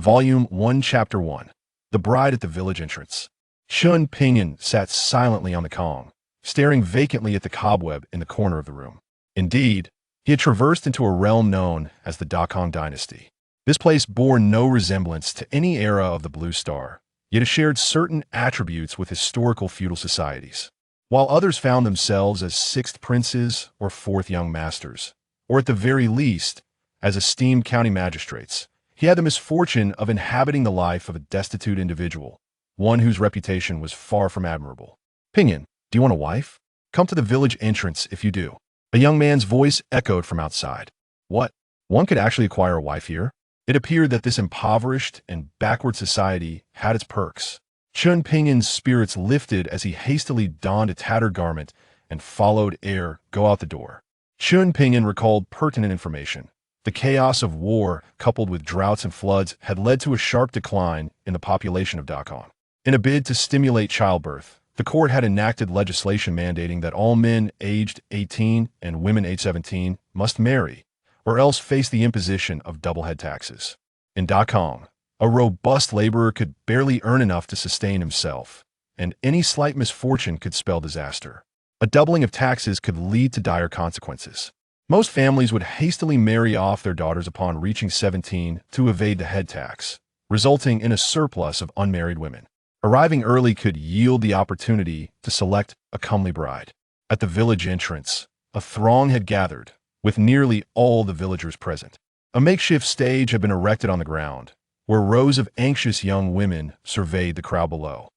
Volume 1, Chapter 1. The Bride at the Village Entrance. Chen Pingan sat silently on the Kong, staring vacantly at the cobweb in the corner of the room. Indeed, he had traversed into a realm known as the Dakong Dynasty. This place bore no resemblance to any era of the Blue Star, yet it shared certain attributes with historical feudal societies. While others found themselves as sixth princes or fourth young masters, or at the very least, as esteemed county magistrates, he had the misfortune of inhabiting the life of a destitute individual, one whose reputation was far from admirable. "Pingan, do you want a wife? Come to the village entrance if you do." A young man's voice echoed from outside. What? One could actually acquire a wife here? It appeared that this impoverished and backward society had its perks. Chen Pingan's spirits lifted as he hastily donned a tattered garment and followed Air go out the door. Chen Pingan recalled pertinent information. The chaos of war, coupled with droughts and floods, had led to a sharp decline in the population of Dakong. In a bid to stimulate childbirth, the court had enacted legislation mandating that all men aged 18 and women aged 17 must marry, or else face the imposition of double head taxes. In Dakong, a robust laborer could barely earn enough to sustain himself, and any slight misfortune could spell disaster. A doubling of taxes could lead to dire consequences. Most families would hastily marry off their daughters upon reaching 17 to evade the head tax, resulting in a surplus of unmarried women. Arriving early could yield the opportunity to select a comely bride. At the village entrance, a throng had gathered, with nearly all the villagers present. A makeshift stage had been erected on the ground, where rows of anxious young women surveyed the crowd below.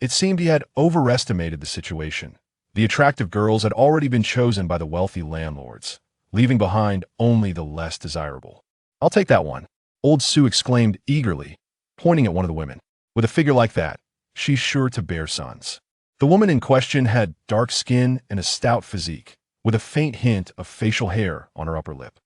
It seemed he had overestimated the situation. The attractive girls had already been chosen by the wealthy landlords, leaving behind only the less desirable. "I'll take that one," old Sue exclaimed eagerly, pointing at one of the women. "With a figure like that, she's sure to bear sons." The woman in question had dark skin and a stout physique, with a faint hint of facial hair on her upper lip.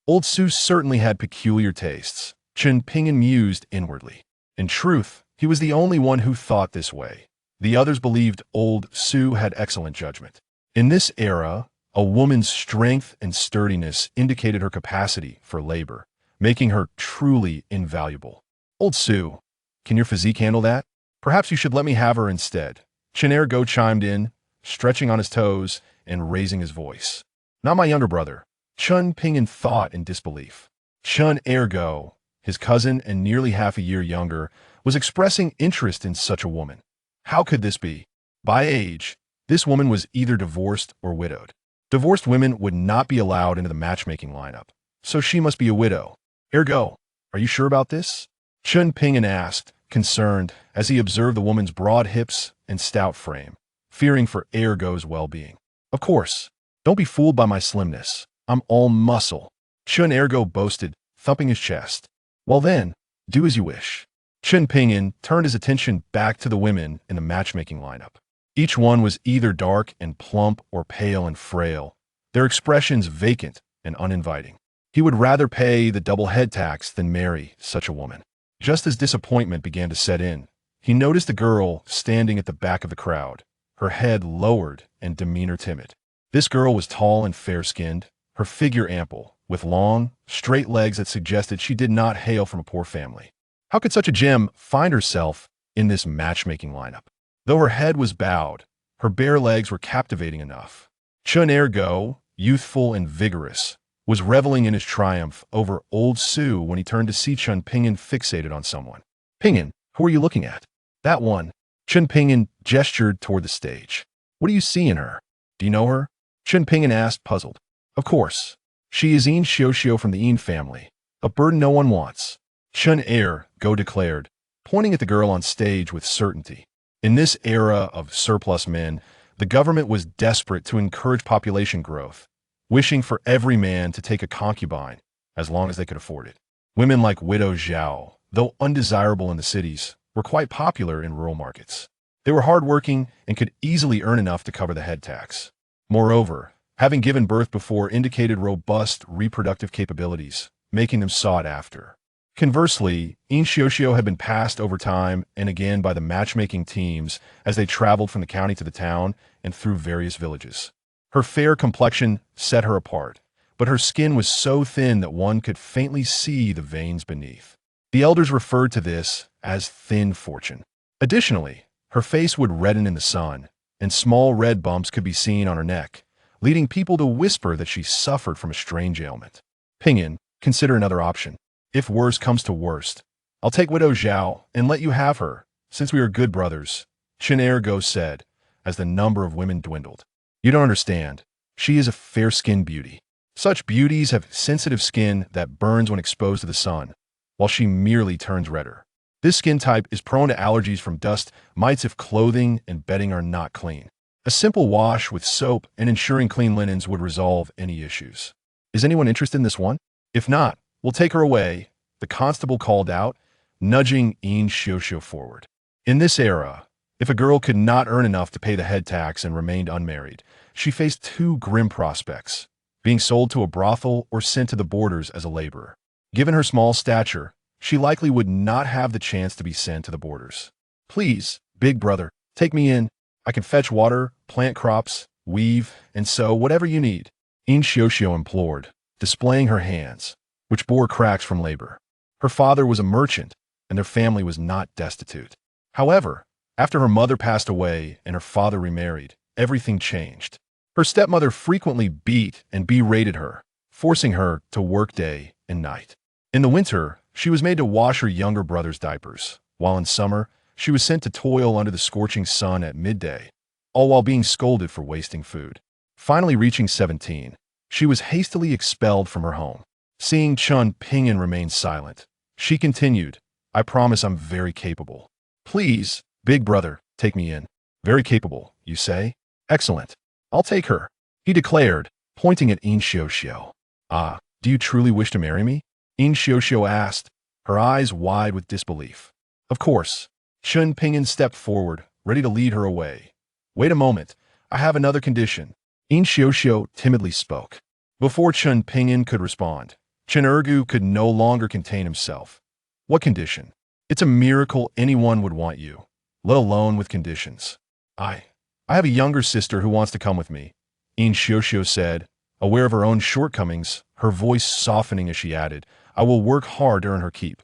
Old Sue certainly had peculiar tastes, Chen Pingan mused inwardly. In truth, he was the only one who thought this way. The others believed old Sue had excellent judgment. In this era, a woman's strength and sturdiness indicated her capacity for labor, making her truly invaluable. "Old Sue, can your physique handle that? Perhaps you should let me have her instead." Chen Ergo chimed in, stretching on his toes and raising his voice. "Not my younger brother." Chen Pingan thought in disbelief. Chen Ergo, his cousin and nearly half a year younger, was expressing interest in such a woman. How could this be? By age, this woman was either divorced or widowed. Divorced women would not be allowed into the matchmaking lineup, so she must be a widow. "Ergo, are you sure about this?" Chen Pingan asked, concerned, as he observed the woman's broad hips and stout frame, fearing for Ergo's well-being. "Of course. Don't be fooled by my slimness. I'm all muscle," Chen Ergo boasted, thumping his chest. "Well then, do as you wish." Chen Pingan turned his attention back to the women in the matchmaking lineup. Each one was either dark and plump or pale and frail, their expressions vacant and uninviting. He would rather pay the double head tax than marry such a woman. Just as disappointment began to set in, he noticed a girl standing at the back of the crowd, her head lowered and demeanor timid. This girl was tall and fair-skinned, her figure ample, with long, straight legs that suggested she did not hail from a poor family. How could such a gem find herself in this matchmaking lineup? Though her head was bowed, her bare legs were captivating enough. Chen Ergo, youthful and vigorous, was reveling in his triumph over old Sue when he turned to see Chen Pingan fixated on someone. "Pingan, who are you looking at?" "That one." Chen Pingan gestured toward the stage. "What do you see in her? Do you know her?" Chen Pingan asked, puzzled. "Of course. She is Yin Xiuxiu from the Yin family, a burden no one wants," Chen Ergo declared, pointing at the girl on stage with certainty. In this era of surplus men, the government was desperate to encourage population growth, wishing for every man to take a concubine as long as they could afford it. Women like Widow Zhao, though undesirable in the cities, were quite popular in rural markets. They were hardworking and could easily earn enough to cover the head tax. Moreover, having given birth before indicated robust reproductive capabilities, making them sought after. Conversely, Yin Xiuxiu had been passed over time and again by the matchmaking teams as they traveled from the county to the town and through various villages. Her fair complexion set her apart, but her skin was so thin that one could faintly see the veins beneath. The elders referred to this as thin fortune. Additionally, her face would redden in the sun, and small red bumps could be seen on her neck, leading people to whisper that she suffered from a strange ailment. Pingan, consider another option. If worst comes to worst, I'll take Widow Zhao and let you have her, since we are good brothers, Chen Ergo said, as the number of women dwindled. You don't understand. She is a fair-skinned beauty. Such beauties have sensitive skin that burns when exposed to the sun, while she merely turns redder. This skin type is prone to allergies from dust mites if clothing and bedding are not clean. A simple wash with soap and ensuring clean linens would resolve any issues. Is anyone interested in this one? If not, we'll take her away, the constable called out, nudging Yin Xiuxiu forward. In this era, if a girl could not earn enough to pay the head tax and remained unmarried, she faced two grim prospects: being sold to a brothel or sent to the borders as a laborer. Given her small stature, she likely would not have the chance to be sent to the borders. Please, big brother, take me in. I can fetch water, plant crops, weave, and sew whatever you need, Yin Xiuxiu implored, displaying her hands, which bore cracks from labor. Her father was a merchant, and their family was not destitute. However, after her mother passed away and her father remarried, everything changed. Her stepmother frequently beat and berated her, forcing her to work day and night. In the winter, she was made to wash her younger brother's diapers, while in summer, she was sent to toil under the scorching sun at midday, all while being scolded for wasting food. Finally reaching 17, she was hastily expelled from her home. Seeing Chen Pingan remain silent, she continued, I promise I'm very capable. Please, big brother, take me in. Very capable, you say? Excellent. I'll take her, he declared, pointing at Yin Xiuxiu. Ah, do you truly wish to marry me? Yin Xiuxiu asked, her eyes wide with disbelief. Of course. Chen Pingan stepped forward, ready to lead her away. Wait a moment, I have another condition. Yin Xiuxiu timidly spoke. Before Chen Pingan could respond, Chen Ergu could no longer contain himself. What condition? It's a miracle anyone would want you, let alone with conditions. I have a younger sister who wants to come with me, Yin Xiuxiu said, aware of her own shortcomings, her voice softening as she added, I will work hard to earn her keep.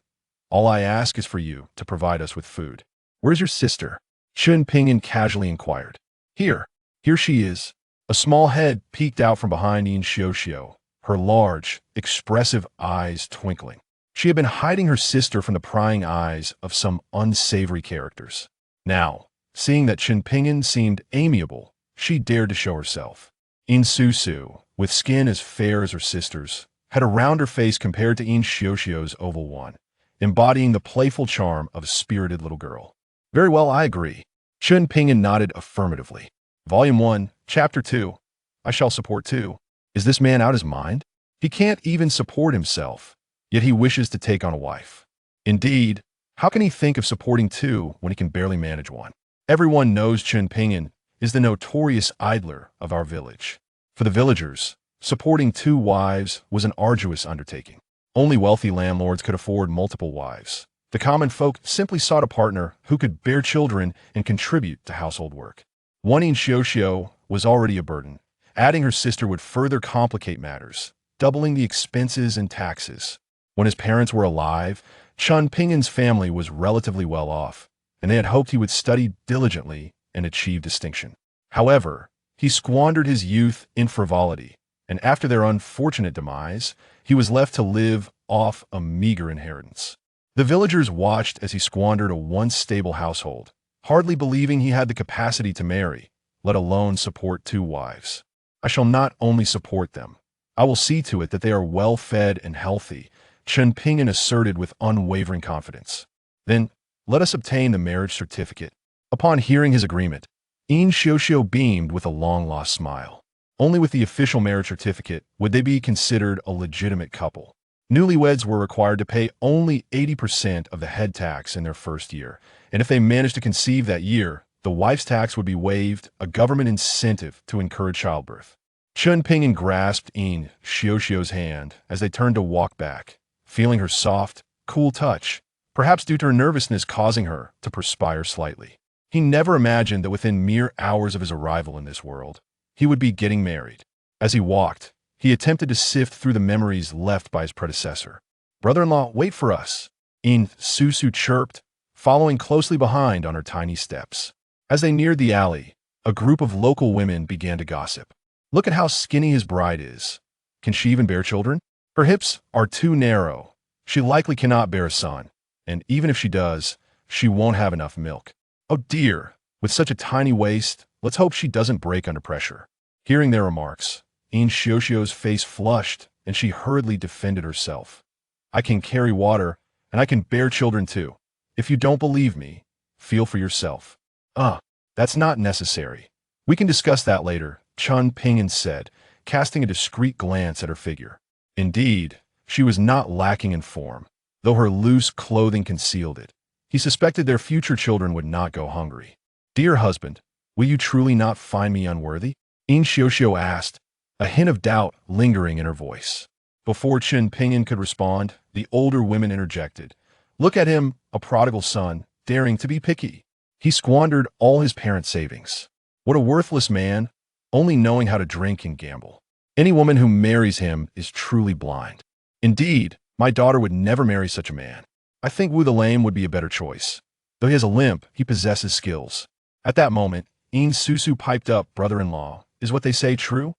All I ask is for you to provide us with food. Where's your sister? Chen Pingan casually inquired. Here she is. A small head peeked out from behind Yin Xiuxiu, her large, expressive eyes twinkling. She had been hiding her sister from the prying eyes of some unsavory characters. Now, seeing that Chen Pingan seemed amiable, she dared to show herself. Yin Xiuxiu, with skin as fair as her sister's, had a rounder face compared to Yin Xiuxiu's oval one, embodying the playful charm of a spirited little girl. Very well, I agree. Chen Pingan nodded affirmatively. Volume 1, Chapter 2. I shall support too. Is this man out his mind? He can't even support himself, yet he wishes to take on a wife. Indeed, how can he think of supporting two when he can barely manage one? Everyone knows Chen Pingan is the notorious idler of our village. For the villagers, supporting two wives was an arduous undertaking. Only wealthy landlords could afford multiple wives. The common folk simply sought a partner who could bear children and contribute to household work. One Yin Xiuxiu was already a burden. Adding her sister would further complicate matters, doubling the expenses and taxes. When his parents were alive, Chen Pingan's family was relatively well off, and they had hoped he would study diligently and achieve distinction. However, he squandered his youth in frivolity, and after their unfortunate demise, he was left to live off a meager inheritance. The villagers watched as he squandered a once stable household, hardly believing he had the capacity to marry, let alone support two wives. I shall not only support them, I will see to it that they are well-fed and healthy, Chen Pingan asserted with unwavering confidence. Then, let us obtain the marriage certificate. Upon hearing his agreement, Yin Xiuxiu beamed with a long-lost smile. Only with the official marriage certificate would they be considered a legitimate couple. Newlyweds were required to pay only 80% of the head tax in their first year, and if they managed to conceive that year, the wife's tax would be waived, a government incentive to encourage childbirth. Chen Pingan grasped Yin Xiuxiu's hand as they turned to walk back, feeling her soft, cool touch, perhaps due to her nervousness causing her to perspire slightly. He never imagined that within mere hours of his arrival in this world, he would be getting married. As he walked, he attempted to sift through the memories left by his predecessor. Brother-in-law, wait for us. In Susu chirped, following closely behind on her tiny steps. As they neared the alley, a group of local women began to gossip. Look at how skinny his bride is. Can she even bear children? Her hips are too narrow. She likely cannot bear a son, and even if she does, she won't have enough milk. Oh dear, with such a tiny waist, let's hope she doesn't break under pressure. Hearing their remarks, In Xiuxiu's face flushed, and she hurriedly defended herself. I can carry water, and I can bear children too. If you don't believe me, feel for yourself. That's not necessary. We can discuss that later, Chen Pingan said, casting a discreet glance at her figure. Indeed, she was not lacking in form, though her loose clothing concealed it. He suspected their future children would not go hungry. Dear husband, will you truly not find me unworthy? In Xiuxiu asked, a hint of doubt lingering in her voice. Before Chen Pingan could respond, the older women interjected. Look at him, a prodigal son, daring to be picky. He squandered all his parents' savings. What a worthless man, only knowing how to drink and gamble. Any woman who marries him is truly blind. Indeed, my daughter would never marry such a man. I think Wu the Lame would be a better choice. Though he has a limp, he possesses skills. At that moment, In Susu piped up, brother-in-law, is what they say true?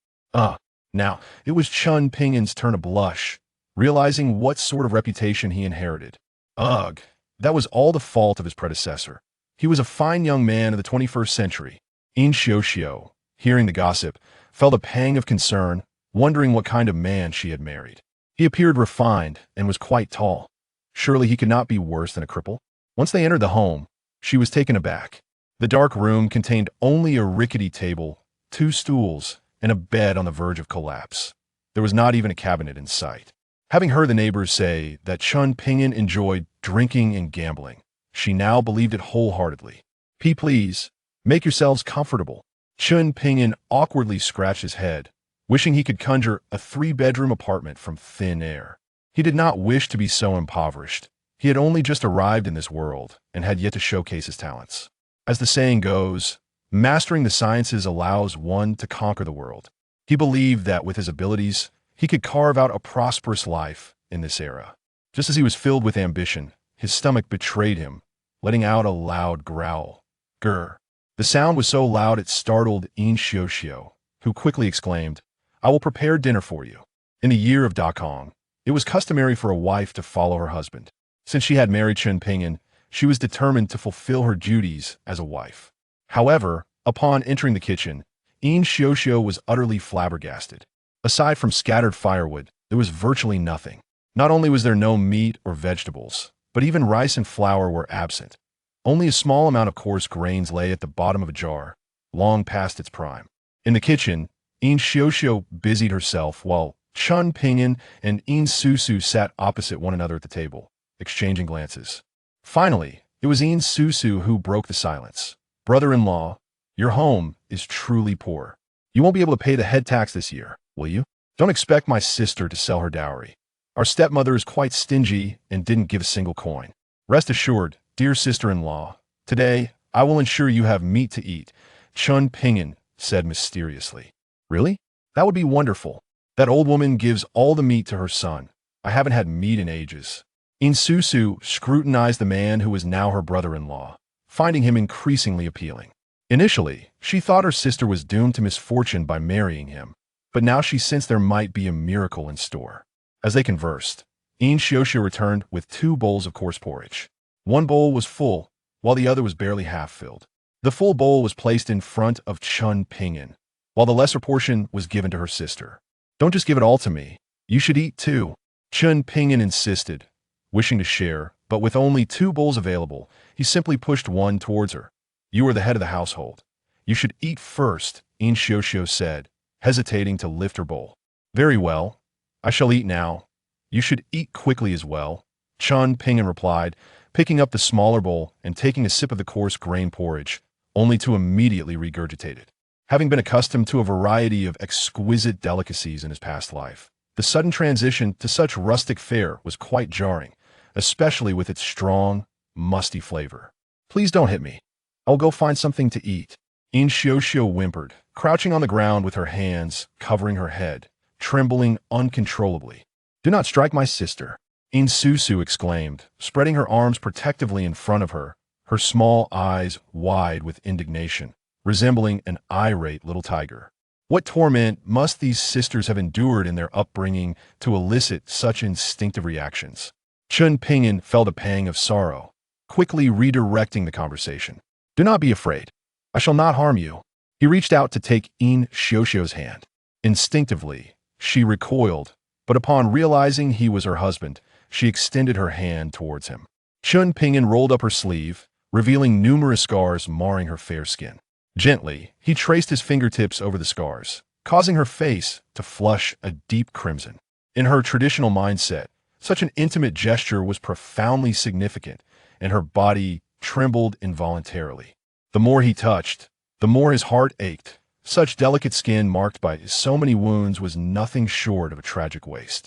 Now, it was Chen Pingan's turn to blush, realizing what sort of reputation he inherited. Ugh, that was all the fault of his predecessor. He was a fine young man of the 21st century. In Xiuxiu, hearing the gossip, felt a pang of concern, wondering what kind of man she had married. He appeared refined and was quite tall. Surely he could not be worse than a cripple. Once they entered the home, she was taken aback. The dark room contained only a rickety table, 2 stools, and a bed on the verge of collapse. There was not even a cabinet in sight. Having heard the neighbors say that Chen Pingan enjoyed drinking and gambling, she now believed it wholeheartedly. Please, make yourselves comfortable. Chen Pingan awkwardly scratched his head, wishing he could conjure a 3-bedroom apartment from thin air. He did not wish to be so impoverished. He had only just arrived in this world and had yet to showcase his talents. As the saying goes, mastering the sciences allows one to conquer the world. He believed that with his abilities, he could carve out a prosperous life in this era. Just as he was filled with ambition, his stomach betrayed him, letting out a loud growl. Grr. The sound was so loud it startled In Xiuxiu, who quickly exclaimed, I will prepare dinner for you. In the year of Dakong, it was customary for a wife to follow her husband. Since she had married Chen Pingan, she was determined to fulfill her duties as a wife. However, upon entering the kitchen, In Xiuxiu was utterly flabbergasted. Aside from scattered firewood, there was virtually nothing. Not only was there no meat or vegetables, but even rice and flour were absent. Only a small amount of coarse grains lay at the bottom of a jar, long past its prime. In the kitchen, In Xiuxiu busied herself while Chen Pingan and In Susu sat opposite one another at the table, exchanging glances. Finally, it was In Susu who broke the silence. Brother-in-law, your home is truly poor. You won't be able to pay the head tax this year, will you? Don't expect my sister to sell her dowry. Our stepmother is quite stingy and didn't give a single coin. Rest assured, dear sister-in-law, today I will ensure you have meat to eat, Chen Pingan said mysteriously. Really? That would be wonderful. That old woman gives all the meat to her son. I haven't had meat in ages. In Susu scrutinized the man who was now her brother-in-law, finding him increasingly appealing. Initially, she thought her sister was doomed to misfortune by marrying him, but now she sensed there might be a miracle in store. As they conversed, In Xiuxiu returned with 2 bowls of coarse porridge. One bowl was full, while the other was barely half filled. The full bowl was placed in front of Chen Pingan, while the lesser portion was given to her sister. Don't just give it all to me. You should eat too, Chen Pingan insisted, wishing to share, but with only 2 bowls available, he simply pushed one towards her. You are the head of the household. You should eat first, In Xiuxiu said, hesitating to lift her bowl. Very well. I shall eat now. You should eat quickly as well, Chen Pingan replied, picking up the smaller bowl and taking a sip of the coarse grain porridge, only to immediately regurgitate it. Having been accustomed to a variety of exquisite delicacies in his past life, the sudden transition to such rustic fare was quite jarring, especially with its strong, musty flavor. Please don't hit me. I'll go find something to eat. In Xiuxiu whimpered, crouching on the ground with her hands covering her head, trembling uncontrollably. Do not strike my sister. Susu exclaimed, spreading her arms protectively in front of her, her small eyes wide with indignation, resembling an irate little tiger. What torment must these sisters have endured in their upbringing to elicit such instinctive reactions? Chen Pingan felt a pang of sorrow, quickly redirecting the conversation. Do not be afraid. I shall not harm you. He reached out to take Xiaoxiao's hand. Instinctively, she recoiled, but upon realizing he was her husband, she extended her hand towards him. Chen Pingan rolled up her sleeve, revealing numerous scars marring her fair skin. Gently, he traced his fingertips over the scars, causing her face to flush a deep crimson. In her traditional mindset, such an intimate gesture was profoundly significant, and her body trembled involuntarily. The more he touched, the more his heart ached. Such delicate skin marked by so many wounds was nothing short of a tragic waste.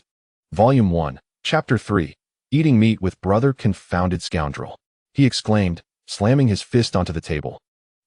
Volume 1, Chapter 3, Eating Meat with Brother Confounded Scoundrel, he exclaimed, slamming his fist onto the table,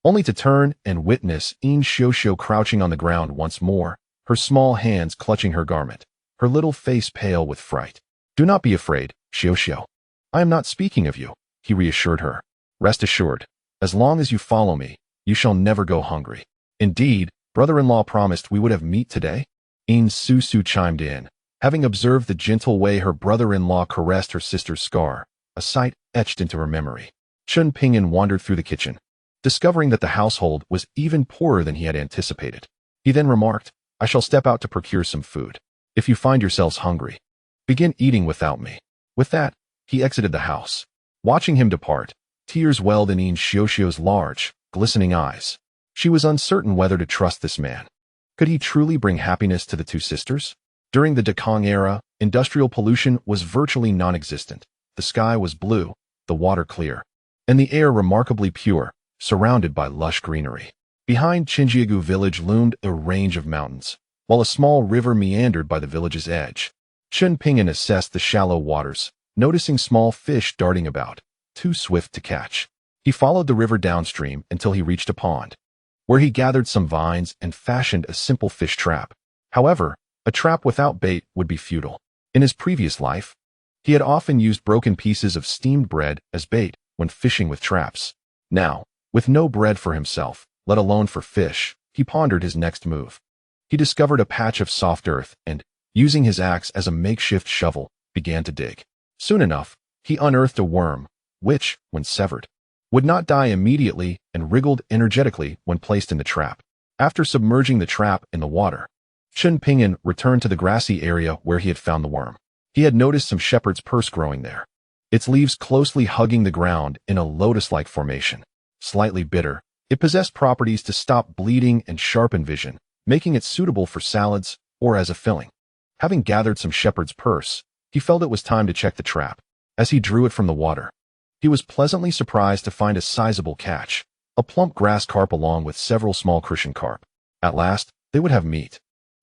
only to turn and witness Xiaoxiao crouching on the ground once more, her small hands clutching her garment, her little face pale with fright. Do not be afraid, Xiaoxiao. I am not speaking of you, he reassured her. Rest assured, as long as you follow me, you shall never go hungry. Indeed, brother-in-law promised we would have meat today. Susu chimed in, having observed the gentle way her brother-in-law caressed her sister's scar, a sight etched into her memory. Chen Pingan wandered through the kitchen, discovering that the household was even poorer than he had anticipated. He then remarked, I shall step out to procure some food. If you find yourselves hungry, begin eating without me. With that, he exited the house. Watching him depart, tears welled in Xiaoxiao's large, glistening eyes. She was uncertain whether to trust this man. Could he truly bring happiness to the two sisters? During the Dekong era, industrial pollution was virtually non-existent. The sky was blue, the water clear, and the air remarkably pure, surrounded by lush greenery. Behind Qinjiagu village loomed a range of mountains, while a small river meandered by the village's edge. Chen Pingan assessed the shallow waters, noticing small fish darting about, too swift to catch. He followed the river downstream until he reached a pond, where he gathered some vines and fashioned a simple fish trap. However, a trap without bait would be futile. In his previous life, he had often used broken pieces of steamed bread as bait when fishing with traps. Now, with no bread for himself, let alone for fish, he pondered his next move. He discovered a patch of soft earth and, using his axe as a makeshift shovel, began to dig. Soon enough, he unearthed a worm, which, when severed, would not die immediately and wriggled energetically when placed in the trap. After submerging the trap in the water, Chen Pingan returned to the grassy area where he had found the worm. He had noticed some shepherd's purse growing there, its leaves closely hugging the ground in a lotus-like formation. Slightly bitter, it possessed properties to stop bleeding and sharpen vision, making it suitable for salads or as a filling. Having gathered some shepherd's purse, he felt it was time to check the trap. As he drew it from the water, he was pleasantly surprised to find a sizable catch, a plump grass carp along with several small crucian carp. At last, they would have meat.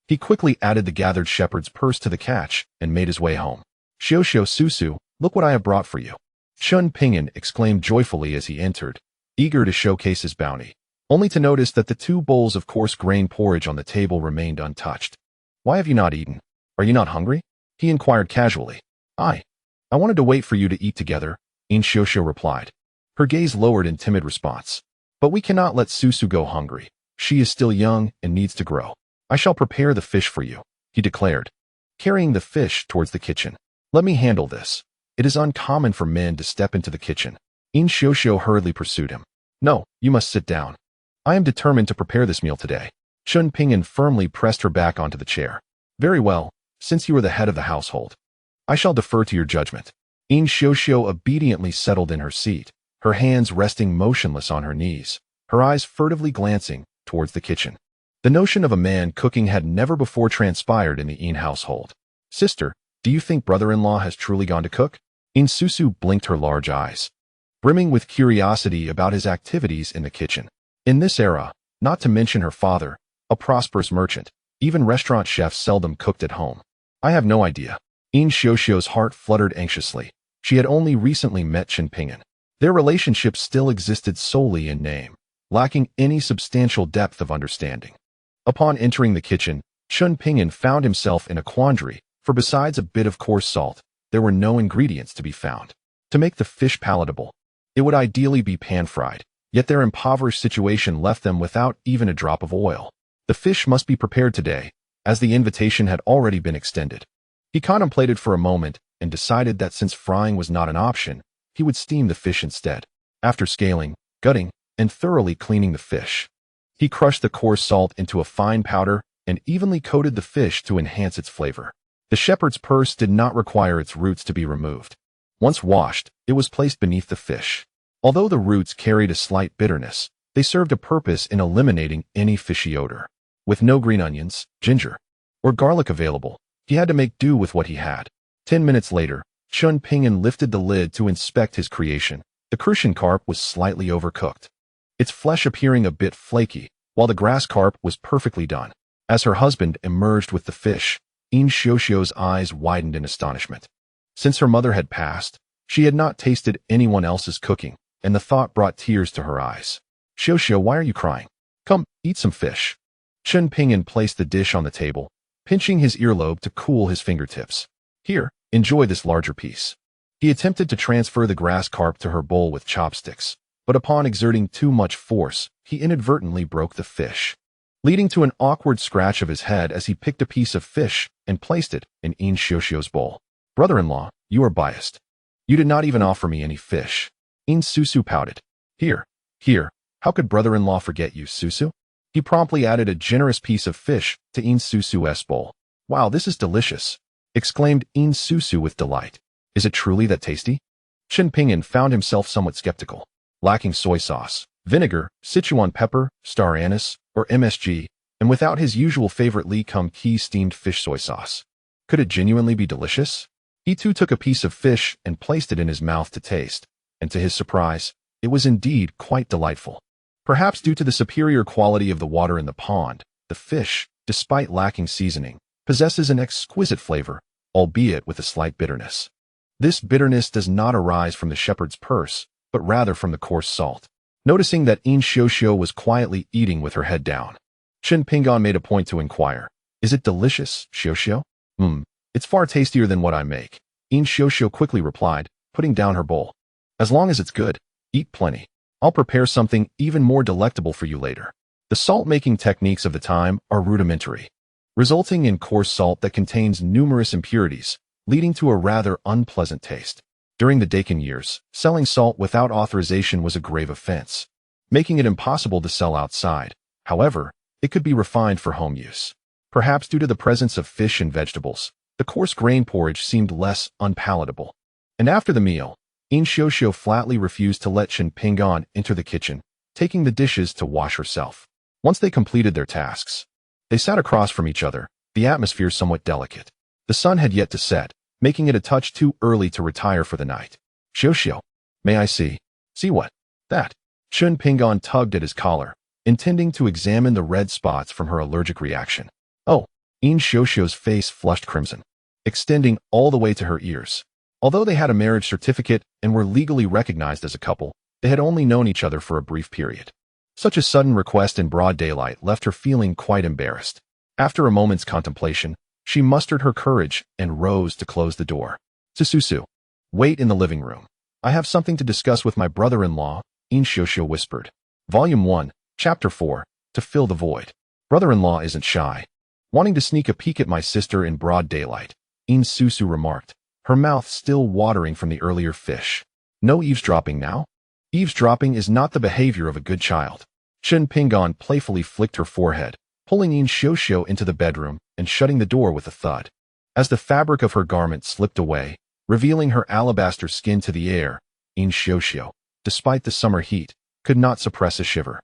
He quickly added the gathered shepherd's purse to the catch and made his way home. Xiaoxiao Susu, look what I have brought for you. Chen Pingan exclaimed joyfully as he entered, eager to showcase his bounty, only to notice that the 2 bowls of coarse grain porridge on the table remained untouched. Why have you not eaten? Are you not hungry? He inquired casually. I wanted to wait for you to eat together, Xiaoxiao replied, her gaze lowered in timid response. But we cannot let Susu go hungry. She is still young and needs to grow. I shall prepare the fish for you, he declared, carrying the fish towards the kitchen. Let me handle this. It is uncommon for men to step into the kitchen. Xiaoxiao hurriedly pursued him. No, you must sit down. I am determined to prepare this meal today. Chen Pingan firmly pressed her back onto the chair. Very well, since you are the head of the household, I shall defer to your judgment. Xiaoxiao obediently settled in her seat, her hands resting motionless on her knees, her eyes furtively glancing towards the kitchen. The notion of a man cooking had never before transpired in the Yin household. Sister, do you think brother-in-law has truly gone to cook? Susu blinked her large eyes, brimming with curiosity about his activities in the kitchen. In this era, not to mention her father, a prosperous merchant, even restaurant chefs seldom cooked at home. I have no idea. Xiaoxiao's heart fluttered anxiously. She had only recently met Chen Pingan. Their relationship still existed solely in name, lacking any substantial depth of understanding. Upon entering the kitchen, Chen Pingan found himself in a quandary, for besides a bit of coarse salt, there were no ingredients to be found. To make the fish palatable, it would ideally be pan-fried, yet their impoverished situation left them without even a drop of oil. The fish must be prepared today, as the invitation had already been extended. He contemplated for a moment and decided that since frying was not an option, he would steam the fish instead. After scaling, gutting, and thoroughly cleaning the fish, he crushed the coarse salt into a fine powder and evenly coated the fish to enhance its flavor. The shepherd's purse did not require its roots to be removed. Once washed, it was placed beneath the fish. Although the roots carried a slight bitterness, they served a purpose in eliminating any fishy odor. With no green onions, ginger, or garlic available, he had to make do with what he had. 10 minutes later, Chen Pingan lifted the lid to inspect his creation. The crucian carp was slightly overcooked, its flesh appearing a bit flaky, while the grass carp was perfectly done. As her husband emerged with the fish, Yin Xiuxiu's eyes widened in astonishment. Since her mother had passed, she had not tasted anyone else's cooking, and the thought brought tears to her eyes. "Xiuxiu, why are you crying? Come, eat some fish." Chen Pingan placed the dish on the table, pinching his earlobe to cool his fingertips. "Here, enjoy this larger piece." He attempted to transfer the grass carp to her bowl with chopsticks, but upon exerting too much force, he inadvertently broke the fish, leading to an awkward scratch of his head as he picked a piece of fish and placed it in Yin Xiuxiu's bowl. "Brother-in-law, you are biased. You did not even offer me any fish." Yin Susu pouted. Here, how could brother-in-law forget you, Susu?" He promptly added a generous piece of fish to Yin Susu's bowl. "Wow, this is delicious," exclaimed Yin Susu with delight. "Is it truly that tasty?" Chen Pingan found himself somewhat skeptical. Lacking soy sauce, vinegar, Sichuan pepper, star anise, or MSG, and without his usual favorite Li Kum Ki steamed fish soy sauce. Could it genuinely be delicious? He too took a piece of fish and placed it in his mouth to taste, and to his surprise, it was indeed quite delightful. Perhaps due to the superior quality of the water in the pond, the fish, despite lacking seasoning, possesses an exquisite flavor, albeit with a slight bitterness. This bitterness does not arise from the shepherd's purse, but rather from the coarse salt. Noticing that Yin Xiuxiu was quietly eating with her head down, Chen Pingan made a point to inquire, "Is it delicious, Xiuxiu?" It's far tastier than what I make," Yin Xiuxiu quickly replied, putting down her bowl. "As long as it's good, eat plenty. I'll prepare something even more delectable for you later." The salt-making techniques of the time are rudimentary, resulting in coarse salt that contains numerous impurities, leading to a rather unpleasant taste. During the Dakin years, selling salt without authorization was a grave offense, making it impossible to sell outside. However, it could be refined for home use. Perhaps due to the presence of fish and vegetables, the coarse grain porridge seemed less unpalatable. And after the meal, Yin Xiuxiu flatly refused to let Chen Pingan enter the kitchen, taking the dishes to wash herself. Once they completed their tasks, they sat across from each other, the atmosphere somewhat delicate. The sun had yet to set, making it a touch too early to retire for the night. "Xiuxiu, may I see?" "See what?" "That." Chen Pingan tugged at his collar, intending to examine the red spots from her allergic reaction. "Oh." Yin Xiuxiu's face flushed crimson, extending all the way to her ears. Although they had a marriage certificate and were legally recognized as a couple, they had only known each other for a brief period. Such a sudden request in broad daylight left her feeling quite embarrassed. After a moment's contemplation, she mustered her courage and rose to close the door. "Susu, wait in the living room. I have something to discuss with my brother-in-law," Yin Xiuxiu whispered. Volume 1, Chapter 4, To Fill the Void. "Brother-in-law isn't shy. Wanting to sneak a peek at my sister in broad daylight," Yin Susu remarked, her mouth still watering from the earlier fish. "No eavesdropping now? Eavesdropping is not the behavior of a good child." Chen Pingan playfully flicked her forehead, pulling Yin Xiuxiu into the bedroom and shutting the door with a thud. As the fabric of her garment slipped away, revealing her alabaster skin to the air, Yin Xiuxiu, despite the summer heat, could not suppress a shiver,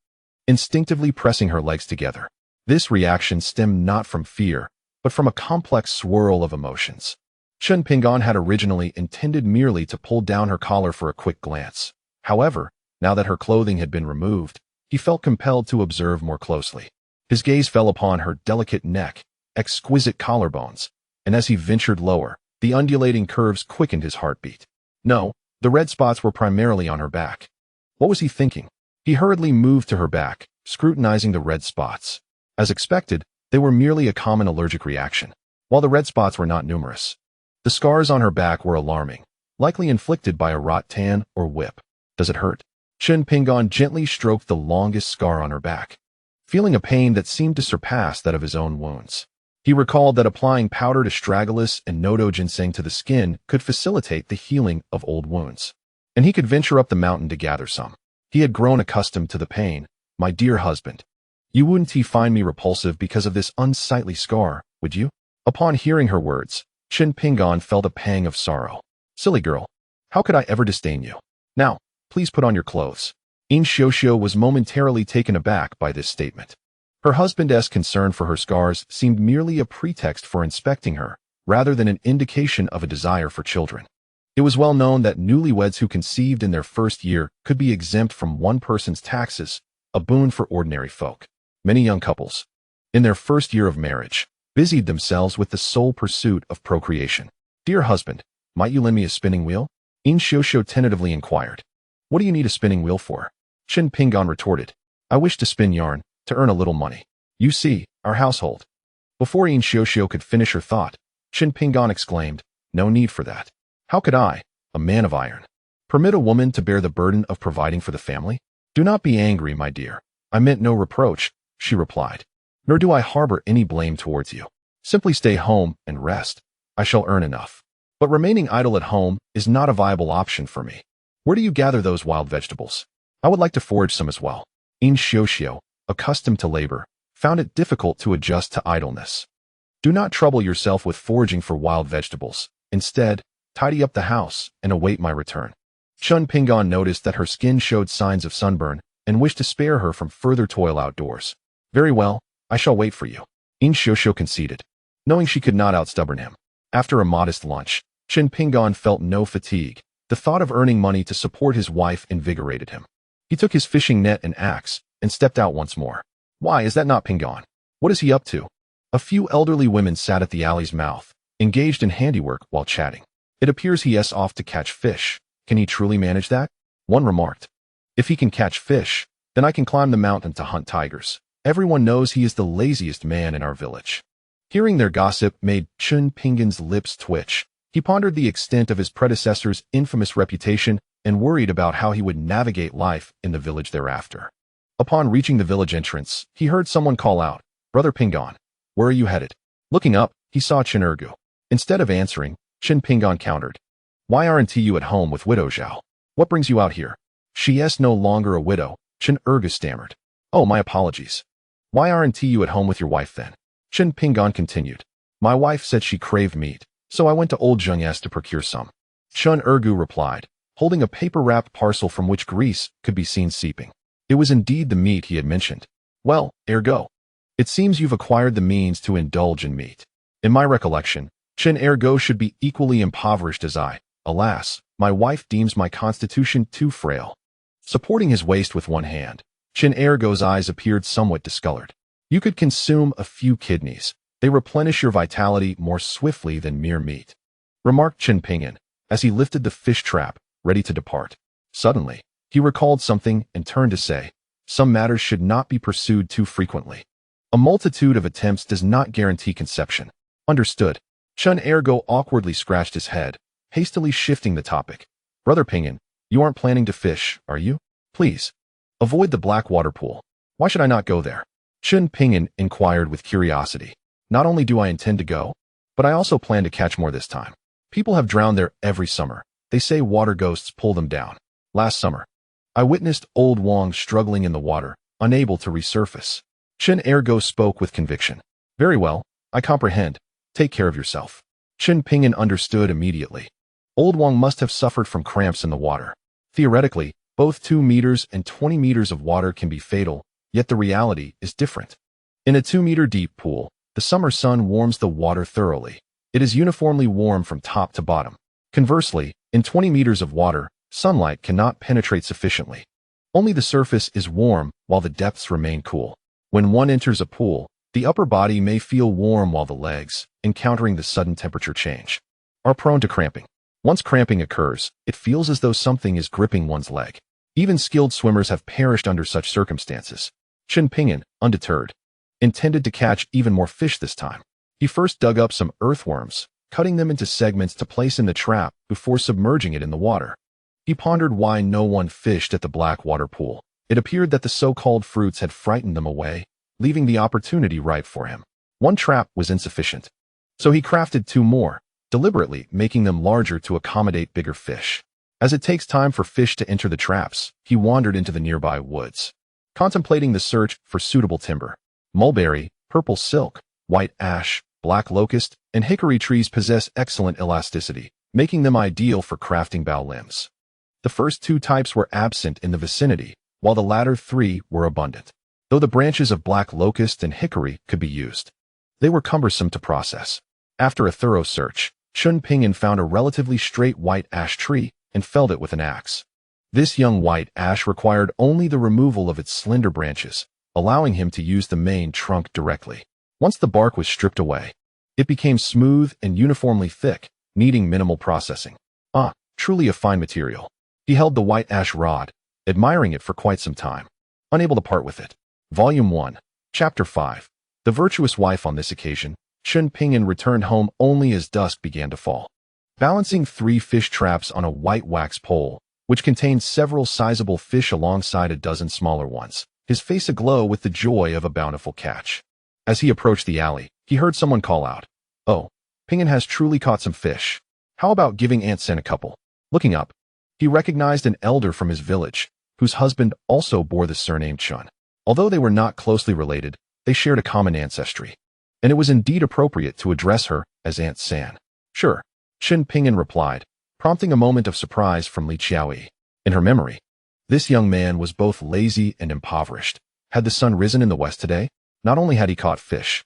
instinctively pressing her legs together. This reaction stemmed not from fear, but from a complex swirl of emotions. Chen Pingan had originally intended merely to pull down her collar for a quick glance. However, now that her clothing had been removed, he felt compelled to observe more closely. His gaze fell upon her delicate neck, exquisite collarbones, and as he ventured lower, the undulating curves quickened his heartbeat. No, the red spots were primarily on her back. What was he thinking? He hurriedly moved to her back, scrutinizing the red spots. As expected, they were merely a common allergic reaction. While the red spots were not numerous, The scars on her back were alarming, likely inflicted by a rattan or whip. Does it hurt? Chen Pingan gently stroked the longest scar on her back, feeling a pain that seemed to surpass that of his own wounds. He recalled that applying powdered astragalus and nodo ginseng to the skin could facilitate the healing of old wounds, and he could venture up the mountain to gather some. He had grown accustomed to the pain. My dear husband, you wouldn't find me repulsive because of this unsightly scar, would you? Upon hearing her words, Chen Pingan felt a pang of sorrow. Silly girl, how could I ever disdain you? Now, please put on your clothes. In Xiaoxiao was momentarily taken aback by this statement. Her husband's concern for her scars seemed merely a pretext for inspecting her, rather than an indication of a desire for children. It was well known that newlyweds who conceived in their first year could be exempt from one person's taxes, a boon for ordinary folk. Many young couples, in their first year of marriage, busied themselves with the sole pursuit of procreation. Dear husband, might you lend me a spinning wheel? In Xiaoxiao tentatively inquired. What do you need a spinning wheel for? Chen Pingan retorted. I wish to spin yarn, to earn a little money. You see, our household. Before In Xiaoxiao could finish her thought, Chen Pingan exclaimed, no need for that. How could I, a man of iron, permit a woman to bear the burden of providing for the family? Do not be angry, my dear. I meant no reproach, she replied. Nor do I harbor any blame towards you. Simply stay home and rest. I shall earn enough. But remaining idle at home is not a viable option for me. Where do you gather those wild vegetables? I would like to forage some as well. In Xiaoxiao, accustomed to labor, found it difficult to adjust to idleness. Do not trouble yourself with foraging for wild vegetables. Instead, tidy up the house and await my return. Chen Pingan noticed that her skin showed signs of sunburn and wished to spare her from further toil outdoors. Very well, I shall wait for you. In Xiaoxiao conceded, knowing she could not outstubborn him. After a modest lunch, Chen Pingan felt no fatigue. The thought of earning money to support his wife invigorated him. He took his fishing net and axe and stepped out once more. Why, is that not Pingan? What is he up to? A few elderly women sat at the alley's mouth, engaged in handiwork while chatting. It appears he is off to catch fish. Can he truly manage that? One remarked. If he can catch fish, then I can climb the mountain to hunt tigers. Everyone knows he is the laziest man in our village. Hearing their gossip made Chen Pingan's lips twitch. He pondered the extent of his predecessor's infamous reputation and worried about how he would navigate life in the village thereafter. Upon reaching the village entrance, he heard someone call out, Brother Pingan, where are you headed? Looking up, he saw Chen Ergu. Instead of answering, Chen Pingan countered. Why aren't you at home with widow Zhao? What brings you out here? She is no longer a widow, Chen Ergu stammered. Oh, my apologies. Why aren't you at home with your wife then? Chen Pingan continued. My wife said she craved meat, so I went to old Zheng's to procure some. Chen Ergu replied, holding a paper-wrapped parcel from which grease could be seen seeping. It was indeed the meat he had mentioned. Well, ergo. It seems you've acquired the means to indulge in meat. In my recollection, Chen Ergo should be equally impoverished as I. Alas, my wife deems my constitution too frail. Supporting his waist with one hand, Chen Ergo's eyes appeared somewhat discolored. You could consume a few kidneys. They replenish your vitality more swiftly than mere meat, remarked Chen Pingan, as he lifted the fish trap, ready to depart. Suddenly, he recalled something and turned to say, some matters should not be pursued too frequently. A multitude of attempts does not guarantee conception. Understood. Chen Ergo awkwardly scratched his head, hastily shifting the topic. Brother Pingan, you aren't planning to fish, are you? Please. Avoid the Blackwater pool. Why should I not go there? Chen Pingan inquired with curiosity. Not only do I intend to go, but I also plan to catch more this time. People have drowned there every summer. They say water ghosts pull them down. Last summer, I witnessed old Wang struggling in the water, unable to resurface. Chen Ergo spoke with conviction. Very well, I comprehend. Take care of yourself. Chen Pingan understood immediately. Old Wang must have suffered from cramps in the water. Theoretically, both 2 meters and 20 meters of water can be fatal, yet the reality is different. In a 2-meter deep pool, the summer sun warms the water thoroughly. It is uniformly warm from top to bottom. Conversely, in 20 meters of water, sunlight cannot penetrate sufficiently. Only the surface is warm while the depths remain cool. When one enters a pool, the upper body may feel warm while the legs, encountering the sudden temperature change, are prone to cramping. Once cramping occurs, it feels as though something is gripping one's leg. Even skilled swimmers have perished under such circumstances. Chen Pingan, undeterred, intended to catch even more fish this time. He first dug up some earthworms, cutting them into segments to place in the trap before submerging it in the water. He pondered why no one fished at the black water pool. It appeared that the so-called fruits had frightened them away, leaving the opportunity ripe for him. One trap was insufficient, so he crafted 2 more, deliberately making them larger to accommodate bigger fish. As it takes time for fish to enter the traps, he wandered into the nearby woods, contemplating the search for suitable timber. Mulberry, purple silk, white ash, black locust, and hickory trees possess excellent elasticity, making them ideal for crafting bow limbs. The first 2 types were absent in the vicinity, while the latter 3 were abundant, though the branches of black locust and hickory could be used. They were cumbersome to process. After a thorough search, Chen Pingan found a relatively straight white ash tree and felled it with an axe. This young white ash required only the removal of its slender branches, allowing him to use the main trunk directly. Once the bark was stripped away, it became smooth and uniformly thick, needing minimal processing. Truly a fine material. He held the white ash rod, admiring it for quite some time, unable to part with it. Volume 1, Chapter 5. The Virtuous Wife. On this occasion, Chen Pingan returned home only as dusk began to fall. Balancing 3 fish traps on a white wax pole, which contained several sizable fish alongside a dozen smaller ones, his face aglow with the joy of a bountiful catch. As he approached the alley, he heard someone call out, "Oh, Pingan has truly caught some fish. How about giving Aunt Sen a couple?" Looking up, he recognized an elder from his village, whose husband also bore the surname Chen. Although they were not closely related, they shared a common ancestry, and it was indeed appropriate to address her as Aunt San. "Sure," Chen Pingan replied, prompting a moment of surprise from Li Qiaoyi. In her memory, this young man was both lazy and impoverished. Had the sun risen in the west today? Not only had he caught fish,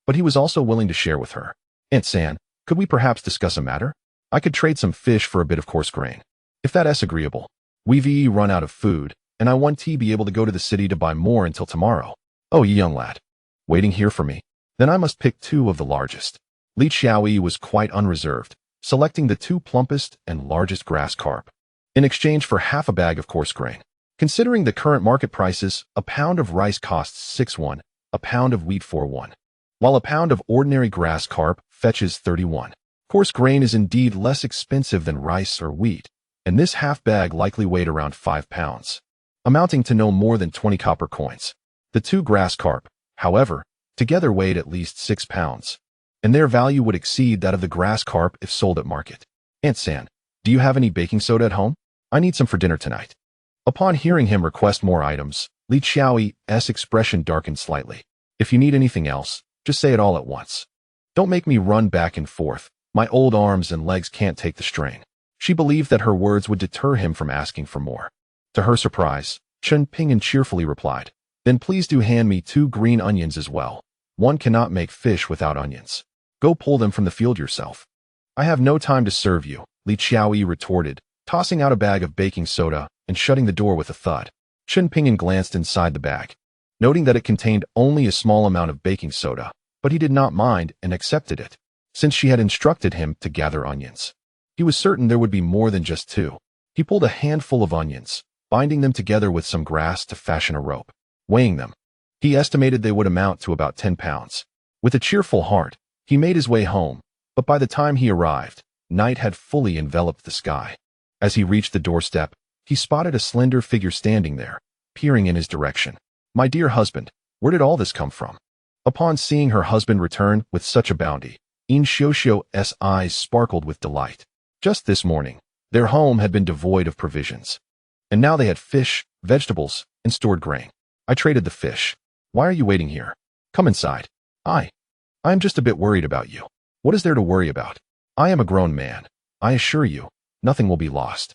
but he was also willing to share with her. "Aunt San, could we perhaps discuss a matter? I could trade some fish for a bit of coarse grain, if that is agreeable. We've run out of food, and I want to be able to go to the city to buy more until tomorrow." "Oh, ye young lad, waiting here for me? Then I must pick 2 of the largest." Li Qiaoyi was quite unreserved, selecting the 2 plumpest and largest grass carp, in exchange for half a bag of coarse grain. Considering the current market prices, a pound of rice costs 6 won, a pound of wheat 4 won, while a pound of ordinary grass carp fetches 31. Coarse grain is indeed less expensive than rice or wheat, and this half bag likely weighed around 5 pounds, amounting to no more than 20 copper coins. The 2 grass carp, however, together weighed at least 6 pounds, and their value would exceed that of the grass carp if sold at market. "Aunt San, do you have any baking soda at home? I need some for dinner tonight." Upon hearing him request more items, Li Qiaoyi's expression darkened slightly. "If you need anything else, just say it all at once. Don't make me run back and forth. My old arms and legs can't take the strain." She believed that her words would deter him from asking for more. To her surprise, Chen Pingan cheerfully replied, "Then please do hand me 2 green onions as well. One cannot make fish without onions. Go pull them from the field yourself." "I have no time to serve you," Li Qiaoyi retorted, tossing out a bag of baking soda and shutting the door with a thud. Chen Pingan glanced inside the bag, noting that it contained only a small amount of baking soda, but he did not mind and accepted it, since she had instructed him to gather onions. He was certain there would be more than just 2. He pulled a handful of onions, binding them together with some grass to fashion a rope. Weighing them, he estimated they would amount to about 10 pounds. With a cheerful heart, he made his way home, but by the time he arrived, night had fully enveloped the sky. As he reached the doorstep, he spotted a slender figure standing there, peering in his direction. "My dear husband, where did all this come from?" Upon seeing her husband return with such a bounty, In Xiuxiu's eyes sparkled with delight. Just this morning, their home had been devoid of provisions, and now they had fish, vegetables, and stored grain. "I traded the fish. Why are you waiting here? Come inside." I am just a bit worried about you." "What is there to worry about? I am a grown man. I assure you, nothing will be lost."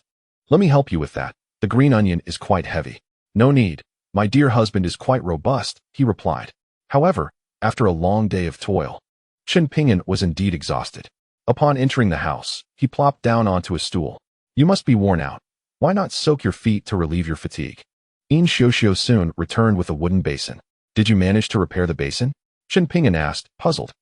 "Let me help you with that. The green onion is quite heavy." "No need. My dear husband is quite robust," he replied. However, after a long day of toil, Chen Pingan was indeed exhausted. Upon entering the house, he plopped down onto a stool. "You must be worn out. Why not soak your feet to relieve your fatigue?" In Xiuxiu soon returned with a wooden basin. "Did you manage to repair the basin?" Chen Pingan asked, puzzled.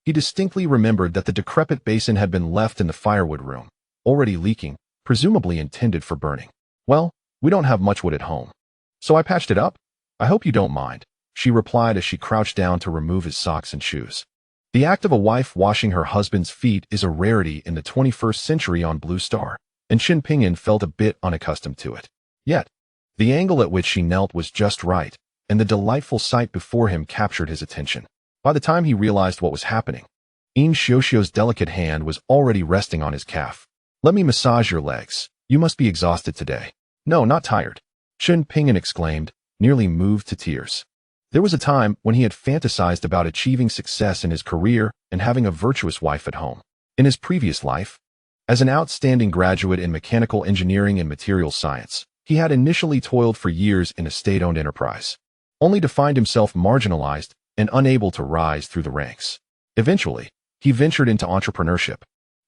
He distinctly remembered that the decrepit basin had been left in the firewood room, already leaking, presumably intended for burning. "Well, we don't have much wood at home, so I patched it up. I hope you don't mind," she replied as she crouched down to remove his socks and shoes. The act of a wife washing her husband's feet is a rarity in the 21st century on Blue Star, and Chen Pingan felt a bit unaccustomed to it. Yet, the angle at which she knelt was just right, and the delightful sight before him captured his attention. By the time he realized what was happening, Yin Xiuxiu's delicate hand was already resting on his calf. "Let me massage your legs. You must be exhausted today." "No, not tired," Chen Pingan exclaimed, nearly moved to tears. There was a time when he had fantasized about achieving success in his career and having a virtuous wife at home. In his previous life, as an outstanding graduate in mechanical engineering and materials science, he had initially toiled for years in a state-owned enterprise, only to find himself marginalized and unable to rise through the ranks. Eventually, he ventured into entrepreneurship,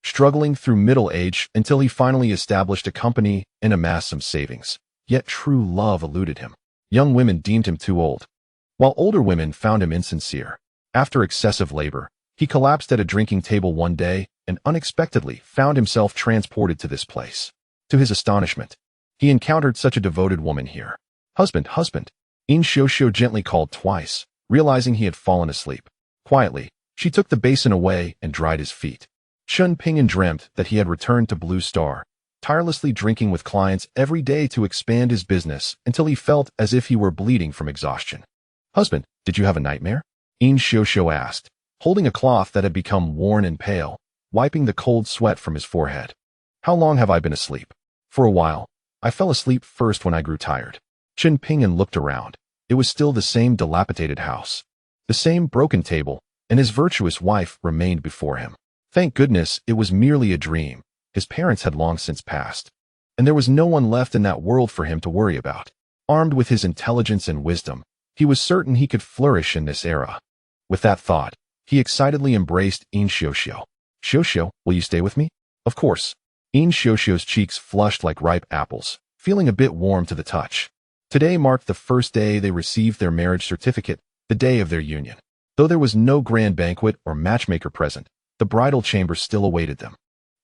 struggling through middle age until he finally established a company and amassed some savings. Yet true love eluded him. Young women deemed him too old, while older women found him insincere. After excessive labor, he collapsed at a drinking table one day and unexpectedly found himself transported to this place. To his astonishment, he encountered such a devoted woman here. "Husband, husband," Yin Xiuxiu gently called twice, realizing he had fallen asleep. Quietly, she took the basin away and dried his feet. Chen Pingan dreamt that he had returned to Blue Star, tirelessly drinking with clients every day to expand his business until he felt as if he were bleeding from exhaustion. "Husband, did you have a nightmare?" Yin Xiuxiu asked, holding a cloth that had become worn and pale, wiping the cold sweat from his forehead. "How long have I been asleep?" "For a while. I fell asleep first when I grew tired." Chen Pingan looked around. It was still the same dilapidated house, the same broken table, and his virtuous wife remained before him. Thank goodness it was merely a dream. His parents had long since passed, and there was no one left in that world for him to worry about. Armed with his intelligence and wisdom, he was certain he could flourish in this era. With that thought, he excitedly embraced Yin Xiuxiu. "Xiuxiu, will you stay with me?" "Of course." Yin Xiuxiu's cheeks flushed like ripe apples, feeling a bit warm to the touch. Today marked the first day they received their marriage certificate, the day of their union. Though there was no grand banquet or matchmaker present, the bridal chamber still awaited them.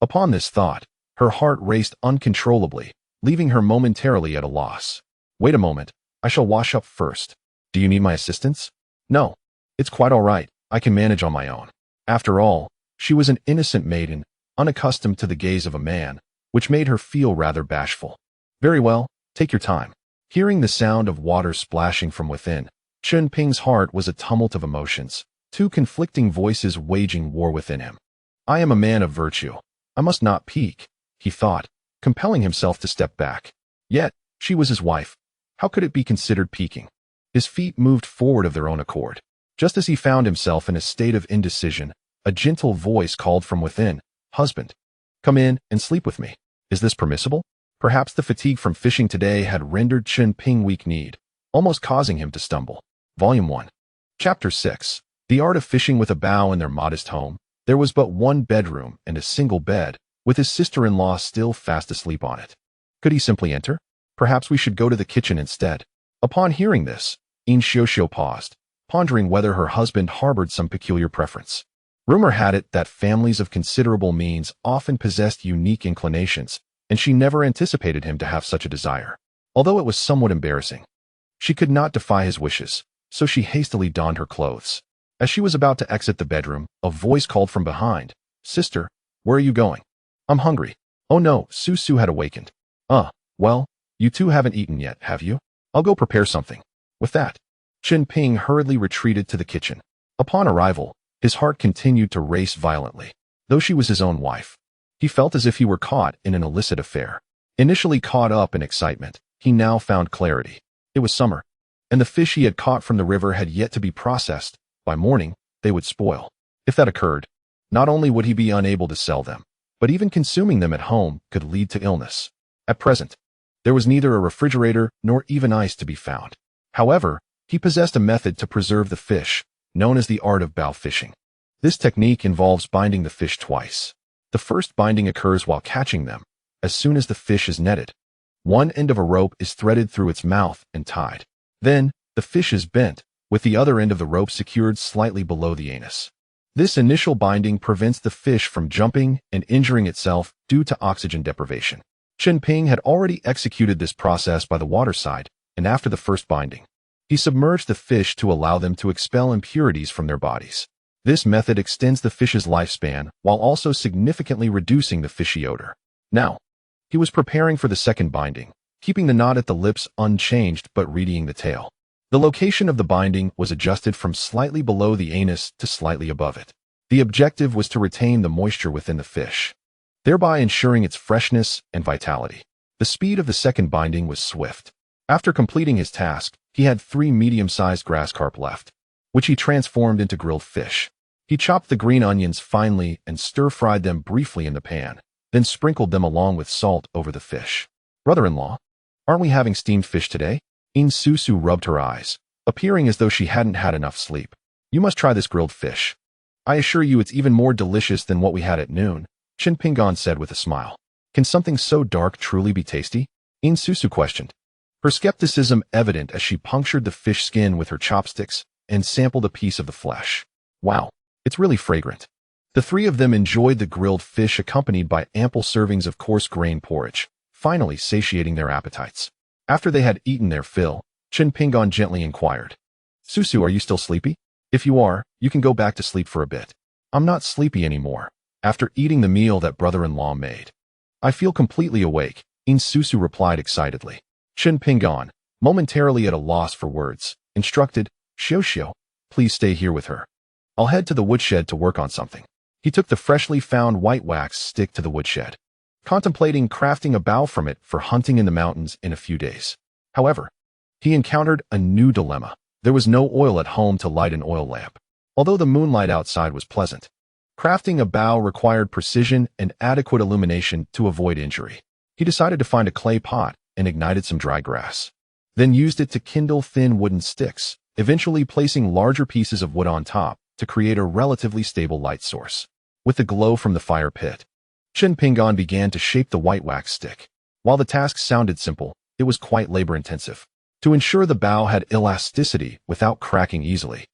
Upon this thought, her heart raced uncontrollably, leaving her momentarily at a loss. "Wait a moment, I shall wash up first. Do you need my assistance?" "No, it's quite all right. I can manage on my own." After all, she was an innocent maiden, unaccustomed to the gaze of a man, which made her feel rather bashful. "Very well, take your time." Hearing the sound of water splashing from within, Chen Ping's heart was a tumult of emotions, two conflicting voices waging war within him. "I am a man of virtue. I must not peek," he thought, compelling himself to step back. Yet, she was his wife. How could it be considered peeking? His feet moved forward of their own accord. Just as he found himself in a state of indecision, a gentle voice called from within, "Husband, come in and sleep with me." Is this permissible? Perhaps the fatigue from fishing today had rendered Chen Ping weak-kneed, almost causing him to stumble. Volume 1. Chapter 6. The Art of Fishing. With a bow in their modest home, there was but one bedroom and a single bed, with his sister-in-law still fast asleep on it. Could he simply enter? Perhaps we should go to the kitchen instead. Upon hearing this, Yin Xiuxiu paused, pondering whether her husband harbored some peculiar preference. Rumor had it that families of considerable means often possessed unique inclinations, and she never anticipated him to have such a desire. Although it was somewhat embarrassing, she could not defy his wishes, so she hastily donned her clothes. As she was about to exit the bedroom, a voice called from behind, "Sister, where are you going?" "I'm hungry." "Oh no," Su had awakened. Well, you two haven't eaten yet, have you? I'll go prepare something." With that, Chen Ping hurriedly retreated to the kitchen. Upon arrival, his heart continued to race violently. Though she was his own wife, he felt as if he were caught in an illicit affair. Initially caught up in excitement, he now found clarity. It was summer, and the fish he had caught from the river had yet to be processed. By morning, they would spoil. If that occurred, not only would he be unable to sell them, but even consuming them at home could lead to illness. At present, there was neither a refrigerator nor even ice to be found. However, he possessed a method to preserve the fish, known as the art of bow fishing. This technique involves binding the fish twice. The first binding occurs while catching them, as soon as the fish is netted. One end of a rope is threaded through its mouth and tied. Then, the fish is bent, with the other end of the rope secured slightly below the anus. This initial binding prevents the fish from jumping and injuring itself due to oxygen deprivation. Chen Ping had already executed this process by the waterside, and after the first binding, he submerged the fish to allow them to expel impurities from their bodies. This method extends the fish's lifespan while also significantly reducing the fishy odor. Now, he was preparing for the second binding, keeping the knot at the lips unchanged but readying the tail. The location of the binding was adjusted from slightly below the anus to slightly above it. The objective was to retain the moisture within the fish, thereby ensuring its freshness and vitality. The speed of the second binding was swift. After completing his task, he had 3 medium-sized grass carp left, which he transformed into grilled fish. He chopped the green onions finely and stir-fried them briefly in the pan, then sprinkled them along with salt over the fish. Brother-in-law, aren't we having steamed fish today? Susu rubbed her eyes, appearing as though she hadn't had enough sleep. You must try this grilled fish. I assure you it's even more delicious than what we had at noon, Chen Pingan said with a smile. Can something so dark truly be tasty? Susu questioned, her skepticism evident as she punctured the fish skin with her chopsticks and sampled a piece of the flesh. Wow, it's really fragrant. The 3 of them enjoyed the grilled fish accompanied by ample servings of coarse grain porridge, finally satiating their appetites. After they had eaten their fill, Chen Pingan gently inquired, Susu, are you still sleepy? If you are, you can go back to sleep for a bit. I'm not sleepy anymore, after eating the meal that brother-in-law made. I feel completely awake, Susu replied excitedly. Chen Pingan, momentarily at a loss for words, instructed, Xiao, please stay here with her. I'll head to the woodshed to work on something. He took the freshly found white wax stick to the woodshed, contemplating crafting a bow from it for hunting in the mountains in a few days. However, he encountered a new dilemma. There was no oil at home to light an oil lamp. Although the moonlight outside was pleasant, crafting a bow required precision and adequate illumination to avoid injury. He decided to find a clay pot and ignited some dry grass, then used it to kindle thin wooden sticks, eventually placing larger pieces of wood on top to create a relatively stable light source. With the glow from the fire pit, Chen Pingan began to shape the white wax stick. While the task sounded simple, it was quite labor-intensive. To ensure the bow had elasticity without cracking easily,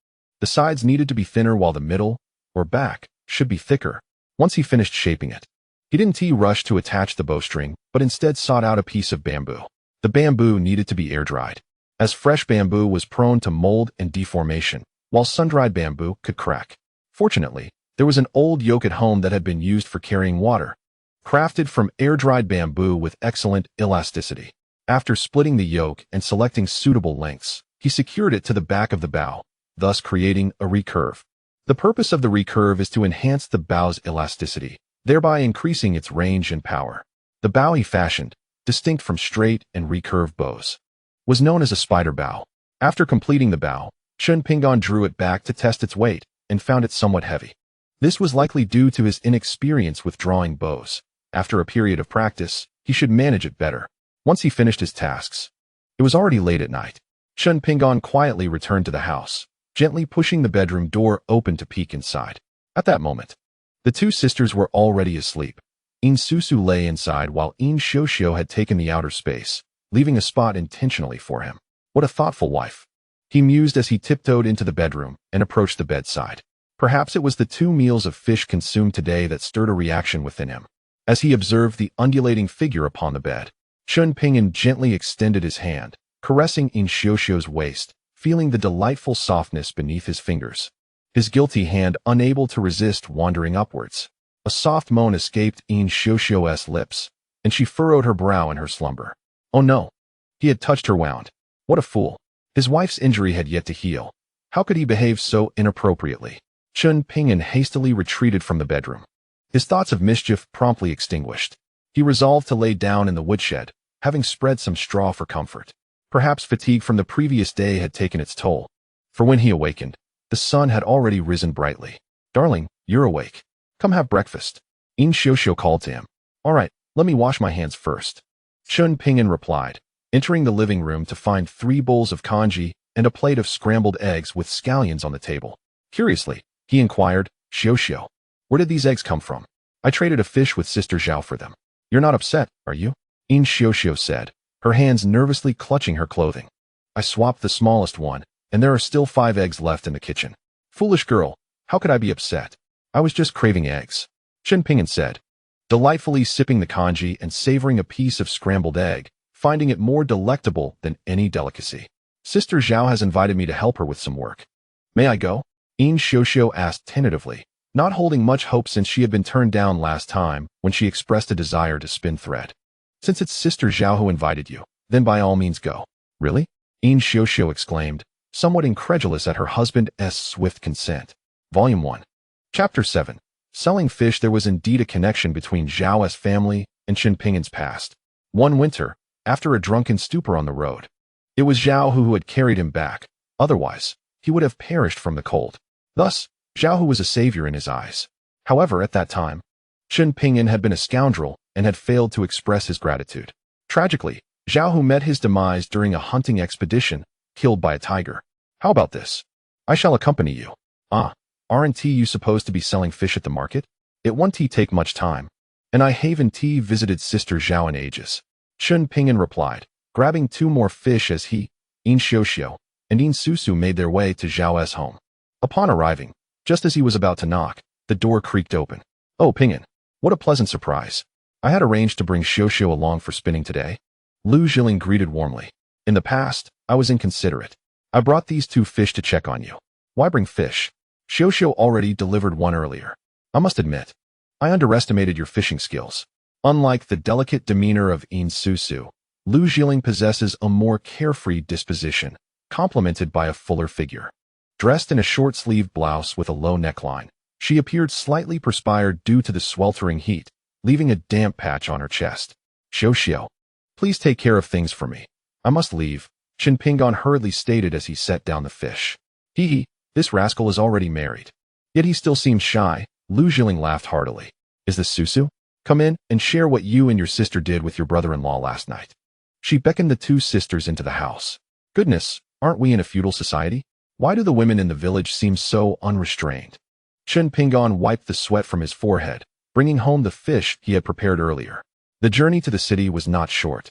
the sides needed to be thinner while the middle, or back, should be thicker. Once he finished shaping it, he didn't rush to attach the bowstring, but instead sought out a piece of bamboo. The bamboo needed to be air-dried, as fresh bamboo was prone to mold and deformation, while sun-dried bamboo could crack. Fortunately, there was an old yoke at home that had been used for carrying water, crafted from air-dried bamboo with excellent elasticity. After splitting the yoke and selecting suitable lengths, he secured it to the back of the bow, thus creating a recurve. The purpose of the recurve is to enhance the bow's elasticity, thereby increasing its range and power. The bow he fashioned, distinct from straight and recurved bows, was known as a spider bow. After completing the bow, Chen Pingan drew it back to test its weight and found it somewhat heavy. This was likely due to his inexperience with drawing bows. After a period of practice, he should manage it better. Once he finished his tasks, it was already late at night. Chen Pingan quietly returned to the house, gently pushing the bedroom door open to peek inside. At that moment, the 2 sisters were already asleep. Susu lay inside while Xiao had taken the outer space, leaving a spot intentionally for him. What a thoughtful wife, he mused as he tiptoed into the bedroom and approached the bedside. Perhaps it was the 2 meals of fish consumed today that stirred a reaction within him. As he observed the undulating figure upon the bed, Chen Pingan gently extended his hand, caressing Xiao's waist, feeling the delightful softness beneath his fingers. His guilty hand unable to resist wandering upwards. A soft moan escaped Xiao's lips, and she furrowed her brow in her slumber. Oh no! He had touched her wound. What a fool! His wife's injury had yet to heal. How could he behave so inappropriately? Chen Pingan hastily retreated from the bedroom, his thoughts of mischief promptly extinguished. He resolved to lay down in the woodshed, having spread some straw for comfort. Perhaps fatigue from the previous day had taken its toll, for when he awakened, the sun had already risen brightly. Darling, you're awake. Come have breakfast. Xiao called to him. All right, let me wash my hands first. Chen Pingan replied, entering the living room to find 3 bowls of congee and a plate of scrambled eggs with scallions on the table. Curiously, he inquired, Xiao, where did these eggs come from? I traded a fish with Sister Zhao for them. You're not upset, are you? Xiao said, her hands nervously clutching her clothing. I swapped the smallest one, and there are still 5 eggs left in the kitchen. Foolish girl, how could I be upset? I was just craving eggs. Chen Pingan said, delightfully sipping the congee and savoring a piece of scrambled egg, finding it more delectable than any delicacy. Sister Zhao has invited me to help her with some work. May I go? Yin Xiuxiu asked tentatively, not holding much hope since she had been turned down last time when she expressed a desire to spin thread. Since it's Sister Zhao who invited you, then by all means go. Really? Yin Xiuxiu exclaimed, somewhat incredulous at her husband's swift consent. Volume 1. Chapter 7. Selling fish. There was indeed a connection between Zhao's family and Chen Pingan's past. One winter, after a drunken stupor on the road, it was Zhao who had carried him back. Otherwise, he would have perished from the cold. Thus, Zhao Hu was a savior in his eyes. However, at that time, Chen Pingan had been a scoundrel and had failed to express his gratitude. Tragically, Zhao Hu met his demise during a hunting expedition, killed by a tiger. How about this? I shall accompany you. Aren't you supposed to be selling fish at the market? It won't take much time. And I haven't visited Sister Zhao in ages. Chen Pingan replied, grabbing 2 more fish as he, Yin Xiuxiu, and Yin Susu made their way to Zhao's home. Upon arriving, just as he was about to knock, the door creaked open. Oh, Pingan, what a pleasant surprise. I had arranged to bring Xiuxiu along for spinning today. Lu Zhiling greeted warmly. In the past, I was inconsiderate. I brought these 2 fish to check on you. Why bring fish? Xiuxiu already delivered one earlier. I must admit, I underestimated your fishing skills. Unlike the delicate demeanor of Yin Susu, Lu Zhiling possesses a more carefree disposition, complemented by a fuller figure. Dressed in a short-sleeved blouse with a low neckline, she appeared slightly perspired due to the sweltering heat, leaving a damp patch on her chest. Xiuxiu, please take care of things for me. I must leave, Chen Pingan hurriedly stated as he set down the fish. This rascal is already married. Yet he still seems shy. Lu Zhiling laughed heartily. Is this Susu? Come in and share what you and your sister did with your brother-in-law last night. She beckoned the 2 sisters into the house. Goodness, aren't we in a feudal society? Why do the women in the village seem so unrestrained? Chen Pingan wiped the sweat from his forehead, bringing home the fish he had prepared earlier. The journey to the city was not short,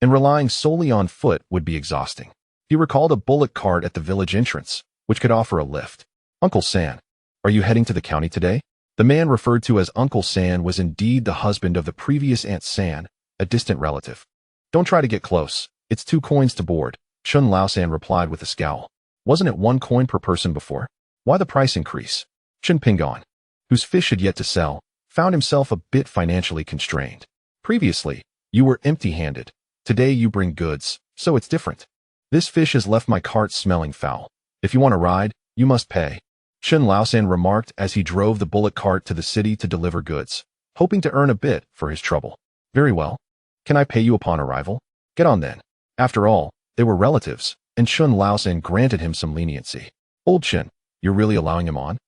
and relying solely on foot would be exhausting. He recalled a bullock cart at the village entrance, which could offer a lift. Uncle San, are you heading to the county today? The man referred to as Uncle San was indeed the husband of the previous Aunt San, a distant relative. Don't try to get close. It's 2 coins to board, Chun Laosan replied with a scowl. Wasn't it 1 coin per person before? Why the price increase? Chen Pingan, whose fish had yet to sell, found himself a bit financially constrained. Previously, you were empty-handed. Today you bring goods, so it's different. This fish has left my cart smelling foul. If you want to ride, you must pay, Chen Laosan remarked as he drove the bullock cart to the city to deliver goods, hoping to earn a bit for his trouble. Very well. Can I pay you upon arrival? Get on then. After all, they were relatives, and Chen Laosan granted him some leniency. Old Chen, you're really allowing him on?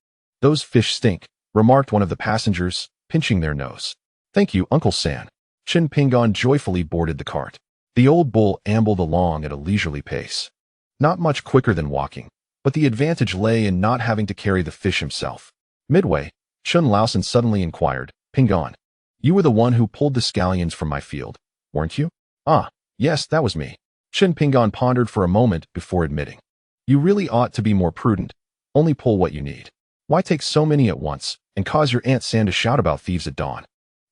Those fish stink, remarked one of the passengers, pinching their nose. Thank you, Uncle San. Chen Pingan joyfully boarded the cart. The old bull ambled along at a leisurely pace. Not much quicker than walking, but the advantage lay in not having to carry the fish himself. Midway, Chen Laosan suddenly inquired, Pingan, you were the one who pulled the scallions from my field, weren't you? Ah, yes, that was me. Chen Pingan pondered for a moment before admitting. You really ought to be more prudent. Only pull what you need. Why take so many at once and cause your Aunt San to shout about thieves at dawn?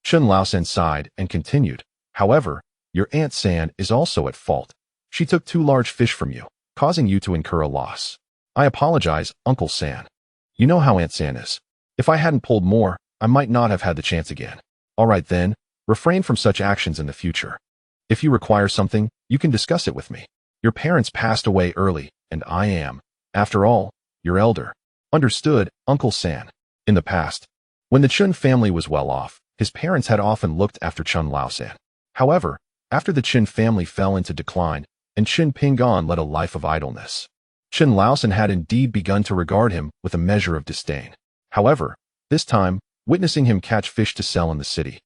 Chen Laosan sighed and continued. However, your Aunt San is also at fault. She took 2 large fish from you, causing you to incur a loss. I apologize, Uncle San. You know how Aunt San is. If I hadn't pulled more, I might not have had the chance again. All right then, refrain from such actions in the future. If you require something, you can discuss it with me. Your parents passed away early, and I am, after all, your elder. Understood, Uncle San. In the past, when the Chen family was well off, his parents had often looked after Chen Laosan. However, after the Chen family fell into decline, and Chen Pingan led a life of idleness, Chen Laosan had indeed begun to regard him with a measure of disdain. However, this time, witnessing him catch fish to sell in the city,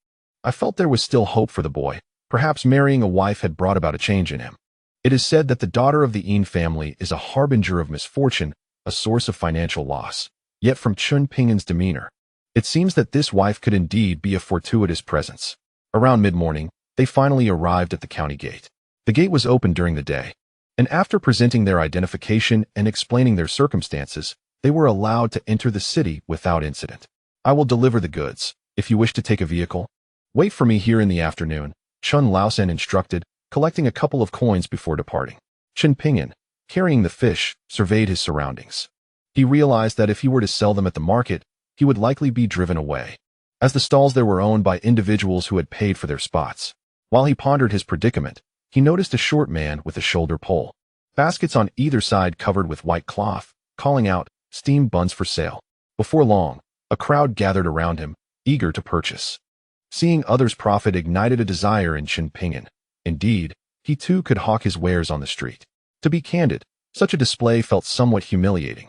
I felt there was still hope for the boy. Perhaps marrying a wife had brought about a change in him. It is said that the daughter of the Yin family is a harbinger of misfortune, a source of financial loss. Yet from Chen Pingan's demeanor, it seems that this wife could indeed be a fortuitous presence. Around mid-morning, they finally arrived at the county gate. The gate was open during the day, and after presenting their identification and explaining their circumstances, they were allowed to enter the city without incident. I will deliver the goods. If you wish to take a vehicle, wait for me here in the afternoon, Chen Laosan instructed, collecting a couple of coins before departing. Chen Pingan, carrying the fish, surveyed his surroundings. He realized that if he were to sell them at the market, he would likely be driven away, as the stalls there were owned by individuals who had paid for their spots. While he pondered his predicament, he noticed a short man with a shoulder pole, baskets on either side covered with white cloth, calling out, "Steamed buns for sale." Before long, a crowd gathered around him, eager to purchase. Seeing others profit ignited a desire in Chen Pingan. Indeed, he too could hawk his wares on the street. To be candid, such a display felt somewhat humiliating.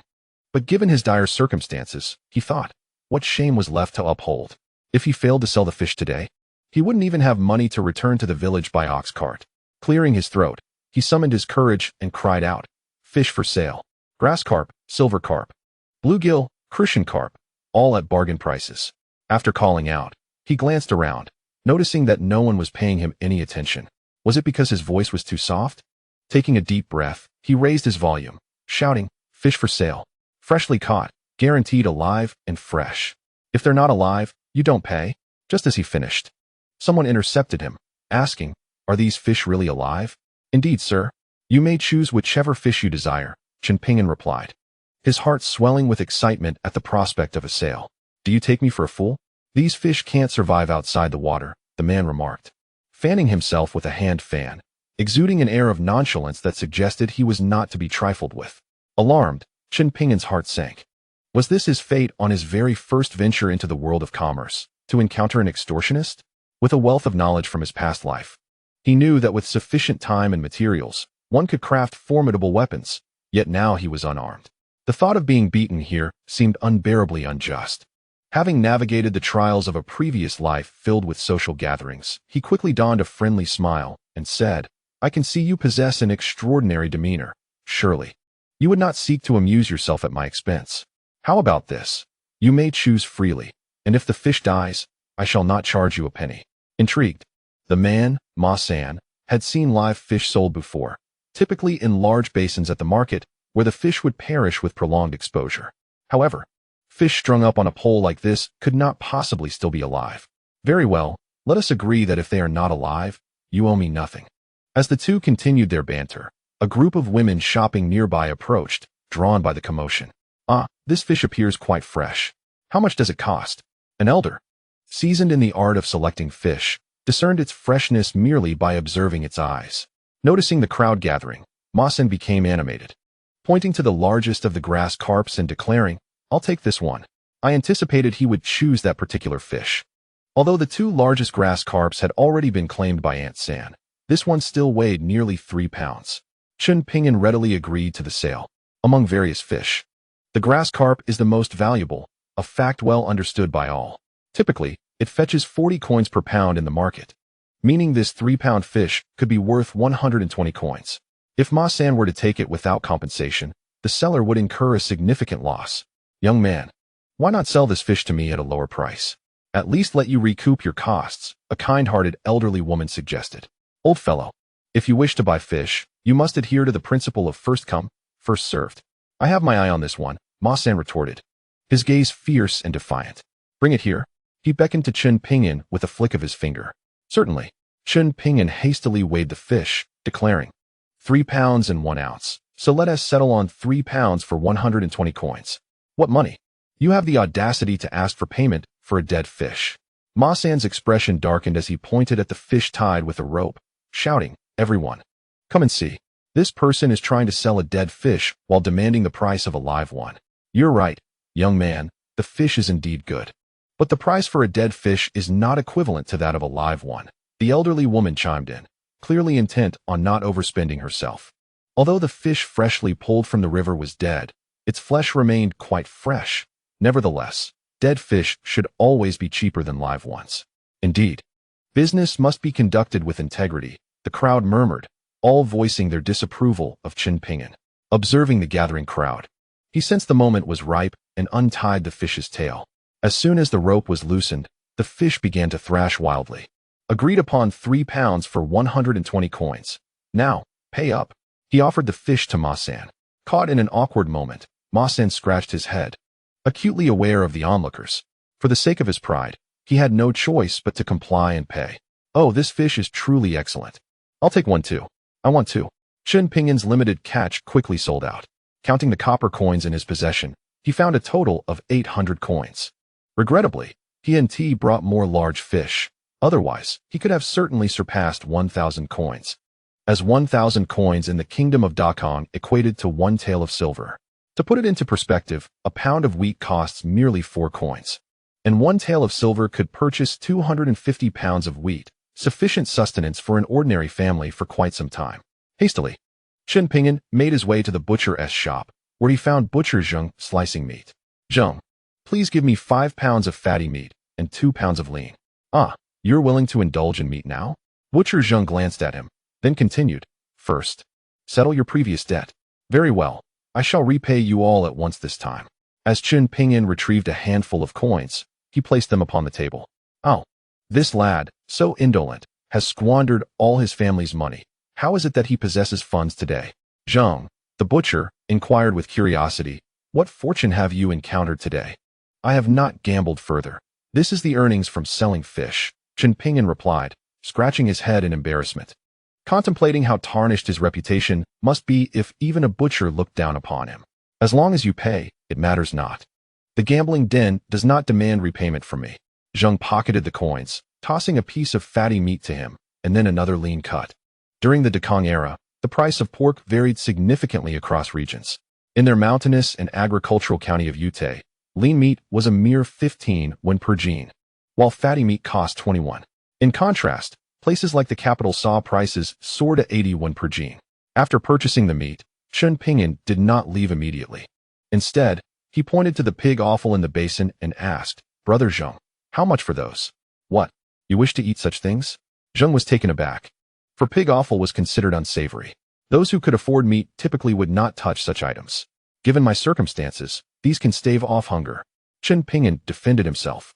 But given his dire circumstances, he thought, what shame was left to uphold? If he failed to sell the fish today, he wouldn't even have money to return to the village by ox cart. Clearing his throat, he summoned his courage and cried out, "Fish for sale. Grass carp, silver carp, bluegill, Christian carp, all at bargain prices." After calling out, he glanced around, noticing that no one was paying him any attention. Was it because his voice was too soft? Taking a deep breath, he raised his volume, shouting, "Fish for sale. Freshly caught, guaranteed alive and fresh. If they're not alive, you don't pay." Just as he finished, someone intercepted him, asking, "Are these fish really alive?" "Indeed, sir. You may choose whichever fish you desire," Chen Pingan replied, his heart swelling with excitement at the prospect of a sale. "Do you take me for a fool? These fish can't survive outside the water," the man remarked, fanning himself with a hand fan, exuding an air of nonchalance that suggested he was not to be trifled with. Alarmed, Chen Pingan's heart sank. Was this his fate on his very first venture into the world of commerce, to encounter an extortionist? With a wealth of knowledge from his past life, he knew that with sufficient time and materials, one could craft formidable weapons, yet now he was unarmed. The thought of being beaten here seemed unbearably unjust. Having navigated the trials of a previous life filled with social gatherings, he quickly donned a friendly smile and said, "I can see you possess an extraordinary demeanor. Surely, you would not seek to amuse yourself at my expense. How about this? You may choose freely, and if the fish dies, I shall not charge you a penny." Intrigued, the man, Ma San, had seen live fish sold before, typically in large basins at the market, where the fish would perish with prolonged exposure. However, fish strung up on a pole like this could not possibly still be alive. "Very well, let us agree that if they are not alive, you owe me nothing." As the two continued their banter, a group of women shopping nearby approached, drawn by the commotion. "Ah, this fish appears quite fresh. How much does it cost?" An elder, seasoned in the art of selecting fish, discerned its freshness merely by observing its eyes. Noticing the crowd gathering, Masen became animated, pointing to the largest of the grass carps and declaring, "I'll take this one." I anticipated he would choose that particular fish. Although the two largest grass carps had already been claimed by Aunt San, this one still weighed nearly 3 pounds. Chen Pingan readily agreed to the sale. Among various fish, the grass carp is the most valuable, a fact well understood by all. Typically, it fetches 40 coins per pound in the market, meaning this 3-pound fish could be worth 120 coins. If Ma San were to take it without compensation, the seller would incur a significant loss. "Young man, why not sell this fish to me at a lower price? At least let you recoup your costs," a kind-hearted elderly woman suggested. "Old fellow, if you wish to buy fish, you must adhere to the principle of first come, first served." "I have my eye on this one," Ma San retorted, his gaze fierce and defiant. "Bring it here." He beckoned to Chen Pingan with a flick of his finger. "Certainly." Chen Pingan hastily weighed the fish, declaring, 3 pounds and 1 ounce. "So let us settle on 3 pounds for 120 coins. "What money? You have the audacity to ask for payment for a dead fish." Ma San's expression darkened as he pointed at the fish tied with a rope, shouting, "Everyone, come and see. This person is trying to sell a dead fish while demanding the price of a live one." "You're right, young man, the fish is indeed good. But the price for a dead fish is not equivalent to that of a live one," the elderly woman chimed in, clearly intent on not overspending herself. Although the fish freshly pulled from the river was dead, its flesh remained quite fresh. Nevertheless, dead fish should always be cheaper than live ones. Indeed, business must be conducted with integrity, the crowd murmured, all voicing their disapproval of Chen Pingan. Observing the gathering crowd, he sensed the moment was ripe and untied the fish's tail. As soon as the rope was loosened, the fish began to thrash wildly. Agreed upon 3 pounds for 120 coins. "Now, pay up." He offered the fish to Ma San. Caught in an awkward moment, Ma San scratched his head, acutely aware of the onlookers. For the sake of his pride, he had no choice but to comply and pay. "Oh, this fish is truly excellent. I'll take one too. I want two." Chen Pingan's limited catch quickly sold out. Counting the copper coins in his possession, he found a total of 800 coins. Regrettably, he and T brought more large fish. Otherwise, he could have certainly surpassed 1,000 coins, as 1,000 coins in the kingdom of Dakong equated to 1 tael of silver. To put it into perspective, a pound of wheat costs merely 4 coins, and 1 tael of silver could purchase 250 pounds of wheat, sufficient sustenance for an ordinary family for quite some time. Hastily, Chen Pingan made his way to the butcher's shop, where he found Butcher Zheng slicing meat. "Zheng, please give me 5 pounds of fatty meat and 2 pounds of lean." "Ah, you're willing to indulge in meat now?" Butcher Zheng glanced at him, then continued, "First, settle your previous debt." "Very well, I shall repay you all at once this time." As Chen Pingan retrieved a handful of coins, he placed them upon the table. "Oh, this lad, so indolent, has squandered all his family's money. How is it that he possesses funds today?" Zheng, the butcher, inquired with curiosity, "What fortune have you encountered today?" "I have not gambled further. This is the earnings from selling fish," Chen Pingan replied, scratching his head in embarrassment, contemplating how tarnished his reputation must be if even a butcher looked down upon him. "As long as you pay, it matters not. The gambling den does not demand repayment from me." Zheng pocketed the coins, tossing a piece of fatty meat to him, and then another lean cut. During the Dakong era, the price of pork varied significantly across regions. In their mountainous and agricultural county of Yute, lean meat was a mere 15 won per jin, while fatty meat cost 21. In contrast, places like the capital saw prices soar to 80 won per jin. After purchasing the meat, Chen Pingan did not leave immediately. Instead, he pointed to the pig offal in the basin and asked, "Brother Zheng, how much for those?" "What? You wish to eat such things?" Zheng was taken aback, for pig offal was considered unsavory. Those who could afford meat typically would not touch such items. "Given my circumstances, these can stave off hunger." Chen Pingan defended himself.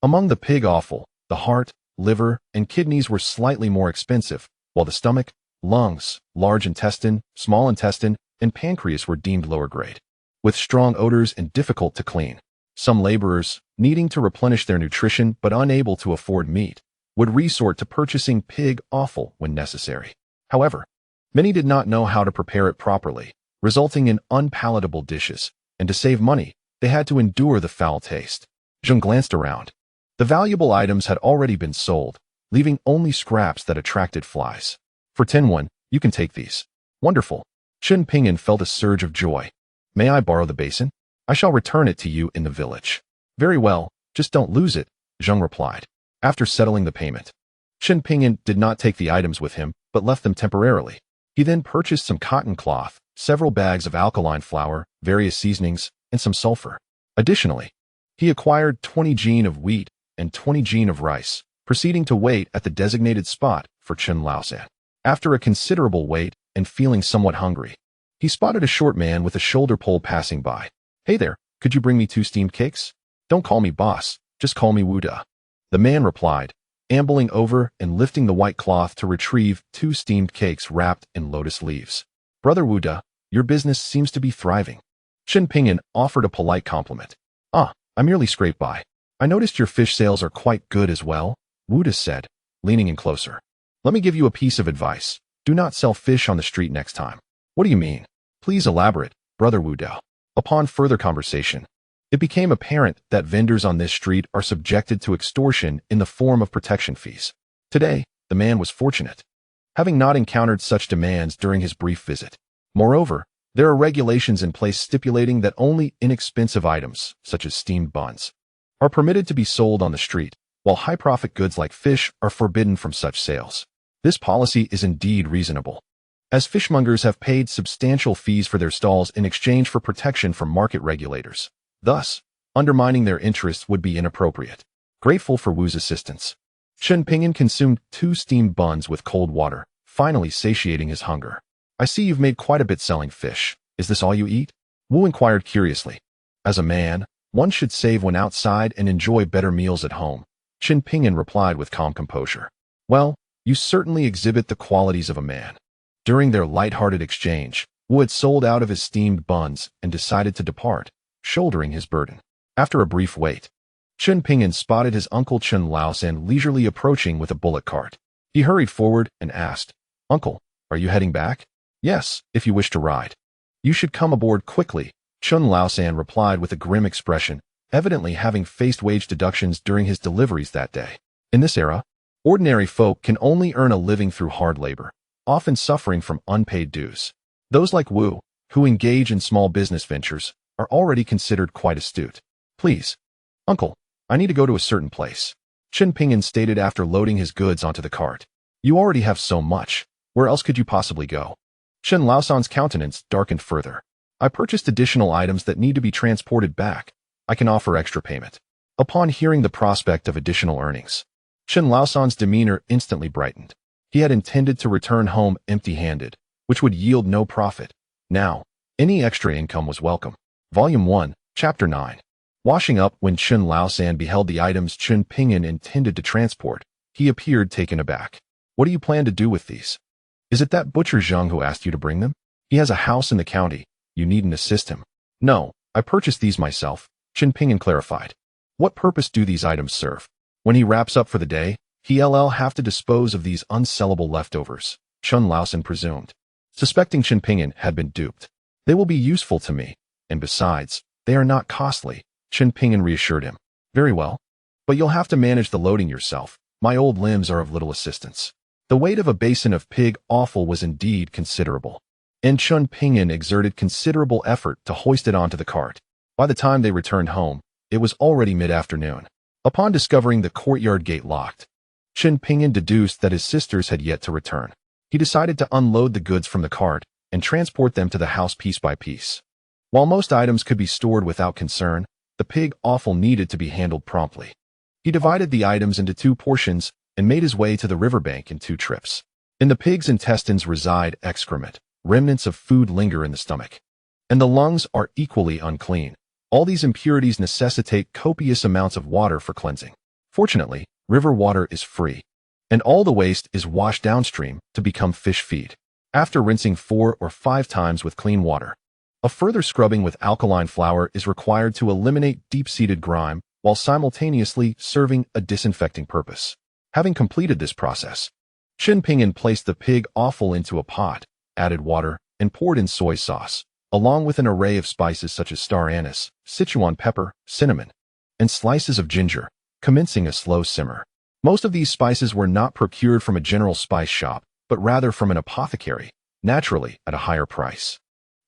Among the pig offal, the heart, liver, and kidneys were slightly more expensive, while the stomach, lungs, large intestine, small intestine, and pancreas were deemed lower grade, with strong odors and difficult to clean. Some laborers, needing to replenish their nutrition but unable to afford meat, would resort to purchasing pig offal when necessary. However, many did not know how to prepare it properly, resulting in unpalatable dishes, and to save money, they had to endure the foul taste. Zheng glanced around. The valuable items had already been sold, leaving only scraps that attracted flies. "For 10 won, you can take these." "Wonderful." Chen Pingan felt a surge of joy. "May I borrow the basin? I shall return it to you in the village." "Very well, just don't lose it," Zheng replied. After settling the payment, Chen Pingan did not take the items with him, but left them temporarily. He then purchased some cotton cloth, several bags of alkaline flour, various seasonings, and some sulfur. Additionally, he acquired 20 jin of wheat and 20 jin of rice, proceeding to wait at the designated spot for Chen Laosan. After a considerable wait and feeling somewhat hungry, he spotted a short man with a shoulder pole passing by. "Hey there, could you bring me 2 steamed cakes?" "Don't call me boss, just call me Wuda," the man replied, ambling over and lifting the white cloth to retrieve 2 steamed cakes wrapped in lotus leaves. "Brother Wuda, your business seems to be thriving." Chen Pingan offered a polite compliment. "Ah, I merely scraped by. I noticed your fish sales are quite good as well," Wuda said, leaning in closer. "Let me give you a piece of advice. Do not sell fish on the street next time." "What do you mean? Please elaborate, Brother Wuda." Upon further conversation, it became apparent that vendors on this street are subjected to extortion in the form of protection fees. Today, the man was fortunate, having not encountered such demands during his brief visit. Moreover, there are regulations in place stipulating that only inexpensive items, such as steamed buns, are permitted to be sold on the street, while high-profit goods like fish are forbidden from such sales. This policy is indeed reasonable, as fishmongers have paid substantial fees for their stalls in exchange for protection from market regulators. Thus, undermining their interests would be inappropriate. Grateful for Wu's assistance, Chen Pingan consumed 2 steamed buns with cold water, finally satiating his hunger. "I see you've made quite a bit selling fish. Is this all you eat?" Wu inquired curiously. "As a man, one should save when outside and enjoy better meals at home," Chen Pingan replied with calm composure. "Well, you certainly exhibit the qualities of a man." During their light-hearted exchange, Wu had sold out of his steamed buns and decided to depart, shouldering his burden. After a brief wait, Chen Pingan spotted his uncle Chen Laosan leisurely approaching with a bullock cart. He hurried forward and asked, "Uncle, are you heading back?" "Yes, if you wish to ride." You should come aboard quickly, Chen Laosan replied with a grim expression, evidently having faced wage deductions during his deliveries that day. In this era, ordinary folk can only earn a living through hard labor, often suffering from unpaid dues. Those like Wu, who engage in small business ventures, are already considered quite astute. Please, uncle, I need to go to a certain place, Chen Pingan stated after loading his goods onto the cart. You already have so much. Where else could you possibly go? Chen Laosan's countenance darkened further. I purchased additional items that need to be transported back. I can offer extra payment. Upon hearing the prospect of additional earnings, Chen Laosan's demeanor instantly brightened. He had intended to return home empty-handed, which would yield no profit. Now, any extra income was welcome. Volume 1, Chapter 9. Washing up. When Chen Laosan beheld the items Chen Pingan intended to transport, he appeared taken aback. What do you plan to do with these? Is it that butcher Zhang who asked you to bring them? He has a house in the county. You needn't assist him. No, I purchased these myself, Chen Pingan clarified. What purpose do these items serve? When he wraps up for the day, he'll have to dispose of these unsellable leftovers, Chen Laosan presumed. Suspecting Chen Pingan had been duped. They will be useful to me, and besides, they are not costly, Chen Pingan reassured him. Very well. But you'll have to manage the loading yourself. My old limbs are of little assistance. The weight of a basin of pig offal was indeed considerable, and Chen Pingan exerted considerable effort to hoist it onto the cart. By the time they returned home, it was already mid-afternoon. Upon discovering the courtyard gate locked, Chen Pingan deduced that his sisters had yet to return. He decided to unload the goods from the cart and transport them to the house piece by piece. While most items could be stored without concern, the pig offal needed to be handled promptly. He divided the items into 2 portions and made his way to the riverbank in 2 trips. In the pig's intestines reside excrement. Remnants of food linger in the stomach, and the lungs are equally unclean. All these impurities necessitate copious amounts of water for cleansing. Fortunately, river water is free, and all the waste is washed downstream to become fish feed. After rinsing 4 or 5 times with clean water, a further scrubbing with alkaline flour is required to eliminate deep-seated grime while simultaneously serving a disinfecting purpose. Having completed this process, Chen Pingan placed the pig offal into a pot, added water, and poured in soy sauce, along with an array of spices such as star anise, Sichuan pepper, cinnamon, and slices of ginger, commencing a slow simmer. Most of these spices were not procured from a general spice shop, but rather from an apothecary, naturally at a higher price.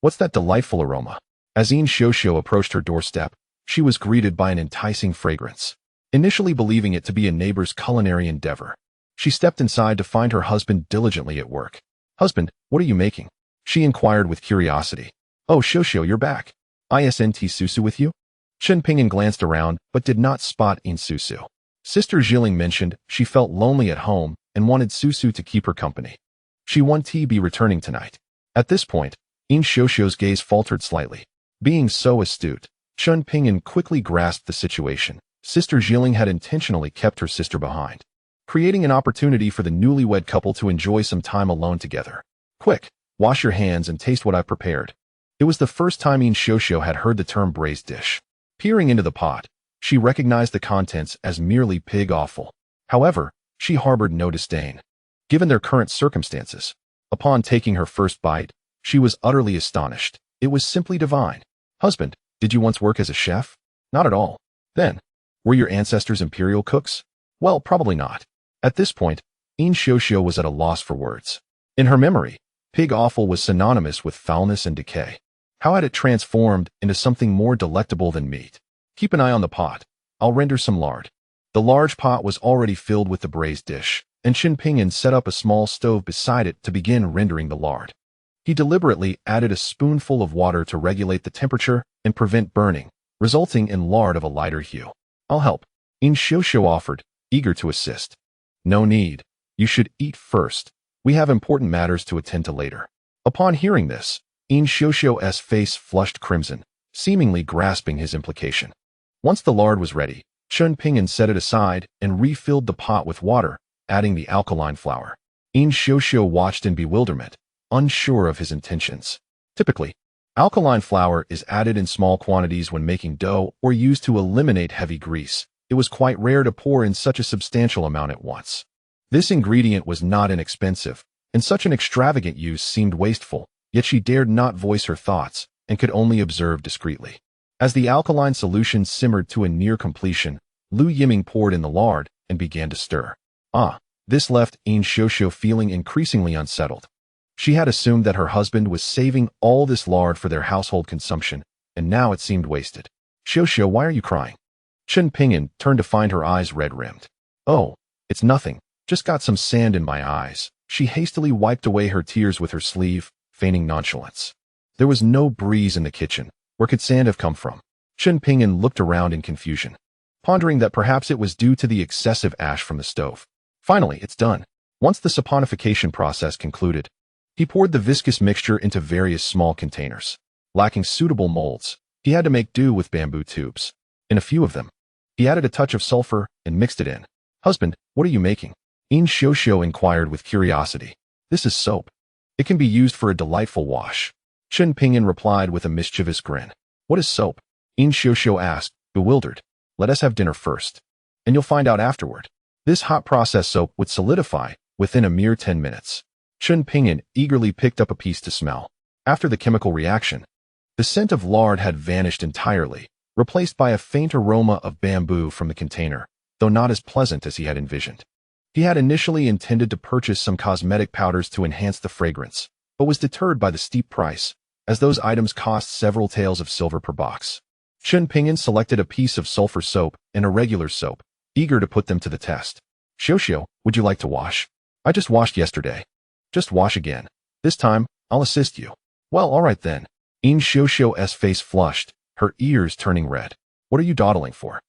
What's that delightful aroma? As Yin Xiuxiu approached her doorstep, she was greeted by an enticing fragrance. Initially believing it to be a neighbor's culinary endeavor, she stepped inside to find her husband diligently at work. Husband, what are you making? She inquired with curiosity. Oh, Xiuxiu, you're back. Isn't Susu with you? Chen Pingan glanced around, but did not spot Yin Susu. Sister Zhiling mentioned she felt lonely at home and wanted Susu to keep her company. She wanted be returning tonight. At this point, Yin Xiuxiu's gaze faltered slightly. Being so astute, Chen Pingan quickly grasped the situation. Sister Zhiling had intentionally kept her sister behind, creating an opportunity for the newlywed couple to enjoy some time alone together. Quick, wash your hands and taste what I've prepared. It was the first time Yin Xiuxiu had heard the term braised dish. Peering into the pot, she recognized the contents as merely pig offal. However, she harbored no disdain, given their current circumstances. Upon taking her first bite, she was utterly astonished. It was simply divine. Husband, did you once work as a chef? Not at all. Then, were your ancestors imperial cooks? Well, probably not. At this point, Yin Xiuxiu was at a loss for words. In her memory, pig offal was synonymous with foulness and decay. How had it transformed into something more delectable than meat? Keep an eye on the pot. I'll render some lard. The large pot was already filled with the braised dish, and Chen Pingan set up a small stove beside it to begin rendering the lard. He deliberately added a spoonful of water to regulate the temperature and prevent burning, resulting in lard of a lighter hue. I'll help, Yin Xiuxiu offered, eager to assist. No need. You should eat first. We have important matters to attend to later. Upon hearing this, Yin Xiuxiu's face flushed crimson, seemingly grasping his implication. Once the lard was ready, Chen Pingan set it aside and refilled the pot with water, adding the alkaline flour. Yin Xiuxiu watched in bewilderment, unsure of his intentions. Typically, alkaline flour is added in small quantities when making dough or used to eliminate heavy grease. It was quite rare to pour in such a substantial amount at once. This ingredient was not inexpensive, and such an extravagant use seemed wasteful. yet she dared not voice her thoughts and could only observe discreetly. As the alkaline solution simmered to a near completion, Lu Yiming poured in the lard and began to stir. This left Yin Xiuxiu feeling increasingly unsettled. She had assumed that her husband was saving all this lard for their household consumption, and now it seemed wasted. "Xiuxiu, why are you crying?" Chen Pingan turned to find her eyes red-rimmed. "Oh, it's nothing. Just got some sand in my eyes." She hastily wiped away her tears with her sleeve, feigning nonchalance. There was no breeze in the kitchen. Where could sand have come from? Chen Pingan looked around in confusion, pondering that perhaps it was due to the excessive ash from the stove. Finally, it's done. Once the saponification process concluded, he poured the viscous mixture into various small containers. Lacking suitable molds, he had to make do with bamboo tubes. In a few of them, he added a touch of sulfur and mixed it in. "Husband, what are you making?" Yin Xiuxiu inquired with curiosity. "This is soap. It can be used for a delightful wash." Chen Pingan replied with a mischievous grin. "What is soap?" Yin Xiuxiu asked, bewildered. "Let us have dinner first, and you'll find out afterward." This hot process soap would solidify within a mere 10 minutes. Chen Pingan eagerly picked up a piece to smell. After the chemical reaction, the scent of lard had vanished entirely, replaced by a faint aroma of bamboo from the container, though not as pleasant as he had envisioned. He had initially intended to purchase some cosmetic powders to enhance the fragrance, but was deterred by the steep price, as those items cost several taels of silver per box. Chen Pingan selected a piece of sulfur soap and a regular soap, eager to put them to the test. "Xiuxiu, would you like to wash?" "I just washed yesterday." "Just wash again. This time, I'll assist you." "Well, all right then." Yin Xiuxiu's face flushed, her ears turning red. "What are you dawdling for?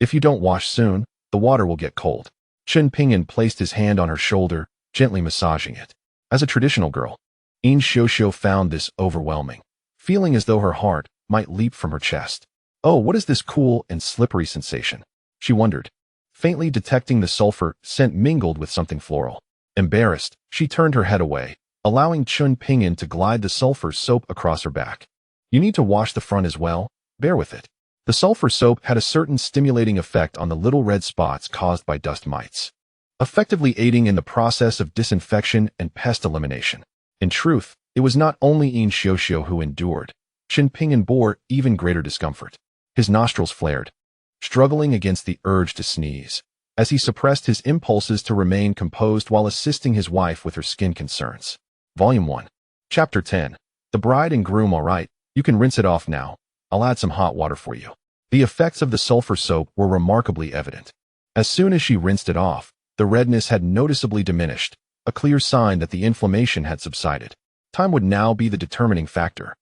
If you don't wash soon, the water will get cold." Chen Pingan placed his hand on her shoulder, gently massaging it. As a traditional girl, Yin Xiuxiu found this overwhelming, feeling as though her heart might leap from her chest. "Oh, what is this cool and slippery sensation?" she wondered, faintly detecting the sulfur scent mingled with something floral. Embarrassed, she turned her head away, allowing Chen Pingan to glide the sulfur soap across her back. "You need to wash the front as well. Bear with it." The sulfur soap had a certain stimulating effect on the little red spots caused by dust mites, effectively aiding in the process of disinfection and pest elimination. In truth, it was not only Yin Xiuxiu who endured. Chen Pingan bore even greater discomfort. His nostrils flared, struggling against the urge to sneeze, as he suppressed his impulses to remain composed while assisting his wife with her skin concerns. Volume 1. Chapter 10. The bride and groom. "All right, you can rinse it off now. I'll add some hot water for you." The effects of the sulfur soap were remarkably evident. As soon as she rinsed it off, the redness had noticeably diminished, a clear sign that the inflammation had subsided. Time would now be the determining factor.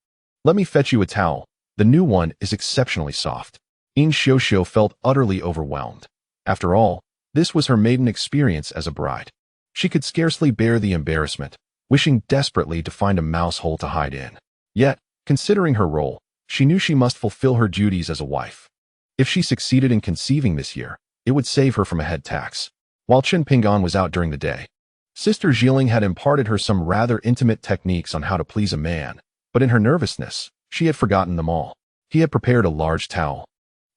"Let me fetch you a towel. The new one is exceptionally soft." Yin Xiuxiu felt utterly overwhelmed. After all, this was her maiden experience as a bride. She could scarcely bear the embarrassment, wishing desperately to find a mouse hole to hide in. Yet, considering her role, she knew she must fulfill her duties as a wife. If she succeeded in conceiving this year, it would save her from a head tax. While Chen Pingan was out during the day, Sister Zhiling had imparted her some rather intimate techniques on how to please a man, but in her nervousness, she had forgotten them all. He had prepared a large towel,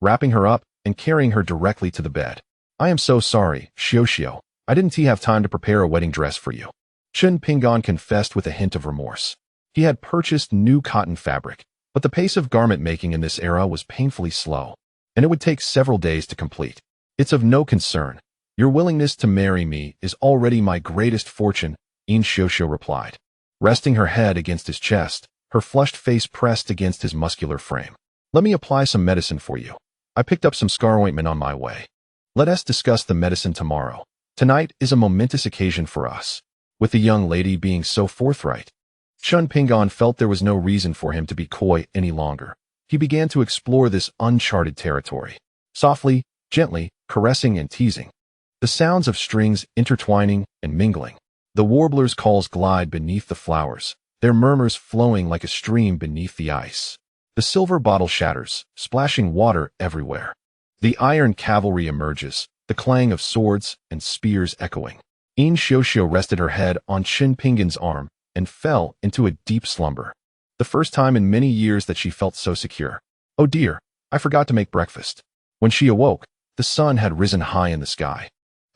wrapping her up and carrying her directly to the bed. "I am so sorry, Xiuxiu. I didn't have time to prepare a wedding dress for you." Chen Pingan confessed with a hint of remorse. He had purchased new cotton fabric, but the pace of garment making in this era was painfully slow, and it would take several days to complete. "It's of no concern. Your willingness to marry me is already my greatest fortune," Yin Xiuxiu replied, resting her head against his chest, her flushed face pressed against his muscular frame. "Let me apply some medicine for you. I picked up some scar ointment on my way. Let us discuss the medicine tomorrow. Tonight is a momentous occasion for us." With the young lady being so forthright, Chen Pingan felt there was no reason for him to be coy any longer. He began to explore this uncharted territory, softly, gently, caressing and teasing. The sounds of strings intertwining and mingling. The warbler's calls glide beneath the flowers, their murmurs flowing like a stream beneath the ice. The silver bottle shatters, splashing water everywhere. The iron cavalry emerges, the clang of swords and spears echoing. Yin Xiuxiu rested her head on Chen Pingan's arm and fell into a deep slumber. The first time in many years that she felt so secure. "Oh dear, I forgot to make breakfast." When she awoke, the sun had risen high in the sky.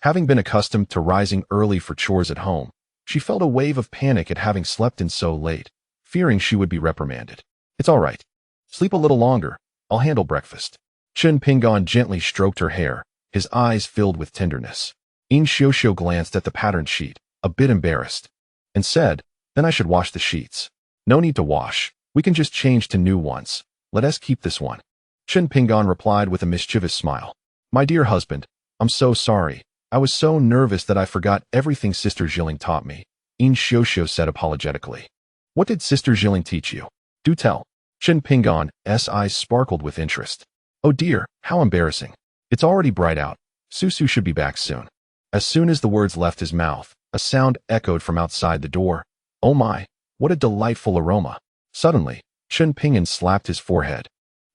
Having been accustomed to rising early for chores at home, she felt a wave of panic at having slept in so late, fearing she would be reprimanded. It's all right. Sleep a little longer. I'll handle breakfast. Chen Pingan gently stroked her hair, his eyes filled with tenderness. In Xiuxiu glanced at the patterned sheet, a bit embarrassed, and said, then I should wash the sheets. No need to wash. We can just change to new ones. Let us keep this one. Chen Pingan replied with a mischievous smile. My dear husband, I'm so sorry. I was so nervous that I forgot everything Sister Jilin taught me. In Xiuxiu said apologetically. What did Sister Jilin teach you? Do tell. Chen Pingan's eyes sparkled with interest. Oh dear, how embarrassing. It's already bright out. Susu should be back soon. As soon as the words left his mouth, a sound echoed from outside the door. Oh my, what a delightful aroma. Suddenly, Chen Pingan slapped his forehead,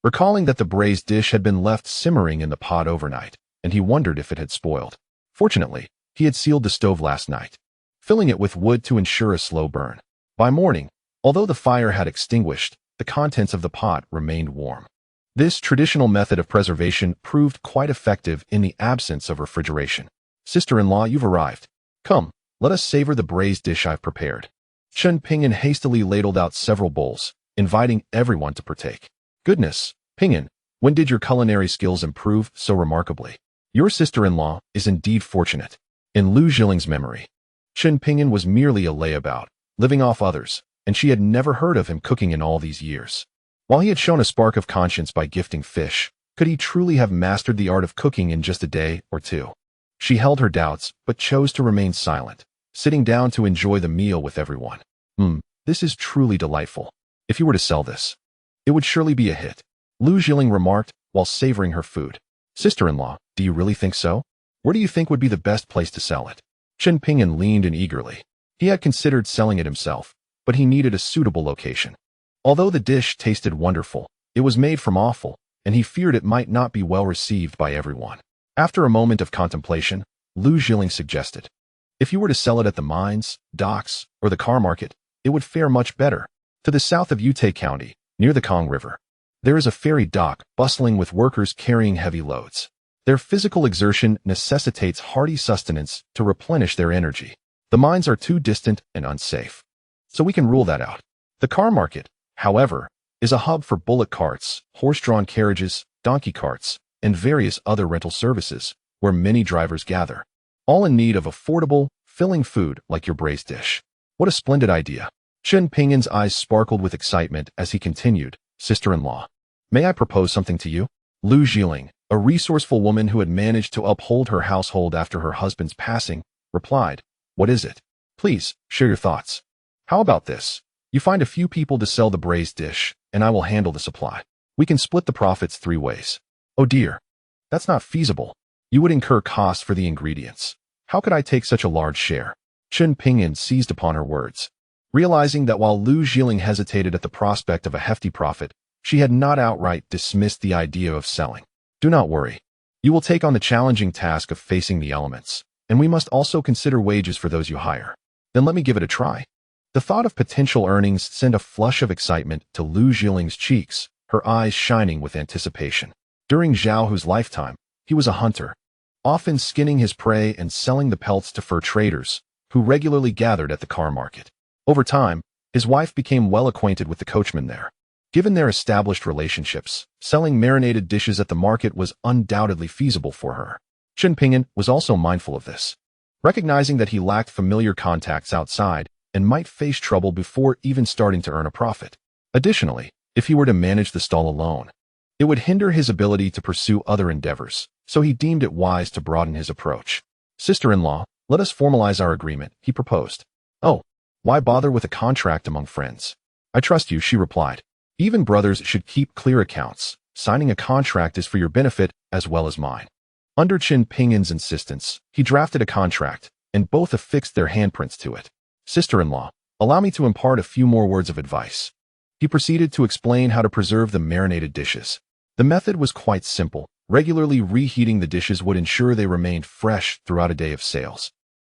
recalling that the braised dish had been left simmering in the pot overnight, and he wondered if it had spoiled. Fortunately, he had sealed the stove last night, filling it with wood to ensure a slow burn. By morning, although the fire had extinguished, the contents of the pot remained warm. This traditional method of preservation proved quite effective in the absence of refrigeration. Sister-in-law, you've arrived. Come, let us savor the braised dish I've prepared. Chen Pingan hastily ladled out several bowls, inviting everyone to partake. Goodness, Pingan, when did your culinary skills improve so remarkably? Your sister-in-law is indeed fortunate. In Lu Jiling's memory, Chen Pingan was merely a layabout, living off others, and she had never heard of him cooking in all these years. While he had shown a spark of conscience by gifting fish, could he truly have mastered the art of cooking in just a day or two? She held her doubts, but chose to remain silent, sitting down to enjoy the meal with everyone. This is truly delightful. If you were to sell this, it would surely be a hit, Lu Jiling remarked while savoring her food. Sister-in-law, do you really think so? Where do you think would be the best place to sell it? Chen Pingan leaned in eagerly. He had considered selling it himself, but he needed a suitable location. Although the dish tasted wonderful, it was made from offal, and he feared it might not be well received by everyone. After a moment of contemplation, Lu Jiling suggested, if you were to sell it at the mines, docks, or the car market, it would fare much better. To the south of Yutei County, near the Kong River, there is a ferry dock bustling with workers carrying heavy loads. Their physical exertion necessitates hearty sustenance to replenish their energy. The mines are too distant and unsafe, so we can rule that out. The car market, however, is a hub for bullock carts, horse-drawn carriages, donkey carts, and various other rental services, where many drivers gather, all in need of affordable, filling food like your braised dish. What a splendid idea. Chen Pingan's eyes sparkled with excitement as he continued, Sister-in-law, may I propose something to you? Lu Jiling, a resourceful woman who had managed to uphold her household after her husband's passing, replied, what is it? Please, share your thoughts. How about this? You find a few people to sell the braised dish, and I will handle the supply. We can split the profits 3 ways. Oh dear, that's not feasible. You would incur costs for the ingredients. How could I take such a large share? Chen Pingan seized upon her words, realizing that while Lu Jiling hesitated at the prospect of a hefty profit, she had not outright dismissed the idea of selling. Do not worry. You will take on the challenging task of facing the elements, and we must also consider wages for those you hire. Then let me give it a try. The thought of potential earnings sent a flush of excitement to Lu Jiling's cheeks, her eyes shining with anticipation. During Zhao Hu's lifetime, he was a hunter, often skinning his prey and selling the pelts to fur traders, who regularly gathered at the car market. Over time, his wife became well acquainted with the coachmen there. Given their established relationships, selling marinated dishes at the market was undoubtedly feasible for her. Chen Pingan was also mindful of this, recognizing that he lacked familiar contacts outside and might face trouble before even starting to earn a profit. Additionally, if he were to manage the stall alone, it would hinder his ability to pursue other endeavors, so he deemed it wise to broaden his approach. Sister-in-law, let us formalize our agreement, he proposed. Oh, why bother with a contract among friends? I trust you, she replied. Even brothers should keep clear accounts. Signing a contract is for your benefit as well as mine. Under Chen Pingan's insistence, he drafted a contract, and both affixed their handprints to it. Sister-in-law, allow me to impart a few more words of advice. He proceeded to explain how to preserve the marinated dishes. The method was quite simple. Regularly reheating the dishes would ensure they remained fresh throughout a day of sales,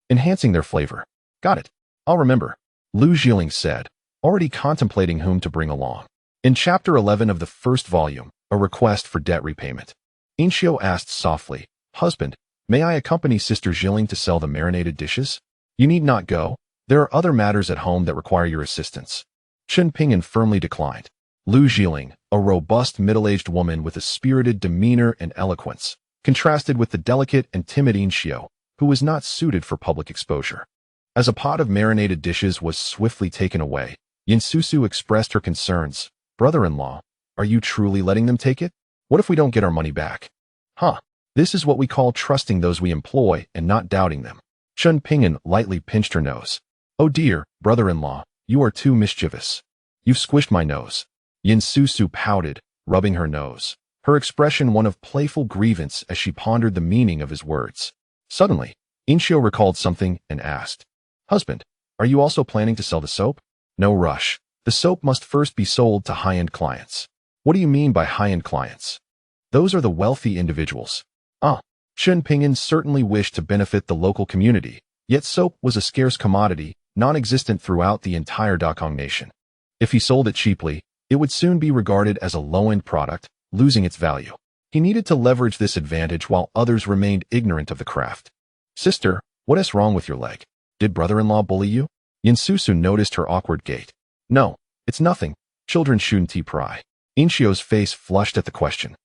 enhancing their flavor. Got it. I'll remember, Lu Jiling said, already contemplating whom to bring along. In Chapter 11 of the first volume, A Request for Debt Repayment, Inxio asked softly, Husband, may I accompany Sister Jiling to sell the marinated dishes? You need not go. There are other matters at home that require your assistance. Chen Pingan firmly declined. Lu Jiling, a robust middle-aged woman with a spirited demeanor and eloquence, contrasted with the delicate and timid Yin Xiao, who was not suited for public exposure. As a pot of marinated dishes was swiftly taken away, Yin Susu expressed her concerns. Brother-in-law, are you truly letting them take it? What if we don't get our money back? Huh. This is what we call trusting those we employ and not doubting them. Chen Pingan lightly pinched her nose. Oh dear, brother-in-law, you are too mischievous. You've squished my nose. Yin Susu pouted, rubbing her nose, her expression one of playful grievance as she pondered the meaning of his words. Suddenly, Yin Xiao recalled something and asked, Husband, are you also planning to sell the soap? No rush. The soap must first be sold to high-end clients. What do you mean by high-end clients? Those are the wealthy individuals. Chen Pingan certainly wished to benefit the local community, yet soap was a scarce commodity, non-existent throughout the entire Dakong nation. If he sold it cheaply, it would soon be regarded as a low-end product, losing its value. He needed to leverage this advantage while others remained ignorant of the craft. Sister, what is wrong with your leg? Did brother-in-law bully you? Yin Susu noticed her awkward gait. No, it's nothing. Children shouldn't pry. Yin Xiao's face flushed at the question.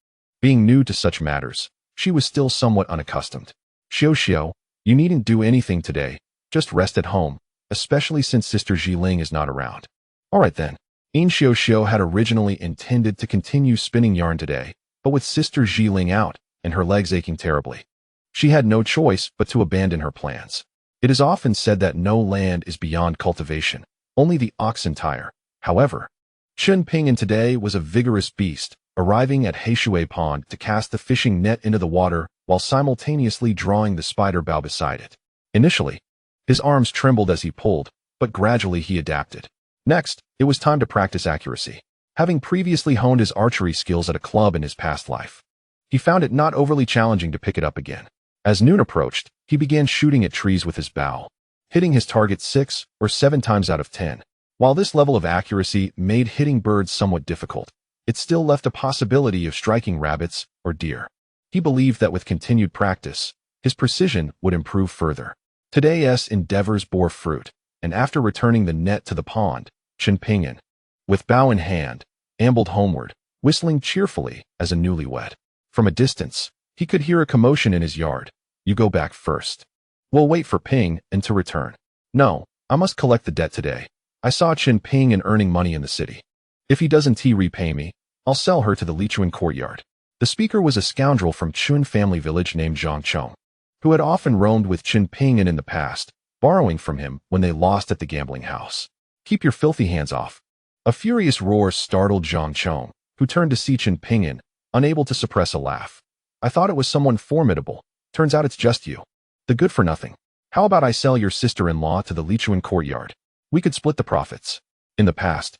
Being new to such matters, she was still somewhat unaccustomed. Xiao, you needn't do anything today. Just rest at home, especially since Sister Jiling is not around. All right then. Yin Xiao had originally intended to continue spinning yarn today, but with Sister Jiling out and her legs aching terribly, she had no choice but to abandon her plans. It is often said that no land is beyond cultivation, only the oxen tire. However, Chen Pingan today was a vigorous beast, arriving at Heishui Pond to cast the fishing net into the water while simultaneously drawing the spider bow beside it. Initially, his arms trembled as he pulled, but gradually he adapted. Next, it was time to practice accuracy. Having previously honed his archery skills at a club in his past life, he found it not overly challenging to pick it up again. As noon approached, he began shooting at trees with his bow, hitting his target 6 or 7 times out of 10. While this level of accuracy made hitting birds somewhat difficult, it still left a possibility of striking rabbits or deer. He believed that with continued practice, his precision would improve further. Today's endeavors bore fruit, and after returning the net to the pond, Chen Pingan, with bow in hand, ambled homeward, whistling cheerfully as a newlywed. From a distance, he could hear a commotion in his yard. You go back first. We'll wait for Ping and to return. No, I must collect the debt today. I saw Chen Pingan earning money in the city. If he doesn't repay me, I'll sell her to the Lichuan courtyard. The speaker was a scoundrel from Chun family village named Zhang Chong, who had often roamed with Chen Pingan in the past, borrowing from him when they lost at the gambling house. Keep your filthy hands off. A furious roar startled Zhang Chong, who turned to see Chen Pingan, unable to suppress a laugh. I thought it was someone formidable. Turns out it's just you. The good for nothing. How about I sell your sister-in-law to the Lichuan courtyard? We could split the profits. In the past,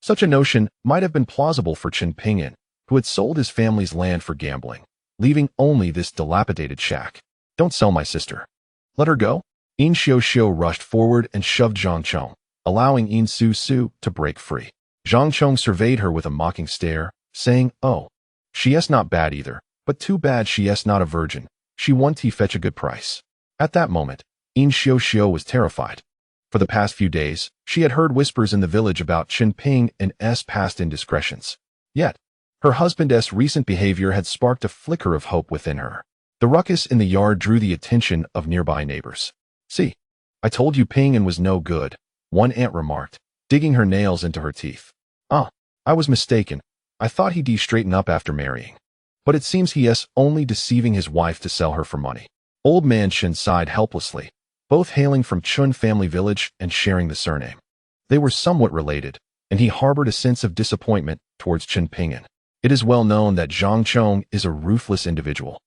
such a notion might have been plausible for Chen Pingan, who had sold his family's land for gambling, leaving only this dilapidated shack. Don't sell my sister. Let her go. Yin Xiao rushed forward and shoved Zhang Chong, allowing Yin Susu to break free. Zhang Chong surveyed her with a mocking stare, saying, Oh, she's not bad either, but too bad she's not a virgin. She won't fetch a good price. At that moment, Yin Xiao was terrified. For the past few days, she had heard whispers in the village about Chen Ping and S past indiscretions. Yet, her husband's recent behavior had sparked a flicker of hope within her. The ruckus in the yard drew the attention of nearby neighbors. See, I told you Pingan was no good, one aunt remarked, digging her nails into her teeth. I was mistaken. I thought he'd straighten up after marrying. But it seems he's only deceiving his wife to sell her for money. Old man Chen sighed helplessly, both hailing from Chun family village and sharing the surname. They were somewhat related, and he harbored a sense of disappointment towards Chen Pingan. It is well known that Zhang Chong is a ruthless individual,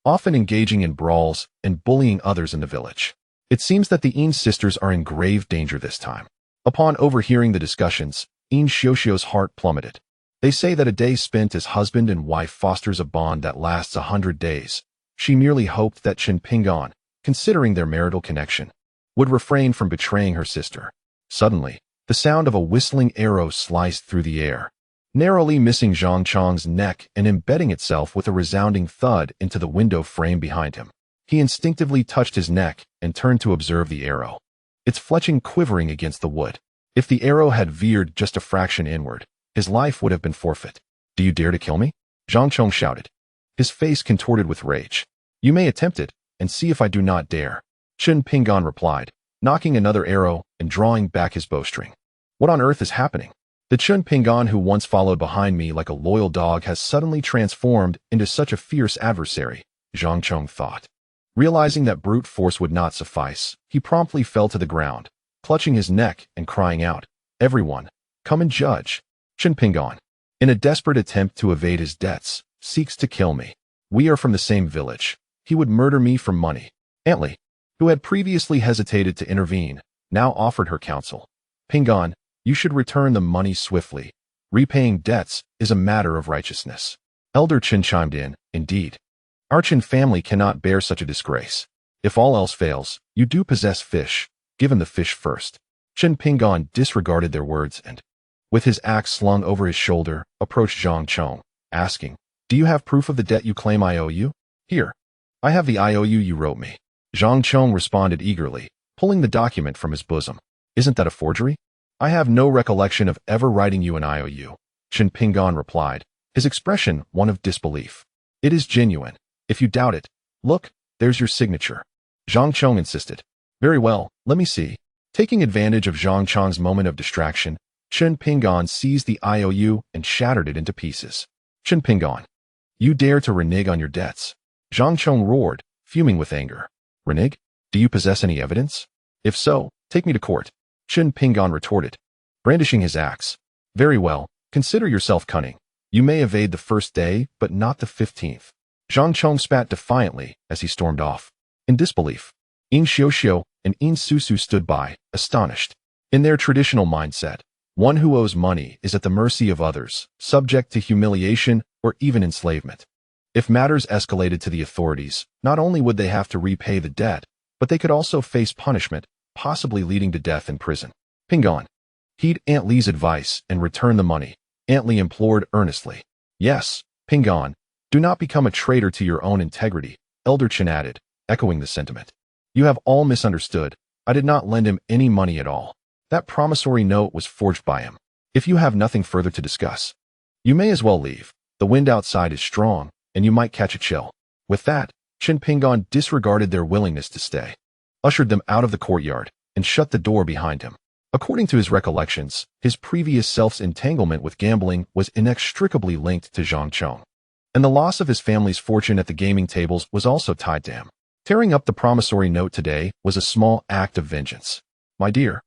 often engaging in brawls and bullying others in the village. It seems that the Yin sisters are in grave danger this time. Upon overhearing the discussions, Yin Xiao's heart plummeted. They say that a day spent as husband and wife fosters a bond that lasts 100 days. She merely hoped that Chen Pingan, considering their marital connection, would refrain from betraying her sister. Suddenly, the sound of a whistling arrow sliced through the air, narrowly missing Zhang Chong's neck and embedding itself with a resounding thud into the window frame behind him. He instinctively touched his neck and turned to observe the arrow, its fletching quivering against the wood. If the arrow had veered just a fraction inward, his life would have been forfeit. Do you dare to kill me? Zhang Chong shouted, his face contorted with rage. You may attempt it, and see if I do not dare. Chen Pingan replied, knocking another arrow and drawing back his bowstring. What on earth is happening? The Chen Pingan who once followed behind me like a loyal dog has suddenly transformed into such a fierce adversary, Zhang Chong thought. Realizing that brute force would not suffice, he promptly fell to the ground, clutching his neck and crying out, Everyone, come and judge. Chen Pingan, in a desperate attempt to evade his debts, seeks to kill me. We are from the same village. He would murder me for money. Antli, who had previously hesitated to intervene, now offered her counsel. Pingan, you should return the money swiftly. Repaying debts is a matter of righteousness. Elder Chen chimed in, Indeed. Our Chen family cannot bear such a disgrace. If all else fails, you do possess fish. Give him the fish first. Chen Pingan disregarded their words and, with his axe slung over his shoulder, approached Zhang Chong, asking, Do you have proof of the debt you claim I owe you? Here. I have the IOU you wrote me. Zhang Chong responded eagerly, pulling the document from his bosom. Isn't that a forgery? I have no recollection of ever writing you an IOU. Chen Pingan replied, his expression one of disbelief. It is genuine. If you doubt it, look, there's your signature. Zhang Chong insisted. Very well, let me see. Taking advantage of Zhang Chong's moment of distraction, Chen Pingan seized the IOU and shattered it into pieces. Chen Pingan, you dare to renege on your debts. Zhang Chong roared, fuming with anger. Renege? Do you possess any evidence? If so, take me to court. Chen Pingan retorted, brandishing his axe. Very well, consider yourself cunning. You may evade the first day, but not the 15th. Zhang Chong spat defiantly as he stormed off. In disbelief, In Xiuxiu and In Susu stood by, astonished. In their traditional mindset, one who owes money is at the mercy of others, subject to humiliation or even enslavement. If matters escalated to the authorities, not only would they have to repay the debt, but they could also face punishment, possibly leading to death in prison. Pingan, heed Aunt Li's advice and return the money, Aunt Li implored earnestly. Yes, Pingan, do not become a traitor to your own integrity, Elder Chen added, echoing the sentiment. You have all misunderstood. I did not lend him any money at all. That promissory note was forged by him. If you have nothing further to discuss, you may as well leave. The wind outside is strong, and you might catch a chill. With that, Chen Pingan disregarded their willingness to stay, ushered them out of the courtyard, and shut the door behind him. According to his recollections, his previous self's entanglement with gambling was inextricably linked to Zhang Chong, and the loss of his family's fortune at the gaming tables was also tied to him. Tearing up the promissory note today was a small act of vengeance. My dear,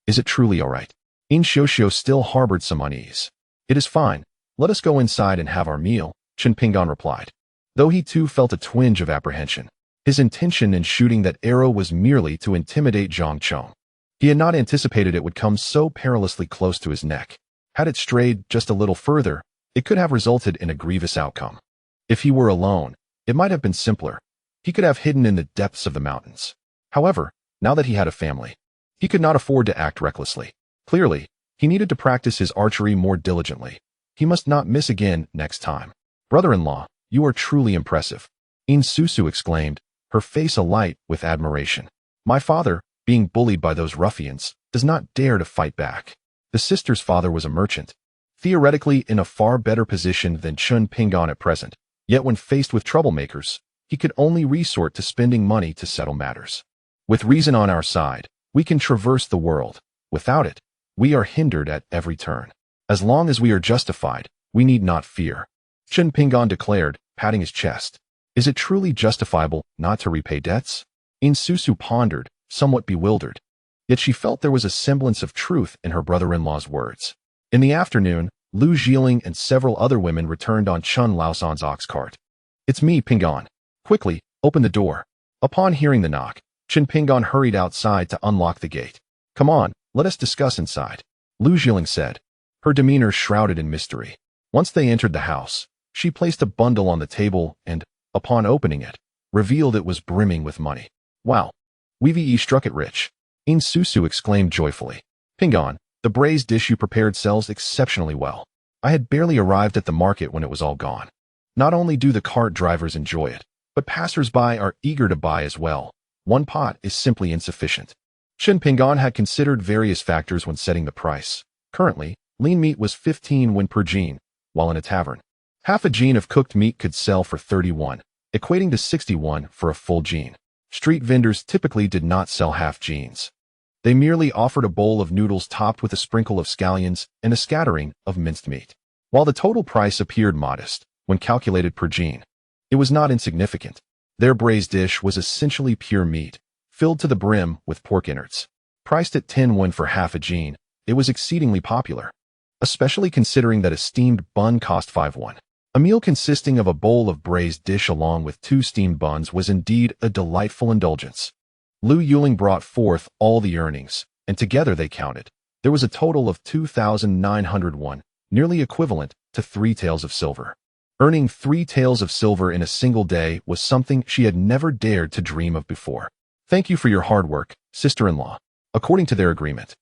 is it truly all right? In Xiuxiu still harbored some unease. It is fine. Let us go inside and have our meal, Chen Pingan replied, though he too felt a twinge of apprehension. His intention in shooting that arrow was merely to intimidate Zhang Chong. He had not anticipated it would come so perilously close to his neck. Had it strayed just a little further, it could have resulted in a grievous outcome. If he were alone, it might have been simpler. He could have hidden in the depths of the mountains. However, now that he had a family, he could not afford to act recklessly. Clearly, he needed to practice his archery more diligently. He must not miss again next time. Brother-in-law, you are truly impressive. In Susu exclaimed, her face alight with admiration. My father, being bullied by those ruffians, does not dare to fight back. The sister's father was a merchant, theoretically in a far better position than Chen Pingan at present, yet when faced with troublemakers, he could only resort to spending money to settle matters. With reason on our side, we can traverse the world. Without it, we are hindered at every turn. As long as we are justified, we need not fear. Chen Pingan declared, patting his chest. Is it truly justifiable not to repay debts? In Susu pondered, somewhat bewildered. Yet she felt there was a semblance of truth in her brother-in-law's words. In the afternoon, Lu Jiling and several other women returned on Chun Laosan's ox cart. It's me, Pingan. Quickly, open the door. Upon hearing the knock, Chen Pingan hurried outside to unlock the gate. Come on, let us discuss inside, Lu Jiling said, her demeanor shrouded in mystery. Once they entered the house, she placed a bundle on the table and, upon opening it, revealed it was brimming with money. Wow, we've struck it rich, In Susu exclaimed joyfully. Pingan, the braised dish you prepared sells exceptionally well. I had barely arrived at the market when it was all gone. Not only do the cart drivers enjoy it, but passers-by are eager to buy as well. One pot is simply insufficient. Chen Pingan had considered various factors when setting the price. Currently, lean meat was 15 won per jean, while in a tavern, half a jean of cooked meat could sell for 31, equating to 61 for a full jean. Street vendors typically did not sell half jeans. They merely offered a bowl of noodles topped with a sprinkle of scallions and a scattering of minced meat. While the total price appeared modest when calculated per jean, it was not insignificant. Their braised dish was essentially pure meat, filled to the brim with pork innards. Priced at 10 won for half a jean, it was exceedingly popular, especially considering that a steamed bun cost 5 won. A meal consisting of a bowl of braised dish along with 2 steamed buns was indeed a delightful indulgence. Lu Yuling brought forth all the earnings, and together they counted. There was a total of 2,900 won, nearly equivalent to 3 taels of silver. Earning 3 taels of silver in a single day was something she had never dared to dream of before. Thank you for your hard work, sister-in-law. According to their agreement,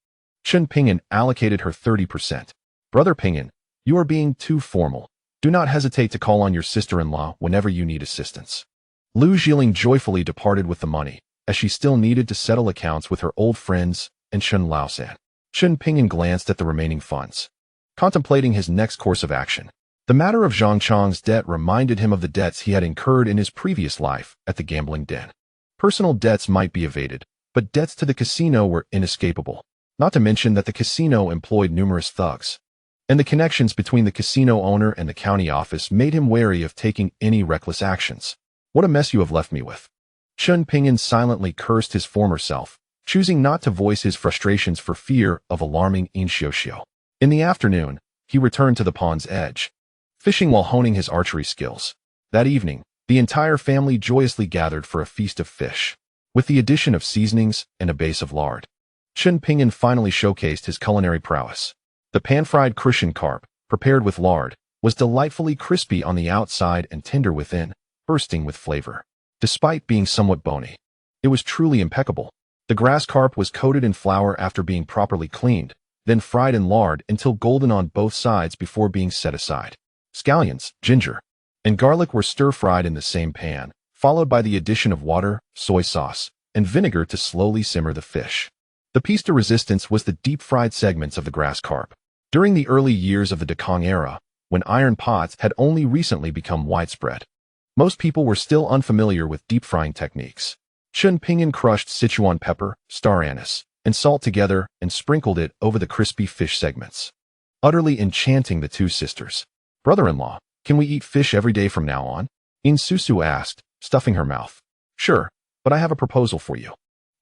Chen Pingan allocated her 30%. Brother Pingan, you are being too formal. Do not hesitate to call on your sister-in-law whenever you need assistance. Lu Jiling joyfully departed with the money, as she still needed to settle accounts with her old friends and Chen Laosan. Chen Pingan glanced at the remaining funds, contemplating his next course of action. The matter of Zhang Chang's debt reminded him of the debts he had incurred in his previous life at the gambling den. Personal debts might be evaded, but debts to the casino were inescapable, not to mention that the casino employed numerous thugs, and the connections between the casino owner and the county office made him wary of taking any reckless actions. What a mess you have left me with. Chen Pingan silently cursed his former self, choosing not to voice his frustrations for fear of alarming In Xiuxiu. In the afternoon, he returned to the pond's edge, fishing while honing his archery skills. That evening, the entire family joyously gathered for a feast of fish, with the addition of seasonings and a base of lard. Chen Pingan finally showcased his culinary prowess. The pan-fried crucian carp, prepared with lard, was delightfully crispy on the outside and tender within, bursting with flavor. Despite being somewhat bony, it was truly impeccable. The grass carp was coated in flour after being properly cleaned, then fried in lard until golden on both sides before being set aside. Scallions, ginger, and garlic were stir-fried in the same pan, followed by the addition of water, soy sauce, and vinegar to slowly simmer the fish. The piece de resistance was the deep-fried segments of the grass carp. During the early years of the Dekong era, when iron pots had only recently become widespread, most people were still unfamiliar with deep-frying techniques. Chen Pingan crushed Sichuan pepper, star anise, and salt together and sprinkled it over the crispy fish segments, utterly enchanting the two sisters. Brother-in-law, can we eat fish every day from now on? In Susu asked, stuffing her mouth. Sure, but I have a proposal for you.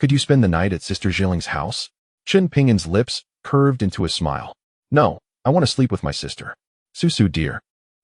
Could you spend the night at Sister Jiling's house? Chen Pingan's lips curved into a smile. No, I want to sleep with my sister. Susu dear,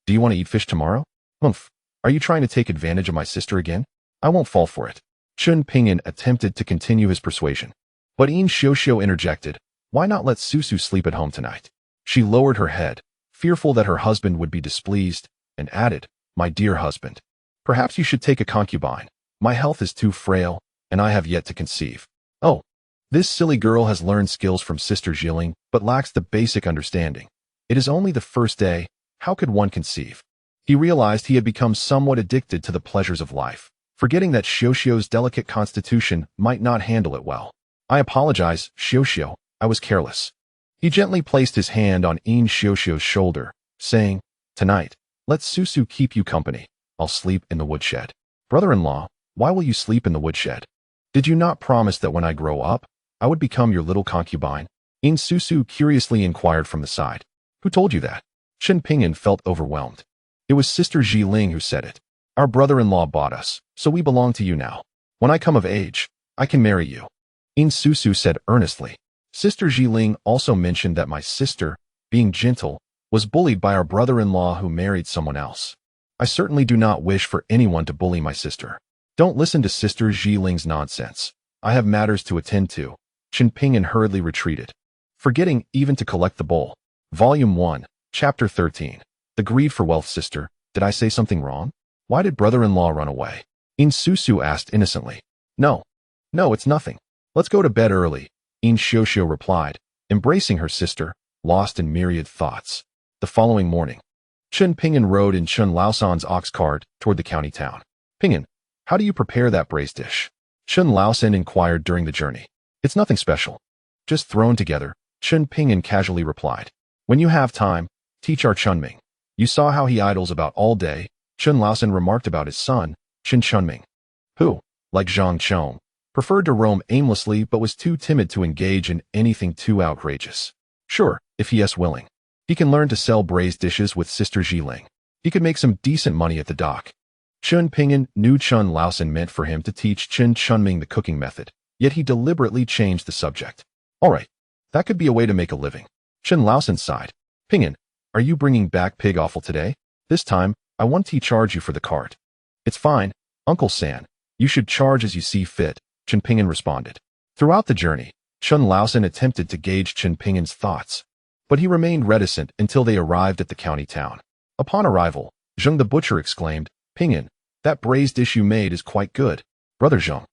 do you want to eat fish tomorrow? Humph. Are you trying to take advantage of my sister again? I won't fall for it. Chen Pingan attempted to continue his persuasion, but In Xiuxiu interjected, why not let Susu sleep at home tonight? She lowered her head, fearful that her husband would be displeased, and added, my dear husband, perhaps you should take a concubine. My health is too frail, and I have yet to conceive. Oh, this silly girl has learned skills from Sister Jiling, but lacks the basic understanding. It is only the first day, how could one conceive? He realized he had become somewhat addicted to the pleasures of life, forgetting that Xiuxiu's delicate constitution might not handle it well. I apologize, Xiuxiu, I was careless. He gently placed his hand on In Xiuxiu's shoulder, saying, tonight, let Susu keep you company. I'll sleep in the woodshed. Brother-in-law, why will you sleep in the woodshed? Did you not promise that when I grow up, I would become your little concubine? In Susu curiously inquired from the side. Who told you that? Chen Pingan felt overwhelmed. It was Sister Jiling who said it. Our brother-in-law bought us, so we belong to you now. When I come of age, I can marry you. In Susu said earnestly. Sister Jiling also mentioned that my sister, being gentle, was bullied by our brother-in-law who married someone else. I certainly do not wish for anyone to bully my sister. Don't listen to Sister Jiling's nonsense. I have matters to attend to. Chen Pingan hurriedly retreated, forgetting even to collect the bowl. Volume 1, Chapter 13. The Greed for Wealth. Sister, did I say something wrong? Why did brother-in-law run away? In Susu asked innocently. No, it's nothing. Let's go to bed early, In Xiuxiu replied, embracing her sister, lost in myriad thoughts. The following morning, Chen Pingan rode in Chen Laosan's ox cart toward the county town. Pingan, how do you prepare that braised dish? Chen Laosan inquired during the journey. It's nothing special. Just thrown together, Chen Pingan casually replied. When you have time, teach our Chunming. You saw how he idles about all day, Chen Laosan remarked about his son, Chen Chunming, who, like Zhang Chong, preferred to roam aimlessly but was too timid to engage in anything too outrageous. Sure, if he is willing. He can learn to sell braised dishes with Sister Jiling. He could make some decent money at the dock. Chen Pingan knew Chen Laosan meant for him to teach Chen Chunming the cooking method, yet he deliberately changed the subject. All right, that could be a way to make a living. Chen Laosan sighed. Pingan, are you bringing back pig offal today? This time, I want to charge you for the cart. It's fine, Uncle San. You should charge as you see fit, Chen Pingan responded. Throughout the journey, Chen Laosan attempted to gauge Chen Pingan's thoughts, but he remained reticent until they arrived at the county town. Upon arrival, Zheng the butcher exclaimed, Pingan, that braised dish you made is quite good. Brother Zheng,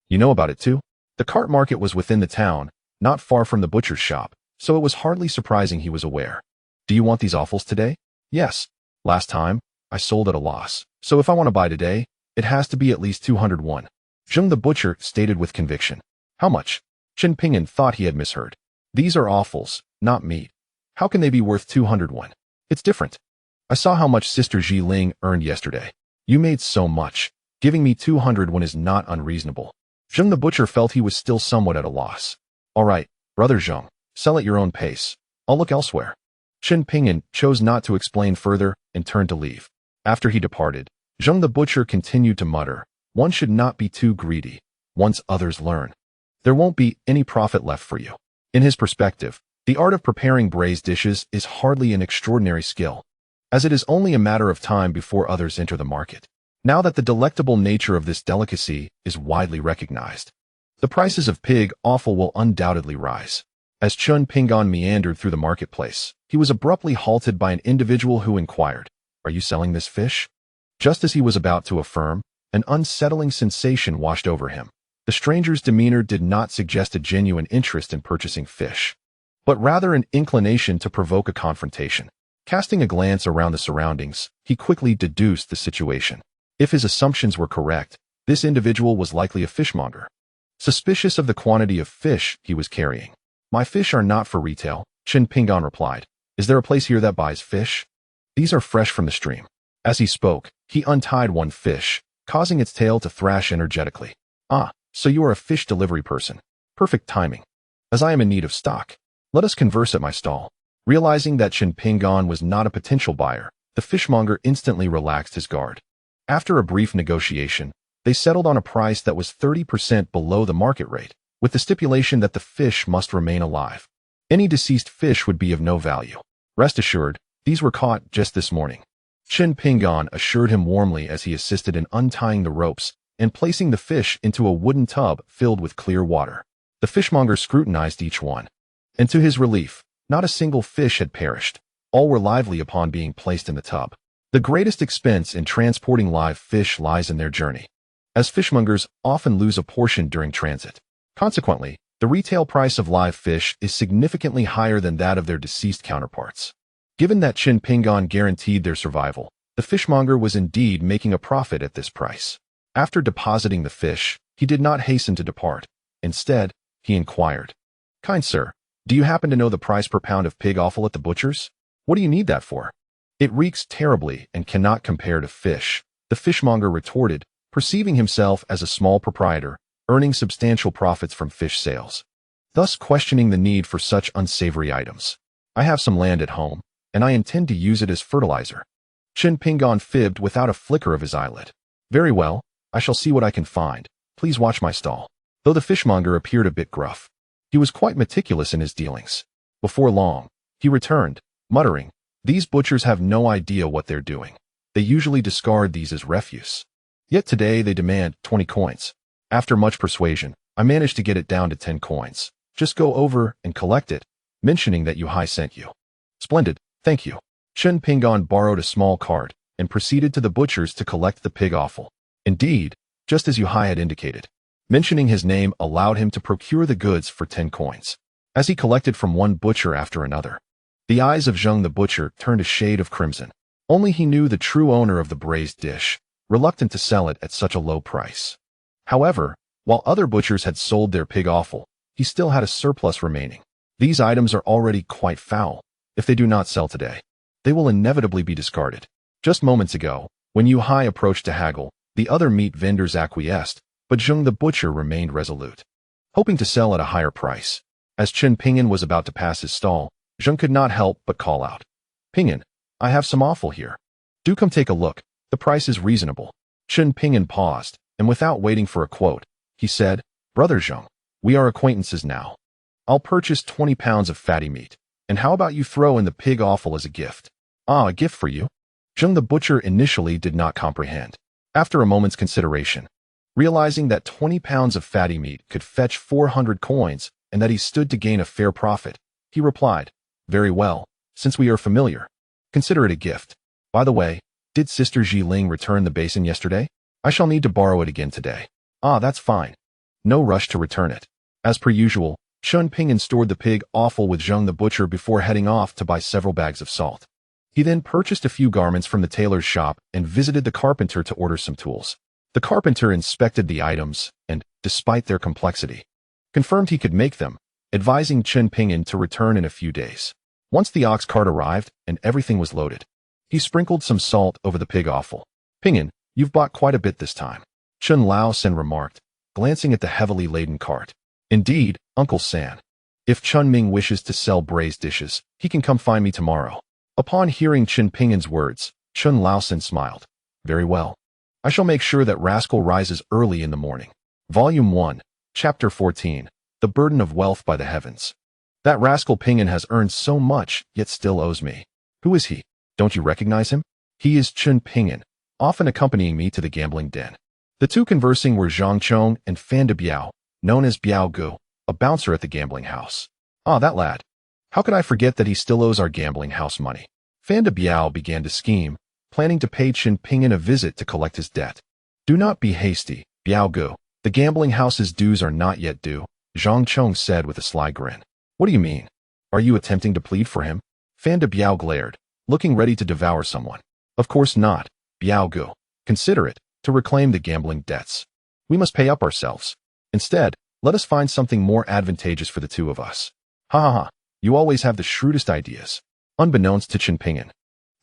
you know about it too? The cart market was within the town, not far from the butcher's shop, so it was hardly surprising he was aware. Do you want these offals today? Yes. Last time, I sold at a loss, so if I want to buy today, it has to be at least 201. Zheng the butcher stated with conviction. How much? Chen Pingan thought he had misheard. These are offals, not meat. How can they be worth 201? It's different. I saw how much Sister Jiling earned yesterday. You made so much. Giving me 201 is not unreasonable. Zheng the butcher felt he was still somewhat at a loss. All right, Brother Zheng, sell at your own pace. I'll look elsewhere. Chen Pingan chose not to explain further and turned to leave. After he departed, Zheng the butcher continued to mutter, one should not be too greedy. Once others learn, there won't be any profit left for you. In his perspective, the art of preparing braised dishes is hardly an extraordinary skill, as it is only a matter of time before others enter the market. Now that the delectable nature of this delicacy is widely recognized, the prices of pig offal will undoubtedly rise. As Chen Pingan meandered through the marketplace, he was abruptly halted by an individual who inquired, Are you selling this fish? Just as he was about to affirm, an unsettling sensation washed over him. The stranger's demeanor did not suggest a genuine interest in purchasing fish, but rather an inclination to provoke a confrontation. Casting a glance around the surroundings, he quickly deduced the situation. If his assumptions were correct, this individual was likely a fishmonger, suspicious of the quantity of fish he was carrying. My fish are not for retail, Chen Pingan replied. Is there a place here that buys fish? These are fresh from the stream. As he spoke, he untied one fish, causing its tail to thrash energetically. Ah, so you are a fish delivery person. Perfect timing. As I am in need of stock, let us converse at my stall. Realizing that Chen Pingan was not a potential buyer, the fishmonger instantly relaxed his guard. After a brief negotiation, they settled on a price that was 30% below the market rate, with the stipulation that the fish must remain alive. Any deceased fish would be of no value. Rest assured, these were caught just this morning. Chen Pingan assured him warmly as he assisted in untying the ropes and placing the fish into a wooden tub filled with clear water. The fishmonger scrutinized each one, and to his relief, not a single fish had perished. All were lively upon being placed in the tub. The greatest expense in transporting live fish lies in their journey, as fishmongers often lose a portion during transit. Consequently, the retail price of live fish is significantly higher than that of their deceased counterparts. Given that Chen Pingan guaranteed their survival, the fishmonger was indeed making a profit at this price. After depositing the fish, he did not hasten to depart. Instead, he inquired, Kind sir, do you happen to know the price per pound of pig offal at the butcher's? What do you need that for? It reeks terribly and cannot compare to fish, the fishmonger retorted, perceiving himself as a small proprietor, earning substantial profits from fish sales, thus questioning the need for such unsavory items. I have some land at home, and I intend to use it as fertilizer. Chen Pingan fibbed without a flicker of his eyelid. Very well, I shall see what I can find. Please watch my stall. Though the fishmonger appeared a bit gruff, he was quite meticulous in his dealings. Before long, he returned, muttering, These butchers have no idea what they're doing. They usually discard these as refuse. Yet today they demand 20 coins. After much persuasion, I managed to get it down to 10 coins. Just go over and collect it, mentioning that Yuhai sent you. Splendid, thank you. Chen Pingan borrowed a small cart and proceeded to the butcher's to collect the pig offal. Indeed, just as Yuhai had indicated, mentioning his name allowed him to procure the goods for 10 coins. As he collected from one butcher after another, the eyes of Zheng the butcher turned a shade of crimson. Only he knew the true owner of the braised dish, reluctant to sell it at such a low price. However, while other butchers had sold their pig offal, he still had a surplus remaining. These items are already quite foul. If they do not sell today, they will inevitably be discarded. Just moments ago, when Yu Hai approached to haggle, the other meat vendors acquiesced, but Zheng the butcher remained resolute, hoping to sell at a higher price. As Chen Pingan was about to pass his stall, Zheng could not help but call out, "Pingan, I have some offal here. Do come take a look. The price is reasonable." Chen Pingan paused, and without waiting for a quote, he said, "Brother Zheng, we are acquaintances now. I'll purchase 20 pounds of fatty meat. And how about you throw in the pig offal as a gift?" "Ah, a gift for you?" Zheng the butcher initially did not comprehend. After a moment's consideration, realizing that 20 pounds of fatty meat could fetch 400 coins and that he stood to gain a fair profit, he replied, "Very well, since we are familiar, consider it a gift. By the way, did Sister Ling return the basin yesterday? I shall need to borrow it again today." "Ah, that's fine. No rush to return it." As per usual, Chen Pingan stored the pig offal with Zheng the butcher before heading off to buy several bags of salt. He then purchased a few garments from the tailor's shop and visited the carpenter to order some tools. The carpenter inspected the items and, despite their complexity, confirmed he could make them, advising Chen Pingan to return in a few days. Once the ox cart arrived and everything was loaded, he sprinkled some salt over the pig offal. "Pingan, you've bought quite a bit this time," Chen Lao Sen remarked, glancing at the heavily laden cart. "Indeed, Uncle San. If Chun Ming wishes to sell braised dishes, he can come find me tomorrow." Upon hearing Chen Pingan's words, Chen Lao Sen smiled. "Very well. I shall make sure that rascal rises early in the morning." Volume 1, Chapter 14, The Burden of Wealth by the Heavens. "That rascal Pingan has earned so much, yet still owes me. Who is he? Don't you recognize him? He is Chen Pingan, often accompanying me to the gambling den." The two conversing were Zhang Chong and Fan de Biao, known as Biao Gu, a bouncer at the gambling house. "Ah, that lad. How could I forget that he still owes our gambling house money?" Fan de Biao began to scheme, planning to pay Chen Pingan a visit to collect his debt. "Do not be hasty, Biao Gu. The gambling house's dues are not yet due," Zhang Chong said with a sly grin. "What do you mean? Are you attempting to plead for him?" Fan de Biao glared, looking ready to devour someone. "Of course not, Biao Gu. Consider it, to reclaim the gambling debts. We must pay up ourselves. Instead, let us find something more advantageous for the two of us." "Ha ha ha, you always have the shrewdest ideas." Unbeknownst to Chen Pingan,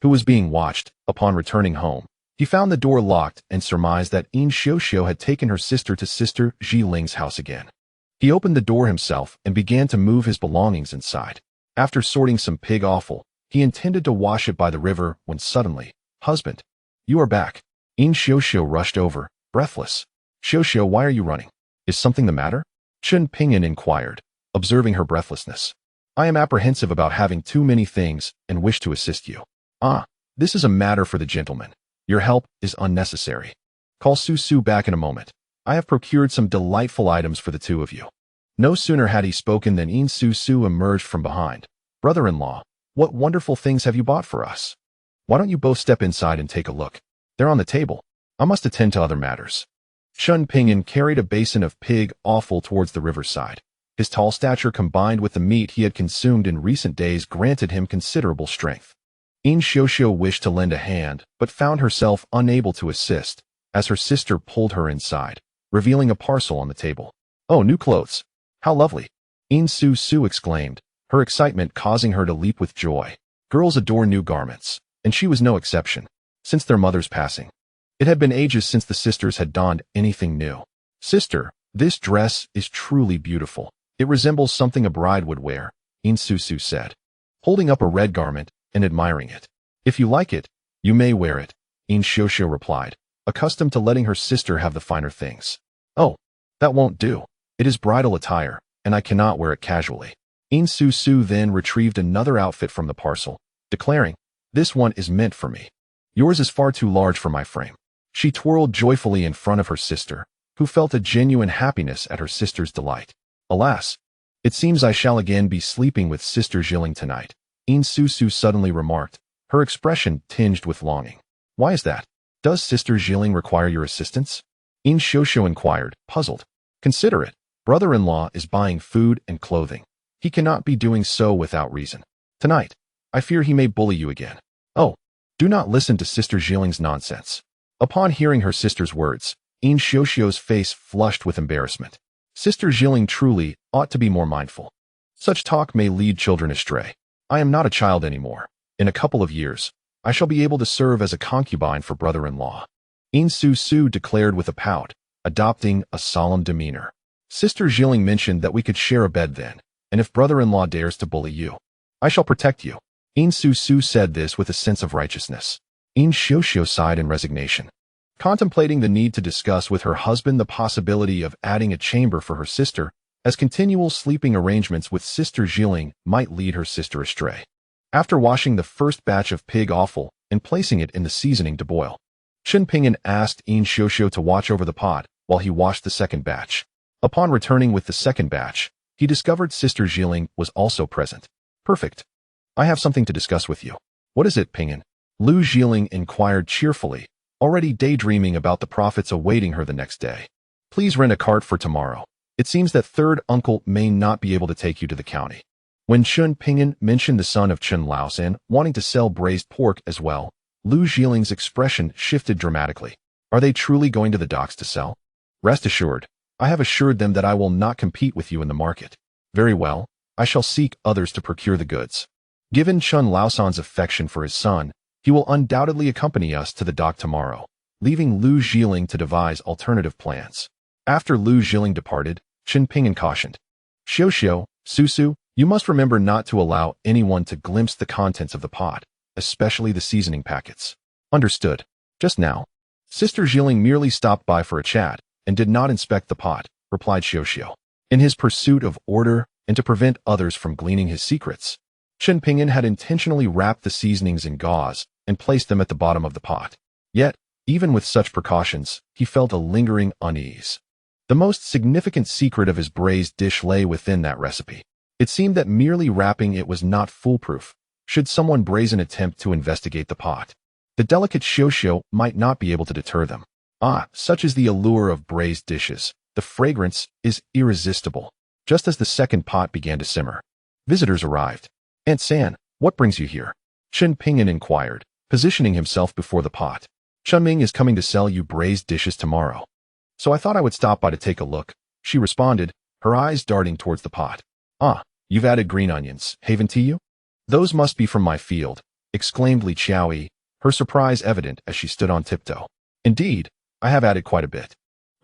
who was being watched, upon returning home, he found the door locked and surmised that Yin Xiuxiu had taken her sister to Sister Ling's house again. He opened the door himself and began to move his belongings inside. After sorting some pig offal, he intended to wash it by the river when suddenly, "Husband, you are back." Yin Xiuxiu rushed over, breathless. "Xiuxiu, why are you running? Is something the matter?" Chen Pingan inquired, observing her breathlessness. "I am apprehensive about having too many things and wish to assist you." "Ah, this is a matter for the gentleman. Your help is unnecessary. Call Su Su back in a moment. I have procured some delightful items for the two of you." No sooner had he spoken than Yin Su Su emerged from behind. "Brother-in-law, what wonderful things have you bought for us? Why don't you both step inside and take a look? They're on the table. I must attend to other matters." Chen Pingan carried a basin of pig offal towards the riverside. His tall stature combined with the meat he had consumed in recent days granted him considerable strength. Yin Xiuxiu wished to lend a hand, but found herself unable to assist, as her sister pulled her inside, revealing a parcel on the table. "Oh, new clothes. How lovely!" Yin Su Su exclaimed, her excitement causing her to leap with joy. Girls adore new garments, and she was no exception, since their mother's passing. It had been ages since the sisters had donned anything new. "Sister, this dress is truly beautiful. It resembles something a bride would wear," Yin Su Su said, holding up a red garment and admiring it. "If you like it, you may wear it," Yin Xiuxiu replied, accustomed to letting her sister have the finer things. "Oh, that won't do. It is bridal attire, and I cannot wear it casually." Yin Su Su then retrieved another outfit from the parcel, declaring, "This one is meant for me. Yours is far too large for my frame." She twirled joyfully in front of her sister, who felt a genuine happiness at her sister's delight. "Alas, it seems I shall again be sleeping with Sister Ling tonight," Yin Su Su suddenly remarked, her expression tinged with longing. "Why is that? Does Sister Ling require your assistance?" Yin Xiuxiu inquired, puzzled. "Consider it. Brother-in-law is buying food and clothing. He cannot be doing so without reason. Tonight, I fear he may bully you again." "Oh, do not listen to Sister Ling's nonsense." Upon hearing her sister's words, Yin Xiuxiu's face flushed with embarrassment. Sister Jilin truly ought to be more mindful. Such talk may lead children astray. I am not a child anymore. In a couple of years, I shall be able to serve as a concubine for brother-in-law. In Su Su declared with a pout, adopting a solemn demeanor. Sister Jilin mentioned that we could share a bed then, and if brother-in-law dares to bully you, I shall protect you. In Su Su said this with a sense of righteousness. In Xiaoxiao sighed in resignation, contemplating the need to discuss with her husband the possibility of adding a chamber for her sister, as continual sleeping arrangements with Sister Jilin might lead her sister astray. After washing the first batch of pig offal and placing it in the seasoning to boil, Chen Pingan asked In Xiaoxiao to watch over the pot while he washed the second batch. Upon returning with the second batch, he discovered Sister Jilin was also present. Perfect. I have something to discuss with you. What is it, Pingan? Lu Jilin inquired cheerfully, already daydreaming about the profits awaiting her the next day. Please rent a cart for tomorrow. It seems that third uncle may not be able to take you to the county. When Chen Pingan mentioned the son of Chen Laosan wanting to sell braised pork as well, Lu Jilin's expression shifted dramatically. Are they truly going to the docks to sell? Rest assured, I have assured them that I will not compete with you in the market. Very well, I shall seek others to procure the goods. Given Chen Laosan's affection for his son, he will undoubtedly accompany us to the dock tomorrow, leaving Lu Jilin to devise alternative plans. After Lu Jilin departed, Chen Pingan cautioned. Xiaoxiao, Susu, you must remember not to allow anyone to glimpse the contents of the pot, especially the seasoning packets. Understood. Just now, Sister Jilin merely stopped by for a chat and did not inspect the pot, replied Xiaoxiao. In his pursuit of order and to prevent others from gleaning his secrets, Chen Pingan had intentionally wrapped the seasonings in gauze and placed them at the bottom of the pot. Yet, even with such precautions, he felt a lingering unease. The most significant secret of his braised dish lay within that recipe. It seemed that merely wrapping it was not foolproof, should someone brazen attempt to investigate the pot. The delicate Xiaoxiao might not be able to deter them. Such is the allure of braised dishes. The fragrance is irresistible. Just as the second pot began to simmer, visitors arrived. Aunt San, what brings you here? Chen Pingan inquired, positioning himself before the pot. Chunming is coming to sell you braised dishes tomorrow. So I thought I would stop by to take a look, she responded, her eyes darting towards the pot. You've added green onions, haven't you? Those must be from my field, exclaimed Li Qiaoyi, her surprise evident as she stood on tiptoe. Indeed, I have added quite a bit,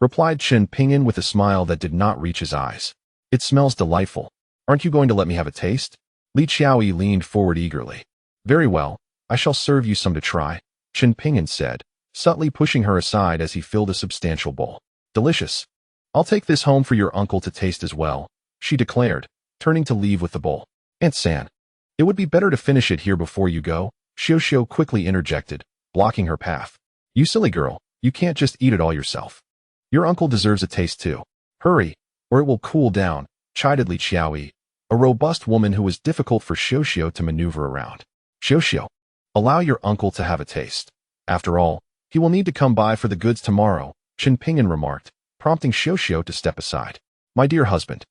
replied Chen Pingan with a smile that did not reach his eyes. It smells delightful. Aren't you going to let me have a taste? Li Qiaoyi leaned forward eagerly. Very well, I shall serve you some to try, Chen Pingan said, subtly pushing her aside as he filled a substantial bowl. Delicious. I'll take this home for your uncle to taste as well, she declared, turning to leave with the bowl. Aunt San, it would be better to finish it here before you go, Xiaoxiao quickly interjected, blocking her path. You silly girl, you can't just eat it all yourself. Your uncle deserves a taste too. Hurry, or it will cool down, chided Li Qiaoyi, a robust woman who was difficult for Xiaoxiao to maneuver around. Xiaoxiao, allow your uncle to have a taste. After all, he will need to come by for the goods tomorrow, Chen Pingan remarked, prompting Xiaoxiao to step aside. My dear husband,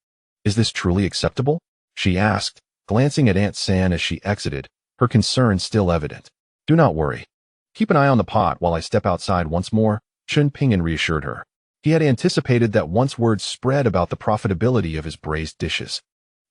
is this truly acceptable? She asked, glancing at Aunt San as she exited, her concern still evident. Do not worry. Keep an eye on the pot while I step outside once more, Chen Pingan reassured her. He had anticipated that once word spread about the profitability of his braised dishes,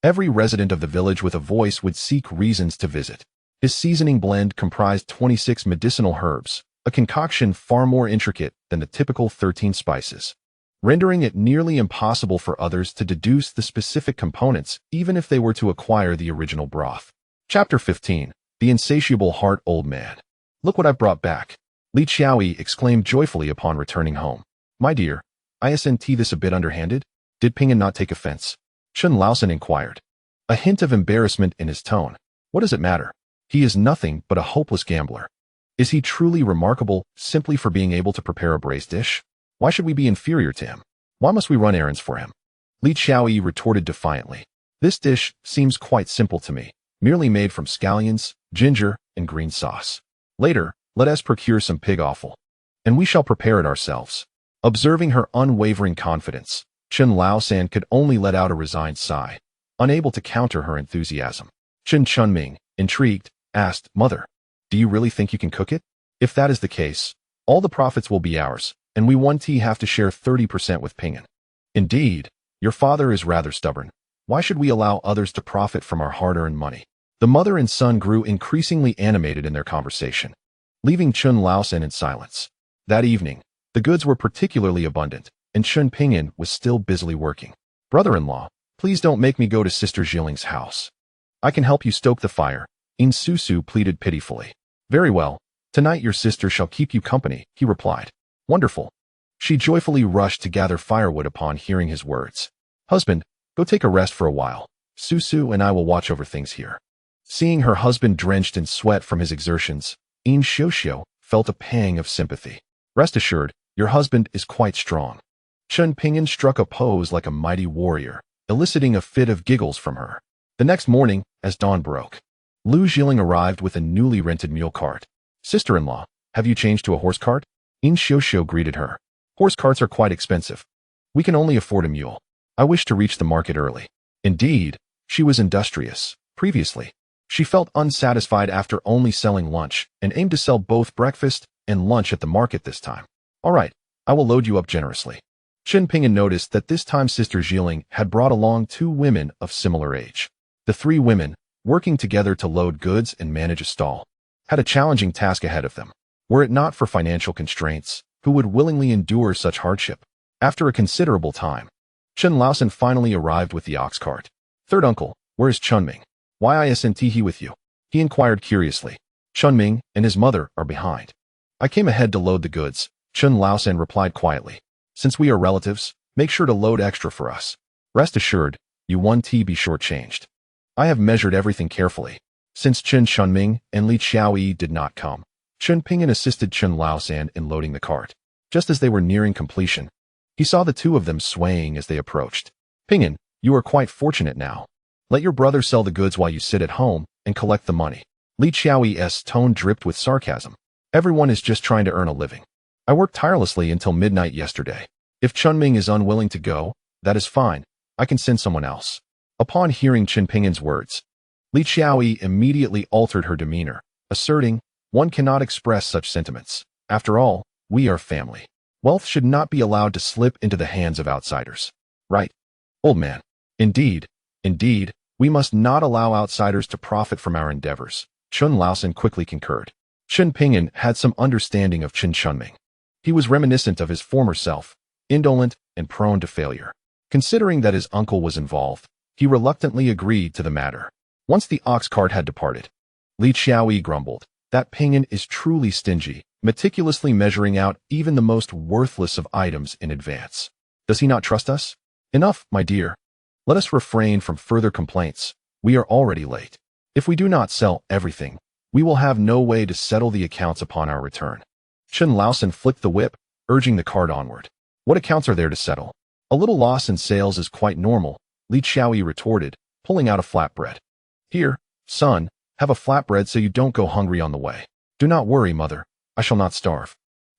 every resident of the village with a voice would seek reasons to visit. His seasoning blend comprised 26 medicinal herbs, a concoction far more intricate than the typical 13 spices, rendering it nearly impossible for others to deduce the specific components even if they were to acquire the original broth. Chapter 15. The Insatiable Heart Old Man. Look what I've brought back, Li Qiaoyi exclaimed joyfully upon returning home. My dear, isn't this a bit underhanded? Did Pingan not take offense? Chen Laosan inquired, a hint of embarrassment in his tone. What does it matter? He is nothing but a hopeless gambler. Is he truly remarkable simply for being able to prepare a braised dish? Why should we be inferior to him? Why must we run errands for him? Li Qiaoyi retorted defiantly. This dish seems quite simple to me, merely made from scallions, ginger, and green sauce. Later, let us procure some pig offal, and we shall prepare it ourselves. Observing her unwavering confidence, Chen Laosan could only let out a resigned sigh, unable to counter her enthusiasm. Chen Chunming, intrigued, asked, Mother, do you really think you can cook it? If that is the case, all the profits will be ours, and we have to share 30% with Pingan. Indeed, Your father is rather stubborn. Why should we allow others to profit from our hard-earned money? The mother and son grew increasingly animated in their conversation, leaving Chen Laosan in silence. That evening, the goods were particularly abundant, and Chen Pingan was still busily working. Brother-in-law, please don't make me go to Sister Jiling's house. I can help you stoke the fire, In Susu pleaded pitifully. Very well, tonight your sister shall keep you company, he replied. Wonderful. She joyfully rushed to gather firewood upon hearing his words. Husband, go take a rest for a while. Susu and I will watch over things here. Seeing her husband drenched in sweat from his exertions, In Xiuxiu felt a pang of sympathy. Rest assured, your husband is quite strong. Chen Pingan struck a pose like a mighty warrior, eliciting a fit of giggles from her. The next morning, as dawn broke, Lu Jiling arrived with a newly rented mule cart. Sister-in-law, have you changed to a horse cart? In Xiuxiu greeted her. Horse carts are quite expensive. We can only afford a mule. I wish to reach the market early. Indeed, she was industrious. Previously, she felt unsatisfied after only selling lunch and aimed to sell both breakfast and lunch at the market this time. All right, I will load you up generously. Chen Pingan noticed that this time Sister Jiling had brought along 2 women of similar age. The 3 women, working together to load goods and manage a stall, had a challenging task ahead of them. Were it not for financial constraints, who would willingly endure such hardship? After a considerable time, Chen Laosan finally arrived with the ox cart. Third uncle, where is Chunming? Why isn't he with you? He inquired curiously. Chunming and his mother are behind. I came ahead to load the goods, Chen Laosan replied quietly. Since we are relatives, make sure to load extra for us. Rest assured, you won't be shortchanged. I have measured everything carefully. Since Chen Chunming and Li Xiaoyi did not come, Chen Pingan assisted Chen Laosan in loading the cart. Just as they were nearing completion, he saw the 2 of them swaying as they approached. Pingan, you are quite fortunate now. Let your brother sell the goods while you sit at home and collect the money. Li Xiaoyi's tone dripped with sarcasm. Everyone is just trying to earn a living. I worked tirelessly until midnight yesterday. If Chunming is unwilling to go, that is fine. I can send someone else. Upon hearing Chen Pingan's words, Li Xiaoyi immediately altered her demeanor, asserting, one cannot express such sentiments. After all, we are family. Wealth should not be allowed to slip into the hands of outsiders. Right, old man. Indeed, we must not allow outsiders to profit from our endeavors, Chen Laosan quickly concurred. Chen Pingan had some understanding of Chen Chunming. He was reminiscent of his former self, indolent and prone to failure. Considering that his uncle was involved, he reluctantly agreed to the matter. Once the ox cart had departed, Li Xiaoyi grumbled, that Pingan is truly stingy, meticulously measuring out even the most worthless of items in advance. Does he not trust us? Enough, my dear. Let us refrain from further complaints. We are already late. If we do not sell everything, we will have no way to settle the accounts upon our return. Chen Laosan flicked the whip, urging the cart onward. What accounts are there to settle? A little loss in sales is quite normal, Li Xiaoyi retorted, pulling out a flatbread. Here, son, have a flatbread so you don't go hungry on the way. Do not worry, mother. I shall not starve.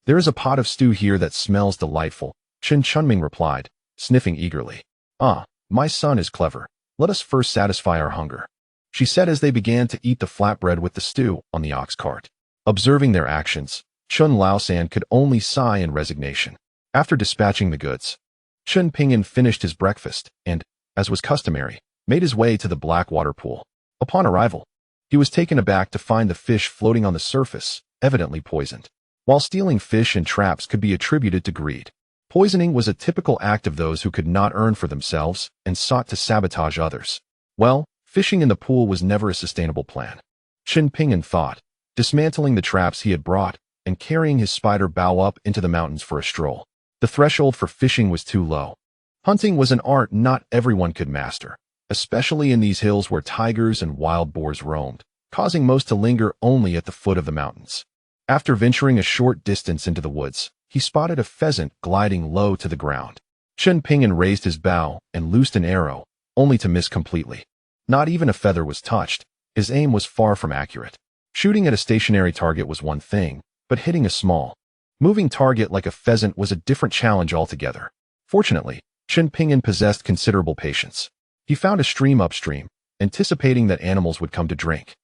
There is a pot of stew here that smells delightful, Chen Chunming replied, sniffing eagerly. Ah, my son is clever. Let us first satisfy our hunger, she said as they began to eat the flatbread with the stew on the ox cart. Observing their actions, Chen Laosan could only sigh in resignation. After dispatching the goods, Chen Pingan finished his breakfast and, as was customary, made his way to the Blackwater pool. Upon arrival, he was taken aback to find the fish floating on the surface, evidently poisoned. While stealing fish and traps could be attributed to greed, poisoning was a typical act of those who could not earn for themselves and sought to sabotage others. Well, fishing in the pool was never a sustainable plan, Chen Pingan thought, dismantling the traps he had brought and carrying his spider bow up into the mountains for a stroll. The threshold for fishing was too low. Hunting was an art not everyone could master, especially in these hills where tigers and wild boars roamed, causing most to linger only at the foot of the mountains. After venturing a short distance into the woods, he spotted a pheasant gliding low to the ground. Chen Pingan raised his bow and loosed an arrow, only to miss completely. Not even a feather was touched. His aim was far from accurate. Shooting at a stationary target was one thing, but hitting a small, moving target like a pheasant was a different challenge altogether. Fortunately, Chen Pingan possessed considerable patience. He found a stream upstream, anticipating that animals would come to drink,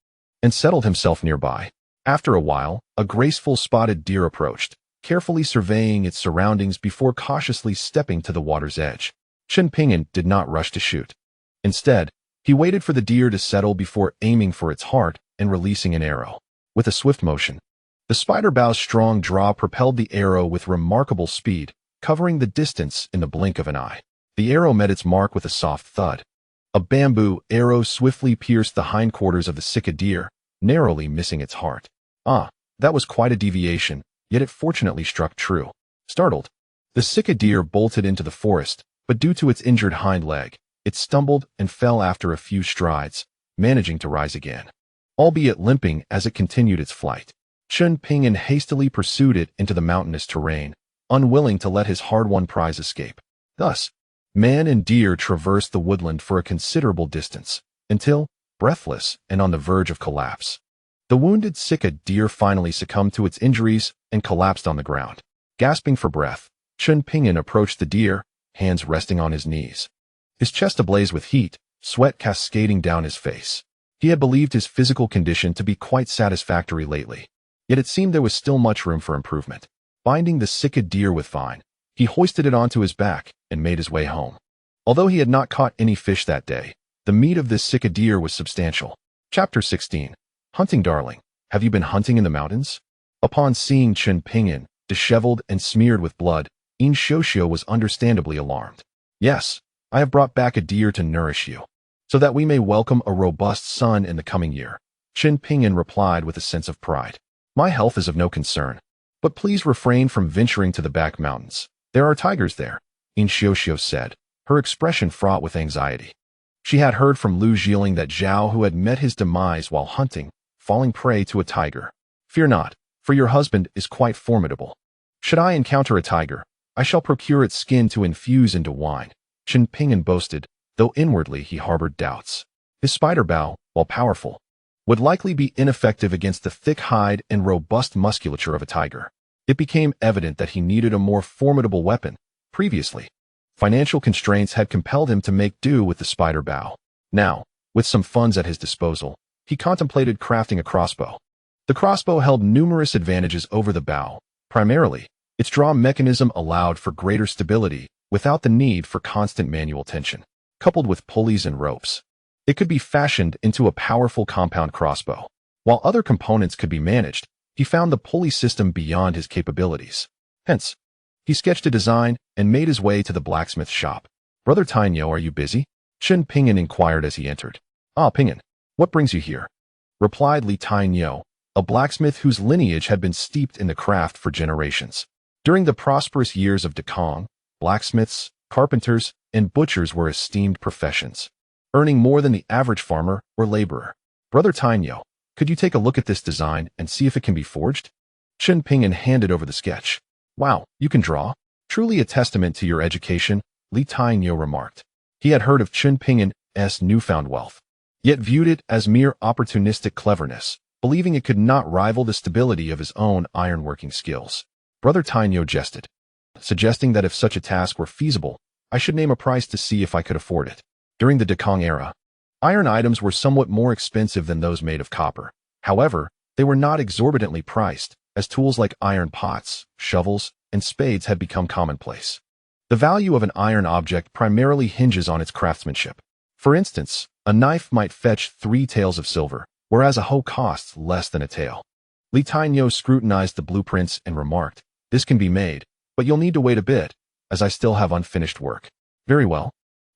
and settled himself nearby. After a while, a graceful spotted deer approached, carefully surveying its surroundings before cautiously stepping to the water's edge. Chen Pingan did not rush to shoot. Instead, he waited for the deer to settle before aiming for its heart and releasing an arrow. With a swift motion, the spider bow's strong draw propelled the arrow with remarkable speed, covering the distance in the blink of an eye. The arrow met its mark with a soft thud. A bamboo arrow swiftly pierced the hindquarters of the Sika deer, narrowly missing its heart. Ah, that was quite a deviation, yet it fortunately struck true. Startled, the Sika deer bolted into the forest, but due to its injured hind leg, it stumbled and fell after a few strides, managing to rise again, albeit limping as it continued its flight. Chen Pingan hastily pursued it into the mountainous terrain, unwilling to let his hard-won prize escape. Thus, man and deer traversed the woodland for a considerable distance, until, breathless and on the verge of collapse, the wounded Sika deer finally succumbed to its injuries and collapsed on the ground. Gasping for breath, Chen Pingan approached the deer, hands resting on his knees. His chest ablaze with heat, sweat cascading down his face. He had believed his physical condition to be quite satisfactory lately, yet it seemed there was still much room for improvement. Binding the Sika deer with vine, he hoisted it onto his back and made his way home. Although he had not caught any fish that day, the meat of this Sika deer was substantial. Chapter 16. Hunting Darling, have you been hunting in the mountains? Upon seeing Chen Pingan, disheveled and smeared with blood, In Xiuxiu was understandably alarmed. Yes, I have brought back a deer to nourish you, so that we may welcome a robust son in the coming year, Chen Pingan replied with a sense of pride. My health is of no concern, but please refrain from venturing to the back mountains. There are tigers there, In Xiuxiu said, her expression fraught with anxiety. She had heard from Lu Jiling that Zhao, who had met his demise while hunting, falling prey to a tiger. Fear not, for your husband is quite formidable. Should I encounter a tiger, I shall procure its skin to infuse into wine, Chen Pingan boasted, though inwardly he harbored doubts. His spider bow, while powerful, would likely be ineffective against the thick hide and robust musculature of a tiger. It became evident that he needed a more formidable weapon. Previously, financial constraints had compelled him to make do with the spider bow. Now, with some funds at his disposal, he contemplated crafting a crossbow. The crossbow held numerous advantages over the bow. Primarily, its draw mechanism allowed for greater stability without the need for constant manual tension. Coupled with pulleys and ropes, it could be fashioned into a powerful compound crossbow. While other components could be managed, he found the pulley system beyond his capabilities. Hence, he sketched a design and made his way to the blacksmith shop. Brother Tainyo, are you busy? Chen Pingan inquired as he entered. Ah, Pingan, what brings you here? Replied Li Tainyo, a blacksmith whose lineage had been steeped in the craft for generations. During the prosperous years of Dekong, blacksmiths, carpenters, and butchers were esteemed professions, earning more than the average farmer or laborer. Brother Tainyo, could you take a look at this design and see if it can be forged? Chen Pingan handed over the sketch. Wow, you can draw? Truly a testament to your education, Li Tainyo remarked. He had heard of Chen Pingan's newfound wealth, yet viewed it as mere opportunistic cleverness, believing it could not rival the stability of his own ironworking skills. Brother Tainyo jested, suggesting that if such a task were feasible, I should name a price to see if I could afford it. During the Dekong era, iron items were somewhat more expensive than those made of copper. However, they were not exorbitantly priced, as tools like iron pots, shovels, and spades had become commonplace. The value of an iron object primarily hinges on its craftsmanship. For instance, a knife might fetch 3 taels of silver, whereas a hoe costs less than a tael. Li Tainyo scrutinized the blueprints and remarked, this can be made, but you'll need to wait a bit, as I still have unfinished work. Very well.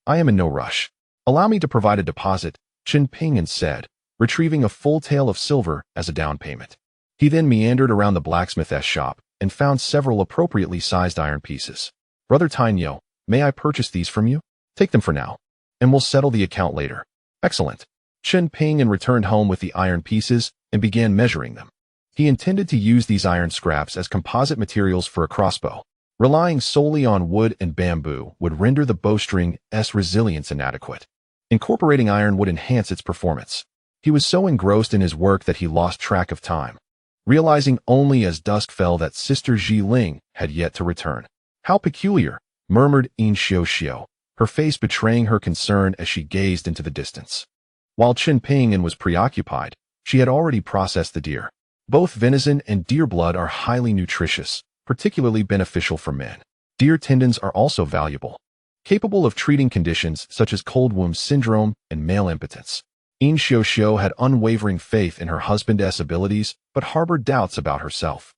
I am in no rush. Allow me to provide a deposit, Chen Pingan said, retrieving a full tael of silver as a down payment. He then meandered around the blacksmith's shop and found several appropriately sized iron pieces. Brother Tainyo, may I purchase these from you? Take them for now, and we'll settle the account later. Excellent. Chen Pingan returned home with the iron pieces and began measuring them. He intended to use these iron scraps as composite materials for a crossbow. Relying solely on wood and bamboo would render the bowstring's resilience inadequate. Incorporating iron would enhance its performance. He was so engrossed in his work that he lost track of time, realizing only as dusk fell that Sister Jiling had yet to return. How peculiar, murmured In Xiuxiu, her face betraying her concern as she gazed into the distance. While Chen Pingan was preoccupied, she had already processed the deer. Both venison and deer blood are highly nutritious, particularly beneficial for men. Deer tendons are also valuable. capable of treating conditions such as cold womb syndrome and male impotence. In Xiao had unwavering faith in her husband's abilities, but harbored doubts about herself.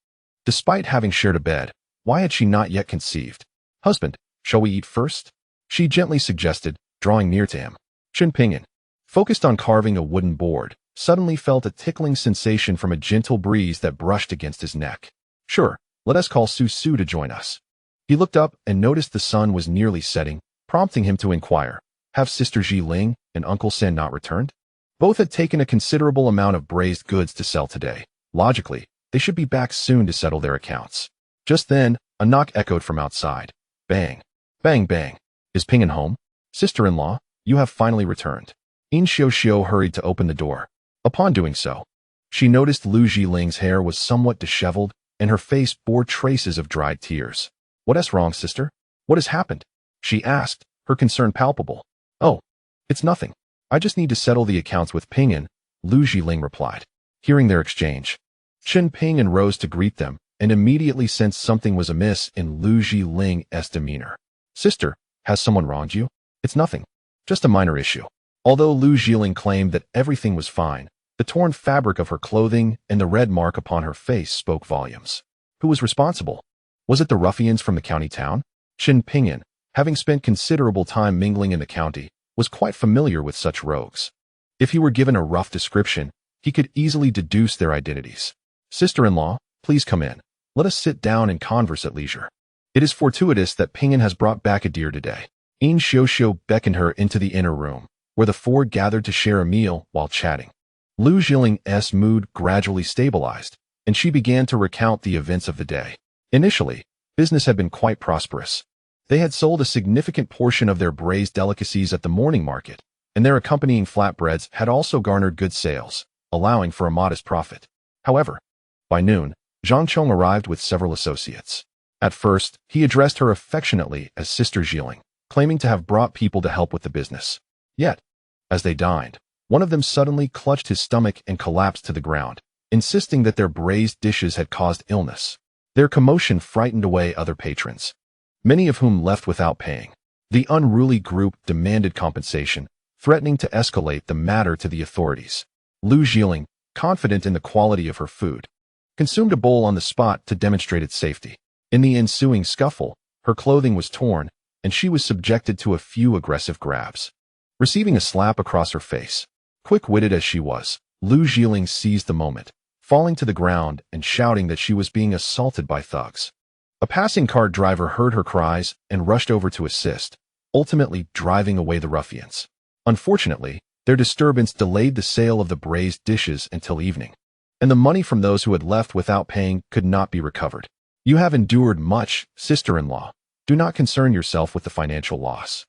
Despite having shared a bed, why had she not yet conceived? "Husband, shall we eat first?" she gently suggested, drawing near to him. Chen Pingan, focused on carving a wooden board, suddenly felt a tickling sensation from a gentle breeze that brushed against his neck. "Sure, let us call Su Su to join us." He looked up and noticed the sun was nearly setting, prompting him to inquire, "Have Sister Ji Ling and Uncle Sen not returned?" Both had taken a considerable amount of braised goods to sell today. Logically, they should be back soon to settle their accounts. Just then, a knock echoed from outside. Bang. Bang bang. "Is Pingan home? Sister-in-law, you have finally returned." In Xiao hurried to open the door. Upon doing so, she noticed Lu Jiling's hair was somewhat disheveled, and her face bore traces of dried tears. "What's wrong, sister? What has happened?" she asked, her concern palpable. "Oh, it's nothing. I just need to settle the accounts with Pingan," Lu Jiling replied. Hearing their exchange, Chen Pingan rose to greet them and immediately sensed something was amiss in Lu Jiling's demeanor. "Sister, has someone wronged you?" "It's nothing. Just a minor issue." Although Lu Jiling claimed that everything was fine, the torn fabric of her clothing and the red mark upon her face spoke volumes. Who was responsible? Was it the ruffians from the county town? Chen Pingan, having spent considerable time mingling in the county, was quite familiar with such rogues. If he were given a rough description, he could easily deduce their identities. "Sister-in-law, please come in. Let us sit down and converse at leisure. It is fortuitous that Pingan has brought back a deer today." In Xiao beckoned her into the inner room, where the four gathered to share a meal while chatting. Lu Jiling's mood gradually stabilized, and she began to recount the events of the day. Initially, business had been quite prosperous. They had sold a significant portion of their braised delicacies at the morning market, and their accompanying flatbreads had also garnered good sales, allowing for a modest profit. However, by noon, Zhang Chong arrived with several associates. At first, he addressed her affectionately as Sister Jiling, claiming to have brought people to help with the business. Yet, as they dined, one of them suddenly clutched his stomach and collapsed to the ground, insisting that their braised dishes had caused illness. Their commotion frightened away other patrons, many of whom left without paying. The unruly group demanded compensation, threatening to escalate the matter to the authorities. Lu Jiling, confident in the quality of her food, consumed a bowl on the spot to demonstrate its safety. In the ensuing scuffle, her clothing was torn, and she was subjected to a few aggressive grabs. Receiving a slap across her face, quick-witted as she was, Lu Jiling seized the moment, falling to the ground and shouting that she was being assaulted by thugs. A passing cart driver heard her cries and rushed over to assist, ultimately driving away the ruffians. Unfortunately, their disturbance delayed the sale of the braised dishes until evening, and the money from those who had left without paying could not be recovered. "You have endured much, sister-in-law. Do not concern yourself with the financial loss.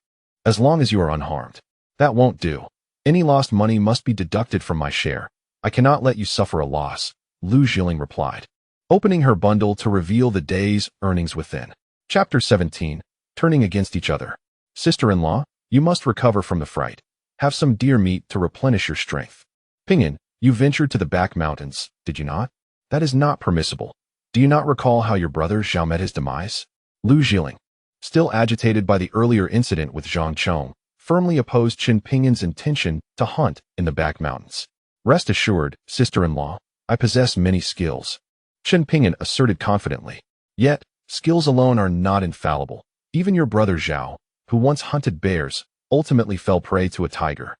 As long as you are unharmed. That won't do. Any lost money must be deducted from my share. I cannot let you suffer a loss," Lu Jiling replied, opening her bundle to reveal the day's earnings within. Chapter 17. Turning against each other. "Sister-in-law, you must recover from the fright. Have some deer meat to replenish your strength." "Pingan, you ventured to the back mountains, did you not? That is not permissible. Do you not recall how your brother Zhao met his demise?" Lu Jiling, still agitated by the earlier incident with Zhang Chong, firmly opposed Chen Pingan's intention to hunt in the back mountains. "Rest assured, sister-in-law, I possess many skills," Chen Pingan asserted confidently. "Yet, skills alone are not infallible. Even your brother Zhao, who once hunted bears, ultimately fell prey to a tiger.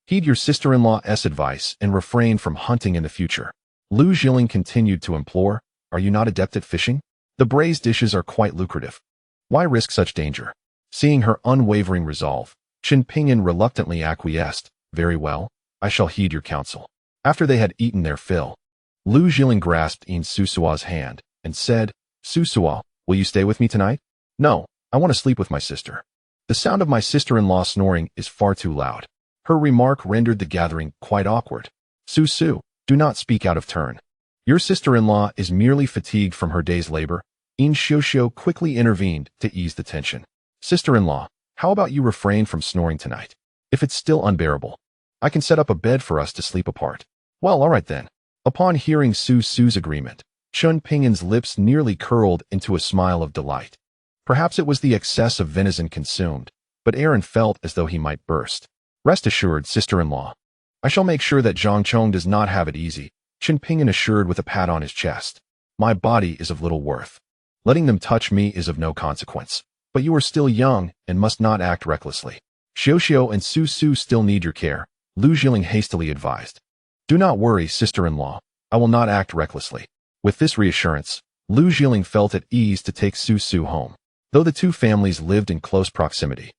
Heed your sister-in-law's advice and refrain from hunting in the future." Lu Jiling continued to implore, "Are you not adept at fishing? The braised dishes are quite lucrative. Why risk such danger?" Seeing her unwavering resolve, Chen Pingan reluctantly acquiesced. "Very well, I shall heed your counsel." After they had eaten their fill, Lu Jiling grasped In Susua's hand and said, "Susua, will you stay with me tonight?" "No, I want to sleep with my sister. The sound of my sister-in-law snoring is far too loud." Her remark rendered the gathering quite awkward. "Susu, do not speak out of turn. Your sister-in-law is merely fatigued from her day's labor." In Xiao quickly intervened to ease the tension. "Sister-in-law, how about you refrain from snoring tonight? If it's still unbearable, I can set up a bed for us to sleep apart." "Well, all right then." Upon hearing Su's agreement, Chen Pingan's lips nearly curled into a smile of delight. Perhaps it was the excess of venison consumed, but Aaron felt as though he might burst. Rest assured, sister-in-law. I shall make sure that Zhang Chong does not have it easy, Chen Pingan assured with a pat on his chest. My body is of little worth. Letting them touch me is of no consequence. But you are still young and must not act recklessly. Xiao and Su Su still need your care, Lu Jiling hastily advised. Do not worry, sister-in-law. I will not act recklessly. With this reassurance, Lu Jiling felt at ease to take Su Su home, though the two families lived in close proximity.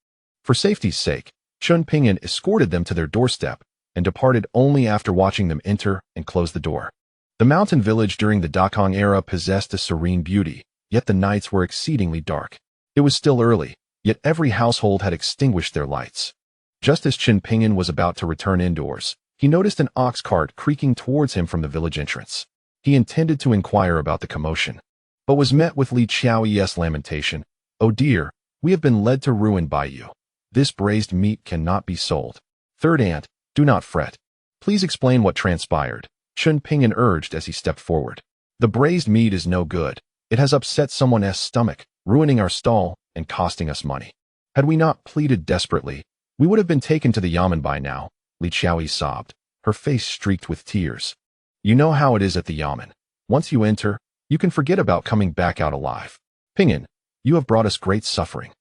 For safety's sake, Chen Pingan escorted them to their doorstep and departed only after watching them enter and close the door. The mountain village during the Dakong era possessed a serene beauty, yet the nights were exceedingly dark. It was still early, yet every household had extinguished their lights. Just as Chen Pingan was about to return indoors, he noticed an ox cart creaking towards him from the village entrance. He intended to inquire about the commotion, but was met with Li Qiao's lamentation. Oh dear, we have been led to ruin by you. This braised meat cannot be sold. Third aunt, do not fret. Please explain what transpired, Chen Pingan urged as he stepped forward. The braised meat is no good. It has upset someone's stomach, ruining our stall and costing us money. Had we not pleaded desperately, we would have been taken to the yamen by now, Li Qiao sobbed, her face streaked with tears. You know how it is at the yamen. Once you enter, you can forget about coming back out alive. Pingan, you have brought us great suffering.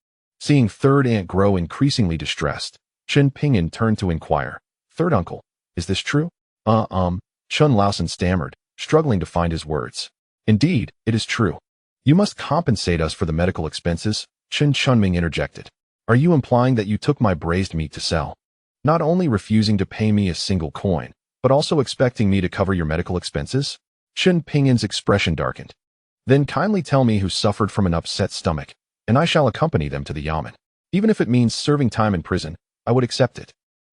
Seeing third aunt grow increasingly distressed, Chen Pingan turned to inquire. Third uncle, is this true? Chun Laosan stammered, struggling to find his words. Indeed, it is true. You must compensate us for the medical expenses, Chen Chunming interjected. Are you implying that you took my braised meat to sell? Not only refusing to pay me a single coin, but also expecting me to cover your medical expenses? Chen Pingan's expression darkened. Then kindly tell me who suffered from an upset stomach, and I shall accompany them to the yamen. Even if it means serving time in prison, I would accept it.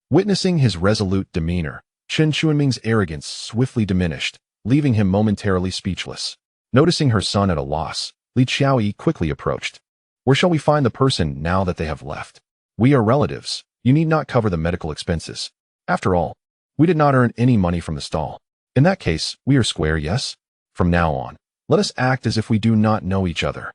Witnessing his resolute demeanor, Chen Chunming's arrogance swiftly diminished, leaving him momentarily speechless. Noticing her son at a loss, Li Qiaoyi quickly approached. Where shall we find the person now that they have left? We are relatives. You need not cover the medical expenses. After all, we did not earn any money from the stall. In that case, we are square, yes? From now on, let us act as if we do not know each other.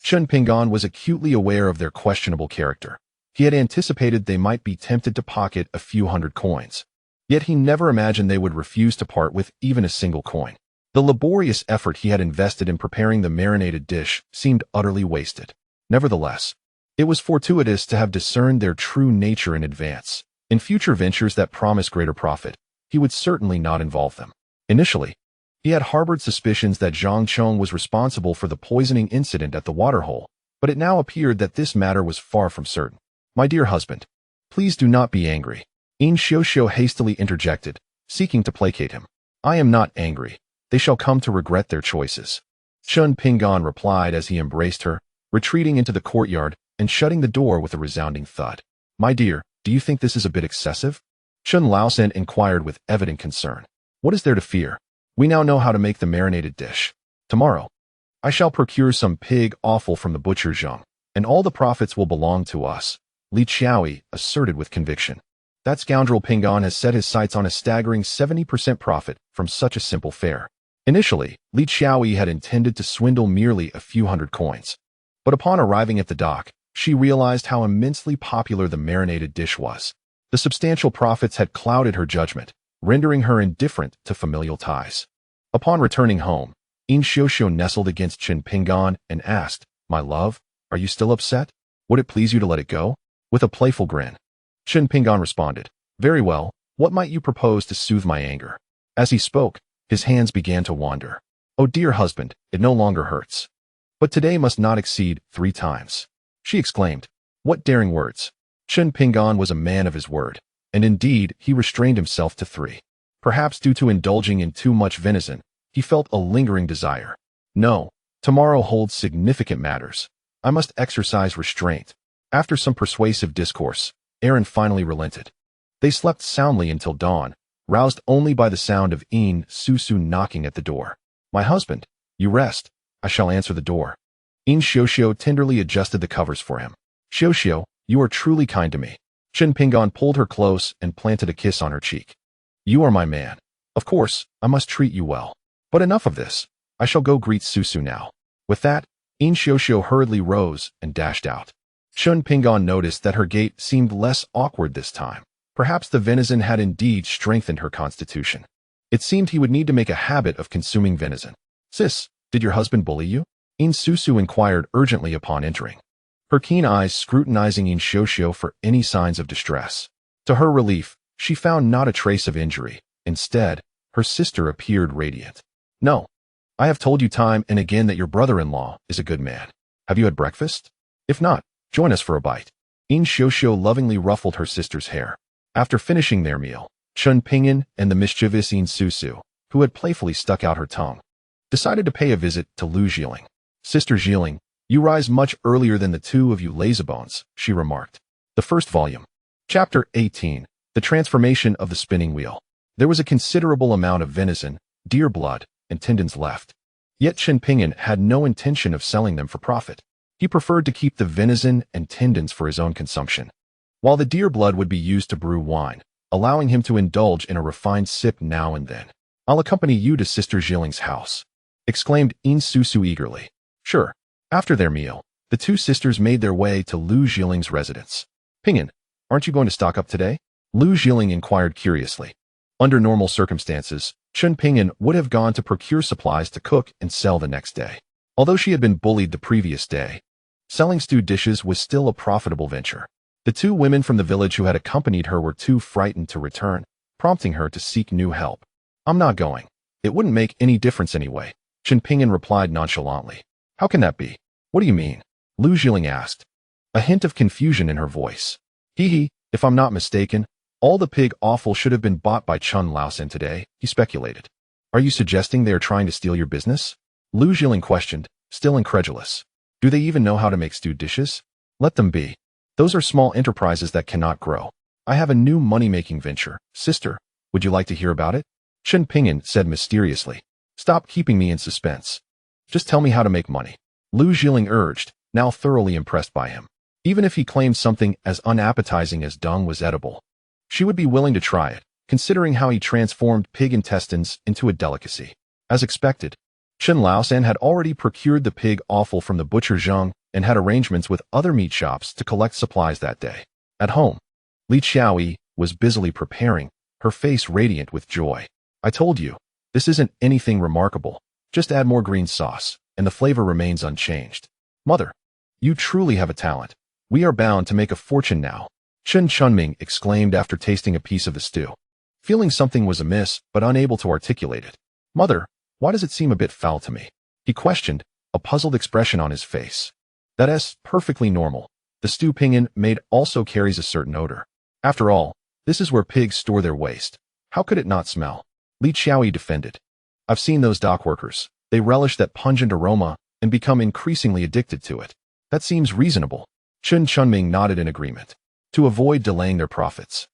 Chen Pingan was acutely aware of their questionable character. He had anticipated they might be tempted to pocket a few hundred coins. Yet he never imagined they would refuse to part with even a single coin. The laborious effort he had invested in preparing the marinated dish seemed utterly wasted. Nevertheless, it was fortuitous to have discerned their true nature in advance. In future ventures that promised greater profit, he would certainly not involve them. Initially, he had harbored suspicions that Zhang Chong was responsible for the poisoning incident at the waterhole, but it now appeared that this matter was far from certain. My dear husband, please do not be angry, In Xiao hastily interjected, seeking to placate him. I am not angry. They shall come to regret their choices. Chen Pingan replied as he embraced her, retreating into the courtyard and shutting the door with a resounding thud. My dear, do you think this is a bit excessive? Chen Laosan inquired with evident concern. What is there to fear? We now know how to make the marinated dish. Tomorrow, I shall procure some pig offal from the butcher Zhang, and all the profits will belong to us, Li Qiaoyi asserted with conviction. That scoundrel Pingan has set his sights on a staggering 70% profit from such a simple fare. Initially, Li Qiaoyi had intended to swindle merely a few hundred coins. But upon arriving at the dock, she realized how immensely popular the marinated dish was. The substantial profits had clouded her judgment, rendering her indifferent to familial ties. Upon returning home, In Xiao nestled against Chen Pingan and asked, My love, are you still upset? Would it please you to let it go? With a playful grin, Chen Pingan responded, Very well, what might you propose to soothe my anger? As he spoke, his hands began to wander. Oh dear husband, it no longer hurts. But today must not exceed 3 times. She exclaimed, What daring words! Chen Pingan was a man of his word, and indeed he restrained himself to 3. Perhaps due to indulging in too much venison, he felt a lingering desire. No, tomorrow holds significant matters. I must exercise restraint. After some persuasive discourse, Aaron finally relented. They slept soundly until dawn, roused only by the sound of In Susu knocking at the door. My husband, you rest. I shall answer the door. In Xiao tenderly adjusted the covers for him. Xiao, you are truly kind to me. Chen Pingan pulled her close and planted a kiss on her cheek. You are my man. Of course, I must treat you well. But enough of this. I shall go greet Susu now. With that, In Xiao hurriedly rose and dashed out. Chen Pingan noticed that her gait seemed less awkward this time. Perhaps the venison had indeed strengthened her constitution. It seemed he would need to make a habit of consuming venison. Sis, did your husband bully you? In Susu inquired urgently upon entering, her keen eyes scrutinizing In Xiuxiu for any signs of distress. To her relief, she found not a trace of injury. Instead, her sister appeared radiant. No. I have told you time and again that your brother-in-law is a good man. Have you had breakfast? If not, join us for a bite. In Xiuxiu lovingly ruffled her sister's hair. After finishing their meal, Chen Pingan and the mischievous In Susu, who had playfully stuck out her tongue, decided to pay a visit to Lu Zhiling. Sister Zhiling, you rise much earlier than the two of you lazybones, she remarked. The first volume. Chapter 18. The Transformation of the Spinning Wheel. There was a considerable amount of venison, deer blood, and tendons left. Yet Chen Pingan had no intention of selling them for profit. He preferred to keep the venison and tendons for his own consumption, while the deer blood would be used to brew wine, allowing him to indulge in a refined sip now and then. I'll accompany you to Sister Zhiling's house, exclaimed In Susu eagerly. Sure. After their meal, the two sisters made their way to Lu Zhiling's residence. Pingan, aren't you going to stock up today? Lu Zhiling inquired curiously. Under normal circumstances, Chen Pingan would have gone to procure supplies to cook and sell the next day. Although she had been bullied the previous day, selling stewed dishes was still a profitable venture. The two women from the village who had accompanied her were too frightened to return, prompting her to seek new help. I'm not going. It wouldn't make any difference anyway, Chen Pingan replied nonchalantly. How can that be? What do you mean? Lu Zhiling asked, a hint of confusion in her voice. If I'm not mistaken, all the pig offal should have been bought by Chen Laosan today, he speculated. Are you suggesting they are trying to steal your business? Lu Zhiling questioned, still incredulous. Do they even know how to make stewed dishes? Let them be. Those are small enterprises that cannot grow. I have a new money-making venture. Sister, would you like to hear about it? Chen Pingan said mysteriously. Stop keeping me in suspense. Just tell me how to make money. Lu Zhiling urged, now thoroughly impressed by him. Even if he claimed something as unappetizing as dung was edible, she would be willing to try it, considering how he transformed pig intestines into a delicacy. As expected, Chen Laosan had already procured the pig offal from the butcher Zheng and had arrangements with other meat shops to collect supplies that day. At home, Li Qiaoyi was busily preparing, her face radiant with joy. I told you, this isn't anything remarkable. Just add more green sauce, and the flavor remains unchanged. Mother, you truly have a talent. We are bound to make a fortune now, Chen Chunming exclaimed after tasting a piece of the stew, feeling something was amiss but unable to articulate it. Mother, why does it seem a bit foul to me? He questioned, a puzzled expression on his face. That's perfectly normal. The stew Pingan made also carries a certain odor. After all, this is where pigs store their waste. How could it not smell? Li Qiaoyi defended. I've seen those dock workers. They relish that pungent aroma and become increasingly addicted to it. That seems reasonable. Chen Chunming nodded in agreement. To avoid delaying their profits,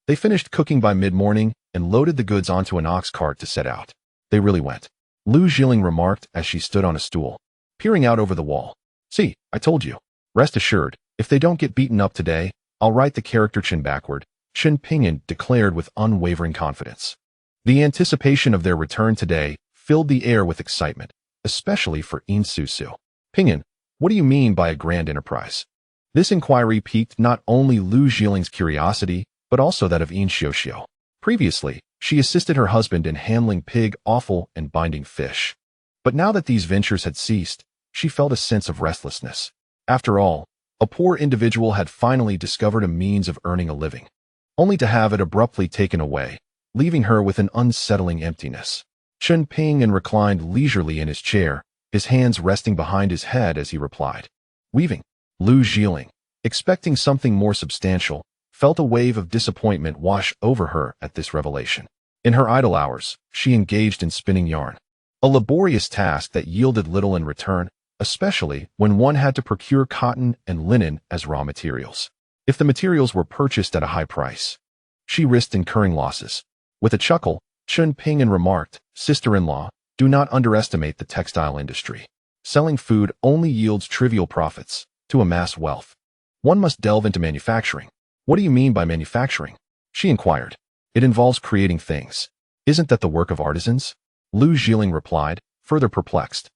they finished cooking by mid-morning and loaded the goods onto an ox cart to set out. They really went, Lu Zhiling remarked as she stood on a stool, peering out over the wall. See, I told you. Rest assured, if they don't get beaten up today, I'll write the character Chen backward, Chen Pingan declared with unwavering confidence. The anticipation of their return today filled the air with excitement, especially for In Susu. Pingan, what do you mean by a grand enterprise? This inquiry piqued not only Lu Zhiling's curiosity, but also that of In Xiuxiu. Previously, she assisted her husband in handling pig offal and binding fish. But now that these ventures had ceased, she felt a sense of restlessness. After all, a poor individual had finally discovered a means of earning a living, only to have it abruptly taken away, leaving her with an unsettling emptiness. Chen Pingan reclined leisurely in his chair, his hands resting behind his head as he replied. Weaving. Lu Zhiling, expecting something more substantial, felt a wave of disappointment wash over her at this revelation. In her idle hours, she engaged in spinning yarn, a laborious task that yielded little in return, especially when one had to procure cotton and linen as raw materials. If the materials were purchased at a high price, she risked incurring losses. With a chuckle, Chen Pingan remarked, Sister-in-law, do not underestimate the textile industry. Selling food only yields trivial profits. To amass wealth, one must delve into manufacturing. What do you mean by manufacturing? She inquired. It involves creating things. Isn't that the work of artisans? Lu Zhiling replied, further perplexed,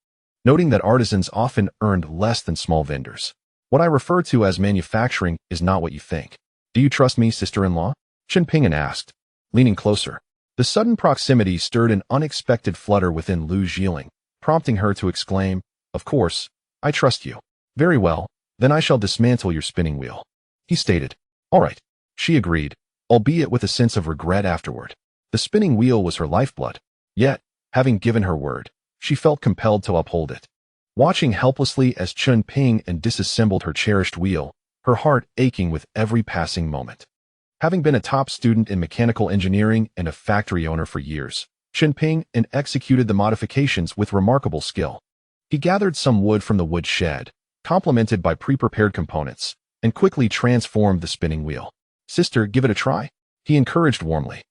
noting that artisans often earned less than small vendors. What I refer to as manufacturing is not what you think. Do you trust me, sister-in-law? Chen Pingan asked, leaning closer. The sudden proximity stirred an unexpected flutter within Lu Jiling, prompting her to exclaim, "Of course, I trust you." "Very well, then I shall dismantle your spinning wheel," he stated. "All right," she agreed, albeit with a sense of regret afterward. The spinning wheel was her lifeblood. Yet, having given her word, she felt compelled to uphold it. Watching helplessly as Chen Pingan disassembled her cherished wheel, her heart aching with every passing moment. Having been a top student in mechanical engineering and a factory owner for years, Chen Pingan executed the modifications with remarkable skill. He gathered some wood from the wood shed, complemented by pre-prepared components, and quickly transformed the spinning wheel. "Sister, give it a try," he encouraged warmly.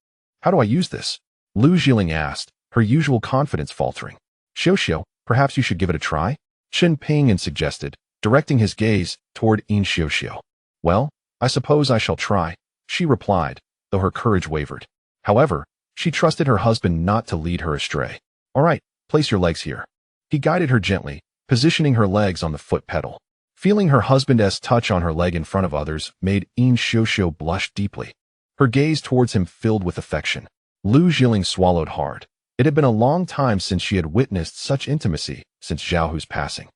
"How do I use this?" Lu Jiling asked, her usual confidence faltering. "Xiao, perhaps you should give it a try," Chen Pingan suggested, directing his gaze toward Xiao. "Well, I suppose I shall try," she replied, though her courage wavered. However, she trusted her husband not to lead her astray. "All right, place your legs here." He guided her gently, positioning her legs on the foot pedal. Feeling her husband's touch on her leg in front of others made Xiao blush deeply. Her gaze towards him filled with affection. Lu Jiling swallowed hard. It had been a long time since she had witnessed such intimacy since Zhao Hu's passing.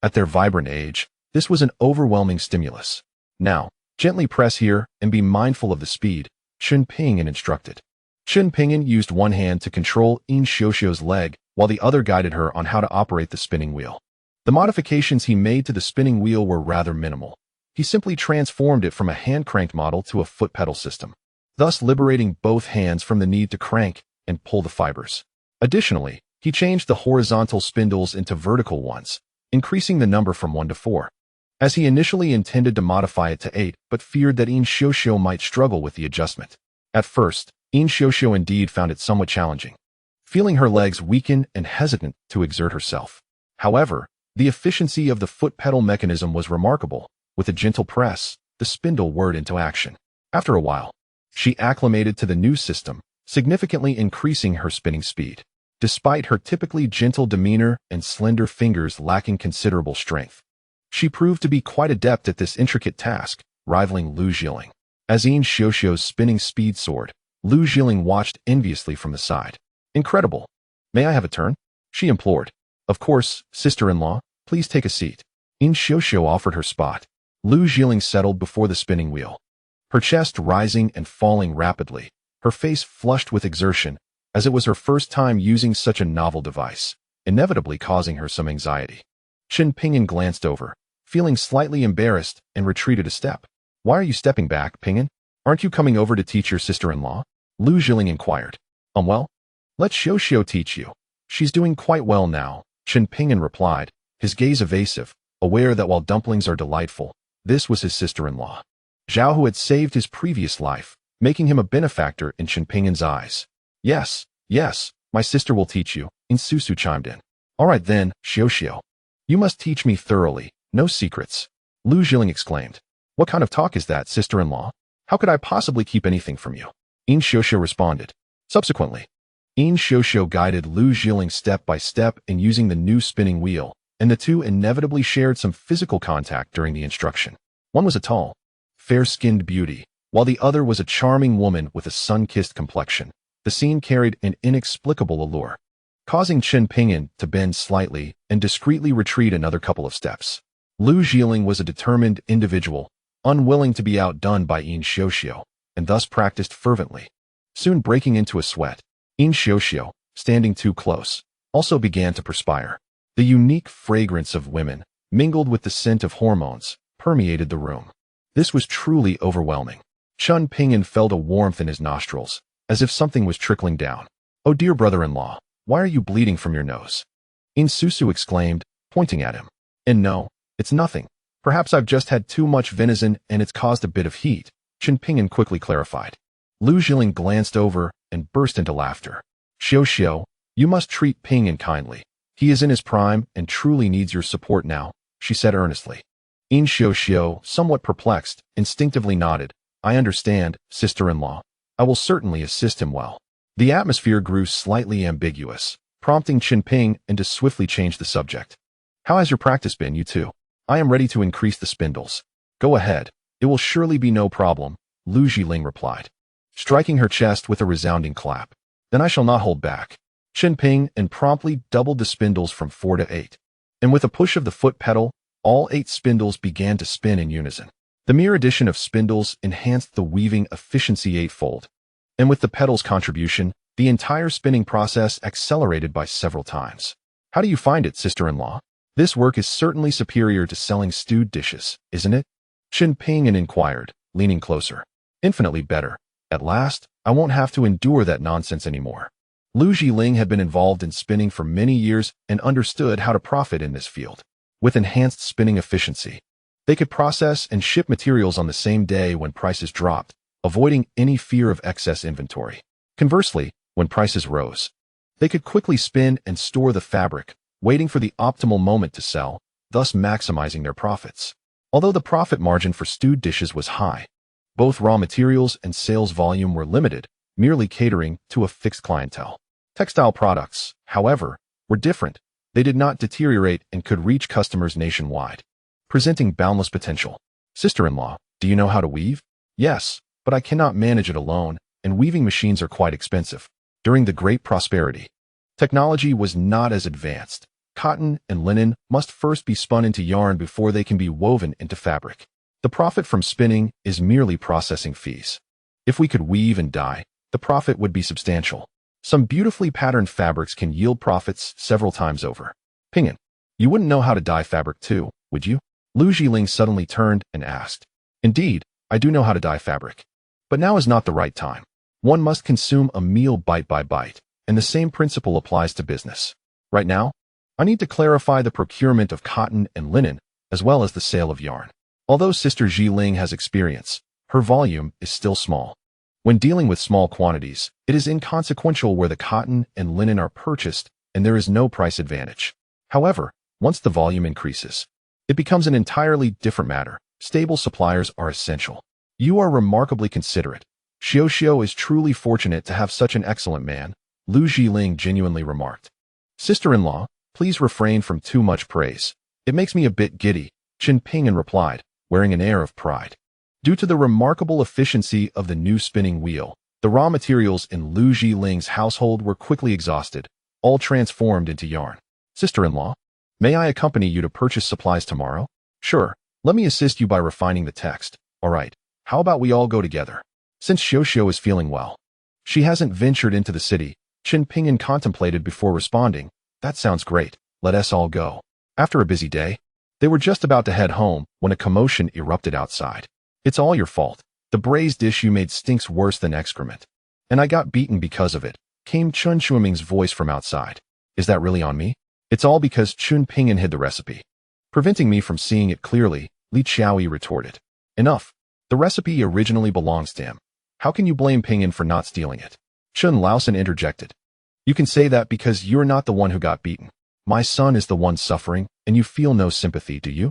At their vibrant age, this was an overwhelming stimulus. "Now, gently press here and be mindful of the speed," Chen Pingan instructed. Chen Pingan used one hand to control Xiao's leg while the other guided her on how to operate the spinning wheel. The modifications he made to the spinning wheel were rather minimal. He simply transformed it from a hand-cranked model to a foot pedal system, thus liberating both hands from the need to crank and pull the fibers. Additionally, he changed the horizontal spindles into vertical ones, increasing the number from 1 to 4. As he initially intended to modify it to 8, but feared that Xiao might struggle with the adjustment. At first, Xiao indeed found it somewhat challenging, feeling her legs weaken and hesitant to exert herself. However, the efficiency of the foot pedal mechanism was remarkable. With a gentle press, the spindle whirred into action. After a while, she acclimated to the new system, significantly increasing her spinning speed. Despite her typically gentle demeanor and slender fingers lacking considerable strength, she proved to be quite adept at this intricate task, rivaling Lu Jiling. As Xiao's spinning speed soared, Lu Jiling watched enviously from the side. "Incredible. May I have a turn?" she implored. "Of course, sister-in-law, please take a seat." Xiao offered her spot. Lu Jiling settled before the spinning wheel, her chest rising and falling rapidly, her face flushed with exertion, as it was her first time using such a novel device, inevitably causing her some anxiety. Chen Pingan glanced over, feeling slightly embarrassed, and retreated a step. "Why are you stepping back, Pingan? Aren't you coming over to teach your sister-in-law?" Lu Jiling inquired. Well, let Xiao teach you. She's doing quite well now," Chen Pingan replied, his gaze evasive, aware that while dumplings are delightful, this was his sister-in-law. Zhao Hu had saved his previous life, making him a benefactor in Chen Pingan's eyes. Yes, my sister will teach you," Susu chimed in. "All right then, Xiao. You must teach me thoroughly, no secrets," Lu Jiling exclaimed. "What kind of talk is that, sister-in-law? How could I possibly keep anything from you?" Xiao responded. Subsequently, Xiao guided Lu Jiling step by step in using the new spinning wheel, and the two inevitably shared some physical contact during the instruction. One was a tall, fair-skinned beauty, while the other was a charming woman with a sun-kissed complexion. The scene carried an inexplicable allure, causing Chen Pingan to bend slightly and discreetly retreat another couple of steps. Lu Jiling was a determined individual, unwilling to be outdone by Xiao, and thus practiced fervently. Soon breaking into a sweat, Xiao, standing too close, also began to perspire. The unique fragrance of women, mingled with the scent of hormones, permeated the room. This was truly overwhelming. Chen Pingan felt a warmth in his nostrils, as if something was trickling down. "Oh dear brother-in-law, why are you bleeding from your nose?" Susu exclaimed, pointing at him. "And no, it's nothing. Perhaps I've just had too much venison and it's caused a bit of heat," Chen Pingan quickly clarified. Lu Jiling glanced over and burst into laughter. "Xiao, you must treat Pingan kindly. He is in his prime and truly needs your support now," she said earnestly. Xiao, somewhat perplexed, instinctively nodded. "I understand, sister-in-law. I will certainly assist him well." The atmosphere grew slightly ambiguous, prompting Chen Pingan to swiftly change the subject. "How has your practice been, you two?" I am ready to increase the spindles. Go ahead. It will surely be no problem, Lu Jiling replied, striking her chest with a resounding clap. Then I shall not hold back. Chen Pingan promptly doubled the spindles from 4 to 8. And with a push of the foot pedal, all 8 spindles began to spin in unison. The mere addition of spindles enhanced the weaving efficiency eightfold. And with the pedal's contribution, the entire spinning process accelerated by several times. How do you find it, sister-in-law? This work is certainly superior to selling stewed dishes, isn't it? Chen Pingan inquired, leaning closer. Infinitely better. At last, I won't have to endure that nonsense anymore. Lu Jiling had been involved in spinning for many years and understood how to profit in this field. With enhanced spinning efficiency, they could process and ship materials on the same day when prices dropped, avoiding any fear of excess inventory. Conversely, when prices rose, they could quickly spin and store the fabric, waiting for the optimal moment to sell, thus maximizing their profits. Although the profit margin for stewed dishes was high, both raw materials and sales volume were limited, merely catering to a fixed clientele. Textile products, however, were different. They did not deteriorate and could reach customers nationwide, presenting boundless potential. Sister-in-law, do you know how to weave? Yes, but I cannot manage it alone, and weaving machines are quite expensive. During the Great Prosperity, technology was not as advanced. Cotton and linen must first be spun into yarn before they can be woven into fabric. The profit from spinning is merely processing fees. If we could weave and dye, the profit would be substantial. Some beautifully patterned fabrics can yield profits several times over. Pingan, you wouldn't know how to dye fabric too, would you? Lu Jiling suddenly turned and asked. Indeed, I do know how to dye fabric. But now is not the right time. One must consume a meal bite by bite, and the same principle applies to business. Right now, I need to clarify the procurement of cotton and linen, as well as the sale of yarn. Although Sister Jiling has experience, her volume is still small. When dealing with small quantities, it is inconsequential where the cotton and linen are purchased, and there is no price advantage. However, once the volume increases, it becomes an entirely different matter. Stable suppliers are essential. You are remarkably considerate. Xiao is truly fortunate to have such an excellent man, Lu Jiling genuinely remarked. Sister-in-law, please refrain from too much praise. It makes me a bit giddy, Chen Pingan replied, wearing an air of pride. Due to the remarkable efficiency of the new spinning wheel, the raw materials in Lu Jiling's household were quickly exhausted, all transformed into yarn. Sister-in-law, may I accompany you to purchase supplies tomorrow? Sure, let me assist you by refining the text. All right, how about we all go together? Since Xiao is feeling well, she hasn't ventured into the city, Chen Pingan contemplated before responding. That sounds great, let us all go. After a busy day, they were just about to head home when a commotion erupted outside. It's all your fault. The braised dish you made stinks worse than excrement. And I got beaten because of it, came Chun Shuming's voice from outside. Is that really on me? It's all because Chen Pingan hid the recipe, preventing me from seeing it clearly, Li Qiaoyi retorted. Enough. The recipe originally belongs to him. How can you blame Pingan for not stealing it? Chen Laosan interjected. You can say that because you're not the one who got beaten. My son is the one suffering, and you feel no sympathy, do you?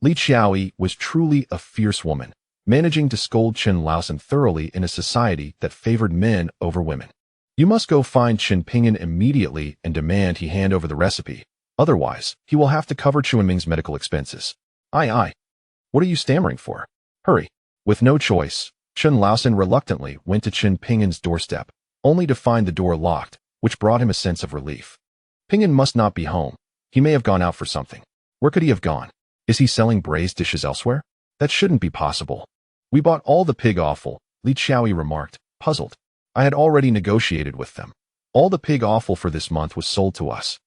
Li Qiaoyi was truly a fierce woman, managing to scold Chen Laosan thoroughly in a society that favored men over women. You must go find Chen Pingan immediately and demand he hand over the recipe. Otherwise, he will have to cover Chunming's medical expenses. Aye. What are you stammering for? Hurry. With no choice, Chen Laosan reluctantly went to Chen Pingan's doorstep, only to find the door locked, which brought him a sense of relief. Pingan must not be home. He may have gone out for something. Where could he have gone? Is he selling braised dishes elsewhere? That shouldn't be possible. We bought all the pig offal, Li Qiaoyi remarked, puzzled. I had already negotiated with them. All the pig offal for this month was sold to us,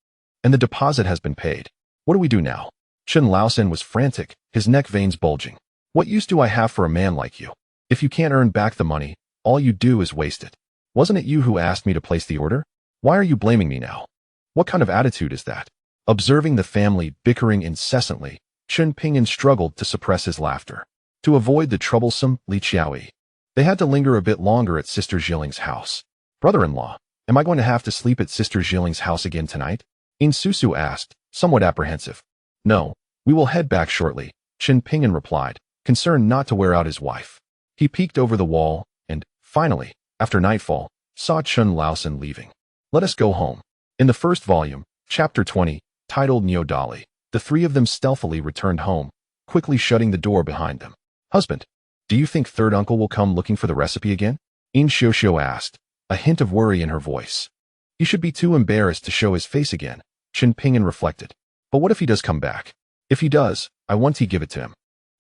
and the deposit has been paid. What do we do now? Chen Laosan was frantic, his neck veins bulging. What use do I have for a man like you? If you can't earn back the money, all you do is waste it. Wasn't it you who asked me to place the order? Why are you blaming me now? What kind of attitude is that? Observing the family bickering incessantly, Chen Pingan struggled to suppress his laughter. To avoid the troublesome Li Qiaoyi, they had to linger a bit longer at Sister Jiling's house. Brother-in-law, am I going to have to sleep at Sister Jiling's house again tonight? In Susu asked, somewhat apprehensive. No, we will head back shortly, Chen Pingan replied, concerned not to wear out his wife. He peeked over the wall and, finally, after nightfall, saw Chen Laosan leaving. Let us go home. In the first volume, Chapter 20, titled Neodali, the The three of them stealthily returned home, quickly shutting the door behind them. Husband, do you think third uncle will come looking for the recipe again? In Xiaoxiao asked, a hint of worry in her voice. He should be too embarrassed to show his face again, Chen Pingan reflected. But what if he does come back? If he does, I want to give it to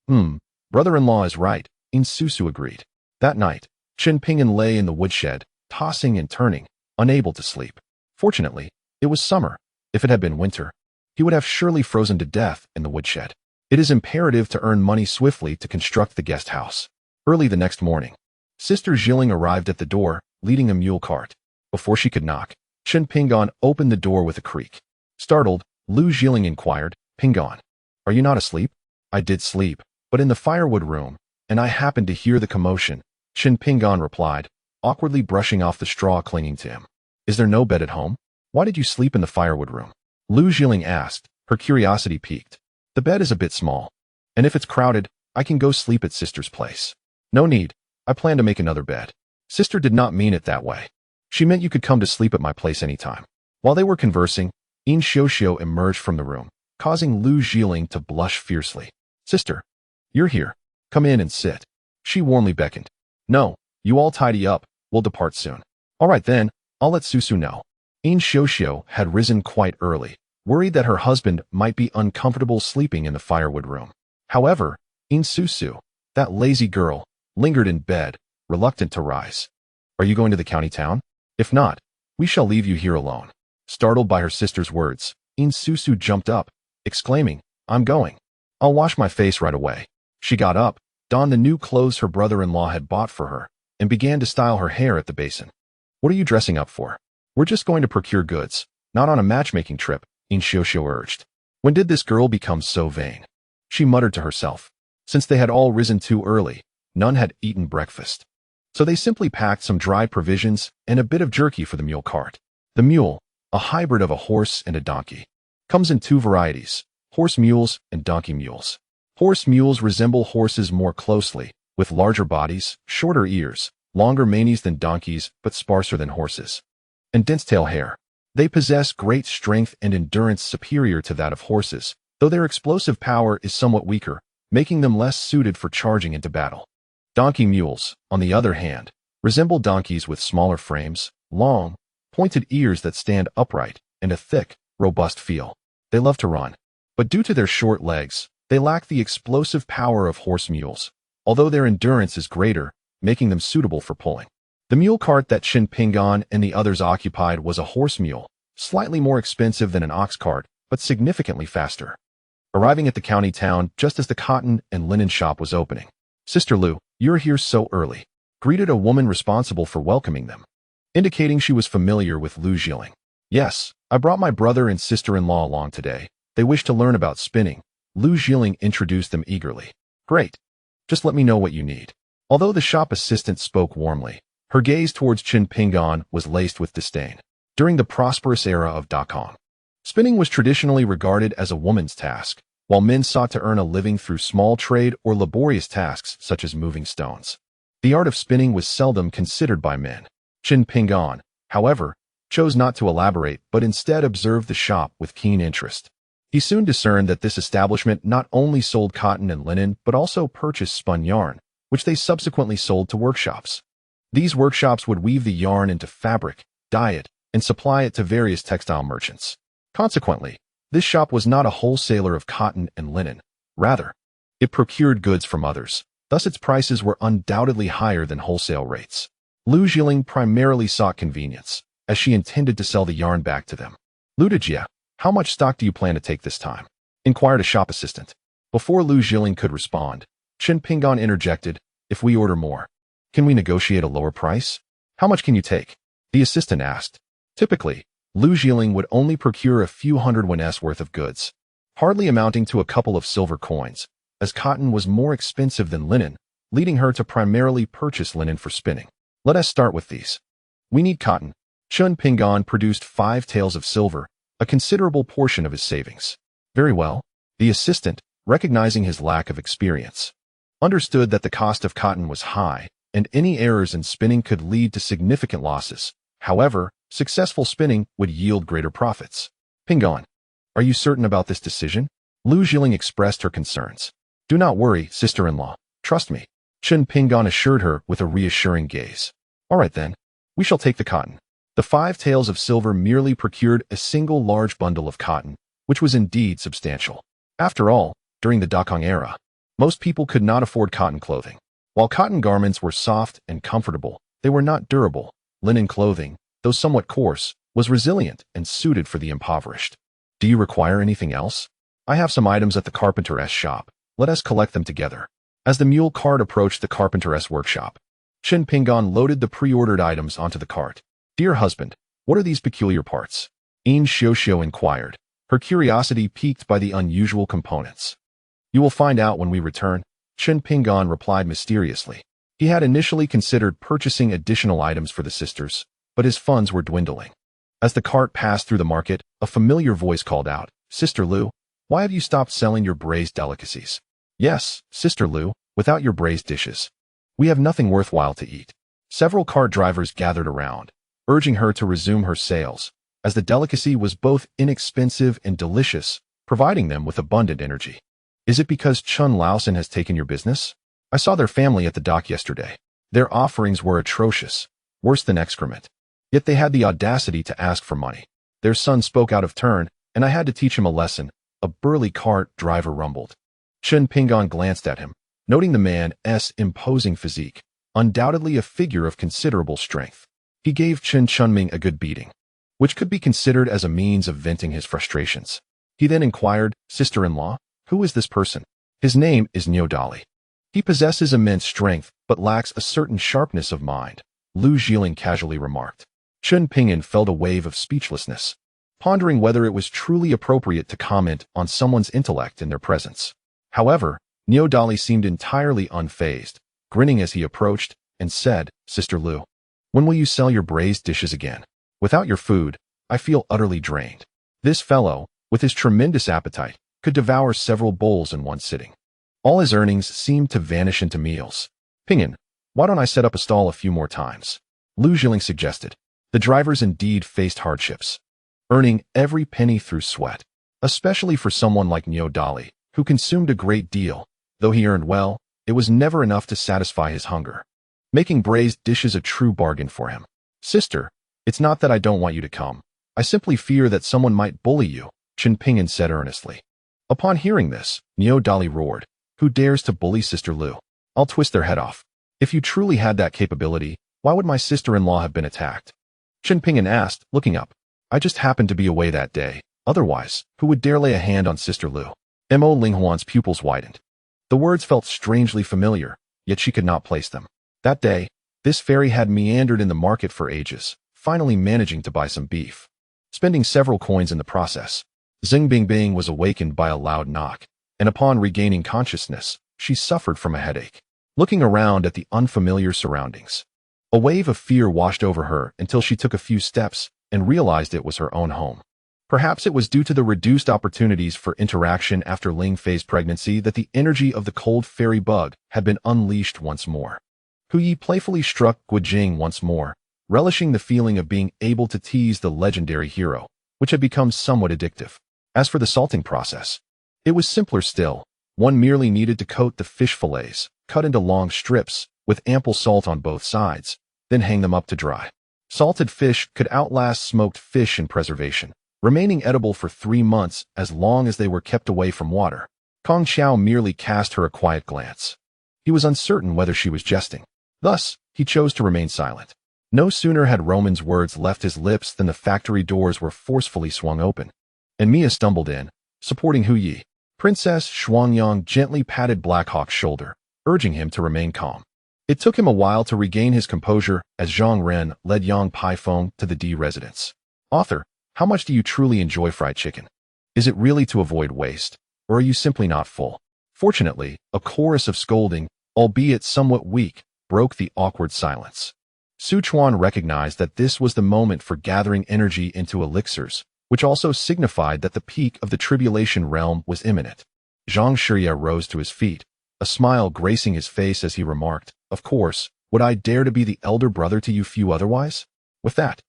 him. Brother-in-law is right, In Susu agreed. That night, Chen Pingan lay in the woodshed, tossing and turning, unable to sleep. Fortunately, it was summer. If it had been winter, he would have surely frozen to death in the woodshed. It is imperative to earn money swiftly to construct the guest house. Early the next morning, Sister Zhiling arrived at the door, leading a mule cart. Before she could knock, Chen Pingan opened the door with a creak. Startled, Lu Zhiling inquired, Pingan, are you not asleep? I did sleep, but in the firewood room, and I happened to hear the commotion, Chen Pingan replied, awkwardly brushing off the straw clinging to him. Is there no bed at home? Why did you sleep in the firewood room? Lu Zhiling asked, her curiosity piqued. The bed is a bit small, and if it's crowded, I can go sleep at Sister's place. No need, I plan to make another bed. Sister did not mean it that way. She meant you could come to sleep at my place anytime. While they were conversing, In Xiaoxiao emerged from the room, causing Lu Zhiling to blush fiercely. Sister, you're here. Come in and sit. She warmly beckoned. No, you all tidy up, we'll depart soon. All right then, I'll let Susu know. In Xiaoxiao had risen quite early, worried that her husband might be uncomfortable sleeping in the firewood room. However, In Susu, that lazy girl, lingered in bed, reluctant to rise. Are you going to the county town? If not, we shall leave you here alone. Startled by her sister's words, In Susu jumped up, exclaiming, I'm going. I'll wash my face right away. She got up, donned the new clothes her brother-in-law had bought for her, and began to style her hair at the basin. What are you dressing up for? We're just going to procure goods, not on a matchmaking trip, In Xiaoxiao urged. When did this girl become so vain? She muttered to herself. Since they had all risen too early, none had eaten breakfast. So they simply packed some dry provisions and a bit of jerky for the mule cart. The mule, a hybrid of a horse and a donkey, comes in two varieties, horse mules and donkey mules. Horse mules resemble horses more closely, with larger bodies, shorter ears, longer manes than donkeys but sparser than horses, and dense tail hair. They possess great strength and endurance superior to that of horses, though their explosive power is somewhat weaker, making them less suited for charging into battle. Donkey mules, on the other hand, resemble donkeys with smaller frames, long, pointed ears that stand upright, and a thick, robust feel. They love to run, but due to their short legs, they lack the explosive power of horse mules, although their endurance is greater, making them suitable for pulling. The mule cart that Chen Pingan and the others occupied was a horse mule, slightly more expensive than an ox cart, but significantly faster. Arriving at the county town just as the cotton and linen shop was opening, Sister Lu, you're here so early, greeted a woman responsible for welcoming them, indicating she was familiar with Lu Zhiling. Yes, I brought my brother and sister-in-law along today. They wish to learn about spinning. Lu Zhiling introduced them eagerly. Great. Just let me know what you need. Although the shop assistant spoke warmly, her gaze towards Chen Pingan was laced with disdain. During the prosperous era of Dakong, spinning was traditionally regarded as a woman's task, while men sought to earn a living through small trade or laborious tasks such as moving stones. The art of spinning was seldom considered by men. Chen Pingan, however, chose not to elaborate but instead observed the shop with keen interest. He soon discerned that this establishment not only sold cotton and linen but also purchased spun yarn, which they subsequently sold to workshops. These workshops would weave the yarn into fabric, dye it, and supply it to various textile merchants. Consequently, this shop was not a wholesaler of cotton and linen. Rather, it procured goods from others. Thus its prices were undoubtedly higher than wholesale rates. Lu Zhiling primarily sought convenience, as she intended to sell the yarn back to them. Ludijia, how much stock do you plan to take this time? Inquired a shop assistant. Before Lu Zhiling could respond, Chen Pingan interjected, if we order more, can we negotiate a lower price? How much can you take? The assistant asked. Typically, Lu Zhiling would only procure a few hundred wen's worth of goods, hardly amounting to a couple of silver coins, as cotton was more expensive than linen, leading her to primarily purchase linen for spinning. Let us start with these. We need cotton. Chen Pingan produced 5 taels of silver, a considerable portion of his savings. Very well. The assistant, recognizing his lack of experience, understood that the cost of cotton was high, and any errors in spinning could lead to significant losses. However, successful spinning would yield greater profits. Pingan, are you certain about this decision? Lu Jiling expressed her concerns. Do not worry, sister-in-law. Trust me. Chen Pingan assured her with a reassuring gaze. All right then. We shall take the cotton. The 5 taels of silver merely procured a single large bundle of cotton, which was indeed substantial. After all, during the Dakong era, most people could not afford cotton clothing. While cotton garments were soft and comfortable, they were not durable. Linen clothing, though somewhat coarse, was resilient and suited for the impoverished. Do you require anything else? I have some items at the carpenter's shop. Let us collect them together. As the mule cart approached the carpenter's workshop, Chen Pingan loaded the pre-ordered items onto the cart. Dear husband, what are these peculiar parts? Yin Xiuxiu inquired, her curiosity piqued by the unusual components. You will find out when we return, Chen Pingan replied mysteriously. He had initially considered purchasing additional items for the sisters, but his funds were dwindling. As the cart passed through the market, a familiar voice called out, Sister Lu, why have you stopped selling your braised delicacies? Yes, Sister Lu, without your braised dishes, we have nothing worthwhile to eat. Several cart drivers gathered around, urging her to resume her sales, as the delicacy was both inexpensive and delicious, providing them with abundant energy. Is it because Chun Laosan has taken your business? I saw their family at the dock yesterday. Their offerings were atrocious, worse than excrement. Yet they had the audacity to ask for money. Their son spoke out of turn, and I had to teach him a lesson, a burly cart driver rumbled. Chen Pingan glanced at him, noting the man's imposing physique, undoubtedly a figure of considerable strength. He gave Chen Chunming a good beating, which could be considered as a means of venting his frustrations. He then inquired, Sister-in-law, who is this person? His name is Niu Dali. He possesses immense strength, but lacks a certain sharpness of mind, Lu Jiling casually remarked. Chen Pingan felt a wave of speechlessness, pondering whether it was truly appropriate to comment on someone's intellect in their presence. However, Niu Dali seemed entirely unfazed, grinning as he approached, and said, Sister Lu, when will you sell your braised dishes again? Without your food, I feel utterly drained. This fellow, with his tremendous appetite, could devour several bowls in one sitting. All his earnings seemed to vanish into meals. Pingan, why don't I set up a stall a few more times? Lu Jiling suggested. The drivers indeed faced hardships, earning every penny through sweat, especially for someone like Niu Dali, who consumed a great deal. Though he earned well, it was never enough to satisfy his hunger, making braised dishes a true bargain for him. Sister, it's not that I don't want you to come. I simply fear that someone might bully you, Chen Pingan said earnestly. Upon hearing this, Niu Dali roared, who dares to bully Sister Lu? I'll twist their head off. If you truly had that capability, why would my sister-in-law have been attacked? Chen Pingan asked, looking up. I just happened to be away that day. Otherwise, who would dare lay a hand on Sister Lu? Mo Linghuan's pupils widened. The words felt strangely familiar, yet she could not place them. That day, this fairy had meandered in the market for ages, finally managing to buy some beef, spending several coins in the process. Xing Bingbing was awakened by a loud knock, and upon regaining consciousness, she suffered from a headache. Looking around at the unfamiliar surroundings, a wave of fear washed over her until she took a few steps and realized it was her own home. Perhaps it was due to the reduced opportunities for interaction after Ling Fei's pregnancy that the energy of the cold fairy bug had been unleashed once more. Hu Yi playfully struck Guijing once more, relishing the feeling of being able to tease the legendary hero, which had become somewhat addictive. As for the salting process, it was simpler still. One merely needed to coat the fish fillets, cut into long strips, with ample salt on both sides, then hang them up to dry. Salted fish could outlast smoked fish in preservation, remaining edible for 3 months as long as they were kept away from water. Kong Xiao merely cast her a quiet glance. He was uncertain whether she was jesting. Thus, he chose to remain silent. No sooner had Roman's words left his lips than the factory doors were forcefully swung open, and Mia stumbled in, supporting Hu Yi. Princess Shuangyang gently patted Black Hawk's shoulder, urging him to remain calm. It took him a while to regain his composure as Zhang Ren led Yang Paifeng to the D residence. Author, how much do you truly enjoy fried chicken? Is it really to avoid waste, or are you simply not full? Fortunately, a chorus of scolding, albeit somewhat weak, broke the awkward silence. Su Chuan recognized that this was the moment for gathering energy into elixirs, which also signified that the peak of the tribulation realm was imminent. Zhang Shirya rose to his feet, a smile gracing his face as he remarked, Of course, would I dare to be the elder brother to you few otherwise? With that,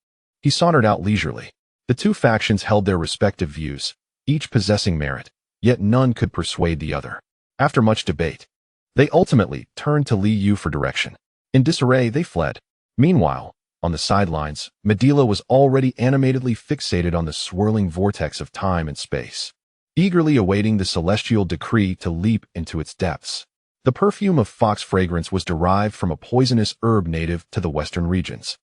he sauntered out leisurely. The two factions held their respective views, each possessing merit, yet none could persuade the other. After much debate, they ultimately turned to Li Yu for direction. In disarray, they fled. Meanwhile, on the sidelines, Medela was already animatedly fixated on the swirling vortex of time and space, eagerly awaiting the celestial decree to leap into its depths. The perfume of fox fragrance was derived from a poisonous herb native to the western regions.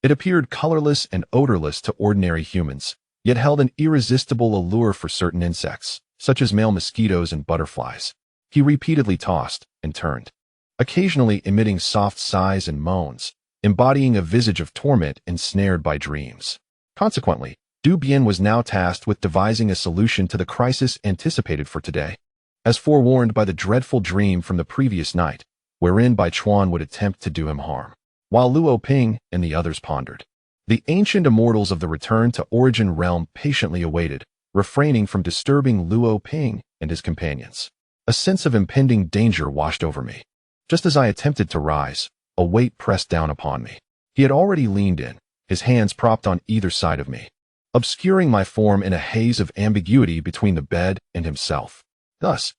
It appeared colorless and odorless to ordinary humans, yet held an irresistible allure for certain insects, such as male mosquitoes and butterflies. He repeatedly tossed and turned, occasionally emitting soft sighs and moans, embodying a visage of torment ensnared by dreams. Consequently, Du Bian was now tasked with devising a solution to the crisis anticipated for today. As forewarned by the dreadful dream from the previous night, wherein Bai Chuan would attempt to do him harm. While Luo Ping and the others pondered, the ancient immortals of the return to origin realm patiently awaited, refraining from disturbing Luo Ping and his companions. A sense of impending danger washed over me. Just as I attempted to rise, a weight pressed down upon me. He had already leaned in, his hands propped on either side of me, obscuring my form in a haze of ambiguity between the bed and himself. Thus,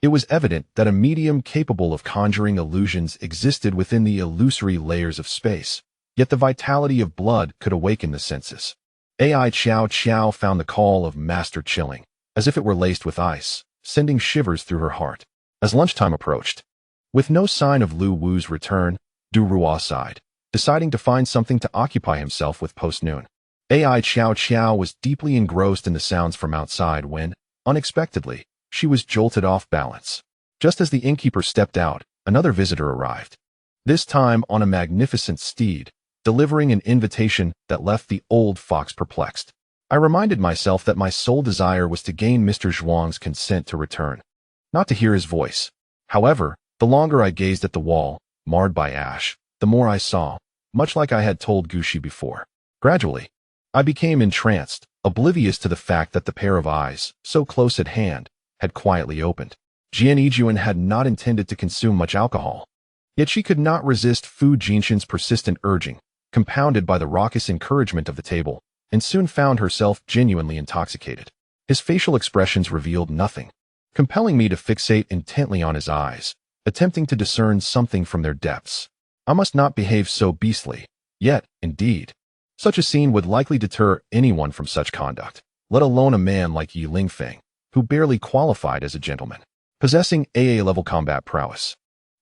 it was evident that a medium capable of conjuring illusions existed within the illusory layers of space, yet the vitality of blood could awaken the senses. Ai Chow Chow found the call of master chilling, as if it were laced with ice, sending shivers through her heart. As lunchtime approached, with no sign of Lu Wu's return, Du Ruo sighed, deciding to find something to occupy himself with post-noon. Ai Chow Chow was deeply engrossed in the sounds from outside when, unexpectedly, she was jolted off balance. Just as the innkeeper stepped out, another visitor arrived. This time on a magnificent steed, delivering an invitation that left the old fox perplexed. I reminded myself that my sole desire was to gain Mr. Zhuang's consent to return, not to hear his voice. However, the longer I gazed at the wall, marred by ash, the more I saw, much like I had told Gushi before. Gradually, I became entranced, oblivious to the fact that the pair of eyes, so close at hand, had quietly opened. Jian Yijuan had not intended to consume much alcohol, yet she could not resist Fu Jinshan's persistent urging, compounded by the raucous encouragement of the table, and soon found herself genuinely intoxicated. His facial expressions revealed nothing, compelling me to fixate intently on his eyes, attempting to discern something from their depths. I must not behave so beastly, yet, indeed, such a scene would likely deter anyone from such conduct, let alone a man like Yi Lingfeng, who barely qualified as a gentleman, possessing AA-level combat prowess.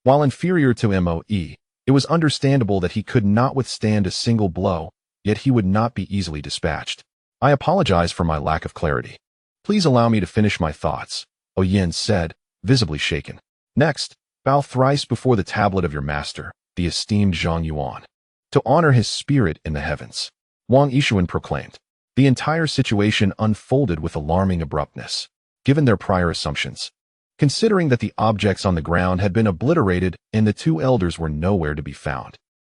While inferior to Moe, it was understandable that he could not withstand a single blow, yet he would not be easily dispatched. I apologize for my lack of clarity. Please allow me to finish my thoughts, Yin said, visibly shaken. Next, bow thrice before the tablet of your master, the esteemed Zhang Yuan, to honor his spirit in the heavens. Wang Yishuan proclaimed. The entire situation unfolded with alarming abruptness, given their prior assumptions. Considering that the objects on the ground had been obliterated and the two elders were nowhere to be found,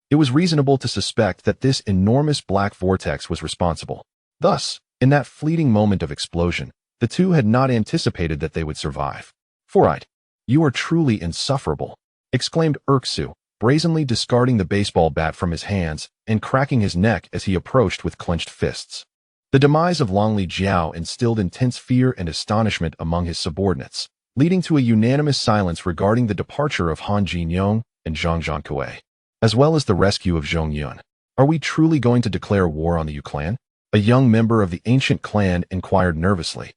it was reasonable to suspect that this enormous black vortex was responsible. Thus, in that fleeting moment of explosion, the two had not anticipated that they would survive. "Forite, you are truly insufferable," exclaimed Erksu, brazenly discarding the baseball bat from his hands and cracking his neck as he approached with clenched fists. The demise of Longli Jiao instilled intense fear and astonishment among his subordinates, leading to a unanimous silence regarding the departure of Han Jinyong and Zhang Zhangkue, as well as the rescue of Zhong Yun. "Are we truly going to declare war on the Yu clan?" A young member of the ancient clan inquired nervously,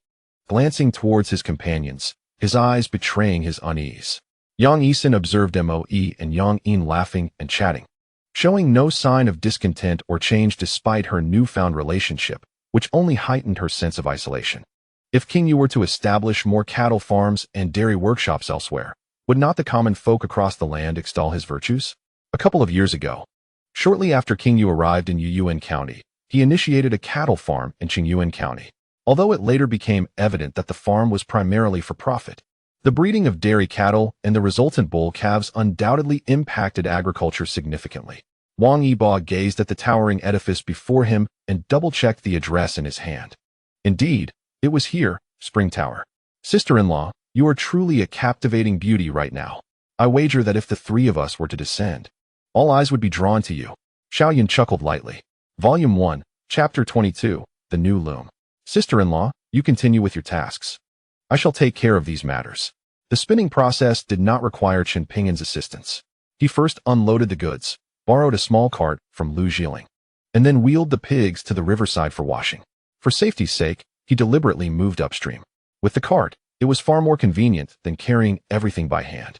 glancing towards his companions, his eyes betraying his unease. Yang Yisan observed Moe and Yang Yin laughing and chatting, showing no sign of discontent or change despite her newfound relationship, which only heightened her sense of isolation. If King Yu were to establish more cattle farms and dairy workshops elsewhere, would not the common folk across the land extol his virtues? A couple of years ago, shortly after King Yu arrived in Yuyuan County, he initiated a cattle farm in Qingyuan County, although it later became evident that the farm was primarily for profit. The breeding of dairy cattle and the resultant bull calves undoubtedly impacted agriculture significantly. Wang Yibo gazed at the towering edifice before him and double-checked the address in his hand. Indeed, it was here, Spring Tower. "Sister-in-law, you are truly a captivating beauty right now. I wager that if the three of us were to descend, all eyes would be drawn to you." Xiaoyan chuckled lightly. Volume 1, Chapter 22, The New Loom. "Sister-in-law, you continue with your tasks." I shall take care of these matters. The spinning process did not require Chen Pingan's assistance. He first unloaded the goods, borrowed a small cart from Lu Jiling, and then wheeled the pigs to the riverside for washing. For safety's sake, he deliberately moved upstream. With the cart, it was far more convenient than carrying everything by hand.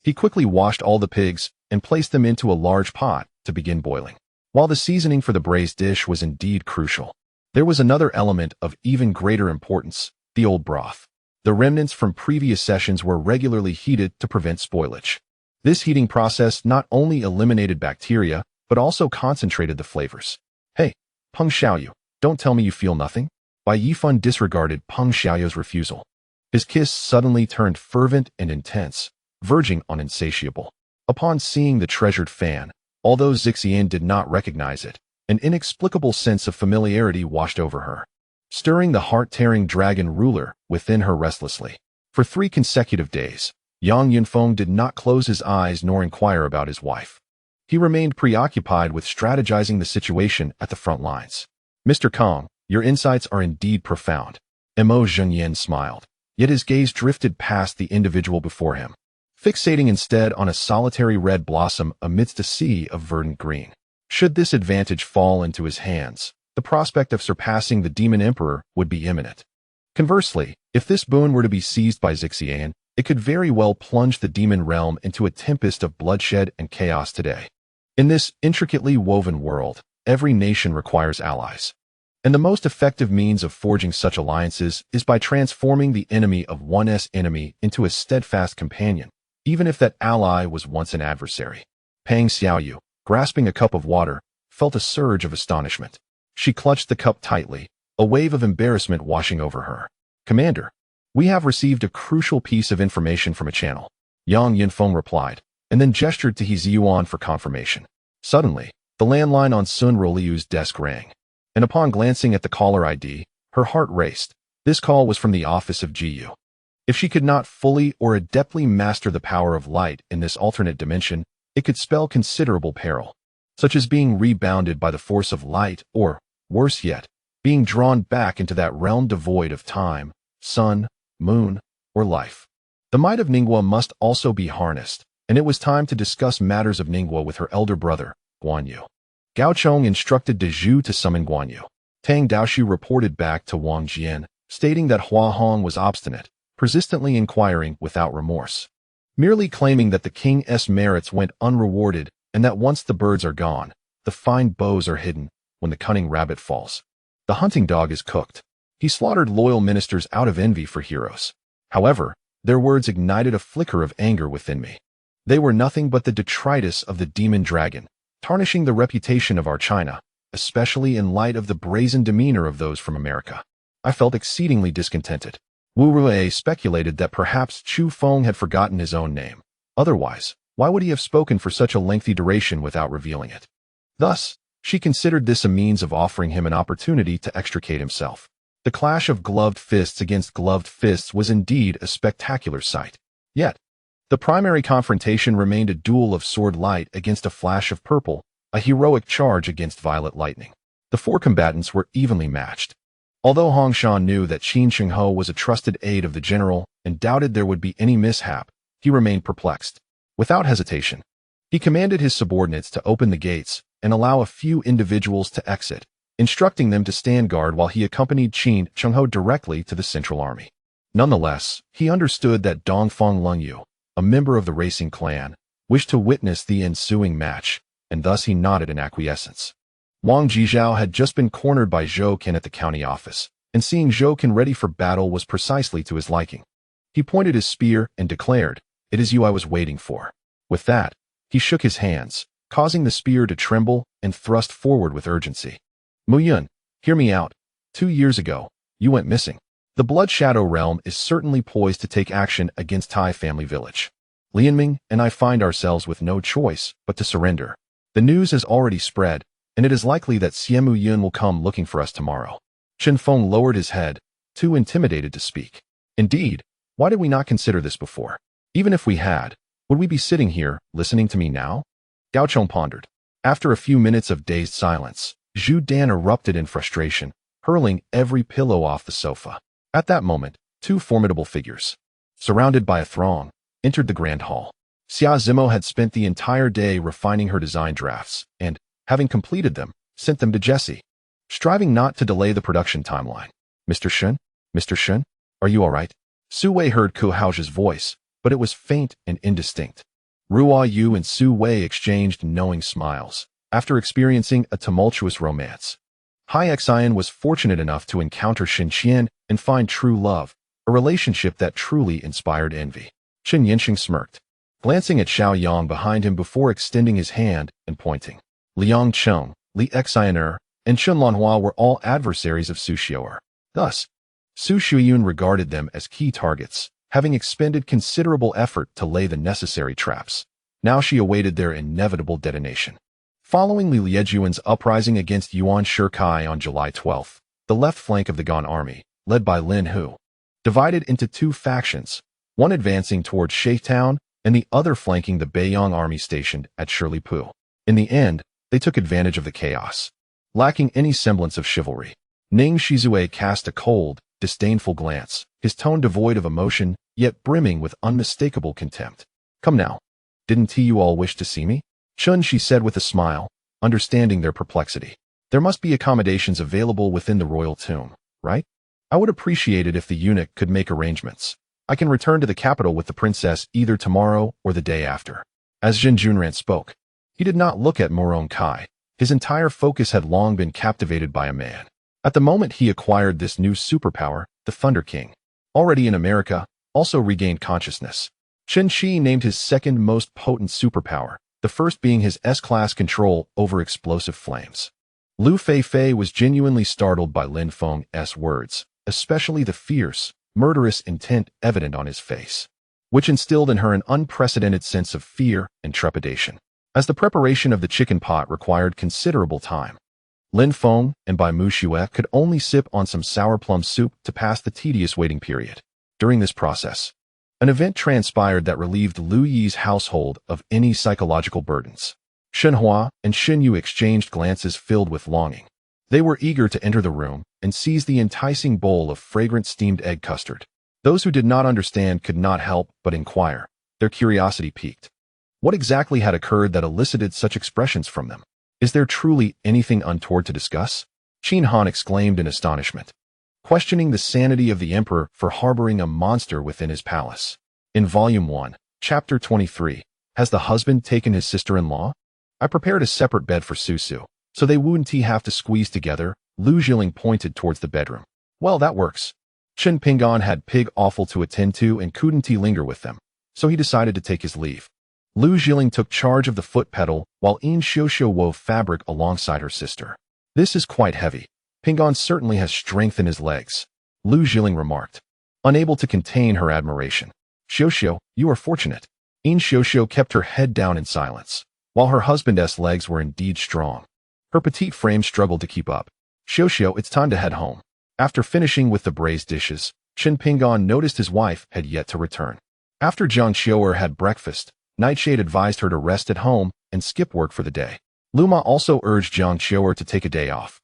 He quickly washed all the pigs and placed them into a large pot to begin boiling. While the seasoning for the braised dish was indeed crucial, there was another element of even greater importance: the old broth. The remnants from previous sessions were regularly heated to prevent spoilage. This heating process not only eliminated bacteria, but also concentrated the flavors. Hey, Peng Xiaoyu, don't tell me you feel nothing? Bai Yifan disregarded Peng Xiaoyu's refusal. His kiss suddenly turned fervent and intense, verging on insatiable. Upon seeing the treasured fan, although Zixian did not recognize it, an inexplicable sense of familiarity washed over her, stirring the heart-tearing dragon ruler within her restlessly. For 3 consecutive days, Yang Yunfeng did not close his eyes nor inquire about his wife. He remained preoccupied with strategizing the situation at the front lines. Mr. Kong, your insights are indeed profound. Mo Zhenyan smiled, yet his gaze drifted past the individual before him, fixating instead on a solitary red blossom amidst a sea of verdant green. Should this advantage fall into his hands, the prospect of surpassing the Demon Emperor would be imminent. Conversely, if this boon were to be seized by Zixian, it could very well plunge the demon realm into a tempest of bloodshed and chaos today. In this intricately woven world, every nation requires allies. And the most effective means of forging such alliances is by transforming the enemy of one's enemy into a steadfast companion, even if that ally was once an adversary. Peng Xiaoyu, grasping a cup of water, felt a surge of astonishment. She clutched the cup tightly, a wave of embarrassment washing over her. Commander, we have received a crucial piece of information from a channel, Yang Yunfeng replied, and then gestured to He Ziyuan for confirmation. Suddenly, the landline on Sun Roliu's desk rang, and upon glancing at the caller ID, her heart raced. This call was from the office of Jiyu. If she could not fully or adeptly master the power of light in this alternate dimension, it could spell considerable peril, such as being rebounded by the force of light or, worse yet, being drawn back into that realm devoid of time, sun, moon, or life. The might of Ningguo must also be harnessed, and it was time to discuss matters of Ningguo with her elder brother, Guan Yu. Gao Chong instructed De Zhu to summon Guan Yu. Tang Daoxu reported back to Wang Jian, stating that Hua Hong was obstinate, persistently inquiring without remorse, merely claiming that the king's merits went unrewarded and that once the birds are gone, the fine bows are hidden when the cunning rabbit falls. The hunting dog is cooked. He slaughtered loyal ministers out of envy for heroes. However, their words ignited a flicker of anger within me. They were nothing but the detritus of the demon dragon, tarnishing the reputation of our China, especially in light of the brazen demeanor of those from America. I felt exceedingly discontented. Wu Rue speculated that perhaps Chu Feng had forgotten his own name. Otherwise, why would he have spoken for such a lengthy duration without revealing it? Thus, she considered this a means of offering him an opportunity to extricate himself. The clash of gloved fists against gloved fists was indeed a spectacular sight. Yet, the primary confrontation remained a duel of sword light against a flash of purple, a heroic charge against violet lightning. The 4 combatants were evenly matched. Although Hong Shan knew that Qin Shengho was a trusted aide of the general and doubted there would be any mishap, he remained perplexed. Without hesitation, he commanded his subordinates to open the gates and allow a few individuals to exit, instructing them to stand guard while he accompanied Qin Shengho directly to the Central Army. Nonetheless, he understood that Dongfang Lungyu, a member of the racing clan, wished to witness the ensuing match, and thus he nodded in acquiescence. Wang Jizhao had just been cornered by Zhou Ken at the county office, and seeing Zhou Ken ready for battle was precisely to his liking. He pointed his spear and declared, "It is you I was waiting for." With that, he shook his hands, causing the spear to tremble and thrust forward with urgency. Mu Yun, hear me out. 2 years ago, you went missing. The Blood Shadow realm is certainly poised to take action against Tai family village. Lianming and I find ourselves with no choice but to surrender. The news has already spread, and it is likely that Xiemu Yun will come looking for us tomorrow. Chen Feng lowered his head, too intimidated to speak. Indeed, why did we not consider this before? Even if we had, would we be sitting here, listening to me now? Gao Chong pondered. After a few minutes of dazed silence, Zhu Dan erupted in frustration, hurling every pillow off the sofa. At that moment, Two formidable figures, surrounded by a throng, entered the grand hall. Xia Zimo had spent the entire day refining her design drafts and, having completed them, sent them to Jesse, striving not to delay the production timeline. Mr. Shen? Mr. Shen? Are you all right? Su Wei heard Ku Hao's voice, but it was faint and indistinct. Ruo Yu and Su Wei exchanged knowing smiles, after experiencing a tumultuous romance. Hai Xian was fortunate enough to encounter Shen Qian and find true love, a relationship that truly inspired envy. Chen Yinxing smirked, glancing at Xiao Yang behind him before extending his hand and pointing. Liang Cheng, Li Xianer, and Chen Lanhua were all adversaries of Su Xiu'er. Thus, Su Shuyun regarded them as key targets, having expended considerable effort to lay the necessary traps. Now she awaited their inevitable detonation. Following Li Liejuan's uprising against Yuan Shikai on July 12th, the left flank of the Gan army, led by Lin Hu, divided into two factions, one advancing towards Shaitown and the other flanking the Beiyang army stationed at Shirley-Pu. In the end, they took advantage of the chaos. Lacking any semblance of chivalry, Ning Shizue cast a cold, disdainful glance, his tone devoid of emotion, yet brimming with unmistakable contempt. Come now. Didn't you all wish to see me? Chun, she said with a smile, understanding their perplexity. There must be accommodations available within the royal tomb, right? I would appreciate it if the eunuch could make arrangements. I can return to the capital with the princess either tomorrow or the day after. As Jin Junran spoke, he did not look at Morong Kai. His entire focus had long been captivated by a man. At the moment he acquired this new superpower, the Thunder King, already in America, also regained consciousness. Chen Shi named his second most potent superpower, the first being his S-class control over explosive flames. Lu Feifei was genuinely startled by Lin Feng's words, especially the fierce, murderous intent evident on his face, which instilled in her an unprecedented sense of fear and trepidation. As the preparation of the chicken pot required considerable time, Lin Feng and Bai Mu Xue could only sip on some sour plum soup to pass the tedious waiting period. During this process, an event transpired that relieved Lu Yi's household of any psychological burdens. Shen Hua and Shen Yu exchanged glances filled with longing. They were eager to enter the room and seize the enticing bowl of fragrant steamed egg custard. Those who did not understand could not help but inquire, their curiosity piqued. What exactly had occurred that elicited such expressions from them? Is there truly anything untoward to discuss? Qin Han exclaimed in astonishment, questioning the sanity of the emperor for harboring a monster within his palace. In Volume 1, Chapter 23, has the husband taken his sister-in-law? I prepared a separate bed for Susu, so they wouldn't have to squeeze together. Lu Zhiling pointed towards the bedroom. Well, that works. Chen Pingan had pig offal to attend to and couldn't linger with them, so he decided to take his leave. Lu Zhiling took charge of the foot pedal while Yin Xiuxiu wove fabric alongside her sister. This is quite heavy. Pingan certainly has strength in his legs, Lu Zhiling remarked, unable to contain her admiration. Xiuxiu, you are fortunate. Yin Xiuxiu kept her head down in silence, while her husband's legs were indeed strong. Her petite frame struggled to keep up. Xiuxiu, it's time to head home. After finishing with the braised dishes, Chen Pingan noticed his wife had yet to return. After Jiang Xiu'er had breakfast, Nightshade advised her to rest at home and skip work for the day. Luma also urged Jiang Xiu'er to take a day off.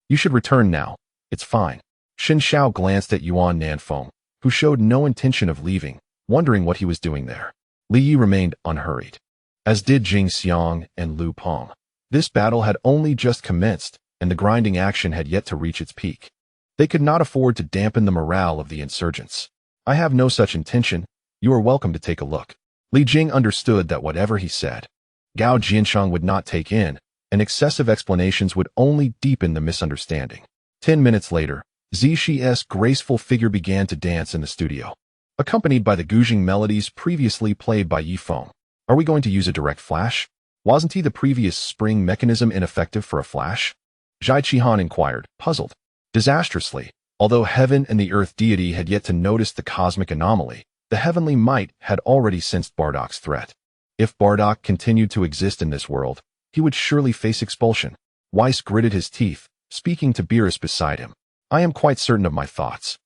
You should return now. It's fine. Shen Xiao glanced at Yuan Nanfeng, who showed no intention of leaving, wondering what he was doing there. Li Yi remained unhurried, as did Jing Xiang and Lu Peng. This battle had only just commenced, and the grinding action had yet to reach its peak. They could not afford to dampen the morale of the insurgents. I have no such intention. You are welcome to take a look. Li Jing understood that whatever he said, Gao Jianshang would not take in, and excessive explanations would only deepen the misunderstanding. 10 minutes later, Zishi's graceful figure began to dance in the studio, accompanied by the Guzheng melodies previously played by Yi Feng. Are we going to use a direct flash? Wasn't the previous spring mechanism ineffective for a flash? Zhai Qihan inquired, puzzled. Disastrously, although heaven and the earth deity had yet to notice the cosmic anomaly, the heavenly might had already sensed Bardak's threat. If Bardak continued to exist in this world, he would surely face expulsion. Weiss gritted his teeth, speaking to Beerus beside him. I am quite certain of my thoughts,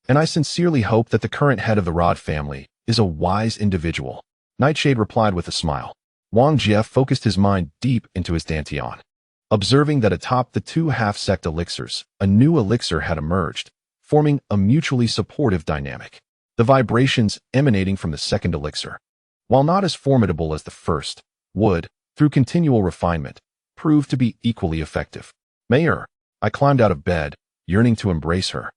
and I sincerely hope that the current head of the Rod family is a wise individual. Nightshade replied with a smile. Wang Jie focused his mind deep into his dantian, observing that atop the two half-sect elixirs, a new elixir had emerged, forming a mutually supportive dynamic. The vibrations emanating from the second elixir, while not as formidable as the first, would, through continual refinement, prove to be equally effective. Mayor, I climbed out of bed, yearning to embrace her.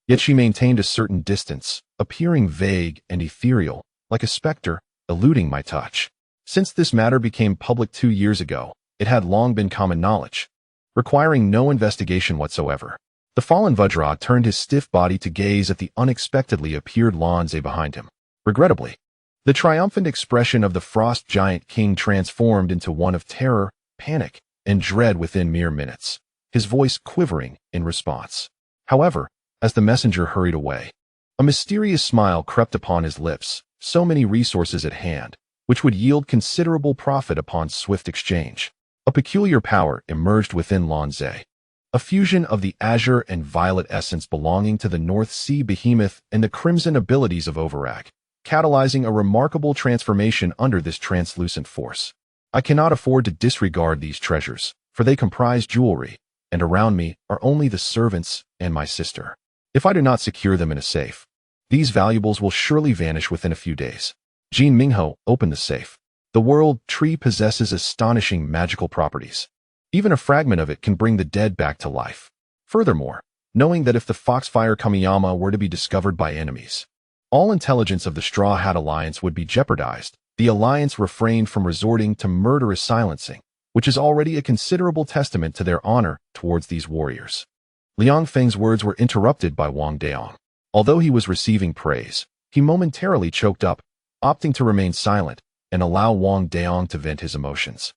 Yet she maintained a certain distance, appearing vague and ethereal, like a specter, eluding my touch. Since this matter became public 2 years ago, it had long been common knowledge, requiring no investigation whatsoever. The fallen Vajra turned his stiff body to gaze at the unexpectedly appeared Lanze behind him. Regrettably, the triumphant expression of the frost giant king transformed into one of terror, panic, and dread within mere minutes, his voice quivering in response. However, as the messenger hurried away, a mysterious smile crept upon his lips, so many resources at hand, which would yield considerable profit upon swift exchange. A peculiar power emerged within Lanze, a fusion of the azure and violet essence belonging to the North Sea behemoth and the crimson abilities of Overag, catalyzing a remarkable transformation under this translucent force. I cannot afford to disregard these treasures, for they comprise jewelry, and around me are only the servants and my sister. If I do not secure them in a safe, these valuables will surely vanish within a few days. Jean Mingho opened the safe. The world tree possesses astonishing magical properties. Even a fragment of it can bring the dead back to life. Furthermore, knowing that if the Foxfire Kamiyama were to be discovered by enemies, all intelligence of the Straw Hat Alliance would be jeopardized, the Alliance refrained from resorting to murderous silencing, which is already a considerable testament to their honor towards these warriors. Liang Feng's words were interrupted by Wang Daong. Although he was receiving praise, he momentarily choked up, opting to remain silent and allow Wang Daong to vent his emotions.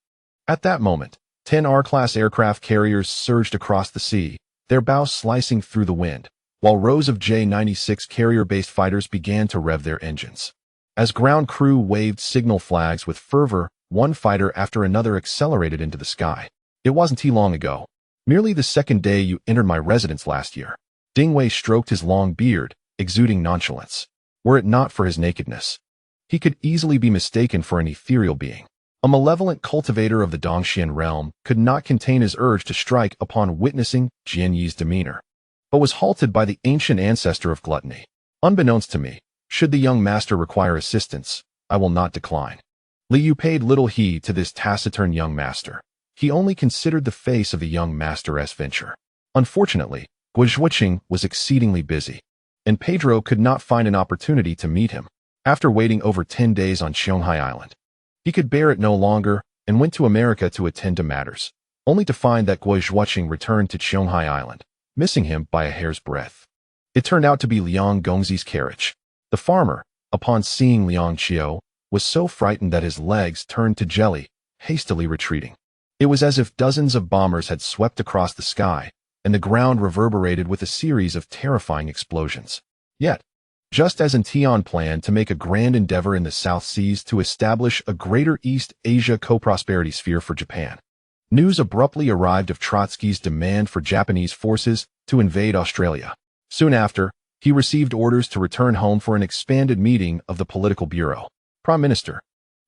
At that moment, 10 R-class aircraft carriers surged across the sea, their bows slicing through the wind, while rows of J-96 carrier-based fighters began to rev their engines. As ground crew waved signal flags with fervor, one fighter after another accelerated into the sky. It wasn't too long ago, merely the second day you entered my residence last year. Ding Wei stroked his long beard, exuding nonchalance. Were it not for his nakedness, he could easily be mistaken for an ethereal being. A malevolent cultivator of the Dongxian realm could not contain his urge to strike upon witnessing Jian Yi's demeanor, but was halted by the ancient ancestor of gluttony. Unbeknownst to me, should the young master require assistance, I will not decline. Li Yu paid little heed to this taciturn young master. He only considered the face of the young master's venture. Unfortunately, Guizhuoqing was exceedingly busy, and Pedro could not find an opportunity to meet him. After waiting over 10 days on Qianghai Island, he could bear it no longer and went to America to attend to matters, only to find that Guizhuoqing returned to Qianghai Island, missing him by a hair's breadth. It turned out to be Liang Gongzi's carriage. The farmer, upon seeing Liang Qiu, was so frightened that his legs turned to jelly, hastily retreating. It was as if dozens of bombers had swept across the sky, and the ground reverberated with a series of terrifying explosions. Yet, just as Tian planned to make a grand endeavor in the South Seas to establish a greater East Asia co-prosperity sphere for Japan, news abruptly arrived of Trotsky's demand for Japanese forces to invade Australia. Soon after, he received orders to return home for an expanded meeting of the Political Bureau. Prime Minister,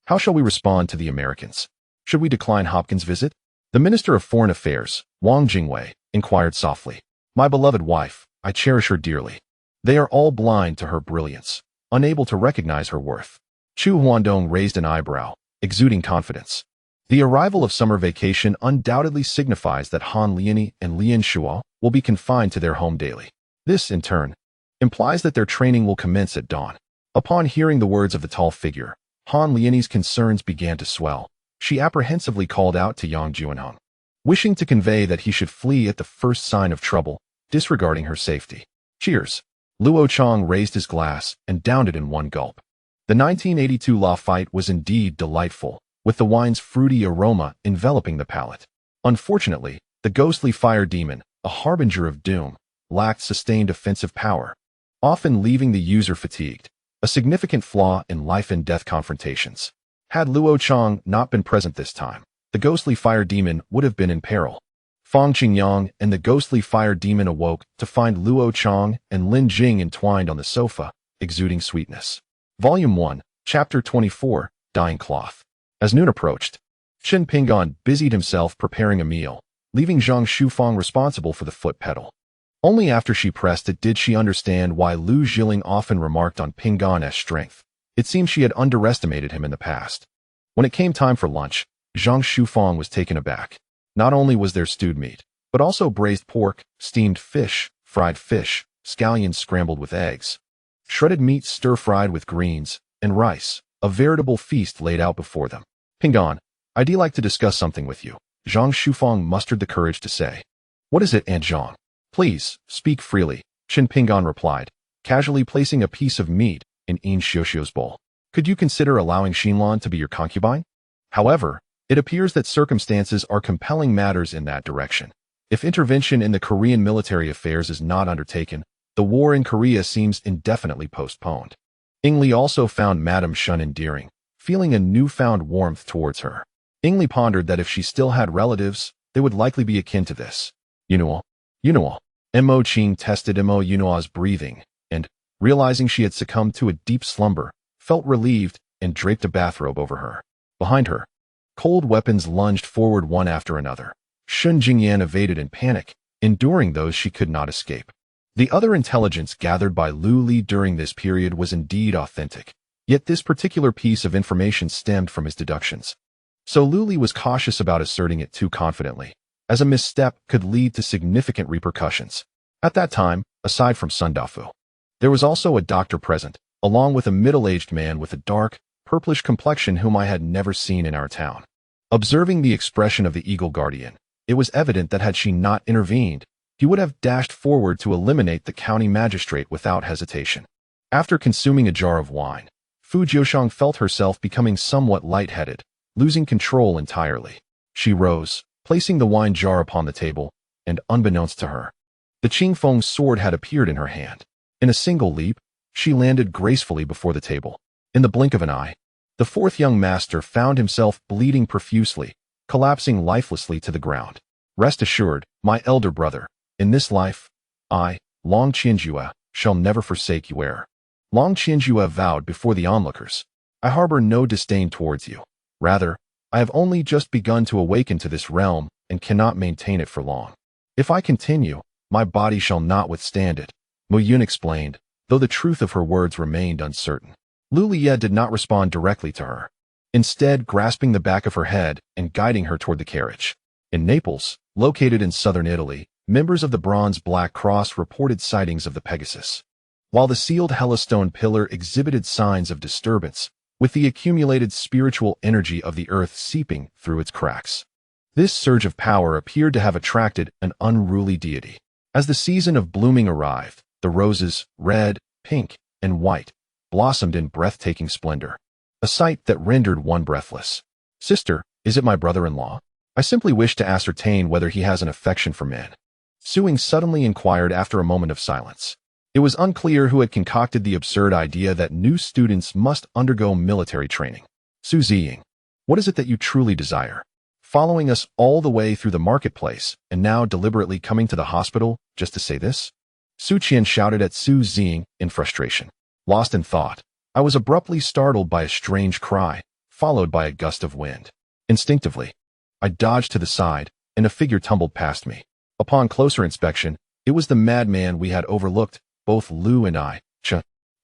how shall we respond to the Americans? Should we decline Hopkins' visit? The Minister of Foreign Affairs, Wang Jingwei, inquired softly. My beloved wife, I cherish her dearly. They are all blind to her brilliance, unable to recognize her worth. Chu Huandong raised an eyebrow, exuding confidence. The arrival of summer vacation undoubtedly signifies that Han Liani and Lian Shuo will be confined to their home daily. This, in turn, implies that their training will commence at dawn. Upon hearing the words of the tall figure, Han Liani's concerns began to swell. She apprehensively called out to Yang Juanhong, wishing to convey that he should flee at the first sign of trouble, disregarding her safety. Cheers. Luo Chong raised his glass and downed it in one gulp. The 1982 law fight was indeed delightful, with the wine's fruity aroma enveloping the palate. Unfortunately, the ghostly fire demon, a harbinger of doom, lacked sustained offensive power, often leaving the user fatigued, a significant flaw in life and death confrontations. Had Luo Chong not been present this time, the ghostly fire demon would have been in peril. Fang Qingyang and the ghostly fire demon awoke to find Luo Chong and Lin Jing entwined on the sofa, exuding sweetness. Volume 1, Chapter 24, Dying Cloth. As noon approached, Chen Pingan busied himself preparing a meal, leaving Zhang Shufang responsible for the foot pedal. Only after she pressed it did she understand why Lu Jiling often remarked on Pingan's strength. It seemed she had underestimated him in the past. When it came time for lunch, Zhang Shufang was taken aback. Not only was there stewed meat, but also braised pork, steamed fish, fried fish, scallions scrambled with eggs, shredded meat stir-fried with greens, and rice, a veritable feast laid out before them. Pingan, I'd like to discuss something with you, Zhang Shufang mustered the courage to say. What is it, Aunt Zhang? Please, speak freely, Chen Pingan replied, casually placing a piece of meat in Yin Xiuxiu's bowl. Could you consider allowing Xinlan to be your concubine? However, it appears that circumstances are compelling matters in that direction. If intervention in the Korean military affairs is not undertaken, the war in Korea seems indefinitely postponed. Ingli also found Madame Shun endearing, feeling a newfound warmth towards her. Ingli pondered that if she still had relatives, they would likely be akin to this. Yunuo. Mo Qing tested Mo Yunuo's breathing, and, realizing she had succumbed to a deep slumber, felt relieved and draped a bathrobe over her. Behind her, cold weapons lunged forward one after another. Shun Jingyan evaded in panic, enduring those she could not escape. The other intelligence gathered by Lu Li during this period was indeed authentic, yet this particular piece of information stemmed from his deductions. So Lu Li was cautious about asserting it too confidently, as a misstep could lead to significant repercussions. At that time, aside from Sun Dafu, there was also a doctor present, along with a middle-aged man with a dark, purplish complexion whom I had never seen in our town. Observing the expression of the Eagle Guardian, it was evident that had she not intervened, he would have dashed forward to eliminate the county magistrate without hesitation. After consuming a jar of wine, Fu Jiushang felt herself becoming somewhat lightheaded, losing control entirely. She rose, placing the wine jar upon the table, and unbeknownst to her, the Qingfeng sword had appeared in her hand. In a single leap, she landed gracefully before the table. In the blink of an eye, the fourth young master found himself bleeding profusely, collapsing lifelessly to the ground. Rest assured, my elder brother, in this life, I, Long Qianjue, shall never forsake you ere. Long Qianjue vowed before the onlookers. I harbor no disdain towards you. Rather, I have only just begun to awaken to this realm and cannot maintain it for long. If I continue, my body shall not withstand it, Mu Yun explained, though the truth of her words remained uncertain. Lu Liye did not respond directly to her, instead grasping the back of her head and guiding her toward the carriage. In Naples, located in southern Italy, members of the Bronze Black Cross reported sightings of the Pegasus, while the sealed Hellestone pillar exhibited signs of disturbance, with the accumulated spiritual energy of the earth seeping through its cracks. This surge of power appeared to have attracted an unruly deity. As the season of blooming arrived, the roses, red, pink, and white, blossomed in breathtaking splendor, a sight that rendered one breathless. Sister, is it my brother-in-law? I simply wish to ascertain whether he has an affection for men. Suing suddenly inquired after a moment of silence. It was unclear who had concocted the absurd idea that new students must undergo military training. Su Ziying, what is it that you truly desire? Following us all the way through the marketplace, and now deliberately coming to the hospital just to say this? Su Qian shouted at Su Ziying in frustration. Lost in thought, I was abruptly startled by a strange cry, followed by a gust of wind. Instinctively, I dodged to the side, and a figure tumbled past me. Upon closer inspection, it was the madman we had overlooked, both Lu and I.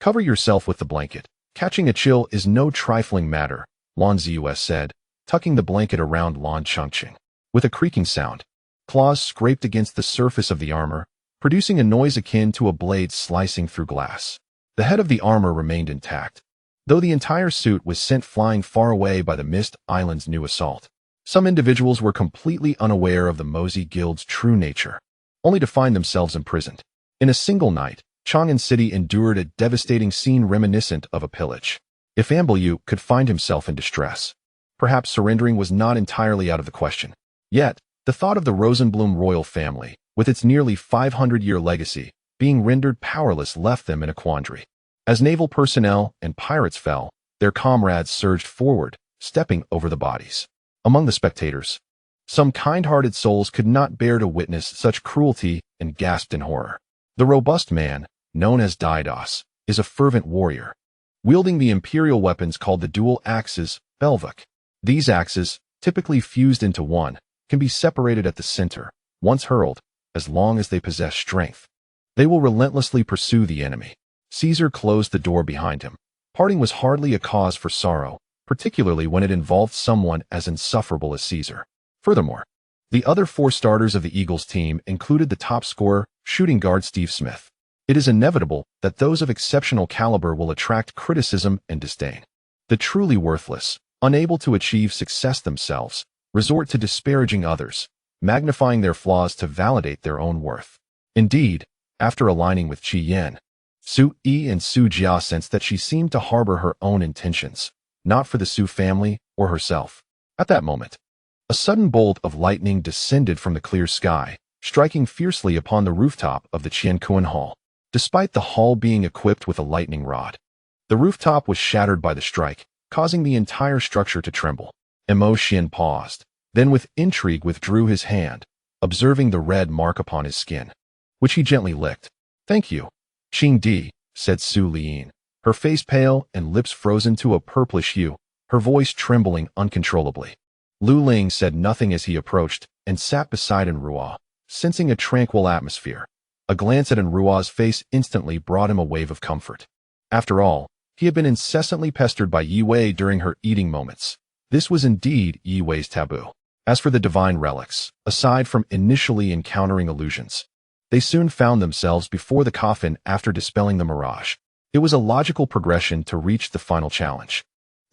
Cover yourself with the blanket. Catching a chill is no trifling matter, Lan Ziyu said, tucking the blanket around Lan Chongqing. With a creaking sound, claws scraped against the surface of the armor, producing a noise akin to a blade slicing through glass. The head of the armor remained intact, though the entire suit was sent flying far away by the Mist Island's new assault. Some individuals were completely unaware of the Mozi Guild's true nature, only to find themselves imprisoned. In a single night, Chang'an City endured a devastating scene reminiscent of a pillage. If Ambalyu could find himself in distress, perhaps surrendering was not entirely out of the question. Yet, the thought of the Rosenblum royal family, with its nearly 500-year legacy, being rendered powerless left them in a quandary. As naval personnel and pirates fell, their comrades surged forward, stepping over the bodies. Among the spectators, some kind-hearted souls could not bear to witness such cruelty and gasped in horror. The robust man, known as Didos, is a fervent warrior, wielding the imperial weapons called the dual axes, Belvuk. These axes, typically fused into one, can be separated at the center. Once hurled, as long as they possess strength. They will relentlessly pursue the enemy. Caesar closed the door behind him. Parting was hardly a cause for sorrow, particularly when it involved someone as insufferable as Caesar. Furthermore, the other 4 starters of the Eagles team included the top scorer, shooting guard Steve Smith. It is inevitable that those of exceptional caliber will attract criticism and disdain. The truly worthless, unable to achieve success themselves, resort to disparaging others, magnifying their flaws to validate their own worth. Indeed, after aligning with Qi Yan, Su Yi and Su Jia sensed that she seemed to harbor her own intentions, not for the Su family or herself. At that moment, a sudden bolt of lightning descended from the clear sky, striking fiercely upon the rooftop of the Qiankuan Hall. Despite the hall being equipped with a lightning rod, the rooftop was shattered by the strike, causing the entire structure to tremble. Mo Xian paused, then with intrigue withdrew his hand, observing the red mark upon his skin, which he gently licked. "Thank you, Qing Di," said Su Liyin, her face pale and lips frozen to a purplish hue, her voice trembling uncontrollably. Lu Ling said nothing as he approached and sat beside Enrua, sensing a tranquil atmosphere. A glance at Enrua's face instantly brought him a wave of comfort. After all, he had been incessantly pestered by Yi Wei during her eating moments. This was indeed Yi Wei's taboo. As for the divine relics, aside from initially encountering illusions, they soon found themselves before the coffin after dispelling the mirage. It was a logical progression to reach the final challenge.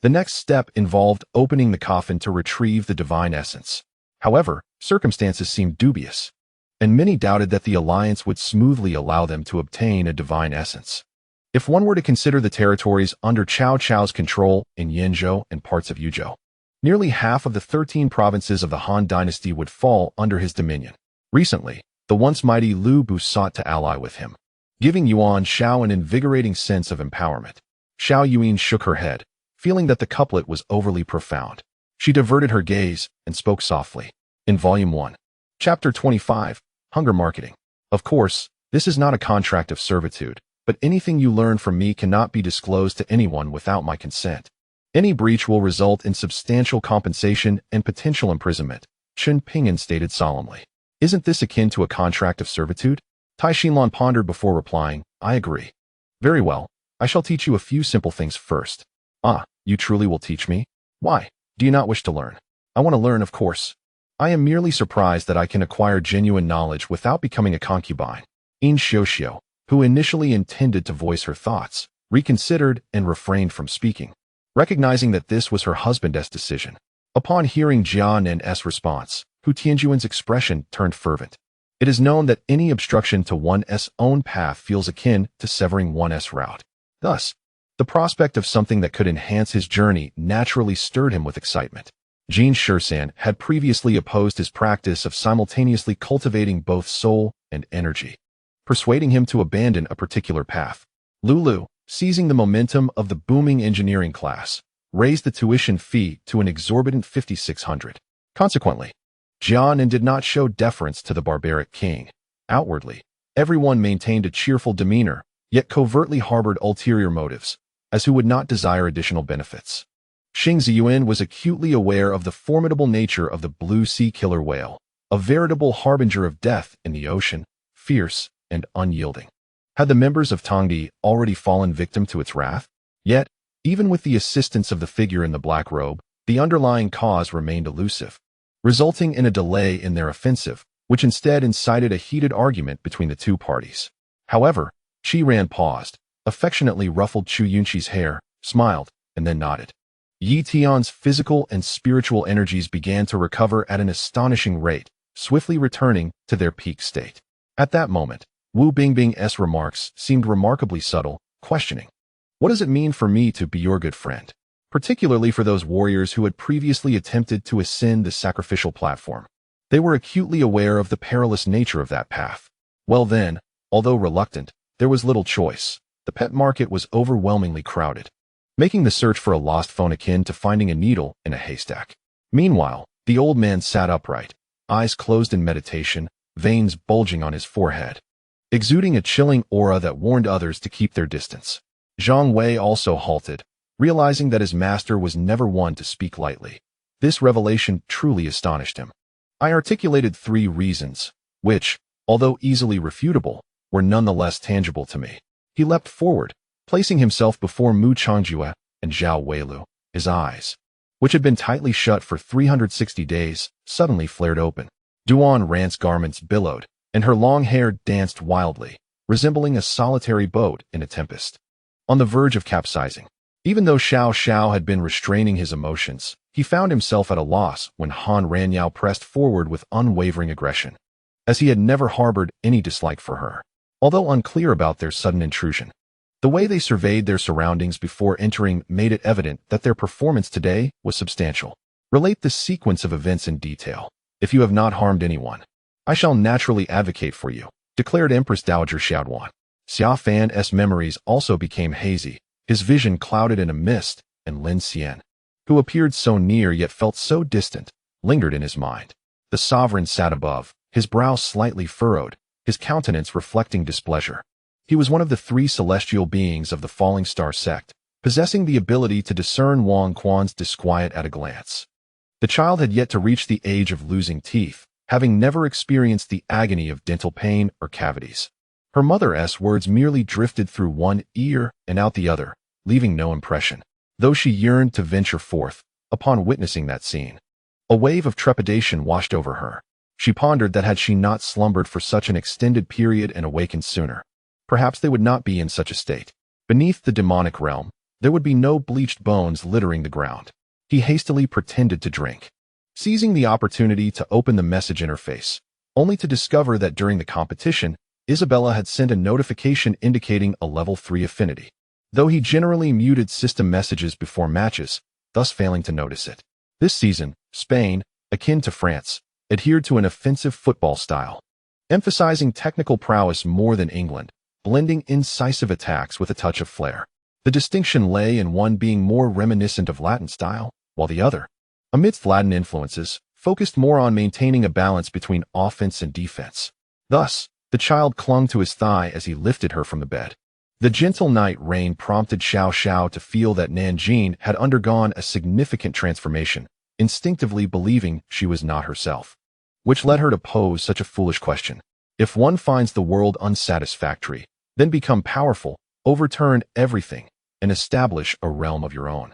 The next step involved opening the coffin to retrieve the divine essence. However, circumstances seemed dubious, and many doubted that the alliance would smoothly allow them to obtain a divine essence. If one were to consider the territories under Cao Cao's control in Yanzhou and parts of Yuzhou, nearly half of the 13 provinces of the Han dynasty would fall under his dominion. Recently, the once mighty Lu Bu sought to ally with him, giving Yuan Shao an invigorating sense of empowerment. Xiao Yuan shook her head, feeling that the couplet was overly profound. She diverted her gaze and spoke softly. In Volume 1, Chapter 25, Hunger Marketing. Of course, this is not a contract of servitude, but anything you learn from me cannot be disclosed to anyone without my consent. Any breach will result in substantial compensation and potential imprisonment, Chen Pingan stated solemnly. Isn't this akin to a contract of servitude? Tai Xinlan pondered before replying, I agree. Very well, I shall teach you a few simple things first. Ah, you truly will teach me? Why? Do you not wish to learn? I want to learn, of course. I am merely surprised that I can acquire genuine knowledge without becoming a concubine. In Xiuxiu, who initially intended to voice her thoughts, reconsidered and refrained from speaking, recognizing that this was her husband's decision. Upon hearing Jian and S' response, Hu Tianjuan's expression turned fervent. It is known that any obstruction to one's own path feels akin to severing one's route. Thus, the prospect of something that could enhance his journey naturally stirred him with excitement. Jin Shursan had previously opposed his practice of simultaneously cultivating both soul and energy, persuading him to abandon a particular path. Lulu, seizing the momentum of the booming engineering class, raised the tuition fee to an exorbitant 5,600. Consequently, Jian did not show deference to the barbaric king. Outwardly, everyone maintained a cheerful demeanor, yet covertly harbored ulterior motives, as who would not desire additional benefits. Xing Ziyuan was acutely aware of the formidable nature of the blue sea killer whale, a veritable harbinger of death in the ocean, fierce and unyielding. Had the members of Tongdi already fallen victim to its wrath? Yet, even with the assistance of the figure in the black robe, the underlying cause remained elusive, resulting in a delay in their offensive, which instead incited a heated argument between the two parties. However, Qi Ran paused, affectionately ruffled Chu Yunqi's hair, smiled, and then nodded. Yi Tian's physical and spiritual energies began to recover at an astonishing rate, swiftly returning to their peak state. At that moment, Wu Bingbing's remarks seemed remarkably subtle, questioning, "What does it mean for me to be your good friend?" Particularly for those warriors who had previously attempted to ascend the sacrificial platform. They were acutely aware of the perilous nature of that path. Well then, although reluctant, there was little choice. The pet market was overwhelmingly crowded, making the search for a lost phone akin to finding a needle in a haystack. Meanwhile, the old man sat upright, eyes closed in meditation, veins bulging on his forehead, exuding a chilling aura that warned others to keep their distance. Zhang Wei also halted, realizing that his master was never one to speak lightly. This revelation truly astonished him. I articulated 3 reasons, which, although easily refutable, were nonetheless tangible to me. He leapt forward, placing himself before Mu Changjue and Zhao Weilu. His eyes, which had been tightly shut for 360 days, suddenly flared open. Duan Rant's garments billowed, and her long hair danced wildly, resembling a solitary boat in a tempest, on the verge of capsizing. Even though Xiao Xiao had been restraining his emotions, he found himself at a loss when Han Ranyao pressed forward with unwavering aggression, as he had never harbored any dislike for her. Although unclear about their sudden intrusion, the way they surveyed their surroundings before entering made it evident that their performance today was substantial. Relate the sequence of events in detail. If you have not harmed anyone, I shall naturally advocate for you, declared Empress Dowager Xiaoduan. Xia Fan's memories also became hazy, his vision clouded in a mist, and Lin Xian, who appeared so near yet felt so distant, lingered in his mind. The sovereign sat above, his brow slightly furrowed, his countenance reflecting displeasure. He was one of the 3 celestial beings of the Falling Star sect, possessing the ability to discern Wang Quan's disquiet at a glance. The child had yet to reach the age of losing teeth, having never experienced the agony of dental pain or cavities. Her mother's words merely drifted through one ear and out the other, leaving no impression, though she yearned to venture forth. Upon witnessing that scene, a wave of trepidation washed over her. She pondered that had she not slumbered for such an extended period and awakened sooner, perhaps they would not be in such a state. Beneath the demonic realm, there would be no bleached bones littering the ground. He hastily pretended to drink, seizing the opportunity to open the message interface, only to discover that during the competition, Isabella had sent a notification indicating a level 3 affinity, though he generally muted system messages before matches, thus failing to notice it. This season, Spain, akin to France, adhered to an offensive football style, emphasizing technical prowess more than England, blending incisive attacks with a touch of flair. The distinction lay in one being more reminiscent of Latin style, while the other, amidst Latin influences, focused more on maintaining a balance between offense and defense. Thus, the child clung to his thigh as he lifted her from the bed. The gentle night rain prompted Xiao Xiao to feel that Nanjing had undergone a significant transformation, instinctively believing she was not herself, which led her to pose such a foolish question. If one finds the world unsatisfactory, then become powerful, overturn everything, and establish a realm of your own,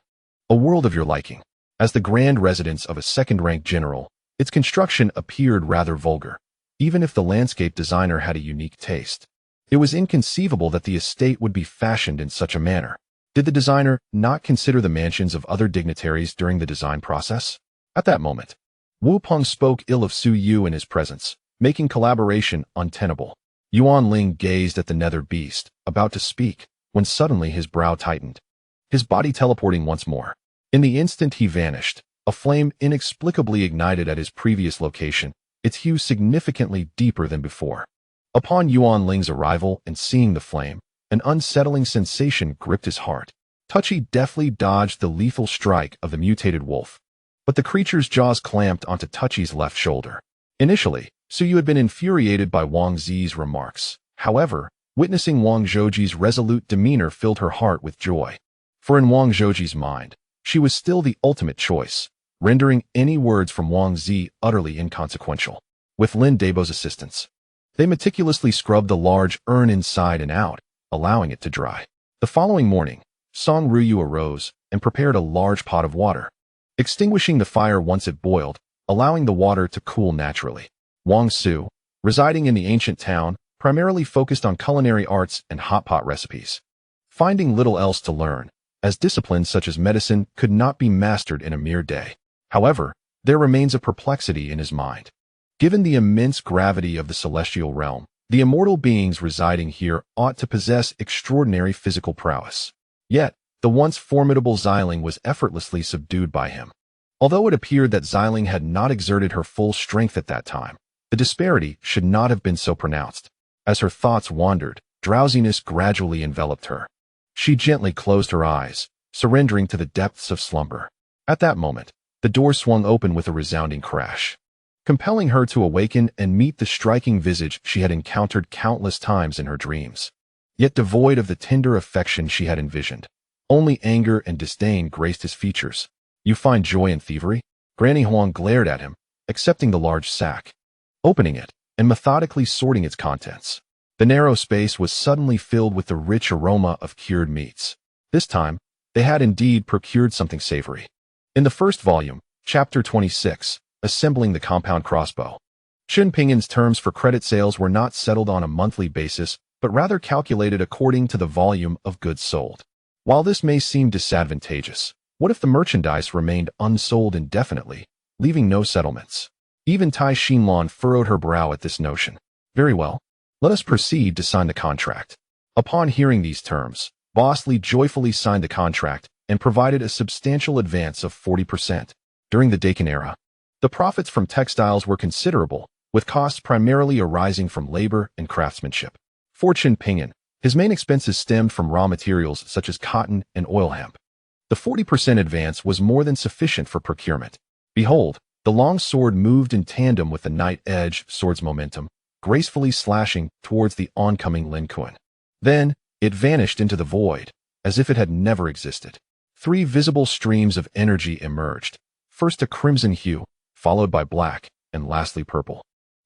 a world of your liking. As the grand residence of a second-rank general, its construction appeared rather vulgar, even if the landscape designer had a unique taste. It was inconceivable that the estate would be fashioned in such a manner. Did the designer not consider the mansions of other dignitaries during the design process? At that moment, Wu Peng spoke ill of Su Yu in his presence, making collaboration untenable. Yuan Ling gazed at the nether beast, about to speak, when suddenly his brow tightened, his body teleporting once more. In the instant he vanished, a flame inexplicably ignited at his previous location, its hue significantly deeper than before. Upon Yuan Ling's arrival and seeing the flame, an unsettling sensation gripped his heart. Touchy deftly dodged the lethal strike of the mutated wolf, but the creature's jaws clamped onto Touchy's left shoulder. Initially, Su Yu had been infuriated by Wang Zi's remarks. However, witnessing Wang Zhouji's resolute demeanor filled her heart with joy. For in Wang Zhouji's mind, she was still the ultimate choice, rendering any words from Wang Zi utterly inconsequential. With Lin Debo's assistance, they meticulously scrubbed the large urn inside and out, allowing it to dry. The following morning, Song Ruyu arose and prepared a large pot of water, extinguishing the fire once it boiled, allowing the water to cool naturally. Wang Su, residing in the ancient town, primarily focused on culinary arts and hot pot recipes, finding little else to learn, as disciplines such as medicine could not be mastered in a mere day. However, there remains a perplexity in his mind. Given the immense gravity of the celestial realm, the immortal beings residing here ought to possess extraordinary physical prowess. Yet, the once formidable Xiling was effortlessly subdued by him. Although it appeared that Xiling had not exerted her full strength at that time, the disparity should not have been so pronounced. As her thoughts wandered, drowsiness gradually enveloped her. She gently closed her eyes, surrendering to the depths of slumber. At that moment, the door swung open with a resounding crash, compelling her to awaken and meet the striking visage she had encountered countless times in her dreams, yet devoid of the tender affection she had envisioned. Only anger and disdain graced his features. "You find joy in thievery?" Granny Huang glared at him, accepting the large sack. Opening it, and methodically sorting its contents. The narrow space was suddenly filled with the rich aroma of cured meats. This time, they had indeed procured something savory. In the first volume, Chapter 26, Assembling the Compound Crossbow, Chen Pingan's terms for credit sales were not settled on a monthly basis, but rather calculated according to the volume of goods sold. While this may seem disadvantageous, what if the merchandise remained unsold indefinitely, leaving no settlements? Even Tai Xinlan furrowed her brow at this notion. Very well. Let us proceed to sign the contract. Upon hearing these terms, Boss Li joyfully signed the contract and provided a substantial advance of 40%. During the Dakin era, the profits from textiles were considerable, with costs primarily arising from labor and craftsmanship. For Chen Pingan, his main expenses stemmed from raw materials such as cotton and oil hemp. The 40% advance was more than sufficient for procurement. Behold, the long sword moved in tandem with the knight-edge sword's momentum, gracefully slashing towards the oncoming Lin Kuan. Then, it vanished into the void, as if it had never existed. 3 visible streams of energy emerged, first a crimson hue, followed by black, and lastly purple.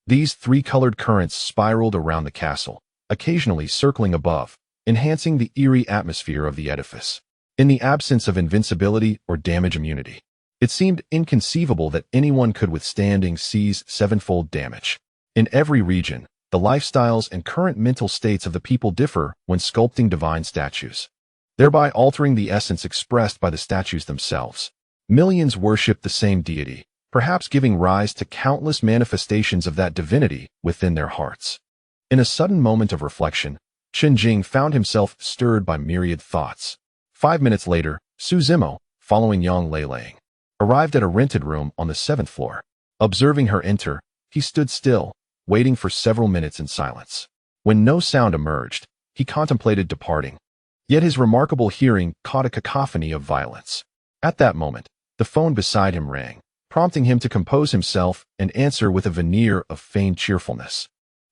These 3-colored currents spiraled around the castle, occasionally circling above, enhancing the eerie atmosphere of the edifice. In the absence of invincibility or damage immunity, it seemed inconceivable that anyone could withstand X's 7-fold damage. In every region, the lifestyles and current mental states of the people differ when sculpting divine statues, thereby altering the essence expressed by the statues themselves. Millions worship the same deity, perhaps giving rise to countless manifestations of that divinity within their hearts. In a sudden moment of reflection, Chen Jing found himself stirred by myriad thoughts. 5 minutes later, Su Zimo, following Yang Leiling, arrived at a rented room on the 7th floor. Observing her enter, he stood still, waiting for several minutes in silence. When no sound emerged, he contemplated departing. Yet his remarkable hearing caught a cacophony of violence. At that moment, the phone beside him rang, prompting him to compose himself and answer with a veneer of feigned cheerfulness.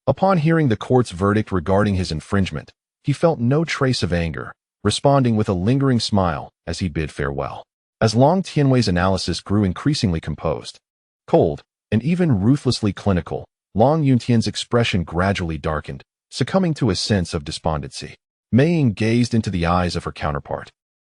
Upon hearing the court's verdict regarding his infringement, he felt no trace of anger, responding with a lingering smile as he bid farewell. As Long Tianwei's analysis grew increasingly composed, cold, and even ruthlessly clinical, Long Yuntian's expression gradually darkened, succumbing to a sense of despondency. Mei Ying gazed into the eyes of her counterpart,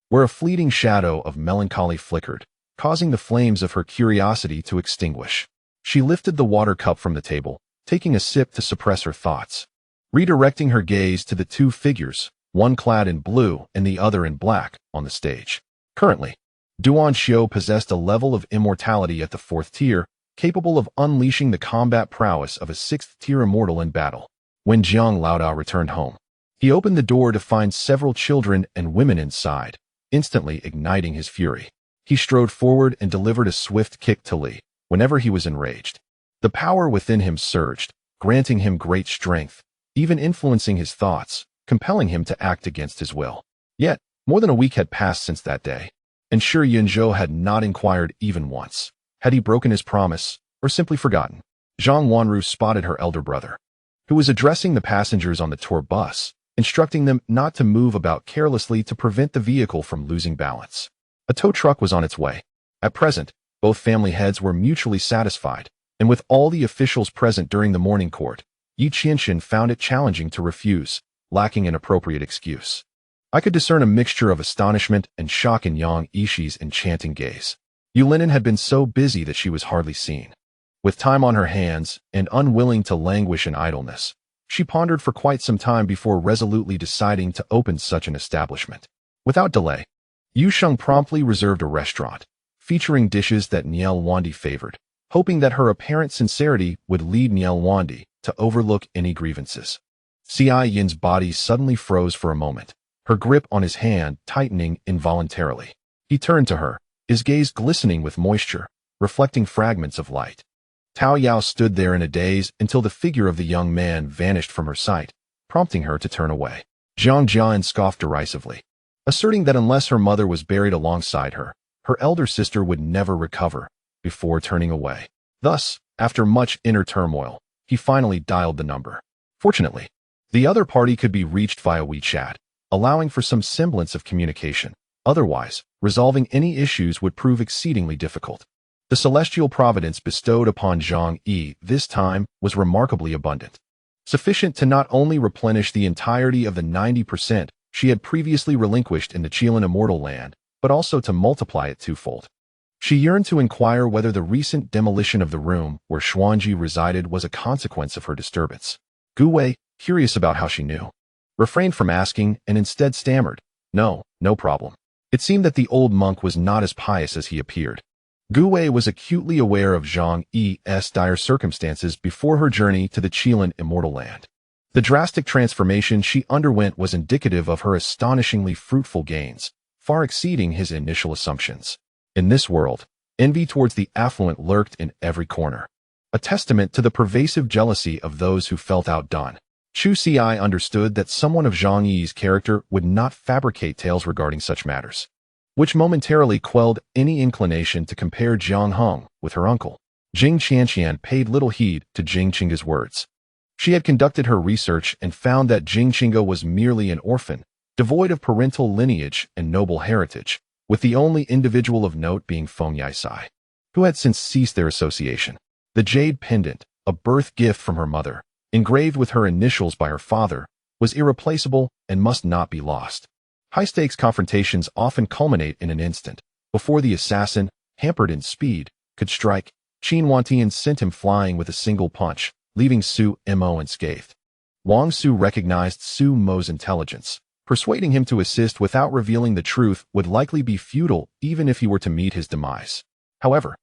where a fleeting shadow of melancholy flickered, causing the flames of her curiosity to extinguish. She lifted the water cup from the table, taking a sip to suppress her thoughts. Redirecting her gaze to the 2 figures, one clad in blue and the other in black, on the stage. Currently, Duan Xiu possessed a level of immortality at the 4th tier, capable of unleashing the combat prowess of a 6th-tier immortal in battle. When Jiang Laodao returned home, he opened the door to find several children and women inside, instantly igniting his fury. He strode forward and delivered a swift kick to Li whenever he was enraged. The power within him surged, granting him great strength, even influencing his thoughts, compelling him to act against his will. Yet, more than a week had passed since that day, and Shi Yunzhou had not inquired even once. Had he broken his promise, or simply forgotten? Zhang Wanru spotted her elder brother, who was addressing the passengers on the tour bus, instructing them not to move about carelessly to prevent the vehicle from losing balance. A tow truck was on its way. At present, both family heads were mutually satisfied, and with all the officials present during the morning court, Yi Qianxin found it challenging to refuse, lacking an appropriate excuse. I could discern a mixture of astonishment and shock in Yang Yishi's enchanting gaze. Yulinen had been so busy that she was hardly seen. With time on her hands and unwilling to languish in idleness, she pondered for quite some time before resolutely deciding to open such an establishment. Without delay, Yu Sheng promptly reserved a restaurant, featuring dishes that Niel Wandi favored, hoping that her apparent sincerity would lead Niel Wandi to overlook any grievances. Xi Yin's body suddenly froze for a moment, her grip on his hand tightening involuntarily. He turned to her, his gaze glistening with moisture, reflecting fragments of light. Tao Yao stood there in a daze until the figure of the young man vanished from her sight, prompting her to turn away. Zhang Jian scoffed derisively, asserting that unless her mother was buried alongside her, her elder sister would never recover, before turning away. Thus, after much inner turmoil, he finally dialed the number. Fortunately, the other party could be reached via WeChat, allowing for some semblance of communication. Otherwise, resolving any issues would prove exceedingly difficult. The celestial providence bestowed upon Zhang Yi this time was remarkably abundant, sufficient to not only replenish the entirety of the 90% she had previously relinquished in the Chilan immortal land, but also to multiply it twofold. She yearned to inquire whether the recent demolition of the room where Xuanji resided was a consequence of her disturbance. Gu Wei, curious about how she knew, refrained from asking and instead stammered, "No problem." It seemed that the old monk was not as pious as he appeared. Gu Wei was acutely aware of Zhang Yi's dire circumstances before her journey to the Chilan immortal land. The drastic transformation she underwent was indicative of her astonishingly fruitful gains, far exceeding his initial assumptions. In this world, envy towards the affluent lurked in every corner, a testament to the pervasive jealousy of those who felt outdone. Chu Xi understood that someone of Zhang Yi's character would not fabricate tales regarding such matters, which momentarily quelled any inclination to compare Jiang Heng with her uncle. Jing Qianqian paid little heed to Jing Qingga's words. She had conducted her research and found that Jing Qingga was merely an orphan, devoid of parental lineage and noble heritage, with the only individual of note being Feng Yaisai, who had since ceased their association. The jade pendant, a birth gift from her mother, engraved with her initials by her father, was irreplaceable and must not be lost. High-stakes confrontations often culminate in an instant. Before the assassin, hampered in speed, could strike, Qin Wantian sent him flying with a single punch, leaving Su Mo unscathed. Wang Su recognized Su Mo's intelligence. Persuading him to assist without revealing the truth would likely be futile even if he were to meet his demise. However,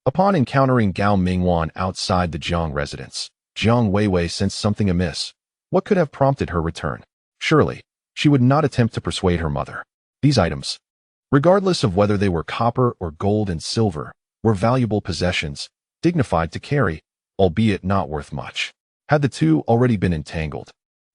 upon encountering Gao Mingwan outside the Jiang residence, Jiang Weiwei sensed something amiss. What could have prompted her return? Surely, she would not attempt to persuade her mother. These items, regardless of whether they were copper or gold and silver, were valuable possessions, dignified to carry, albeit not worth much. Had the two already been entangled?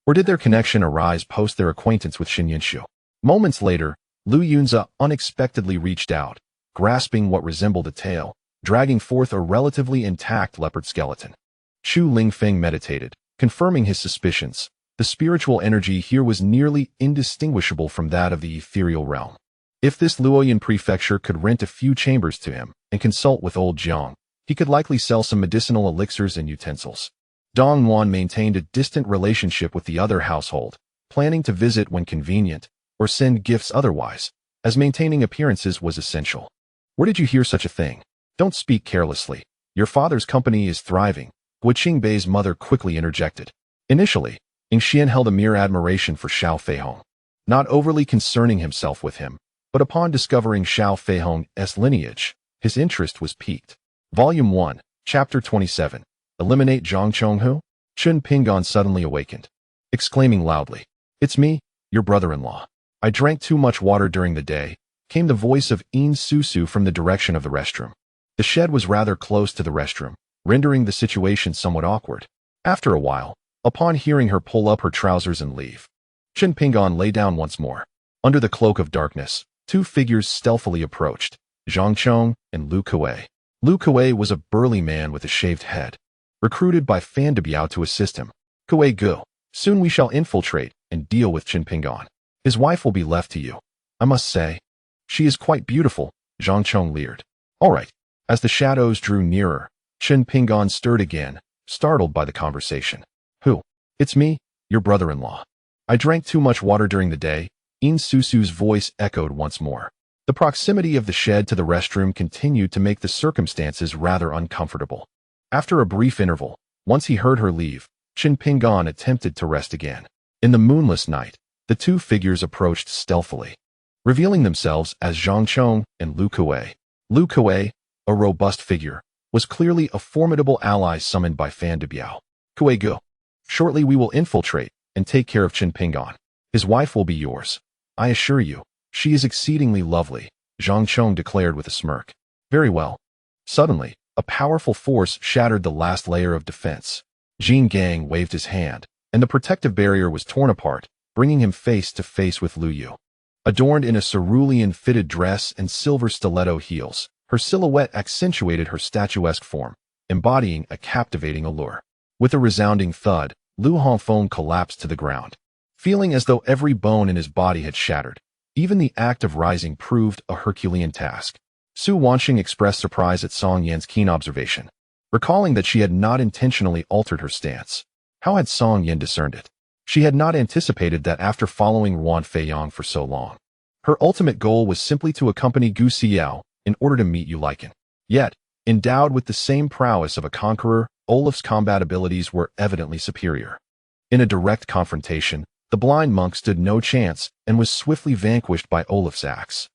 Or did their connection arise post their acquaintance with Xin Yinshu? Moments later, Lu Yunzi unexpectedly reached out, grasping what resembled a tail, dragging forth a relatively intact leopard skeleton. Chu Lingfeng meditated, confirming his suspicions. The spiritual energy here was nearly indistinguishable from that of the ethereal realm. If this Luoyuan prefecture could rent a few chambers to him and consult with old Jiang, he could likely sell some medicinal elixirs and utensils. Dong Yuan maintained a distant relationship with the other household, planning to visit when convenient, or send gifts otherwise, as maintaining appearances was essential. Where did you hear such a thing? Don't speak carelessly. Your father's company is thriving, Guo Qingbei's mother quickly interjected. Initially, Ying Xian held a mere admiration for Xiao Feihong, not overly concerning himself with him, but upon discovering Xiao Feihong's lineage, his interest was piqued. Volume 1, Chapter 27. Eliminate Zhang Chonghu? Chen Pingan suddenly awakened, exclaiming loudly, "It's me, your brother-in-law. I drank too much water during the day," came the voice of Yin Susu from the direction of the restroom. The shed was rather close to the restroom, rendering the situation somewhat awkward. After a while, upon hearing her pull up her trousers and leave, Chen Pingan lay down once more. Under the cloak of darkness, two figures stealthily approached, Zhang Chong and Lu Kuei. Lu Kuei was a burly man with a shaved head, recruited by Fan Debiao to assist him. "Kuei Gu, soon we shall infiltrate and deal with Chen Pingan. His wife will be left to you. I must say, she is quite beautiful," Zhang Chong leered. "All right." As the shadows drew nearer, Chen Pingan stirred again, startled by the conversation. "Who? It's me, your brother-in-law. I drank too much water during the day," Yin Susu's voice echoed once more. The proximity of the shed to the restroom continued to make the circumstances rather uncomfortable. After a brief interval, once he heard her leave, Chen Pingan attempted to rest again. In the moonless night, the two figures approached stealthily, revealing themselves as Zhang Chong and Lu Kuei. Lu Kuei, a robust figure, was clearly a formidable ally summoned by Fan Debiao. "Kuei Gu, shortly we will infiltrate and take care of Chen Pingan. His wife will be yours. I assure you, she is exceedingly lovely," Zhang Chong declared with a smirk. "Very well." Suddenly, a powerful force shattered the last layer of defense. Jin Gang waved his hand, and the protective barrier was torn apart, bringing him face to face with Lu Yu. Adorned in a cerulean-fitted dress and silver stiletto heels, her silhouette accentuated her statuesque form, embodying a captivating allure. With a resounding thud, Lu Hongfeng collapsed to the ground, feeling as though every bone in his body had shattered. Even the act of rising proved a Herculean task. Su Wanxing expressed surprise at Song Yan's keen observation, recalling that she had not intentionally altered her stance. How had Song Yan discerned it? She had not anticipated that after following Ruan Feiyang for so long. Her ultimate goal was simply to accompany Gu Xiao in order to meet Yu Liken. Yet, endowed with the same prowess of a conqueror, Olaf's combat abilities were evidently superior. In a direct confrontation, the blind monk stood no chance and was swiftly vanquished by Olaf's axe.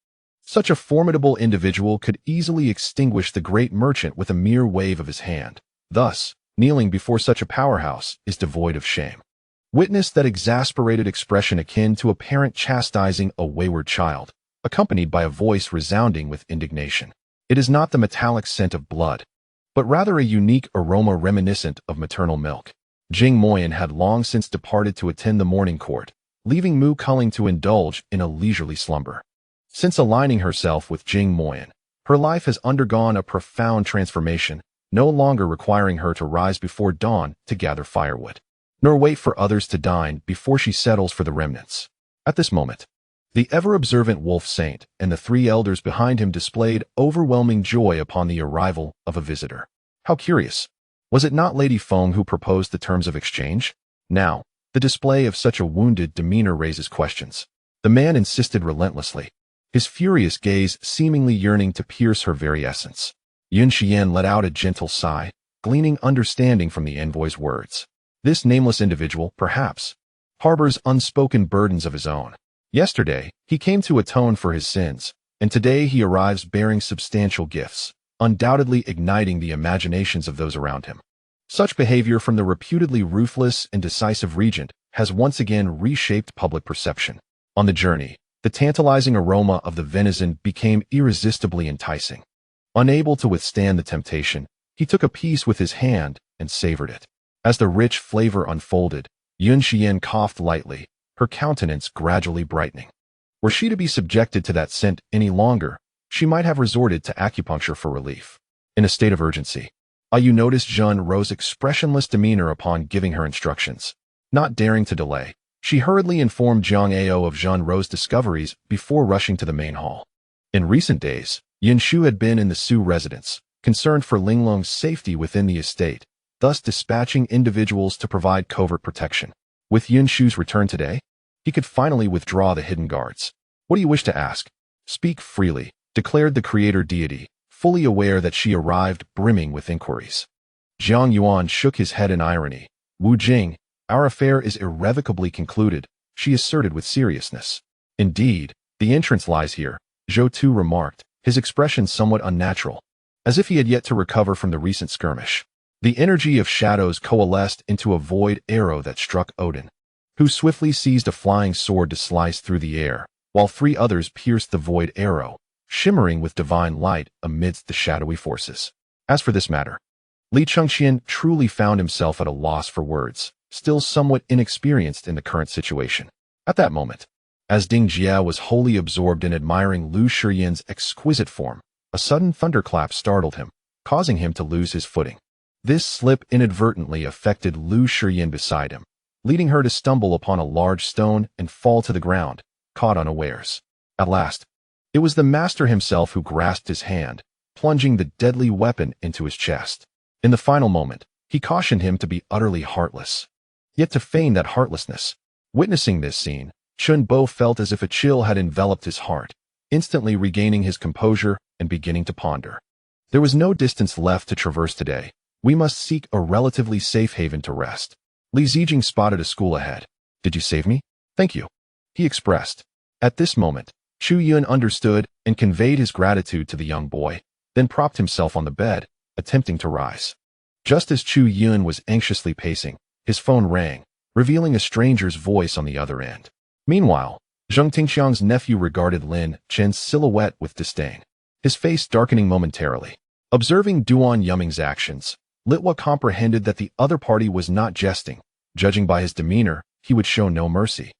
Such a formidable individual could easily extinguish the great merchant with a mere wave of his hand. Thus, kneeling before such a powerhouse is devoid of shame. Witness that exasperated expression akin to a parent chastising a wayward child, accompanied by a voice resounding with indignation. It is not the metallic scent of blood, but rather a unique aroma reminiscent of maternal milk. Jing Moyan had long since departed to attend the morning court, leaving Mu Culling to indulge in a leisurely slumber. Since aligning herself with Jing Moyan, her life has undergone a profound transformation, no longer requiring her to rise before dawn to gather firewood, nor wait for others to dine before she settles for the remnants. At this moment, the ever-observant wolf saint and the three elders behind him displayed overwhelming joy upon the arrival of a visitor. How curious! Was it not Lady Feng who proposed the terms of exchange? Now, the display of such a wounded demeanor raises questions. The man insisted relentlessly, his furious gaze seemingly yearning to pierce her very essence. Yun Xian let out a gentle sigh, gleaning understanding from the envoy's words. This nameless individual, perhaps, harbors unspoken burdens of his own. Yesterday, he came to atone for his sins, and today he arrives bearing substantial gifts, undoubtedly igniting the imaginations of those around him. Such behavior from the reputedly ruthless and decisive regent has once again reshaped public perception. On the journey, the tantalizing aroma of the venison became irresistibly enticing. Unable to withstand the temptation, he took a piece with his hand and savored it. As the rich flavor unfolded, Yun Xian coughed lightly, her countenance gradually brightening. Were she to be subjected to that scent any longer, she might have resorted to acupuncture for relief. In a state of urgency, Yu noticed Zhun Ro's expressionless demeanor upon giving her instructions. Not daring to delay, she hurriedly informed Jiang Ao of Zhun Ro's discoveries before rushing to the main hall. In recent days, Yin Shu had been in the Su residence, concerned for Linglong's safety within the estate, thus dispatching individuals to provide covert protection. With Yin Shu's return today, he could finally withdraw the hidden guards. What do you wish to ask? Speak freely, declared the creator deity, fully aware that she arrived brimming with inquiries. Jiang Yuan shook his head in irony. Wu Jing, our affair is irrevocably concluded, she asserted with seriousness. Indeed, the entrance lies here, Zhou Tu remarked, his expression somewhat unnatural, as if he had yet to recover from the recent skirmish. The energy of shadows coalesced into a void arrow that struck Odin, who swiftly seized a flying sword to slice through the air, while three others pierced the void arrow, shimmering with divine light amidst the shadowy forces. As for this matter, Li Chengxian truly found himself at a loss for words, still somewhat inexperienced in the current situation. At that moment, as Ding Jia was wholly absorbed in admiring Lu Shiyan's exquisite form, a sudden thunderclap startled him, causing him to lose his footing. This slip inadvertently affected Lu Shiyan beside him, leading her to stumble upon a large stone and fall to the ground, caught unawares. At last, it was the master himself who grasped his hand, plunging the deadly weapon into his chest. In the final moment, he cautioned him to be utterly heartless. Yet to feign that heartlessness, witnessing this scene, Chun Bo felt as if a chill had enveloped his heart, instantly regaining his composure and beginning to ponder. There was no distance left to traverse today. We must seek a relatively safe haven to rest. Li Zijing spotted a school ahead. Did you save me? Thank you, he expressed. At this moment, Chu Yun understood and conveyed his gratitude to the young boy, then propped himself on the bed, attempting to rise. Just as Chu Yun was anxiously pacing, his phone rang, revealing a stranger's voice on the other end. Meanwhile, Zheng Tingxiang's nephew regarded Lin Chen's silhouette with disdain, his face darkening momentarily. Observing Duan Yuming's actions, Litwa comprehended that the other party was not jesting. Judging by his demeanor, he would show no mercy,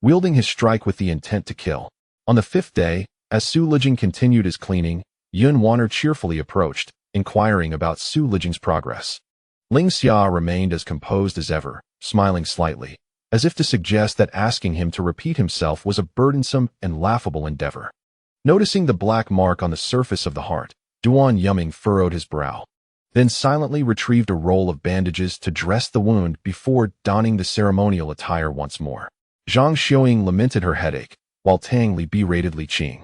wielding his strike with the intent to kill. On the fifth day, as Su Lijing continued his cleaning, Yun Wanner cheerfully approached, inquiring about Su Lijing's progress. Ling Xia remained as composed as ever, smiling slightly, as if to suggest that asking him to repeat himself was a burdensome and laughable endeavor. Noticing the black mark on the surface of the heart, Duan Yuming furrowed his brow, then silently retrieved a roll of bandages to dress the wound before donning the ceremonial attire once more. Zhang Xiuying lamented her headache, while Tang Li berated Li Qing,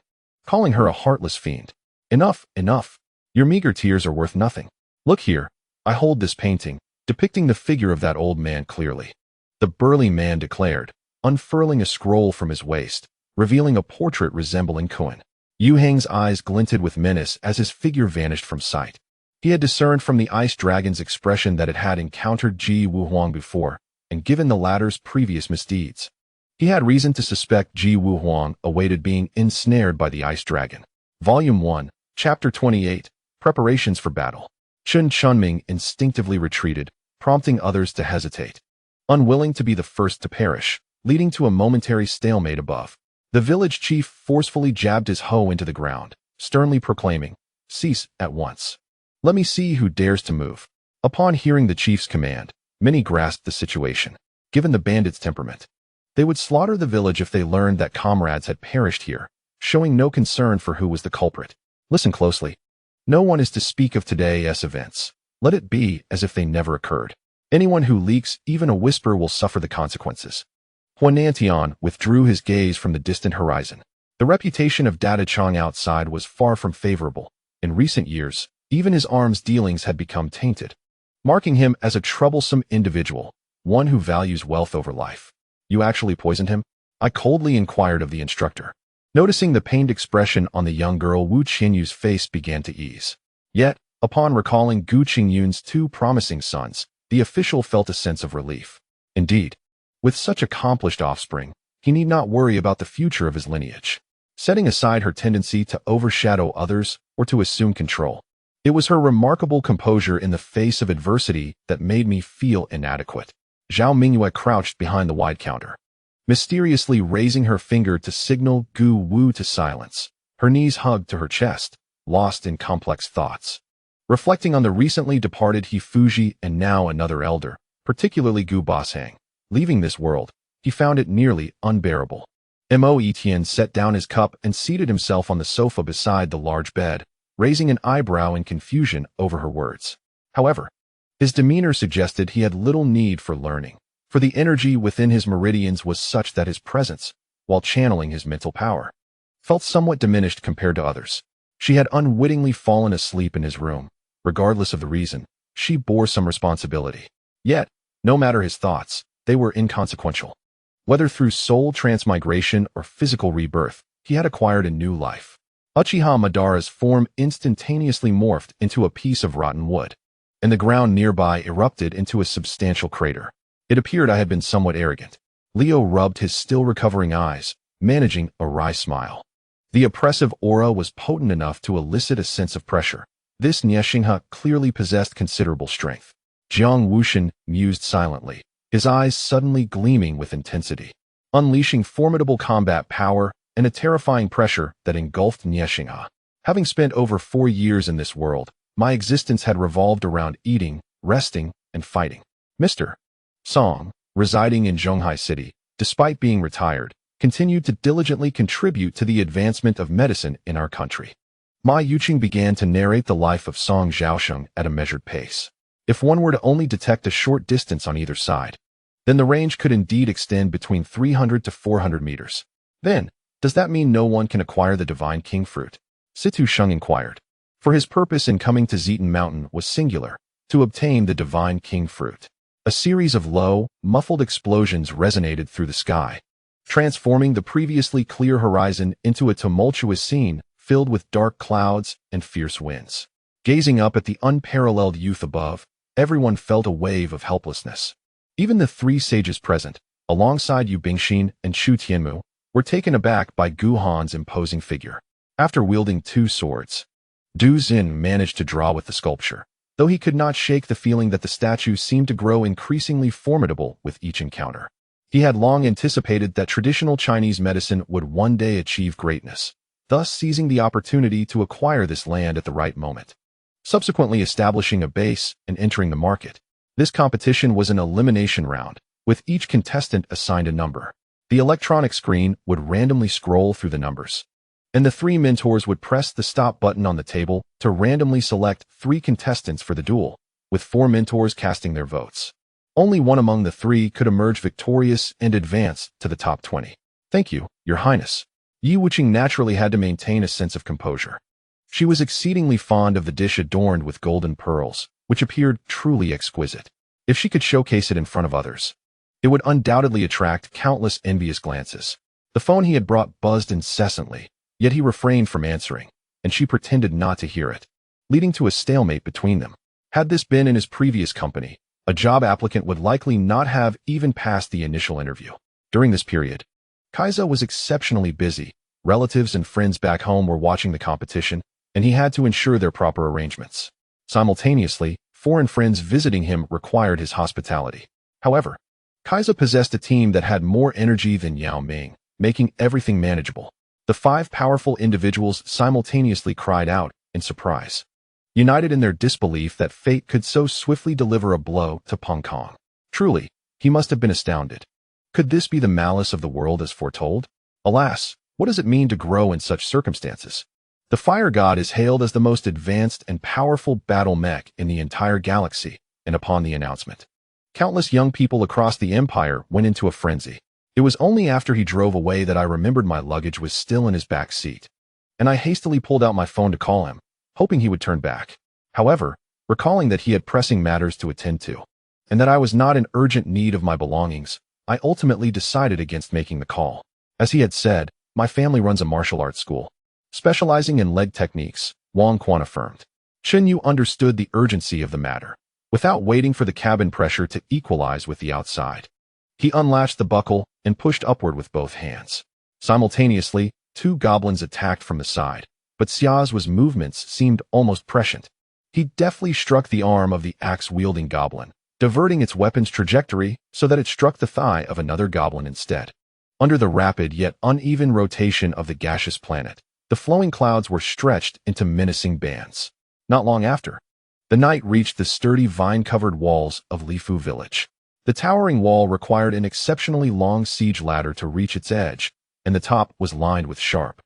calling her a heartless fiend. Enough, enough. Your meager tears are worth nothing. Look here, I hold this painting, depicting the figure of that old man clearly. The burly man declared, unfurling a scroll from his waist, revealing a portrait resembling Kuan. Yu Hang's eyes glinted with menace as his figure vanished from sight. He had discerned from the ice dragon's expression that it had encountered Ji Wuhuang before, and given the latter's previous misdeeds, he had reason to suspect Ji Wuhuang awaited being ensnared by the ice dragon. Volume 1, Chapter 28, Preparations for Battle. Chen Chunming instinctively retreated, prompting others to hesitate, unwilling to be the first to perish, leading to a momentary stalemate above. The village chief forcefully jabbed his hoe into the ground, sternly proclaiming, "Cease at once. Let me see who dares to move." Upon hearing the chief's command, many grasped the situation. Given the bandits' temperament, they would slaughter the village if they learned that comrades had perished here, showing no concern for who was the culprit. Listen closely. No one is to speak of today's events. Let it be as if they never occurred. Anyone who leaks even a whisper will suffer the consequences. Huanantian withdrew his gaze from the distant horizon. The reputation of Dada Chong outside was far from favorable. In recent years, even his arms dealings had become tainted, marking him as a troublesome individual, one who values wealth over life. You actually poisoned him? I coldly inquired of the instructor. Noticing the pained expression on the young girl, Wu Qianyu's face began to ease. Yet, upon recalling Gu Qingyun's two promising sons, the official felt a sense of relief. Indeed, with such accomplished offspring, he need not worry about the future of his lineage. Setting aside her tendency to overshadow others or to assume control, it was her remarkable composure in the face of adversity that made me feel inadequate. Zhao Mingyue crouched behind the wide counter, mysteriously raising her finger to signal Gu Wu to silence. Her knees hugged to her chest, lost in complex thoughts. Reflecting on the recently departed He Fuji and now another elder, particularly Gu Boshang, leaving this world, he found it nearly unbearable. Mo Etienne set down his cup and seated himself on the sofa beside the large bed, raising an eyebrow in confusion over her words. However, his demeanor suggested he had little need for learning, for the energy within his meridians was such that his presence, while channeling his mental power, felt somewhat diminished compared to others. She had unwittingly fallen asleep in his room. Regardless of the reason, she bore some responsibility. Yet, no matter his thoughts, they were inconsequential. Whether through soul transmigration or physical rebirth, he had acquired a new life. Uchiha Madara's form instantaneously morphed into a piece of rotten wood, and the ground nearby erupted into a substantial crater. It appeared I had been somewhat arrogant. Leo rubbed his still recovering eyes, managing a wry smile. The oppressive aura was potent enough to elicit a sense of pressure. This Niexinghe clearly possessed considerable strength. Jiang Wushan mused silently, his eyes suddenly gleaming with intensity, unleashing formidable combat power and a terrifying pressure that engulfed Niexinghe. Having spent over 4 years in this world, my existence had revolved around eating, resting, and fighting. Mr. Song, residing in Zhonghai City, despite being retired, continued to diligently contribute to the advancement of medicine in our country. Ma Yuqing began to narrate the life of Song Zhaosheng at a measured pace. If one were to only detect a short distance on either side, then the range could indeed extend between 300 to 400 meters. Then, does that mean no one can acquire the divine king fruit? Situ Sheng inquired. For his purpose in coming to Zeton Mountain was singular, to obtain the divine king fruit. A series of low, muffled explosions resonated through the sky, transforming the previously clear horizon into a tumultuous scene filled with dark clouds and fierce winds. Gazing up at the unparalleled youth above, everyone felt a wave of helplessness. Even the 3 sages present, alongside Yu Bingxin and Chu Tianmu, were taken aback by Gu Han's imposing figure. After wielding 2 swords, Du Xin managed to draw with the sculpture, though he could not shake the feeling that the statue seemed to grow increasingly formidable with each encounter. He had long anticipated that traditional Chinese medicine would one day achieve greatness, thus seizing the opportunity to acquire this land at the right moment. Subsequently establishing a base and entering the market. This competition was an elimination round, with each contestant assigned a number. The electronic screen would randomly scroll through the numbers, and the three mentors would press the stop button on the table to randomly select 3 contestants for the duel, with 4 mentors casting their votes. Only one among the 3 could emerge victorious and advance to the top 20. Thank you, Your Highness. Yi Wuqing naturally had to maintain a sense of composure. She was exceedingly fond of the dish adorned with golden pearls, which appeared truly exquisite. If she could showcase it in front of others, it would undoubtedly attract countless envious glances. The phone he had brought buzzed incessantly, yet he refrained from answering, and she pretended not to hear it, leading to a stalemate between them. Had this been in his previous company, a job applicant would likely not have even passed the initial interview. During this period, Kaiza was exceptionally busy. Relatives and friends back home were watching the competition, and he had to ensure their proper arrangements. Simultaneously, foreign friends visiting him required his hospitality. However, Kaiza possessed a team that had more energy than Yao Ming, making everything manageable. The 5 powerful individuals simultaneously cried out in surprise, united in their disbelief that fate could so swiftly deliver a blow to Peng Kong. Truly, he must have been astounded. Could this be the malice of the world as foretold? Alas, what does it mean to grow in such circumstances? The fire god is hailed as the most advanced and powerful battle mech in the entire galaxy, and upon the announcement, countless young people across the empire went into a frenzy. It was only after he drove away that I remembered my luggage was still in his back seat, and I hastily pulled out my phone to call him, hoping he would turn back. However, recalling that he had pressing matters to attend to, and that I was not in urgent need of my belongings, I ultimately decided against making the call. As he had said, my family runs a martial arts school, specializing in leg techniques, Wang Quan affirmed. Chen Yu understood the urgency of the matter. Without waiting for the cabin pressure to equalize with the outside, he unlatched the buckle and pushed upward with both hands. Simultaneously, 2 goblins attacked from the side, but Xia's movements seemed almost prescient. He deftly struck the arm of the axe-wielding goblin, diverting its weapon's trajectory so that it struck the thigh of another goblin instead. Under the rapid yet uneven rotation of the gaseous planet, the flowing clouds were stretched into menacing bands. Not long after, the knight reached the sturdy vine-covered walls of Lifu village. The towering wall required an exceptionally long siege ladder to reach its edge, and the top was lined with sharp,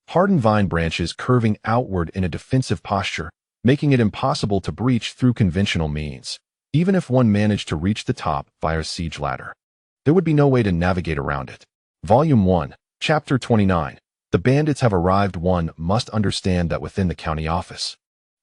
hardened vine branches curving outward in a defensive posture, making it impossible to breach through conventional means. Even if one managed to reach the top via a siege ladder, there would be no way to navigate around it. Volume 1, Chapter 29. The bandits have arrived. One must understand that within the county office,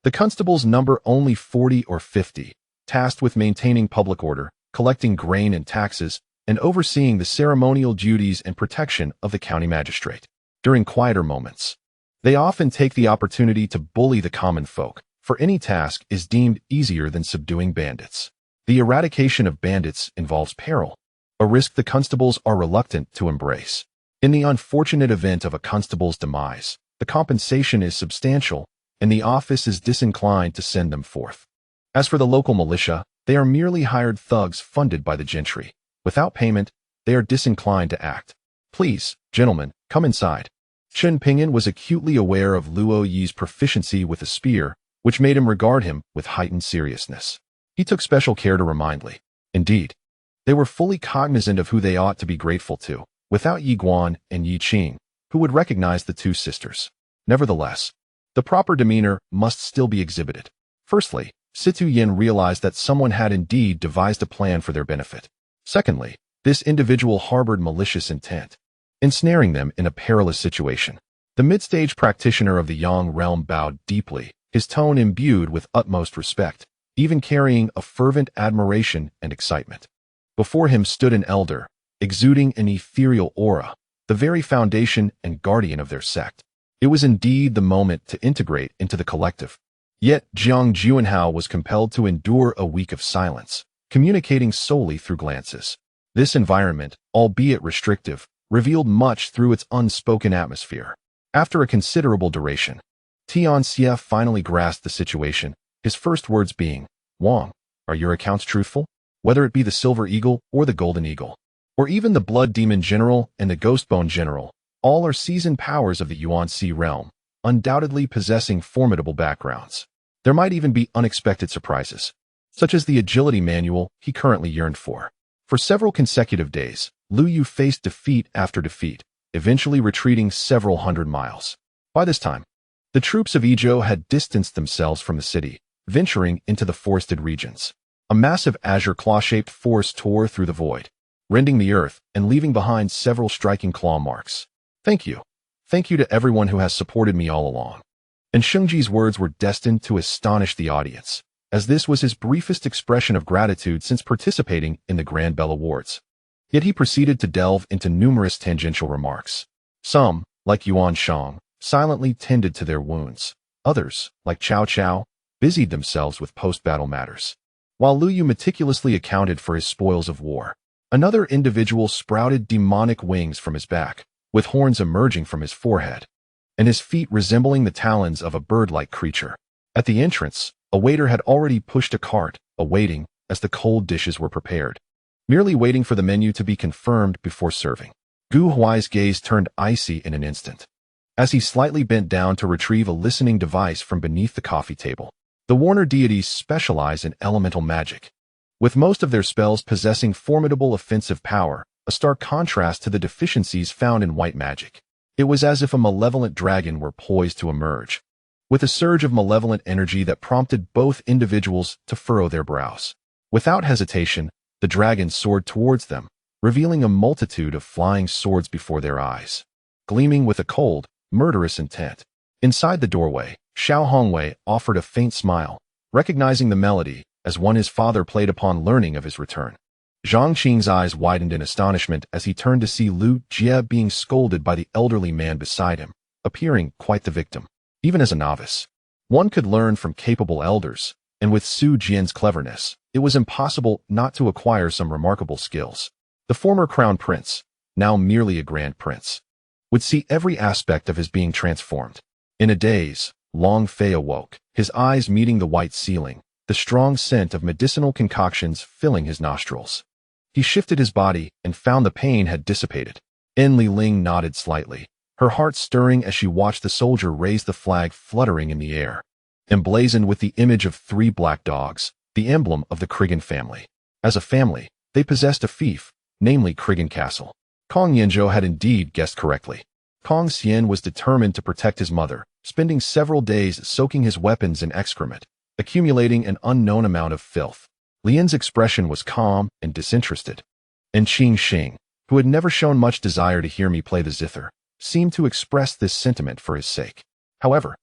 the constables number only 40 or 50, tasked with maintaining public order, collecting grain and taxes, and overseeing the ceremonial duties and protection of the county magistrate. During quieter moments, they often take the opportunity to bully the common folk, for any task is deemed easier than subduing bandits. The eradication of bandits involves peril, a risk the constables are reluctant to embrace. In the unfortunate event of a constable's demise, the compensation is substantial, and the office is disinclined to send them forth. As for the local militia, they are merely hired thugs funded by the gentry. Without payment, they are disinclined to act. Please, gentlemen, come inside. Chen Pingan was acutely aware of Luo Yi's proficiency with a spear, which made him regard him with heightened seriousness. He took special care to remind Li. Indeed, they were fully cognizant of who they ought to be grateful to, without Yi Guan and Yi Qing, who would recognize the 2 sisters. Nevertheless, the proper demeanor must still be exhibited. Firstly, Situ Yin realized that someone had indeed devised a plan for their benefit. Secondly, this individual harbored malicious intent, ensnaring them in a perilous situation. The mid-stage practitioner of the Yang realm bowed deeply, his tone imbued with utmost respect, even carrying a fervent admiration and excitement. Before him stood an elder, exuding an ethereal aura, the very foundation and guardian of their sect. It was indeed the moment to integrate into the collective. Yet Jiang Juanhao was compelled to endure a week of silence, communicating solely through glances. This environment, albeit restrictive, revealed much through its unspoken atmosphere. After a considerable duration, Tian Xie finally grasped the situation, his first words being, "Wang, are your accounts truthful? Whether it be the Silver Eagle or the Golden Eagle, or even the Blood Demon General and the Ghostbone General, all are seasoned powers of the Yuan-Si realm, undoubtedly possessing formidable backgrounds. There might even be unexpected surprises, such as the agility manual he currently yearned for." For several consecutive days, Lu Yu faced defeat after defeat, eventually retreating several hundred miles. By this time, the troops of Izhou had distanced themselves from the city, venturing into the forested regions. A massive azure claw-shaped force tore through the void, rending the earth and leaving behind several striking claw marks. Thank you. Thank you to everyone who has supported me all along. And Shengji's words were destined to astonish the audience, as this was his briefest expression of gratitude since participating in the Grand Bell Awards. Yet he proceeded to delve into numerous tangential remarks. Some, like Yuan Shang, silently tended to their wounds. Others, like Cao Cao, busied themselves with post-battle matters, while Lu Yu meticulously accounted for his spoils of war. Another individual sprouted demonic wings from his back, with horns emerging from his forehead, and his feet resembling the talons of a bird-like creature. At the entrance, a waiter had already pushed a cart, awaiting as the cold dishes were prepared, merely waiting for the menu to be confirmed before serving. Gu Huai's gaze turned icy in an instant, as he slightly bent down to retrieve a listening device from beneath the coffee table. The Warner deities specialize in elemental magic, with most of their spells possessing formidable offensive power, a stark contrast to the deficiencies found in white magic. It was as if a malevolent dragon were poised to emerge, with a surge of malevolent energy that prompted both individuals to furrow their brows. Without hesitation, the dragon soared towards them, revealing a multitude of flying swords before their eyes, gleaming with a cold, murderous intent. Inside the doorway, Xiao Hongwei offered a faint smile, recognizing the melody as one his father played upon learning of his return. Zhang Qing's eyes widened in astonishment as he turned to see Lu Jie being scolded by the elderly man beside him, appearing quite the victim. Even as a novice, one could learn from capable elders, and with Su Jian's cleverness, it was impossible not to acquire some remarkable skills. The former crown prince, now merely a grand prince, would see every aspect of his being transformed. In a daze, Long Fei awoke, his eyes meeting the white ceiling, the strong scent of medicinal concoctions filling his nostrils. He shifted his body and found the pain had dissipated. En Li Ling nodded slightly, her heart stirring as she watched the soldier raise the flag fluttering in the air, emblazoned with the image of 3 black dogs, the emblem of the Krigan family. As a family, they possessed a fief, namely Krigan Castle. Kong Yanzhou had indeed guessed correctly. Kong Xian was determined to protect his mother, spending several days soaking his weapons in excrement, accumulating an unknown amount of filth. Lian's expression was calm and disinterested. And Qing Xing, who had never shown much desire to hear me play the zither, seemed to express this sentiment for his sake. However,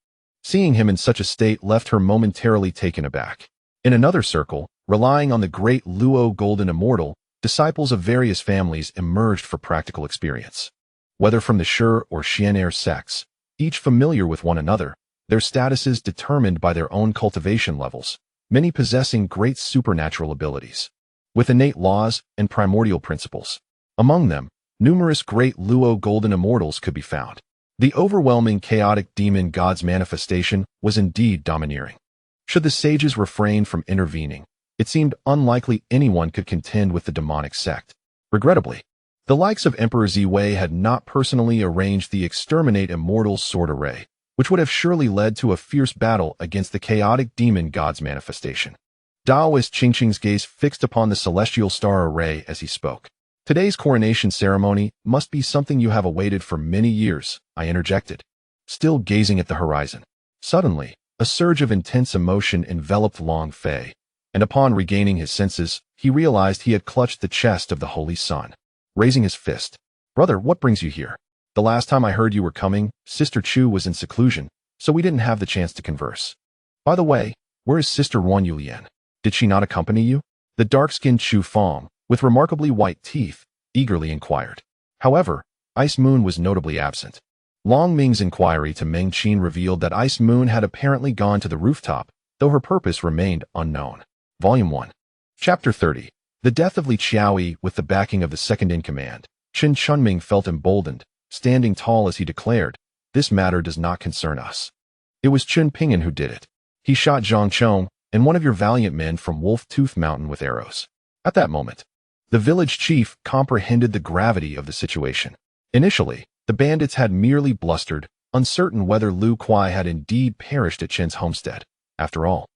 seeing him in such a state left her momentarily taken aback. In another circle, relying on the great Luo Golden Immortal, disciples of various families emerged for practical experience. Whether from the Shi or Xian'er sects, each familiar with one another, their statuses determined by their own cultivation levels, many possessing great supernatural abilities, with innate laws and primordial principles. Among them, numerous great Luo Golden Immortals could be found. The overwhelming chaotic demon god's manifestation was indeed domineering. Should the sages refrain from intervening, it seemed unlikely anyone could contend with the demonic sect. Regrettably, the likes of Emperor Ziwei had not personally arranged the Exterminate Immortals sword array, which would have surely led to a fierce battle against the chaotic demon god's manifestation. Daoist Qingqing's gaze fixed upon the celestial star array as he spoke. Today's coronation ceremony must be something you have awaited for many years, I interjected, still gazing at the horizon. Suddenly, a surge of intense emotion enveloped Long Fei, and upon regaining his senses, he realized he had clutched the chest of the Holy Sun. Raising his fist, "Brother, what brings you here? The last time I heard you were coming, Sister Chu was in seclusion, so we didn't have the chance to converse. By the way, where is Sister Wan Yulian? Did she not accompany you?" The dark-skinned Chu Fong, with remarkably white teeth, eagerly inquired. However, Ice Moon was notably absent. Long Ming's inquiry to Meng Qin revealed that Ice Moon had apparently gone to the rooftop, though her purpose remained unknown. Volume 1. Chapter 30. The death of Li Qiaoyi with the backing of the second-in-command. Chen Chunming felt emboldened, standing tall as he declared, "This matter does not concern us. It was Chen Pingan who did it. He shot Zhang Chong and one of your valiant men from Wolf Tooth Mountain with arrows." At that moment, the village chief comprehended the gravity of the situation. Initially, the bandits had merely blustered, uncertain whether Lu Kuai had indeed perished at Chen's homestead. After all,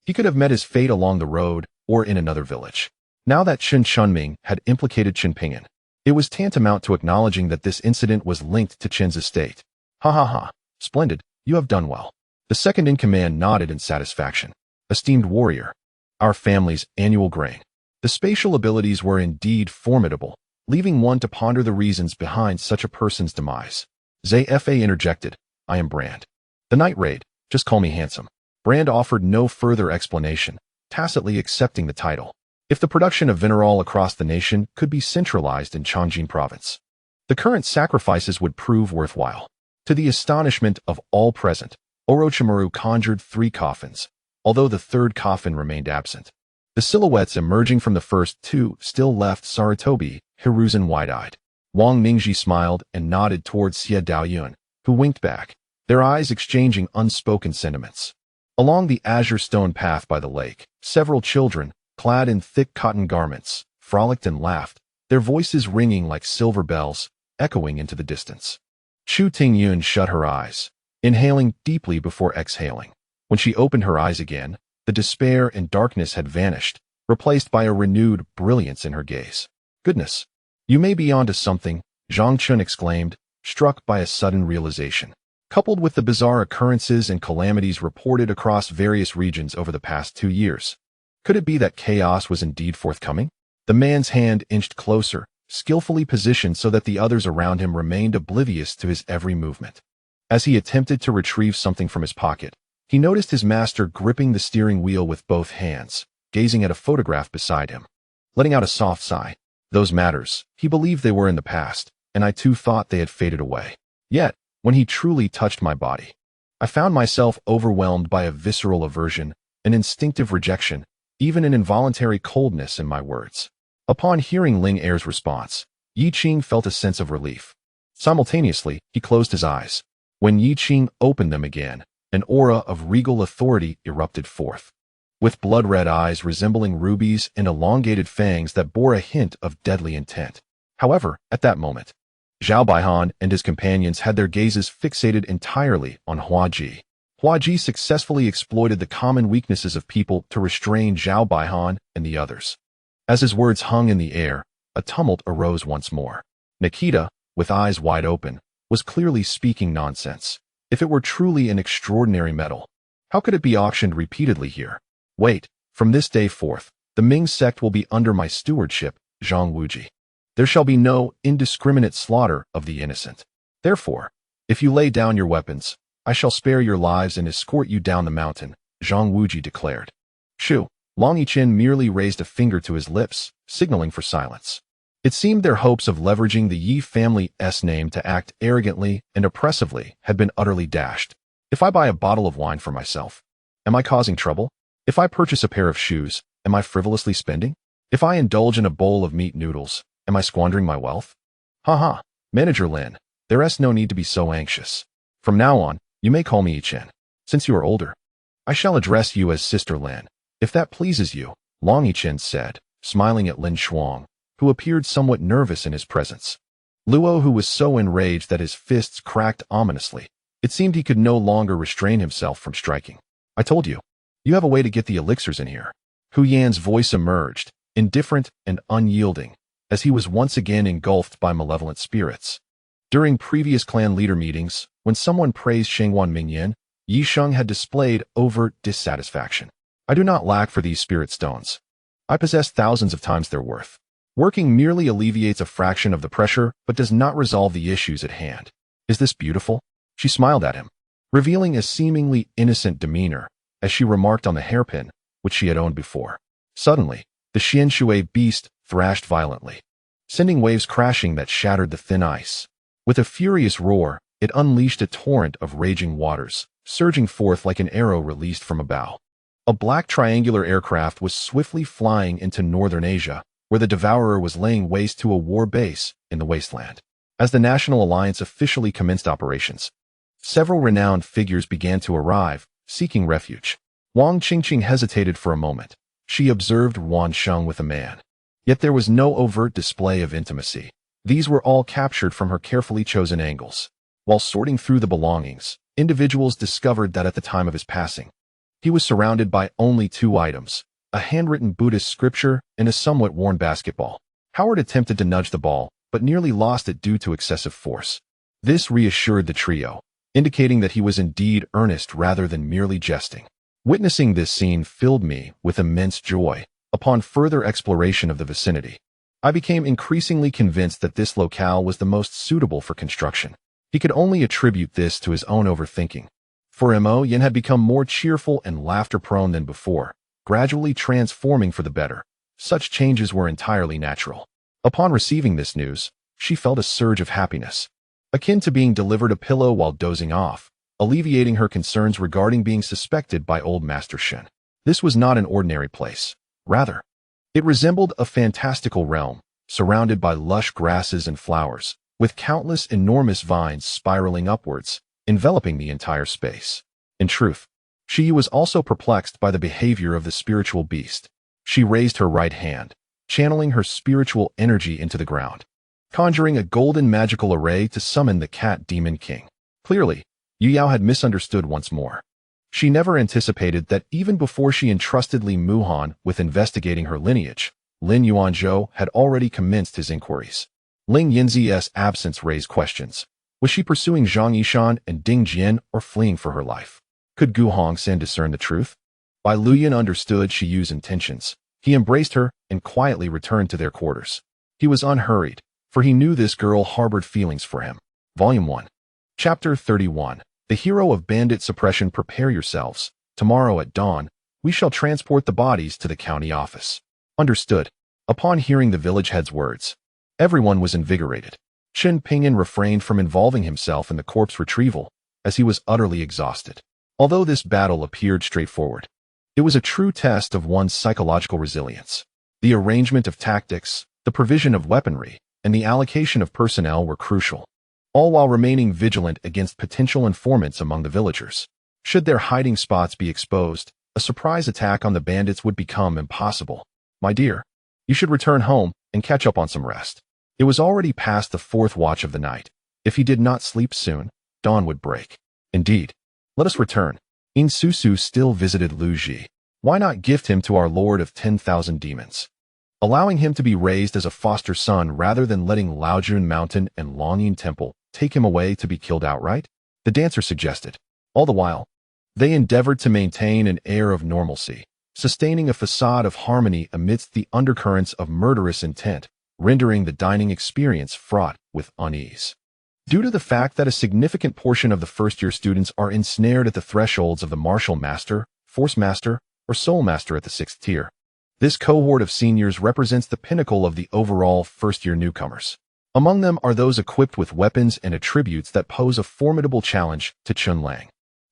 he could have met his fate along the road or in another village. Now that Chen Chunming had implicated Chen Pingan, it was tantamount to acknowledging that this incident was linked to Chen's estate. "Ha ha ha, Splendid, you have done well. The second-in-command nodded in satisfaction. Esteemed warrior, our family's annual grain. The spatial abilities were indeed formidable, leaving one to ponder the reasons behind such a person's demise. ZFA interjected, I am Brand. The night raid, just call me handsome. Brand offered no further explanation, tacitly accepting the title. If the production of Vinerol across the nation could be centralized in Chongqing province, the current sacrifices would prove worthwhile. To the astonishment of all present, Orochimaru conjured 3 coffins, although the third coffin remained absent. The silhouettes emerging from the first 2 still left Sarutobi, Hiruzen wide-eyed. Wang Ningji smiled and nodded towards Xie Daoyun, who winked back, their eyes exchanging unspoken sentiments. Along the azure stone path by the lake, several children, clad in thick cotton garments, frolicked and laughed, their voices ringing like silver bells, echoing into the distance. Chu Tingyun shut her eyes, inhaling deeply before exhaling. When she opened her eyes again, the despair and darkness had vanished, replaced by a renewed brilliance in her gaze. Goodness! You may be onto something, Zhang Chun exclaimed, struck by a sudden realization. Coupled with the bizarre occurrences and calamities reported across various regions over the past 2 years, could it be that chaos was indeed forthcoming? The man's hand inched closer, skillfully positioned so that the others around him remained oblivious to his every movement. As he attempted to retrieve something from his pocket, he noticed his master gripping the steering wheel with both hands, gazing at a photograph beside him. Letting out a soft sigh. Those matters, he believed they were in the past, and I too thought they had faded away. Yet, when he truly touched my body, I found myself overwhelmed by a visceral aversion, an instinctive rejection, even an involuntary coldness in my words. Upon hearing Ling Er's response, Yi Qing felt a sense of relief. Simultaneously, he closed his eyes. When Yi Qing opened them again, an aura of regal authority erupted forth. With blood-red eyes resembling rubies and elongated fangs that bore a hint of deadly intent. However, at that moment, Zhao Baihan and his companions had their gazes fixated entirely on Hua Ji. Hua Ji successfully exploited the common weaknesses of people to restrain Zhao Baihan and the others. As his words hung in the air, a tumult arose once more. Nikita, with eyes wide open, was clearly speaking nonsense. If it were truly an extraordinary metal, how could it be auctioned repeatedly here? Wait, from this day forth, the Ming sect will be under my stewardship, Zhang Wuji. There shall be no indiscriminate slaughter of the innocent. Therefore, if you lay down your weapons, I shall spare your lives and escort you down the mountain, Zhang Wuji declared. Shoo, Long Yichen merely raised a finger to his lips, signaling for silence. It seemed their hopes of leveraging the Yi family's name to act arrogantly and oppressively had been utterly dashed. If I buy a bottle of wine for myself, am I causing trouble? If I purchase a pair of shoes, am I frivolously spending? If I indulge in a bowl of meat noodles, am I squandering my wealth? Ha, Manager Lin, there's no need to be so anxious. From now on, you may call me Yichen. Since you are older, I shall address you as Sister Lin, if that pleases you, Long Yichen said, smiling at Lin Shuang, who appeared somewhat nervous in his presence. Luo, who was so enraged that his fists cracked ominously, it seemed he could no longer restrain himself from striking. I told you, you have a way to get the elixirs in here. Hu Yan's voice emerged, indifferent and unyielding, as he was once again engulfed by malevolent spirits. During previous clan leader meetings, when someone praised Shengwan Mingyan, Yi Sheng had displayed overt dissatisfaction. I do not lack for these spirit stones. I possess thousands of times their worth. Working merely alleviates a fraction of the pressure, but does not resolve the issues at hand. Is this beautiful? She smiled at him, revealing a seemingly innocent demeanor, as she remarked on the hairpin, which she had owned before. Suddenly, the Xianshui beast thrashed violently, sending waves crashing that shattered the thin ice. With a furious roar, it unleashed a torrent of raging waters, surging forth like an arrow released from a bow. A black triangular aircraft was swiftly flying into northern Asia, where the Devourer was laying waste to a war base in the wasteland. As the National Alliance officially commenced operations, several renowned figures began to arrive, seeking refuge. Wang Qingqing hesitated for a moment. She observed Wan Sheng with a man. Yet there was no overt display of intimacy. These were all captured from her carefully chosen angles. While sorting through the belongings, individuals discovered that at the time of his passing, he was surrounded by only 2 items, a handwritten Buddhist scripture and a somewhat worn basketball. Howard attempted to nudge the ball, but nearly lost it due to excessive force. This reassured the trio. indicating that he was indeed earnest rather than merely jesting. Witnessing this scene filled me with immense joy. Upon further exploration of the vicinity, I became increasingly convinced that this locale was the most suitable for construction. He could only attribute this to his own overthinking. For Mo Yin had become more cheerful and laughter-prone than before, gradually transforming for the better. Such changes were entirely natural. Upon receiving this news, she felt a surge of happiness, akin to being delivered a pillow while dozing off, alleviating her concerns regarding being suspected by old Master Shen. This was not an ordinary place. Rather, it resembled a fantastical realm, surrounded by lush grasses and flowers, with countless enormous vines spiraling upwards, enveloping the entire space. In truth, she was also perplexed by the behavior of the spiritual beast. She raised her right hand, channeling her spiritual energy into the ground, conjuring a golden magical array to summon the cat demon king. Clearly, Yu Yao had misunderstood once more. She never anticipated that even before she entrusted Li Muhan with investigating her lineage, Lin Yuanzhou had already commenced his inquiries. Ling Yinzi's absence raised questions. Was she pursuing Zhang Yishan and Ding Jian or fleeing for her life? Could Gu Hongxin discern the truth? Bai Luyan understood Shi Yu's intentions. He embraced her and quietly returned to their quarters. He was unhurried, for he knew this girl harbored feelings for him. Volume 1. Chapter 31. The hero of bandit suppression. Prepare yourselves. Tomorrow at dawn, we shall transport the bodies to the county office. Understood. Upon hearing the village head's words, everyone was invigorated. Chen Pingan refrained from involving himself in the corpse retrieval, as he was utterly exhausted. Although this battle appeared straightforward, it was a true test of one's psychological resilience. The arrangement of tactics, the provision of weaponry, and the allocation of personnel were crucial, all while remaining vigilant against potential informants among the villagers. Should their hiding spots be exposed, a surprise attack on the bandits would become impossible. My dear, you should return home and catch up on some rest. It was already past the 4th watch of the night. If he did not sleep soon, dawn would break. Indeed. Let us return. In Susu still visited Lu Ji. Why not gift him to our Lord of 10,000 Demons, allowing him to be raised as a foster son rather than letting Laojun Mountain and Longyin Temple take him away to be killed outright? The dancer suggested. All the while, they endeavored to maintain an air of normalcy, sustaining a facade of harmony amidst the undercurrents of murderous intent, rendering the dining experience fraught with unease. Due to the fact that a significant portion of the first-year students are ensnared at the thresholds of the Martial Master, Force Master, or Soul Master at the 6th tier, this cohort of seniors represents the pinnacle of the overall first-year newcomers. Among them are those equipped with weapons and attributes that pose a formidable challenge to Chun Lang.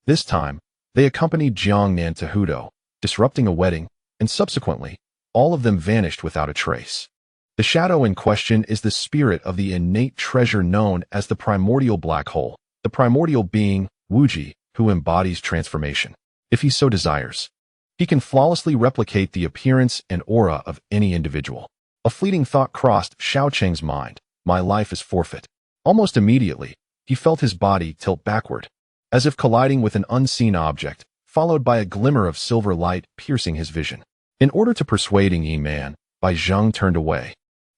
This time, they accompanied Jiang Nan to Hudo, disrupting a wedding, and subsequently, all of them vanished without a trace. The shadow in question is the spirit of the innate treasure known as the primordial black hole, the primordial being, Wuji, who embodies transformation. If he so desires, he can flawlessly replicate the appearance and aura of any individual. A fleeting thought crossed Xiao Cheng's mind. My life is forfeit. Almost immediately, he felt his body tilt backward, as if colliding with an unseen object, followed by a glimmer of silver light piercing his vision. In order to persuade Yin Man, Bai Zheng turned away,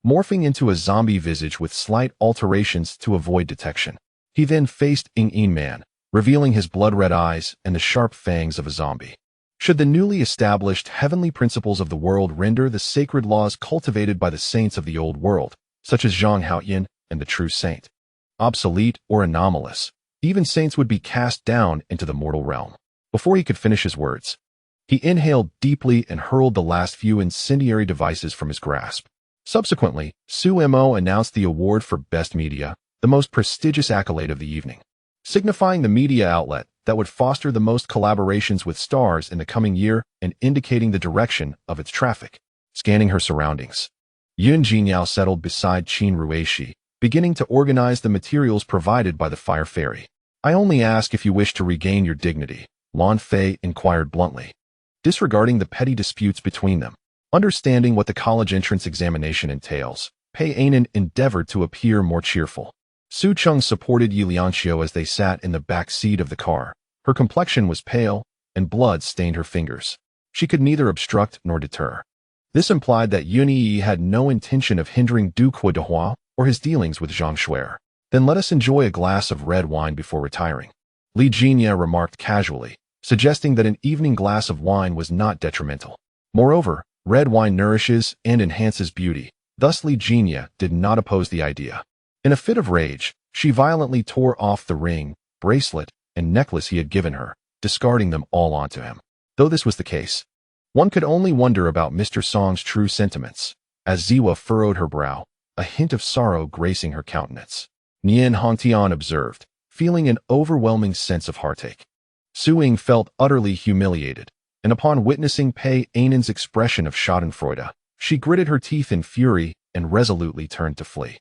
morphing into a zombie visage with slight alterations to avoid detection. He then faced Yin Man, revealing his blood-red eyes and the sharp fangs of a zombie. Should the newly established heavenly principles of the world render the sacred laws cultivated by the saints of the old world, such as Zhang Haoyin and the true saint, obsolete or anomalous, even saints would be cast down into the mortal realm. Before he could finish his words, he inhaled deeply and hurled the last few incendiary devices from his grasp. Subsequently, Su Mo announced the award for Best Media, the most prestigious accolade of the evening, signifying the media outlet that would foster the most collaborations with stars in the coming year and indicating the direction of its traffic. Scanning her surroundings, Yun Jinyao settled beside Qin Ruishi, beginning to organize the materials provided by the Fire Fairy. I only ask if you wish to regain your dignity, Lan Fei inquired bluntly, disregarding the petty disputes between them. Understanding what the college entrance examination entails, Pei Anan endeavored to appear more cheerful. Su Cheng supported Yi Lianxiu as they sat in the back seat of the car. Her complexion was pale, and blood stained her fingers. She could neither obstruct nor deter. This implied that Yun Yi had no intention of hindering Duke Dehua or his dealings with Zhang Shuer. Then let us enjoy a glass of red wine before retiring. Li Jinya remarked casually, suggesting that an evening glass of wine was not detrimental. Moreover, red wine nourishes and enhances beauty, thus Li Jinya did not oppose the idea. In a fit of rage, she violently tore off the ring, bracelet, and necklace he had given her, discarding them all onto him. Though this was the case, one could only wonder about Mr. Song's true sentiments, as Ziwa furrowed her brow, a hint of sorrow gracing her countenance. Nian Hongtian observed, feeling an overwhelming sense of heartache. Su Ying felt utterly humiliated, and upon witnessing Pei Ainan's expression of schadenfreude, she gritted her teeth in fury and resolutely turned to flee.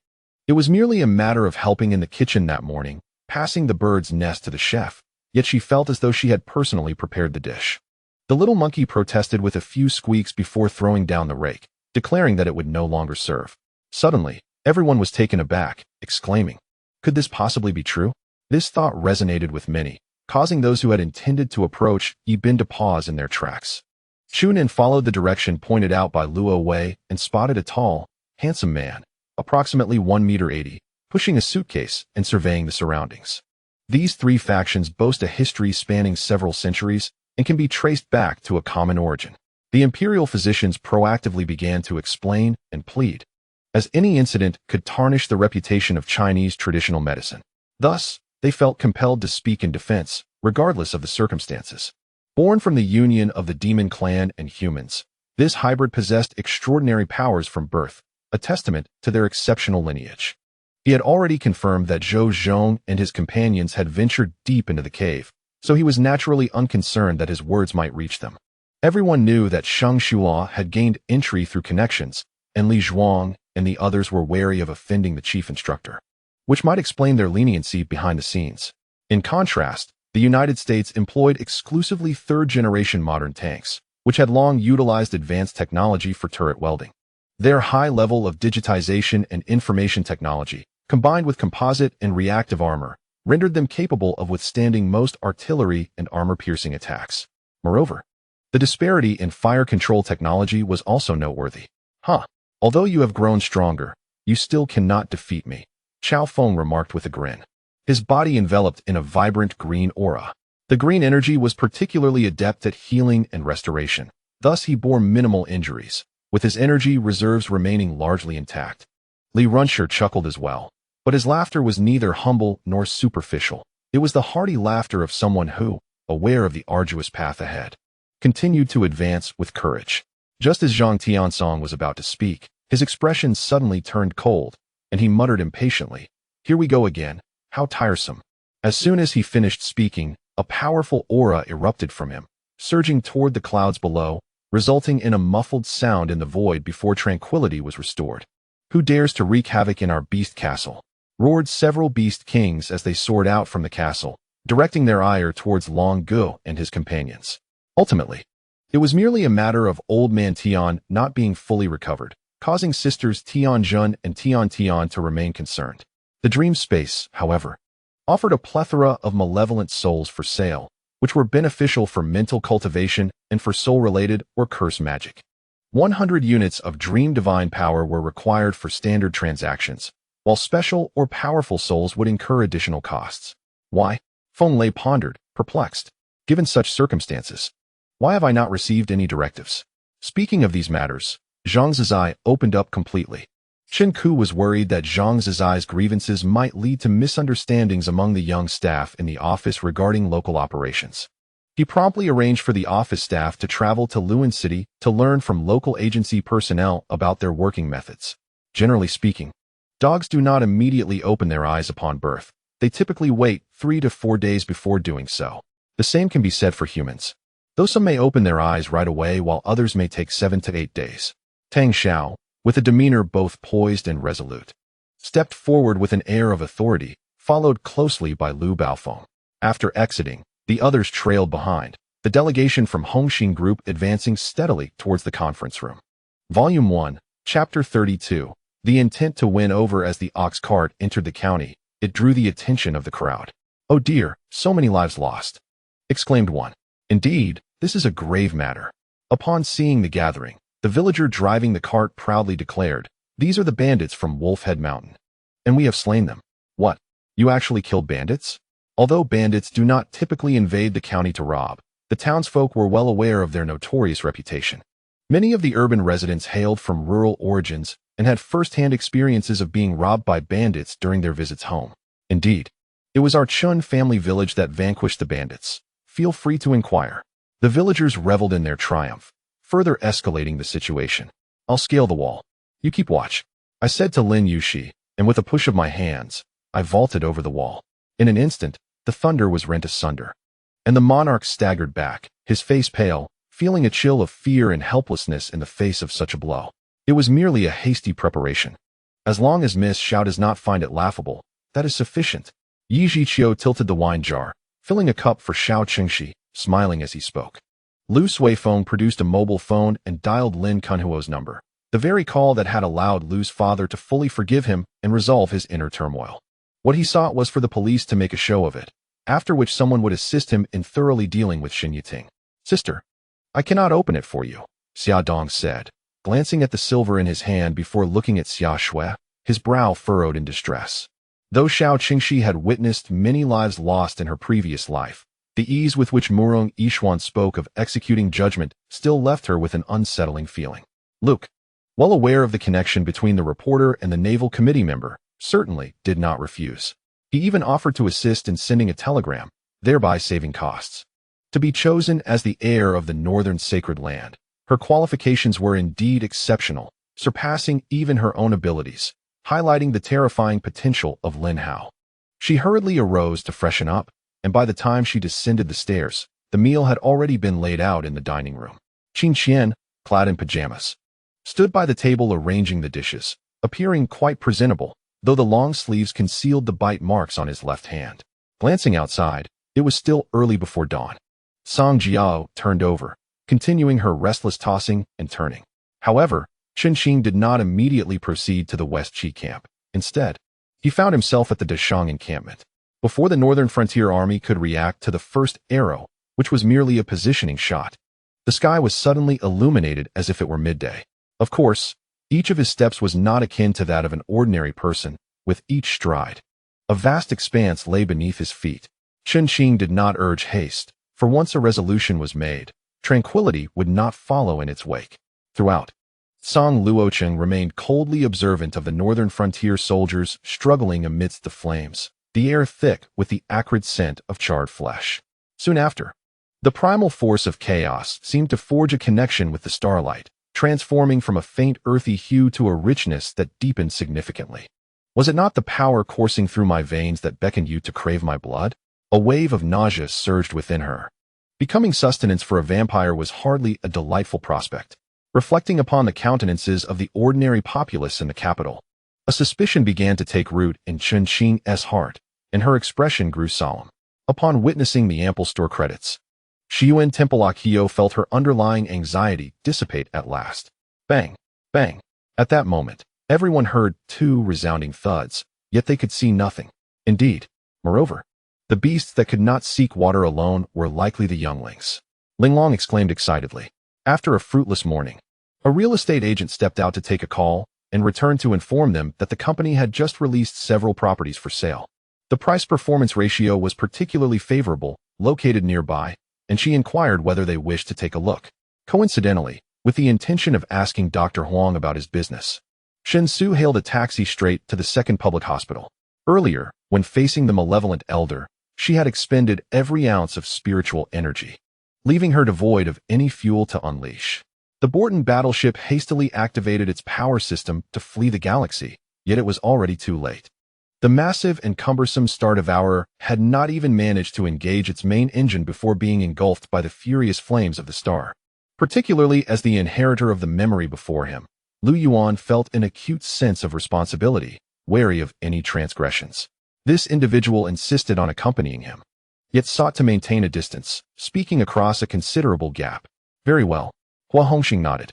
It was merely a matter of helping in the kitchen that morning, passing the bird's nest to the chef, yet she felt as though she had personally prepared the dish. The little monkey protested with a few squeaks before throwing down the rake, declaring that it would no longer serve. Suddenly, everyone was taken aback, exclaiming, "Could this possibly be true?" This thought resonated with many, causing those who had intended to approach Yibin to pause in their tracks. Chunin followed the direction pointed out by Luo Wei and spotted a tall, handsome man, approximately 1.80 meters, pushing a suitcase and surveying the surroundings. These three factions boast a history spanning several centuries and can be traced back to a common origin. The imperial physicians proactively began to explain and plead, as any incident could tarnish the reputation of Chinese traditional medicine. Thus, they felt compelled to speak in defense, regardless of the circumstances. Born from the union of the demon clan and humans, this hybrid possessed extraordinary powers from birth, a testament to their exceptional lineage. He had already confirmed that Zhou Zhong and his companions had ventured deep into the cave, so he was naturally unconcerned that his words might reach them. Everyone knew that Sheng Xulao had gained entry through connections, and Li Zhuang and the others were wary of offending the chief instructor, which might explain their leniency behind the scenes. In contrast, the United States employed exclusively third-generation modern tanks, which had long utilized advanced technology for turret welding. Their high level of digitization and information technology, combined with composite and reactive armor, rendered them capable of withstanding most artillery and armor-piercing attacks. Moreover, the disparity in fire control technology was also noteworthy. Although you have grown stronger, you still cannot defeat me, Chao Feng remarked with a grin. His body enveloped in a vibrant green aura. The green energy was particularly adept at healing and restoration. Thus he bore minimal injuries, with his energy reserves remaining largely intact. Li Runcher chuckled as well, but his laughter was neither humble nor superficial. It was the hearty laughter of someone who, aware of the arduous path ahead, continued to advance with courage. Just as Zhang Tiansong was about to speak, his expression suddenly turned cold, and he muttered impatiently, "Here we go again, how tiresome." As soon as he finished speaking, a powerful aura erupted from him, surging toward the clouds below, resulting in a muffled sound in the void before tranquility was restored. "Who dares to wreak havoc in our beast castle?" roared several beast kings as they soared out from the castle, directing their ire towards Long Gu and his companions. Ultimately, it was merely a matter of Old Man Tian not being fully recovered, causing sisters Tian Jun and Tian Tian to remain concerned. The dream space, however, offered a plethora of malevolent souls for sale, which were beneficial for mental cultivation and for soul-related or curse magic. 100 units of dream divine power were required for standard transactions, while special or powerful souls would incur additional costs. Why? Feng Lei pondered, perplexed. Given such circumstances, why have I not received any directives? Speaking of these matters, Zhang Zizai opened up completely. Chen Ku was worried that Zhang Zizai's grievances might lead to misunderstandings among the young staff in the office regarding local operations. He promptly arranged for the office staff to travel to Luan City to learn from local agency personnel about their working methods. Generally speaking, dogs do not immediately open their eyes upon birth. They typically wait 3 to 4 days before doing so. The same can be said for humans, though some may open their eyes right away while others may take 7 to 8 days. Tang Xiao, with a demeanor both poised and resolute, stepped forward with an air of authority, followed closely by Lu Baofeng. After exiting, the others trailed behind, the delegation from Hongxin Group advancing steadily towards the conference room. Volume 1, Chapter 32. The intent to win over. As the ox cart entered the county, it drew the attention of the crowd. "Oh dear, so many lives lost," exclaimed one. "Indeed, this is a grave matter." Upon seeing the gathering, the villager driving the cart proudly declared, "These are the bandits from Wolfhead Mountain. And we have slain them." "What? You actually killed bandits?" Although bandits do not typically invade the county to rob, the townsfolk were well aware of their notorious reputation. Many of the urban residents hailed from rural origins and had first-hand experiences of being robbed by bandits during their visits home. Indeed, it was our Chun family village that vanquished the bandits. Feel free to inquire. The villagers reveled in their triumph, further escalating the situation. I'll scale the wall. You keep watch, I said to Lin Yushi, and with a push of my hands, I vaulted over the wall. In an instant, the thunder was rent asunder, and the monarch staggered back, his face pale, feeling a chill of fear and helplessness in the face of such a blow. It was merely a hasty preparation. As long as Miss Xiao does not find it laughable, that is sufficient. Yi Zhiqiu tilted the wine jar, filling a cup for Xiao Qingxi, smiling as he spoke. Lu Suifeng produced a mobile phone and dialed Lin Kunhuo's number, the very call that had allowed Lu's father to fully forgive him and resolve his inner turmoil. What he sought was for the police to make a show of it, after which someone would assist him in thoroughly dealing with Xin Yiting. Sister, I cannot open it for you, Xia Dong said, glancing at the silver in his hand before looking at Xia Shui, his brow furrowed in distress. Though Xiao Qingxi had witnessed many lives lost in her previous life, the ease with which Murong Yishuan spoke of executing judgment still left her with an unsettling feeling. Luke, well aware of the connection between the reporter and the Naval Committee member, certainly did not refuse. He even offered to assist in sending a telegram, thereby saving costs. To be chosen as the heir of the Northern Sacred Land, her qualifications were indeed exceptional, surpassing even her own abilities, highlighting the terrifying potential of Lin Hao. She hurriedly arose to freshen up, and by the time she descended the stairs, the meal had already been laid out in the dining room. Qin Qian, clad in pajamas, stood by the table arranging the dishes, appearing quite presentable, though the long sleeves concealed the bite marks on his left hand. Glancing outside, it was still early before dawn. Song Jiao turned over, continuing her restless tossing and turning. However, Chen Xing did not immediately proceed to the West Qi camp. Instead, he found himself at the Deshang encampment. Before the Northern Frontier Army could react to the first arrow, which was merely a positioning shot, the sky was suddenly illuminated as if it were midday. Of course, each of his steps was not akin to that of an ordinary person, with each stride. A vast expanse lay beneath his feet. Chen Xing did not urge haste, for once a resolution was made, tranquility would not follow in its wake. Throughout, Song Luocheng remained coldly observant of the northern frontier soldiers struggling amidst the flames, the air thick with the acrid scent of charred flesh. Soon after, the primal force of chaos seemed to forge a connection with the starlight, transforming from a faint earthy hue to a richness that deepened significantly. Was it not the power coursing through my veins that beckoned you to crave my blood? A wave of nausea surged within her. Becoming sustenance for a vampire was hardly a delightful prospect. Reflecting upon the countenances of the ordinary populace in the capital, a suspicion began to take root in Chen Xing's heart, and her expression grew solemn. Upon witnessing the ample store credits, Shiyuan Tempelakio felt her underlying anxiety dissipate at last. Bang! Bang! At that moment, everyone heard two resounding thuds, yet they could see nothing. Indeed, moreover, the beasts that could not seek water alone were likely the younglings. Linglong exclaimed excitedly. After a fruitless morning, a real estate agent stepped out to take a call and returned to inform them that the company had just released several properties for sale. The price-performance ratio was particularly favorable, located nearby, and she inquired whether they wished to take a look. Coincidentally, with the intention of asking Dr. Huang about his business, Shen Su hailed a taxi straight to the second public hospital. Earlier, when facing the malevolent elder, she had expended every ounce of spiritual energy, leaving her devoid of any fuel to unleash. The Borton battleship hastily activated its power system to flee the galaxy, yet it was already too late. The massive and cumbersome Star Devourer had not even managed to engage its main engine before being engulfed by the furious flames of the star. Particularly as the inheritor of the memory before him, Lu Yuan felt an acute sense of responsibility, wary of any transgressions. This individual insisted on accompanying him, yet sought to maintain a distance, speaking across a considerable gap. Very well, Hua Hongxing nodded,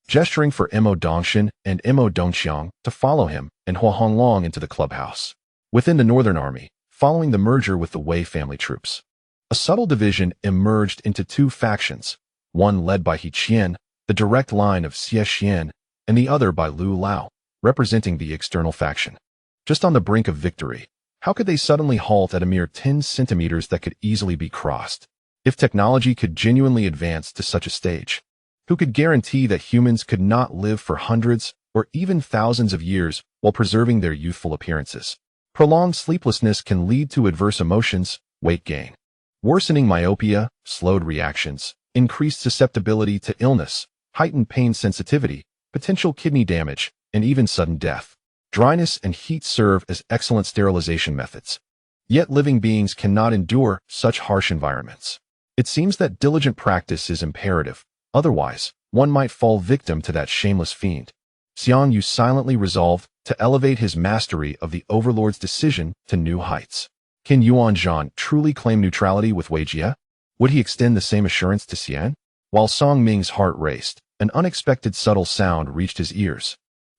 gesturing for Mo Dongshan and Mo Dongxiang to follow him and Hua Honglong into the clubhouse. Within the Northern Army, following the merger with the Wei family troops, a subtle division emerged into two factions, one led by He Qian, the direct line of Xie Xian, and the other by Lu Lao, representing the external faction. Just on the brink of victory, How could they suddenly halt at a mere 10 centimeters that could easily be crossed? If technology could genuinely advance to such a stage, who could guarantee that humans could not live for hundreds or even thousands of years while preserving their youthful appearances? Prolonged sleeplessness can lead to adverse emotions, weight gain, worsening myopia, slowed reactions, increased susceptibility to illness, heightened pain sensitivity, potential kidney damage, and even sudden death. Dryness and heat serve as excellent sterilization methods. Yet living beings cannot endure such harsh environments. It seems that diligent practice is imperative, otherwise, one might fall victim to that shameless fiend. Xiang Yu silently resolved to elevate his mastery of the overlord's decision to new heights. Can Yuan Zhan truly claim neutrality with Wei Jie? Would he extend the same assurance to Xian? While Song Ming's heart raced, an unexpected subtle sound reached his ears,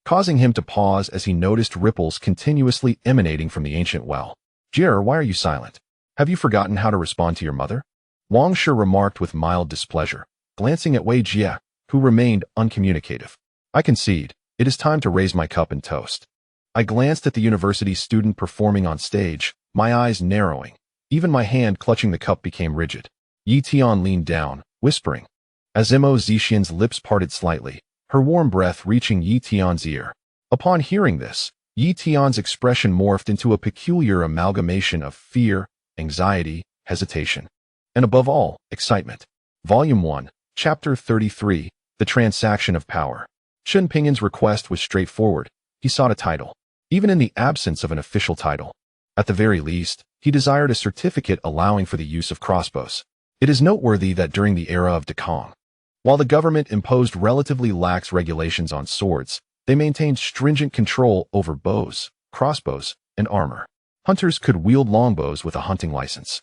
causing him to pause as he noticed ripples continuously emanating from the ancient well. Jie, why are you silent? Have you forgotten how to respond to your mother? Wang Shi remarked with mild displeasure, glancing at Wei Jie, who remained uncommunicative. I concede, it is time to raise my cup and toast. I glanced at the university student performing on stage, my eyes narrowing. Even my hand clutching the cup became rigid. Yi Tian leaned down, whispering. As Mo Zixian's lips parted slightly, her warm breath reaching Yi Tian's ear. Upon hearing this, Yi Tian's expression morphed into a peculiar amalgamation of fear, anxiety, hesitation, and above all, excitement. Volume 1, Chapter 33, The Transaction of Power. Chen Pingan's request was straightforward. He sought a title, even in the absence of an official title. At the very least, he desired a certificate allowing for the use of crossbows. It is noteworthy that during the era of Dekong, while the government imposed relatively lax regulations on swords, they maintained stringent control over bows, crossbows, and armor. Hunters could wield longbows with a hunting license,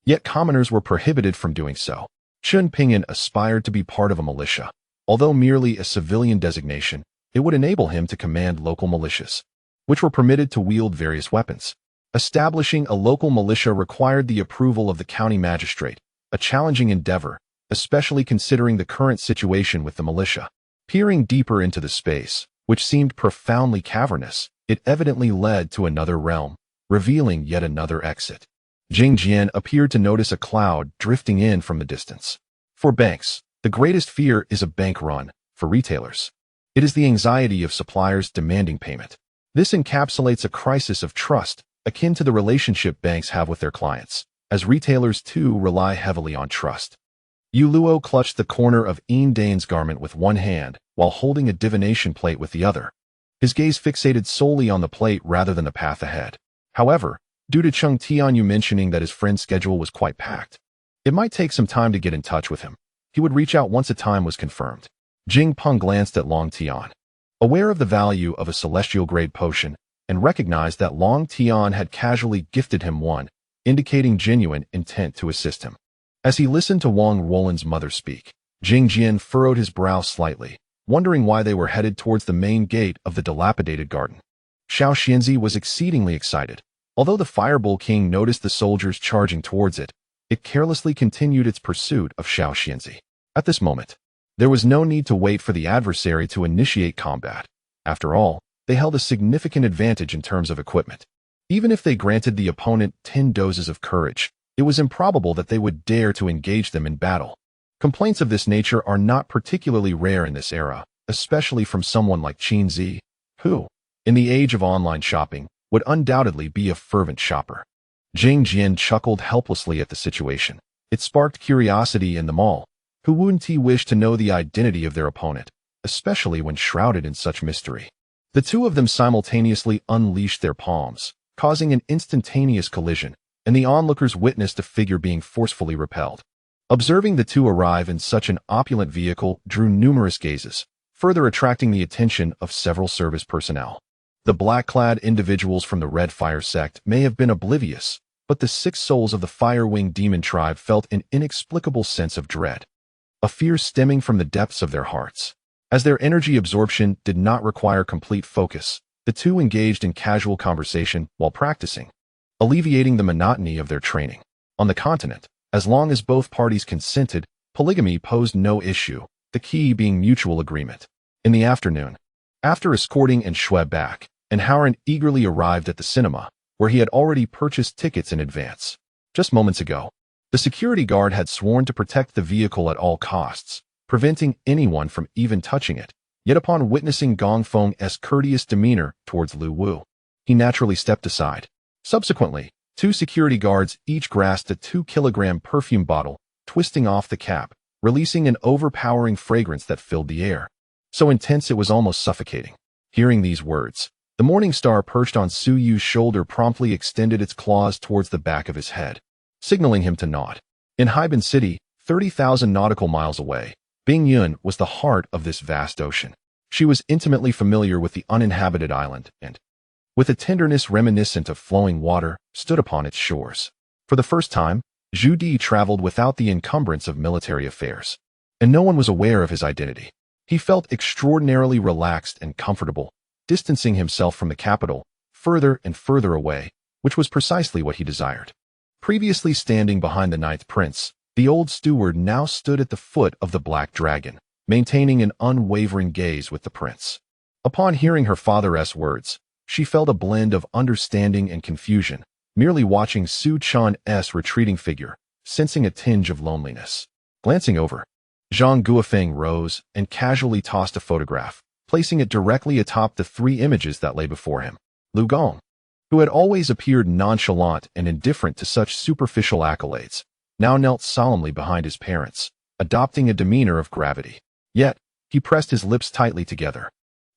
yet commoners were prohibited from doing so. Chen Pingan aspired to be part of a militia. Although merely a civilian designation, it would enable him to command local militias, which were permitted to wield various weapons. Establishing a local militia required the approval of the county magistrate, a challenging endeavor, especially considering the current situation with the militia. Peering deeper into the space, which seemed profoundly cavernous, it evidently led to another realm, revealing yet another exit. Jing Jian appeared to notice a cloud drifting in from the distance. For banks, the greatest fear is a bank run. For retailers, it is the anxiety of suppliers demanding payment. This encapsulates a crisis of trust, akin to the relationship banks have with their clients, as retailers too rely heavily on trust. Yu Luo clutched the corner of Yin Dane's garment with one hand, while holding a divination plate with the other. His gaze fixated solely on the plate rather than the path ahead. However, due to Cheng Tianyu mentioning that his friend's schedule was quite packed, it might take some time to get in touch with him. He would reach out once a time was confirmed. Jing Peng glanced at Long Tian, aware of the value of a celestial-grade potion, and recognized that Long Tian had casually gifted him one, indicating genuine intent to assist him. As he listened to Wang Roland's mother speak, Jing Jian furrowed his brow slightly, wondering why they were headed towards the main gate of the dilapidated garden. Xiao Xianzi was exceedingly excited. Although the Fireball King noticed the soldiers charging towards it, it carelessly continued its pursuit of Xiao Xianzi. At this moment, there was no need to wait for the adversary to initiate combat. After all, they held a significant advantage in terms of equipment. Even if they granted the opponent 10 doses of courage, it was improbable that they would dare to engage them in battle. Complaints of this nature are not particularly rare in this era, especially from someone like Qin Zi, who, in the age of online shopping, would undoubtedly be a fervent shopper. Jing Jian chuckled helplessly at the situation. It sparked curiosity in them all, who wouldn't wish to know the identity of their opponent, especially when shrouded in such mystery. The two of them simultaneously unleashed their palms, causing an instantaneous collision, and the onlookers witnessed a figure being forcefully repelled. Observing the two arrive in such an opulent vehicle drew numerous gazes, further attracting the attention of several service personnel. The black-clad individuals from the Red Fire sect may have been oblivious, but the 6 souls of the Fire-Winged Demon tribe felt an inexplicable sense of dread, a fear stemming from the depths of their hearts. As their energy absorption did not require complete focus, the two engaged in casual conversation while practicing, alleviating the monotony of their training. On the continent, as long as both parties consented, polygamy posed no issue, the key being mutual agreement. In the afternoon, after escorting Shui back, and Howren eagerly arrived at the cinema, where he had already purchased tickets in advance. Just moments ago, the security guard had sworn to protect the vehicle at all costs, preventing anyone from even touching it. Yet upon witnessing Gong Feng's courteous demeanor towards Lu Wu, he naturally stepped aside. Subsequently, two security guards each grasped a 2-kilogram perfume bottle, twisting off the cap, releasing an overpowering fragrance that filled the air. So intense it was almost suffocating. Hearing these words, the morning star perched on Su Yu's shoulder promptly extended its claws towards the back of his head, signaling him to nod. In Haiban City, 30,000 nautical miles away, Bing Yun was the heart of this vast ocean. She was intimately familiar with the uninhabited island and, with a tenderness reminiscent of flowing water, stood upon its shores. For the first time, Zhu Di traveled without the encumbrance of military affairs, and no one was aware of his identity. He felt extraordinarily relaxed and comfortable, distancing himself from the capital, further and further away, which was precisely what he desired. Previously standing behind the ninth prince, the old steward now stood at the foot of the Black Dragon, maintaining an unwavering gaze with the prince. Upon hearing her father's words, she felt a blend of understanding and confusion, merely watching Su Chan's retreating figure, sensing a tinge of loneliness. Glancing over, Zhang Guofeng rose and casually tossed a photograph, placing it directly atop the 3 images that lay before him. Lu Gong, who had always appeared nonchalant and indifferent to such superficial accolades, now knelt solemnly behind his parents, adopting a demeanor of gravity. Yet, he pressed his lips tightly together,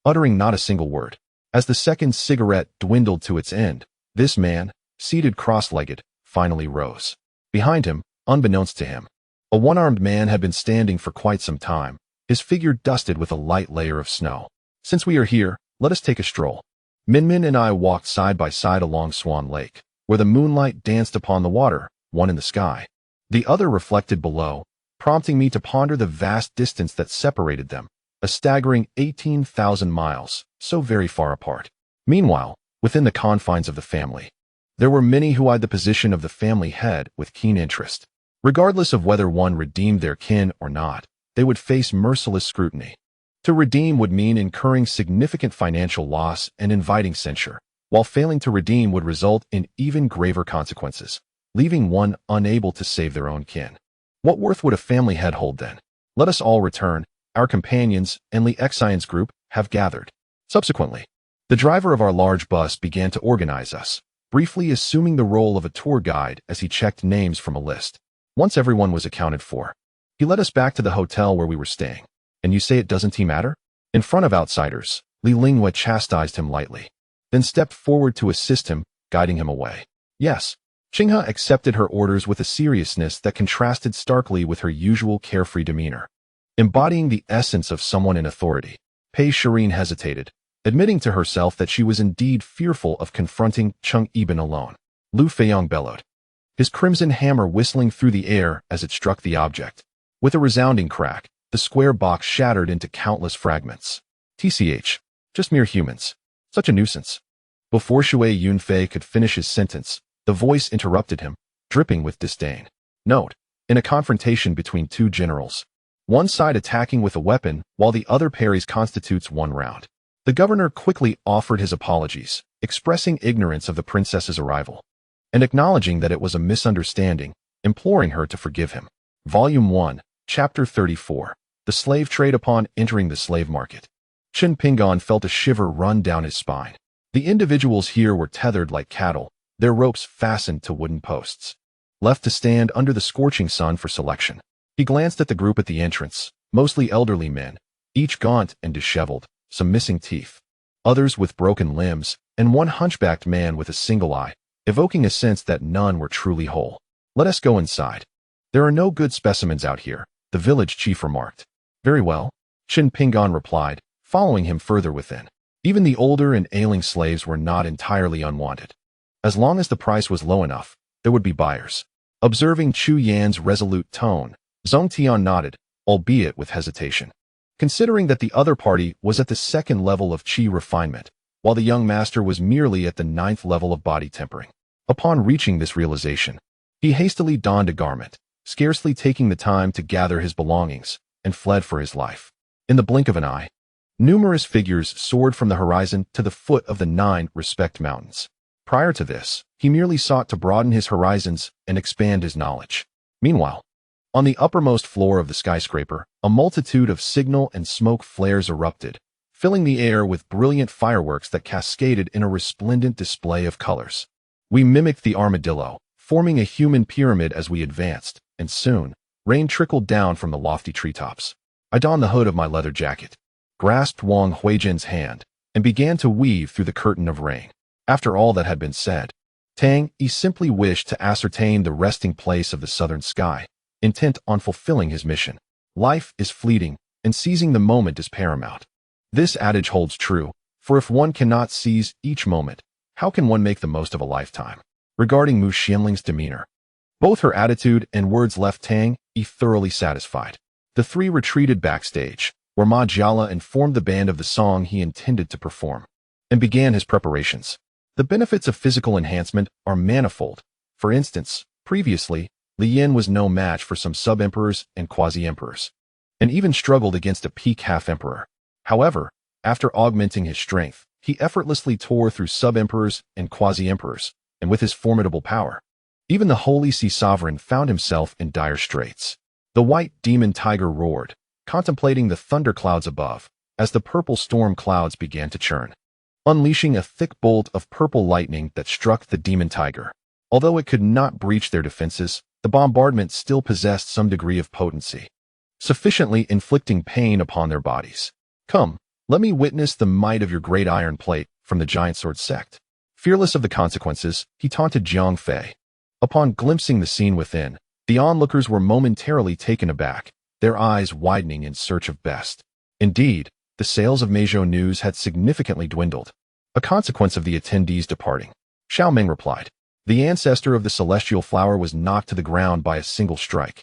uttering not a single word. As the second cigarette dwindled to its end, this man, seated cross-legged, finally rose. Behind him, unbeknownst to him, a one-armed man had been standing for quite some time, his figure dusted with a light layer of snow. Since we are here, let us take a stroll. Minmin and I walked side by side along Swan Lake, where the moonlight danced upon the water, one in the sky, the other reflected below, prompting me to ponder the vast distance that separated them, a staggering 18,000 miles, so very far apart. Meanwhile, within the confines of the family, there were many who eyed the position of the family head with keen interest. Regardless of whether one redeemed their kin or not, they would face merciless scrutiny. To redeem would mean incurring significant financial loss and inviting censure, while failing to redeem would result in even graver consequences, leaving one unable to save their own kin. What worth would a family head hold then? Let us all return. Our companions and the Exians group have gathered. Subsequently, the driver of our large bus began to organize us, briefly assuming the role of a tour guide as he checked names from a list. Once everyone was accounted for, he led us back to the hotel where we were staying. And you say it doesn't matter? In front of outsiders, Li Lingwa chastised him lightly, then stepped forward to assist him, guiding him away. Yes, Qinghe accepted her orders with a seriousness that contrasted starkly with her usual carefree demeanor. Embodying the essence of someone in authority, Pei Shirin hesitated, admitting to herself that she was indeed fearful of confronting Cheng Yiben alone. Lu Feiyong bellowed, his crimson hammer whistling through the air as it struck the object. With a resounding crack, the square box shattered into countless fragments. TCH, just mere humans. Such a nuisance. Before Shui Yunfei could finish his sentence, the voice interrupted him, dripping with disdain. Note, in a confrontation between two generals, one side attacking with a weapon while the other parries constitutes one round. The governor quickly offered his apologies, expressing ignorance of the princess's arrival, and acknowledging that it was a misunderstanding, imploring her to forgive him. Volume 1, Chapter 34. The Slave Trade. Upon entering the slave market, Chen Pingan felt a shiver run down his spine. The individuals here were tethered like cattle, their ropes fastened to wooden posts, left to stand under the scorching sun for selection. He glanced at the group at the entrance, mostly elderly men, each gaunt and disheveled, some missing teeth, others with broken limbs, and one hunchbacked man with a single eye, evoking a sense that none were truly whole. Let us go inside. There are no good specimens out here, the village chief remarked. Very well, Chen Pingan replied, following him further within. Even the older and ailing slaves were not entirely unwanted. As long as the price was low enough, there would be buyers. Observing Chu Yan's resolute tone, Zhong Tian nodded, albeit with hesitation. Considering that the other party was at the 2nd level of qi refinement, while the young master was merely at the 9th level of body tempering. Upon reaching this realization, he hastily donned a garment, scarcely taking the time to gather his belongings, and fled for his life. In the blink of an eye, numerous figures soared from the horizon to the foot of the 9 respect mountains. Prior to this, he merely sought to broaden his horizons and expand his knowledge. Meanwhile, on the uppermost floor of the skyscraper, a multitude of signal and smoke flares erupted, filling the air with brilliant fireworks that cascaded in a resplendent display of colors. We mimicked the armadillo, forming a human pyramid as we advanced, and soon, rain trickled down from the lofty treetops. I donned the hood of my leather jacket, grasped Wang Huijin's hand, and began to weave through the curtain of rain. After all that had been said, Tang Yi simply wished to ascertain the resting place of the southern sky, intent on fulfilling his mission. Life is fleeting, and seizing the moment is paramount. This adage holds true, for if one cannot seize each moment, how can one make the most of a lifetime? Regarding Mu Xianling's demeanor, both her attitude and words left Tang Yi thoroughly satisfied. The three retreated backstage, where Ma Jiala informed the band of the song he intended to perform, and began his preparations. The benefits of physical enhancement are manifold. For instance, previously, Li Yin was no match for some sub-emperors and quasi-emperors, and even struggled against a peak half-emperor. However, after augmenting his strength, he effortlessly tore through sub-emperors and quasi-emperors, and with his formidable power, even the Holy Sea Sovereign found himself in dire straits. The white demon tiger roared, contemplating the thunderclouds above, as the purple storm clouds began to churn, unleashing a thick bolt of purple lightning that struck the demon tiger. Although it could not breach their defenses, the bombardment still possessed some degree of potency, sufficiently inflicting pain upon their bodies. Come, let me witness the might of your great iron plate from the giant sword sect. Fearless of the consequences, he taunted Jiang Fei. Upon glimpsing the scene within, the onlookers were momentarily taken aback, their eyes widening in search of best. Indeed, the sales of Meizhou News had significantly dwindled, a consequence of the attendees departing. Xiao Meng replied. The ancestor of the celestial flower was knocked to the ground by a single strike.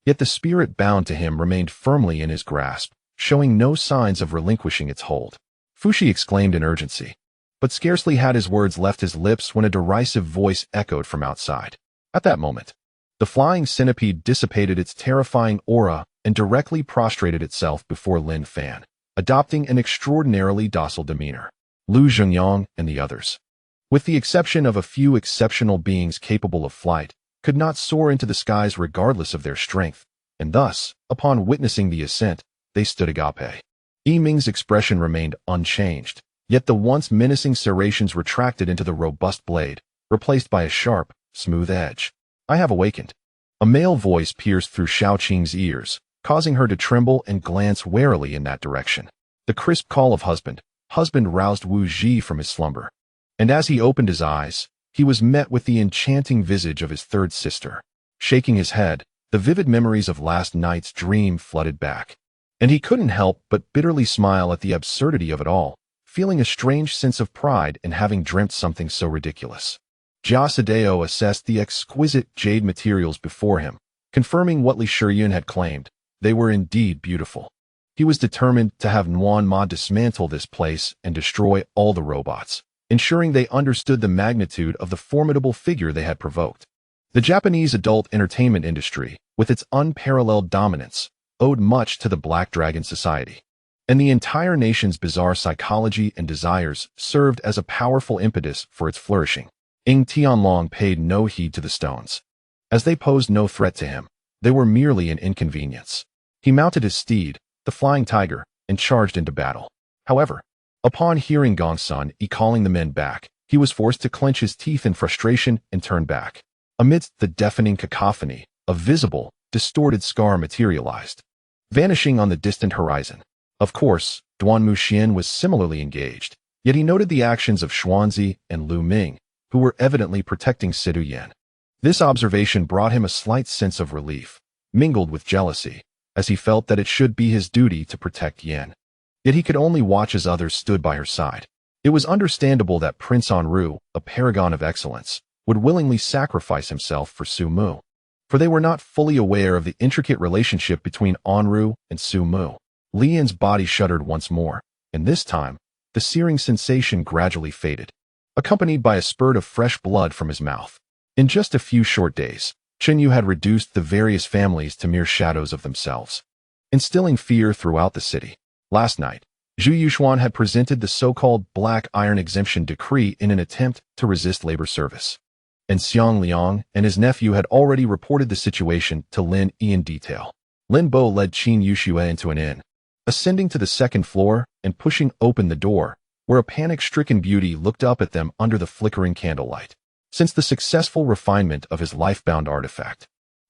Yet the spirit bound to him remained firmly in his grasp, showing no signs of relinquishing its hold. Fushi exclaimed in urgency. But scarcely had his words left his lips when a derisive voice echoed from outside. At that moment, the flying centipede dissipated its terrifying aura and directly prostrated itself before Lin Fan, adopting an extraordinarily docile demeanor. Lu Zhengyang and the others, with the exception of a few exceptional beings capable of flight, could not soar into the skies regardless of their strength, and thus, upon witnessing the ascent, they stood agape. Yi Ming's expression remained unchanged, yet the once menacing serrations retracted into the robust blade, replaced by a sharp, smooth edge. I have awakened. A male voice pierced through Xiao Qing's ears, causing her to tremble and glance warily in that direction. The crisp call of husband roused Wu Ji from his slumber. And as he opened his eyes, he was met with the enchanting visage of his third sister. Shaking his head, the vivid memories of last night's dream flooded back. And he couldn't help but bitterly smile at the absurdity of it all, feeling a strange sense of pride in having dreamt something so ridiculous. Jia Sadeo assessed the exquisite jade materials before him, confirming what Li Shiyun had claimed. They were indeed beautiful. He was determined to have Nuan Ma dismantle this place and destroy all the robots, ensuring they understood the magnitude of the formidable figure they had provoked. The Japanese adult entertainment industry, with its unparalleled dominance, owed much to the Black Dragon Society, and the entire nation's bizarre psychology and desires served as a powerful impetus for its flourishing. Ying Tianlong paid no heed to the stones. As they posed no threat to him, they were merely an inconvenience. He mounted his steed, the flying tiger, and charged into battle. However, upon hearing Gongsun calling the men back, he was forced to clench his teeth in frustration and turn back. Amidst the deafening cacophony, a visible, distorted scar materialized, vanishing on the distant horizon. Of course, Duan Muxian was similarly engaged, yet he noted the actions of Xuanzi and Lu Ming, who were evidently protecting Sidu Yan. This observation brought him a slight sense of relief, mingled with jealousy, as he felt that it should be his duty to protect Yan. Yet he could only watch as others stood by her side. It was understandable that Prince Anru, a paragon of excellence, would willingly sacrifice himself for Su Mu, for they were not fully aware of the intricate relationship between Anru and Su Mu. Li Yin's body shuddered once more, and this time, the searing sensation gradually faded, accompanied by a spurt of fresh blood from his mouth. In just a few short days, Chen Yu had reduced the various families to mere shadows of themselves, instilling fear throughout the city. Last night, Zhu Yuxuan had presented the so-called Black Iron Exemption Decree in an attempt to resist labor service. And Xiang Liang and his nephew had already reported the situation to Lin Yi in detail. Lin Bo led Qin Yuxue into an inn, ascending to the second floor and pushing open the door, where a panic-stricken beauty looked up at them under the flickering candlelight. Since the successful refinement of his life-bound artifact,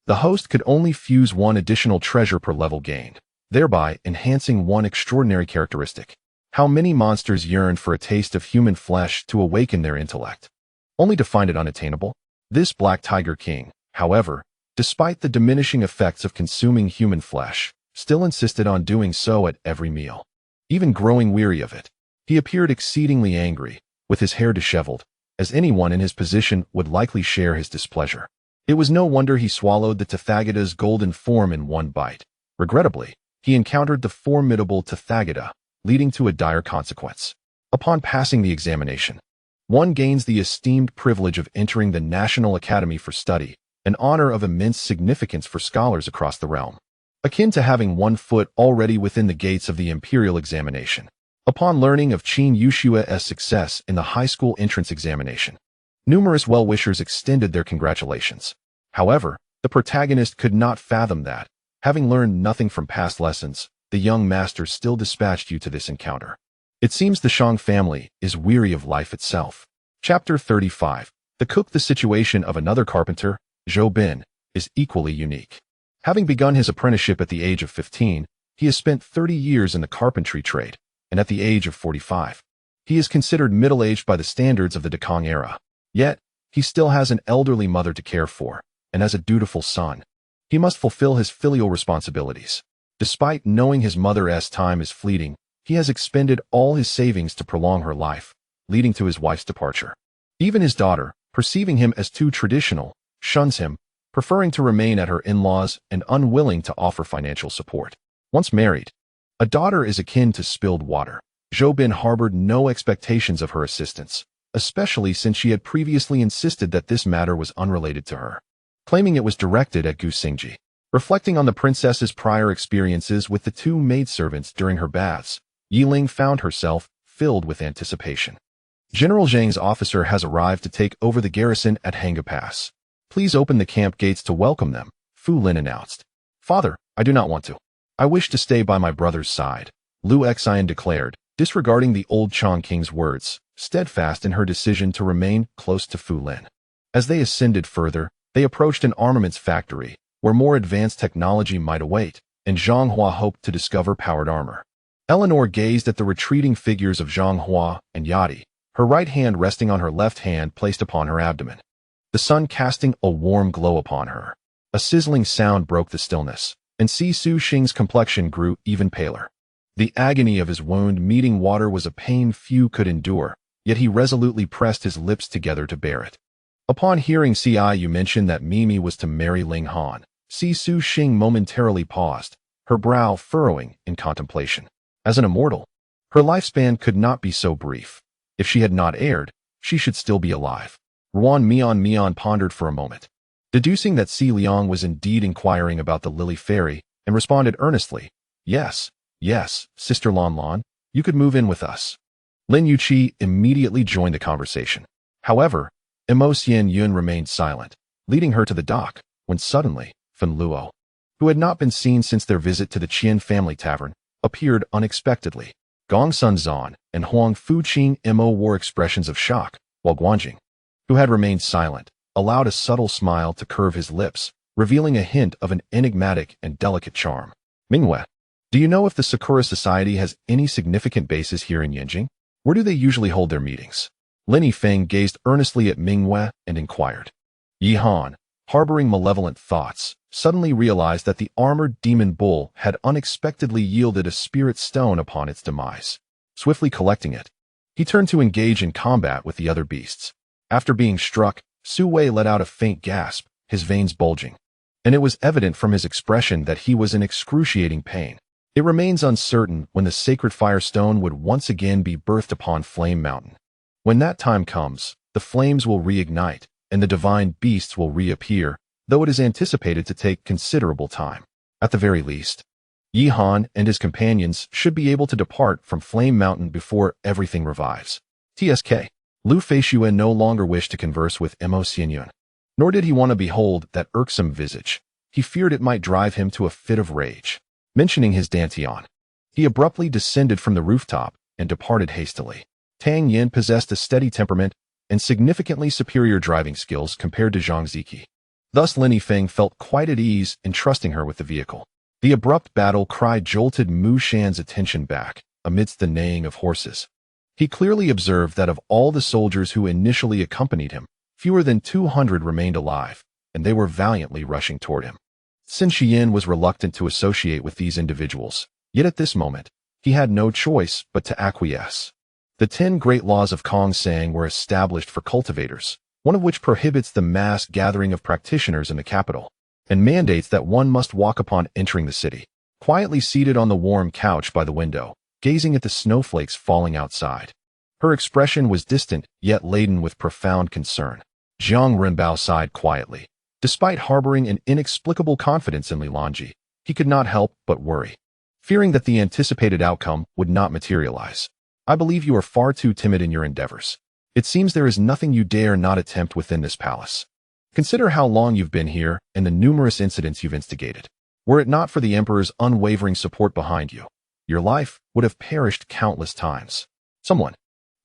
the host could only fuse one additional treasure per level gained, thereby enhancing one extraordinary characteristic. How many monsters yearned for a taste of human flesh to awaken their intellect, only to find it unattainable? This Black Tiger King, however, despite the diminishing effects of consuming human flesh, still insisted on doing so at every meal. Even growing weary of it, he appeared exceedingly angry, with his hair disheveled, as anyone in his position would likely share his displeasure. It was no wonder he swallowed the Tathagata's golden form in one bite. Regrettably, he encountered the formidable Tathagata, leading to a dire consequence. Upon passing the examination, one gains the esteemed privilege of entering the National Academy for Study, an honor of immense significance for scholars across the realm, akin to having one foot already within the gates of the imperial examination. Upon learning of Qin Yushue's success in the high school entrance examination, numerous well-wishers extended their congratulations. However, the protagonist could not fathom that, having learned nothing from past lessons, the young master still dispatched you to this encounter. It seems the Shang family is weary of life itself. Chapter 35. The cook. The situation of another carpenter, Zhou Bin, is equally unique. Having begun his apprenticeship at the age of 15, he has spent 30 years in the carpentry trade, and at the age of 45, he is considered middle-aged by the standards of the Dekong era. Yet, he still has an elderly mother to care for, and as a dutiful son, he must fulfill his filial responsibilities. Despite knowing his mother's time is fleeting, he has expended all his savings to prolong her life, leading to his wife's departure. Even his daughter, perceiving him as too traditional, shuns him, preferring to remain at her in-laws and unwilling to offer financial support. Once married, a daughter is akin to spilled water. Zhou Bin harbored no expectations of her assistance, especially since she had previously insisted that this matter was unrelated to her, claiming it was directed at Gu Xingji. Reflecting on the princess's prior experiences with the two maidservants during her baths, Yiling found herself filled with anticipation. General Zhang's officer has arrived to take over the garrison at Hanga Pass. Please open the camp gates to welcome them, Fu Lin announced. Father, I do not want to. I wish to stay by my brother's side, Lu Xian declared, disregarding the old Chong King's words, steadfast in her decision to remain close to Fu Lin. As they ascended further, they approached an armaments factory, where more advanced technology might await, and Zhang Hua hoped to discover powered armor. Eleanor gazed at the retreating figures of Zhang Hua and Yadi, her right hand resting on her left hand placed upon her abdomen, the sun casting a warm glow upon her. A sizzling sound broke the stillness, and Si Su Xing's complexion grew even paler. The agony of his wound meeting water was a pain few could endure, yet he resolutely pressed his lips together to bear it. Upon hearing Ciu mention that Mimi was to marry Ling Han, Si Su Xing momentarily paused, her brow furrowing in contemplation. As an immortal, her lifespan could not be so brief. If she had not erred, she should still be alive. Ruan Mian pondered for a moment, deducing that Si Liang was indeed inquiring about the Lily Fairy, and responded earnestly, Yes, Sister Lan Lan, you could move in with us. Lin Yuqi immediately joined the conversation. However, Mo Xian Yun remained silent, leading her to the dock, when suddenly, Fen Luo, who had not been seen since their visit to the Qian family tavern, appeared unexpectedly. Gong Sun Zan and Huang Fuqing Mo wore expressions of shock, while Guanjing, who had remained silent, allowed a subtle smile to curve his lips, revealing a hint of an enigmatic and delicate charm. Mingwei, do you know if the Sakura Society has any significant bases here in Yanjing? Where do they usually hold their meetings? Lin Yifeng gazed earnestly at Mingwei and inquired. Yi Han, harboring malevolent thoughts, suddenly realized that the armored demon bull had unexpectedly yielded a spirit stone upon its demise. Swiftly collecting it, he turned to engage in combat with the other beasts. After being struck, Su Wei let out a faint gasp, his veins bulging, and it was evident from his expression that he was in excruciating pain. It remains uncertain when the sacred firestone would once again be birthed upon Flame Mountain. When that time comes, the flames will reignite, and the divine beasts will reappear, though it is anticipated to take considerable time. At the very least, Yi Han and his companions should be able to depart from Flame Mountain before everything revives. TSK. Lu Feishuan no longer wished to converse with Mo Xianyun, nor did he want to behold that irksome visage. He feared it might drive him to a fit of rage. Mentioning his dantian, he abruptly descended from the rooftop and departed hastily. Tang Yin possessed a steady temperament and significantly superior driving skills compared to Zhang Ziki. Thus Lin Yifeng felt quite at ease in trusting her with the vehicle. The abrupt battle cry jolted Mu Shan's attention back, amidst the neighing of horses. He clearly observed that of all the soldiers who initially accompanied him, fewer than 200 remained alive, and they were valiantly rushing toward him. Xin Shiyin was reluctant to associate with these individuals, yet at this moment, he had no choice but to acquiesce. The 10 great laws of Kong Sang were established for cultivators, one of which prohibits the mass gathering of practitioners in the capital, and mandates that one must walk upon entering the city. Quietly seated on the warm couch by the window, gazing at the snowflakes falling outside. Her expression was distant, yet laden with profound concern. Jiang Renbao sighed quietly. Despite harboring an inexplicable confidence in Li Lanji, he could not help but worry, fearing that the anticipated outcome would not materialize. I believe you are far too timid in your endeavors. It seems there is nothing you dare not attempt within this palace. Consider how long you've been here and the numerous incidents you've instigated. Were it not for the Emperor's unwavering support behind you, your life would have perished countless times. Someone,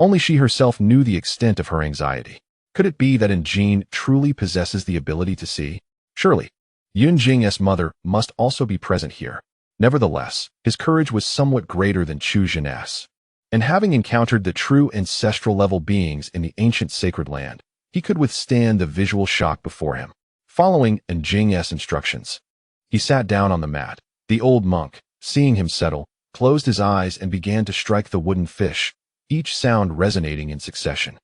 only she herself knew the extent of her anxiety. Could it be that Jin truly possesses the ability to see? Surely, Yun Jing's mother must also be present here. Nevertheless, his courage was somewhat greater than Chu Jin's. And having encountered the true ancestral-level beings in the ancient sacred land, he could withstand the visual shock before him. Following Jing's instructions, he sat down on the mat. The old monk, seeing him settle, closed his eyes and began to strike the wooden fish, each sound resonating in succession.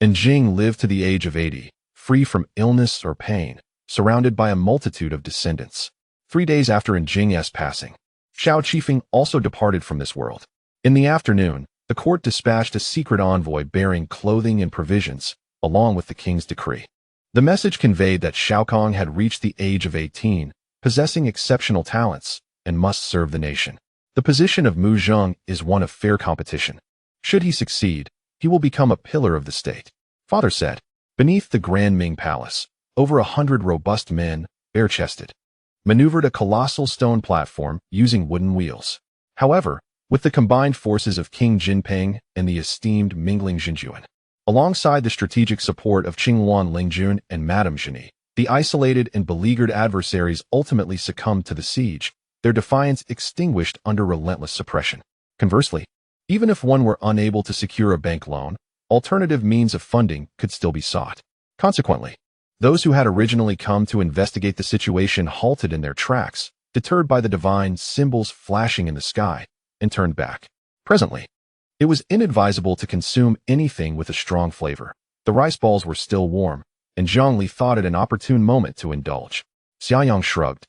Jing lived to the age of 80, free from illness or pain, surrounded by a multitude of descendants. 3 days after Jing's passing, Xiao Qifeng also departed from this world. In the afternoon, the court dispatched a secret envoy bearing clothing and provisions, along with the king's decree. The message conveyed that Xiaokong had reached the age of 18, possessing exceptional talents, and must serve the nation. The position of Mu Zheng is one of fair competition. Should he succeed, he will become a pillar of the state. Father said. Beneath the Grand Ming Palace, over 100 robust men, bare-chested, maneuvered a colossal stone platform using wooden wheels. However, with the combined forces of King Jinping and the esteemed Mingling Jinjuan, alongside the strategic support of Qingluan Lingjun and Madame Zheni, the isolated and beleaguered adversaries ultimately succumbed to the siege, their defiance extinguished under relentless suppression. Conversely, even if one were unable to secure a bank loan, alternative means of funding could still be sought. Consequently, those who had originally come to investigate the situation halted in their tracks, deterred by the divine symbols flashing in the sky, and turned back. Presently, it was inadvisable to consume anything with a strong flavor. The rice balls were still warm, and Zhongli thought it an opportune moment to indulge. Xiaoyang shrugged,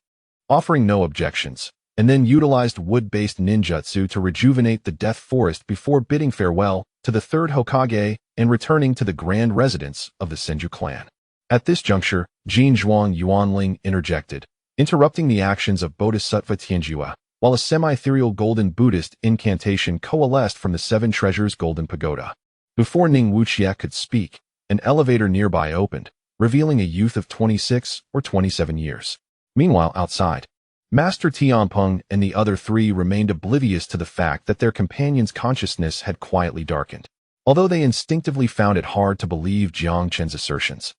offering no objections, and then utilized wood-based ninjutsu to rejuvenate the death forest before bidding farewell to the third Hokage and returning to the grand residence of the Senju clan. At this juncture, Jin Zhuang Yuanling interjected, interrupting the actions of Bodhisattva Tianjua, while a semi-ethereal golden Buddhist incantation coalesced from the Seven Treasures Golden Pagoda. Before Ning Wuchie could speak, an elevator nearby opened, revealing a youth of 26 or 27 years. Meanwhile, outside, Master Tianpeng and the other 3 remained oblivious to the fact that their companion's consciousness had quietly darkened, although they instinctively found it hard to believe Jiang Chen's assertions.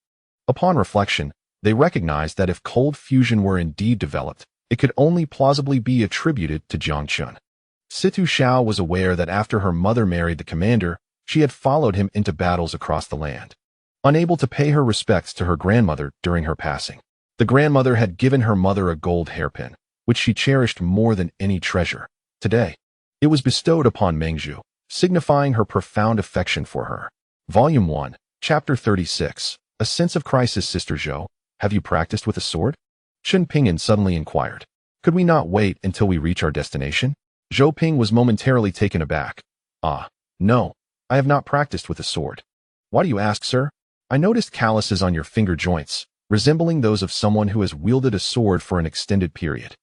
Upon reflection, they recognized that if cold fusion were indeed developed, it could only plausibly be attributed to Jiang Chun. Situ Xiao was aware that after her mother married the commander, she had followed him into battles across the land. Unable to pay her respects to her grandmother during her passing, the grandmother had given her mother a gold hairpin, which she cherished more than any treasure. Today, it was bestowed upon Mengzhu, signifying her profound affection for her. Volume 1, Chapter 36. A Sense of Crisis. Sister Zhou, have you practiced with a sword? Chen Pingan suddenly inquired. Could we not wait until we reach our destination? Zhou Ping was momentarily taken aback. No, I have not practiced with a sword. Why do you ask, sir? I noticed calluses on your finger joints, resembling those of someone who has wielded a sword for an extended period.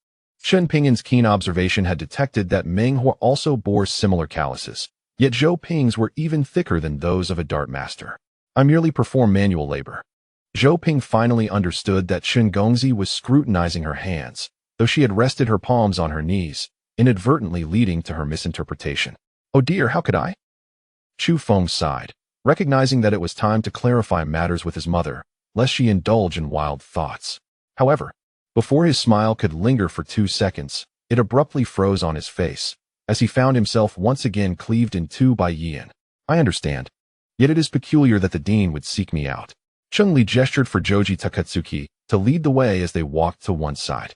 Chen Pingan's keen observation had detected that Meng Hua also bore similar calluses, yet Zhou Ping's were even thicker than those of a dart master. I merely perform manual labor. Zhou Ping finally understood that Chen Gongzi was scrutinizing her hands, though she had rested her palms on her knees, inadvertently leading to her misinterpretation. Oh dear, how could I? Chu Feng sighed, recognizing that it was time to clarify matters with his mother, lest she indulge in wild thoughts. However, before his smile could linger for 2 seconds, it abruptly froze on his face, as he found himself once again cleaved in two by Yian. I understand. Yet it is peculiar that the dean would seek me out. Cheng Li gestured for Joji Takatsuki to lead the way as they walked to one side.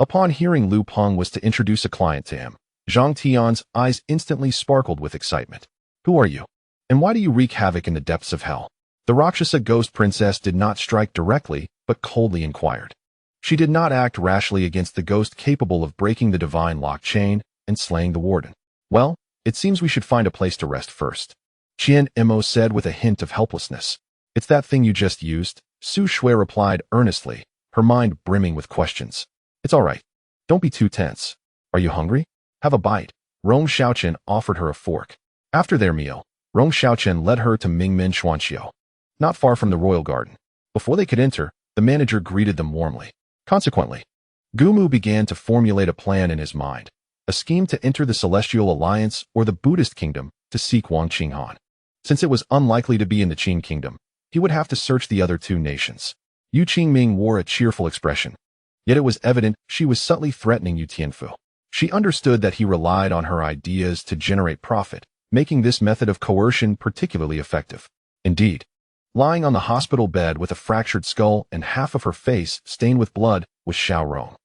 Upon hearing Lu Peng was to introduce a client to him, Zhang Tian's eyes instantly sparkled with excitement. Who are you? And why do you wreak havoc in the depths of hell? The Rakshasa ghost princess did not strike directly, but coldly inquired. She did not act rashly against the ghost capable of breaking the divine lock chain and slaying the warden. Well, it seems we should find a place to rest first. Qian Mo said with a hint of helplessness. It's that thing you just used, Su Shui replied earnestly, her mind brimming with questions. It's all right. Don't be too tense. Are you hungry? Have a bite. Rong Xiaoqian offered her a fork. After their meal, Rong Xiaoqian led her to Mingmen Xuanqiu, not far from the royal garden. Before they could enter, the manager greeted them warmly. Consequently, Gumu began to formulate a plan in his mind, a scheme to enter the Celestial Alliance or the Buddhist Kingdom to seek Wang Qinghan. Since it was unlikely to be in the Qin Kingdom, he would have to search the other two nations. Yu Qingming wore a cheerful expression, yet it was evident she was subtly threatening Yu Tianfu. She understood that he relied on her ideas to generate profit, making this method of coercion particularly effective. Indeed, lying on the hospital bed with a fractured skull and half of her face stained with blood was Xiao Rong.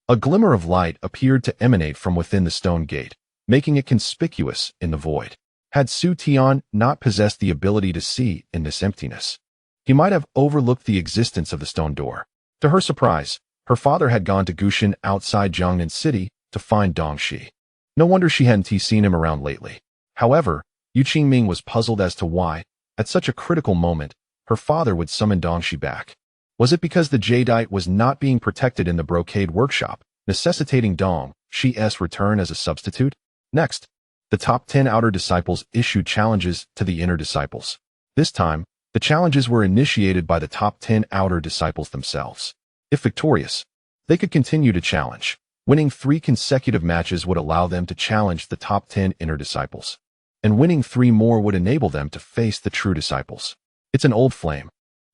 A glimmer of light appeared to emanate from within the stone gate, making it conspicuous in the void. Had Su Tian not possessed the ability to see in this emptiness, he might have overlooked the existence of the stone door. To her surprise, her father had gone to Gushin outside Jiangnan City to find Dong Shi. No wonder she hadn't seen him around lately. However, Yu Qingming was puzzled as to why, at such a critical moment, her father would summon Dong Shi back. Was it because the jadeite was not being protected in the brocade workshop, necessitating Dong Shi's return as a substitute? Next, the top 10 outer disciples issued challenges to the inner disciples. This time, the challenges were initiated by the top 10 outer disciples themselves. If victorious, they could continue to challenge. Winning 3 consecutive matches would allow them to challenge the top 10 inner disciples. And winning 3 more would enable them to face the true disciples. It's an old flame.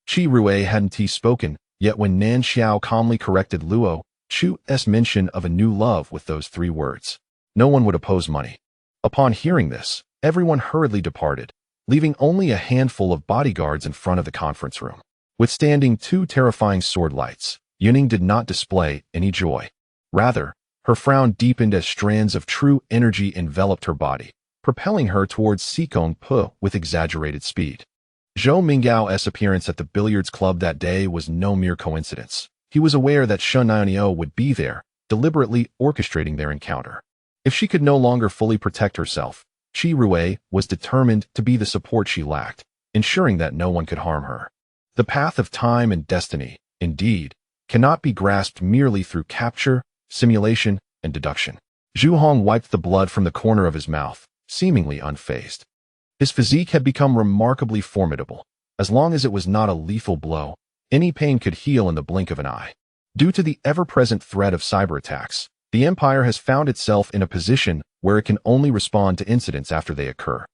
Qi Rui hadn't spoken, yet when Nan Xiao calmly corrected Luo Chu's mention of a new love with those 3 words, no one would oppose money. Upon hearing this, everyone hurriedly departed, leaving only a handful of bodyguards in front of the conference room. Withstanding 2 terrifying sword lights, Yuning did not display any joy. Rather, her frown deepened as strands of true energy enveloped her body, propelling her towards Sikong Pu with exaggerated speed. Zhou Minggao's appearance at the billiards club that day was no mere coincidence. He was aware that Shen Nianio would be there, deliberately orchestrating their encounter. If she could no longer fully protect herself, Qi Rui was determined to be the support she lacked, ensuring that no one could harm her. The path of time and destiny, indeed, cannot be grasped merely through capture, simulation, and deduction. Zhu Hong wiped the blood from the corner of his mouth, seemingly unfazed. His physique had become remarkably formidable. As long as it was not a lethal blow, any pain could heal in the blink of an eye. Due to the ever-present threat of cyber attacks, the Empire has found itself in a position where it can only respond to incidents after they occur,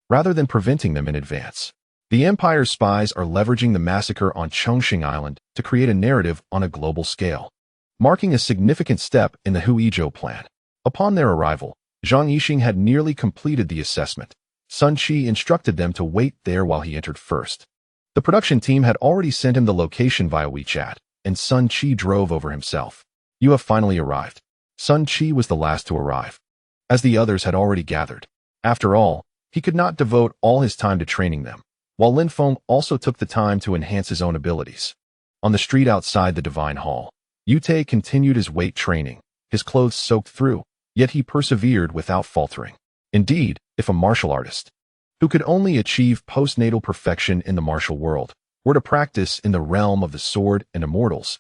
rather than preventing them in advance. The Empire's spies are leveraging the massacre on Chongqing Island to create a narrative on a global scale, marking a significant step in the Huizhou plan. Upon their arrival, Zhang Yixing had nearly completed the assessment. Sun Qi instructed them to wait there while he entered first. The production team had already sent him the location via WeChat, and Sun Qi drove over himself. You have finally arrived. Sun Qi was the last to arrive, as the others had already gathered. After all, he could not devote all his time to training them, while Lin Feng also took the time to enhance his own abilities. On the street outside the Divine Hall, Yute continued his weight training, his clothes soaked through, yet he persevered without faltering. Indeed, if a martial artist, who could only achieve postnatal perfection in the martial world, were to practice in the realm of the sword and immortals,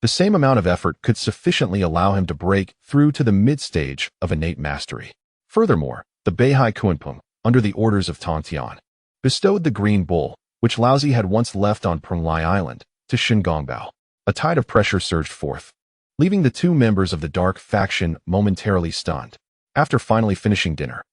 The same amount of effort could sufficiently allow him to break through to the mid-stage of innate mastery. Furthermore, the Beihai Kunpeng, under the orders of Tongtian, bestowed the green bull, which Laozi had once left on Prenglai Island, to Shingongbao. A tide of pressure surged forth, leaving the two members of the dark faction momentarily stunned. After finally finishing dinner,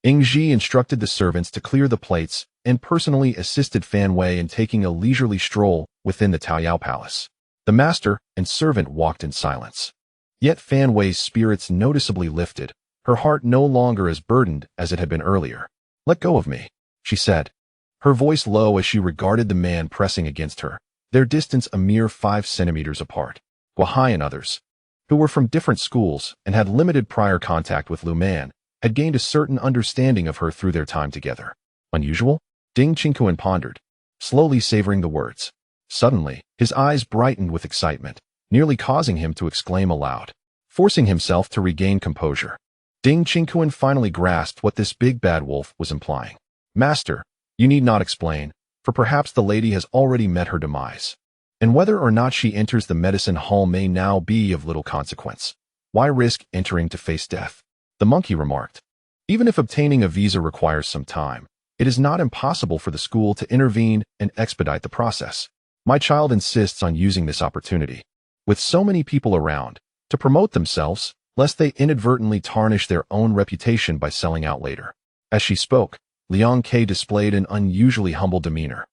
Ingji instructed the servants to clear the plates and personally assisted Fan Wei in taking a leisurely stroll within the Taoyao Palace. The master and servant walked in silence. Yet Fan Wei's spirits noticeably lifted, her heart no longer as burdened as it had been earlier. "Let go of me," she said, her voice low as she regarded the man pressing against her, their distance a mere 5 centimeters apart. Guahai and others, who were from different schools and had limited prior contact with Lu Man, had gained a certain understanding of her through their time together. Unusual? Ding Qingkuan pondered, slowly savoring the words. Suddenly, his eyes brightened with excitement, nearly causing him to exclaim aloud. Forcing himself to regain composure, Ding Qingkuan finally grasped what this big bad wolf was implying. "Master, you need not explain, for perhaps the lady has already met her demise. And whether or not she enters the medicine hall may now be of little consequence. Why risk entering to face death?" The monkey remarked. "Even if obtaining a visa requires some time, it is not impossible for the school to intervene and expedite the process. My child insists on using this opportunity, with so many people around, to promote themselves, lest they inadvertently tarnish their own reputation by selling out later." As she spoke, Liang Ke displayed an unusually humble demeanor,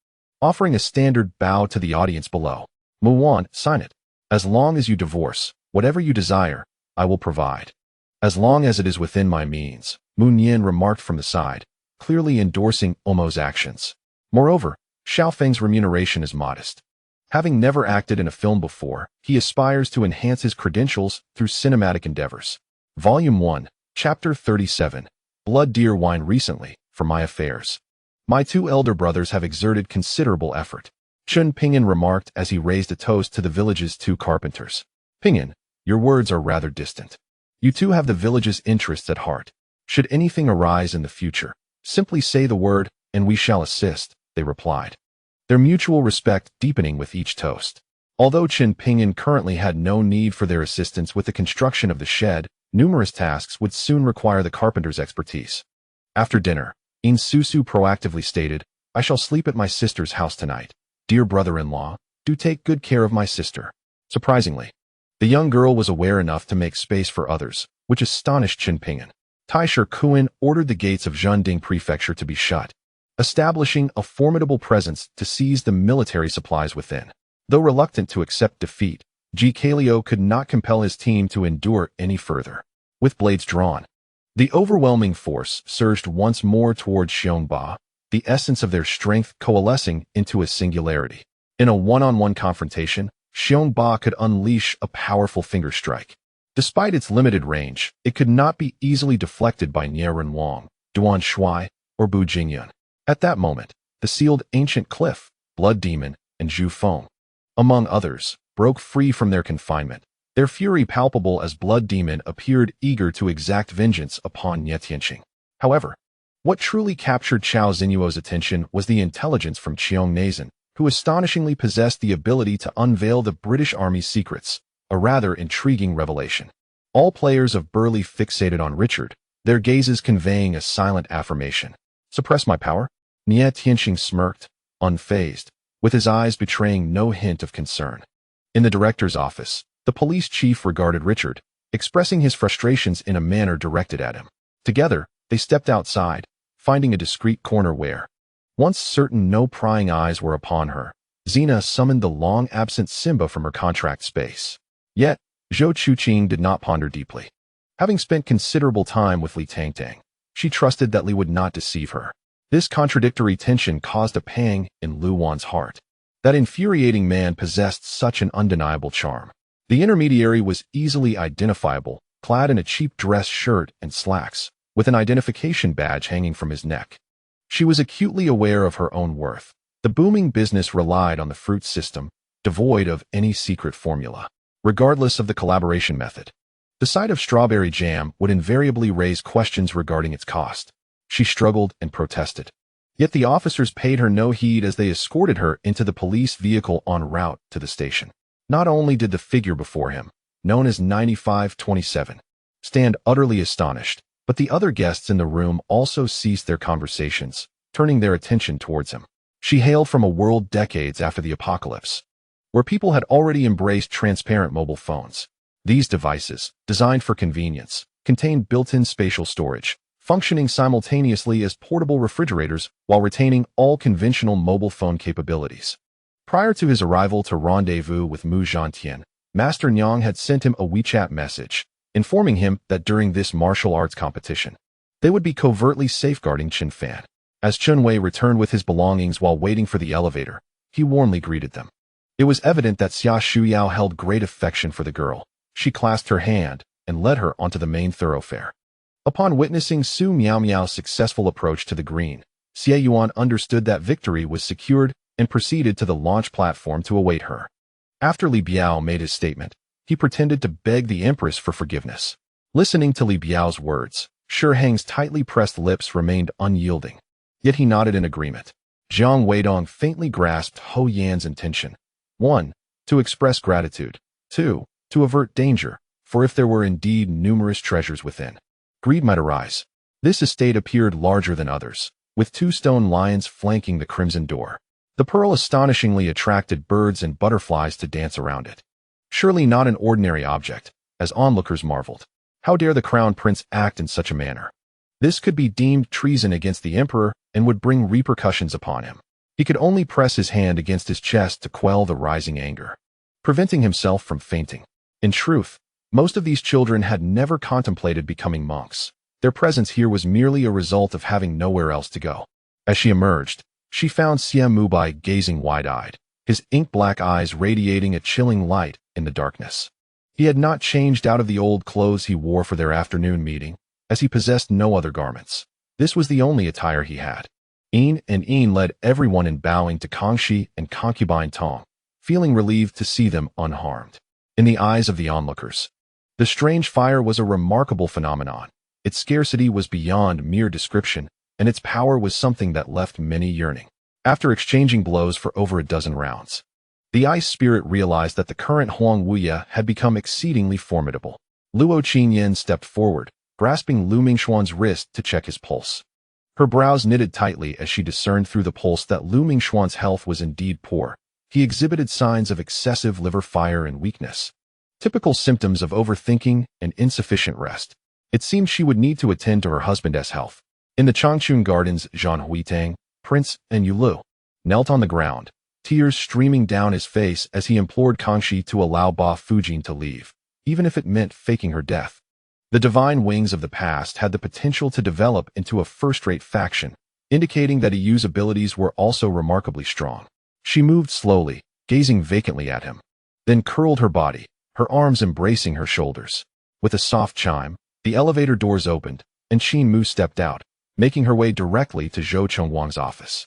offering a standard bow to the audience below. "Muwan, sign it. As long as you divorce, whatever you desire, I will provide. As long as it is within my means," Mu Nian remarked from the side, clearly endorsing Omo's actions. Moreover, Xiaofeng's remuneration is modest. Having never acted in a film before, he aspires to enhance his credentials through cinematic endeavors. Volume 1, Chapter 37, Blood Deer Wine. Recently, for my affairs, my 2 elder brothers have exerted considerable effort, Chen Pingan remarked as he raised a toast to the village's 2 carpenters. "Pingan, your words are rather distant. You 2 have the village's interests at heart. Should anything arise in the future, simply say the word, and we shall assist," they replied, their mutual respect deepening with each toast. Although Chen Pingan currently had no need for their assistance with the construction of the shed, numerous tasks would soon require the carpenter's expertise. After dinner, In Susu proactively stated, "I shall sleep at my sister's house tonight. Dear brother-in-law, do take good care of my sister." Surprisingly, the young girl was aware enough to make space for others, which astonished Chen Pingan. Taisher Kuan ordered the gates of Zhending Prefecture to be shut, establishing a formidable presence to seize the military supplies within. Though reluctant to accept defeat, Ji Kaleo could not compel his team to endure any further. With blades drawn, the overwhelming force surged once more towards Xiongba, the essence of their strength coalescing into a singularity. In a one-on-one confrontation, Xiongba could unleash a powerful finger strike. Despite its limited range, it could not be easily deflected by Nie Renwang, Duan Shui, or Bu Jingyun. At that moment, the sealed Ancient Cliff, Blood Demon, and Zhu Feng, among others, broke free from their confinement, their fury palpable as Blood Demon appeared eager to exact vengeance upon Nie Tianqing. However, what truly captured Chao Xinyuo's attention was the intelligence from Qiong Nazan, who astonishingly possessed the ability to unveil the British Army's secrets, a rather intriguing revelation. All players of Burley fixated on Richard, their gazes conveying a silent affirmation. "Suppress my power?" Nie Tianqing smirked, unfazed, with his eyes betraying no hint of concern. In the director's office, the police chief regarded Richard, expressing his frustrations in a manner directed at him. Together, they stepped outside, finding a discreet corner where, once certain no prying eyes were upon her, Xena summoned the long-absent Simba from her contract space. Yet, Zhou Chuqing did not ponder deeply. Having spent considerable time with Li Tangtang, she trusted that Li would not deceive her. This contradictory tension caused a pang in Lu Wan's heart. That infuriating man possessed such an undeniable charm. The intermediary was easily identifiable, clad in a cheap dress shirt and slacks, with an identification badge hanging from his neck. She was acutely aware of her own worth. The booming business relied on the fruit system, devoid of any secret formula. Regardless of the collaboration method, the sight of strawberry jam would invariably raise questions regarding its cost. She struggled and protested. Yet the officers paid her no heed as they escorted her into the police vehicle en route to the station. Not only did the figure before him, known as 9527, stand utterly astonished, but the other guests in the room also ceased their conversations, turning their attention towards him. She hailed from a world decades after the apocalypse, where people had already embraced transparent mobile phones. These devices, designed for convenience, contained built-in spatial storage, functioning simultaneously as portable refrigerators while retaining all conventional mobile phone capabilities. Prior to his arrival to rendezvous with Mu Zhantian, Master Nyang had sent him a WeChat message, informing him that during this martial arts competition, they would be covertly safeguarding Chen Fan. As Chen Wei returned with his belongings while waiting for the elevator, he warmly greeted them. It was evident that Xia Shuyao held great affection for the girl. She clasped her hand and led her onto the main thoroughfare. Upon witnessing Su Miao's successful approach to the green, Xie Yuan understood that victory was secured and proceeded to the launch platform to await her. After Li Biao made his statement, he pretended to beg the empress for forgiveness. Listening to Li Biao's words, Shi Heng's tightly pressed lips remained unyielding. Yet he nodded in agreement. Jiang Weidong faintly grasped Ho Yan's intention. 1. To express gratitude. 2. To avert danger, for if there were indeed numerous treasures within, greed might arise. This estate appeared larger than others, with 2 stone lions flanking the crimson door. The pearl astonishingly attracted birds and butterflies to dance around it. Surely not an ordinary object, as onlookers marveled. How dare the crown prince act in such a manner? This could be deemed treason against the emperor and would bring repercussions upon him. He could only press his hand against his chest to quell the rising anger, preventing himself from fainting. In truth, most of these children had never contemplated becoming monks. Their presence here was merely a result of having nowhere else to go. As she emerged, she found Xia Mubai gazing wide-eyed, his ink-black eyes radiating a chilling light in the darkness. He had not changed out of the old clothes he wore for their afternoon meeting, as he possessed no other garments. This was the only attire he had. Yin led everyone in bowing to Kangxi and concubine Tong, feeling relieved to see them unharmed. In the eyes of the onlookers, the strange fire was a remarkable phenomenon. Its scarcity was beyond mere description, and its power was something that left many yearning. After exchanging blows for over a dozen rounds, the ice spirit realized that the current Huang Wuya had become exceedingly formidable. Luo Qinyan stepped forward, grasping Lu Mingxuan's wrist to check his pulse. Her brows knitted tightly as she discerned through the pulse that Lu Mingxuan's health was indeed poor. He exhibited signs of excessive liver fire and weakness, typical symptoms of overthinking and insufficient rest. It seemed she would need to attend to her husband's health. In the Changchun Gardens, Zhan Huitang, Prince, and Yulu knelt on the ground, tears streaming down his face as he implored Kangxi to allow Ba Fujin to leave, even if it meant faking her death. The divine wings of the past had the potential to develop into a first-rate faction, indicating that Yu's abilities were also remarkably strong. She moved slowly, gazing vacantly at him, then curled her body, her arms embracing her shoulders. With a soft chime, the elevator doors opened, and Qin Mu stepped out, making her way directly to Zhou Chengwang's office.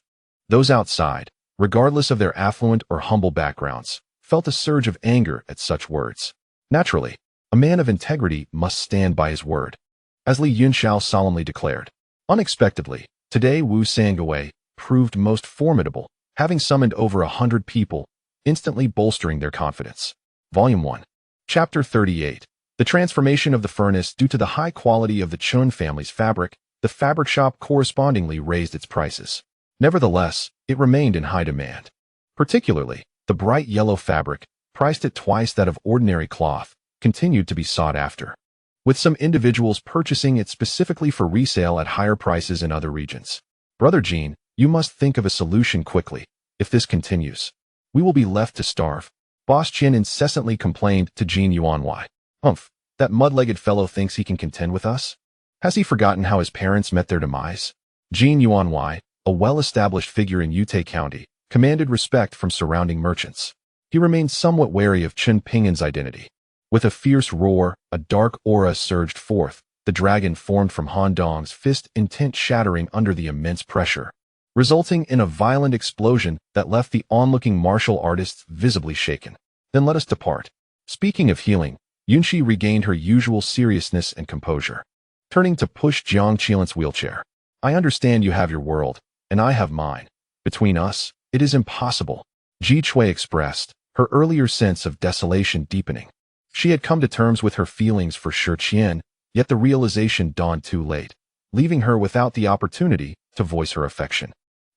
Those outside, regardless of their affluent or humble backgrounds, felt a surge of anger at such words. Naturally, a man of integrity must stand by his word. As Li Yunxiao solemnly declared, unexpectedly, today Wu Sangawei proved most formidable, having summoned over 100 people, instantly bolstering their confidence. Volume 1. Chapter 38. The transformation of the furnace. Due to the high quality of the Chun family's fabric, the fabric shop correspondingly raised its prices. Nevertheless, it remained in high demand. Particularly, the bright yellow fabric, priced at twice that of ordinary cloth, continued to be sought after, with some individuals purchasing it specifically for resale at higher prices in other regions. Brother Jean, you must think of a solution quickly. If this continues, we will be left to starve. Boss Chen incessantly complained to Jean Yuanwei. Humph, that mud-legged fellow thinks he can contend with us? Has he forgotten how his parents met their demise? Jean Yuanwei, a well-established figure in Yute County, commanded respect from surrounding merchants. He remained somewhat wary of Chen Pingan's identity. With a fierce roar, a dark aura surged forth, the dragon formed from Han Dong's fist, intent shattering under the immense pressure, resulting in a violent explosion that left the onlooking martial artists visibly shaken. Then let us depart. Speaking of healing, Yunxi regained her usual seriousness and composure, turning to push Jiang Qilan's wheelchair. I understand you have your world, and I have mine. Between us, it is impossible, Ji Chui expressed, her earlier sense of desolation deepening. She had come to terms with her feelings for Shi Qian, yet the realization dawned too late, leaving her without the opportunity to voice her affection.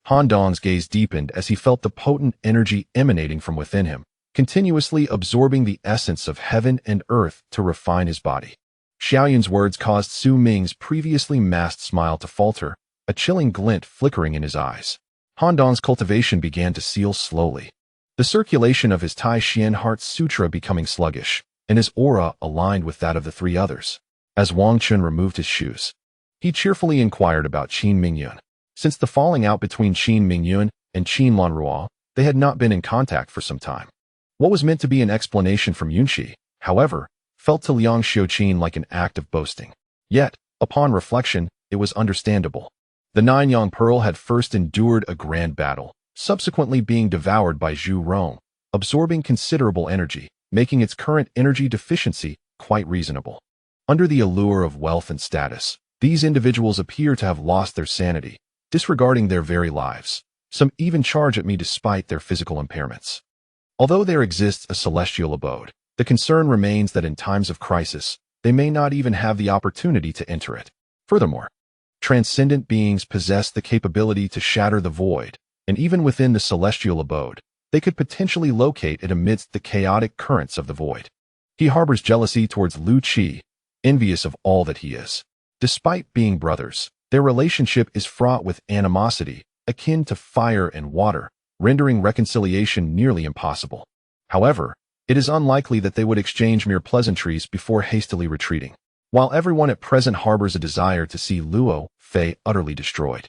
Han Dong's gaze deepened as he felt the potent energy emanating from within him, continuously absorbing the essence of heaven and earth to refine his body. Xiaoyun's words caused Su Ming's previously masked smile to falter, a chilling glint flickering in his eyes. Han Dong's cultivation began to seal slowly, the circulation of his Tai Xian Heart Sutra becoming sluggish, and his aura aligned with that of the three others. As Wang Chun removed his shoes, he cheerfully inquired about Qin Mingyun. Since the falling out between Qin Mingyun and Qin Lanruo, they had not been in contact for some time. What was meant to be an explanation from Yunqi, however, felt to Liang Xiuqin like an act of boasting. Yet, upon reflection, it was understandable. The Nine-Yang Pearl had first endured a grand battle, subsequently being devoured by Zhu Rong, absorbing considerable energy, making its current energy deficiency quite reasonable. Under the allure of wealth and status, these individuals appear to have lost their sanity, disregarding their very lives. Some even charge at me despite their physical impairments. Although there exists a celestial abode, the concern remains that in times of crisis, they may not even have the opportunity to enter it. Furthermore, transcendent beings possess the capability to shatter the void, and even within the celestial abode, they could potentially locate it amidst the chaotic currents of the void. He harbors jealousy towards Lu Qi, envious of all that he is. Despite being brothers, their relationship is fraught with animosity, akin to fire and water, rendering reconciliation nearly impossible. However, it is unlikely that they would exchange mere pleasantries before hastily retreating, while everyone at present harbors a desire to see Luo Fei utterly destroyed.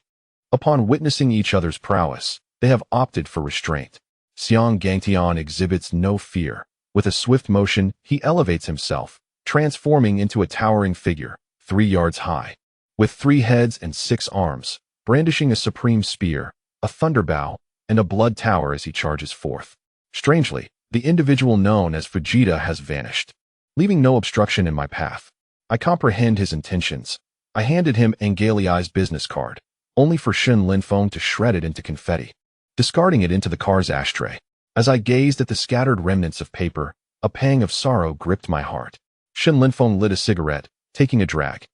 Upon witnessing each other's prowess, they have opted for restraint. Xiang Gangtian exhibits no fear. With a swift motion, he elevates himself, transforming into a towering figure, 3 yards high. With 3 heads and 6 arms, brandishing a supreme spear, a thunderbow, and a blood tower as he charges forth. Strangely, the individual known as Fujita has vanished, leaving no obstruction in my path. I comprehend his intentions. I handed him Angeliai's business card, only for Shen Linfeng to shred it into confetti, discarding it into the car's ashtray. As I gazed at the scattered remnants of paper, a pang of sorrow gripped my heart. Shen Linfeng lit a cigarette, taking a drag,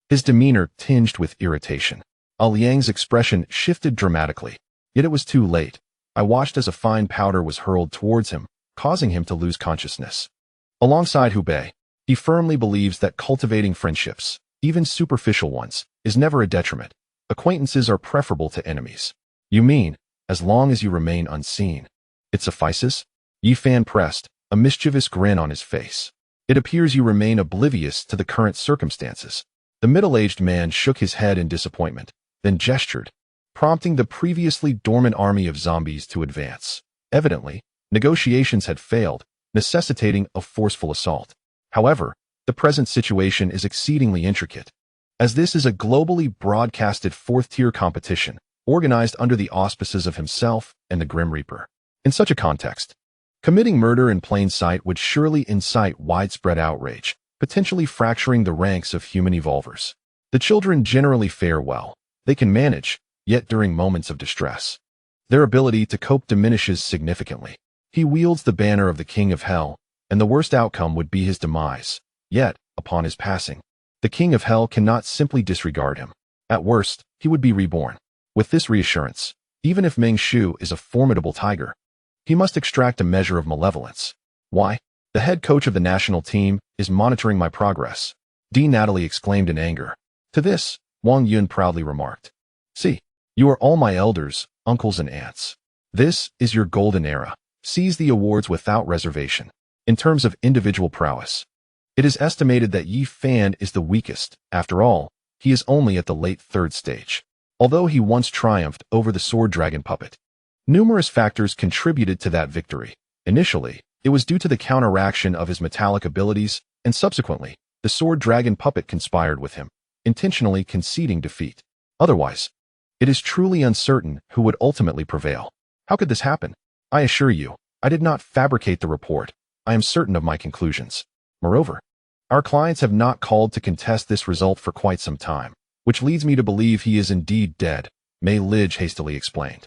his demeanor tinged with irritation. Liang's expression shifted dramatically, yet it was too late. I watched as a fine powder was hurled towards him, causing him to lose consciousness. Alongside Hubei, he firmly believes that cultivating friendships, even superficial ones, is never a detriment. Acquaintances are preferable to enemies. You mean, as long as you remain unseen, it suffices? Yi Fan pressed, a mischievous grin on his face. It appears you remain oblivious to the current circumstances. The middle-aged man shook his head in disappointment, then gestured, prompting the previously dormant army of zombies to advance. Evidently, negotiations had failed, necessitating a forceful assault. However, the present situation is exceedingly intricate, as this is a globally broadcasted 4th-tier competition, organized under the auspices of himself and the Grim Reaper. In such a context, committing murder in plain sight would surely incite widespread outrage, potentially fracturing the ranks of human evolvers. The children generally fare well. They can manage, yet during moments of distress, their ability to cope diminishes significantly. He wields the banner of the King of Hell, and the worst outcome would be his demise. Yet, upon his passing, the King of Hell cannot simply disregard him. At worst, he would be reborn. With this reassurance, even if Meng Shu is a formidable tiger, he must extract a measure of malevolence. Why? The head coach of the national team is monitoring my progress, Natalie exclaimed in anger. To this, Wang Yun proudly remarked, "See, you are all my elders, uncles and aunts. This is your golden era. Seize the awards without reservation." In terms of individual prowess, it is estimated that Yi Fan is the weakest. After all, he is only at the late 3rd stage. Although he once triumphed over the sword dragon puppet, numerous factors contributed to that victory. Initially, it was due to the counteraction of his metallic abilities, and subsequently, the sword dragon puppet conspired with him, intentionally conceding defeat. Otherwise, it is truly uncertain who would ultimately prevail. How could this happen? I assure you, I did not fabricate the report. I am certain of my conclusions. Moreover, our clients have not called to contest this result for quite some time, which leads me to believe he is indeed dead, Mei Lidge hastily explained.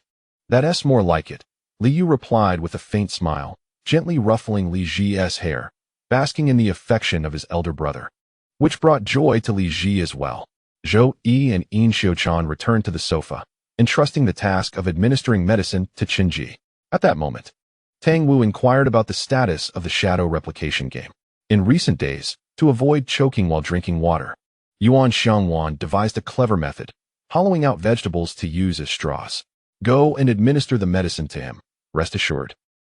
That's more like it, Li Yu replied with a faint smile, gently ruffling Li Ji's hair, basking in the affection of his elder brother, which brought joy to Li Ji as well. Zhou Yi and Yin Xiuchan returned to the sofa, entrusting the task of administering medicine to Chen Ji. At that moment, Tang Wu inquired about the status of the shadow replication game. In recent days, to avoid choking while drinking water, Yuan Xiangwan devised a clever method, hollowing out vegetables to use as straws. Go and administer the medicine to him, rest assured.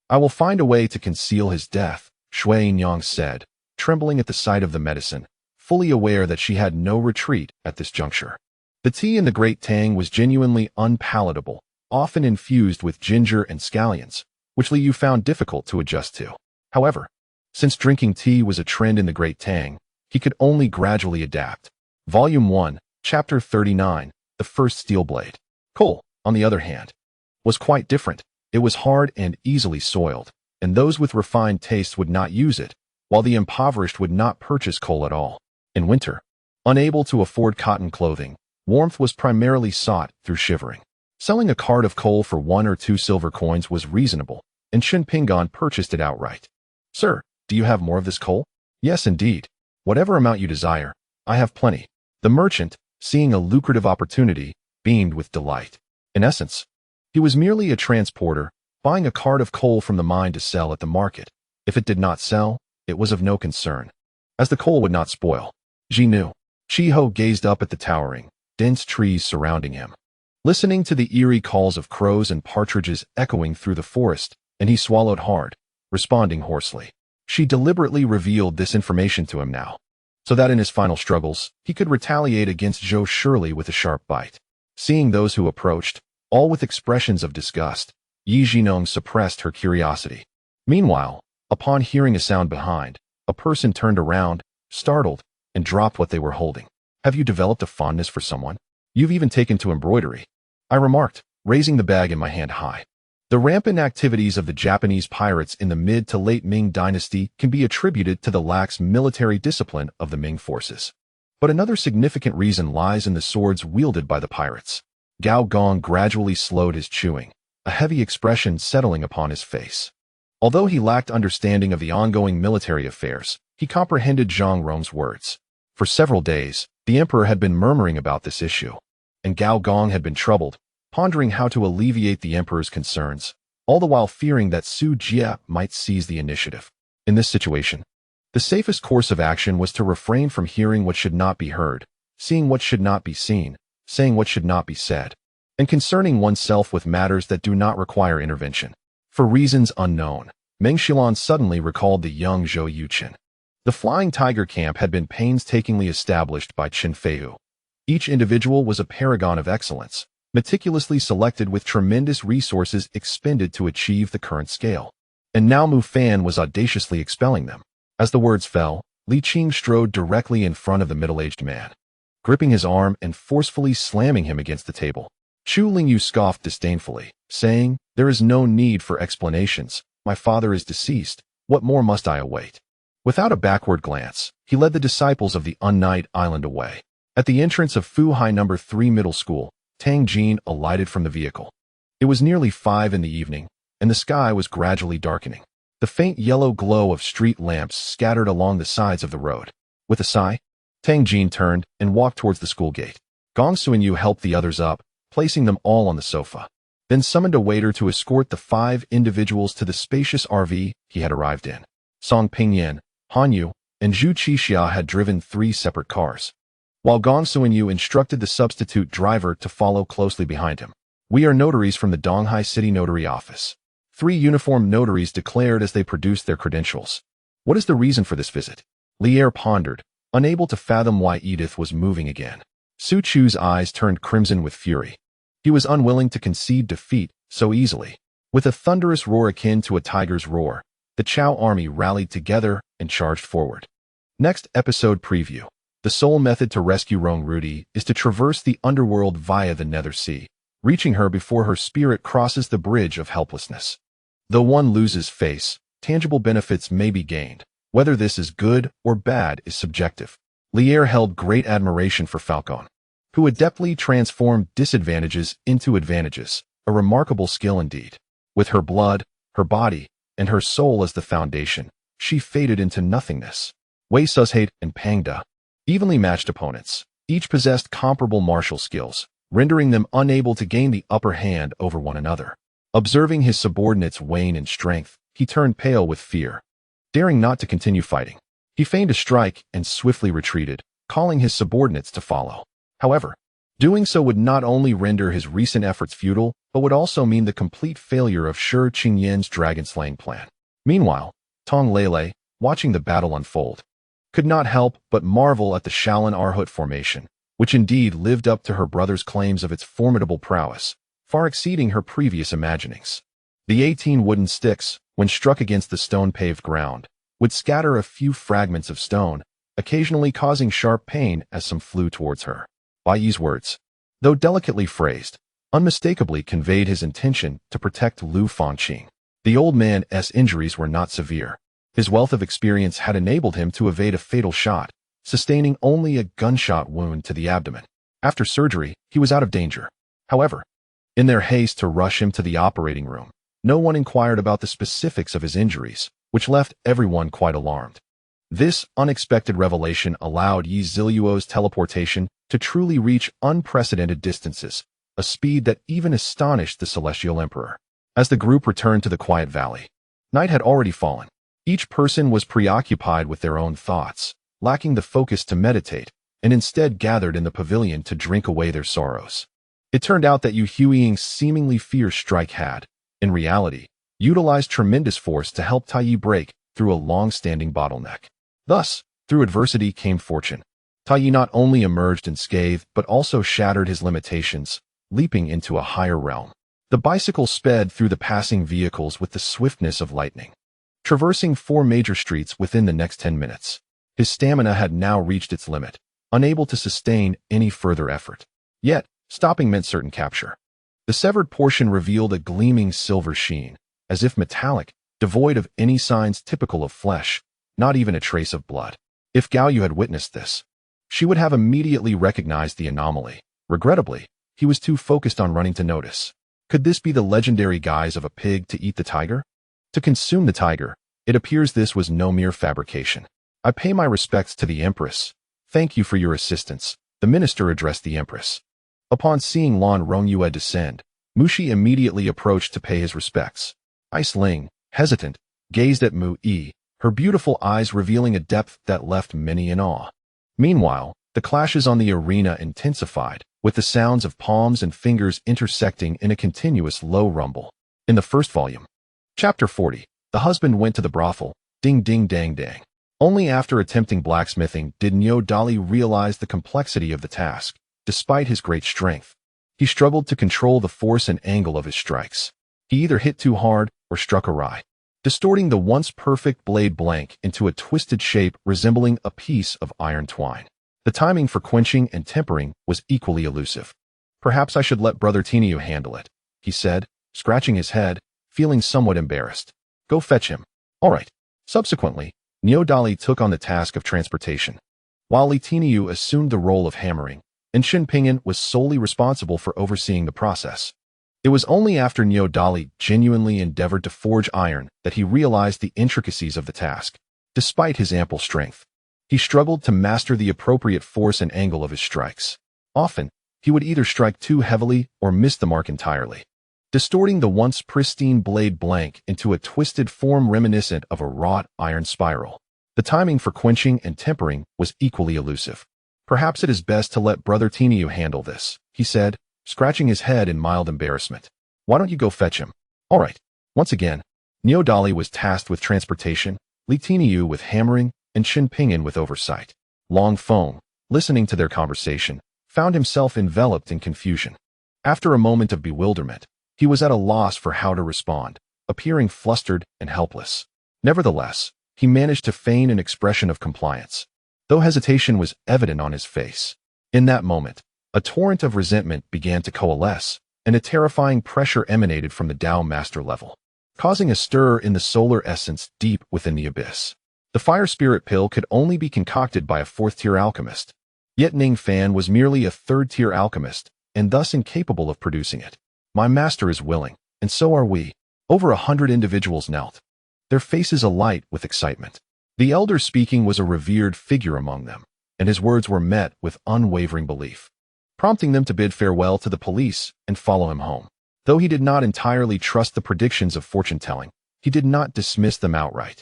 I will find a way to conceal his death, Shui Nyang said, trembling at the sight of the medicine, fully aware that she had no retreat at this juncture. The tea in the Great Tang was genuinely unpalatable, often infused with ginger and scallions, which Li Yu found difficult to adjust to. However, since drinking tea was a trend in the Great Tang, he could only gradually adapt. Volume 1, Chapter 39, The First Steel Blade. Coal, on the other hand, was quite different. It was hard and easily soiled, and those with refined tastes would not use it, while the impoverished would not purchase coal at all. In winter, unable to afford cotton clothing, warmth was primarily sought through shivering. Selling a cart of coal for 1 or 2 silver coins was reasonable, and Chen Pingan purchased it outright. Sir, do you have more of this coal? Yes, indeed. Whatever amount you desire, I have plenty. The merchant, seeing a lucrative opportunity, beamed with delight. In essence, he was merely a transporter, buying a cart of coal from the mine to sell at the market. If it did not sell, it was of no concern, as the coal would not spoil. Ji knew. Chi-Ho gazed up at the towering, dense trees surrounding him, listening to the eerie calls of crows and partridges echoing through the forest, and he swallowed hard, responding hoarsely. She deliberately revealed this information to him now, so that in his final struggles, he could retaliate against Zhou Shirley with a sharp bite. Seeing those who approached, all with expressions of disgust, Yi Jinong suppressed her curiosity. Meanwhile, upon hearing a sound behind, a person turned around, startled, and dropped what they were holding. Have you developed a fondness for someone? You've even taken to embroidery, I remarked, raising the bag in my hand high. The rampant activities of the Japanese pirates in the mid to late Ming dynasty can be attributed to the lax military discipline of the Ming forces. But another significant reason lies in the swords wielded by the pirates. Gao Gong gradually slowed his chewing, a heavy expression settling upon his face. Although he lacked understanding of the ongoing military affairs, he comprehended Zhang Rong's words. For several days, the emperor had been murmuring about this issue, and Gao Gong had been troubled, pondering how to alleviate the emperor's concerns, all the while fearing that Su Jie might seize the initiative. In this situation, the safest course of action was to refrain from hearing what should not be heard, seeing what should not be seen, saying what should not be said, and concerning oneself with matters that do not require intervention. For reasons unknown, Meng Xilan suddenly recalled the young Zhou Yuqin. The Flying Tiger camp had been painstakingly established by Qin Feihu. Each individual was a paragon of excellence, meticulously selected with tremendous resources expended to achieve the current scale. And now Mu Fan was audaciously expelling them. As the words fell, Li Qing strode directly in front of the middle-aged man, gripping his arm and forcefully slamming him against the table. Chu Lingyu scoffed disdainfully, saying, "There is no need for explanations. My father is deceased. What more must I await?" Without a backward glance, he led the disciples of the Unknight Island away. At the entrance of Fuhai No. 3 Middle School, Tang Jin alighted from the vehicle. It was nearly 5 in the evening, and the sky was gradually darkening. The faint yellow glow of street lamps scattered along the sides of the road. With a sigh, Tang Jin turned and walked towards the school gate. Gong Suinyu helped the others up, placing them all on the sofa, then summoned a waiter to escort the 5 individuals to the spacious RV he had arrived in. Song Pingyan, Han Yu, and Zhu Qixia had driven 3 separate cars, while Gong Suinyu instructed the substitute driver to follow closely behind him. "We are notaries from the Donghai City Notary Office," 3 uniformed notaries declared as they produced their credentials. "What is the reason for this visit?" Lier pondered, unable to fathom why Edith was moving again. Su Chu's eyes turned crimson with fury. He was unwilling to concede defeat so easily. With a thunderous roar akin to a tiger's roar, the Chao army rallied together and charged forward. Next episode preview. The sole method to rescue Rong Rudi is to traverse the underworld via the Nether Sea, reaching her before her spirit crosses the bridge of helplessness. Though one loses face, tangible benefits may be gained. Whether this is good or bad is subjective. Lier held great admiration for Falcon, who adeptly transformed disadvantages into advantages, a remarkable skill indeed. With her blood, her body, and her soul as the foundation, she faded into nothingness. Wei Sushate and Pang Da, evenly matched opponents, each possessed comparable martial skills, rendering them unable to gain the upper hand over one another. Observing his subordinates wane in strength, he turned pale with fear. Daring not to continue fighting, he feigned a strike and swiftly retreated, calling his subordinates to follow. However, doing so would not only render his recent efforts futile, but would also mean the complete failure of Shi Qingyan's dragon-slaying plan. Meanwhile, Tong Lele, watching the battle unfold, could not help but marvel at the Shaolin Arhut formation, which indeed lived up to her brother's claims of its formidable prowess, far exceeding her previous imaginings. The 18 wooden sticks, when struck against the stone-paved ground, would scatter a few fragments of stone, occasionally causing sharp pain as some flew towards her. Bai Yi's words, though delicately phrased, unmistakably conveyed his intention to protect Lu Fangqing. The old man's injuries were not severe. His wealth of experience had enabled him to evade a fatal shot, sustaining only a gunshot wound to the abdomen. After surgery, he was out of danger. However, in their haste to rush him to the operating room, no one inquired about the specifics of his injuries, which left everyone quite alarmed. This unexpected revelation allowed Yi Ziluo's teleportation to truly reach unprecedented distances, a speed that even astonished the Celestial Emperor. As the group returned to the quiet valley, night had already fallen. Each person was preoccupied with their own thoughts, lacking the focus to meditate, and instead gathered in the pavilion to drink away their sorrows. It turned out that Yu Huiying's seemingly fierce strike had, in reality, utilized tremendous force to help Tai Yi break through a long-standing bottleneck. Thus, through adversity came fortune. Tai Yi not only emerged unscathed but also shattered his limitations, leaping into a higher realm. The bicycle sped through the passing vehicles with the swiftness of lightning, traversing 4 major streets within the next 10 minutes. His stamina had now reached its limit, unable to sustain any further effort. Yet, stopping meant certain capture. The severed portion revealed a gleaming silver sheen, as if metallic, devoid of any signs typical of flesh, not even a trace of blood. If Gao Yu had witnessed this, she would have immediately recognized the anomaly. Regrettably, he was too focused on running to notice. Could this be the legendary guise of a pig to eat the tiger? To consume the tiger? It appears this was no mere fabrication. I pay my respects to the Empress. Thank you for your assistance, the minister addressed the Empress. Upon seeing Lan Rongyue descend, Mushi immediately approached to pay his respects. Ice Ling, hesitant, gazed at Mu Yi, her beautiful eyes revealing a depth that left many in awe. Meanwhile, the clashes on the arena intensified, with the sounds of palms and fingers intersecting in a continuous low rumble. In the first volume, Chapter 40, the husband went to the brothel, ding ding dang dang. Only after attempting blacksmithing did Niu Dali realize the complexity of the task. Despite his great strength, he struggled to control the force and angle of his strikes. He either hit too hard or struck awry, distorting the once perfect blade blank into a twisted shape resembling a piece of iron twine. The timing for quenching and tempering was equally elusive. Perhaps I should let Brother Tiniu handle it, he said, scratching his head, feeling somewhat embarrassed. Go fetch him. All right. Subsequently, Niu Dali took on the task of transportation, while Li Tiniu assumed the role of hammering, and Chen Pingan was solely responsible for overseeing the process. It was only after Niu Dali genuinely endeavored to forge iron that he realized the intricacies of the task. Despite his ample strength, he struggled to master the appropriate force and angle of his strikes. Often, he would either strike too heavily or miss the mark entirely, distorting the once pristine blade blank into a twisted form reminiscent of a wrought iron spiral. The timing for quenching and tempering was equally elusive. Perhaps it is best to let Brother Tiniu handle this, he said, scratching his head in mild embarrassment. Why don't you go fetch him? All right. Once again, Niu Dali was tasked with transportation, Li Tiniu with hammering, and Chen Pingan with oversight. Long Feng, listening to their conversation, found himself enveloped in confusion. After a moment of bewilderment, he was at a loss for how to respond, appearing flustered and helpless. Nevertheless, he managed to feign an expression of compliance, though hesitation was evident on his face. In that moment, a torrent of resentment began to coalesce, and a terrifying pressure emanated from the Tao Master level, causing a stir in the solar essence deep within the abyss. The fire spirit pill could only be concocted by a 4th-tier alchemist. Yet Ning Fan was merely a 3rd-tier alchemist, and thus incapable of producing it. My master is willing, and so are we. Over 100 individuals knelt, their faces alight with excitement. The elder speaking was a revered figure among them, and his words were met with unwavering belief, prompting them to bid farewell to the police and follow him home. Though he did not entirely trust the predictions of fortune-telling, he did not dismiss them outright,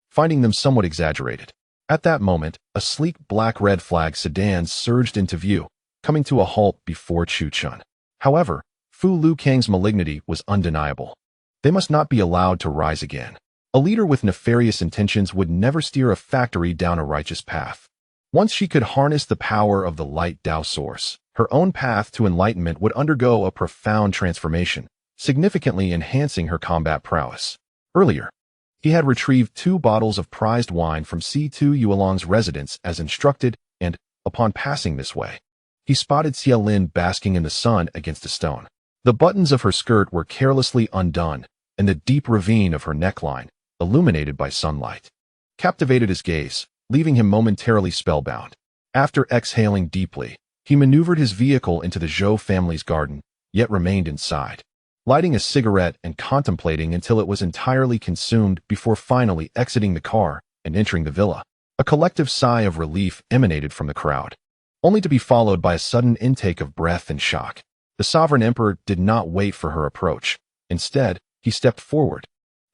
finding them somewhat exaggerated. At that moment, a sleek black red flag sedan surged into view, coming to a halt before Chu Chun. However, Fu Lu Kang's malignity was undeniable. They must not be allowed to rise again. A leader with nefarious intentions would never steer a factory down a righteous path. Once she could harness the power of the light Tao source, her own path to enlightenment would undergo a profound transformation, significantly enhancing her combat prowess. Earlier, he had retrieved 2 bottles of prized wine from C2 Yuelong's residence as instructed, and, upon passing this way, he spotted Xia Lin basking in the sun against a stone. The buttons of her skirt were carelessly undone, and the deep ravine of her neckline, illuminated by sunlight, captivated his gaze, leaving him momentarily spellbound. After exhaling deeply, he maneuvered his vehicle into the Zhou family's garden, yet remained inside, lighting a cigarette and contemplating until it was entirely consumed before finally exiting the car and entering the villa. A collective sigh of relief emanated from the crowd, only to be followed by a sudden intake of breath and shock. The sovereign emperor did not wait for her approach. Instead, he stepped forward,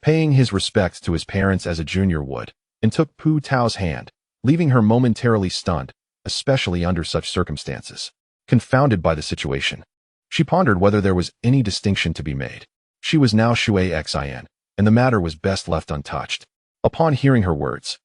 paying his respects to his parents as a junior would, and took Pu Tao's hand, leaving her momentarily stunned, especially under such circumstances. Confounded by the situation, she pondered whether there was any distinction to be made. She was now Shui Xin, and the matter was best left untouched. Upon hearing her words,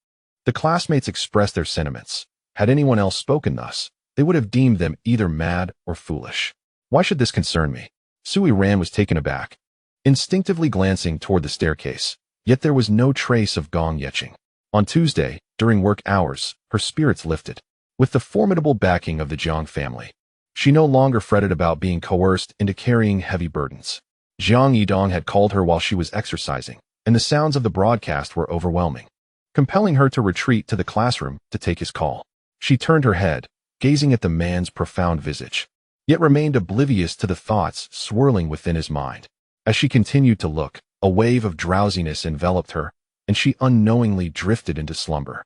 the classmates expressed their sentiments. Had anyone else spoken thus, they would have deemed them either mad or foolish. Why should this concern me? Sui Ran was taken aback, instinctively glancing toward the staircase, yet there was no trace of Gong Yeching. On Tuesday, during work hours, her spirits lifted. With the formidable backing of the Jiang family, she no longer fretted about being coerced into carrying heavy burdens. Jiang Yidong had called her while she was exercising, and the sounds of the broadcast were overwhelming, compelling her to retreat to the classroom to take his call. She turned her head, gazing at the man's profound visage, yet remained oblivious to the thoughts swirling within his mind. As she continued to look, a wave of drowsiness enveloped her, and she unknowingly drifted into slumber.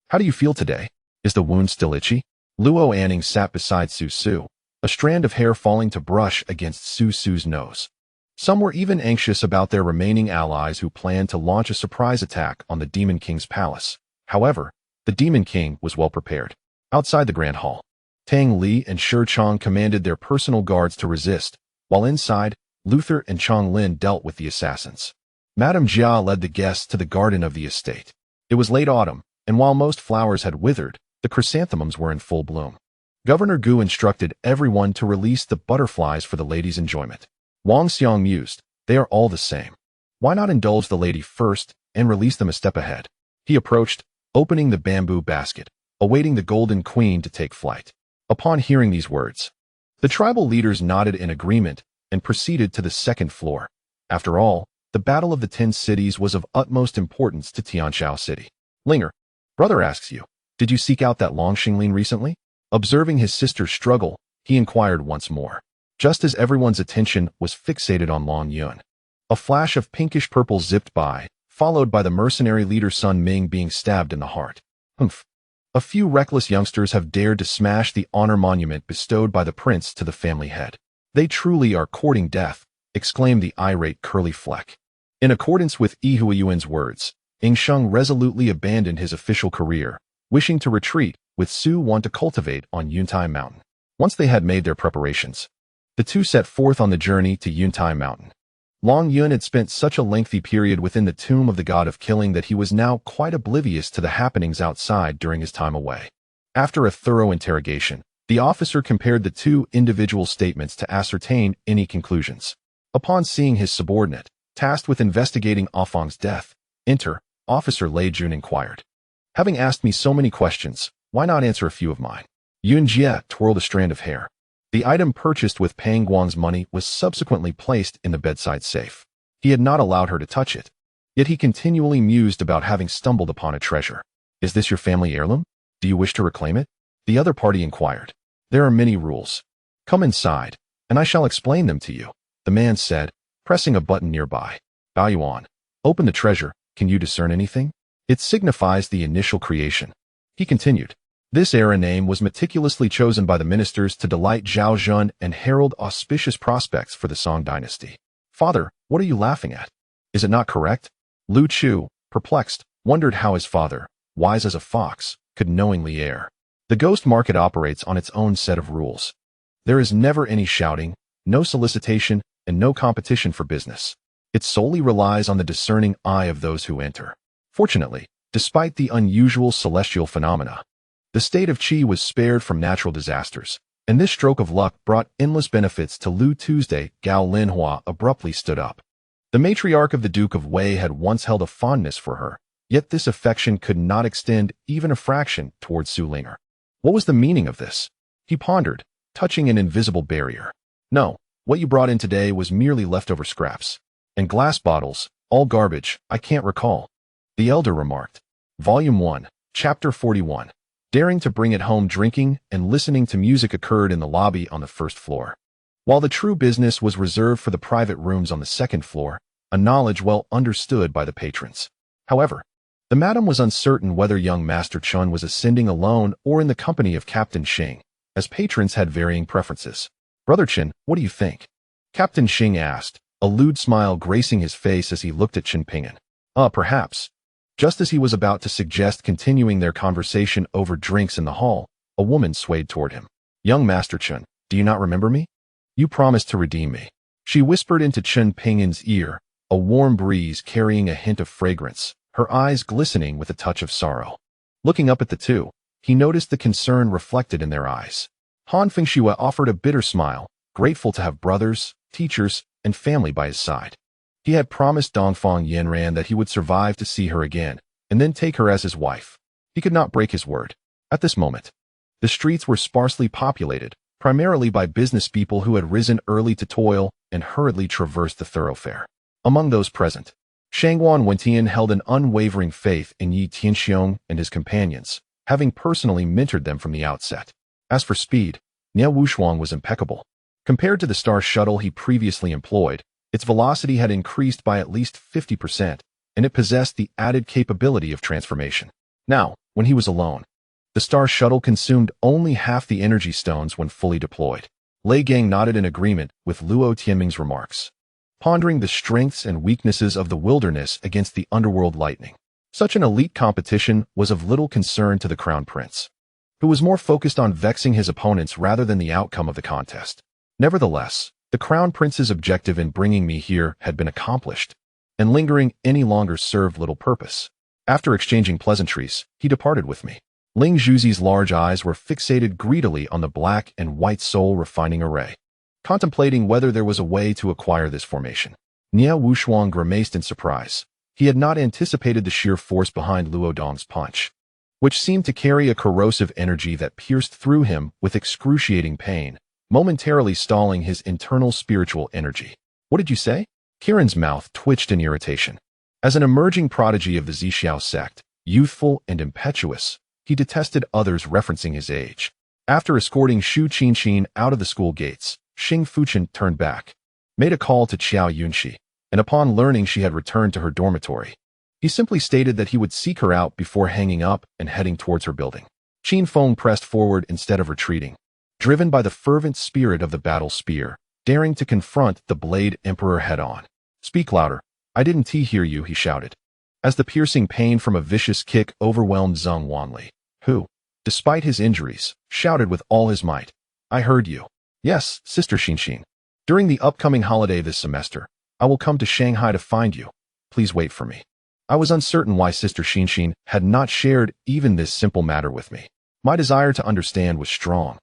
How do you feel today? Is the wound still itchy? Luo Anning sat beside Su Su, a strand of hair falling to brush against Su Su's nose. Some were even anxious about their remaining allies who planned to launch a surprise attack on the Demon King's palace. However, the Demon King was well prepared. Outside the Grand Hall, Tang Li and Shi Chong commanded their personal guards to resist, while inside, Luther and Chong Lin dealt with the assassins. Madame Jia led the guests to the garden of the estate. It was late autumn, and while most flowers had withered, the chrysanthemums were in full bloom. Governor Gu instructed everyone to release the butterflies for the ladies' enjoyment. Wang Xiang mused, they are all the same. Why not indulge the lady first and release them a step ahead? He approached, opening the bamboo basket, awaiting the Golden Queen to take flight. Upon hearing these words, the tribal leaders nodded in agreement and proceeded to the second floor. After all, the Battle of the 10 Cities was of utmost importance to Tianshao City. Linger, brother asks you, did you seek out that Long Xinglin recently? Observing his sister's struggle, he inquired once more, just as everyone's attention was fixated on Long Yun. A flash of pinkish-purple zipped by, followed by the mercenary leader's son Ming being stabbed in the heart. Humph. A few reckless youngsters have dared to smash the honor monument bestowed by the prince to the family head. They truly are courting death, exclaimed the irate Curly Fleck. In accordance with Yi Huiyuan's words, Ing Sheng resolutely abandoned his official career, wishing to retreat, with Su Wan to cultivate on Yuntai Mountain. Once they had made their preparations, the two set forth on the journey to Yuntai Mountain. Long Yun had spent such a lengthy period within the tomb of the god of killing that he was now quite oblivious to the happenings outside during his time away. After a thorough interrogation, the officer compared the two individual statements to ascertain any conclusions. Upon seeing his subordinate, tasked with investigating Afang's death, enter, Officer Lei Jun inquired. Having asked me so many questions, why not answer a few of mine? Yun Jie twirled a strand of hair. The item purchased with Pang Guang's money was subsequently placed in the bedside safe. He had not allowed her to touch it, yet he continually mused about having stumbled upon a treasure. Is this your family heirloom? Do you wish to reclaim it? The other party inquired. There are many rules. Come inside, and I shall explain them to you, the man said, pressing a button nearby. Baoyuan, open the treasure, Can you discern anything? It signifies the initial creation. He continued. This era name was meticulously chosen by the ministers to delight Zhao Zhun and herald auspicious prospects for the Song dynasty. Father, what are you laughing at? Is it not correct? Lu Chu, perplexed, wondered how his father, wise as a fox, could knowingly err. The ghost market operates on its own set of rules. There is never any shouting, no solicitation, and no competition for business. It solely relies on the discerning eye of those who enter. Fortunately, despite the unusual celestial phenomena, the state of Qi was spared from natural disasters, and this stroke of luck brought endless benefits to Lu Tuesday. Gao Linhua abruptly stood up. The matriarch of the Duke of Wei had once held a fondness for her, yet this affection could not extend even a fraction towards Su Linger. What was the meaning of this? He pondered, touching an invisible barrier. No, what you brought in today was merely leftover scraps. And glass bottles, all garbage, I can't recall. The elder remarked. Volume 1, Chapter 41. Daring to bring it home drinking and listening to music occurred in the lobby on the first floor. While the true business was reserved for the private rooms on the second floor, a knowledge well understood by the patrons. However, the madam was uncertain whether young Master Chun was ascending alone or in the company of Captain Xing, as patrons had varying preferences. Brother Chen, what do you think? Captain Xing asked, a lewd smile gracing his face as he looked at Chen Pingan. Perhaps. Just as he was about to suggest continuing their conversation over drinks in the hall, a woman swayed toward him. Young Master Chen, do you not remember me? You promised to redeem me. She whispered into Chen Pingan's ear, a warm breeze carrying a hint of fragrance, her eyes glistening with a touch of sorrow. Looking up at the two, he noticed the concern reflected in their eyes. Han Fengxue offered a bitter smile, grateful to have brothers, teachers, and family by his side. He had promised Dongfang Yanran that he would survive to see her again, and then take her as his wife. He could not break his word. At this moment, the streets were sparsely populated, primarily by business people who had risen early to toil and hurriedly traversed the thoroughfare. Among those present, Shangguan Wentian held an unwavering faith in Yi Tianxiong and his companions, having personally mentored them from the outset. As for speed, Nie Wushuang was impeccable. Compared to the star shuttle he previously employed, its velocity had increased by at least 50%, and it possessed the added capability of transformation. Now, when he was alone, the star shuttle consumed only half the energy stones when fully deployed. Lei Gang nodded in agreement with Luo Tianming's remarks, pondering the strengths and weaknesses of the wilderness against the underworld lightning. Such an elite competition was of little concern to the Crown Prince, who was more focused on vexing his opponents rather than the outcome of the contest. Nevertheless, the Crown Prince's objective in bringing me here had been accomplished, and lingering any longer served little purpose. After exchanging pleasantries, he departed with me. Ling Zhuzi's large eyes were fixated greedily on the black and white soul refining array, contemplating whether there was a way to acquire this formation. Nie Wushuang grimaced in surprise. He had not anticipated the sheer force behind Luo Dong's punch, which seemed to carry a corrosive energy that pierced through him with excruciating pain, momentarily stalling his internal spiritual energy. What did you say? Kiran's mouth twitched in irritation. As an emerging prodigy of the Zixiao sect, youthful and impetuous, he detested others referencing his age. After escorting Shu Qinqin out of the school gates, Xing Fuchen turned back, made a call to Qiao Yunxi, and upon learning she had returned to her dormitory, he simply stated that he would seek her out before hanging up and heading towards her building. Qin Feng pressed forward instead of retreating, driven by the fervent spirit of the battle spear, daring to confront the Blade Emperor head-on. Speak louder. I didn't hear you, he shouted, as the piercing pain from a vicious kick overwhelmed Zheng Wanli, who, despite his injuries, shouted with all his might. I heard you. Yes, Sister Xinxin. During the upcoming holiday this semester, I will come to Shanghai to find you. Please wait for me. I was uncertain why Sister Xinxin had not shared even this simple matter with me. My desire to understand was strong.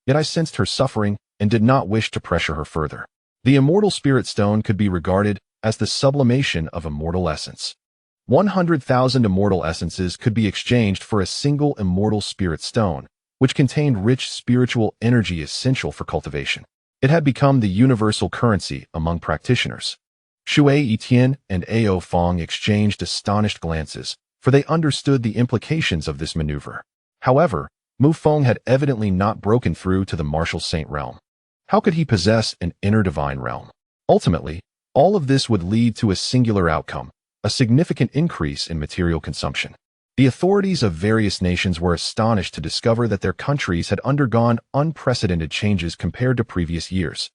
Yet I sensed her suffering and did not wish to pressure her further. The immortal spirit stone could be regarded as the sublimation of immortal essence. 100,000 immortal essences could be exchanged for a single immortal spirit stone, which contained rich spiritual energy essential for cultivation. It had become the universal currency among practitioners. Shui Etian and Ao Fong exchanged astonished glances, for they understood the implications of this maneuver. However, Mu Feng had evidently not broken through to the martial saint realm. How could he possess an inner divine realm? Ultimately, all of this would lead to a singular outcome, a significant increase in material consumption. The authorities of various nations were astonished to discover that their countries had undergone unprecedented changes compared to previous years,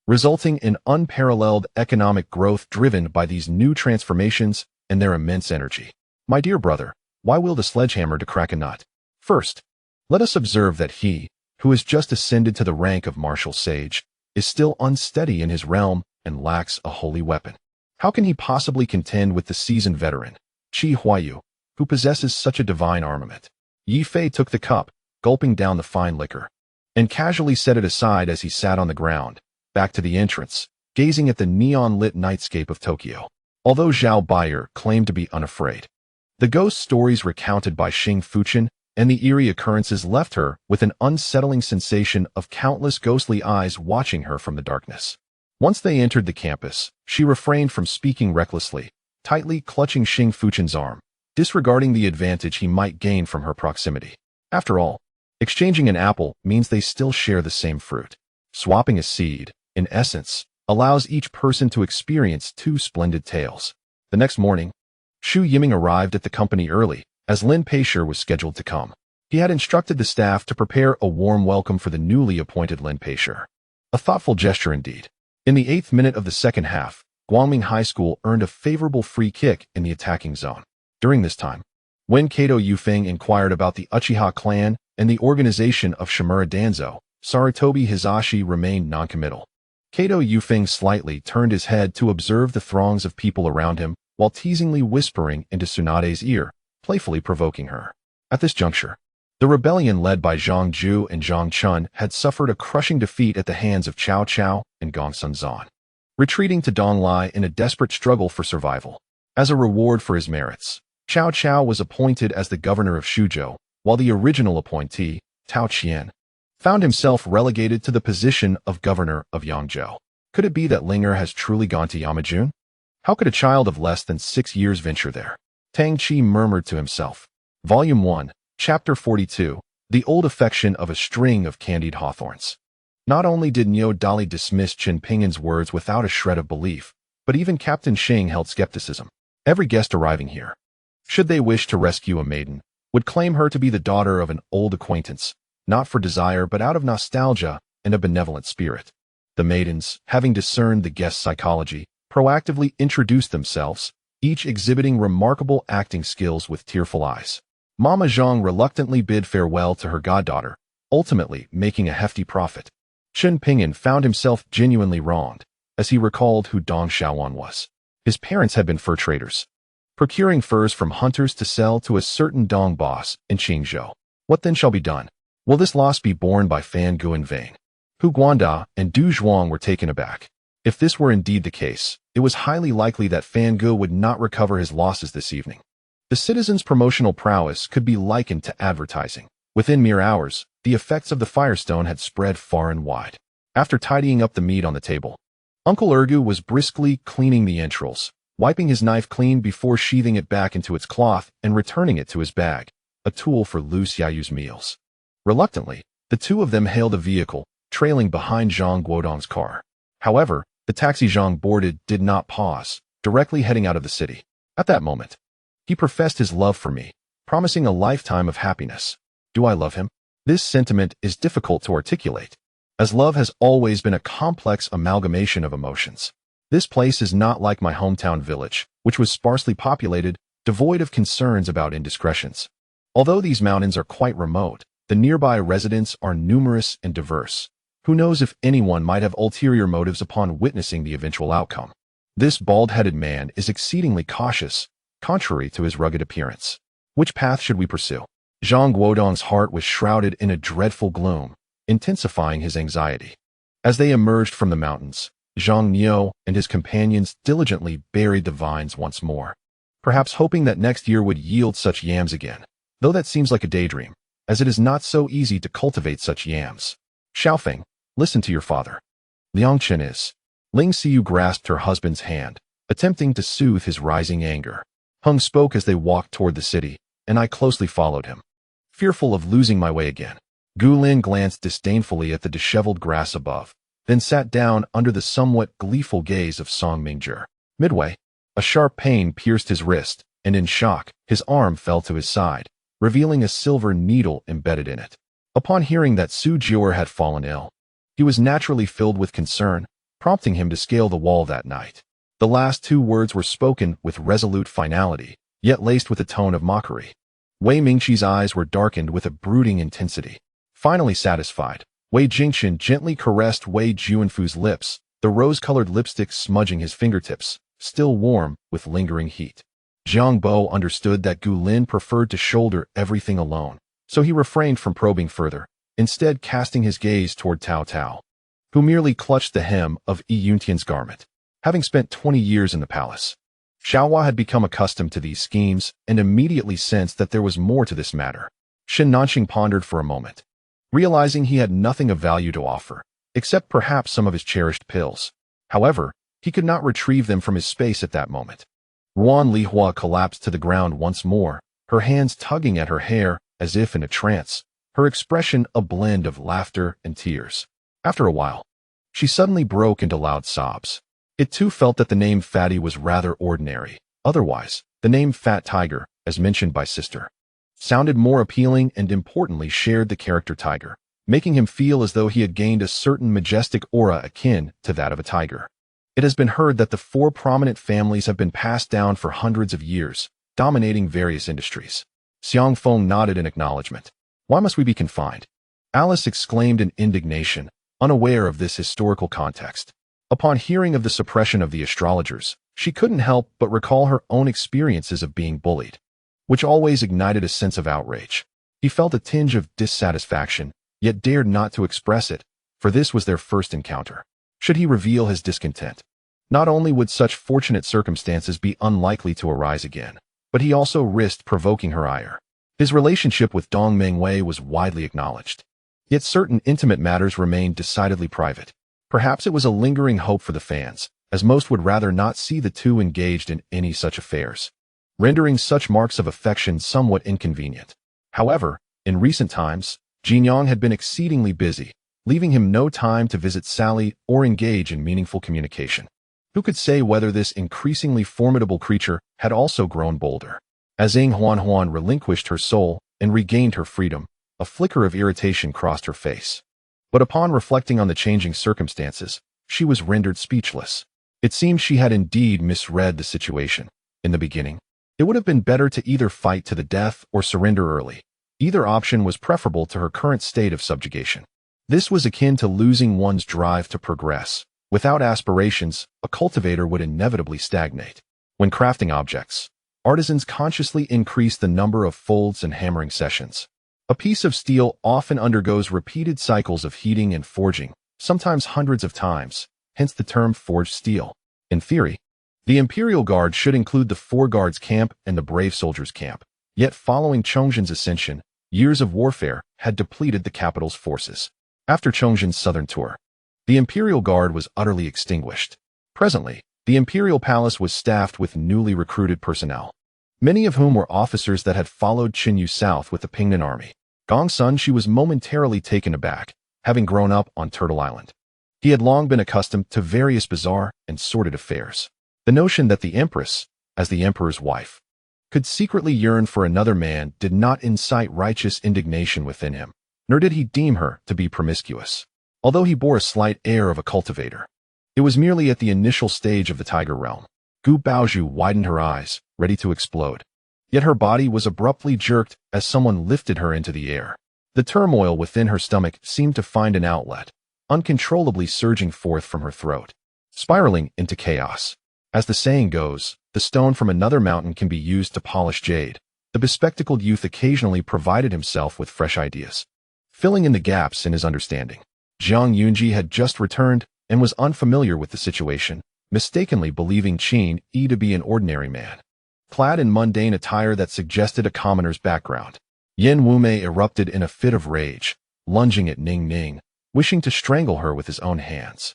resulting in unparalleled economic growth driven by these new transformations and their immense energy. My dear brother, why wield a sledgehammer to crack a nut? First, let us observe that he, who has just ascended to the rank of martial sage, is still unsteady in his realm and lacks a holy weapon. How can he possibly contend with the seasoned veteran, Qi Huayu, who possesses such a divine armament? Yi Fei took the cup, gulping down the fine liquor, and casually set it aside as he sat on the ground, back to the entrance, gazing at the neon-lit nightscape of Tokyo. Although Zhao Baier claimed to be unafraid, the ghost stories recounted by Xing Fuchen and the eerie occurrences left her with an unsettling sensation of countless ghostly eyes watching her from the darkness. Once they entered the campus, she refrained from speaking recklessly, tightly clutching Xing Fuchen's arm, disregarding the advantage he might gain from her proximity. After all, exchanging an apple means they still share the same fruit. Swapping a seed, in essence, allows each person to experience two splendid tales. The next morning, Xu Yiming arrived at the company early, as Lin Peishi was scheduled to come. He had instructed the staff to prepare a warm welcome for the newly appointed Lin Peishi. A thoughtful gesture indeed. In the 8th minute of the second half, Guangming High School earned a favorable free kick in the attacking zone. During this time, when Kato Yufeng inquired about the Uchiha clan and the organization of Shimura Danzo, Sarutobi Hizashi remained noncommittal. Kato Yufeng slightly turned his head to observe the throngs of people around him while teasingly whispering into Tsunade's ear, playfully provoking her. At this juncture, the rebellion led by Zhang Ju and Zhang Chun had suffered a crushing defeat at the hands of Cao Cao and Gong Sun Zan, retreating to Donglai in a desperate struggle for survival. As a reward for his merits, Cao Cao was appointed as the governor of Shuzhou, while the original appointee, Tao Qian, found himself relegated to the position of governor of Yangzhou. Could it be that Linger has truly gone to Yamajun? How could a child of less than 6 years venture there? Tang Qi murmured to himself. Volume 1, Chapter 42, The Old Affection of a String of Candied Hawthorns. Not only did Niu Dali dismiss Chen Pingan's words without a shred of belief, but even Captain Xing held skepticism. Every guest arriving here, should they wish to rescue a maiden, would claim her to be the daughter of an old acquaintance, not for desire but out of nostalgia and a benevolent spirit. The maidens, having discerned the guest's psychology, proactively introduced themselves, each exhibiting remarkable acting skills with tearful eyes. Mama Zhang reluctantly bid farewell to her goddaughter, ultimately making a hefty profit. Chen Pingan found himself genuinely wronged, as he recalled who Dong Xiaowan was. His parents had been fur traders, procuring furs from hunters to sell to a certain Dong boss in Qingzhou. What then shall be done? Will this loss be borne by Fan Gu and Vang? Hu Guanda and Du Zhuang were taken aback. If this were indeed the case, it was highly likely that Fan Gu would not recover his losses this evening. The citizens' promotional prowess could be likened to advertising. Within mere hours, the effects of the Firestone had spread far and wide. After tidying up the meat on the table, Uncle Ergu was briskly cleaning the entrails, wiping his knife clean before sheathing it back into its cloth and returning it to his bag, a tool for Lu Xiaoyu's meals. Reluctantly, the two of them hailed a vehicle, trailing behind Zhang Guodong's car. However, the taxi Zhang boarded did not pause, directly heading out of the city. At that moment, he professed his love for me, promising a lifetime of happiness. Do I love him? This sentiment is difficult to articulate, as love has always been a complex amalgamation of emotions. This place is not like my hometown village, which was sparsely populated, devoid of concerns about indiscretions. Although these mountains are quite remote, the nearby residents are numerous and diverse. Who knows if anyone might have ulterior motives upon witnessing the eventual outcome. This bald-headed man is exceedingly cautious, contrary to his rugged appearance. Which path should we pursue? Zhang Guodong's heart was shrouded in a dreadful gloom, intensifying his anxiety. As they emerged from the mountains, Zhang Niu and his companions diligently buried the vines once more, perhaps hoping that next year would yield such yams again, though that seems like a daydream, as it is not so easy to cultivate such yams. Xiaofeng, listen to your father. Liang Chen is. Ling Xiu grasped her husband's hand, attempting to soothe his rising anger. Hung spoke as they walked toward the city, and I closely followed him, fearful of losing my way again. Gu Lin glanced disdainfully at the disheveled grass above, then sat down under the somewhat gleeful gaze of Song Mingzhi. Midway, a A sharp pain pierced his wrist, and in shock, his arm fell to his side, revealing a silver needle embedded in it. Upon hearing that Su Jior had fallen ill, he was naturally filled with concern, prompting him to scale the wall that night. The last two words were spoken with resolute finality, yet laced with a tone of mockery. Wei Mingqi's eyes were darkened with a brooding intensity. Finally satisfied, Wei Jingqian gently caressed Wei Juanfu's lips, the rose-colored lipstick smudging his fingertips, still warm with lingering heat. Jiang Bo understood that Gu Lin preferred to shoulder everything alone, so he refrained from probing further, instead casting his gaze toward Tao Tao, who merely clutched the hem of Yi Yuntian's garment. Having spent 20 years in the palace, Xiaohua had become accustomed to these schemes and immediately sensed that there was more to this matter. Shen Nanxing pondered for a moment, realizing he had nothing of value to offer, except perhaps some of his cherished pills. However, he could not retrieve them from his space at that moment. Ruan Lihua collapsed to the ground once more, her hands tugging at her hair as if in a trance, her expression a blend of laughter and tears. After a while, she suddenly broke into loud sobs. It too felt that the name Fatty was rather ordinary. Otherwise, the name Fat Tiger, as mentioned by Sister, sounded more appealing and importantly shared the character tiger, making him feel as though he had gained a certain majestic aura akin to that of a tiger. It has been heard that the four prominent families have been passed down for hundreds of years, dominating various industries. Xiang Feng nodded in acknowledgement. Why must we be confined? Alice exclaimed in indignation, unaware of this historical context. Upon hearing of the suppression of the astrologers, she couldn't help but recall her own experiences of being bullied, which always ignited a sense of outrage. He felt a tinge of dissatisfaction, yet dared not to express it, for this was their first encounter. Should he reveal his discontent, not only would such fortunate circumstances be unlikely to arise again, but he also risked provoking her ire. His relationship with Dong Mengwei was widely acknowledged, yet certain intimate matters remained decidedly private. Perhaps it was a lingering hope for the fans, as most would rather not see the two engaged in any such affairs, rendering such marks of affection somewhat inconvenient. However, in recent times, Jinyang had been exceedingly busy, leaving him no time to visit Sally or engage in meaningful communication. Who could say whether this increasingly formidable creature had also grown bolder? As Ing Huan relinquished her soul and regained her freedom, a flicker of irritation crossed her face. But upon reflecting on the changing circumstances, she was rendered speechless. It seemed she had indeed misread the situation. In the beginning, it would have been better to either fight to the death or surrender early. Either option was preferable to her current state of subjugation. This was akin to losing one's drive to progress. Without aspirations, a cultivator would inevitably stagnate. When crafting objects, artisans consciously increase the number of folds and hammering sessions. A piece of steel often undergoes repeated cycles of heating and forging, sometimes hundreds of times, hence the term forged steel. In theory, the Imperial Guard should include the Four Guards Camp and the Brave Soldiers Camp. Yet following Chongzhen's ascension, years of warfare had depleted the capital's forces. After Chongzhen's southern tour, the Imperial Guard was utterly extinguished. Presently, the Imperial Palace was staffed with newly recruited personnel, many of whom were officers that had followed Qin Yu south with the Pingnan army. Gong Sun she was momentarily taken aback, having grown up on Turtle Island. He had long been accustomed to various bizarre and sordid affairs. The notion that the Empress, as the Emperor's wife, could secretly yearn for another man did not incite righteous indignation within him, nor did he deem her to be promiscuous. Although he bore a slight air of a cultivator, it was merely at the initial stage of the tiger realm. Gu Baozhu widened her eyes, ready to explode. Yet her body was abruptly jerked as someone lifted her into the air. The turmoil within her stomach seemed to find an outlet, uncontrollably surging forth from her throat, spiraling into chaos. As the saying goes, the stone from another mountain can be used to polish jade. The bespectacled youth occasionally provided himself with fresh ideas, filling in the gaps in his understanding. Jiang Yunji had just returned and was unfamiliar with the situation, mistakenly believing Qin Yi to be an ordinary man, clad in mundane attire that suggested a commoner's background. Yen Wumei erupted in a fit of rage, lunging at Ning Ning, wishing to strangle her with his own hands.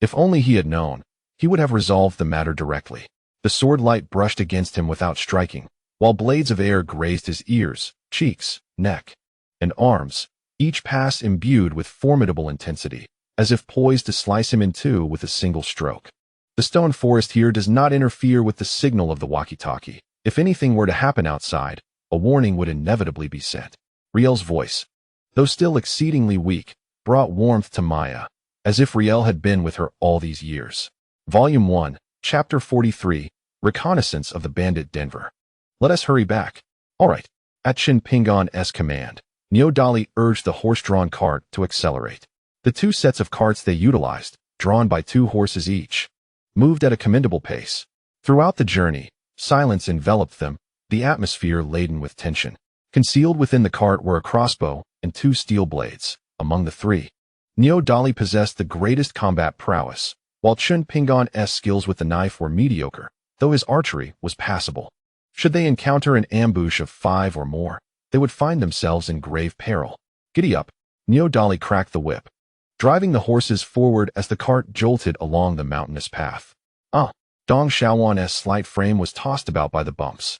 If only he had known, he would have resolved the matter directly. The sword light brushed against him without striking, while blades of air grazed his ears, cheeks, neck, and arms, each pass imbued with formidable intensity, as if poised to slice him in two with a single stroke. The stone forest here does not interfere with the signal of the walkie-talkie. If anything were to happen outside, a warning would inevitably be sent. Riel's voice, though still exceedingly weak, brought warmth to Maya, as if Riel had been with her all these years. Volume 1, Chapter 43, Reconnaissance of the Bandit Denver. Let us hurry back. All right. At Chen Pingan's command, Neodali urged the horse-drawn cart to accelerate. The two sets of carts they utilized, drawn by 2 horses each, moved at a commendable pace. Throughout the journey, silence enveloped them, the atmosphere laden with tension. Concealed within the cart were a crossbow and 2 steel blades. Among the 3, Neodali possessed the greatest combat prowess, while Chen Pingan's skills with the knife were mediocre, though his archery was passable. Should they encounter an ambush of 5 or more, they would find themselves in grave peril. Giddy up, Neodali cracked the whip, driving the horses forward as the cart jolted along the mountainous path. Dong Xiaowan's slight frame was tossed about by the bumps.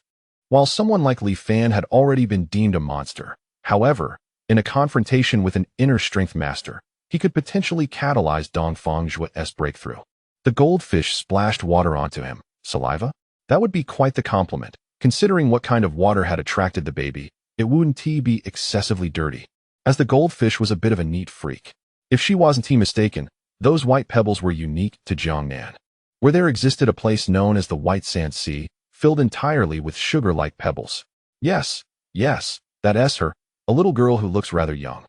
While someone like Li Fan had already been deemed a monster, however, in a confrontation with an inner strength master, he could potentially catalyze Dong Fengzhu's breakthrough. The goldfish splashed water onto him. Saliva? That would be quite the compliment. Considering what kind of water had attracted the baby, it wouldn't be excessively dirty, as the goldfish was a bit of a neat freak. If she wasn't mistaken, those white pebbles were unique to Jiangnan, where there existed a place known as the White Sand Sea, filled entirely with sugar-like pebbles. Yes, that's her, a little girl who looks rather young.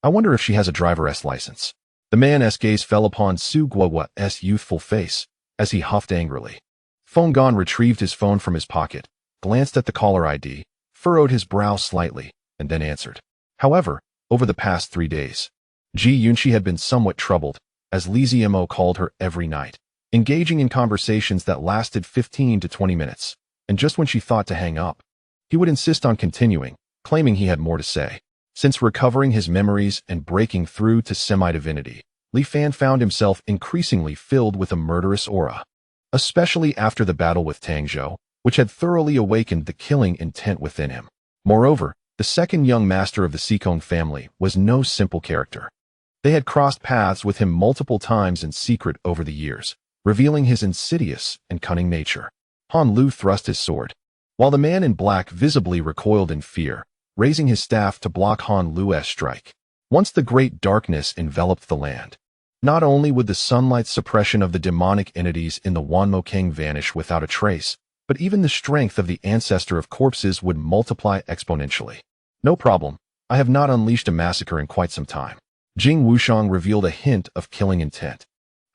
I wonder if she has a driver's license. The man's gaze fell upon Su Guogua's youthful face, as he huffed angrily. Fenggan retrieved his phone from his pocket, glanced at the caller ID, furrowed his brow slightly, and then answered. However, over the past 3 days, Ji Yunxi had been somewhat troubled, as Li Ziemo called her every night, engaging in conversations that lasted 15 to 20 minutes, and just when she thought to hang up, he would insist on continuing, claiming he had more to say. Since recovering his memories and breaking through to semi-divinity, Li Fan found himself increasingly filled with a murderous aura, especially after the battle with Tang Zhou, which had thoroughly awakened the killing intent within him. Moreover, the second young master of the Sikong family was no simple character. They had crossed paths with him multiple times in secret over the years, revealing his insidious and cunning nature. Han Lu thrust his sword, while the man in black visibly recoiled in fear, raising his staff to block Han Lu's strike. Once the great darkness enveloped the land, not only would the sunlight's suppression of the demonic entities in the Wanmokeng vanish without a trace, but even the strength of the ancestor of corpses would multiply exponentially. No problem, I have not unleashed a massacre in quite some time. Jing Wushang revealed a hint of killing intent.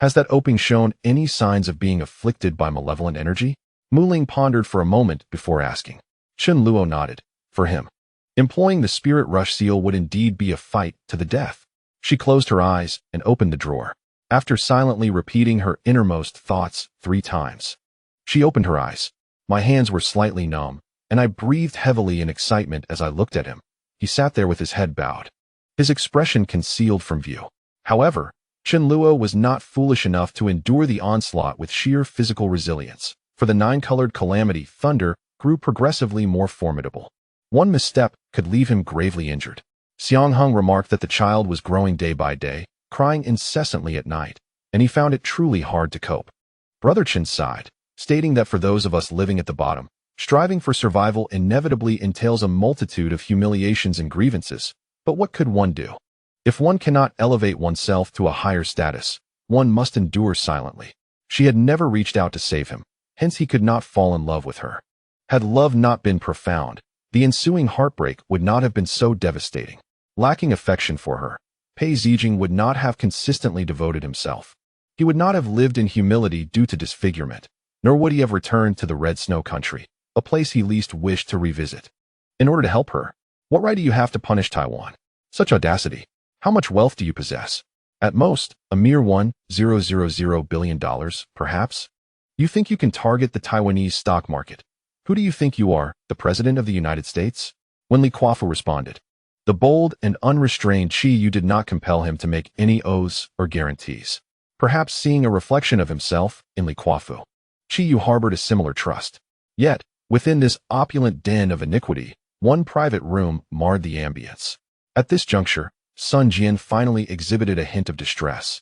Has that opening shown any signs of being afflicted by malevolent energy? Mu Ling pondered for a moment before asking. Chen Luo nodded. For him, employing the spirit rush seal would indeed be a fight to the death. She closed her eyes and opened the drawer. After silently repeating her innermost thoughts 3 times, she opened her eyes. My hands were slightly numb, and I breathed heavily in excitement as I looked at him. He sat there with his head bowed, his expression concealed from view. However, Chen Luo was not foolish enough to endure the onslaught with sheer physical resilience, for the 9-colored calamity, thunder, grew progressively more formidable. One misstep could leave him gravely injured. Xiang Heng remarked that the child was growing day by day, crying incessantly at night, and he found it truly hard to cope. Brother Chen sighed, stating that for those of us living at the bottom, striving for survival inevitably entails a multitude of humiliations and grievances, but what could one do? If one cannot elevate oneself to a higher status, one must endure silently. She had never reached out to save him, hence he could not fall in love with her. Had love not been profound, the ensuing heartbreak would not have been so devastating. Lacking affection for her, Pei Zijing would not have consistently devoted himself. He would not have lived in humility due to disfigurement, nor would he have returned to the Red Snow Country, a place he least wished to revisit. In order to help her, what right do you have to punish Taiwan? Such audacity. How much wealth do you possess? At most, a mere $1,000 billion, perhaps? You think you can target the Taiwanese stock market? Who do you think you are, the President of the United States? When Li Kuafu responded, the bold and unrestrained Qi Yu did not compel him to make any oaths or guarantees. Perhaps seeing a reflection of himself in Li Kuafu, Qi Yu harbored a similar trust. Yet, within this opulent den of iniquity, one private room marred the ambience. At this juncture, Sun Jian finally exhibited a hint of distress.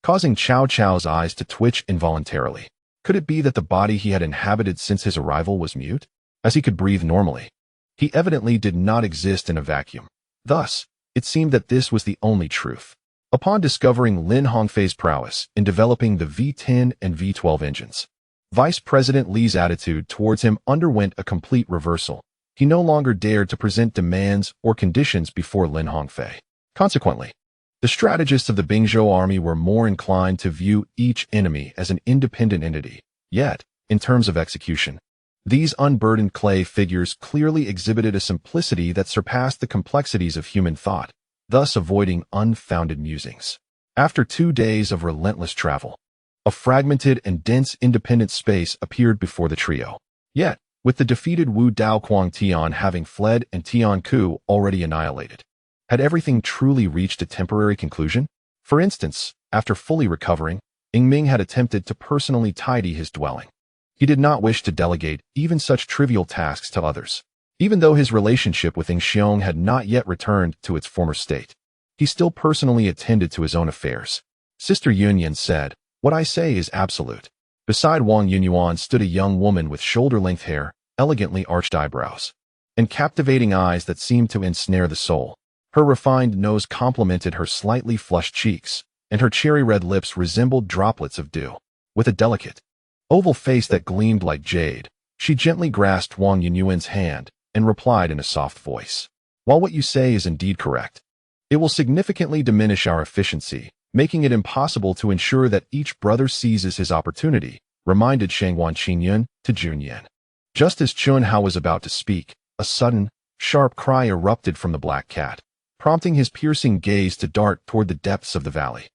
causing Chow Chow's eyes to twitch involuntarily. Could it be that the body he had inhabited since his arrival was mute, as he could breathe normally? He evidently did not exist in a vacuum. Thus, it seemed that this was the only truth. Upon discovering Lin Hongfei's prowess in developing the V10 and V12 engines, Vice President Li's attitude towards him underwent a complete reversal. He no longer dared to present demands or conditions before Lin Hongfei. Consequently, the strategists of the Bingzhou army were more inclined to view each enemy as an independent entity. Yet, in terms of execution, these unburdened clay figures clearly exhibited a simplicity that surpassed the complexities of human thought, thus avoiding unfounded musings. After 2 days of relentless travel, a fragmented and dense independent space appeared before the trio. Yet, with the defeated Wu Dao Quang Tian having fled and Tian Ku already annihilated, had everything truly reached a temporary conclusion? For instance, after fully recovering, Ying Ming had attempted to personally tidy his dwelling. He did not wish to delegate even such trivial tasks to others. Even though his relationship with Ying Xiong had not yet returned to its former state, he still personally attended to his own affairs. Sister Yunyan said, "What I say is absolute." Beside Wang Yunyuan stood a young woman with shoulder-length hair, elegantly arched eyebrows, and captivating eyes that seemed to ensnare the soul. Her refined nose complemented her slightly flushed cheeks, and her cherry-red lips resembled droplets of dew. With a delicate, oval face that gleamed like jade, she gently grasped Wang Yunyuan's hand and replied in a soft voice, "While what you say is indeed correct, it will significantly diminish our efficiency, making it impossible to ensure that each brother seizes his opportunity," reminded Shangwan Qingyun to Junyan. Just as Chun Hao was about to speak, a sudden, sharp cry erupted from the black cat, prompting his piercing gaze to dart toward the depths of the valley.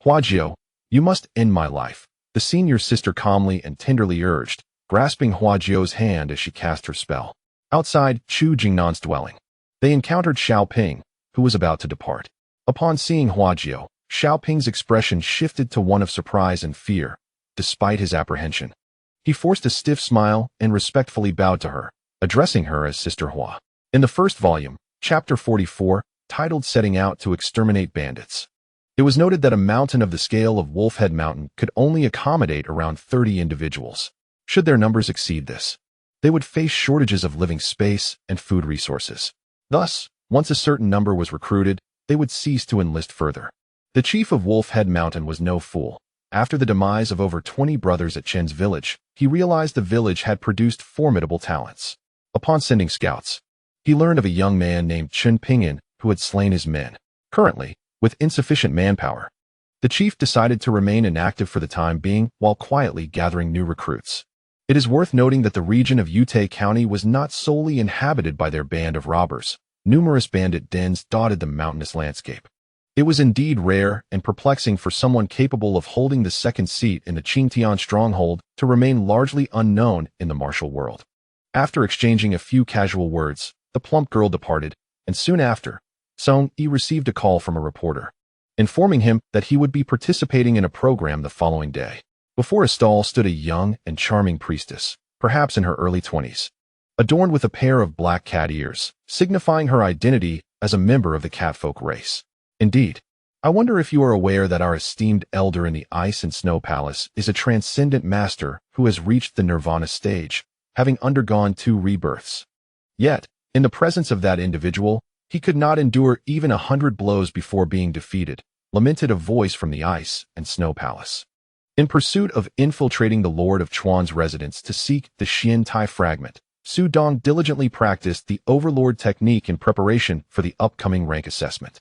"Huajiao, you must end my life," the senior sister calmly and tenderly urged, grasping Huajiao's hand as she cast her spell. Outside Chu Jingnan's dwelling, they encountered Xiao Ping, who was about to depart. Upon seeing Huajiao, Xiao Ping's expression shifted to one of surprise and fear, despite his apprehension. He forced a stiff smile and respectfully bowed to her, addressing her as Sister Hua. In the first volume, Chapter 44, titled Setting Out to Exterminate Bandits, it was noted that a mountain of the scale of Wolfhead Mountain could only accommodate around 30 individuals. Should their numbers exceed this, they would face shortages of living space and food resources. Thus, once a certain number was recruited, they would cease to enlist further. The chief of Wolfhead Mountain was no fool. After the demise of over 20 brothers at Chen's village, he realized the village had produced formidable talents. Upon sending scouts, he learned of a young man named Chen Pingan who had slain his men. Currently, with insufficient manpower, the chief decided to remain inactive for the time being while quietly gathering new recruits. It is worth noting that the region of Yutei County was not solely inhabited by their band of robbers. Numerous bandit dens dotted the mountainous landscape. It was indeed rare and perplexing for someone capable of holding the second seat in the Qingtian stronghold to remain largely unknown in the martial world. After exchanging a few casual words, the plump girl departed, and soon after, Song Yi received a call from a reporter, informing him that he would be participating in a program the following day. Before a stall stood a young and charming priestess, perhaps in her early 20s, adorned with a pair of black cat ears, signifying her identity as a member of the catfolk race. Indeed, I wonder if you are aware that our esteemed elder in the Ice and Snow Palace is a transcendent master who has reached the nirvana stage, having undergone 2 rebirths. Yet, in the presence of that individual, he could not endure even 100 blows before being defeated, lamented a voice from the Ice and Snow Palace. In pursuit of infiltrating the Lord of Chuan's residence to seek the Xian Tai fragment, Su Dong diligently practiced the Overlord technique in preparation for the upcoming rank assessment.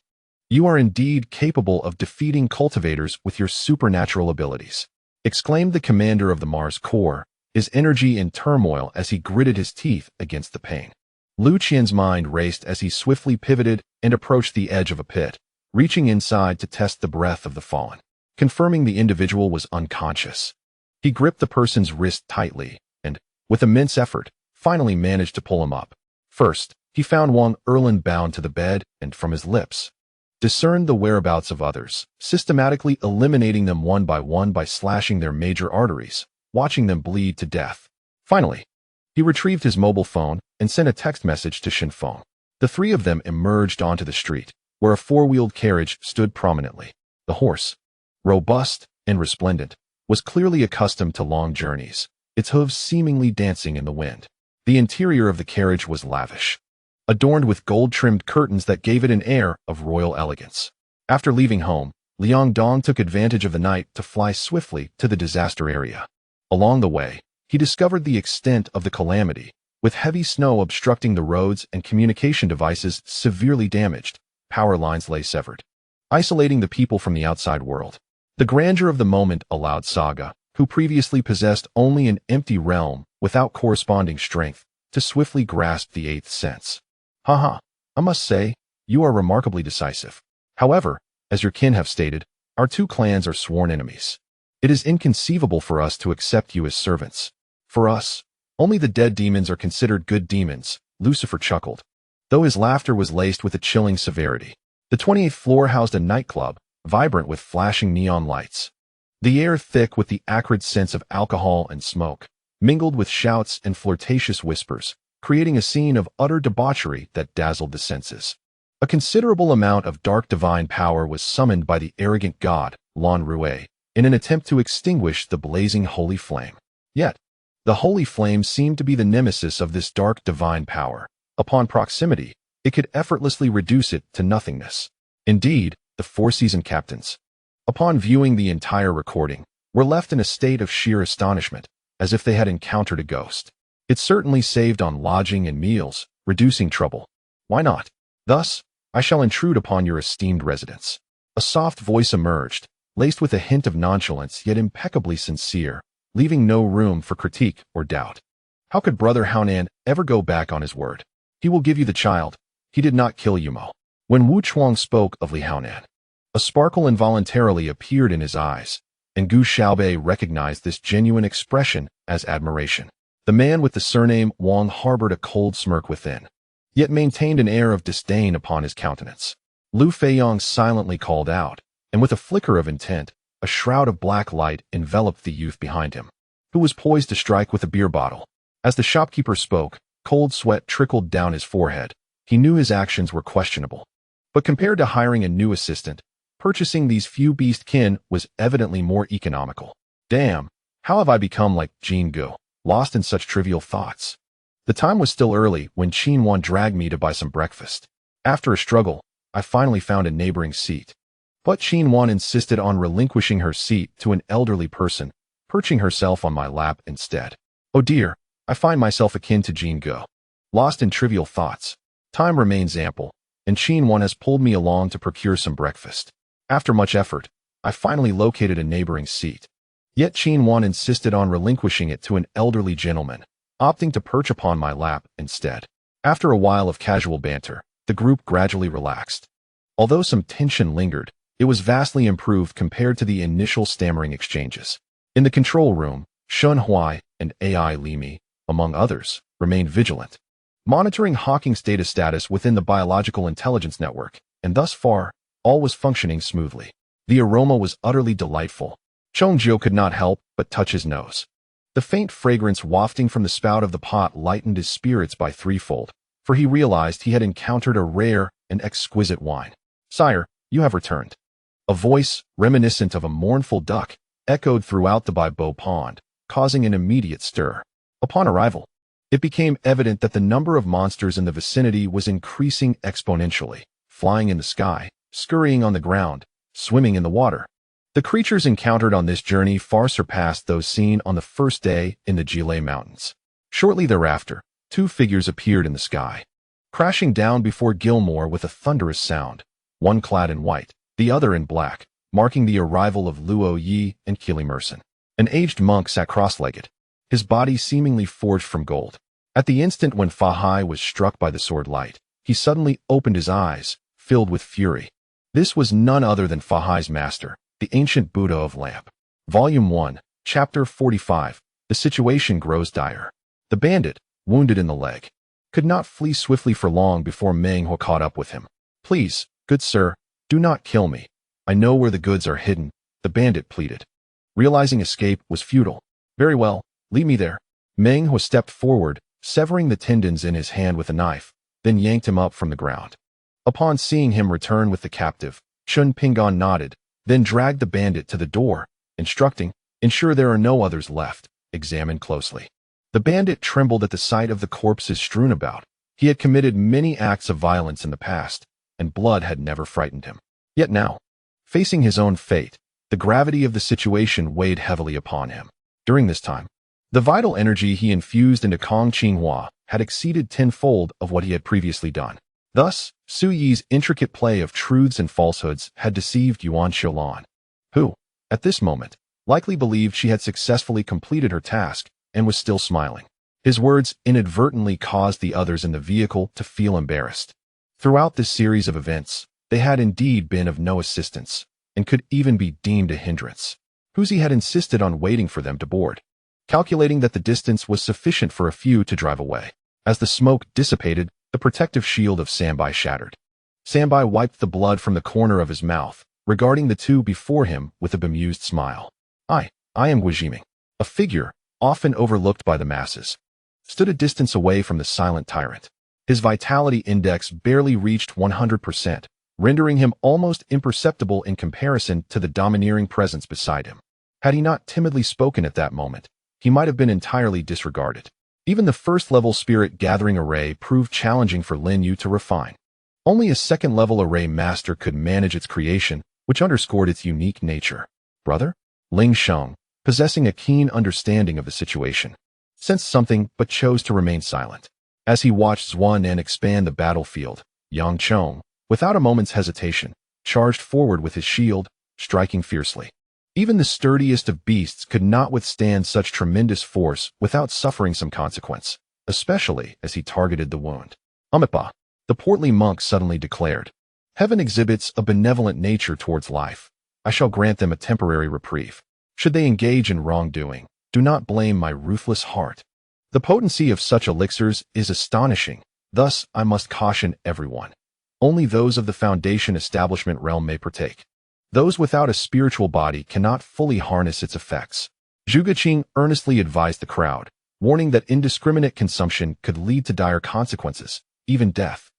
"You are indeed capable of defeating cultivators with your supernatural abilities," exclaimed the commander of the Mars Corps, his energy in turmoil as he gritted his teeth against the pain. Lu Qian's mind raced as he swiftly pivoted and approached the edge of a pit, reaching inside to test the breath of the fallen. Confirming the individual was unconscious, he gripped the person's wrist tightly and, with immense effort, finally managed to pull him up. First, he found Wang Erlin bound to the bed and, from his lips, discerned the whereabouts of others, systematically eliminating them one by slashing their major arteries, watching them bleed to death. Finally, he retrieved his mobile phone and sent a text message to Shinfeng. The 3 of them emerged onto the street, where a 4-wheeled carriage stood prominently. The horse, robust and resplendent, was clearly accustomed to long journeys, its hooves seemingly dancing in the wind. The interior of the carriage was lavish, adorned with gold-trimmed curtains that gave it an air of royal elegance. After leaving home, Liang Dong took advantage of the night to fly swiftly to the disaster area. Along the way, he discovered the extent of the calamity, with heavy snow obstructing the roads and communication devices severely damaged. Power lines lay severed, isolating the people from the outside world. The grandeur of the moment allowed Saga, who previously possessed only an empty realm without corresponding strength, to swiftly grasp the eighth sense. Haha, I must say, you are remarkably decisive. However, as your kin have stated, our two clans are sworn enemies. It is inconceivable for us to accept you as servants. For us, only the dead demons are considered good demons, Lucifer chuckled, though his laughter was laced with a chilling severity. The 28th floor housed a nightclub, vibrant with flashing neon lights. The air thick with the acrid scents of alcohol and smoke, mingled with shouts and flirtatious whispers, creating a scene of utter debauchery that dazzled the senses. A considerable amount of dark divine power was summoned by the arrogant god, Lan Rue, in an attempt to extinguish the blazing holy flame. Yet, the holy flame seemed to be the nemesis of this dark divine power. Upon proximity, it could effortlessly reduce it to nothingness. Indeed, the four-season captains, upon viewing the entire recording, were left in a state of sheer astonishment, as if they had encountered a ghost. It certainly saved on lodging and meals, reducing trouble. Why not? Thus, I shall intrude upon your esteemed residence. A soft voice emerged, laced with a hint of nonchalance yet impeccably sincere, leaving no room for critique or doubt. How could Brother Haonan ever go back on his word? He will give you the child. He did not kill Yumo. When Wu Chuang spoke of Li Haonan, a sparkle involuntarily appeared in his eyes, and Gu Xiaobei recognized this genuine expression as admiration. The man with the surname Wang harbored a cold smirk within, yet maintained an air of disdain upon his countenance. Lu Feiyong silently called out, and with a flicker of intent, a shroud of black light enveloped the youth behind him, who was poised to strike with a beer bottle. As the shopkeeper spoke, cold sweat trickled down his forehead. He knew his actions were questionable. But compared to hiring a new assistant, purchasing these few beast kin was evidently more economical. Damn, how have I become like Jean Gu, lost in such trivial thoughts? The time was still early when Qin Wan dragged me to buy some breakfast. After a struggle, I finally found a neighboring seat. But Qin Wan insisted on relinquishing her seat to an elderly person, perching herself on my lap instead. Oh dear, I find myself akin to Jean Gu, lost in trivial thoughts. Time remains ample, and Qin Wan has pulled me along to procure some breakfast. After much effort, I finally located a neighboring seat. Yet Qin Wan insisted on relinquishing it to an elderly gentleman, opting to perch upon my lap instead. After a while of casual banter, the group gradually relaxed. Although some tension lingered, it was vastly improved compared to the initial stammering exchanges. In the control room, Shun Huai and AI Limi, among others, remained vigilant, monitoring Hawking's data status within the biological intelligence network, and thus far, all was functioning smoothly. The aroma was utterly delightful. Chongzhou could not help but touch his nose. The faint fragrance wafting from the spout of the pot lightened his spirits by threefold, for he realized he had encountered a rare and exquisite wine. Sire, you have returned. A voice, reminiscent of a mournful duck, echoed throughout the Baibo pond, causing an immediate stir. Upon arrival, it became evident that the number of monsters in the vicinity was increasing exponentially, flying in the sky, scurrying on the ground, swimming in the water. The creatures encountered on this journey far surpassed those seen on the first day in the Jilei Mountains. Shortly thereafter, two figures appeared in the sky, crashing down before Gilmore with a thunderous sound, one clad in white, the other in black, marking the arrival of Luo Yi and Kili Merson. An aged monk sat cross-legged, his body seemingly forged from gold. At the instant when Fa Hai was struck by the sword light, he suddenly opened his eyes, filled with fury. This was none other than Fa Hai's master, the ancient Buddha of Lamp. Volume 1, Chapter 45. The situation grows dire. The bandit, wounded in the leg, could not flee swiftly for long before Meng Huo caught up with him. Please, good sir, do not kill me. I know where the goods are hidden, the bandit pleaded. Realizing escape was futile. Very well, leave me there. Meng Huo stepped forward, severing the tendons in his hand with a knife, then yanked him up from the ground. Upon seeing him return with the captive, Chen Pingan nodded, then dragged the bandit to the door, instructing, "Ensure there are no others left. Examine closely." The bandit trembled at the sight of the corpses strewn about. He had committed many acts of violence in the past, and blood had never frightened him. Yet now, facing his own fate, the gravity of the situation weighed heavily upon him. During this time, the vital energy he infused into Kong Qinghua had exceeded tenfold of what he had previously done. Thus, Su Yi's intricate play of truths and falsehoods had deceived Yuan Xiaolan, who, at this moment, likely believed she had successfully completed her task and was still smiling. His words inadvertently caused the others in the vehicle to feel embarrassed. Throughout this series of events, they had indeed been of no assistance, and could even be deemed a hindrance. Huzi had insisted on waiting for them to board, calculating that the distance was sufficient for a few to drive away. As the smoke dissipated, the protective shield of Sambai shattered. Sambai wiped the blood from the corner of his mouth, regarding the two before him with a bemused smile. I am Guijiming. A figure, often overlooked by the masses, stood a distance away from the silent tyrant. His vitality index barely reached 100%, rendering him almost imperceptible in comparison to the domineering presence beside him. Had he not timidly spoken at that moment, he might have been entirely disregarded. Even the first-level spirit-gathering array proved challenging for Lin Yu to refine. Only a second-level array master could manage its creation, which underscored its unique nature. Brother? Ling Sheng, possessing a keen understanding of the situation, sensed something but chose to remain silent. As he watched Zuan expand the battlefield, Yang Chong, without a moment's hesitation, charged forward with his shield, striking fiercely. Even the sturdiest of beasts could not withstand such tremendous force without suffering some consequence, especially as he targeted the wound. Amipa, the portly monk suddenly declared, "Heaven exhibits a benevolent nature towards life. I shall grant them a temporary reprieve. Should they engage in wrongdoing, do not blame my ruthless heart." The potency of such elixirs is astonishing. Thus, I must caution everyone. Only those of the Foundation establishment realm may partake. Those without a spiritual body cannot fully harness its effects. Zhuge Qing earnestly advised the crowd, warning that indiscriminate consumption could lead to dire consequences, even death.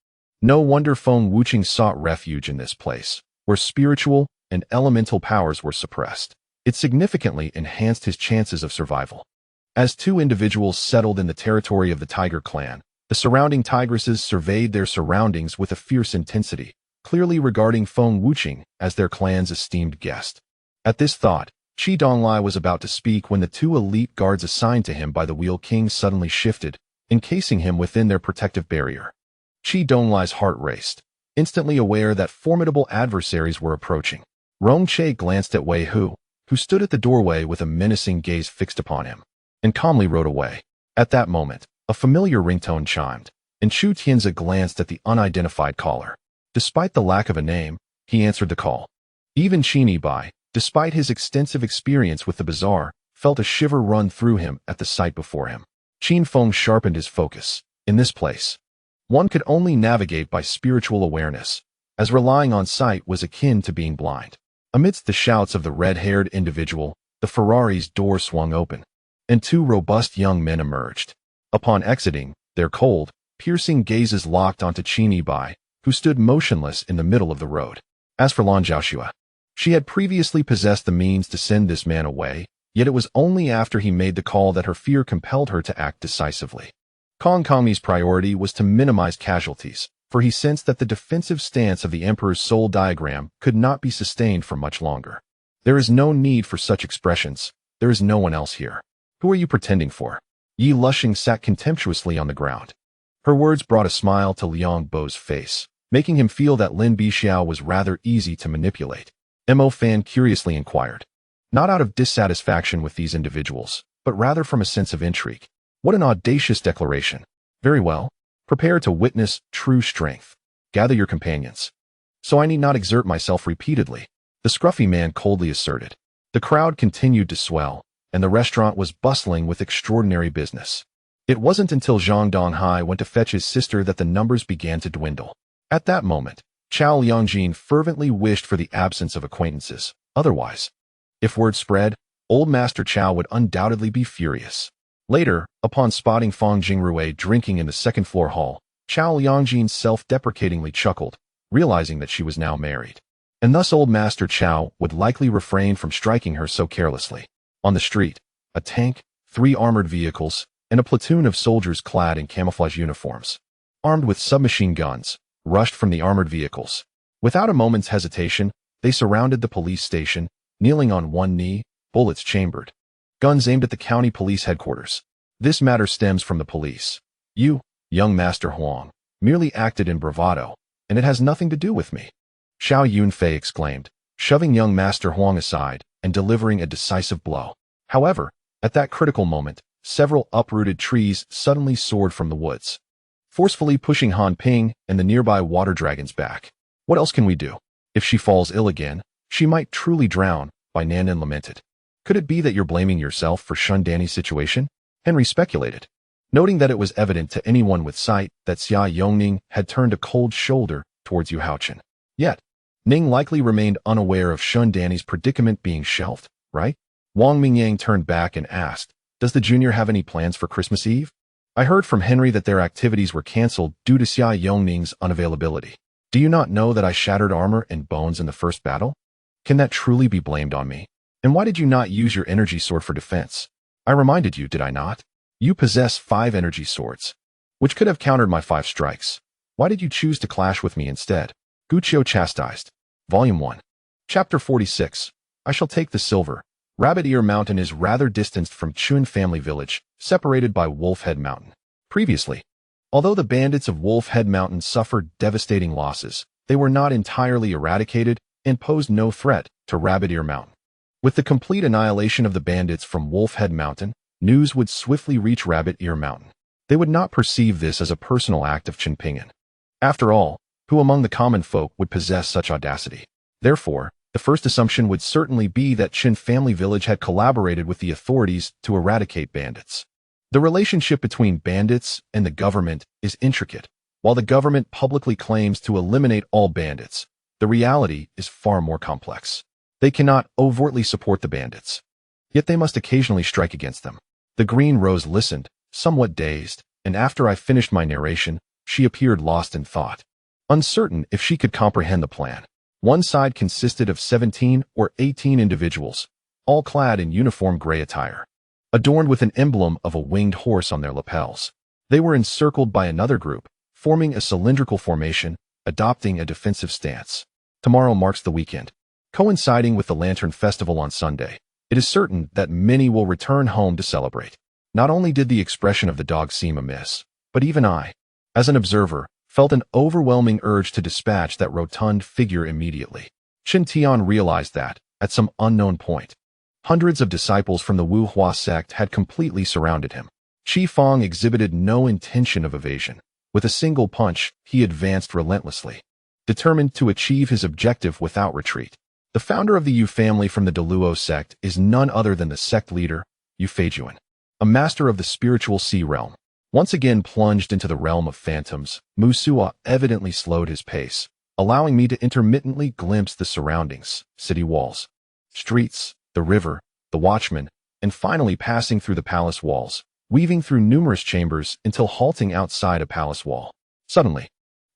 No wonder Feng Wuqing sought refuge in this place, where spiritual and elemental powers were suppressed. It significantly enhanced his chances of survival. As two individuals settled in the territory of the Tiger clan, the surrounding tigresses surveyed their surroundings with a fierce intensity, clearly regarding Feng Wuqing as their clan's esteemed guest. At this thought, Qi Donglai was about to speak when the two elite guards assigned to him by the Wheel King suddenly shifted, encasing him within their protective barrier. Qi Donglai's heart raced, instantly aware that formidable adversaries were approaching. Rong Che glanced at Wei Hu, who stood at the doorway with a menacing gaze fixed upon him, and calmly rode away. At that moment, a familiar ringtone chimed, and Chu Tianzi glanced at the unidentified caller. Despite the lack of a name, he answered the call. Even Qin Bai, despite his extensive experience with the bazaar, felt a shiver run through him at the sight before him. Qin Feng sharpened his focus. In this place, one could only navigate by spiritual awareness, as relying on sight was akin to being blind. Amidst the shouts of the red-haired individual, the Ferrari's door swung open, and two robust young men emerged. Upon exiting, their cold, piercing gazes locked onto Qin Bai, who stood motionless in the middle of the road. As for Lan Zhaoxue, she had previously possessed the means to send this man away, yet it was only after he made the call that her fear compelled her to act decisively. Kong Kongmi's priority was to minimize casualties, for he sensed that the defensive stance of the Emperor's soul diagram could not be sustained for much longer. There is no need for such expressions. There is no one else here. Who are you pretending for? Yi Lushing sat contemptuously on the ground. Her words brought a smile to Liang Bo's face, making him feel that Lin Bixiao was rather easy to manipulate. Mo Fan curiously inquired, not out of dissatisfaction with these individuals, but rather from a sense of intrigue. What an audacious declaration. Very well. Prepare to witness true strength. Gather your companions. So I need not exert myself repeatedly, the scruffy man coldly asserted. The crowd continued to swell, and the restaurant was bustling with extraordinary business. It wasn't until Zhang Donghai went to fetch his sister that the numbers began to dwindle. At that moment, Chao Liangjin fervently wished for the absence of acquaintances. Otherwise, if word spread, old Master Chao would undoubtedly be furious. Later, upon spotting Fang Jingrui drinking in the second-floor hall, Chao Liangjin self-deprecatingly chuckled, realizing that she was now married. and thus old Master Chow would likely refrain from striking her so carelessly. On the street, a tank, 3 armored vehicles, and a platoon of soldiers clad in camouflage uniforms, armed with submachine guns, rushed from the armored vehicles. Without a moment's hesitation, they surrounded the police station, kneeling on one knee, bullets chambered. Guns aimed at the county police headquarters. This matter stems from the police. You, young Master Huang, merely acted in bravado, and it has nothing to do with me. Xiao Yunfei exclaimed, shoving young Master Huang aside and delivering a decisive blow. However, at that critical moment, several uprooted trees suddenly soared from the woods, forcefully pushing Han Ping and the nearby water dragons back. What else can we do? If she falls ill again, she might truly drown, Bai Nandan lamented. Could it be that you're blaming yourself for Shun Danny's situation? Henry speculated, noting that it was evident to anyone with sight that Xia Yongning had turned a cold shoulder towards Yu Haochen. Yet, Ning likely remained unaware of Shun Danny's predicament being shelved, right? Wang Mingyang turned back and asked, does the junior have any plans for Christmas Eve? I heard from Henry that their activities were cancelled due to Xia Yongning's unavailability. Do you not know that I shattered armor and bones in the first battle? Can that truly be blamed on me? And why did you not use your energy sword for defense? I reminded you, did I not? You possess 5 energy swords, which could have countered my 5 strikes. Why did you choose to clash with me instead? Guqiu chastised. Volume 1. Chapter 46. I shall take the silver. Rabbit Ear Mountain is rather distanced from Chun family village, separated by Wolf Head Mountain. Previously, although the bandits of Wolf Head Mountain suffered devastating losses, they were not entirely eradicated and posed no threat to Rabbit Ear Mountain. With the complete annihilation of the bandits from Wolf Head Mountain, news would swiftly reach Rabbit Ear Mountain. They would not perceive this as a personal act of Chen Pingan. After all, who among the common folk would possess such audacity? Therefore, the first assumption would certainly be that Chen family village had collaborated with the authorities to eradicate bandits. The relationship between bandits and the government is intricate. While the government publicly claims to eliminate all bandits, the reality is far more complex. They cannot overtly support the bandits, yet they must occasionally strike against them. The Green Rose listened, somewhat dazed, and after I finished my narration, she appeared lost in thought, uncertain if she could comprehend the plan. One side consisted of 17 or 18 individuals, all clad in uniform gray attire, adorned with an emblem of a winged horse on their lapels. They were encircled by another group, forming a cylindrical formation, adopting a defensive stance. Tomorrow marks the weekend. Coinciding with the Lantern Festival on Sunday, it is certain that many will return home to celebrate. Not only did the expression of the dog seem amiss, but even I, as an observer, felt an overwhelming urge to dispatch that rotund figure immediately. Chen Tian realized that, at some unknown point, hundreds of disciples from the Wu Hua sect had completely surrounded him. Qi Fang exhibited no intention of evasion. With a single punch, he advanced relentlessly, determined to achieve his objective without retreat. The founder of the Yu family from the Deluo sect is none other than the sect leader, Yu Feijuan, a master of the spiritual sea realm. Once again plunged into the realm of phantoms, Mu Suo evidently slowed his pace, allowing me to intermittently glimpse the surroundings, city walls, streets, the river, the watchmen, and finally passing through the palace walls, weaving through numerous chambers until halting outside a palace wall. Suddenly,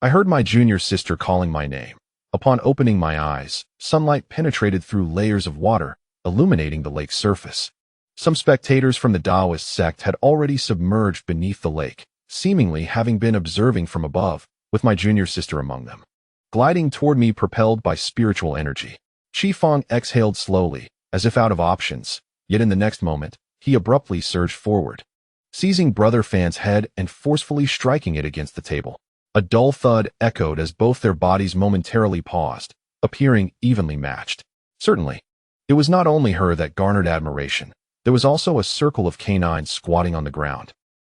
I heard my junior sister calling my name. Upon opening my eyes, sunlight penetrated through layers of water, illuminating the lake's surface. Some spectators from the Taoist sect had already submerged beneath the lake, seemingly having been observing from above, with my junior sister among them. Gliding toward me propelled by spiritual energy, Qi Fang exhaled slowly, as if out of options, yet in the next moment, he abruptly surged forward, seizing Brother Fan's head and forcefully striking it against the table. A dull thud echoed as both their bodies momentarily paused, appearing evenly matched. Certainly, it was not only her that garnered admiration. There was also a circle of canines squatting on the ground,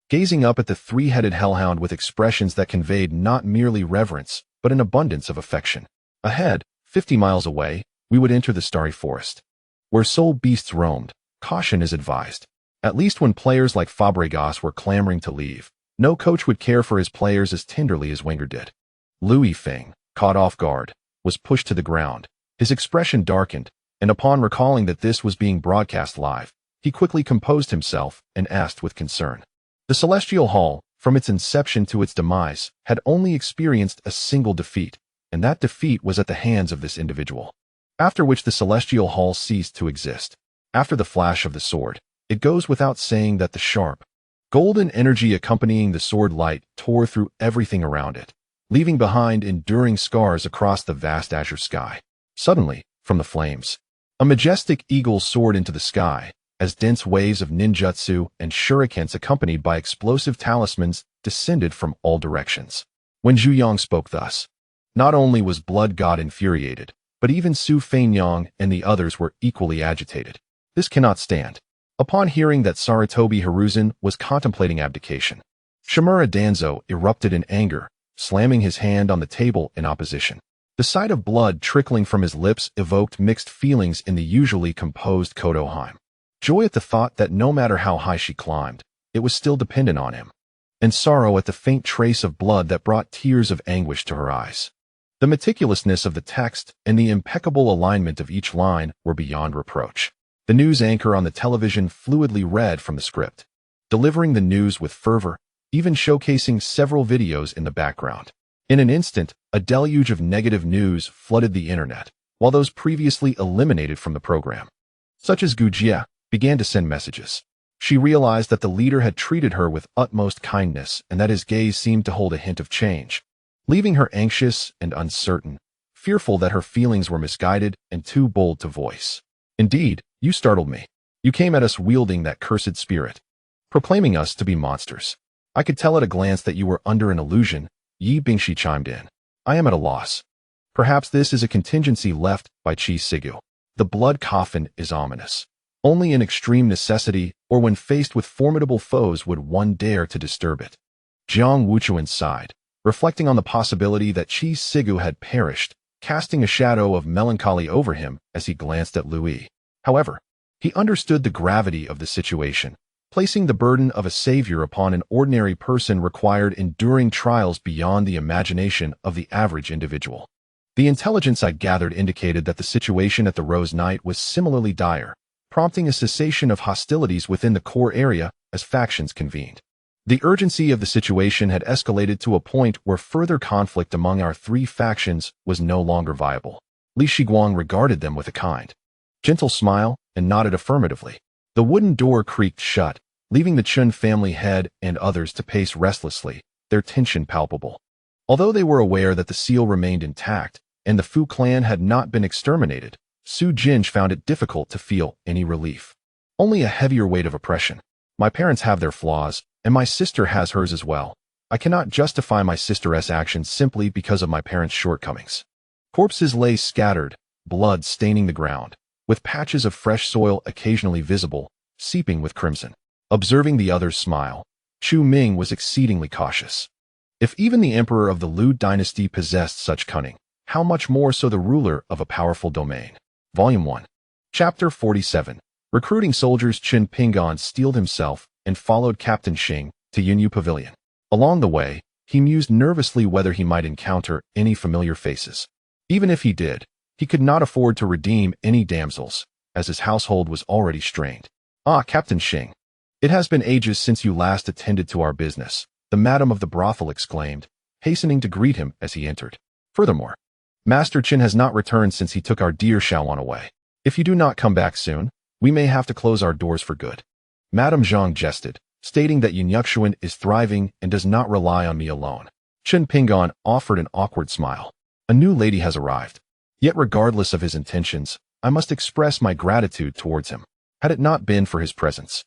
gazing up at the 3-headed hellhound with expressions that conveyed not merely reverence, but an abundance of affection. Ahead, 50 miles away, we would enter the starry forest. Where soul beasts roamed, caution is advised. At least when players like Fabregas were clamoring to leave, no coach would care for his players as tenderly as Wenger did. Louis Feng, caught off guard, was pushed to the ground. His expression darkened, and upon recalling that this was being broadcast live, he quickly composed himself and asked with concern. The Celestial Hall, from its inception to its demise, had only experienced a single defeat, and that defeat was at the hands of this individual. After which the celestial hall ceased to exist. After the flash of the sword, it goes without saying that the sharp, golden energy accompanying the sword light tore through everything around it, leaving behind enduring scars across the vast azure sky. Suddenly, from the flames, a majestic eagle soared into the sky, as dense waves of ninjutsu and shurikens accompanied by explosive talismans descended from all directions. When Zhu Yang spoke thus, not only was Blood God infuriated, but even Su Feinyang and the others were equally agitated. This cannot stand. Upon hearing that Sarutobi Hiruzen was contemplating abdication, Shimura Danzo erupted in anger, slamming his hand on the table in opposition. The sight of blood trickling from his lips evoked mixed feelings in the usually composed Kodoheim. Joy at the thought that no matter how high she climbed, it was still dependent on him, and sorrow at the faint trace of blood that brought tears of anguish to her eyes. The meticulousness of the text and the impeccable alignment of each line were beyond reproach. The news anchor on the television fluidly read from the script, delivering the news with fervor, even showcasing several videos in the background. In an instant, a deluge of negative news flooded the internet, while those previously eliminated from the program, such as Gujia, began to send messages. She realized that the leader had treated her with utmost kindness and that his gaze seemed to hold a hint of change, leaving her anxious and uncertain, fearful that her feelings were misguided and too bold to voice. Indeed, you startled me. You came at us wielding that cursed spirit, proclaiming us to be monsters. I could tell at a glance that you were under an illusion. Yi Bingshi chimed in. I am at a loss. Perhaps this is a contingency left by Qi Sigu. The blood coffin is ominous. Only in extreme necessity or when faced with formidable foes would one dare to disturb it. Jiang Wuchuan sighed, reflecting on the possibility that Qi Sigu had perished, casting a shadow of melancholy over him as he glanced at Lui. However, he understood the gravity of the situation. Placing the burden of a savior upon an ordinary person required enduring trials beyond the imagination of the average individual. The intelligence I'd gathered indicated that the situation at the Rose Night was similarly dire, prompting a cessation of hostilities within the core area as factions convened. The urgency of the situation had escalated to a point where further conflict among our three factions was no longer viable. Li Shiguang regarded them with a kind, gentle smile and nodded affirmatively. The wooden door creaked shut, leaving the Chun family head and others to pace restlessly, their tension palpable. Although they were aware that the seal remained intact and the Fu clan had not been exterminated, Su Jinj found it difficult to feel any relief. Only a heavier weight of oppression. My parents have their flaws, and my sister has hers as well. I cannot justify my sister's actions simply because of my parents' shortcomings. Corpses lay scattered, blood staining the ground, with patches of fresh soil occasionally visible, seeping with crimson. Observing the others smile, Chu Ming was exceedingly cautious. If even the emperor of the Lu dynasty possessed such cunning, how much more so the ruler of a powerful domain? Volume 1. Chapter 47. Recruiting soldiers. Chen Pingan steeled himself and followed Captain Xing to Yunyu Pavilion. Along the way, he mused nervously whether he might encounter any familiar faces. Even if he did, he could not afford to redeem any damsels, as his household was already strained. Ah, Captain Xing. It has been ages since you last attended to our business, the madam of the brothel exclaimed, hastening to greet him as he entered. Furthermore, Master Chen has not returned since he took our dear Xiaowan away. If you do not come back soon, we may have to close our doors for good. Madame Zhang jested, stating that Yunyukshuan is thriving and does not rely on me alone. Chen Pingan offered an awkward smile. A new lady has arrived. Yet regardless of his intentions, I must express my gratitude towards him. Had it not been for his presence,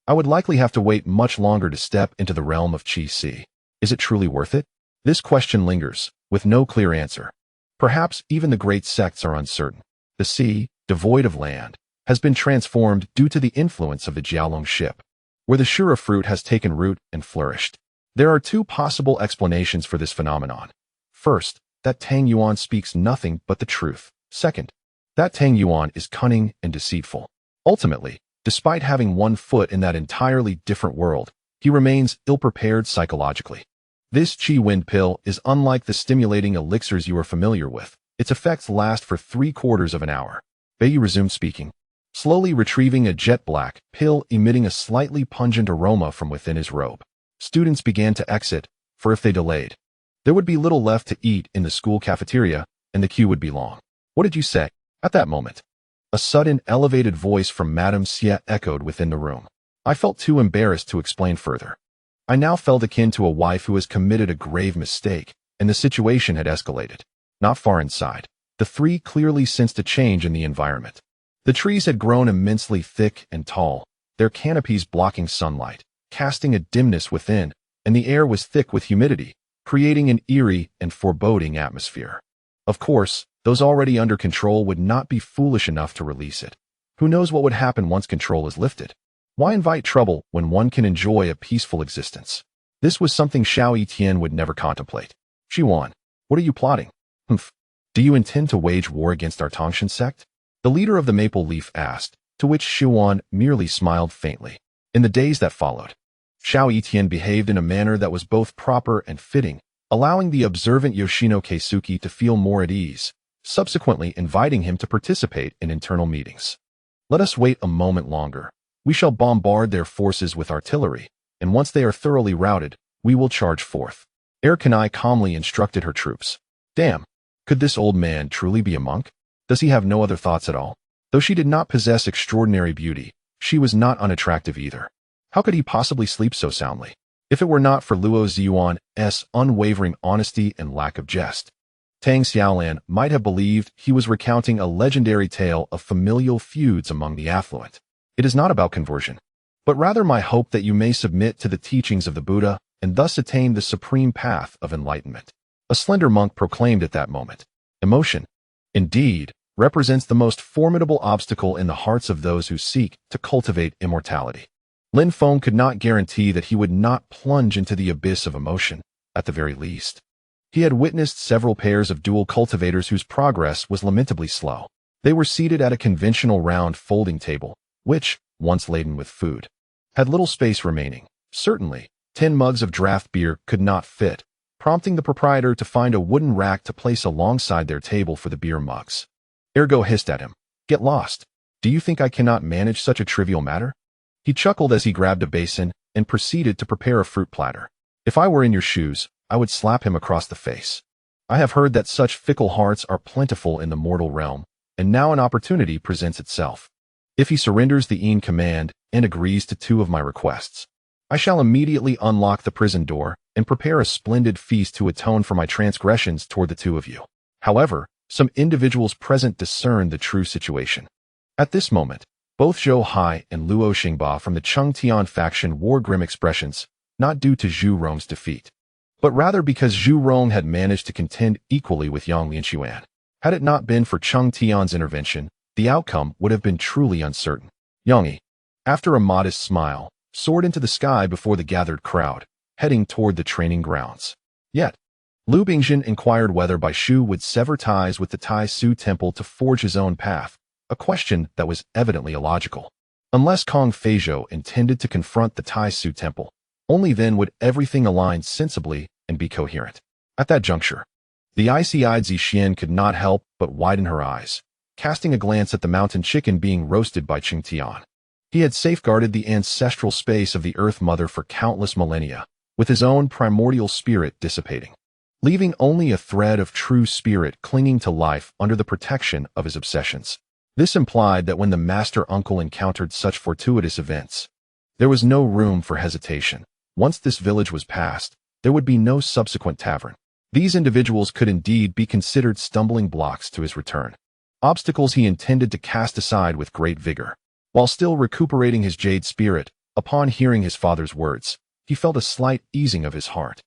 I would likely have to wait much longer to step into the realm of Qi Si. Is it truly worth it? This question lingers, with no clear answer. Perhaps even the great sects are uncertain. The sea, devoid of land, has been transformed due to the influence of the Jiaolong ship, where the Shura fruit has taken root and flourished. There are two possible explanations for this phenomenon. First, that Tang Yuan speaks nothing but the truth. Second, that Tang Yuan is cunning and deceitful. Ultimately, despite having one foot in that entirely different world, he remains ill-prepared psychologically. This Qi Wind pill is unlike the stimulating elixirs you are familiar with. Its effects last for 3/4 of an hour. Beiyu resumed speaking, slowly retrieving a jet-black pill emitting a slightly pungent aroma from within his robe. Students began to exit, for if they delayed, There would be little left to eat in the school cafeteria, and the queue would be long. What did you say? At that moment, a sudden, elevated voice from Madame Xie echoed within the room. I felt too embarrassed to explain further. I now felt akin to a wife who has committed a grave mistake, and the situation had escalated. Not far inside, the three clearly sensed a change in the environment. The trees had grown immensely thick and tall, their canopies blocking sunlight, casting a dimness within, and the air was thick with humidity, creating an eerie and foreboding atmosphere. Of course, those already under control would not be foolish enough to release it. Who knows what would happen once control is lifted? Why invite trouble when one can enjoy a peaceful existence? This was something Xiao Etienne would never contemplate. Xuan, what are you plotting? Humph. Do you intend to wage war against our Tongshan sect? The leader of the Maple Leaf asked, to which Xuan merely smiled faintly. In the days that followed, Xiao Etienne behaved in a manner that was both proper and fitting, allowing the observant Yoshino Keisuke to feel more at ease, subsequently inviting him to participate in internal meetings. Let us wait a moment longer. We shall bombard their forces with artillery, and once they are thoroughly routed, we will charge forth. Erkanai calmly instructed her troops. Damn, could this old man truly be a monk? Does he have no other thoughts at all? Though she did not possess extraordinary beauty, she was not unattractive either. How could he possibly sleep so soundly? If it were not for Luo Ziyuan's unwavering honesty and lack of jest, Tang Xiaolan might have believed he was recounting a legendary tale of familial feuds among the affluent. It is not about conversion, but rather my hope that you may submit to the teachings of the Buddha and thus attain the supreme path of enlightenment. A slender monk proclaimed at that moment. Emotion, indeed, represents the most formidable obstacle in the hearts of those who seek to cultivate immortality. Lin Feng could not guarantee that he would not plunge into the abyss of emotion, at the very least. He had witnessed several pairs of dual cultivators whose progress was lamentably slow. They were seated at a conventional round folding table, which, once laden with food, had little space remaining. Certainly, 10 mugs of draft beer could not fit, prompting the proprietor to find a wooden rack to place alongside their table for the beer mugs. Ergo hissed at him. Get lost. Do you think I cannot manage such a trivial matter? He chuckled as he grabbed a basin and proceeded to prepare a fruit platter. If I were in your shoes, I would slap him across the face. I have heard that such fickle hearts are plentiful in the mortal realm, and now an opportunity presents itself. If he surrenders the Een command and agrees to 2 of my requests, I shall immediately unlock the prison door and prepare a splendid feast to atone for my transgressions toward the 2 of you. However, some individuals present discerned the true situation. At this moment, both Zhou Hai and Luo Xingba from the Cheng Tian faction wore grim expressions, not due to Zhu Rong's defeat, but rather because Zhu Rong had managed to contend equally with Yang Lianxuan. Had it not been for Cheng Tian's intervention, the outcome would have been truly uncertain. Yang Yi, after a modest smile, soared into the sky before the gathered crowd, heading toward the training grounds. Yet, Lu Bingjin inquired whether Bai Shu would sever ties with the Tai Su temple to forge his own path, a question that was evidently illogical. Unless Kong Feizhou intended to confront the Tai Su temple, only then would everything align sensibly and be coherent. At that juncture, the icy-eyed Zixian could not help but widen her eyes, casting a glance at the mountain chicken being roasted by Cheng Tian. He had safeguarded the ancestral space of the Earth Mother for countless millennia, with his own primordial spirit dissipating, leaving only a thread of true spirit clinging to life under the protection of his obsessions. This implied that when the master uncle encountered such fortuitous events, there was no room for hesitation. Once this village was passed, there would be no subsequent tavern. These individuals could indeed be considered stumbling blocks to his return, obstacles he intended to cast aside with great vigor. While still recuperating his jade spirit, upon hearing his father's words, he felt a slight easing of his heart,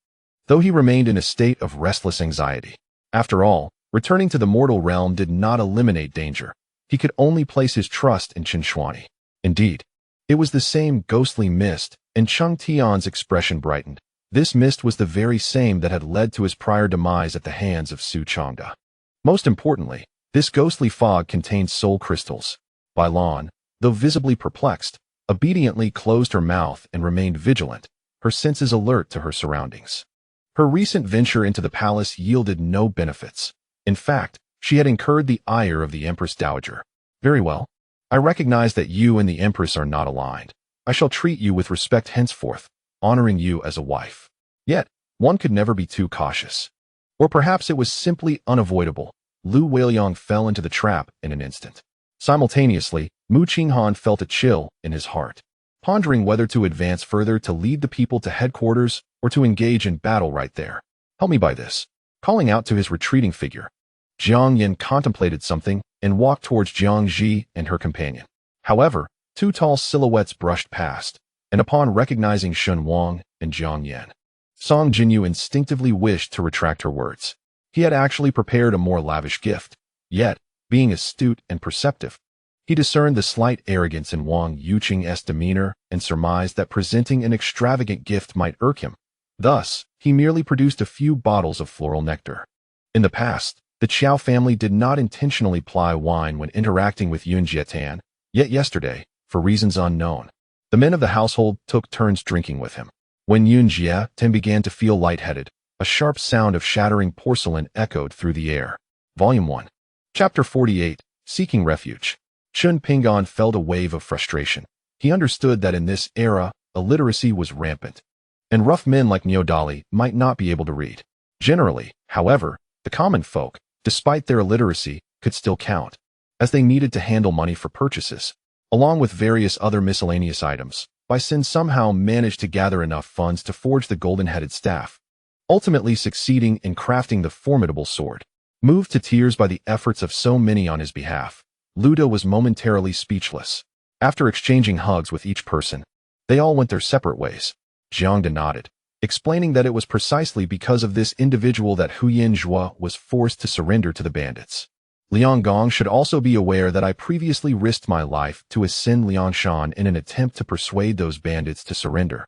though he remained in a state of restless anxiety. After all, returning to the mortal realm did not eliminate danger. He could only place his trust in Chen Shuani. Indeed, it was the same ghostly mist, and Cheng Tian's expression brightened. This mist was the very same that had led to his prior demise at the hands of Su Changda. Most importantly, this ghostly fog contained soul crystals. Bai Lan, though visibly perplexed, obediently closed her mouth and remained vigilant, her senses alert to her surroundings. Her recent venture into the palace yielded no benefits. In fact, she had incurred the ire of the Empress Dowager. Very well. I recognize that you and the Empress are not aligned. I shall treat you with respect henceforth, honoring you as a wife. Yet, One could never be too cautious. Or perhaps it was simply unavoidable. Lu Weiliang fell into the trap in an instant. Simultaneously, Mu Qinghan felt a chill in his heart, pondering whether to advance further to lead the people to headquarters or to engage in battle right there. Help me by this. Calling out to his retreating figure, Jiang Yin contemplated something and walked towards Jiang Ji and her companion. However, two tall silhouettes brushed past, and upon recognizing Shun Wang and Jiang Yan, Song Jinyu instinctively wished to retract her words. He had actually prepared a more lavish gift, yet, being astute and perceptive, he discerned the slight arrogance in Wang Yuqing's demeanor and surmised that presenting an extravagant gift might irk him. Thus, he merely produced a few bottles of floral nectar. In the past, the Qiao family did not intentionally ply wine when interacting with Yun Jietan, yet yesterday, for reasons unknown, the men of the household took turns drinking with him. When Yun Jietan began to feel lightheaded, a sharp sound of shattering porcelain echoed through the air. Volume 1. Chapter 48, Seeking Refuge. Chen Pingan felt a wave of frustration. He understood that in this era, illiteracy was rampant, and rough men like Neodali might not be able to read. Generally, however, the common folk, despite their illiteracy, could still count, as they needed to handle money for purchases, along with various other miscellaneous items. Bai Sin somehow managed to gather enough funds to forge the golden-headed staff, ultimately succeeding in crafting the formidable sword. Moved to tears by the efforts of so many on his behalf, Luda was momentarily speechless. After exchanging hugs with each person, they all went their separate ways. Jiangda nodded, explaining that it was precisely because of this individual that Huyin Zhua was forced to surrender to the bandits. Liang Gong should also be aware that I previously risked my life to ascend Liangshan in an attempt to persuade those bandits to surrender,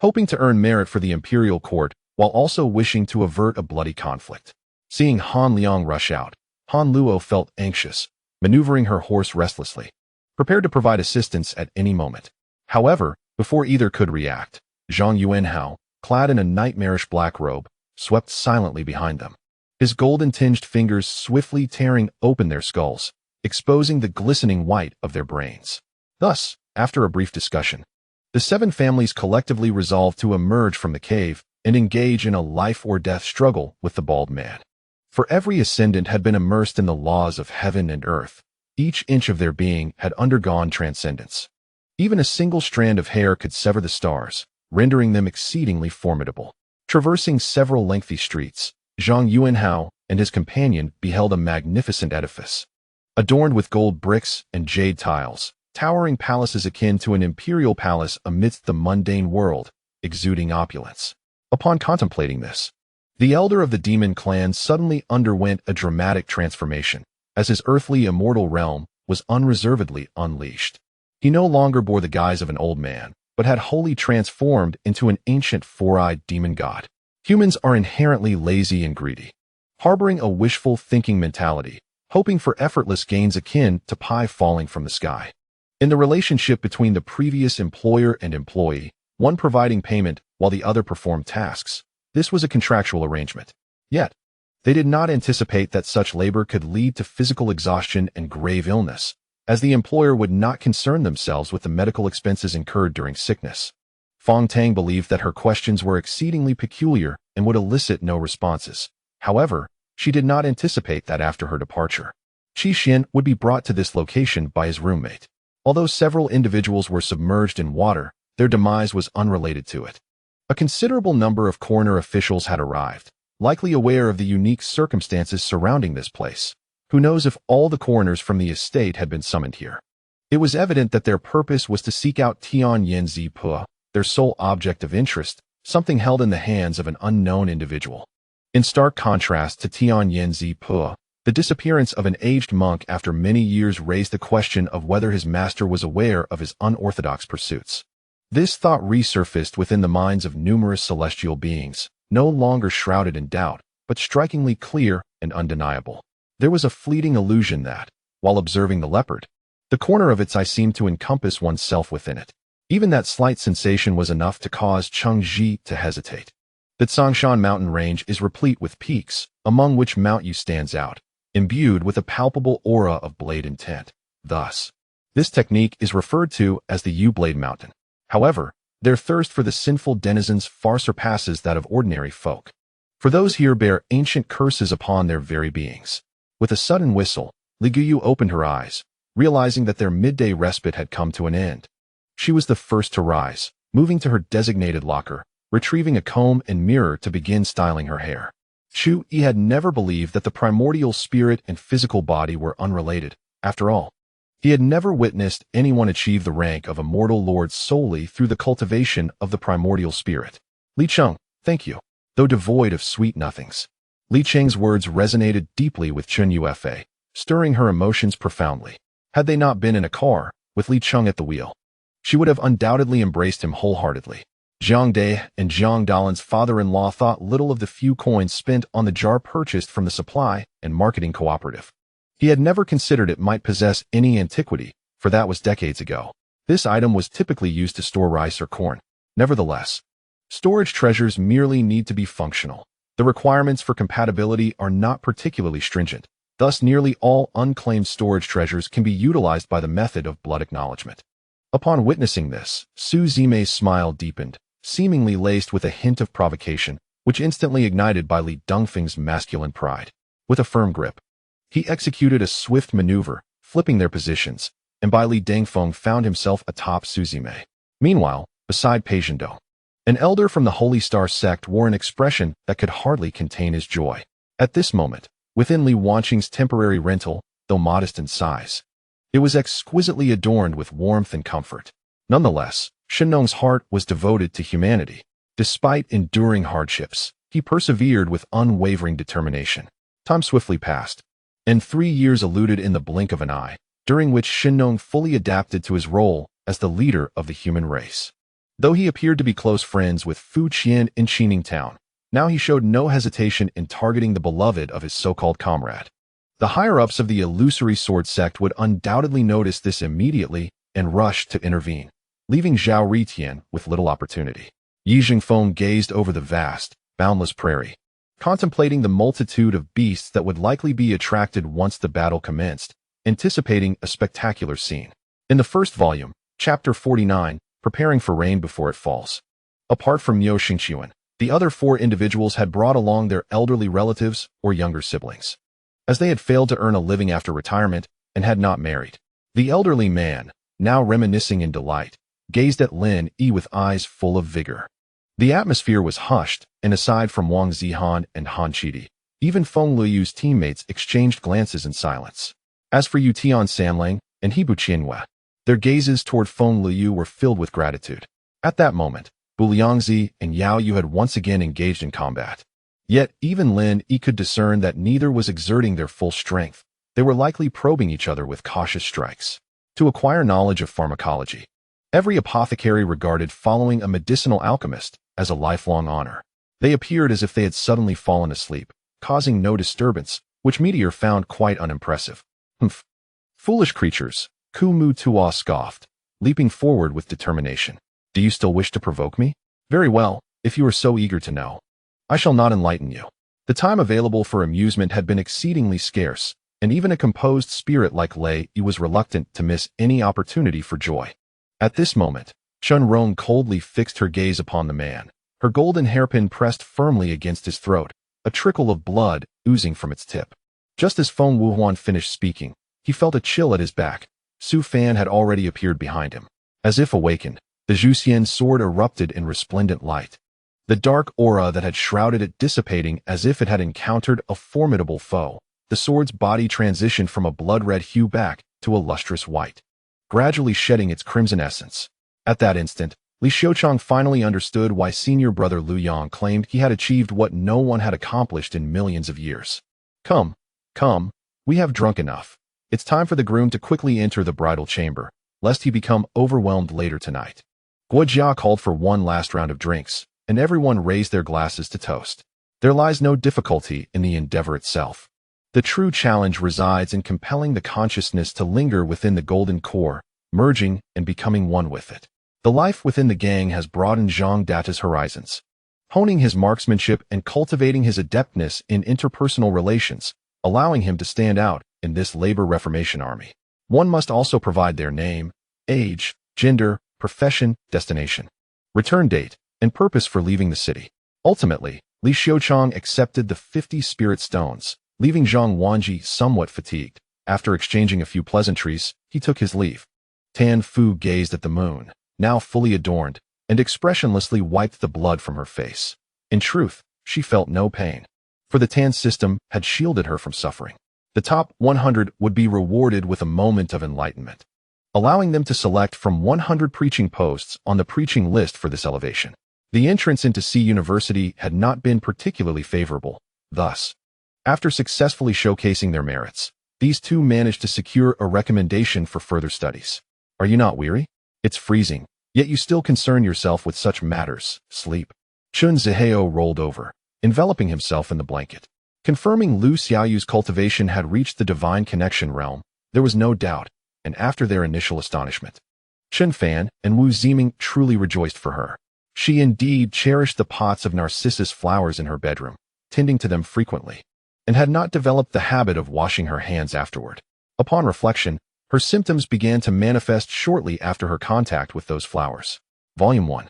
hoping to earn merit for the imperial court while also wishing to avert a bloody conflict. Seeing Han Liang rush out, Han Luo felt anxious, maneuvering her horse restlessly, prepared to provide assistance at any moment. However, before either could react, Zhang Yuanhao, clad in a nightmarish black robe, swept silently behind them, his golden-tinged fingers swiftly tearing open their skulls, exposing the glistening white of their brains. Thus, after a brief discussion, the seven families collectively resolved to emerge from the cave and engage in a life-or-death struggle with the bald man. For every ascendant had been immersed in the laws of heaven and earth. Each inch of their being had undergone transcendence. Even a single strand of hair could sever the stars, rendering them exceedingly formidable. Traversing several lengthy streets, Zhang Yuanhao and his companion beheld a magnificent edifice, adorned with gold bricks and jade tiles, towering palaces akin to an imperial palace amidst the mundane world, exuding opulence. Upon contemplating this, the elder of the demon clan suddenly underwent a dramatic transformation, as his earthly immortal realm was unreservedly unleashed. He no longer bore the guise of an old man, but had wholly transformed into an ancient four-eyed demon god. Humans are inherently lazy and greedy, harboring a wishful thinking mentality, hoping for effortless gains akin to pie falling from the sky. In the relationship between the previous employer and employee, one providing payment while the other performed tasks, this was a contractual arrangement. Yet, they did not anticipate that such labor could lead to physical exhaustion and grave illness, as the employer would not concern themselves with the medical expenses incurred during sickness. Fong Tang believed that her questions were exceedingly peculiar and would elicit no responses. However, she did not anticipate that after her departure, Qi Xin would be brought to this location by his roommate. Although several individuals were submerged in water, their demise was unrelated to it. A considerable number of coroner officials had arrived, likely aware of the unique circumstances surrounding this place. Who knows if all the coroners from the estate had been summoned here? It was evident that their purpose was to seek out Tian Yanzi Pua, their sole object of interest, something held in the hands of an unknown individual. In stark contrast to Tian Yanzi Pua, the disappearance of an aged monk after many years raised the question of whether his master was aware of his unorthodox pursuits. This thought resurfaced within the minds of numerous celestial beings, no longer shrouded in doubt, but strikingly clear and undeniable. There was a fleeting illusion that, while observing the leopard, the corner of its eye seemed to encompass oneself within it. Even that slight sensation was enough to cause Cheng Ji to hesitate. The Tsangshan mountain range is replete with peaks, among which Mount Yu stands out, imbued with a palpable aura of blade intent. Thus, this technique is referred to as the Yu Blade Mountain. However, Their thirst for the sinful denizens far surpasses that of ordinary folk. For those here bear ancient curses upon their very beings. With a sudden whistle, Li Guyu opened her eyes, realizing that their midday respite had come to an end. She was the first to rise, moving to her designated locker, retrieving a comb and mirror to begin styling her hair. Chu Yi had never believed that the primordial spirit and physical body were unrelated. After all, he had never witnessed anyone achieve the rank of a mortal lord solely through the cultivation of the primordial spirit. Li Cheng, thank you. Though devoid of sweet nothings, Li Cheng's words resonated deeply with Chen Yuefei, stirring her emotions profoundly. Had they not been in a car, with Li Cheng at the wheel, she would have undoubtedly embraced him wholeheartedly. Jiang Dai and Jiang Dalin's father-in-law thought little of the few coins spent on the jar purchased from the supply and marketing cooperative. He had never considered it might possess any antiquity, for that was decades ago. This item was typically used to store rice or corn. Nevertheless, storage treasures merely need to be functional. The requirements for compatibility are not particularly stringent. Thus, nearly all unclaimed storage treasures can be utilized by the method of blood acknowledgement. Upon witnessing this, Su Zimei's smile deepened, seemingly laced with a hint of provocation, which instantly ignited by Li Dongfeng's masculine pride. With a firm grip, he executed a swift maneuver, flipping their positions, and Bai Li Dengfeng found himself atop Su Zimei. Meanwhile, beside Peasant, an elder from the Holy Star sect wore an expression that could hardly contain his joy. At this moment, within Li Wanqing's temporary rental, though modest in size, it was exquisitely adorned with warmth and comfort. Nonetheless, Shenong's heart was devoted to humanity. Despite enduring hardships, he persevered with unwavering determination. Time swiftly passed, and 3 years eluded in the blink of an eye, during which Shenong fully adapted to his role as the leader of the human race. Though he appeared to be close friends with Fu Qian in Qining Town, now he showed no hesitation in targeting the beloved of his so-called comrade. The higher-ups of the illusory sword sect would undoubtedly notice this immediately and rush to intervene, leaving Zhao Ritian with little opportunity. Yi Jingfeng gazed over the vast, boundless prairie, contemplating the multitude of beasts that would likely be attracted once the battle commenced, anticipating a spectacular scene. In the first volume, Chapter 49, Preparing for Rain Before It Falls. Apart from Miao Xingqiuan, the other 4 individuals had brought along their elderly relatives or younger siblings, as they had failed to earn a living after retirement and had not married. The elderly man, now reminiscing in delight, gazed at Lin Yi with eyes full of vigor. The atmosphere was hushed, and aside from Wang Zihan and Han Qidi, even Feng Liyu's teammates exchanged glances in silence. As for Yu Tian Sanlang and Hebu Qianhua, their gazes toward Feng Liyu were filled with gratitude. At that moment, Bu Liangzi and Yao Yu had once again engaged in combat. Yet even Lin Yi could discern that neither was exerting their full strength. They were likely probing each other with cautious strikes. To acquire knowledge of pharmacology, every apothecary regarded following a medicinal alchemist as a lifelong honor. They appeared as if they had suddenly fallen asleep, causing no disturbance, which Meteor found quite unimpressive. Humph. Foolish creatures, Ku Mu Tua scoffed, leaping forward with determination. Do you still wish to provoke me? Very well, if you are so eager to know. I shall not enlighten you. The time available for amusement had been exceedingly scarce, and even a composed spirit like Lei Yi was reluctant to miss any opportunity for joy. At this moment, Chen Rong coldly fixed her gaze upon the man, her golden hairpin pressed firmly against his throat, a trickle of blood oozing from its tip. Just as Feng Wuhuan finished speaking, he felt a chill at his back. Su Fan had already appeared behind him. As if awakened, the Zhuxian sword erupted in resplendent light. The dark aura that had shrouded it dissipating as if it had encountered a formidable foe. The sword's body transitioned from a blood-red hue back to a lustrous white, gradually shedding its crimson essence. At that instant, Li Xiuchang finally understood why senior brother Lu Yang claimed he had achieved what no one had accomplished in millions of years. Come, we have drunk enough. It's time for the groom to quickly enter the bridal chamber, lest he become overwhelmed later tonight. Guo Jia called for one last round of drinks, and everyone raised their glasses to toast. There lies no difficulty in the endeavor itself. The true challenge resides in compelling the consciousness to linger within the golden core, merging and becoming one with it. The life within the gang has broadened Zhang Data's horizons, honing his marksmanship and cultivating his adeptness in interpersonal relations, allowing him to stand out in this labor reformation army. One must also provide their name, age, gender, profession, destination. return date, and purpose for leaving the city. Ultimately, Li Xiuchong accepted the 50 spirit stones, leaving Zhang Wanji somewhat fatigued. After exchanging a few pleasantries, he took his leave. Tan Fu gazed at the moon, now fully adorned, and expressionlessly wiped the blood from her face. In truth, she felt no pain, for the Tan system had shielded her from suffering. The top 100 would be rewarded with a moment of enlightenment, allowing them to select from 100 preaching posts on the preaching list for this elevation. The entrance into C University had not been particularly favorable. Thus, after successfully showcasing their merits, these two managed to secure a recommendation for further studies. Are you not weary? It's freezing, yet you still concern yourself with such matters. Sleep. Chun Zihao rolled over, enveloping himself in the blanket. Confirming Lu Xiaoyu's cultivation had reached the divine connection realm, there was no doubt, and after their initial astonishment, Chen Fan and Wu Ziming truly rejoiced for her. She indeed cherished the pots of narcissus flowers in her bedroom, tending to them frequently, and had not developed the habit of washing her hands afterward. Upon reflection, her symptoms began to manifest shortly after her contact with those flowers. Volume 1.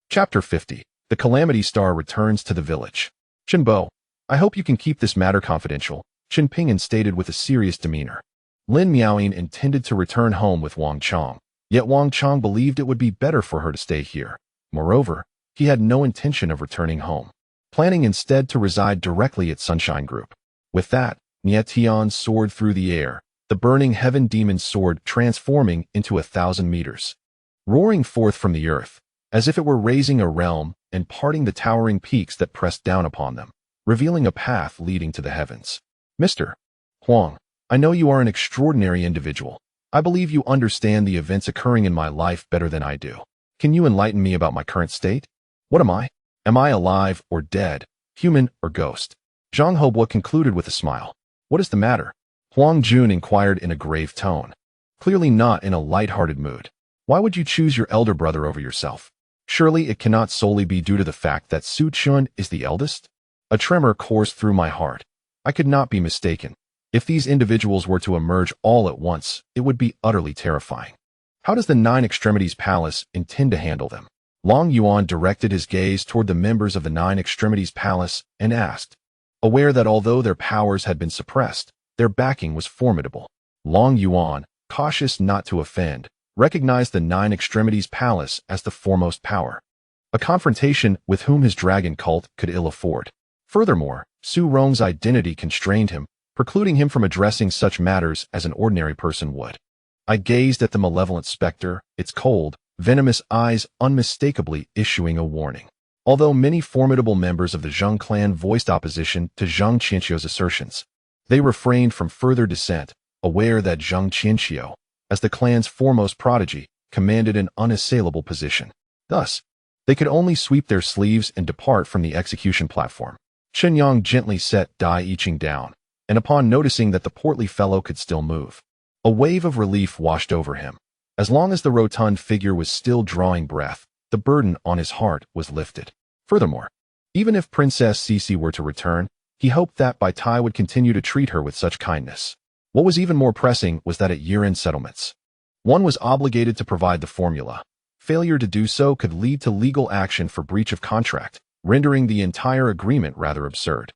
Chapter 50. The Calamity Star returns to the village. Chen Bo, I hope you can keep this matter confidential, Chen Pingan stated with a serious demeanor. Lin Miaoyin intended to return home with Wang Chong, yet Wang Chong believed it would be better for her to stay here. Moreover, he had no intention of returning home, planning instead to reside directly at Sunshine Group. With that, Nie Tian soared through the air, the burning heaven demon's sword transforming into 1,000 meters, roaring forth from the earth, as if it were raising a realm and parting the towering peaks that pressed down upon them, revealing a path leading to the heavens. Mr. Huang, I know you are an extraordinary individual. I believe you understand the events occurring in my life better than I do. Can you enlighten me about my current state? What am I? Am I alive or dead, human or ghost? Zhang Hobua concluded with a smile. What is the matter? Huang Jun inquired in a grave tone, clearly not in a light-hearted mood. Why would you choose your elder brother over yourself? Surely it cannot solely be due to the fact that Su Chun is the eldest? A tremor coursed through my heart. I could not be mistaken. If these individuals were to emerge all at once, it would be utterly terrifying. How does the Nine Extremities Palace intend to handle them? Long Yuan directed his gaze toward the members of the Nine Extremities Palace and asked, aware that although their powers had been suppressed, their backing was formidable. Long Yuan, cautious not to offend, recognized the Nine Extremities Palace as the foremost power, a confrontation with whom his dragon cult could ill afford. Furthermore, Su Rong's identity constrained him, precluding him from addressing such matters as an ordinary person would. I gazed at the malevolent specter, its cold, venomous eyes unmistakably issuing a warning. Although many formidable members of the Zheng clan voiced opposition to Zheng Qianqiu's assertions, they refrained from further dissent, aware that Zheng Qianqiu, as the clan's foremost prodigy, commanded an unassailable position. Thus, they could only sweep their sleeves and depart from the execution platform. Chen Yang gently set Dai Yiqing down, and upon noticing that the portly fellow could still move, a wave of relief washed over him. As long as the rotund figure was still drawing breath, the burden on his heart was lifted. Furthermore, even if Princess Cece were to return, he hoped that Bai Tai would continue to treat her with such kindness. What was even more pressing was that at year-end settlements, one was obligated to provide the formula. Failure to do so could lead to legal action for breach of contract, rendering the entire agreement rather absurd.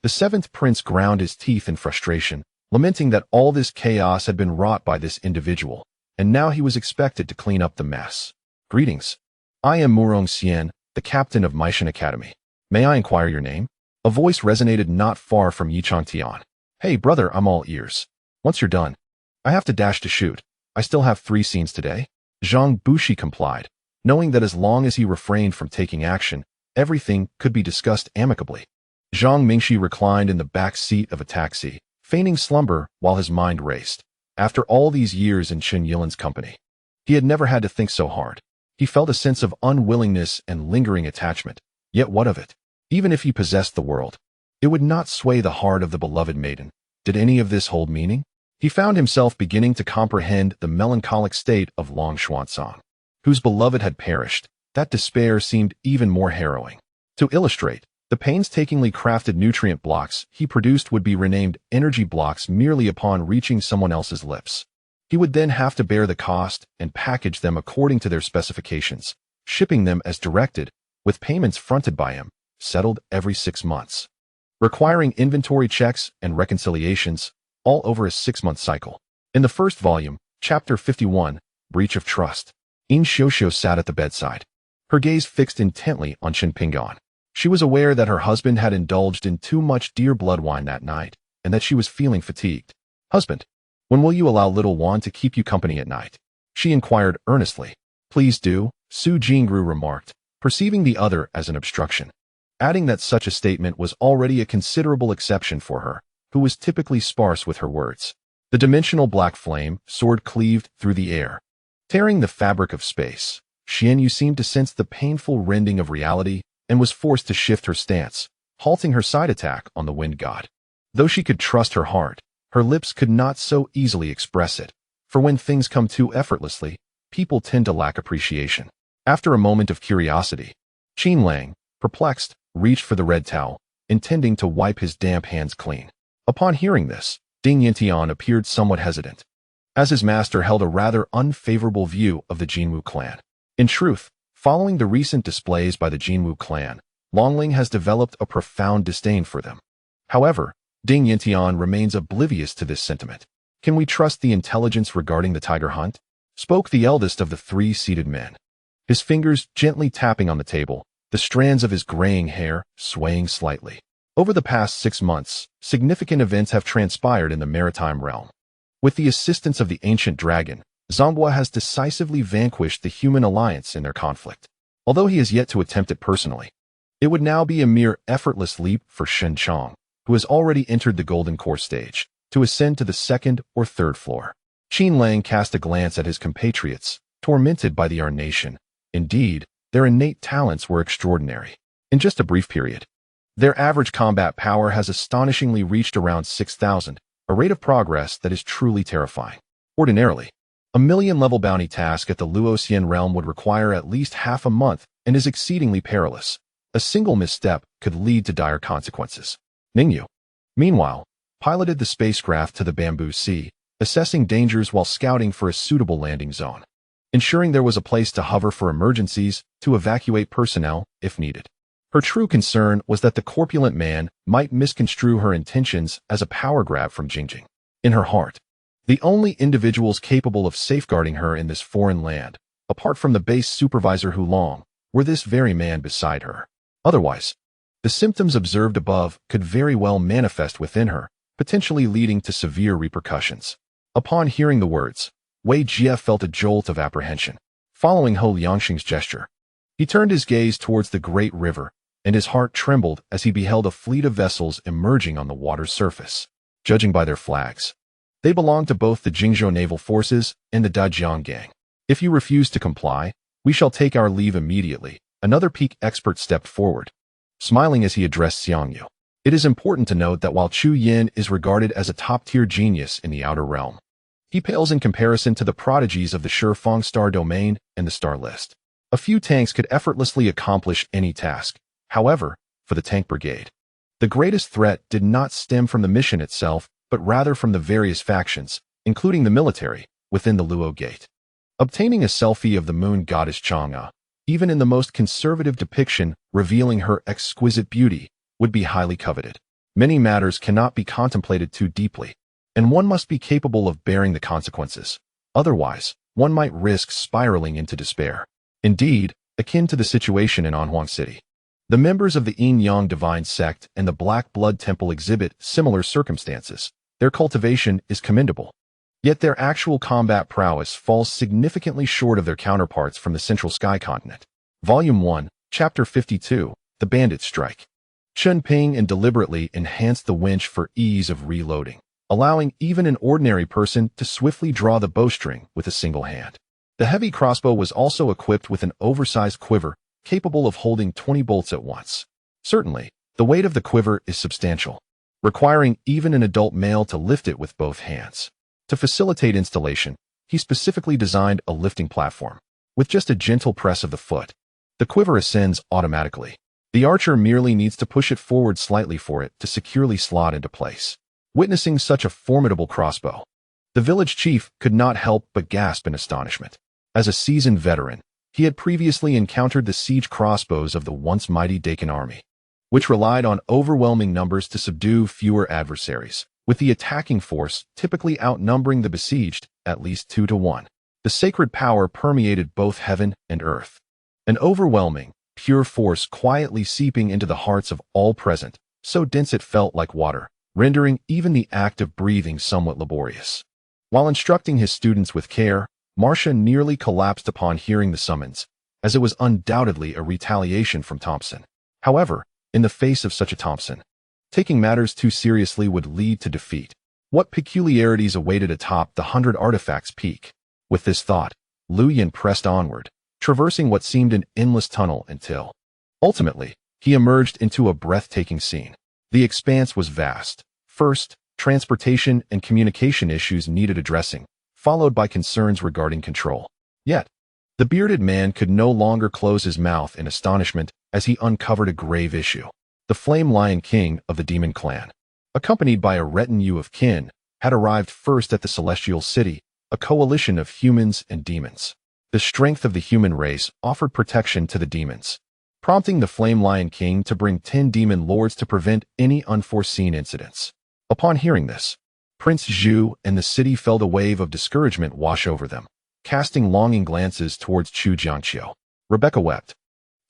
The seventh prince ground his teeth in frustration, lamenting that all this chaos had been wrought by this individual, and now he was expected to clean up the mess. Greetings. I am Murong Xian, the captain of Meishan Academy. May I inquire your name? A voice resonated not far from Yichang Tian. Hey brother, I'm all ears. Once you're done, I have to dash to shoot. I still have 3 scenes today. Zhang Bushi complied, knowing that as long as he refrained from taking action, everything could be discussed amicably. Zhang Mingxi reclined in the back seat of a taxi, feigning slumber while his mind raced. After all these years in Chen Yilan's company, he had never had to think so hard. He felt a sense of unwillingness and lingering attachment. Yet what of it? Even if he possessed the world, it would not sway the heart of the beloved maiden. Did any of this hold meaning? He found himself beginning to comprehend the melancholic state of Long Xuanzang, whose beloved had perished. That despair seemed even more harrowing. To illustrate, the painstakingly crafted nutrient blocks he produced would be renamed energy blocks merely upon reaching someone else's lips. He would then have to bear the cost and package them according to their specifications, shipping them as directed, with payments fronted by him, settled every 6 months, requiring inventory checks and reconciliations, all over a 6-month cycle. In the first volume, Chapter 51, Breach of Trust, In Shosho sat at the bedside, her gaze fixed intently on Chen Pingan. She was aware that her husband had indulged in too much dear blood wine that night, and that she was feeling fatigued. "Husband, when will you allow little Juan to keep you company at night?" she inquired earnestly. "Please do," Su Jingru remarked, perceiving the other as an obstruction, adding that such a statement was already a considerable exception for her, who was typically sparse with her words. The dimensional black flame sword cleaved through the air, tearing the fabric of space. Xianyu seemed to sense the painful rending of reality and was forced to shift her stance, halting her side attack on the wind god. Though she could trust her heart, her lips could not so easily express it, for when things come too effortlessly, people tend to lack appreciation. After a moment of curiosity, Qin Lang, perplexed, reached for the red towel, intending to wipe his damp hands clean. Upon hearing this, Ding Yintian appeared somewhat hesitant, as his master held a rather unfavorable view of the Jinwu clan. In truth, following the recent displays by the Jinwu clan, Longling has developed a profound disdain for them. However, Ding Yintian remains oblivious to this sentiment. "Can we trust the intelligence regarding the tiger hunt?" spoke the eldest of the 3 seated men, his fingers gently tapping on the table, the strands of his graying hair swaying slightly. Over the past 6 months, significant events have transpired in the maritime realm. With the assistance of the ancient dragon, Zhonghua has decisively vanquished the human alliance in their conflict. Although he has yet to attempt it personally, it would now be a mere effortless leap for Shen Chong, who has already entered the Golden Core stage, to ascend to the 2nd or 3rd floor. Qin Lang cast a glance at his compatriots, tormented by the Arnation. Indeed, their innate talents were extraordinary. In just a brief period, their average combat power has astonishingly reached around 6,000, a rate of progress that is truly terrifying. Ordinarily, a million-level bounty task at the Luoxian realm would require at least half a month and is exceedingly perilous. A single misstep could lead to dire consequences. Ningyu, meanwhile, piloted the spacecraft to the Bamboo Sea, assessing dangers while scouting for a suitable landing zone, ensuring there was a place to hover for emergencies, to evacuate personnel if needed. Her true concern was that the corpulent man might misconstrue her intentions as a power grab from Jingjing. In her heart, the only individuals capable of safeguarding her in this foreign land, apart from the base supervisor Hulong, were this very man beside her. Otherwise, the symptoms observed above could very well manifest within her, potentially leading to severe repercussions. Upon hearing the words, Wei Jie felt a jolt of apprehension. Following Ho Liangxing's gesture, he turned his gaze towards the great river, and his heart trembled as he beheld a fleet of vessels emerging on the water's surface. Judging by their flags, they belonged to both the Jingzhou naval forces and the Dajiang gang. "If you refuse to comply, we shall take our leave immediately," another peak expert stepped forward, smiling as he addressed Xiangyu. It is important to note that while Chu Yin is regarded as a top-tier genius in the outer realm, he pales in comparison to the prodigies of the Shifeng Star Domain and the Star List. A few tanks could effortlessly accomplish any task. However, for the tank brigade, the greatest threat did not stem from the mission itself, but rather from the various factions, including the military, within the Luo Gate. Obtaining a selfie of the moon goddess Chang'e, even in the most conservative depiction revealing her exquisite beauty, would be highly coveted. Many matters cannot be contemplated too deeply, and one must be capable of bearing the consequences. Otherwise, one might risk spiraling into despair. Indeed, akin to the situation in Anhuang City, the members of the Yin-Yang Divine Sect and the Black Blood Temple exhibit similar circumstances. Their cultivation is commendable, yet their actual combat prowess falls significantly short of their counterparts from the Central Sky Continent. Volume 1, Chapter 52, The Bandit Strike. Chen Pingan deliberately enhanced the winch for ease of reloading, allowing even an ordinary person to swiftly draw the bowstring with a single hand. The heavy crossbow was also equipped with an oversized quiver capable of holding 20 bolts at once. Certainly, the weight of the quiver is substantial, requiring even an adult male to lift it with both hands. To facilitate installation, he specifically designed a lifting platform. With just a gentle press of the foot, the quiver ascends automatically. The archer merely needs to push it forward slightly for it to securely slot into place. Witnessing such a formidable crossbow, the village chief could not help but gasp in astonishment. As a seasoned veteran, He had previously encountered the siege crossbows of the once mighty Dakin army, which relied on overwhelming numbers to subdue fewer adversaries, with the attacking force typically outnumbering the besieged at least 2-1. The sacred power permeated both heaven and earth, an overwhelming, pure force quietly seeping into the hearts of all present, so dense it felt like water, rendering even the act of breathing somewhat laborious. While instructing his students with care, Marcia nearly collapsed upon hearing the summons, as it was undoubtedly a retaliation from Thompson. However, in the face of such a Thompson, taking matters too seriously would lead to defeat. What peculiarities awaited atop the 100 Artifacts peak? With this thought, Liu Yan pressed onward, traversing what seemed an endless tunnel until, ultimately, he emerged into a breathtaking scene. The expanse was vast. First, transportation and communication issues needed addressing, followed by concerns regarding control. Yet, the bearded man could no longer close his mouth in astonishment as he uncovered a grave issue. The Flame Lion King of the Demon Clan, accompanied by a retinue of kin, had arrived first at the Celestial City, a coalition of humans and demons. The strength of the human race offered protection to the demons, prompting the Flame Lion King to bring 10 demon lords to prevent any unforeseen incidents. Upon hearing this, Prince Zhu and the city felt a wave of discouragement wash over them, casting longing glances towards Chu Jiangqiu. Rebecca wept,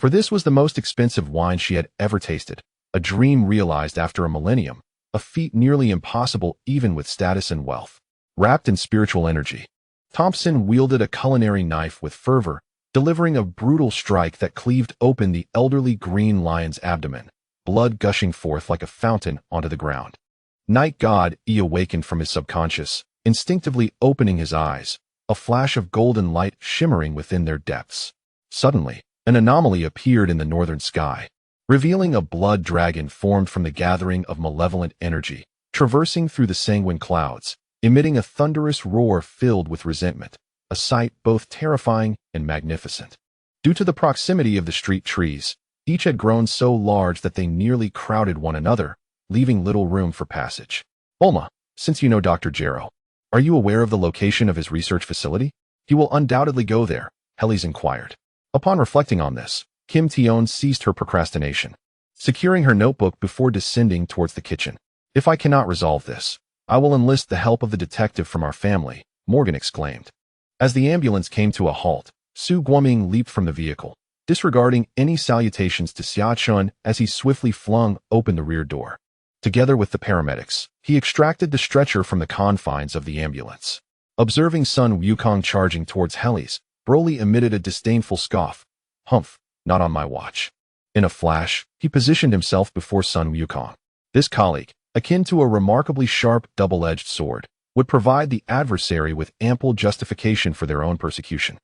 for this was the most expensive wine she had ever tasted, a dream realized after a millennium, a feat nearly impossible even with status and wealth. Wrapped in spiritual energy, Thompson wielded a culinary knife with fervor, delivering a brutal strike that cleaved open the elderly green lion's abdomen, blood gushing forth like a fountain onto the ground. Night God E awakened from his subconscious, instinctively opening his eyes, a flash of golden light shimmering within their depths. Suddenly, an anomaly appeared in the northern sky, revealing a blood dragon formed from the gathering of malevolent energy, traversing through the sanguine clouds, emitting a thunderous roar filled with resentment, a sight both terrifying and magnificent. Due to the proximity of the street trees, each had grown so large that they nearly crowded one another, leaving little room for passage. Bulma, since you know Dr. Jero, are you aware of the location of his research facility? He will undoubtedly go there, Helis inquired. Upon reflecting on this, Kim Tion ceased her procrastination, securing her notebook before descending towards the kitchen. If I cannot resolve this, I will enlist the help of the detective from our family, Morgan exclaimed. As the ambulance came to a halt, Su Guoming leaped from the vehicle, disregarding any salutations to Xia Chun as he swiftly flung open the rear door. Together with the paramedics, he extracted the stretcher from the confines of the ambulance. Observing Sun Wukong charging towards Helis, Broly emitted a disdainful scoff. Humph, not on my watch. In a flash, he positioned himself before Sun Wukong. This colleague, akin to a remarkably sharp double-edged sword, would provide the adversary with ample justification for their own persecution.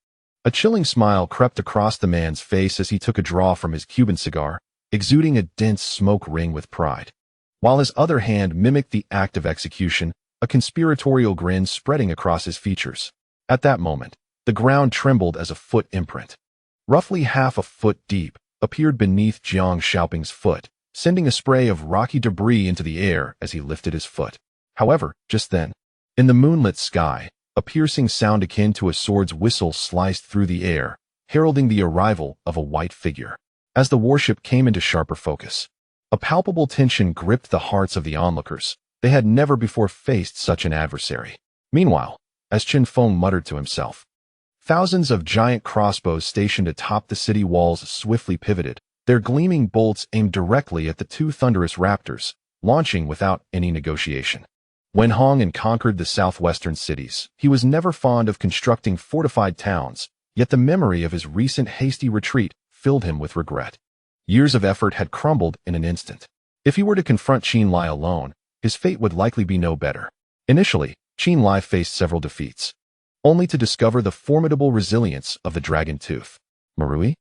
A chilling smile crept across the man's face as he took a draw from his Cuban cigar, exuding a dense smoke ring with pride, while his other hand mimicked the act of execution, a conspiratorial grin spreading across his features. At that moment, the ground trembled as a foot imprint, roughly half a foot deep, appeared beneath Jiang Xiaoping's foot, sending a spray of rocky debris into the air as he lifted his foot. However, just then, in the moonlit sky, a piercing sound akin to a sword's whistle sliced through the air, heralding the arrival of a white figure. As the warship came into sharper focus, a palpable tension gripped the hearts of the onlookers. They had never before faced such an adversary. Meanwhile, as Chen Feng muttered to himself, thousands of giant crossbows stationed atop the city walls swiftly pivoted, their gleaming bolts aimed directly at the two thunderous raptors, launching without any negotiation. When Hong An conquered the southwestern cities, he was never fond of constructing fortified towns, yet the memory of his recent hasty retreat filled him with regret. Years of effort had crumbled in an instant. If he were to confront Qin Lai alone, his fate would likely be no better. Initially, Qin Lai faced several defeats, only to discover the formidable resilience of the Dragon Tooth. Marui?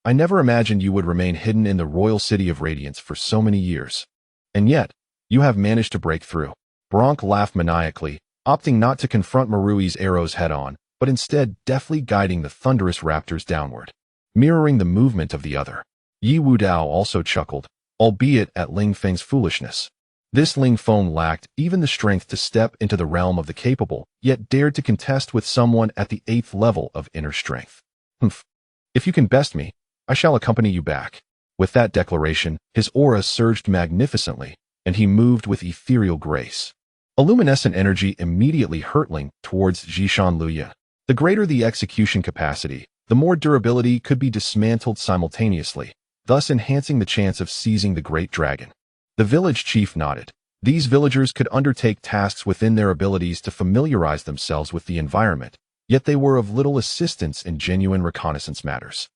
I never imagined you would remain hidden in the royal city of Radiance for so many years. And yet, you have managed to break through. Bronk laughed maniacally, opting not to confront Marui's arrows head-on, but instead deftly guiding the thunderous raptors downward, mirroring the movement of the other. Yi Wudao also chuckled, albeit at Ling Feng's foolishness. This Ling Feng lacked even the strength to step into the realm of the capable, yet dared to contest with someone at the 8th level of inner strength. If you can best me, I shall accompany you back." With that declaration, his aura surged magnificently, and he moved with ethereal grace. A luminescent energy immediately hurtling towards Zhishan Luya. The greater the execution capacity, the more durability could be dismantled simultaneously, thus enhancing the chance of seizing the great dragon. The village chief nodded. These villagers could undertake tasks within their abilities to familiarize themselves with the environment, yet they were of little assistance in genuine reconnaissance matters.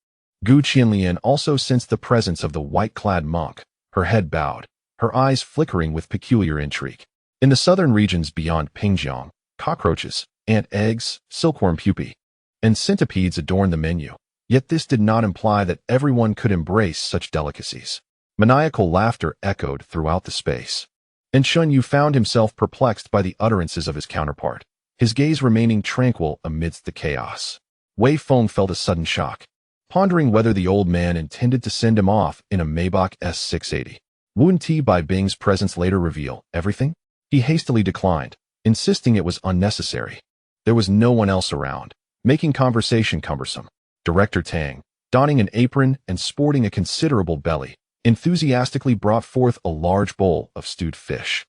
Gu Qianlian also sensed the presence of the white-clad monk, her head bowed, her eyes flickering with peculiar intrigue. In the southern regions beyond Pingjiang, cockroaches, ant eggs, silkworm pupae, and centipedes adorned the menu, yet this did not imply that everyone could embrace such delicacies. Maniacal laughter echoed throughout the space. And Shun Yu found himself perplexed by the utterances of his counterpart, his gaze remaining tranquil amidst the chaos. Wei Feng felt a sudden shock, pondering whether the old man intended to send him off in a Maybach S680. Wouldn't Ti Bai Bing's presence later reveal everything? He hastily declined, insisting it was unnecessary. There was no one else around, making conversation cumbersome. Director Tang, donning an apron and sporting a considerable belly, enthusiastically brought forth a large bowl of stewed fish.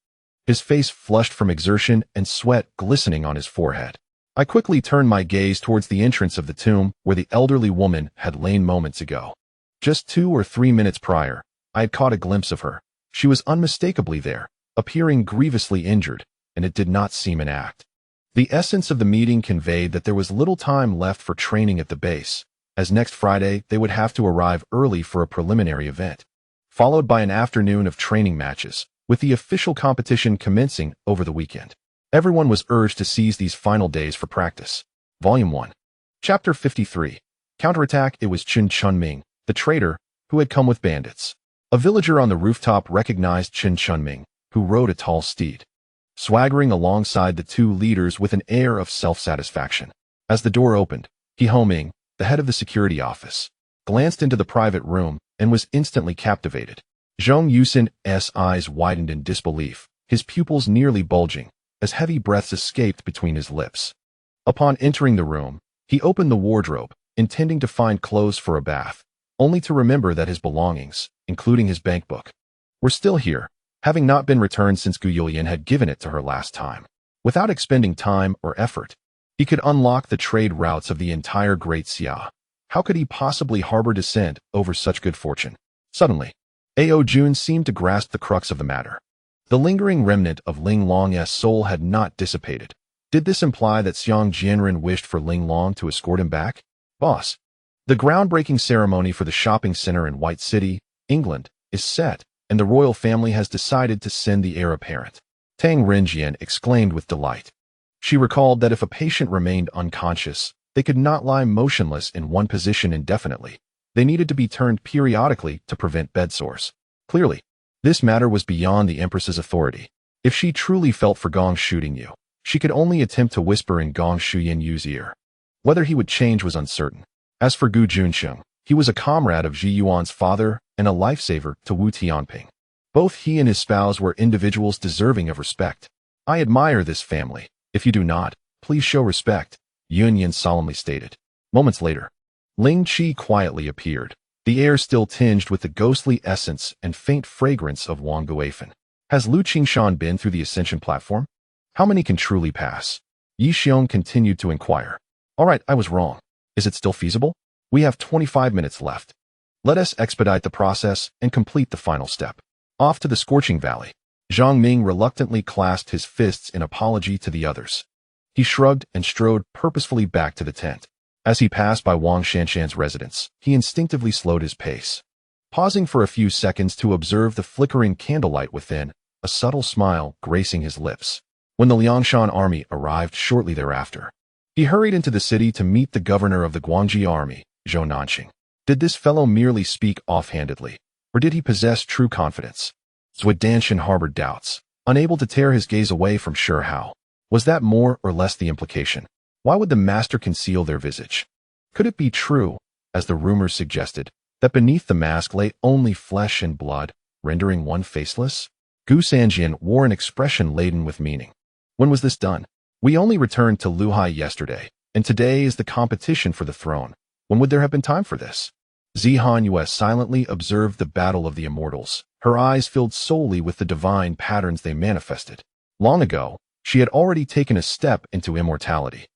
His face flushed from exertion and sweat glistening on his forehead. I quickly turned my gaze towards the entrance of the tomb where the elderly woman had lain moments ago. Just 2 or 3 minutes prior, I had caught a glimpse of her. She was unmistakably there, appearing grievously injured, and it did not seem an act. The essence of the meeting conveyed that there was little time left for training at the base, as next Friday they would have to arrive early for a preliminary event, followed by an afternoon of training matches, with the official competition commencing over the weekend. Everyone was urged to seize these final days for practice. Volume 1. Chapter 53. Counterattack. It was Chen Chunming, the traitor, who had come with bandits. A villager on the rooftop recognized Chen Chunming, who rode a tall steed, swaggering alongside the two leaders with an air of self-satisfaction. As the door opened, He Homing, the head of the security office, glanced into the private room and was instantly captivated. Zhong Yusin's eyes widened in disbelief, his pupils nearly bulging, as heavy breaths escaped between his lips. Upon entering the room, he opened the wardrobe, intending to find clothes for a bath, only to remember that his belongings, including his bankbook, were still here, having not been returned since Gu Yulian had given it to her last time. Without expending time or effort, he could unlock the trade routes of the entire Great Xia. How could he possibly harbor dissent over such good fortune? Suddenly, Ao Jun seemed to grasp the crux of the matter. The lingering remnant of Ling Long's soul had not dissipated. Did this imply that Xiang Jianren wished for Ling Long to escort him back? Boss, the groundbreaking ceremony for the shopping center in White City, England, is set, and the royal family has decided to send the heir apparent. Tang Renjian exclaimed with delight. She recalled that if a patient remained unconscious, they could not lie motionless in one position indefinitely. They needed to be turned periodically to prevent bed sores. Clearly, this matter was beyond the Empress's authority. If she truly felt for Gong shooting you, she could only attempt to whisper in Gong Shuyan Yu's ear. Whether he would change was uncertain. As for Gu Junsheng, he was a comrade of Ji Yuan's father and a lifesaver to Wu Tianping. Both he and his spouse were individuals deserving of respect. I admire this family. If you do not, please show respect, Yun Yin solemnly stated. Moments later, Ling Qi quietly appeared, the air still tinged with the ghostly essence and faint fragrance of Wang Guifen. Has Lu Qingshan been through the ascension platform? How many can truly pass? Yi Xiong continued to inquire. All right, I was wrong. Is it still feasible? We have 25 minutes left. Let us expedite the process and complete the final step. Off to the scorching valley. Zhang Ming reluctantly clasped his fists in apology to the others. He shrugged and strode purposefully back to the tent. As he passed by Wang Shanshan's residence, he instinctively slowed his pace. Pausing for a few seconds to observe the flickering candlelight within, a subtle smile gracing his lips. When the Liangshan army arrived shortly thereafter, he hurried into the city to meet the governor of the Guangji army, Zhou Nanqing. Did this fellow merely speak offhandedly, or did he possess true confidence? Zhuo Danshan harbored doubts, unable to tear his gaze away from Sure Hao. Was that more or less the implication? Why would the master conceal their visage? Could it be true, as the rumors suggested, that beneath the mask lay only flesh and blood, rendering one faceless? Gu Sanjian wore an expression laden with meaning. When was this done? We only returned to Luhai yesterday, and today is the competition for the throne. When would there have been time for this? Zihan Yue silently observed the battle of the immortals, her eyes filled solely with the divine patterns they manifested. Long ago, she had already taken a step into immortality,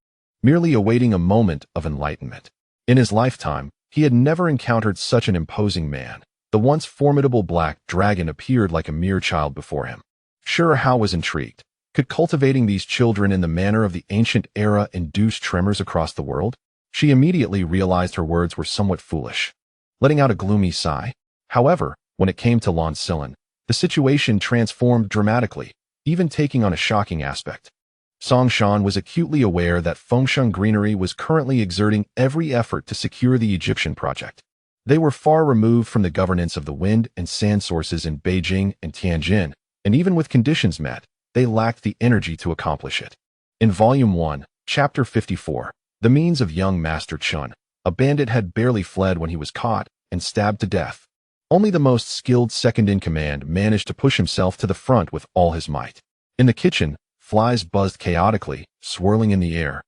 merely awaiting a moment of enlightenment. In his lifetime, he had never encountered such an imposing man. The once formidable black dragon appeared like a mere child before him. Sure Hao was intrigued. Could cultivating these children in the manner of the ancient era induce tremors across the world? She immediately realized her words were somewhat foolish, letting out a gloomy sigh. However, when it came to Lan Silin, the situation transformed dramatically, even taking on a shocking aspect. Song Shan was acutely aware that Fengsheng Greenery was currently exerting every effort to secure the Egyptian project. They were far removed from the governance of the wind and sand sources in Beijing and Tianjin, and even with conditions met, they lacked the energy to accomplish it. In Volume 1, Chapter 54, The Means of Young Master Chen, a bandit had barely fled when he was caught and stabbed to death. Only the most skilled second-in-command managed to push himself to the front with all his might. In the kitchen, flies buzzed chaotically, swirling in the air,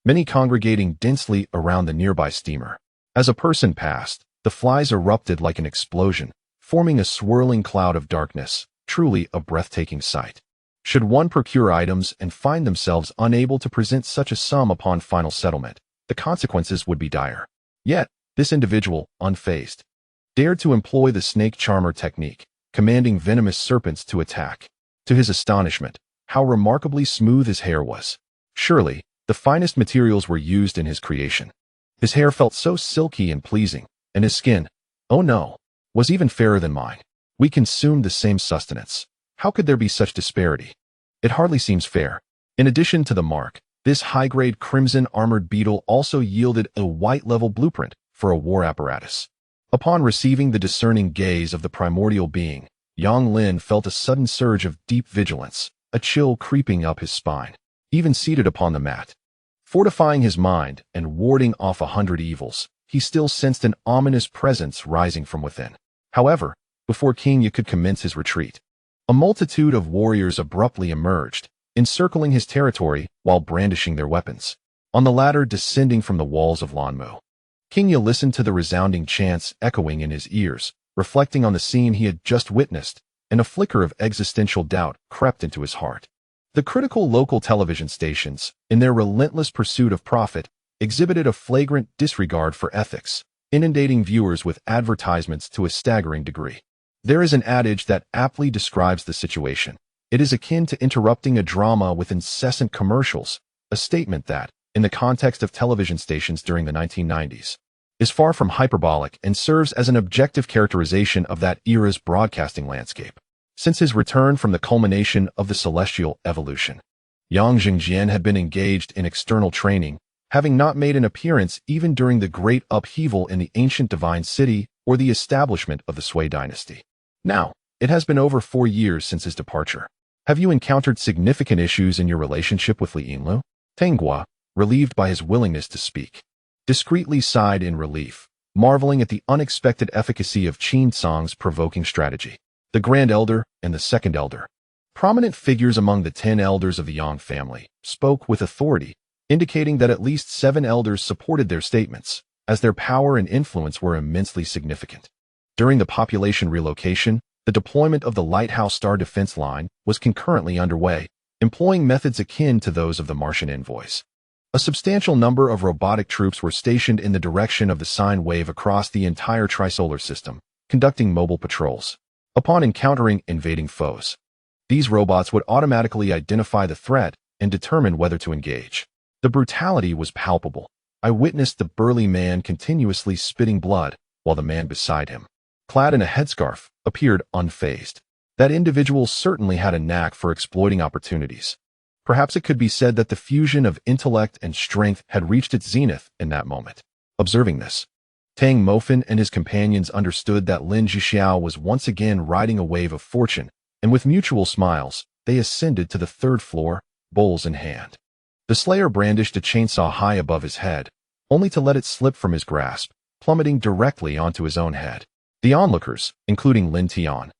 many congregating densely around the nearby steamer. As a person passed, the flies erupted like an explosion, forming a swirling cloud of darkness, truly a breathtaking sight. Should one procure items and find themselves unable to present such a sum upon final settlement, the consequences would be dire. Yet, this individual, unfazed, dared to employ the snake charmer technique, commanding venomous serpents to attack. To his astonishment, how remarkably smooth his hair was. Surely, the finest materials were used in his creation. His hair felt so silky and pleasing, and his skin, oh no, was even fairer than mine. We consumed the same sustenance. How could there be such disparity? It hardly seems fair. In addition to the mark, this high-grade crimson armored beetle also yielded a white-level blueprint for a war apparatus. Upon receiving the discerning gaze of the primordial being, Yang Lin felt a sudden surge of deep vigilance, a chill creeping up his spine. Even seated upon the mat, fortifying his mind and warding off 100 evils, he still sensed an ominous presence rising from within. However, before King Yi could commence his retreat, a multitude of warriors abruptly emerged, encircling his territory while brandishing their weapons. On the latter descending from the walls of Lanmu, King Yi listened to the resounding chants echoing in his ears, reflecting on the scene he had just witnessed, and a flicker of existential doubt crept into his heart. The critical local television stations, in their relentless pursuit of profit, exhibited a flagrant disregard for ethics, inundating viewers with advertisements to a staggering degree. There is an adage that aptly describes the situation. It is akin to interrupting a drama with incessant commercials, a statement that, in the context of television stations during the 1990s, is far from hyperbolic and serves as an objective characterization of that era's broadcasting landscape. Since his return from the culmination of the celestial evolution, Yang Jingjian had been engaged in external training, having not made an appearance even during the great upheaval in the ancient divine city or the establishment of the Sui dynasty. Now, it has been over 4 years since his departure. Have you encountered significant issues in your relationship with Li Yinglu? Tenghua, relieved by his willingness to speak, discreetly sighed in relief, marveling at the unexpected efficacy of Qin Song's provoking strategy. The Grand Elder and the Second Elder, prominent figures among the 10 elders of the Yang family, spoke with authority, indicating that at least 7 elders supported their statements, as their power and influence were immensely significant. During the population relocation, the deployment of the Lighthouse Star Defense Line was concurrently underway, employing methods akin to those of the Martian envoys. A substantial number of robotic troops were stationed in the direction of the sine wave across the entire trisolar system, conducting mobile patrols. Upon encountering invading foes, these robots would automatically identify the threat and determine whether to engage. The brutality was palpable. I witnessed the burly man continuously spitting blood, while the man beside him, clad in a headscarf, appeared unfazed. That individual certainly had a knack for exploiting opportunities. Perhaps it could be said that the fusion of intellect and strength had reached its zenith in that moment. Observing this, Tang Mofin and his companions understood that Lin Zhixiao was once again riding a wave of fortune, and with mutual smiles, they ascended to the 3rd floor, bowls in hand. The slayer brandished a chainsaw high above his head, only to let it slip from his grasp, plummeting directly onto his own head. The onlookers, including Lin Tian,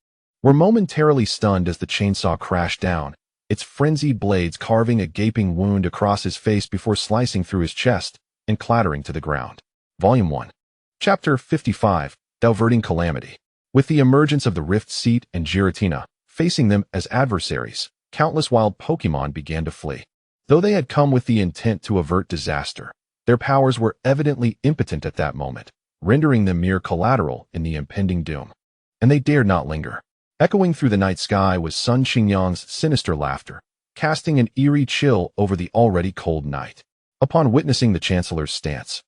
were momentarily stunned as the chainsaw crashed down, its frenzied blades carving a gaping wound across his face before slicing through his chest and clattering to the ground. Volume 1. Chapter 55, Diverting Calamity. With the emergence of the Rift Seat and Giratina, facing them as adversaries, countless wild Pokemon began to flee. Though they had come with the intent to avert disaster, their powers were evidently impotent at that moment, rendering them mere collateral in the impending doom. And they dared not linger. Echoing through the night sky was Sun Qingyang's sinister laughter, casting an eerie chill over the already cold night. Upon witnessing the Chancellor's stance,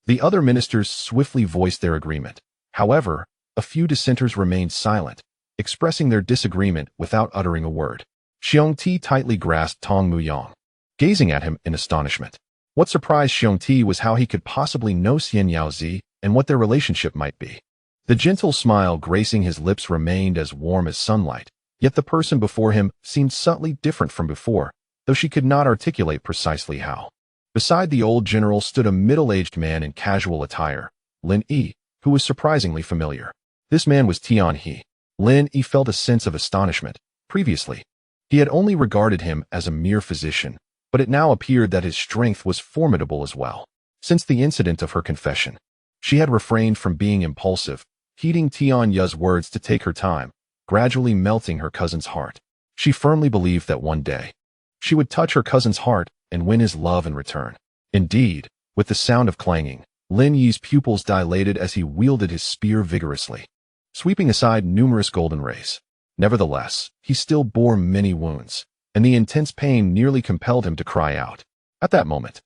the other ministers swiftly voiced their agreement. However, a few dissenters remained silent, expressing their disagreement without uttering a word. Xiongti tightly grasped Tong Muyang, gazing at him in astonishment. What surprised Xiongti was how he could possibly know Xian Yaozi and what their relationship might be. The gentle smile gracing his lips remained as warm as sunlight, yet the person before him seemed subtly different from before, though she could not articulate precisely how. Beside the old general stood a middle-aged man in casual attire, Lin Yi, who was surprisingly familiar. This man was Tian He. Lin Yi felt a sense of astonishment. Previously, he had only regarded him as a mere physician, but it now appeared that his strength was formidable as well. Since the incident of her confession, she had refrained from being impulsive, heeding Tian Ye's words to take her time, gradually melting her cousin's heart. She firmly believed that one day, she would touch her cousin's heart and win his love in return. Indeed, with the sound of clanging, Lin Yi's pupils dilated as he wielded his spear vigorously, sweeping aside numerous golden rays. Nevertheless, he still bore many wounds, and the intense pain nearly compelled him to cry out. At that moment,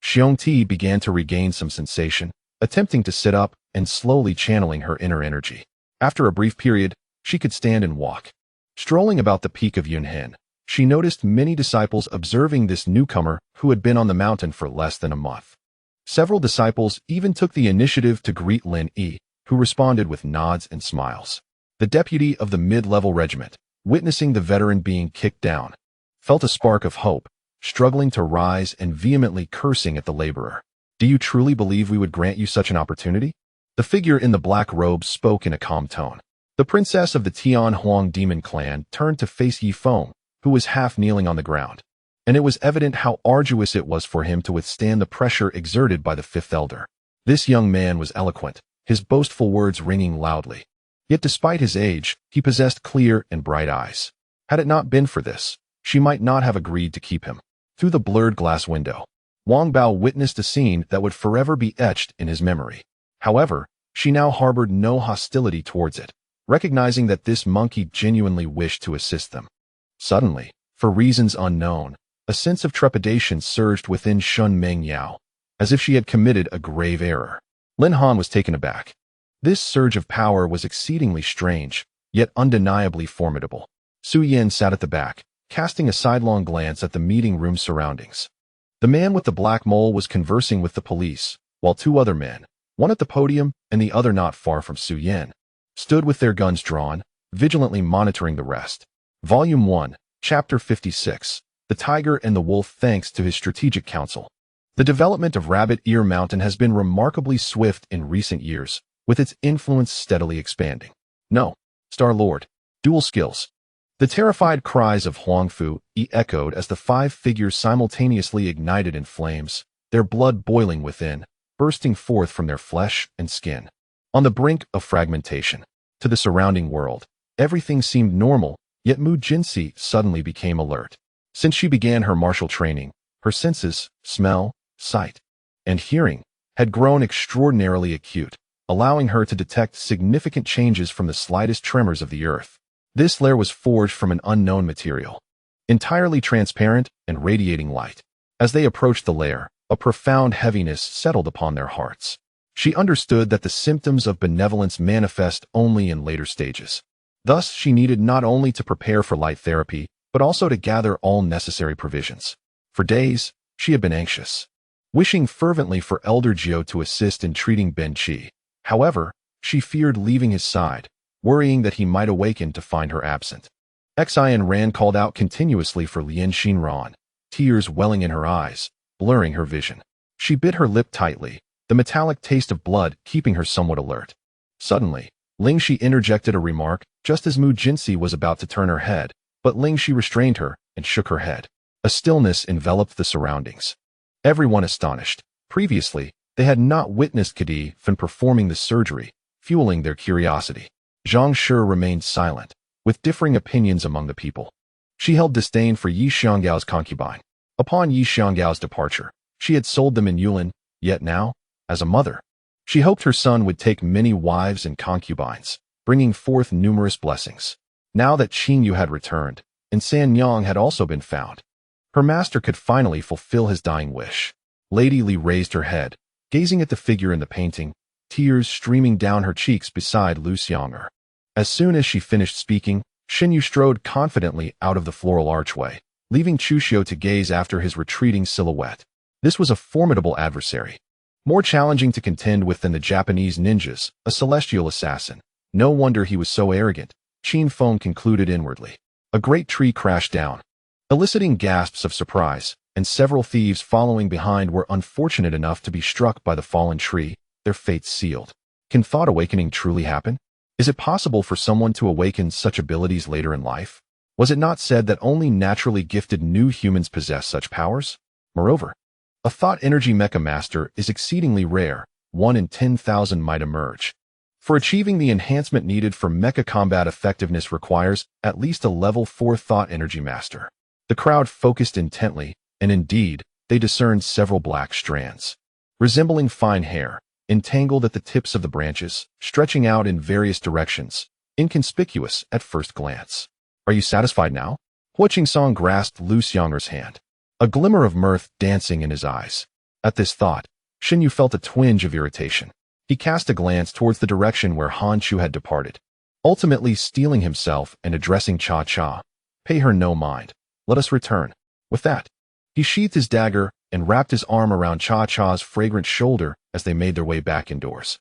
Xiongti began to regain some sensation, attempting to sit up and slowly channeling her inner energy. After a brief period, she could stand and walk. Strolling about the peak of Yunhen, she noticed many disciples observing this newcomer who had been on the mountain for less than a month. Several disciples even took the initiative to greet Lin Yi, who responded with nods and smiles. The deputy of the mid-level regiment, witnessing the veteran being kicked down, felt a spark of hope, struggling to rise and vehemently cursing at the laborer. "Do you truly believe we would grant you such an opportunity?" The figure in the black robe spoke in a calm tone. The princess of the Tian Huang demon clan turned to face Yi Feng, who was half kneeling on the ground, and it was evident how arduous it was for him to withstand the pressure exerted by the fifth elder. This young man was eloquent, his boastful words ringing loudly. Yet despite his age, he possessed clear and bright eyes. Had it not been for this, she might not have agreed to keep him. Through the blurred glass window, Wang Bao witnessed a scene that would forever be etched in his memory. However, she now harbored no hostility towards it, recognizing that this monkey genuinely wished to assist them. Suddenly, for reasons unknown, a sense of trepidation surged within Shun Mengyao, as if she had committed a grave error. Lin Han was taken aback. This surge of power was exceedingly strange, yet undeniably formidable. Su Yan sat at the back, casting a sidelong glance at the meeting room surroundings. The man with the black mole was conversing with the police, while two other men, one at the podium and the other not far from Su Yan, stood with their guns drawn, vigilantly monitoring the rest. Volume 1, Chapter 56, The Tiger and the Wolf. Thanks to his strategic counsel, the development of Rabbit Ear Mountain has been remarkably swift in recent years, with its influence steadily expanding. No, Star-Lord, dual skills. The terrified cries of Huangfu echoed as the five figures simultaneously ignited in flames, their blood boiling within, bursting forth from their flesh and skin. On the brink of fragmentation, to the surrounding world, everything seemed normal, yet Mu Jinsi suddenly became alert. Since she began her martial training, her senses, smell, sight, and hearing, had grown extraordinarily acute, allowing her to detect significant changes from the slightest tremors of the earth. This lair was forged from an unknown material, entirely transparent and radiating light. As they approached the lair, a profound heaviness settled upon their hearts. She understood that the symptoms of benevolence manifest only in later stages. Thus, she needed not only to prepare for light therapy, but also to gather all necessary provisions. For days, she had been anxious, wishing fervently for Elder Jiao to assist in treating Ben Qi. However, she feared leaving his side, worrying that he might awaken to find her absent. Xian Ran called out continuously for Lian Xinran, tears welling in her eyes, blurring her vision. She bit her lip tightly, the metallic taste of blood keeping her somewhat alert. Suddenly, Ling Shi interjected a remark just as Mu Jinsi was about to turn her head, but Ling Shi restrained her and shook her head. A stillness enveloped the surroundings. Everyone astonished. Previously, They had not witnessed Kadi Fin performing the surgery, fueling their curiosity. Zhang Shi remained silent, with differing opinions among the people. She held disdain for Yi Xianggao's concubine. Upon Yi Xianggao's departure, she had sold them in Yulin, yet now, as a mother, she hoped her son would take many wives and concubines, bringing forth numerous blessings. Now that Qingyu had returned, and Sanyang had also been found, her master could finally fulfill his dying wish. Lady Li raised her head, gazing at the figure in the painting, tears streaming down her cheeks beside Lu Xianger. As soon as she finished speaking, Xinyu strode confidently out of the floral archway, leaving Chuxiu to gaze after his retreating silhouette. This was a formidable adversary, more challenging to contend with than the Japanese ninjas, a celestial assassin. No wonder he was so arrogant, Qin Feng concluded inwardly. A great tree crashed down, eliciting gasps of surprise, and several thieves following behind were unfortunate enough to be struck by the fallen tree, their fates sealed. Can thought awakening truly happen? Is it possible for someone to awaken such abilities later in life? Was it not said that only naturally gifted new humans possess such powers? Moreover, a thought energy mecha master is exceedingly rare, 1 in 10,000 might emerge. For achieving the enhancement needed for mecha combat effectiveness requires at least a level 4 thought energy master. The crowd focused intently, and indeed, they discerned several black strands, resembling fine hair, entangled at the tips of the branches, stretching out in various directions, inconspicuous at first glance. Are you satisfied now? Hua Qingsong grasped Lu Xianger's hand, a glimmer of mirth dancing in his eyes. At this thought, Xinyu felt a twinge of irritation. He cast a glance towards the direction where Han Chu had departed, ultimately steeling himself and addressing Cha Cha. Pay her no mind. Let us return. With that, he sheathed his dagger and wrapped his arm around Cha Cha's fragrant shoulder as they made their way back indoors.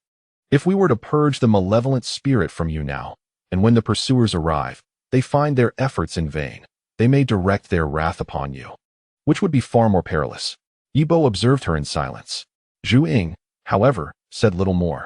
If we were to purge the malevolent spirit from you now, and when the pursuers arrive, they find their efforts in vain, they may direct their wrath upon you, which would be far more perilous. Yibo observed her in silence. Zhu Ying, however, said little more,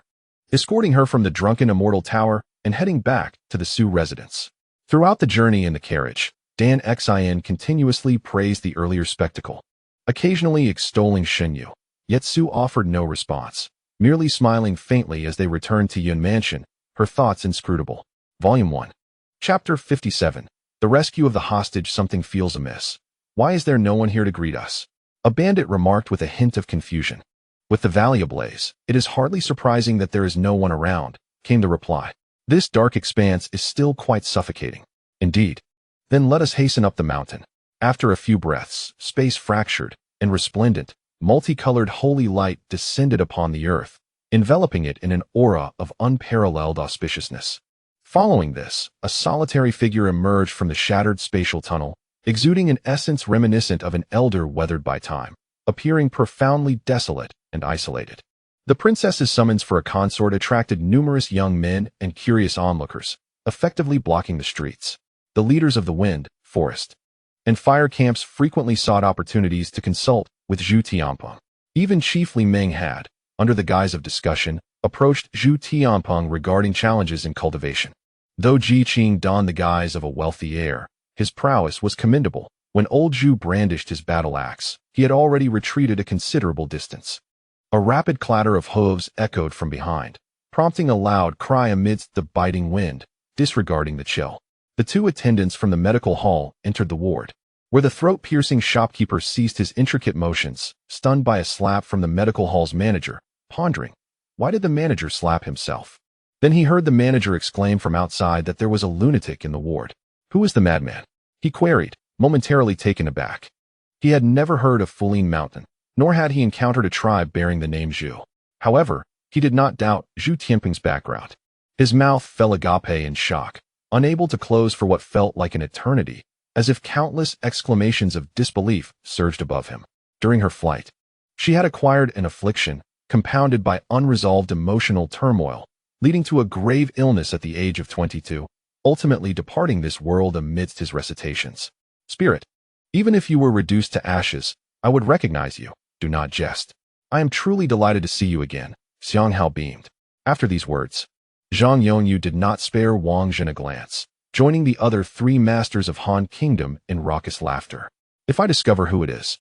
escorting her from the drunken immortal tower and heading back to the Su residence. Throughout the journey in the carriage, Dan Xin continuously praised the earlier spectacle, occasionally extolling Xinyu. Yet Su offered no response, merely smiling faintly as they returned to Yun Mansion, her thoughts inscrutable. Volume 1. Chapter 57. The Rescue of the Hostage. Something feels amiss. Why is there no one here to greet us? A bandit remarked with a hint of confusion. With the valley ablaze, it is hardly surprising that there is no one around, came the reply. This dark expanse is still quite suffocating. Indeed. Then let us hasten up the mountain. After a few breaths, space fractured, and resplendent, multicolored holy light descended upon the earth, enveloping it in an aura of unparalleled auspiciousness. Following this, a solitary figure emerged from the shattered spatial tunnel, exuding an essence reminiscent of an elder weathered by time, appearing profoundly desolate and isolated. The princess's summons for a consort attracted numerous young men and curious onlookers, effectively blocking the streets. The leaders of the wind, forest, and fire camps frequently sought opportunities to consult with Zhu Tianpeng. Even Chief Li Meng had, under the guise of discussion, approached Zhu Tianpeng regarding challenges in cultivation. Though Ji Qing donned the guise of a wealthy heir, his prowess was commendable. When old Zhu brandished his battle axe, he had already retreated a considerable distance. A rapid clatter of hooves echoed from behind, prompting a loud cry amidst the biting wind, disregarding the chill. The two attendants from the medical hall entered the ward, where the throat-piercing shopkeeper ceased his intricate motions, stunned by a slap from the medical hall's manager, pondering, why did the manager slap himself? Then he heard the manager exclaim from outside that there was a lunatic in the ward. Who is the madman? He queried, momentarily taken aback. He had never heard of Fuling Mountain, nor had he encountered a tribe bearing the name Zhu. However, he did not doubt Zhu Tianpeng's background. His mouth fell agape in shock, unable to close for what felt like an eternity, as if countless exclamations of disbelief surged above him. During her flight, she had acquired an affliction, compounded by unresolved emotional turmoil, leading to a grave illness at the age of 22, ultimately departing this world amidst his recitations. Spirit, even if you were reduced to ashes, I would recognize you. Do not jest. I am truly delighted to see you again. Xiang Hao beamed. After these words, Zhang Yongyu did not spare Wang Zhen a glance, joining the other 3 masters of Han Kingdom in raucous laughter. If I discover who it is,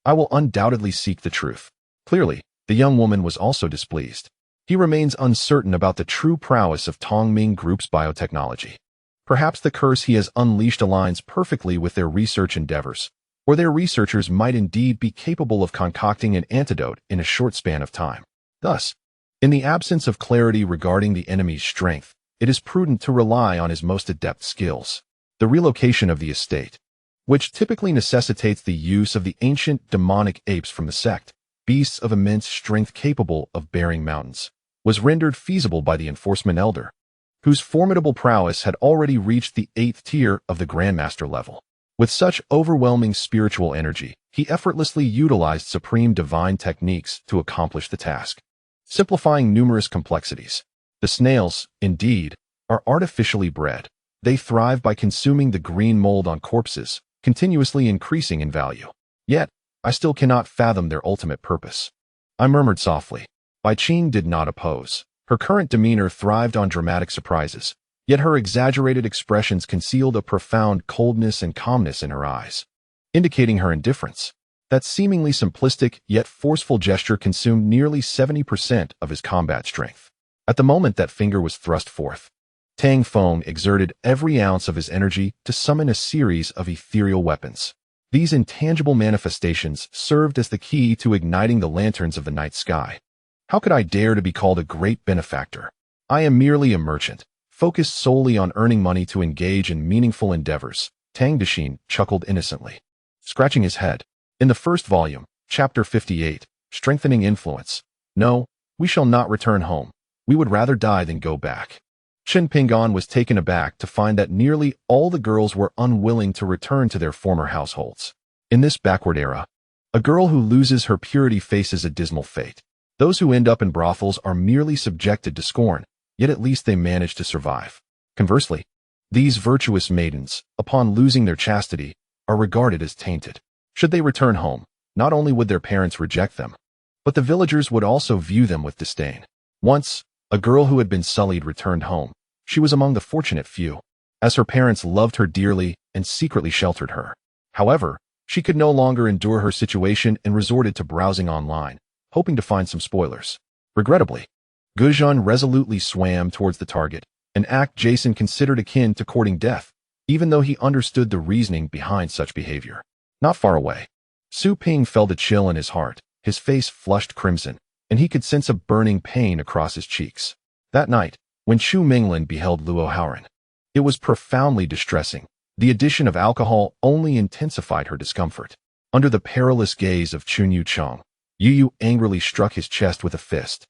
I will undoubtedly seek the truth. Clearly, The young woman was also displeased. He remains uncertain about the true prowess of Tongming Group's biotechnology. Perhaps the curse he has unleashed aligns perfectly with their research endeavors, or their researchers might indeed be capable of concocting an antidote in a short span of time. Thus, in the absence of clarity regarding the enemy's strength, it is prudent to rely on his most adept skills. The relocation of the estate, which typically necessitates the use of the ancient demonic apes from the sect, beasts of immense strength capable of bearing mountains, was rendered feasible by the enforcement elder, whose formidable prowess had already reached the 8th tier of the Grandmaster level. With such overwhelming spiritual energy, he effortlessly utilized supreme divine techniques to accomplish the task, simplifying numerous complexities. The snails, indeed, are artificially bred. They thrive by consuming the green mold on corpses, continuously increasing in value. Yet, I still cannot fathom their ultimate purpose. I murmured softly. Bai Qing did not oppose. Her current demeanor thrived on dramatic surprises, yet her exaggerated expressions concealed a profound coldness and calmness in her eyes, indicating her indifference. That seemingly simplistic yet forceful gesture consumed nearly 70% of his combat strength. At the moment that finger was thrust forth, Tang Feng exerted every ounce of his energy to summon a series of ethereal weapons. These intangible manifestations served as the key to igniting the lanterns of the night sky. How could I dare to be called a great benefactor? I am merely a merchant, focused solely on earning money to engage in meaningful endeavors. Tang Dexin chuckled innocently, scratching his head. In the first volume, Chapter 58, Strengthening Influence. No, we shall not return home. We would rather die than go back. Chen Pingan was taken aback to find that nearly all the girls were unwilling to return to their former households. In this backward era, a girl who loses her purity faces a dismal fate. Those who end up in brothels are merely subjected to scorn, yet at least they manage to survive. Conversely, these virtuous maidens, upon losing their chastity, are regarded as tainted. Should they return home, not only would their parents reject them, but the villagers would also view them with disdain. Once, a girl who had been sullied returned home. She was among the fortunate few, as her parents loved her dearly and secretly sheltered her. However, she could no longer endure her situation and resorted to browsing online, hoping to find some spoilers. Regrettably, Guzhan resolutely swam towards the target, an act Jason considered akin to courting death, even though he understood the reasoning behind such behavior. Not far away, Su Ping felt a chill in his heart, his face flushed crimson, and he could sense a burning pain across his cheeks. That night, when Chu Minglin beheld Luo Haoran, it was profoundly distressing. The addition of alcohol only intensified her discomfort. Under the perilous gaze of Chun Yu Chong, Yu Yu angrily struck his chest with a fist,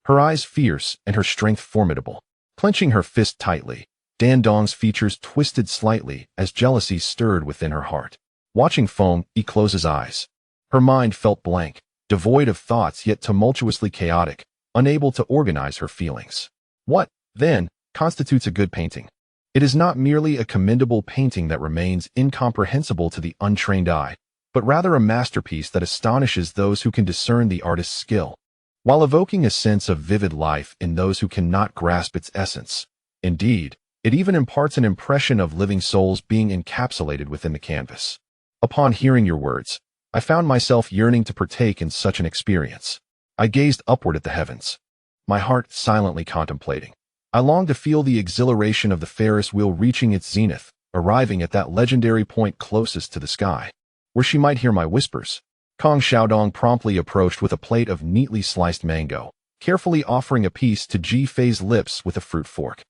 her eyes fierce and her strength formidable. Clenching her fist tightly, Dan Dong's features twisted slightly as jealousy stirred within her heart. Watching Feng Yi close his eyes, her mind felt blank, devoid of thoughts yet tumultuously chaotic, unable to organize her feelings. What, then, constitutes a good painting? It is not merely a commendable painting that remains incomprehensible to the untrained eye, but rather a masterpiece that astonishes those who can discern the artist's skill, while evoking a sense of vivid life in those who cannot grasp its essence. Indeed, it even imparts an impression of living souls being encapsulated within the canvas. Upon hearing your words, I found myself yearning to partake in such an experience. I gazed upward at the heavens, my heart silently contemplating. I longed to feel the exhilaration of the Ferris wheel reaching its zenith, arriving at that legendary point closest to the sky, where she might hear my whispers. Kong Xiaodong promptly approached with a plate of neatly sliced mango, carefully offering a piece to Ji Fei's lips with a fruit fork.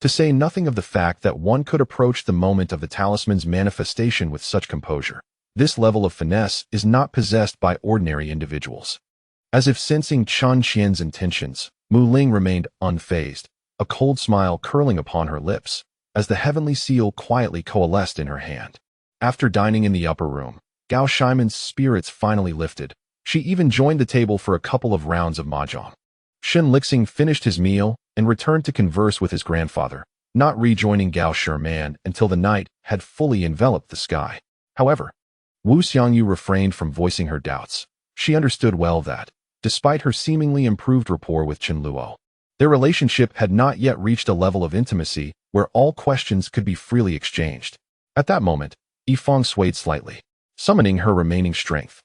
To say nothing of the fact that one could approach the moment of the talisman's manifestation with such composure. This level of finesse is not possessed by ordinary individuals. As if sensing Chan Qian's intentions, Mu Ling remained unfazed, a cold smile curling upon her lips, as the heavenly seal quietly coalesced in her hand. After dining in the upper room, Gao Shimon's spirits finally lifted. She even joined the table for a couple of rounds of mahjong. Shen Lixing finished his meal and returned to converse with his grandfather, not rejoining Gao Sherman until the night had fully enveloped the sky. However, Wu Xiangyu refrained from voicing her doubts. She understood well that, despite her seemingly improved rapport with Chen Luo, their relationship had not yet reached a level of intimacy where all questions could be freely exchanged. At that moment, Yifeng swayed slightly, summoning her remaining strength.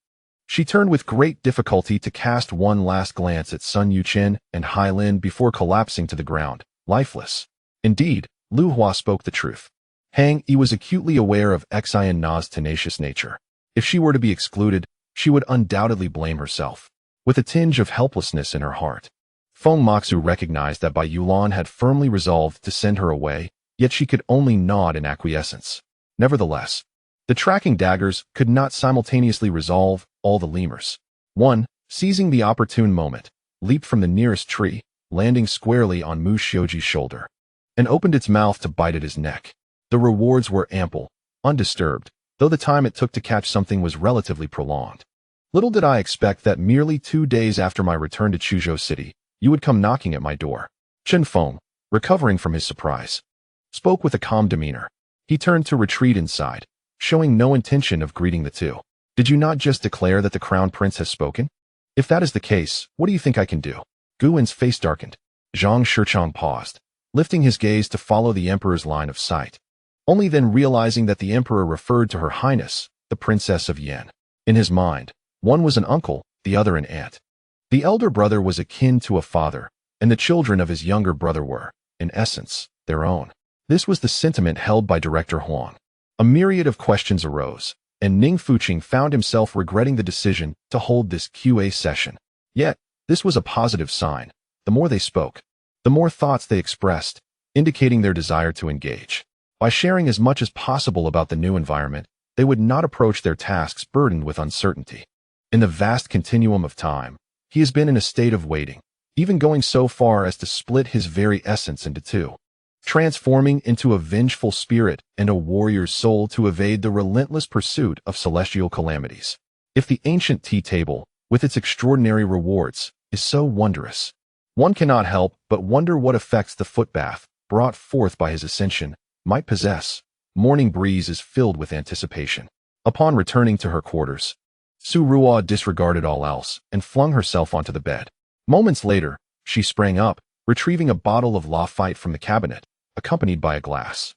She turned with great difficulty to cast one last glance at Sun Yuchen and Hai Lin before collapsing to the ground, lifeless. Indeed, Lu Hua spoke the truth. Hang Yi was acutely aware of Xian Na's tenacious nature. If she were to be excluded, she would undoubtedly blame herself. With a tinge of helplessness in her heart, Feng Maxu recognized that Bai Yulan had firmly resolved to send her away, yet she could only nod in acquiescence. Nevertheless, the tracking daggers could not simultaneously resolve all the lemurs. One, seizing the opportune moment, leaped from the nearest tree, landing squarely on Mu Xiuji's shoulder, and opened its mouth to bite at his neck. The rewards were ample, undisturbed, though the time it took to catch something was relatively prolonged. Little did I expect that merely 2 days after my return to Chuzhou City, you would come knocking at my door. Chen Feng, recovering from his surprise, spoke with a calm demeanor. He turned to retreat inside, showing no intention of greeting the two. Did you not just declare that the crown prince has spoken? If that is the case, what do you think I can do? Gu Wen's face darkened. Zhang Shichang paused, lifting his gaze to follow the emperor's line of sight, only then realizing that the emperor referred to Her Highness, the Princess of Yan. In his mind, one was an uncle, the other an aunt. The elder brother was akin to a father, and the children of his younger brother were, in essence, their own. This was the sentiment held by Director Huang. A myriad of questions arose, and Ning Fuqing found himself regretting the decision to hold this QA session. Yet, this was a positive sign. The more they spoke, the more thoughts they expressed, indicating their desire to engage. By sharing as much as possible about the new environment, they would not approach their tasks burdened with uncertainty. In the vast continuum of time, he has been in a state of waiting, even going so far as to split his very essence into two, transforming into a vengeful spirit and a warrior's soul to evade the relentless pursuit of celestial calamities. If the ancient tea table, with its extraordinary rewards, is so wondrous, one cannot help but wonder what effects the footbath, brought forth by his ascension, might possess. Morning breeze is filled with anticipation. Upon returning to her quarters, Su Ruo disregarded all else and flung herself onto the bed. Moments later, she sprang up, retrieving a bottle of Lafite from the cabinet, accompanied by a glass.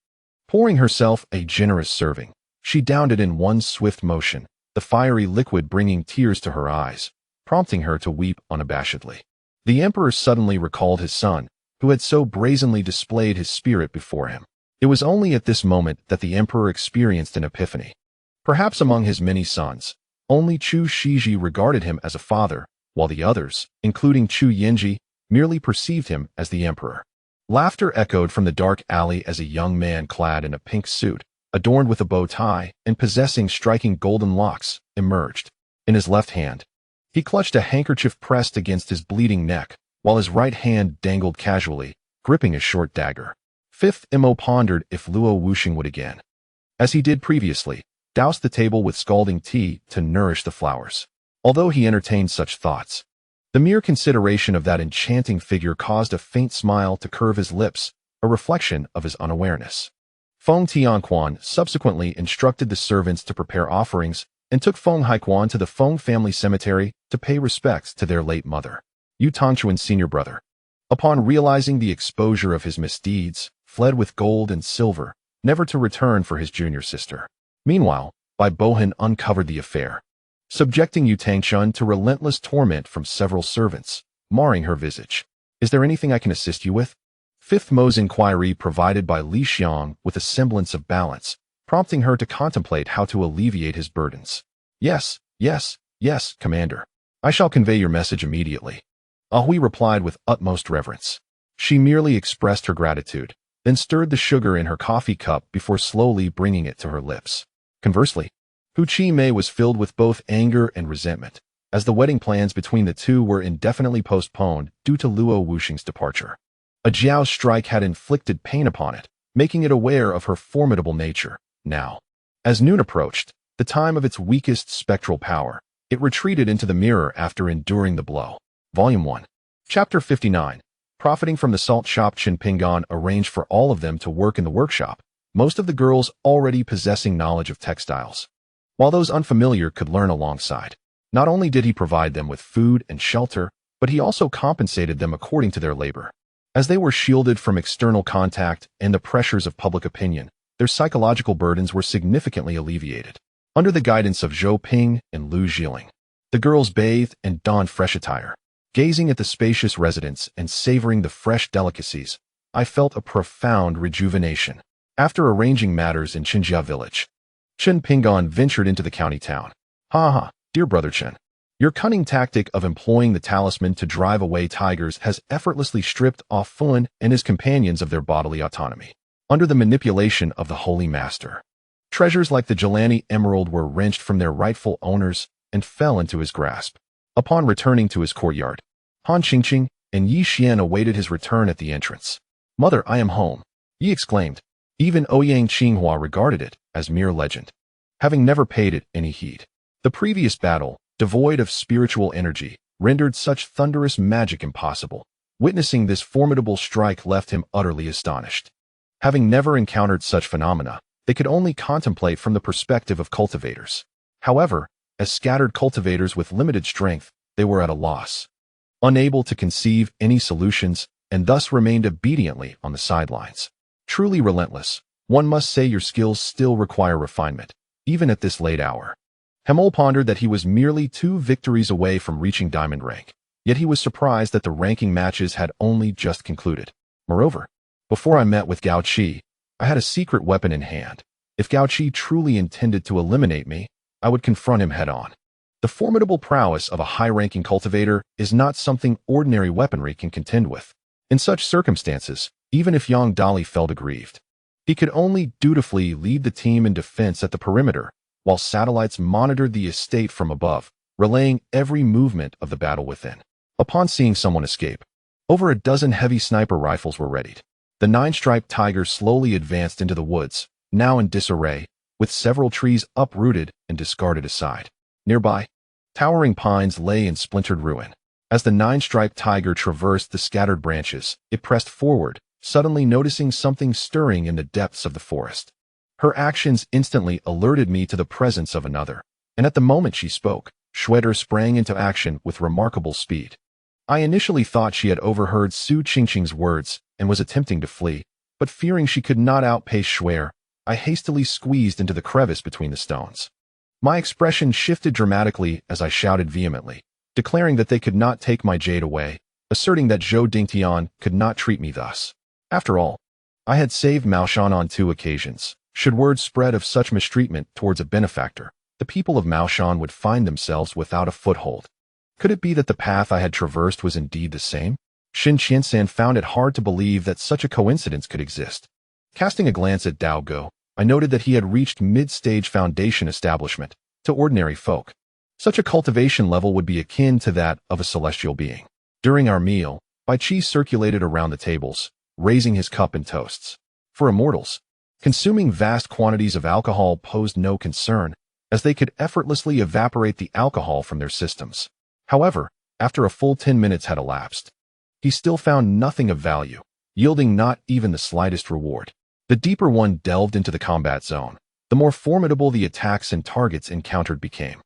Pouring herself a generous serving, she downed it in one swift motion, the fiery liquid bringing tears to her eyes, prompting her to weep unabashedly. The emperor suddenly recalled his son, who had so brazenly displayed his spirit before him. It was only at this moment that the emperor experienced an epiphany. Perhaps among his many sons, only Chu Shiji regarded him as a father, while the others, including Chu Yenji, merely perceived him as the emperor. Laughter echoed from the dark alley as a young man clad in a pink suit, adorned with a bow tie and possessing striking golden locks, emerged. In his left hand, he clutched a handkerchief pressed against his bleeding neck, while his right hand dangled casually, gripping a short dagger. Fifth Mo pondered if Luo Wuxing would again, as he did previously, douse the table with scalding tea to nourish the flowers. Although he entertained such thoughts, the mere consideration of that enchanting figure caused a faint smile to curve his lips, a reflection of his unawareness. Feng Tianquan subsequently instructed the servants to prepare offerings and took Feng Haikuan to the Feng family cemetery to pay respects to their late mother, Yu Tongchuan's senior brother. Upon realizing the exposure of his misdeeds, fled with gold and silver, never to return for his junior sister. Meanwhile, Bai Bohan uncovered the affair, subjecting Yu Tangchun to relentless torment from several servants, marring her visage. Is there anything I can assist you with? Fifth Mo's inquiry provided by Li Xiang with a semblance of balance, prompting her to contemplate how to alleviate his burdens. Yes, Commander. I shall convey your message immediately. Ahui replied with utmost reverence. She merely expressed her gratitude, then stirred the sugar in her coffee cup before slowly bringing it to her lips. Conversely, Hu Chi Mei was filled with both anger and resentment, as the wedding plans between the two were indefinitely postponed due to Luo Wuxing's departure. A Jiao strike had inflicted pain upon it, making it aware of her formidable nature. Now, as noon approached, the time of its weakest spectral power, it retreated into the mirror after enduring the blow. Volume 1. Chapter 59. Profiting from the salt shop, Chen Pingan arranged for all of them to work in the workshop, most of the girls already possessing knowledge of textiles, while those unfamiliar could learn alongside. Not only did he provide them with food and shelter, but he also compensated them according to their labor. As they were shielded from external contact and the pressures of public opinion, their psychological burdens were significantly alleviated. Under the guidance of Zhou Ping and Lu Jiling, The girls bathed and donned fresh attire. Gazing at the spacious residence and savoring the fresh delicacies, I felt a profound rejuvenation. After arranging matters in Chinjia village, Chen Pingan ventured into the county town. Ha ha, dear brother Chen. Your cunning tactic of employing the talisman to drive away tigers has effortlessly stripped off Fuan and his companions of their bodily autonomy. Under the manipulation of the Holy Master, treasures like the Jelani emerald were wrenched from their rightful owners and fell into his grasp. Upon returning to his courtyard, Han Qingqing and Yi Xian awaited his return at the entrance. Mother, I am home, Yi exclaimed. Even Ouyang Qinghua regarded it as mere legend, having never paid it any heed. The previous battle, devoid of spiritual energy, rendered such thunderous magic impossible. Witnessing this formidable strike left him utterly astonished. Having never encountered such phenomena, they could only contemplate from the perspective of cultivators. However, as scattered cultivators with limited strength, they were at a loss, unable to conceive any solutions, and thus remained obediently on the sidelines. Truly relentless, one must say your skills still require refinement, even at this late hour. Hemol pondered that he was merely 2 victories away from reaching diamond rank, yet he was surprised that the ranking matches had only just concluded. Moreover, before I met with Gao Qi, I had a secret weapon in hand. If Gao Qi truly intended to eliminate me, I would confront him head-on. The formidable prowess of a high-ranking cultivator is not something ordinary weaponry can contend with. In such circumstances, even if Yang Dali felt aggrieved, he could only dutifully lead the team in defense at the perimeter, while satellites monitored the estate from above, relaying every movement of the battle within. Upon seeing someone escape, over a dozen heavy sniper rifles were readied. The 9-striped tiger slowly advanced into the woods, now in disarray, with several trees uprooted and discarded aside. Nearby, towering pines lay in splintered ruin. As the 9-striped tiger traversed the scattered branches, it pressed forward, suddenly noticing something stirring in the depths of the forest. Her actions instantly alerted me to the presence of another, and at the moment she spoke, Schweder sprang into action with remarkable speed. I initially thought she had overheard Su Qingqing's words and was attempting to flee, but fearing she could not outpace Schwer, I hastily squeezed into the crevice between the stones. My expression shifted dramatically as I shouted vehemently, declaring that they could not take my jade away, asserting that Zhou Dingtian could not treat me thus. After all, I had saved Maoshan on 2 occasions. Should word spread of such mistreatment towards a benefactor, the people of Maoshan would find themselves without a foothold. Could it be that the path I had traversed was indeed the same? Xin Qiansan found it hard to believe that such a coincidence could exist. Casting a glance at Dao Go, I noted that he had reached mid-stage foundation establishment. To ordinary folk, such a cultivation level would be akin to that of a celestial being. During our meal, Bai Qi circulated around the tables, raising his cup in toasts. For immortals, consuming vast quantities of alcohol posed no concern, as they could effortlessly evaporate the alcohol from their systems. However, after a full 10 minutes had elapsed, he still found nothing of value, yielding not even the slightest reward. The deeper one delved into the combat zone, the more formidable the attacks and targets encountered became.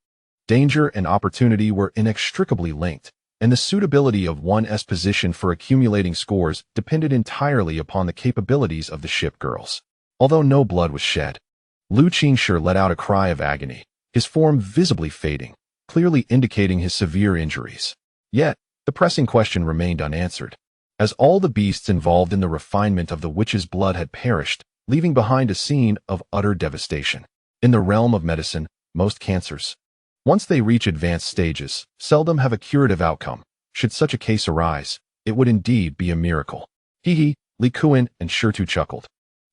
Danger and opportunity were inextricably linked, and the suitability of one's position for accumulating scores depended entirely upon the capabilities of the ship girls. Although no blood was shed, Lu Qingshi let out a cry of agony, his form visibly fading, clearly indicating his severe injuries. Yet, the pressing question remained unanswered, as all the beasts involved in the refinement of the witch's blood had perished, leaving behind a scene of utter devastation. In the realm of medicine, most cancers, once they reach advanced stages, seldom have a curative outcome. Should such a case arise, it would indeed be a miracle. He, Li Kuan and Shirtu chuckled,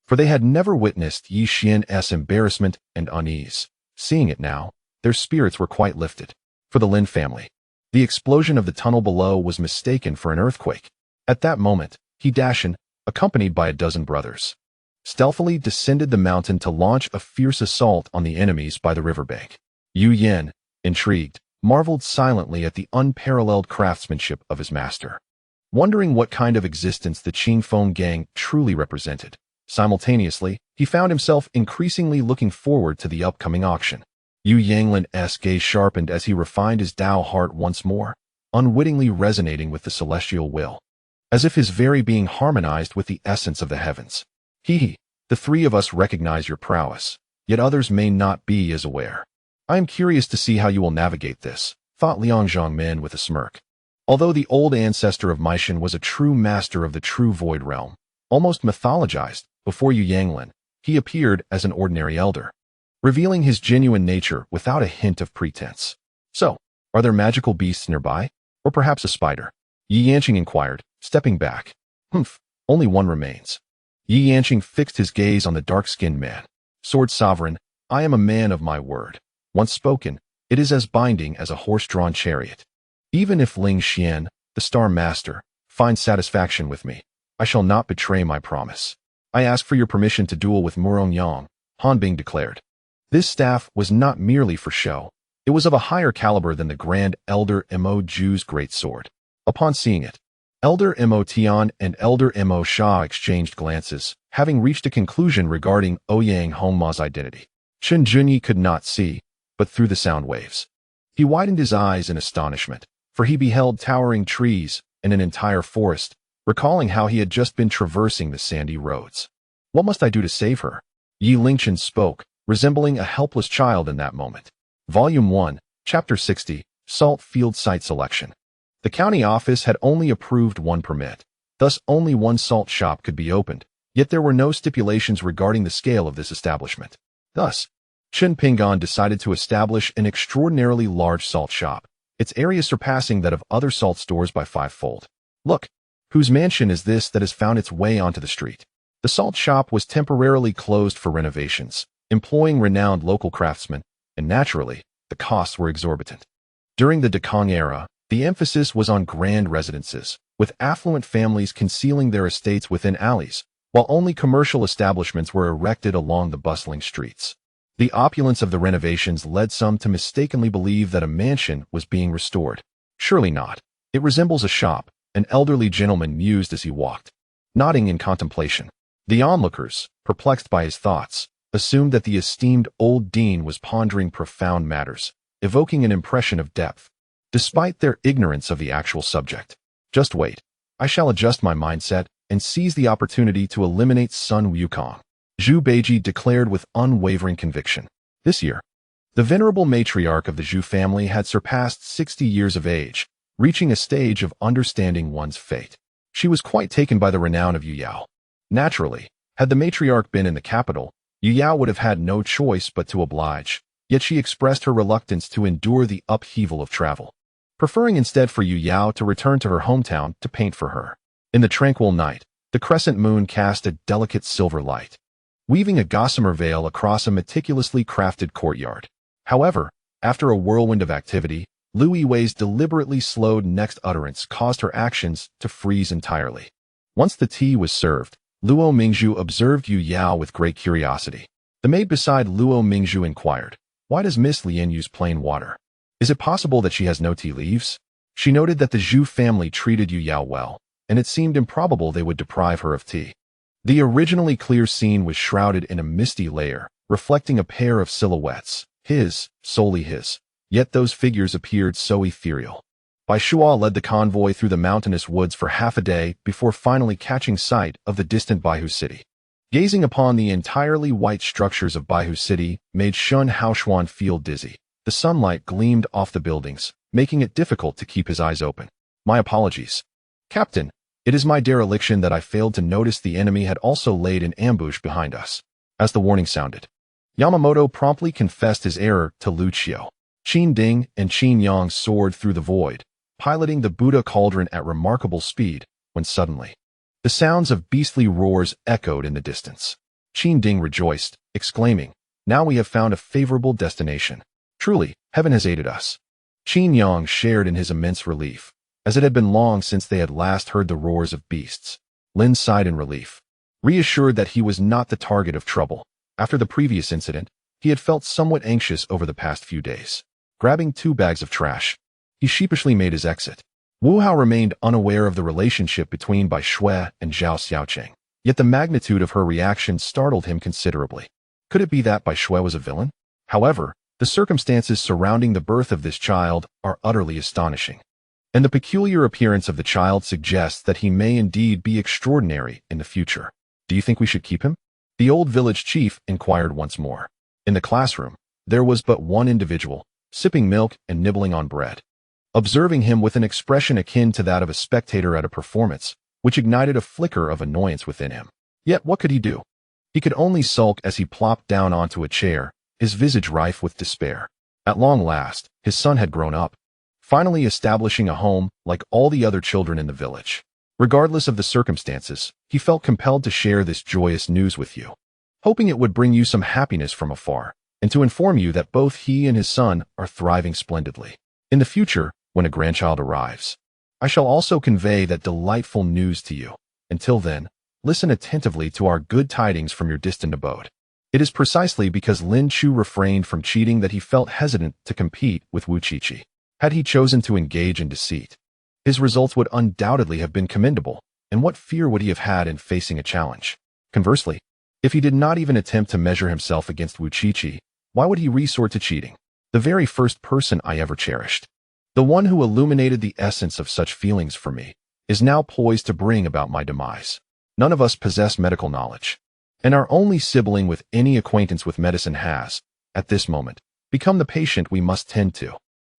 for they had never witnessed Yi Xian's embarrassment and unease. Seeing it now, their spirits were quite lifted. For the Lin family, the explosion of the tunnel below was mistaken for an earthquake. At that moment, he Dashan, accompanied by a dozen brothers, stealthily descended the mountain to launch a fierce assault on the enemies by the riverbank. Yu Yan, intrigued, marveled silently at the unparalleled craftsmanship of his master, wondering what kind of existence the Qingfeng gang truly represented. Simultaneously, he found himself increasingly looking forward to the upcoming auction. Yu Yanglin's gaze sharpened as he refined his Dao heart once more, unwittingly resonating with the celestial will, as if his very being harmonized with the essence of the heavens. The 3 of us recognize your prowess, yet others may not be as aware. I am curious to see how you will navigate this, thought Liang Zhongmin with a smirk. Although the old ancestor of Meishan was a true master of the true void realm, almost mythologized, before Yu Yanglin, he appeared as an ordinary elder, revealing his genuine nature without a hint of pretense. So, are there magical beasts nearby? Or perhaps a spider? Yi Yanqing inquired, stepping back. Only one remains. Yi Yanqing fixed his gaze on the dark-skinned man. Sword Sovereign, I am a man of my word. Once spoken, it is as binding as a horse-drawn chariot. Even if Ling Xian, the Star Master, finds satisfaction with me, I shall not betray my promise. I ask for your permission to duel with Murong Yang, Han Bing declared. This staff was not merely for show. It was of a higher caliber than the Grand Elder Mo Ju's great sword. Upon seeing it, Elder Mo Tian and Elder Mo Sha exchanged glances, having reached a conclusion regarding Ouyang Hongma's identity. Chen Junyi could not see, but through the sound waves. He widened his eyes in astonishment, for he beheld towering trees and an entire forest, recalling how he had just been traversing the sandy roads. What must I do to save her? Yi Lingchen spoke, resembling a helpless child in that moment. Volume 1, Chapter 60, Salt Field Site Selection. The county office had only approved one permit, thus only one salt shop could be opened, yet there were no stipulations regarding the scale of this establishment. Thus, Chen Pingan decided to establish an extraordinarily large salt shop, its area surpassing that of other salt stores by 5-fold. Look, whose mansion is this that has found its way onto the street? The salt shop was temporarily closed for renovations, employing renowned local craftsmen, and naturally, the costs were exorbitant. During the Dekong era, the emphasis was on grand residences, with affluent families concealing their estates within alleys, while only commercial establishments were erected along the bustling streets. The opulence of the renovations led some to mistakenly believe that a mansion was being restored. Surely not. It resembles a shop, an elderly gentleman mused as he walked, nodding in contemplation. The onlookers, perplexed by his thoughts, assumed that the esteemed old dean was pondering profound matters, evoking an impression of depth, despite their ignorance of the actual subject. Just wait. I shall adjust my mindset and seize the opportunity to eliminate Sun Wukong, Zhu Beiji declared with unwavering conviction. This year, the venerable matriarch of the Zhu family had surpassed 60 years of age, reaching a stage of understanding one's fate. She was quite taken by the renown of Yu Yao. Naturally, had the matriarch been in the capital, Yu Yao would have had no choice but to oblige, yet she expressed her reluctance to endure the upheaval of travel, preferring instead for Yu Yao to return to her hometown to paint for her. In the tranquil night, the crescent moon cast a delicate silver light, weaving a gossamer veil across a meticulously crafted courtyard. However, after a whirlwind of activity, Lu Yiwei's deliberately slowed next utterance caused her actions to freeze entirely. Once the tea was served, Luo Mingzhu observed Yu Yao with great curiosity. The maid beside Luo Mingzhu inquired, "Why does Miss Lian use plain water? Is it possible that she has no tea leaves?" She noted that the Zhu family treated Yu Yao well, and it seemed improbable they would deprive her of tea. The originally clear scene was shrouded in a misty layer, reflecting a pair of silhouettes, his, solely his. Yet those figures appeared so ethereal. Bai Shuo led the convoy through the mountainous woods for half a day before finally catching sight of the distant Baihu city. Gazing upon the entirely white structures of Baihu city made Shun Haoshuan feel dizzy. The sunlight gleamed off the buildings, making it difficult to keep his eyes open. "My apologies. Captain, it is my dereliction that I failed to notice the enemy had also laid an ambush behind us." As the warning sounded, Yamamoto promptly confessed his error to Lu Qiu. Qin Ding and Qin Yang soared through the void, piloting the Buddha cauldron at remarkable speed, when suddenly, the sounds of beastly roars echoed in the distance. Qin Ding rejoiced, exclaiming, "Now we have found a favorable destination. Truly, heaven has aided us." Qin Yang shared in his immense relief, as it had been long since they had last heard the roars of beasts. Lin sighed in relief, reassured that he was not the target of trouble. After the previous incident, he had felt somewhat anxious over the past few days. Grabbing 2 bags of trash, he sheepishly made his exit. Wu Hao remained unaware of the relationship between Bai Shui and Zhao Xiaoqing, yet the magnitude of her reaction startled him considerably. Could it be that Bai Shui was a villain? However, the circumstances surrounding the birth of this child are utterly astonishing, and the peculiar appearance of the child suggests that he may indeed be extraordinary in the future. "Do you think we should keep him?" the old village chief inquired once more. In the classroom, there was but one individual, sipping milk and nibbling on bread. Observing him with an expression akin to that of a spectator at a performance, which ignited a flicker of annoyance within him. Yet what could he do? He could only sulk as he plopped down onto a chair, his visage rife with despair. At long last, his son had grown up, finally establishing a home like all the other children in the village. Regardless of the circumstances, he felt compelled to share this joyous news with you, hoping it would bring you some happiness from afar, and to inform you that both he and his son are thriving splendidly. In the future, when a grandchild arrives, I shall also convey that delightful news to you. Until then, listen attentively to our good tidings from your distant abode. It is precisely because Lin Chu refrained from cheating that he felt hesitant to compete with Wu Qiqi. Had he chosen to engage in deceit, his results would undoubtedly have been commendable, and what fear would he have had in facing a challenge? Conversely, if he did not even attempt to measure himself against Wu Qiqi, why would he resort to cheating? The very first person I ever cherished, the one who illuminated the essence of such feelings for me, is now poised to bring about my demise. None of us possess medical knowledge, and our only sibling with any acquaintance with medicine has, at this moment, become the patient we must tend to.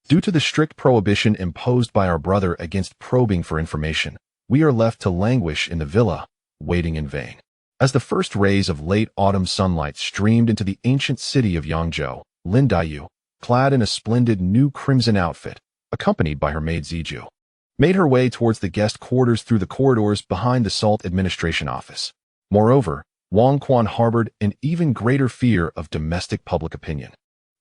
Due to the strict prohibition imposed by our brother against probing for information, we are left to languish in the villa, waiting in vain. As the first rays of late autumn sunlight streamed into the ancient city of Yangzhou, Lin Daiyu, clad in a splendid new crimson outfit, accompanied by her maid Ziju, made her way towards the guest quarters through the corridors behind the Salt Administration Office. Moreover, Wang Quan harbored an even greater fear of domestic public opinion.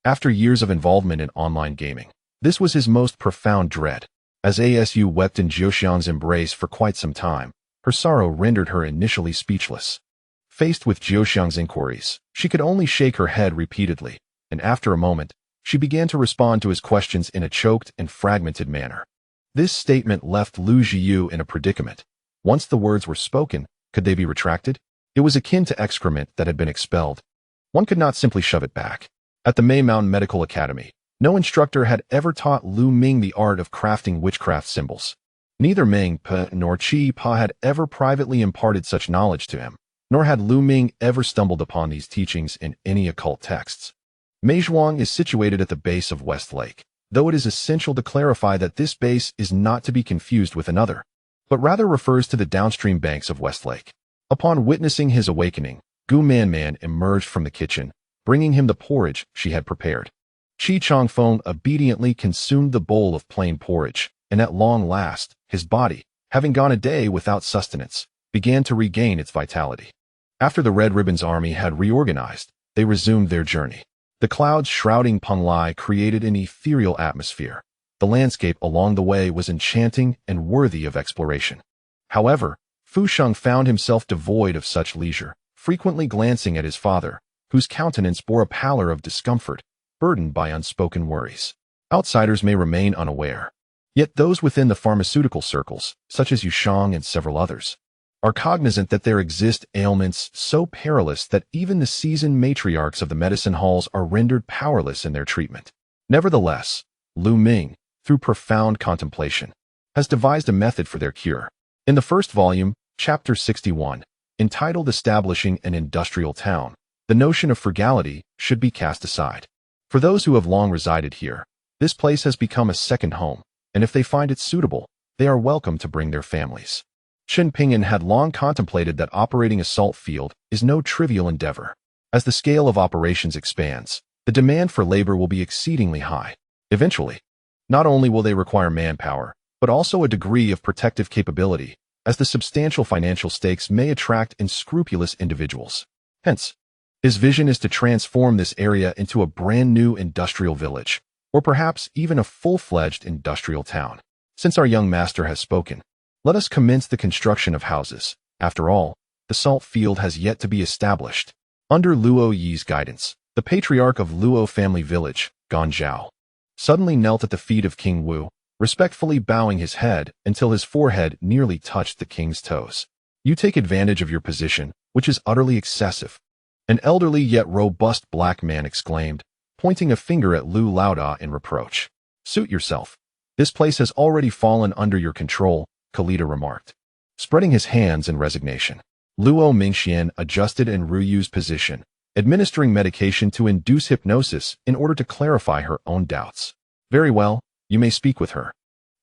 After years of involvement in online gaming, this was his most profound dread. As ASU wept in Jiuxiang's embrace for quite some time, her sorrow rendered her initially speechless. Faced with Jiuxiang's inquiries, she could only shake her head repeatedly, and after a moment, she began to respond to his questions in a choked and fragmented manner. This statement left Lu Jiyu in a predicament. Once the words were spoken, could they be retracted? It was akin to excrement that had been expelled. One could not simply shove it back. At the May Mountain Medical Academy, no instructor had ever taught Lu Ming the art of crafting witchcraft symbols. Neither Ming Pe nor Qi Pa had ever privately imparted such knowledge to him, nor had Lu Ming ever stumbled upon these teachings in any occult texts. Meizhuang is situated at the base of West Lake, though it is essential to clarify that this base is not to be confused with another, but rather refers to the downstream banks of West Lake. Upon witnessing his awakening, Gu Man emerged from the kitchen, bringing him the porridge she had prepared. Qi Changfeng obediently consumed the bowl of plain porridge, and at long last, his body, having gone a day without sustenance, began to regain its vitality. After the Red Ribbon's army had reorganized, they resumed their journey. The clouds shrouding Penglai created an ethereal atmosphere. The landscape along the way was enchanting and worthy of exploration. However, Fu Sheng found himself devoid of such leisure, frequently glancing at his father, whose countenance bore a pallor of discomfort, burdened by unspoken worries. Outsiders may remain unaware, yet those within the pharmaceutical circles, such as Yushang and several others, are cognizant that there exist ailments so perilous that even the seasoned matriarchs of the medicine halls are rendered powerless in their treatment. Nevertheless, Lu Ming, through profound contemplation, has devised a method for their cure. In the first volume, Chapter 61, entitled Establishing an Industrial Town, the notion of frugality should be cast aside. For those who have long resided here, this place has become a second home, and if they find it suitable, they are welcome to bring their families. Chen Pingan had long contemplated that operating a salt field is no trivial endeavor. As the scale of operations expands, the demand for labor will be exceedingly high. Eventually, not only will they require manpower, but also a degree of protective capability, as the substantial financial stakes may attract unscrupulous individuals. Hence, his vision is to transform this area into a brand new industrial village, or perhaps even a full-fledged industrial town. Since our young master has spoken, let us commence the construction of houses. After all, the salt field has yet to be established. Under Luo Yi's guidance, the patriarch of Luo family village, Gan Zhao, suddenly knelt at the feet of King Wu, respectfully bowing his head until his forehead nearly touched the king's toes. You take advantage of your position, which is utterly excessive, an elderly yet robust black man exclaimed, pointing a finger at Lu Laoda in reproach. Suit yourself. This place has already fallen under your control, Kalita remarked, spreading his hands in resignation. Luo Mingxian adjusted in Ruyu's position, administering medication to induce hypnosis in order to clarify her own doubts. Very well, you may speak with her.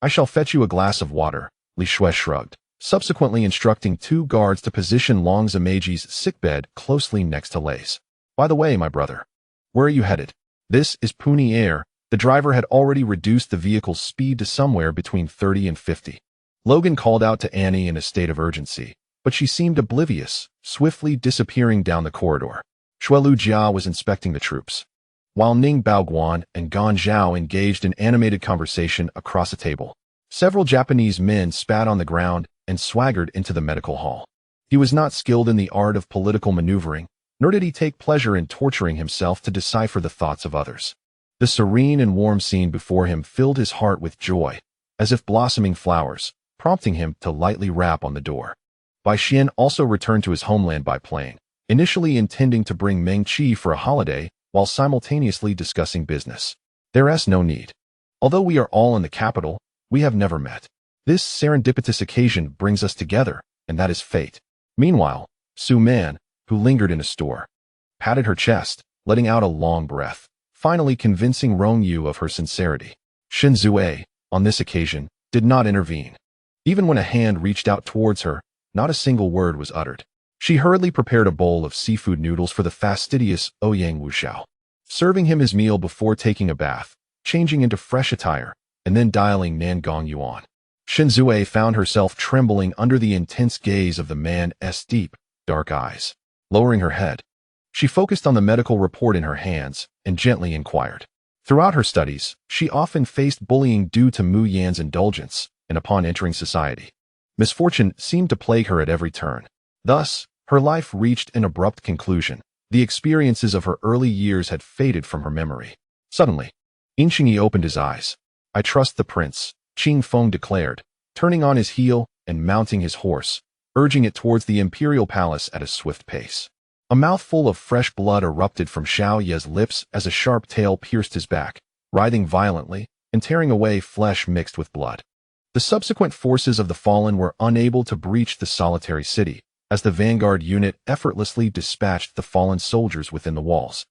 I shall fetch you a glass of water, Li Shui shrugged, subsequently instructing 2 guards to position Long Zimeji's sickbed closely next to Lei's. By the way, my brother, where are you headed? This is Puni Air. The driver had already reduced the vehicle's speed to somewhere between 30 and 50. Logan called out to Annie in a state of urgency, but she seemed oblivious, swiftly disappearing down the corridor. Shuelu Jia was inspecting the troops, while Ning Baoguan and Gan Zhao engaged in animated conversation across a table. Several Japanese men spat on the ground and swaggered into the medical hall. He was not skilled in the art of political maneuvering, nor did he take pleasure in torturing himself to decipher the thoughts of others. The serene and warm scene before him filled his heart with joy, as if blossoming flowers, prompting him to lightly rap on the door. Bai Xian also returned to his homeland by plane, initially intending to bring Meng Qi for a holiday while simultaneously discussing business. There's no need. Although we are all in the capital, we have never met. This serendipitous occasion brings us together, and that is fate. Meanwhile, Su Man, who lingered in a store, patted her chest, letting out a long breath, finally convincing Rong Yu of her sincerity. Shen Zue, on this occasion, did not intervene. Even when a hand reached out towards her, not a single word was uttered. She hurriedly prepared a bowl of seafood noodles for the fastidious Ouyang Wuxiao, serving him his meal before taking a bath, changing into fresh attire, and then dialing Nangong Yuan. Shen Zue found herself trembling under the intense gaze of the man's deep, dark eyes. Lowering her head, she focused on the medical report in her hands and gently inquired. Throughout her studies, she often faced bullying due to Mu Yan's indulgence, and upon entering society, misfortune seemed to plague her at every turn. Thus, her life reached an abrupt conclusion. The experiences of her early years had faded from her memory. Suddenly, Yin Qingyi opened his eyes. I trust the prince, Qing Feng declared, turning on his heel and mounting his horse, urging it towards the imperial palace at a swift pace. A mouthful of fresh blood erupted from Xiao Ye's lips as a sharp tail pierced his back, writhing violently and tearing away flesh mixed with blood. The subsequent forces of the fallen were unable to breach the solitary city, as the vanguard unit effortlessly dispatched the fallen soldiers within the walls,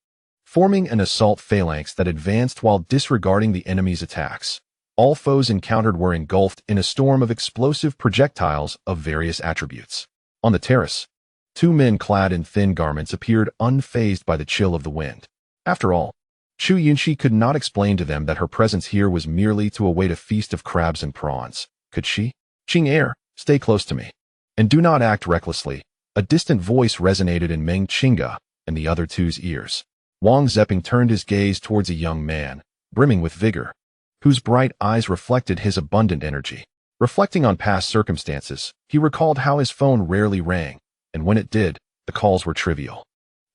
forming an assault phalanx that advanced while disregarding the enemy's attacks. All foes encountered were engulfed in a storm of explosive projectiles of various attributes. On the terrace, 2 men clad in thin garments appeared unfazed by the chill of the wind. After all, Chu Yunxi could not explain to them that her presence here was merely to await a feast of crabs and prawns. Could she? Qing Air, stay close to me. And do not act recklessly. A distant voice resonated in Meng Qingga and the other 2's ears. Wang Zeping turned his gaze towards a young man, brimming with vigor, whose bright eyes reflected his abundant energy. Reflecting on past circumstances, he recalled how his phone rarely rang, and when it did, the calls were trivial.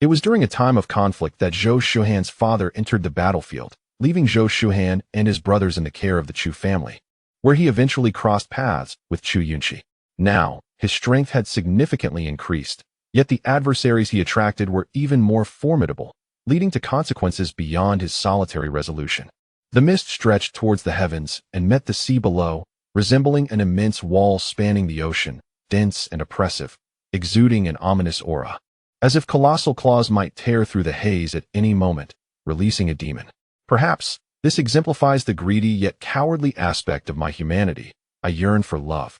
It was during a time of conflict that Zhou Shuhan's father entered the battlefield, leaving Zhou Shuhan and his brothers in the care of the Chu family, where he eventually crossed paths with Chu Yunxi. Now, his strength had significantly increased, yet the adversaries he attracted were even more formidable, leading to consequences beyond his solitary resolution. The mist stretched towards the heavens and met the sea below, resembling an immense wall spanning the ocean, dense and oppressive, exuding an ominous aura, as if colossal claws might tear through the haze at any moment, releasing a demon. Perhaps this exemplifies the greedy yet cowardly aspect of my humanity. I yearn for love,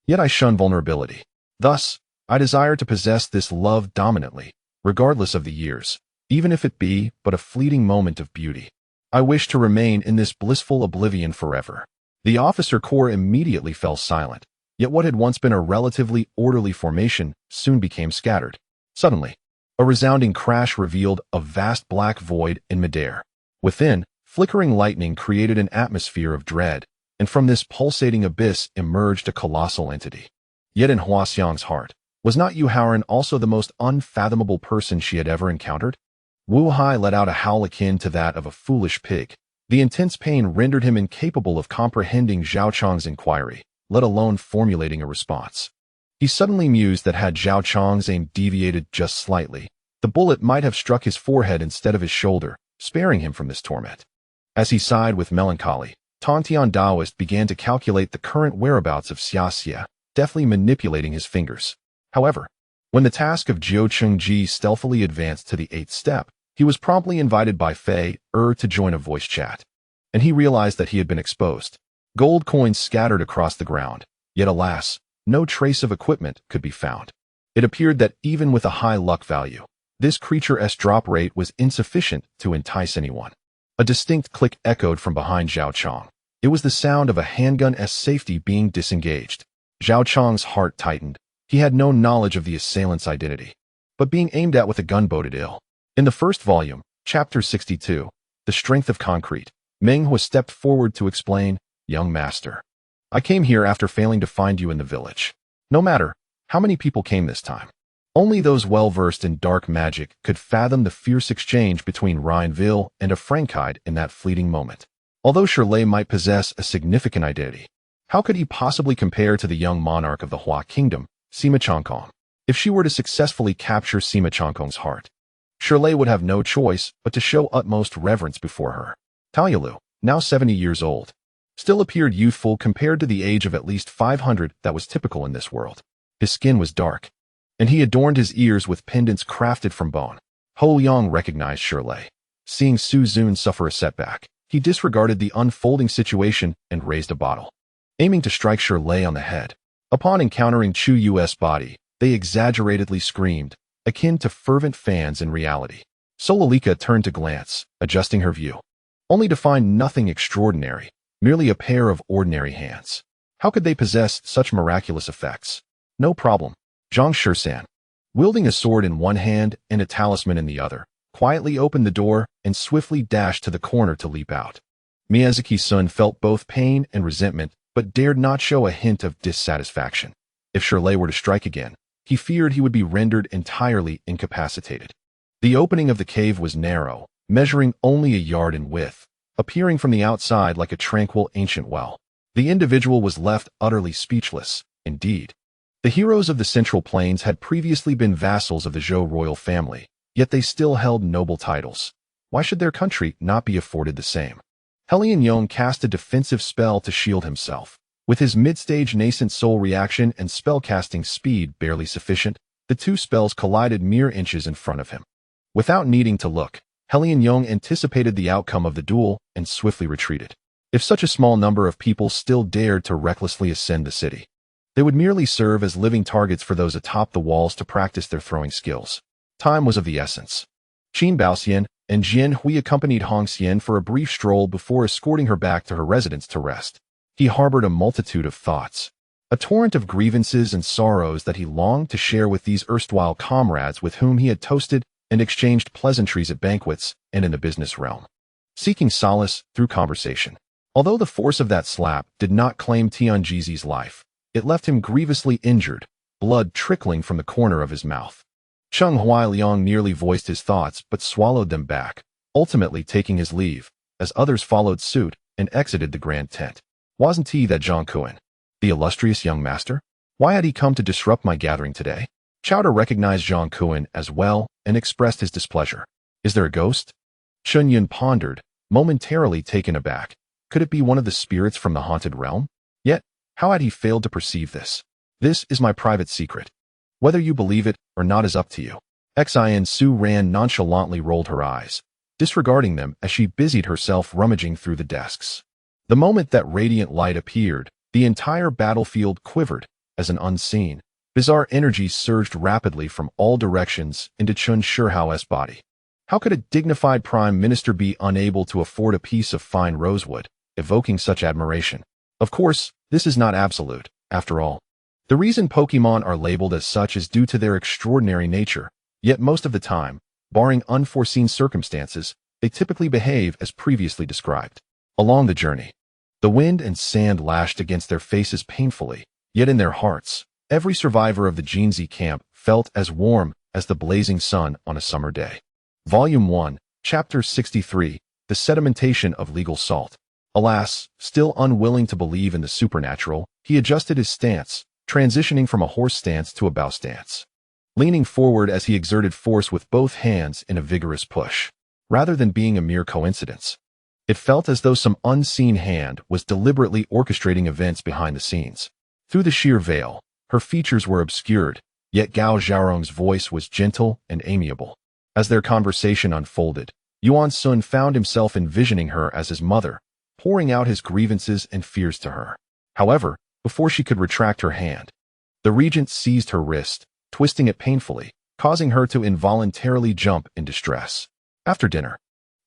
yet I shun vulnerability. Thus, I desire to possess this love dominantly, regardless of the years, even if it be but a fleeting moment of beauty. I wish to remain in this blissful oblivion forever. The officer corps immediately fell silent, yet what had once been a relatively orderly formation soon became scattered. Suddenly, a resounding crash revealed a vast black void in midair. Within, flickering lightning created an atmosphere of dread, and from this pulsating abyss emerged a colossal entity. Yet in Hua Xiang's heart, was not Yu Haoran also the most unfathomable person she had ever encountered? Wu Hai let out a howl akin to that of a foolish pig. The intense pain rendered him incapable of comprehending Zhao Chang's inquiry, let alone formulating a response. He suddenly mused that had Zhao Chang's aim deviated just slightly, the bullet might have struck his forehead instead of his shoulder, sparing him from this torment. As he sighed with melancholy, Tontian Daoist began to calculate the current whereabouts of Xia Xia, deftly manipulating his fingers. However, When the task of Jiao Chengji stealthily advanced to the 8th step, he was promptly invited by Fei to join a voice chat. And he realized that he had been exposed. Gold coins scattered across the ground, yet alas, no trace of equipment could be found. It appeared that even with a high luck value, this creature's drop rate was insufficient to entice anyone. A distinct click echoed from behind Zhao Chong. It was the sound of a handgun's safety being disengaged. Zhao Chong's heart tightened. He had no knowledge of the assailant's identity, but being aimed at with a gun boded ill. In the first volume, Chapter 62, The Strength of Concrete, Meng Hua stepped forward to explain, "Young master, I came here after failing to find you in the village. No matter how many people came this time. Only those well-versed in dark magic could fathom the fierce exchange between Rhineville and a Frankide in that fleeting moment. Although Shirley might possess a significant identity, how could he possibly compare to the young monarch of the Hua Kingdom, Sima Chongkong? If she were to successfully capture Sima Chongkong's heart, Shirley would have no choice but to show utmost reverence before her. Taoyalu, now 70 years old, still appeared youthful compared to the age of at least 500 that was typical in this world. His skin was dark, and he adorned his ears with pendants crafted from bone. Ho Liang recognized Shirley. Seeing Su Zun suffer a setback, he disregarded the unfolding situation and raised a bottle, aiming to strike Shirley on the head. Upon encountering Chu Yu's body, they exaggeratedly screamed, akin to fervent fans in reality. Solalika turned to glance, adjusting her view, only to find nothing extraordinary, merely a pair of ordinary hands. How could they possess such miraculous effects? No problem. Zhang Shisan, wielding a sword in one hand and a talisman in the other, quietly opened the door and swiftly dashed to the corner to leap out. Miyazuki-sun felt both pain and resentment, but dared not show a hint of dissatisfaction. If Shirley were to strike again, he feared he would be rendered entirely incapacitated. The opening of the cave was narrow, measuring only a yard in width, appearing from the outside like a tranquil ancient well. The individual was left utterly speechless. Indeed, the heroes of the Central Plains had previously been vassals of the Zhou royal family, yet they still held noble titles. Why should their country not be afforded the same? Helian Yong cast a defensive spell to shield himself. With his mid-stage nascent soul reaction and spellcasting speed barely sufficient, the two spells collided mere inches in front of him. Without needing to look, Helian Yong anticipated the outcome of the duel and swiftly retreated. If such a small number of people still dared to recklessly ascend the city, they would merely serve as living targets for those atop the walls to practice their throwing skills. Time was of the essence. Qin Baoxian and Jian Hui accompanied Hong Xian for a brief stroll before escorting her back to her residence to rest. He harbored a multitude of thoughts, a torrent of grievances and sorrows that he longed to share with these erstwhile comrades with whom he had toasted and exchanged pleasantries at banquets and in the business realm, seeking solace through conversation. Although the force of that slap did not claim Tianjizi's life, it left him grievously injured, blood trickling from the corner of his mouth. Cheng Huailiang nearly voiced his thoughts but swallowed them back, ultimately taking his leave, as others followed suit and exited the grand tent. Wasn't he that Zhang Kuan, the illustrious young master? Why had he come to disrupt my gathering today? Chowder recognized Zhang Kuan as well and expressed his displeasure. Is there a ghost? Chun Yun pondered, momentarily taken aback. Could it be one of the spirits from the haunted realm? Yet, how had he failed to perceive this? This is my private secret. Whether you believe it or not is up to you. Xin Su Ran nonchalantly rolled her eyes, disregarding them as she busied herself rummaging through the desks. The moment that radiant light appeared, the entire battlefield quivered as an unseen, bizarre energy surged rapidly from all directions into Chun Shihao's body. How could a dignified prime minister be unable to afford a piece of fine rosewood, evoking such admiration? Of course, this is not absolute, after all. The reason Pokemon are labeled as such is due to their extraordinary nature, yet most of the time, barring unforeseen circumstances, they typically behave as previously described. Along the journey, the wind and sand lashed against their faces painfully, yet in their hearts, every survivor of the Jinzi camp felt as warm as the blazing sun on a summer day. Volume 1, Chapter 63, The Sedimentation of Legal Salt. Alas, still unwilling to believe in the supernatural, he adjusted his stance, transitioning from a horse stance to a bow stance, leaning forward as he exerted force with both hands in a vigorous push. Rather than being a mere coincidence, it felt as though some unseen hand was deliberately orchestrating events behind the scenes. Through the sheer veil, her features were obscured, Yet Gao Xiaorong's voice was gentle and amiable. As their conversation unfolded, Yuan Sun found himself envisioning her as his mother, pouring out his grievances and fears to her. However, before she could retract her hand, the regent seized her wrist, twisting it painfully, causing her to involuntarily jump in distress. After dinner,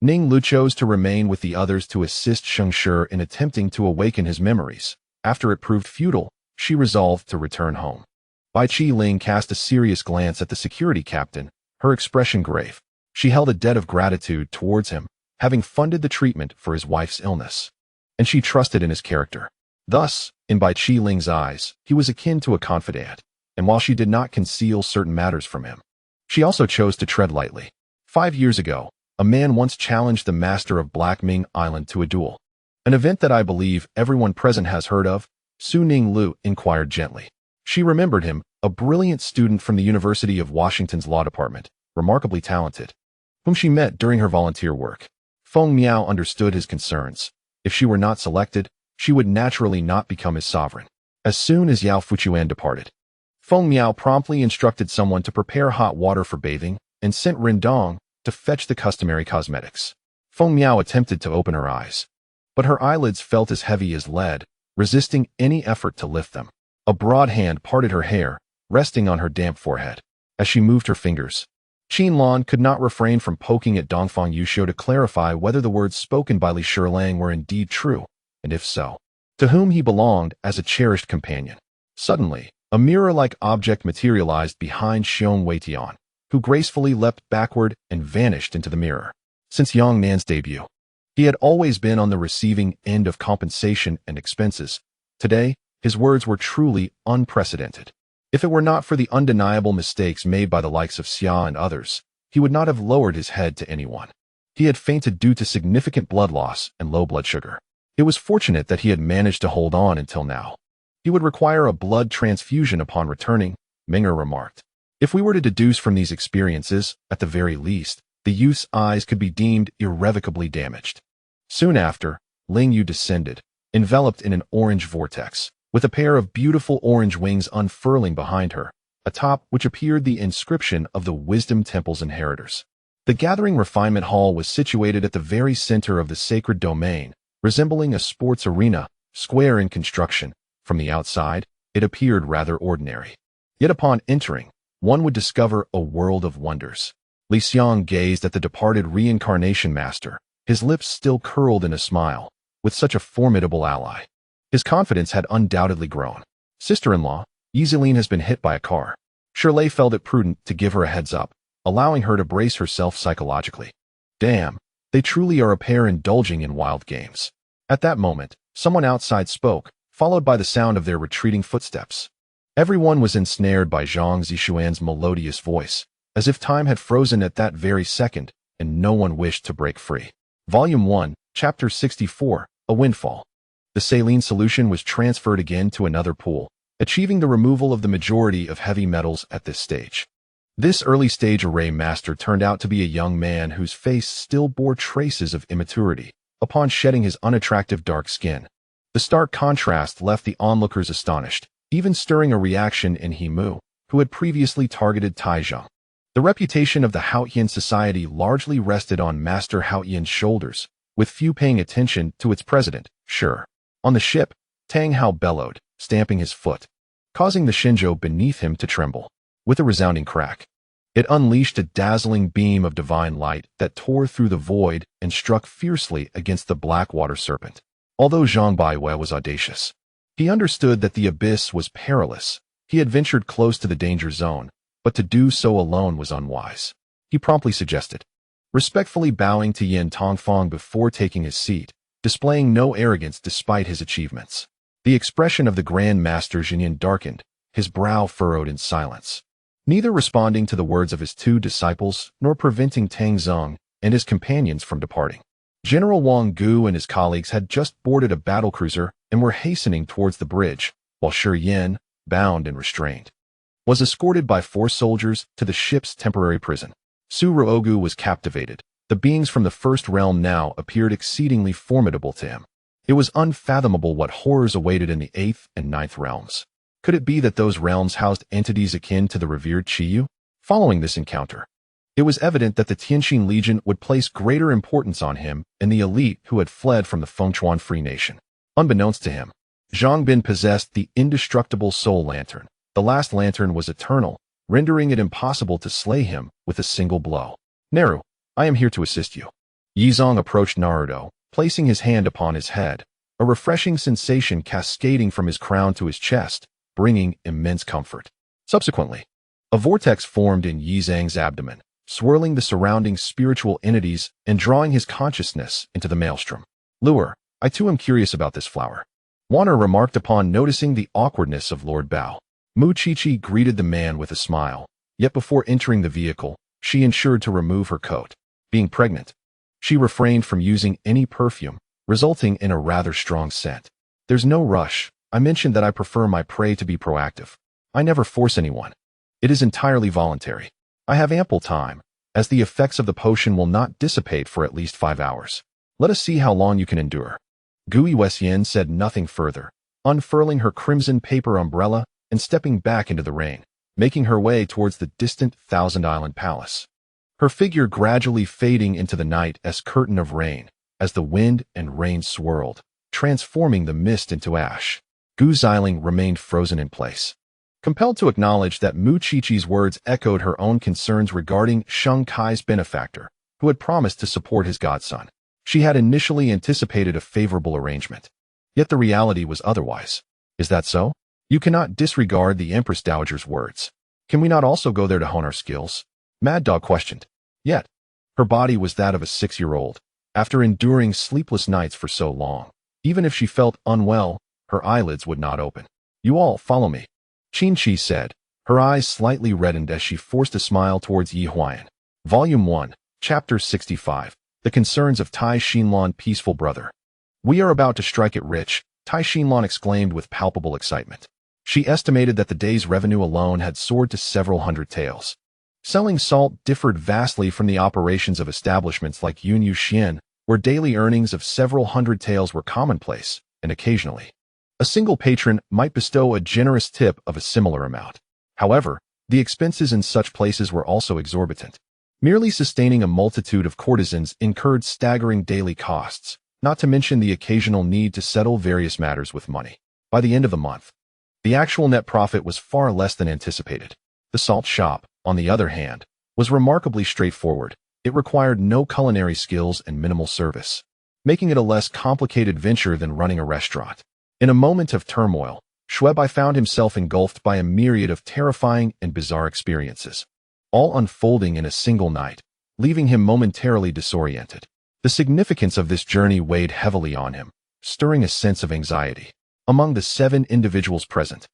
Ning Lu chose to remain with the others to assist Sheng Shi in attempting to awaken his memories. After it proved futile, she resolved to return home. Bai Qi Ling cast a serious glance at the security captain, her expression grave. She held a debt of gratitude towards him, having funded the treatment for his wife's illness. And she trusted in his character. Thus, in Bai Qi Ling's eyes, he was akin to a confidant, and while she did not conceal certain matters from him, she also chose to tread lightly. 5 years ago, a man once challenged the master of Black Ming Island to a duel. An event that I believe everyone present has heard of, Su Ning Lu inquired gently. She remembered him, a brilliant student from the University of Washington's law department, remarkably talented, whom she met during her volunteer work. Feng Miao understood his concerns. If she were not selected, she would naturally not become his sovereign. As soon as Yao Fuchuan departed, Feng Miao promptly instructed someone to prepare hot water for bathing and sent Rindong to fetch the customary cosmetics. Feng Miao attempted to open her eyes, but her eyelids felt as heavy as lead, resisting any effort to lift them. A broad hand parted her hair, resting on her damp forehead. As she moved her fingers, Qin Lan could not refrain from poking at Dongfang Yusho to clarify whether the words spoken by Li Shilang were indeed true, and if so, to whom he belonged as a cherished companion. Suddenly, a mirror-like object materialized behind Xiong Weitian, who gracefully leapt backward and vanished into the mirror. Since Yang Nan's debut, he had always been on the receiving end of compensation and expenses. Today, his words were truly unprecedented. If it were not for the undeniable mistakes made by the likes of Xia and others, he would not have lowered his head to anyone. He had fainted due to significant blood loss and low blood sugar. It was fortunate that he had managed to hold on until now. He would require a blood transfusion upon returning, Minger remarked. If we were to deduce from these experiences, at the very least, the youth's eyes could be deemed irrevocably damaged. Soon after, Ling Yu descended, enveloped in an orange vortex, with a pair of beautiful orange wings unfurling behind her, atop which appeared the inscription of the Wisdom Temple's inheritors. The gathering refinement hall was situated at the very center of the sacred domain, resembling a sports arena, square in construction. From the outside, it appeared rather ordinary. Yet upon entering, one would discover a world of wonders. Li Xiang gazed at the departed reincarnation master, his lips still curled in a smile. With such a formidable ally, his confidence had undoubtedly grown. Sister-in-law, Yizeline has been hit by a car. Shirley felt it prudent to give her a heads up, allowing her to brace herself psychologically. Damn, they truly are a pair indulging in wild games. At that moment, someone outside spoke, followed by the sound of their retreating footsteps. Everyone was ensnared by Zhang Zishuan's melodious voice, as if time had frozen at that very second, and no one wished to break free. Volume 1, Chapter 64, A Windfall. The saline solution was transferred again to another pool, achieving the removal of the majority of heavy metals at this stage. This early-stage array master turned out to be a young man whose face still bore traces of immaturity, upon shedding his unattractive dark skin. The stark contrast left the onlookers astonished, even stirring a reaction in He Mu, who had previously targeted Tai Zheng. The reputation of the Haotian society largely rested on Master Haotian's shoulders, with few paying attention to its president, Shi. On the ship, Tang Hao bellowed, stamping his foot, causing the Shinjo beneath him to tremble. With a resounding crack, it unleashed a dazzling beam of divine light that tore through the void and struck fiercely against the black water serpent. Although Zhang Baiwei was audacious, he understood that the abyss was perilous. He had ventured close to the danger zone, but to do so alone was unwise. He promptly suggested, respectfully bowing to Yin Tongfang before taking his seat, displaying no arrogance despite his achievements. The expression of the Grand Master Jinyin darkened, his brow furrowed in silence, neither responding to the words of his two disciples nor preventing Tang Zheng and his companions from departing. General Wang Gu and his colleagues had just boarded a battlecruiser and were hastening towards the bridge, while Shi Yin, bound and restrained, was escorted by 4 soldiers to the ship's temporary prison. Su Ruogu was captivated. The beings from the first realm now appeared exceedingly formidable to him. It was unfathomable what horrors awaited in the 8th and 9th realms. Could it be that those realms housed entities akin to the revered Qiyu? Following this encounter, it was evident that the Tianxin Legion would place greater importance on him and the elite who had fled from the Fengchuan Free Nation. Unbeknownst to him, Zhang Bin possessed the indestructible soul lantern. The last lantern was eternal, rendering it impossible to slay him with a single blow. Naru, I am here to assist you. Yizong approached Naruto, placing his hand upon his head, a refreshing sensation cascading from his crown to his chest, bringing immense comfort. Subsequently, a vortex formed in Yizang's abdomen, swirling the surrounding spiritual entities and drawing his consciousness into the maelstrom. Lure, I too am curious about this flower. Wanner remarked upon noticing the awkwardness of Lord Bao. Mu Qiqi greeted the man with a smile, yet before entering the vehicle, she ensured to remove her coat. Being pregnant, she refrained from using any perfume, resulting in a rather strong scent. There's no rush. I mentioned that I prefer my prey to be proactive. I never force anyone. It is entirely voluntary. I have ample time, as the effects of the potion will not dissipate for at least 5 hours. Let us see how long you can endure. Gui Wessian said nothing further, unfurling her crimson paper umbrella and stepping back into the rain, making her way towards the distant Thousand Island Palace. Her figure gradually fading into the night as curtain of rain, as the wind and rain swirled, transforming the mist into ash. Gu Xiling remained frozen in place, compelled to acknowledge that Mu Qiqi's words echoed her own concerns regarding Sheng Kai's benefactor, who had promised to support his godson. She had initially anticipated a favorable arrangement, yet the reality was otherwise. Is that so? You cannot disregard the Empress Dowager's words. Can we not also go there to hone our skills? Mad Dog questioned. Yet, her body was that of a 6-year-old. After enduring sleepless nights for so long, even if she felt unwell, her eyelids would not open. You all follow me, Qin Chi said, her eyes slightly reddened as she forced a smile towards Yi Huayan. Volume 1, Chapter 65, The Concerns of Tai Xinlan Peaceful Brother. We are about to strike it rich, Tai Xinlan exclaimed with palpable excitement. She estimated that the day's revenue alone had soared to several hundred taels. Selling salt differed vastly from the operations of establishments like Yunyu Xian, where daily earnings of several hundred taels were commonplace, and occasionally, a single patron might bestow a generous tip of a similar amount. However, the expenses in such places were also exorbitant. Merely sustaining a multitude of courtesans incurred staggering daily costs, not to mention the occasional need to settle various matters with money. By the end of the month, the actual net profit was far less than anticipated. The salt shop, on the other hand, was remarkably straightforward. It required no culinary skills and minimal service, making it a less complicated venture than running a restaurant. In a moment of turmoil, Shuebai found himself engulfed by a myriad of terrifying and bizarre experiences, all unfolding in a single night, leaving him momentarily disoriented. The significance of this journey weighed heavily on him, stirring a sense of anxiety. Among the 7 individuals present,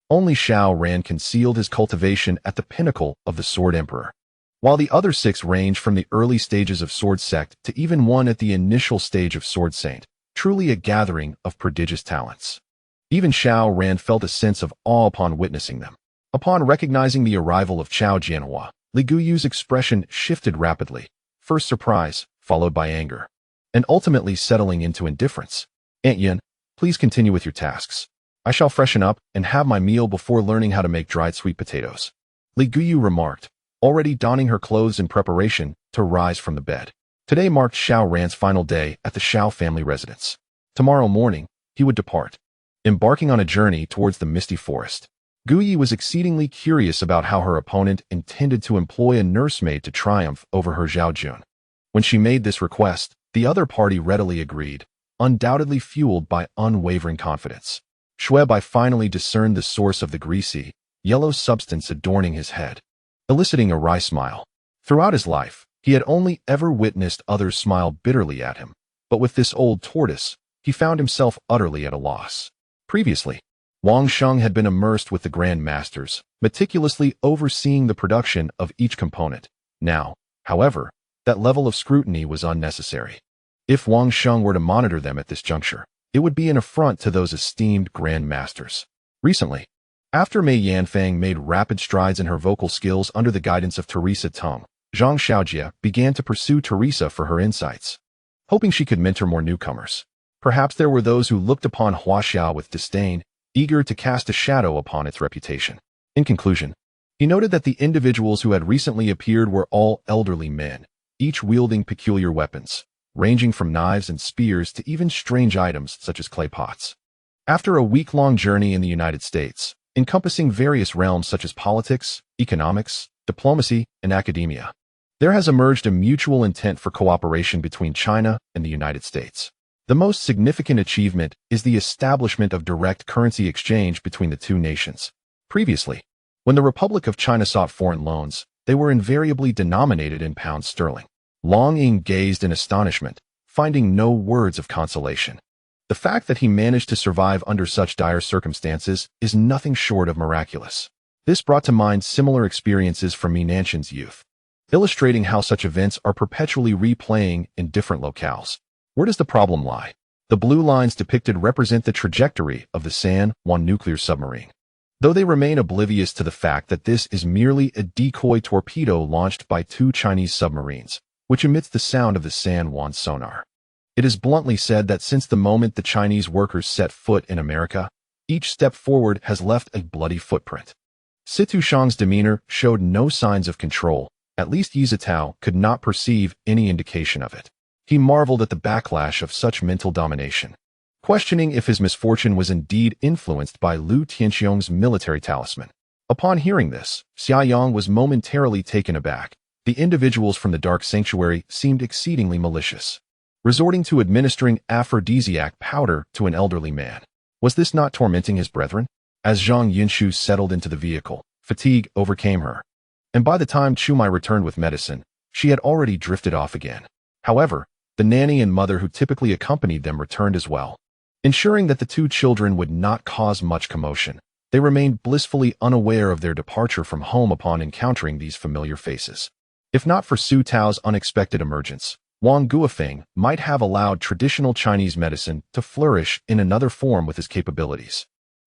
only Xiao Ran concealed his cultivation at the pinnacle of the Sword Emperor, while the other 6 ranged from the early stages of Sword Sect to even one at the initial stage of Sword Saint, truly a gathering of prodigious talents. Even Xiao Ran felt a sense of awe upon witnessing them. Upon recognizing the arrival of Chao Jianhua, Li Guyu's expression shifted rapidly, first surprise, followed by anger, and ultimately settling into indifference. Aunt Yin, please continue with your tasks. I shall freshen up and have my meal before learning how to make dried sweet potatoes. Li Guyu remarked, already donning her clothes in preparation to rise from the bed. Today marked Xiao Ran's final day at the Xiao family residence. Tomorrow morning, he would depart, embarking on a journey towards the misty forest. Guyi was exceedingly curious about how her opponent intended to employ a nursemaid to triumph over her Zhao Jun. When she made this request, the other party readily agreed, undoubtedly fueled by unwavering confidence. Shuebai finally discerned the source of the greasy, yellow substance adorning his head, eliciting a wry smile. Throughout his life, he had only ever witnessed others smile bitterly at him, but with this old tortoise, he found himself utterly at a loss. Previously, Wang Sheng had been immersed with the Grand Masters, meticulously overseeing the production of each component. Now, however, that level of scrutiny was unnecessary. If Wang Sheng were to monitor them at this juncture, it would be an affront to those esteemed Grand Masters. Recently, after Mei Yanfang made rapid strides in her vocal skills under the guidance of Teresa Tong, Zhang Xiaojia began to pursue Teresa for her insights, hoping she could mentor more newcomers. Perhaps there were those who looked upon Hua Xiao with disdain, eager to cast a shadow upon its reputation. In conclusion, he noted that the individuals who had recently appeared were all elderly men, each wielding peculiar weapons, ranging from knives and spears to even strange items such as clay pots. After a week-long journey in the United States, encompassing various realms such as politics, economics, diplomacy, and academia, there has emerged a mutual intent for cooperation between China and the United States. The most significant achievement is the establishment of direct currency exchange between the two nations. Previously, when the Republic of China sought foreign loans, they were invariably denominated in pounds sterling. Long Ying gazed in astonishment, finding no words of consolation. The fact that he managed to survive under such dire circumstances is nothing short of miraculous. This brought to mind similar experiences from Mi Nanshan's youth, illustrating how such events are perpetually replaying in different locales. Where does the problem lie? The blue lines depicted represent the trajectory of the San Juan nuclear submarine, though they remain oblivious to the fact that this is merely a decoy torpedo launched by two Chinese submarines, which emits the sound of the San Juan sonar. It is bluntly said that since the moment the Chinese workers set foot in America, each step forward has left a bloody footprint. Situ Shang's demeanor showed no signs of control. At least Yi Zitao could not perceive any indication of it. He marveled at the backlash of such mental domination, questioning if his misfortune was indeed influenced by Liu Tianxiong's military talisman. Upon hearing this, Xia Yang was momentarily taken aback. The individuals from the dark sanctuary seemed exceedingly malicious, resorting to administering aphrodisiac powder to an elderly man. Was this not tormenting his brethren? As Zhang Yinshu settled into the vehicle, fatigue overcame her, and by the time Chumai returned with medicine, she had already drifted off again. However, the nanny and mother who typically accompanied them returned as well. Ensuring that the two children would not cause much commotion, they remained blissfully unaware of their departure from home upon encountering these familiar faces. If not for Su Tao's unexpected emergence, Wang Guofeng might have allowed traditional Chinese medicine to flourish in another form with his capabilities.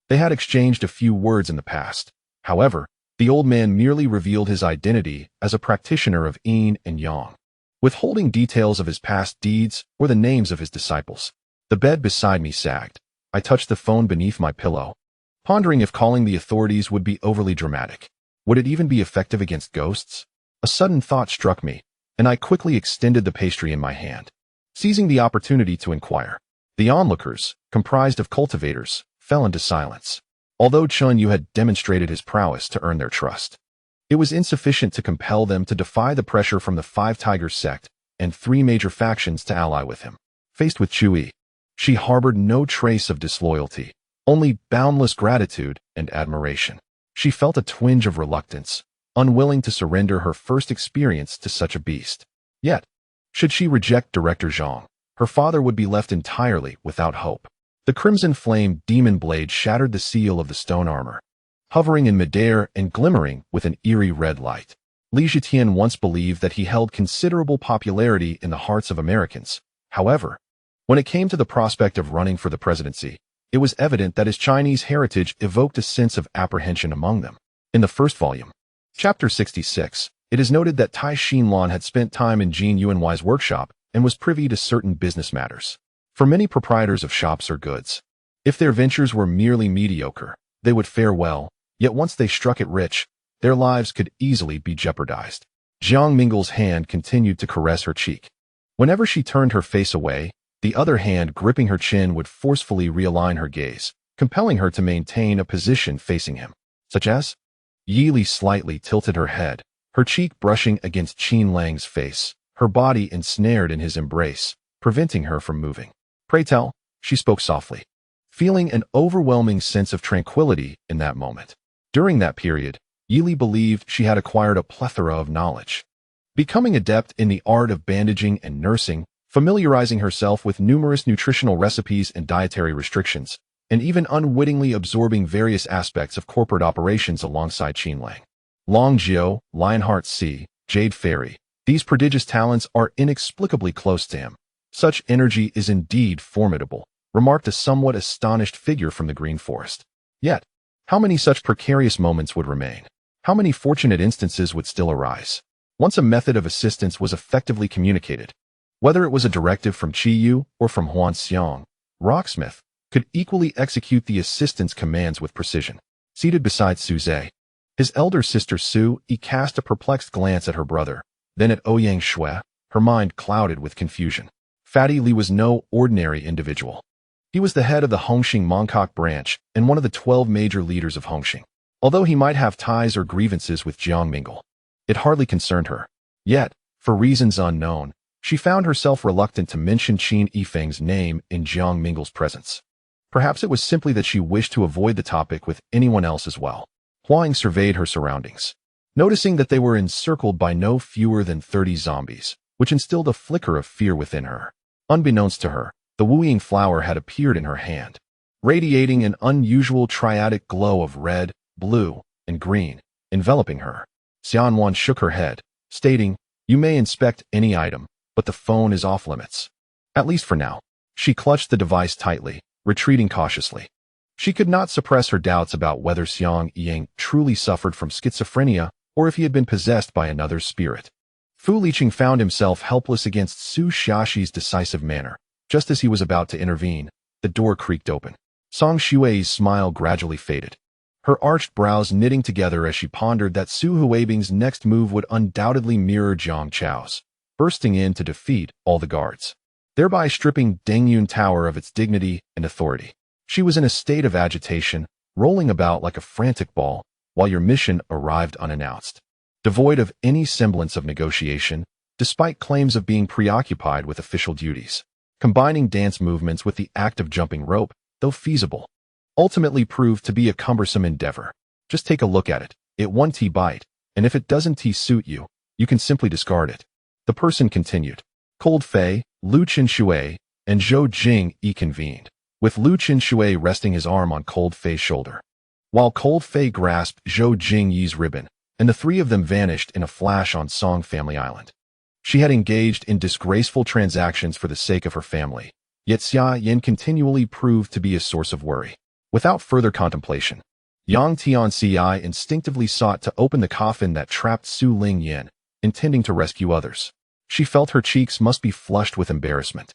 They had exchanged a few words in the past. However, the old man merely revealed his identity as a practitioner of yin and yang, withholding details of his past deeds or the names of his disciples. The bed beside me sagged. I touched the phone beneath my pillow, pondering if calling the authorities would be overly dramatic. Would it even be effective against ghosts? A sudden thought struck me, and I quickly extended the pastry in my hand, seizing the opportunity to inquire. The onlookers, comprised of cultivators, fell into silence. Although Chun Yu had demonstrated his prowess to earn their trust, it was insufficient to compel them to defy the pressure from the Five Tigers sect and three major factions to ally with him. Faced with Chui, she harbored no trace of disloyalty, only boundless gratitude and admiration. She felt a twinge of reluctance, unwilling to surrender her first experience to such a beast. Yet, should she reject Director Zhang, her father would be left entirely without hope. The crimson flame demon blade shattered the seal of the stone armor, hovering in midair and glimmering with an eerie red light. Li Zhitian once believed that he held considerable popularity in the hearts of Americans. However, when it came to the prospect of running for the presidency, it was evident that his Chinese heritage evoked a sense of apprehension among them. In the first volume, Chapter 66, it is noted that Tai Xinlan had spent time in Jin Yuanwai's workshop and was privy to certain business matters. For many proprietors of shops or goods, if their ventures were merely mediocre, they would fare well, yet once they struck it rich, their lives could easily be jeopardized. Jiang Mingle's hand continued to caress her cheek. Whenever she turned her face away, the other hand gripping her chin would forcefully realign her gaze, compelling her to maintain a position facing him, such as Yi Li slightly tilted her head, her cheek brushing against Qin Lang's face, her body ensnared in his embrace, preventing her from moving. Pray tell, she spoke softly, feeling an overwhelming sense of tranquility in that moment. During that period, Yi Li believed she had acquired a plethora of knowledge, becoming adept in the art of bandaging and nursing, familiarizing herself with numerous nutritional recipes and dietary restrictions, and even unwittingly absorbing various aspects of corporate operations alongside Qin Lang. Long Jiao, Lionheart Sea, Jade Fairy, these prodigious talents are inexplicably close to him. Such energy is indeed formidable, remarked a somewhat astonished figure from the green forest. Yet, how many such precarious moments would remain? How many fortunate instances would still arise? Once a method of assistance was effectively communicated, whether it was a directive from Qi Yu or from Huan Xiang, Rocksmith, could equally execute the assistant's commands with precision. Seated beside Suze, his elder sister Su, he cast a perplexed glance at her brother, then at Ouyang Shui, her mind clouded with confusion. Fatty Li was no ordinary individual. He was the head of the Hongxing Mongkok branch and one of the 12 major leaders of Hongxing. Although he might have ties or grievances with Jiang Mingle, it hardly concerned her. Yet, for reasons unknown, she found herself reluctant to mention Qin Yifeng's name in Jiang Mingle's presence. Perhaps it was simply that she wished to avoid the topic with anyone else as well. Huang surveyed her surroundings, noticing that they were encircled by no fewer than 30 zombies, which instilled a flicker of fear within her. Unbeknownst to her, the Wuying flower had appeared in her hand, radiating an unusual triadic glow of red, blue, and green, enveloping her. Xianwan shook her head, stating, "You may inspect any item, but the phone is off limits. At least for now." She clutched the device tightly, retreating cautiously. She could not suppress her doubts about whether Xiang Ying truly suffered from schizophrenia or if he had been possessed by another spirit. Fu Liqing found himself helpless against Su Xiaxi's decisive manner. Just as he was about to intervene, the door creaked open. Song Xue's smile gradually faded, her arched brows knitting together as she pondered that Su Huabing's next move would undoubtedly mirror Jiang Chao's, bursting in to defeat all the guards, thereby stripping Dengyun Tower of its dignity and authority. She was in a state of agitation, rolling about like a frantic ball, while your mission arrived unannounced. Devoid of any semblance of negotiation, despite claims of being preoccupied with official duties. Combining dance movements with the act of jumping rope, though feasible, ultimately proved to be a cumbersome endeavor. Just take a look at it. It won't bite, and if it doesn't suit you, you can simply discard it. The person continued. Cold Fei, Lu Qinshui, and Zhou Jing convened, with Lu Qinshui resting his arm on Cold Fei's shoulder, while Cold Fei grasped Zhou Jingyi's ribbon, and the three of them vanished in a flash on Song Family Island. She had engaged in disgraceful transactions for the sake of her family, yet Xia Yin continually proved to be a source of worry. Without further contemplation, Yang Tianci instinctively sought to open the coffin that trapped Su Ling Yin, intending to rescue others. She felt her cheeks must be flushed with embarrassment.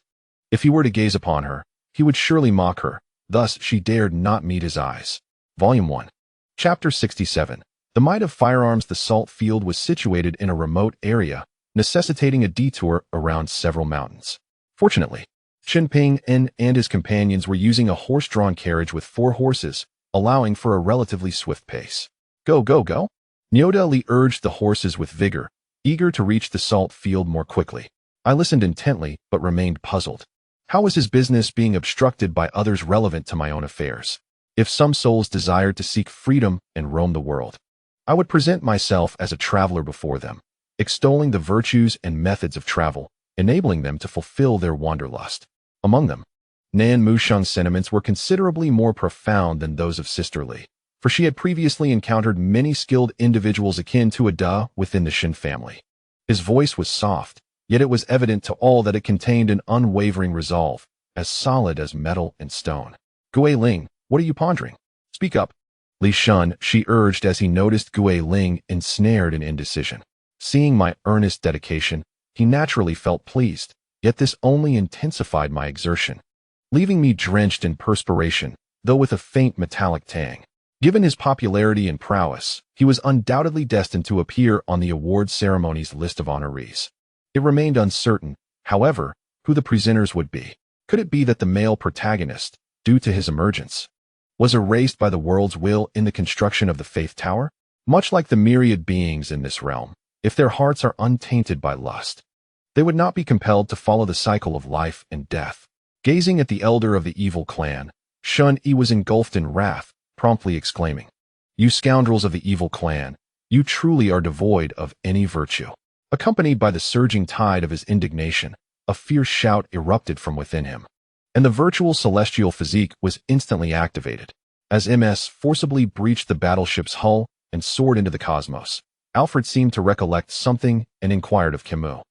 If he were to gaze upon her, he would surely mock her, thus she dared not meet his eyes. Volume 1. Chapter 67. The Might of Firearms. The salt field was situated in a remote area, necessitating a detour around several mountains. Fortunately, Chen Pingan and his companions were using a horse-drawn carriage with 4 horses, allowing for a relatively swift pace. Go, go, go! Nyoda Li urged the horses with vigor, eager to reach the salt field more quickly. I listened intently, but remained puzzled. How was his business being obstructed by others relevant to my own affairs? If some souls desired to seek freedom and roam the world, I would present myself as a traveler before them, extolling the virtues and methods of travel, enabling them to fulfill their wanderlust. Among them, Nan Musheng's sentiments were considerably more profound than those of Sister Li, for she had previously encountered many skilled individuals akin to a Da within the Shin family. His voice was soft, yet it was evident to all that it contained an unwavering resolve, as solid as metal and stone. Gui Ling, what are you pondering? Speak up. Li Shun, she urged as he noticed Gui Ling ensnared in indecision. Seeing my earnest dedication, he naturally felt pleased, yet this only intensified my exertion, leaving me drenched in perspiration, though with a faint metallic tang. Given his popularity and prowess, he was undoubtedly destined to appear on the award ceremony's list of honorees. It remained uncertain, however, who the presenters would be. Could it be that the male protagonist, due to his emergence, was erased by the world's will in the construction of the Faith Tower? Much like the myriad beings in this realm, if their hearts are untainted by lust, they would not be compelled to follow the cycle of life and death. Gazing at the elder of the evil clan, Shun Yi was engulfed in wrath, promptly exclaiming, "You scoundrels of the evil clan, you truly are devoid of any virtue." Accompanied by the surging tide of his indignation, a fierce shout erupted from within him, and the virtual celestial physique was instantly activated. As MS forcibly breached the battleship's hull and soared into the cosmos, Alfred seemed to recollect something and inquired of Camus.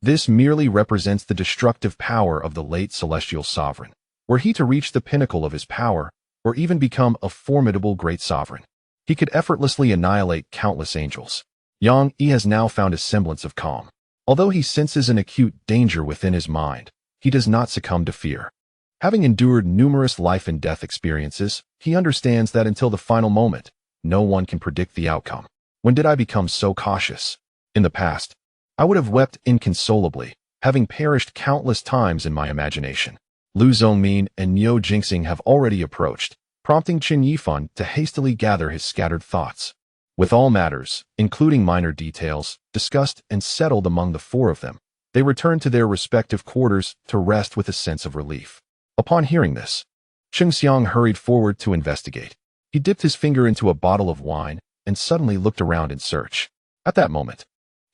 This merely represents the destructive power of the late celestial sovereign. Were he to reach the pinnacle of his power, or even become a formidable great sovereign, he could effortlessly annihilate countless angels. Yang Yi has now found a semblance of calm. Although he senses an acute danger within his mind, he does not succumb to fear. Having endured numerous life and death experiences, he understands that until the final moment, no one can predict the outcome. When did I become so cautious? In the past, I would have wept inconsolably, having perished countless times in my imagination. Lu Zhongmin and Niu Jingxing have already approached, prompting Qin Yifan to hastily gather his scattered thoughts. With all matters, including minor details, discussed and settled among the four of them, they returned to their respective quarters to rest with a sense of relief. Upon hearing this, Cheng Xiang hurried forward to investigate. He dipped his finger into a bottle of wine and suddenly looked around in search. At that moment,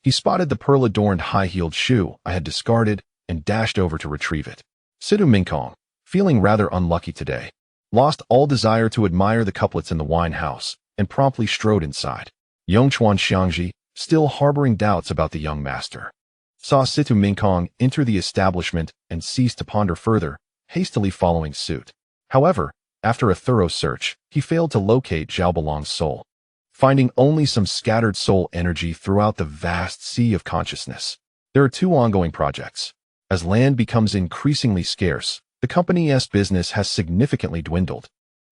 he spotted the pearl-adorned high-heeled shoe I had discarded and dashed over to retrieve it. Situ Mingkong, feeling rather unlucky today, lost all desire to admire the couplets in the wine house and promptly strode inside. Yongchuan Xiangji, still harboring doubts about the young master, saw Situ Mingkong enter the establishment and ceased to ponder further, hastily following suit. However, after a thorough search, he failed to locate Zhao Belong's soul, finding only some scattered soul energy throughout the vast sea of consciousness. There are two ongoing projects. As land becomes increasingly scarce, the company's business has significantly dwindled,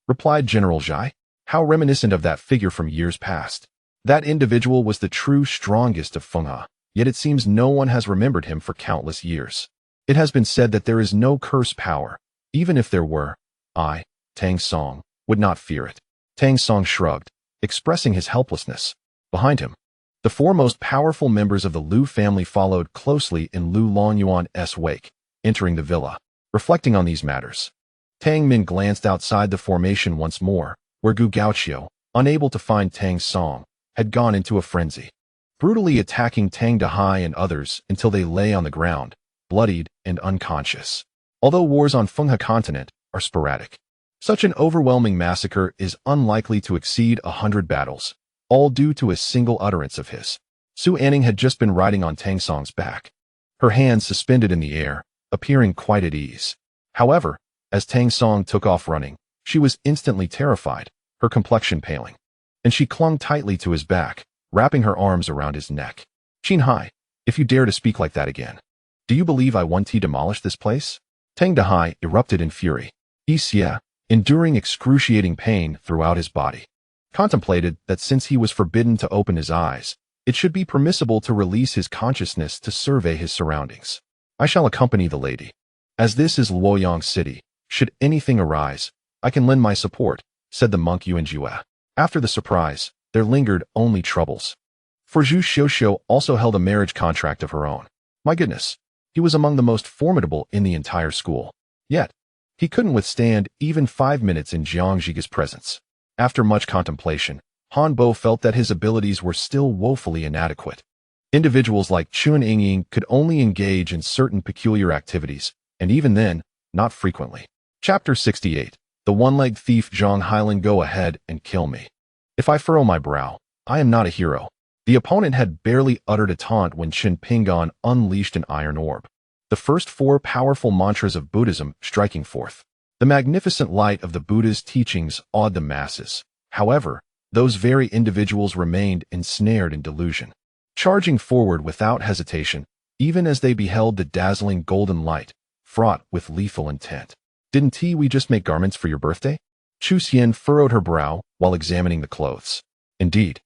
replied General Zhai. How reminiscent of that figure from years past. That individual was the true strongest of Fenghe, yet it seems no one has remembered him for countless years. It has been said that there is no curse power. Even if there were, I, Tang Song, would not fear it. Tang Song shrugged, expressing his helplessness. Behind him, the four most powerful members of the Lu family followed closely in Lu Longyuan's wake, entering the villa. Reflecting on these matters, Tang Min glanced outside the formation once more, where Gu Gaoqiu, unable to find Tang Song, had gone into a frenzy, brutally attacking Tang Dehai and others until they lay on the ground, bloodied and unconscious. Although wars on Fenghe continent are sporadic, such an overwhelming massacre is unlikely to exceed 100 battles, all due to a single utterance of his. Su Anning had just been riding on Tang Song's back, her hands suspended in the air, appearing quite at ease. However, as Tang Song took off running, she was instantly terrified, her complexion paling, and she clung tightly to his back, wrapping her arms around his neck. Qin Hai, if you dare to speak like that again, do you believe I want to demolish this place? Tang Dehai erupted in fury. Xie, enduring excruciating pain throughout his body, contemplated that since he was forbidden to open his eyes, it should be permissible to release his consciousness to survey his surroundings. I shall accompany the lady. As this is Luoyang City, should anything arise, I can lend my support, said the monk Yuanjue. After the surprise, there lingered only troubles. For Zhu Xiuxiu also held a marriage contract of her own. My goodness, he was among the most formidable in the entire school. Yet, he couldn't withstand even 5 minutes in Jiang Zhige's presence. After much contemplation, Han Bo felt that his abilities were still woefully inadequate. Individuals like Chun Yingying could only engage in certain peculiar activities, and even then, not frequently. Chapter 68. The one-legged thief Zhang Hailan, go ahead and kill me. If I furrow my brow, I am not a hero. The opponent had barely uttered a taunt when Chen Pingan unleashed an iron orb, the first 4 powerful mantras of Buddhism striking forth. The magnificent light of the Buddha's teachings awed the masses. However, those very individuals remained ensnared in delusion, charging forward without hesitation, even as they beheld the dazzling golden light, fraught with lethal intent. Didn't we just make garments for your birthday? Chu Xian furrowed her brow while examining the clothes. Indeed,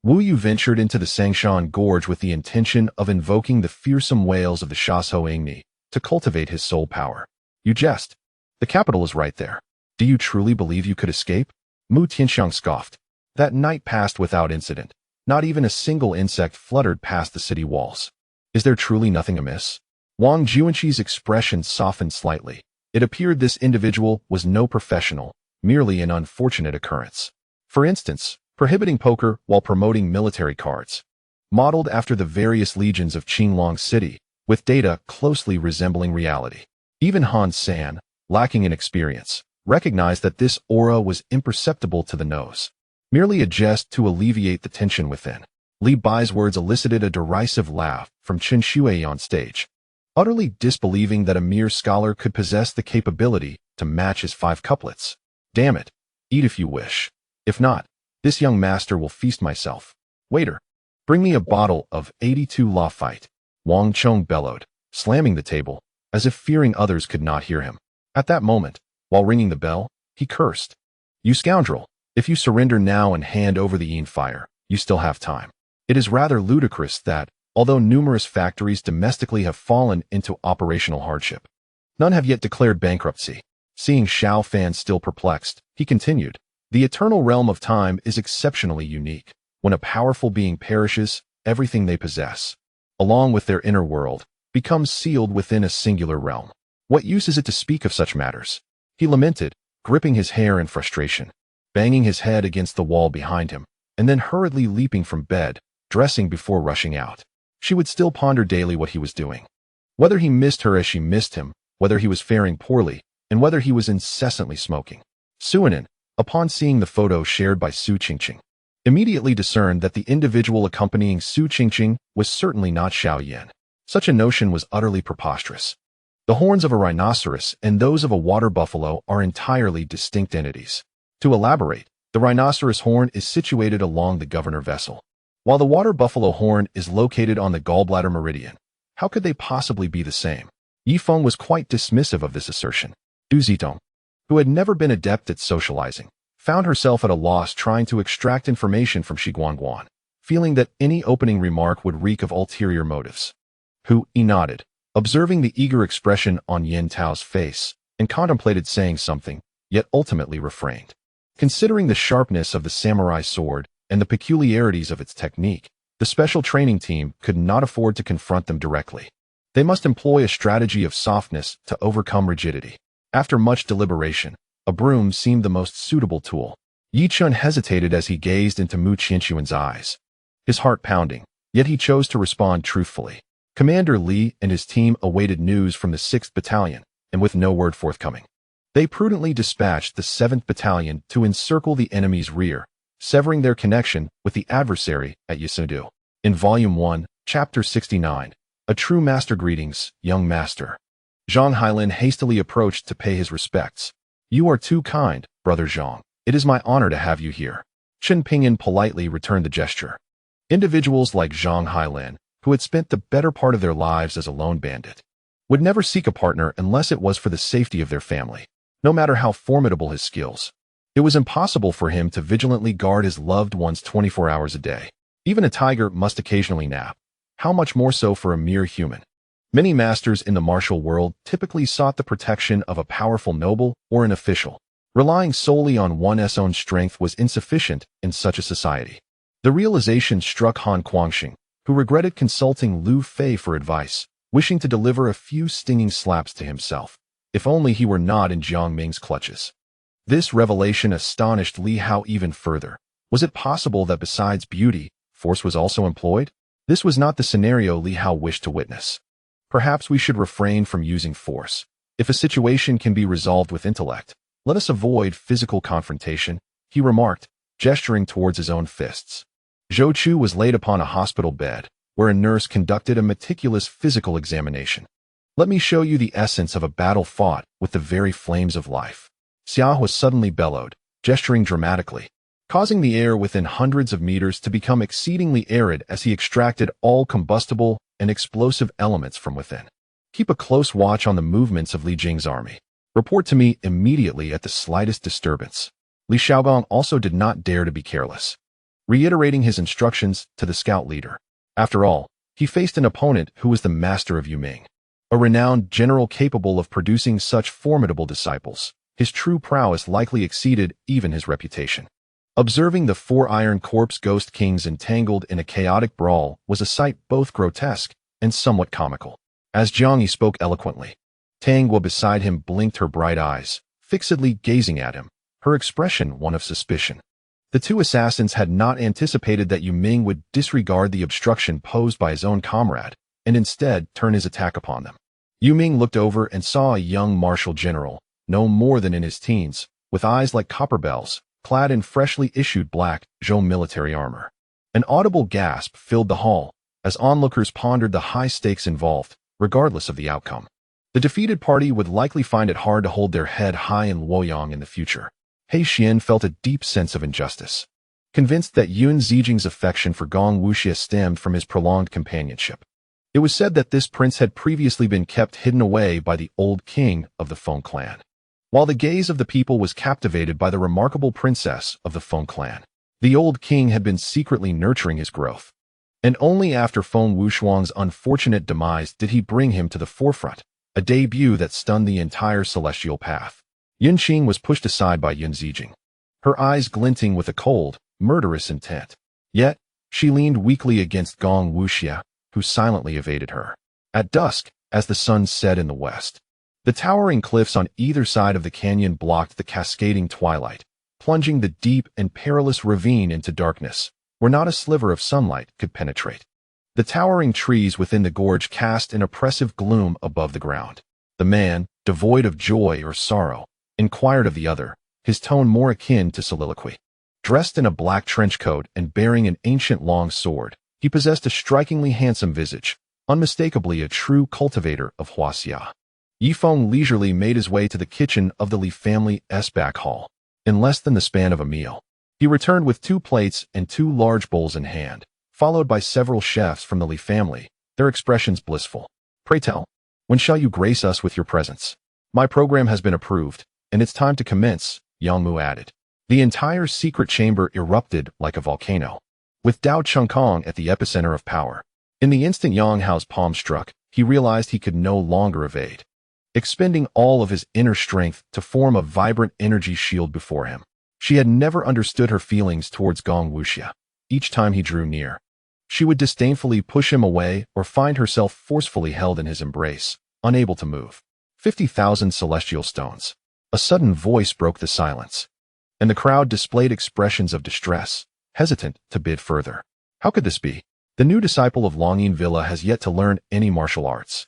Wu Yu ventured into the Sangshan Gorge with the intention of invoking the fearsome wails of the Shasho Ingni to cultivate his soul power. You jest. The capital is right there. Do you truly believe you could escape? Mu Tianxiang scoffed. That night passed without incident. Not even a single insect fluttered past the city walls. Is there truly nothing amiss? Wang Juanqi's expression softened slightly. It appeared this individual was no professional, merely an unfortunate occurrence. For instance, prohibiting poker while promoting military cards, modeled after the various legions of Qinglong City, with data closely resembling reality. Even Han San, lacking in experience, recognized that this aura was imperceptible to the nose, merely a jest to alleviate the tension within. Li Bai's words elicited a derisive laugh from Chen Shui on stage, utterly disbelieving that a mere scholar could possess the capability to match his 5 couplets. Damn it, eat if you wish. If not, this young master will feast myself. Waiter, bring me a bottle of 82 Lafite. Wang Chong bellowed, slamming the table, as if fearing others could not hear him. At that moment, while ringing the bell, he cursed. You scoundrel, if you surrender now and hand over the Yin fire, you still have time. It is rather ludicrous that, although numerous factories domestically have fallen into operational hardship, none have yet declared bankruptcy. Seeing Xiao Fan still perplexed, he continued, the eternal realm of time is exceptionally unique. When a powerful being perishes, everything they possess, along with their inner world, becomes sealed within a singular realm. What use is it to speak of such matters? He lamented, gripping his hair in frustration, banging his head against the wall behind him, and then hurriedly leaping from bed, dressing before rushing out. She would still ponder daily what he was doing. Whether he missed her as she missed him, whether he was faring poorly, and whether he was incessantly smoking. Suanan, upon seeing the photo shared by Su Qingqing, immediately discerned that the individual accompanying Su Qingqing was certainly not Xiao Yan. Such a notion was utterly preposterous. The horns of a rhinoceros and those of a water buffalo are entirely distinct entities. To elaborate, the rhinoceros horn is situated along the governor vessel, while the water buffalo horn is located on the gallbladder meridian. How could they possibly be the same? Yifeng was quite dismissive of this assertion. Du Zitong, who had never been adept at socializing, found herself at a loss trying to extract information from Shi Guangguan, feeling that any opening remark would reek of ulterior motives. He nodded, observing the eager expression on Yin Tao's face, and contemplated saying something, yet ultimately refrained. Considering the sharpness of the samurai sword and the peculiarities of its technique, the special training team could not afford to confront them directly. They must employ a strategy of softness to overcome rigidity. After much deliberation, a broom seemed the most suitable tool. Yi Chun hesitated as he gazed into Mu Qianquan's eyes, his heart pounding, yet he chose to respond truthfully. Commander Li and his team awaited news from the 6th Battalion, and with no word forthcoming, they prudently dispatched the 7th Battalion to encircle the enemy's rear, severing their connection with the adversary at Yasudu. In Volume 1, Chapter 69, A True Master. Greetings, young master. Zhang Hailin hastily approached to pay his respects. You are too kind, Brother Zhang. It is my honor to have you here. Chen Pingan politely returned the gesture. Individuals like Zhang Hailin, who had spent the better part of their lives as a lone bandit, would never seek a partner unless it was for the safety of their family, no matter how formidable his skills. It was impossible for him to vigilantly guard his loved ones 24 hours a day. Even a tiger must occasionally nap. How much more so for a mere human? Many masters in the martial world typically sought the protection of a powerful noble or an official. Relying solely on one's own strength was insufficient in such a society. The realization struck Han Guangxing, who regretted consulting Lu Fei for advice, wishing to deliver a few stinging slaps to himself. If only he were not in Jiang Ming's clutches. This revelation astonished Li Hao even further. Was it possible that besides beauty, force was also employed? This was not the scenario Li Hao wished to witness. Perhaps we should refrain from using force. If a situation can be resolved with intellect, let us avoid physical confrontation, he remarked, gesturing towards his own fists. Zhou Chu was laid upon a hospital bed, where a nurse conducted a meticulous physical examination. Let me show you the essence of a battle fought with the very flames of life. Xia was suddenly bellowed, gesturing dramatically, causing the air within hundreds of meters to become exceedingly arid as he extracted all combustible and explosive elements from within. Keep a close watch on the movements of Li Jing's army. Report to me immediately at the slightest disturbance. Li Xiaogong also did not dare to be careless, reiterating his instructions to the scout leader. After all, he faced an opponent who was the master of Yuming, a renowned general capable of producing such formidable disciples. His true prowess likely exceeded even his reputation. Observing the 4 Iron Corpse Ghost Kings entangled in a chaotic brawl was a sight both grotesque and somewhat comical. As Jiang Yi spoke eloquently, Tang Hua beside him blinked her bright eyes, fixedly gazing at him, her expression one of suspicion. The 2 assassins had not anticipated that Yu Ming would disregard the obstruction posed by his own comrade, and instead turn his attack upon them. Yu Ming looked over and saw a young martial general, no more than in his teens, with eyes like copper bells, clad in freshly issued black Zhou military armor. An audible gasp filled the hall, as onlookers pondered the high stakes involved, regardless of the outcome. The defeated party would likely find it hard to hold their head high in Luoyang in the future. He Xian felt a deep sense of injustice, convinced that Yun Zijing's affection for Gong Wuxia stemmed from his prolonged companionship. It was said that this prince had previously been kept hidden away by the old king of the Feng clan, while the gaze of the people was captivated by the remarkable princess of the Feng clan. The old king had been secretly nurturing his growth, and only after Feng Wushuang's unfortunate demise did he bring him to the forefront, a debut that stunned the entire celestial path. Yun Qing was pushed aside by Yun Zijing, her eyes glinting with a cold, murderous intent. Yet, she leaned weakly against Gong Wuxia, who silently evaded her. At dusk, as the sun set in the west, the towering cliffs on either side of the canyon blocked the cascading twilight, plunging the deep and perilous ravine into darkness, where not a sliver of sunlight could penetrate. The towering trees within the gorge cast an oppressive gloom above the ground. The man, devoid of joy or sorrow, inquired of the other, his tone more akin to soliloquy. Dressed in a black trench coat and bearing an ancient long sword, he possessed a strikingly handsome visage, unmistakably a true cultivator of Huaxia. Yifeng leisurely made his way to the kitchen of the Li family's back hall. In less than the span of a meal, he returned with 2 plates and 2 large bowls in hand, followed by several chefs from the Li family, their expressions blissful. "Pray tell, when shall you grace us with your presence? My program has been approved, and it's time to commence," Yang Mu added. The entire secret chamber erupted like a volcano, with Dao Chengkong at the epicenter of power. In the instant Yang Hao's palm struck, he realized he could no longer evade, expending all of his inner strength to form a vibrant energy shield before him. She had never understood her feelings towards Gong Wuxia. Each time he drew near, she would disdainfully push him away or find herself forcefully held in his embrace, unable to move. 50,000 celestial stones. A sudden voice broke the silence, and the crowd displayed expressions of distress, hesitant to bid further. How could this be? The new disciple of Longyin Villa has yet to learn any martial arts.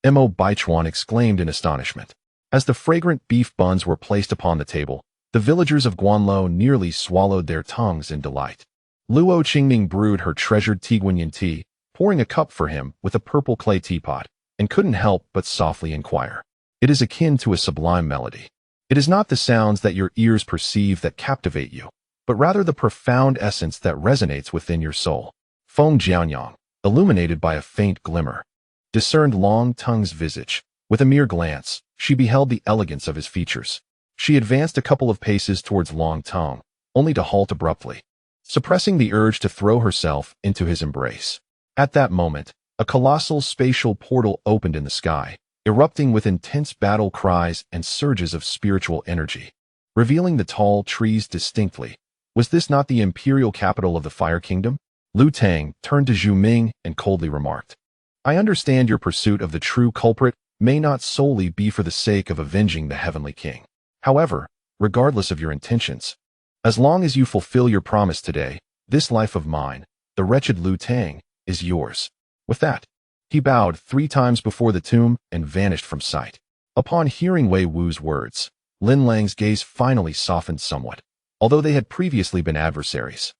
Mo Baichuan exclaimed in astonishment. As the fragrant beef buns were placed upon the table, the villagers of Guanlou nearly swallowed their tongues in delight. Luo Qingming brewed her treasured Tiguanyin tea, pouring a cup for him with a purple clay teapot, and couldn't help but softly inquire. It is akin to a sublime melody. It is not the sounds that your ears perceive that captivate you, but rather the profound essence that resonates within your soul. Feng Jianyang, illuminated by a faint glimmer, discerned Long Tongue's visage. With a mere glance, she beheld the elegance of his features. She advanced a couple of paces towards Long Tongue, only to halt abruptly, suppressing the urge to throw herself into his embrace. At that moment, a colossal spatial portal opened in the sky, erupting with intense battle cries and surges of spiritual energy, revealing the tall trees distinctly. Was this not the imperial capital of the Fire Kingdom? Lu Tang turned to Zhu Ming and coldly remarked, "I understand your pursuit of the true culprit may not solely be for the sake of avenging the Heavenly King. However, regardless of your intentions, as long as you fulfill your promise today, this life of mine, the wretched Lu Tang, is yours." With that, he bowed 3 times before the tomb and vanished from sight. Upon hearing Wei Wu's words, Lin Lang's gaze finally softened somewhat, although they had previously been adversaries.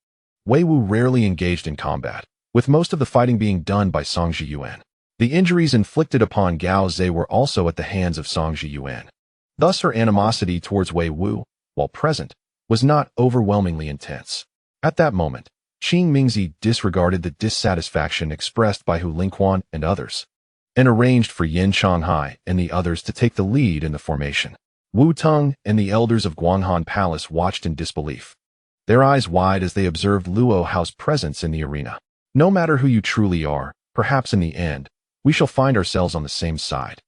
Wei Wu rarely engaged in combat, with most of the fighting being done by Song Zhiyuan. The injuries inflicted upon Gao Zhe were also at the hands of Song Zhiyuan. Thus her animosity towards Wei Wu, while present, was not overwhelmingly intense. At that moment, Qing Mingzi disregarded the dissatisfaction expressed by Hu Lingquan and others, and arranged for Yin Shanghai and the others to take the lead in the formation. Wu Tung and the elders of Guanghan Palace watched in disbelief, their eyes wide as they observed Luo Hao's presence in the arena. "No matter who you truly are, perhaps in the end, we shall find ourselves on the same side,"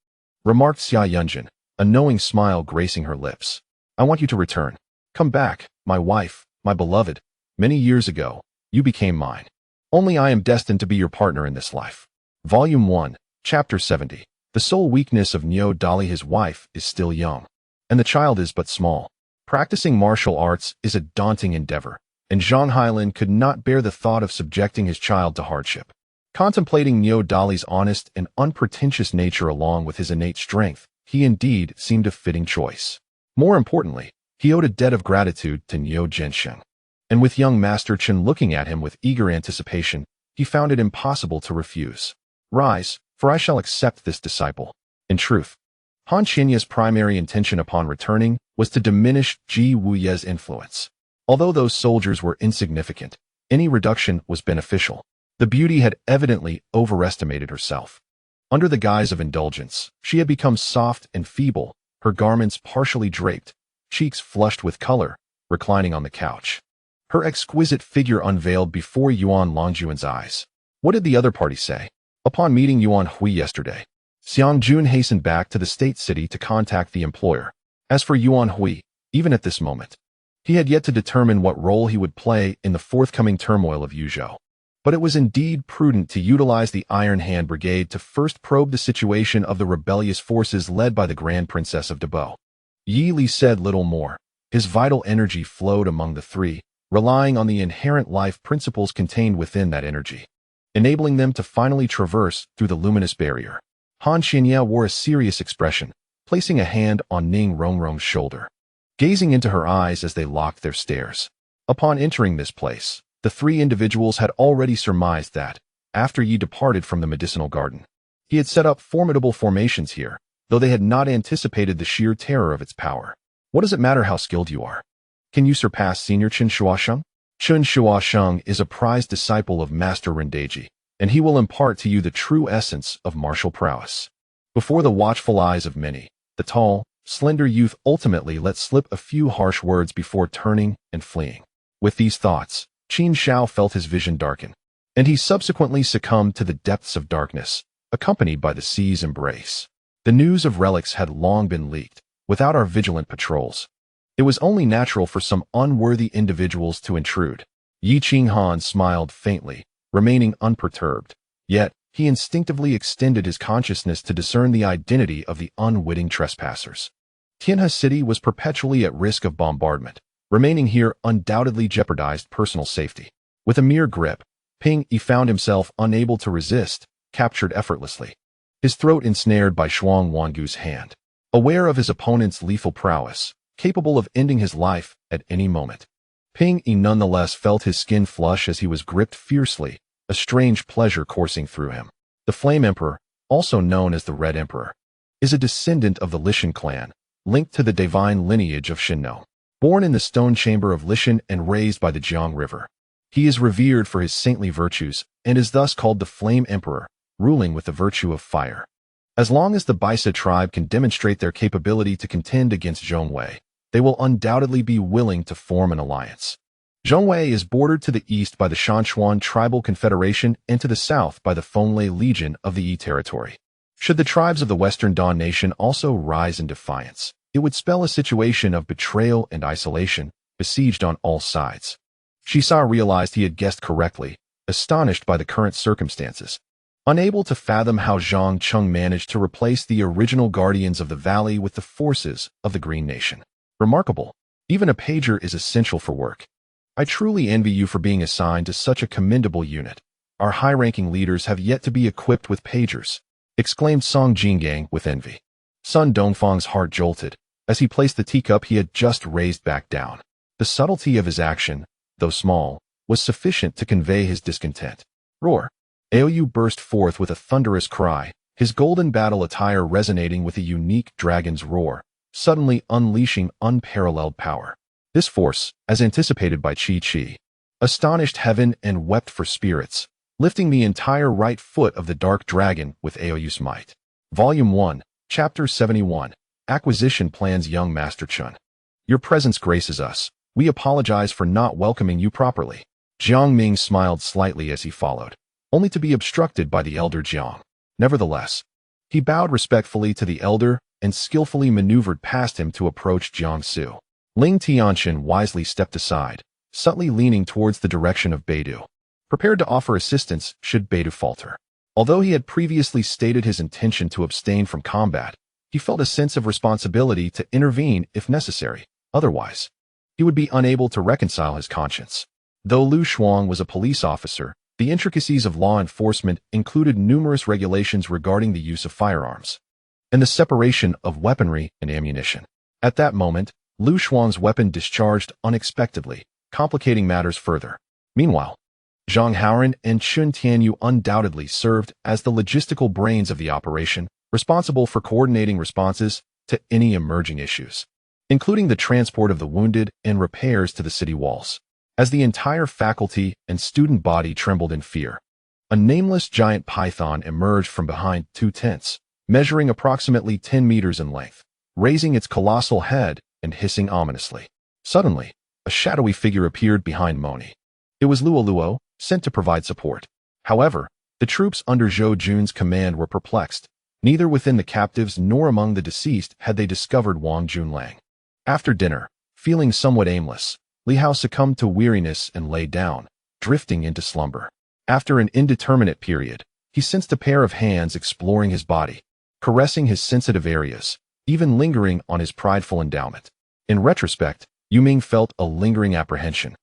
remarked Xia Yunjin, a knowing smile gracing her lips. "I want you to return. Come back, my wife, my beloved. Many years ago, you became mine. Only I am destined to be your partner in this life." Volume 1, Chapter 70. The sole weakness of Niu Dali, his wife, is still young, and the child is but small. Practicing martial arts is a daunting endeavor, and Zhang Hailin could not bear the thought of subjecting his child to hardship. Contemplating Niu Dali's honest and unpretentious nature along with his innate strength, he indeed seemed a fitting choice. More importantly, he owed a debt of gratitude to Niu Zhensheng. And with young Master Chen looking at him with eager anticipation, he found it impossible to refuse. "Rise, for I shall accept this disciple." In truth, Han Qinya's primary intention upon returning was to diminish Ji Wuye's influence. Although those soldiers were insignificant, any reduction was beneficial. The beauty had evidently overestimated herself. Under the guise of indulgence, she had become soft and feeble, her garments partially draped, cheeks flushed with color, reclining on the couch. Her exquisite figure unveiled before Yuan Longjuan's eyes. What did the other party say? Upon meeting Yuan Hui yesterday, Xiang Jun hastened back to the state city to contact the employer. As for Yuan Hui, even at this moment, he had yet to determine what role he would play in the forthcoming turmoil of Yuzhou. But it was indeed prudent to utilize the Iron Hand Brigade to first probe the situation of the rebellious forces led by the Grand Princess of Debo. Yi Li said little more. His vital energy flowed among the three, relying on the inherent life principles contained within that energy, enabling them to finally traverse through the luminous barrier. Han Xinya wore a serious expression, placing a hand on Ning Rongrong's shoulder, gazing into her eyes as they locked their stares. Upon entering this place, the three individuals had already surmised that, after Yi departed from the medicinal garden, he had set up formidable formations here, though they had not anticipated the sheer terror of its power. What does it matter how skilled you are? Can you surpass Senior Chen Shuasheng? Chen Shuasheng is a prized disciple of Master Rendaiji, and he will impart to you the true essence of martial prowess. Before the watchful eyes of many, the tall, slender youth ultimately let slip a few harsh words before turning and fleeing. With these thoughts, Qin Shao felt his vision darken, and he subsequently succumbed to the depths of darkness, accompanied by the sea's embrace. The news of relics had long been leaked, without our vigilant patrols. It was only natural for some unworthy individuals to intrude. Yi Qinghan smiled faintly, remaining unperturbed, yet he instinctively extended his consciousness to discern the identity of the unwitting trespassers. Tianhe City was perpetually at risk of bombardment. Remaining here undoubtedly jeopardized personal safety. With a mere grip, Ping Yi found himself unable to resist, captured effortlessly, his throat ensnared by Shuang Wangu's hand. Aware of his opponent's lethal prowess, capable of ending his life at any moment, Ping Yi nonetheless felt his skin flush as he was gripped fiercely, a strange pleasure coursing through him. The Flame Emperor, also known as the Red Emperor, is a descendant of the Lishan clan, linked to the divine lineage of Shinno. Born in the stone chamber of Lishan and raised by the Jiang River, he is revered for his saintly virtues and is thus called the Flame Emperor, ruling with the virtue of fire. As long as the Baisa tribe can demonstrate their capability to contend against Zhongwei, they will undoubtedly be willing to form an alliance. Zhongwei is bordered to the east by the Shanchuan Tribal Confederation and to the south by the Fenglei Legion of the Yi territory. Should the tribes of the Western Dan Nation also rise in defiance, it would spell a situation of betrayal and isolation, besieged on all sides. Shisa realized he had guessed correctly, astonished by the current circumstances. Unable to fathom how Zhang Cheng managed to replace the original guardians of the valley with the forces of the Green Nation. Remarkable. Even a pager is essential for work. I truly envy you for being assigned to such a commendable unit. Our high-ranking leaders have yet to be equipped with pagers, exclaimed Song Jingang with envy. Sun Dongfang's heart jolted, as he placed the teacup he had just raised back down. The subtlety of his action, though small, was sufficient to convey his discontent. Roar! Aoyu burst forth with a thunderous cry, his golden battle attire resonating with a unique dragon's roar, suddenly unleashing unparalleled power. This force, as anticipated by Chi, astonished heaven and wept for spirits, lifting the entire right foot of the dark dragon with Aoyu's might. Volume 1, Chapter 71, Acquisition Plans. Young Master Chun, your presence graces us. We apologize for not welcoming you properly. Jiang Ming smiled slightly as he followed, only to be obstructed by the elder Jiang. Nevertheless, he bowed respectfully to the elder and skillfully maneuvered past him to approach Jiang Su. Ling Tianxin wisely stepped aside, subtly leaning towards the direction of Beidou, prepared to offer assistance should Beidou falter. Although he had previously stated his intention to abstain from combat, he felt a sense of responsibility to intervene if necessary. Otherwise, he would be unable to reconcile his conscience. Though Lu Shuang was a police officer, the intricacies of law enforcement included numerous regulations regarding the use of firearms and the separation of weaponry and ammunition. At that moment, Lu Shuang's weapon discharged unexpectedly, complicating matters further. Meanwhile, Zhang Haoran and Chun Tianyu undoubtedly served as the logistical brains of the operation, responsible for coordinating responses to any emerging issues, including the transport of the wounded and repairs to the city walls. As the entire faculty and student body trembled in fear, A nameless giant python emerged from behind two tents, measuring approximately 10 meters in length, raising its colossal head and hissing ominously. Suddenly, a shadowy figure appeared behind Moni. It was Luo, sent to provide support. However, the troops under Zhou Jun's command were perplexed. Neither within the captives nor among the deceased had they discovered Wang Junlang. After dinner, feeling somewhat aimless, Li Hao succumbed to weariness and lay down, drifting into slumber. After an indeterminate period, he sensed a pair of hands exploring his body, caressing his sensitive areas, even lingering on his prideful endowment. In retrospect, Yuming felt a lingering apprehension,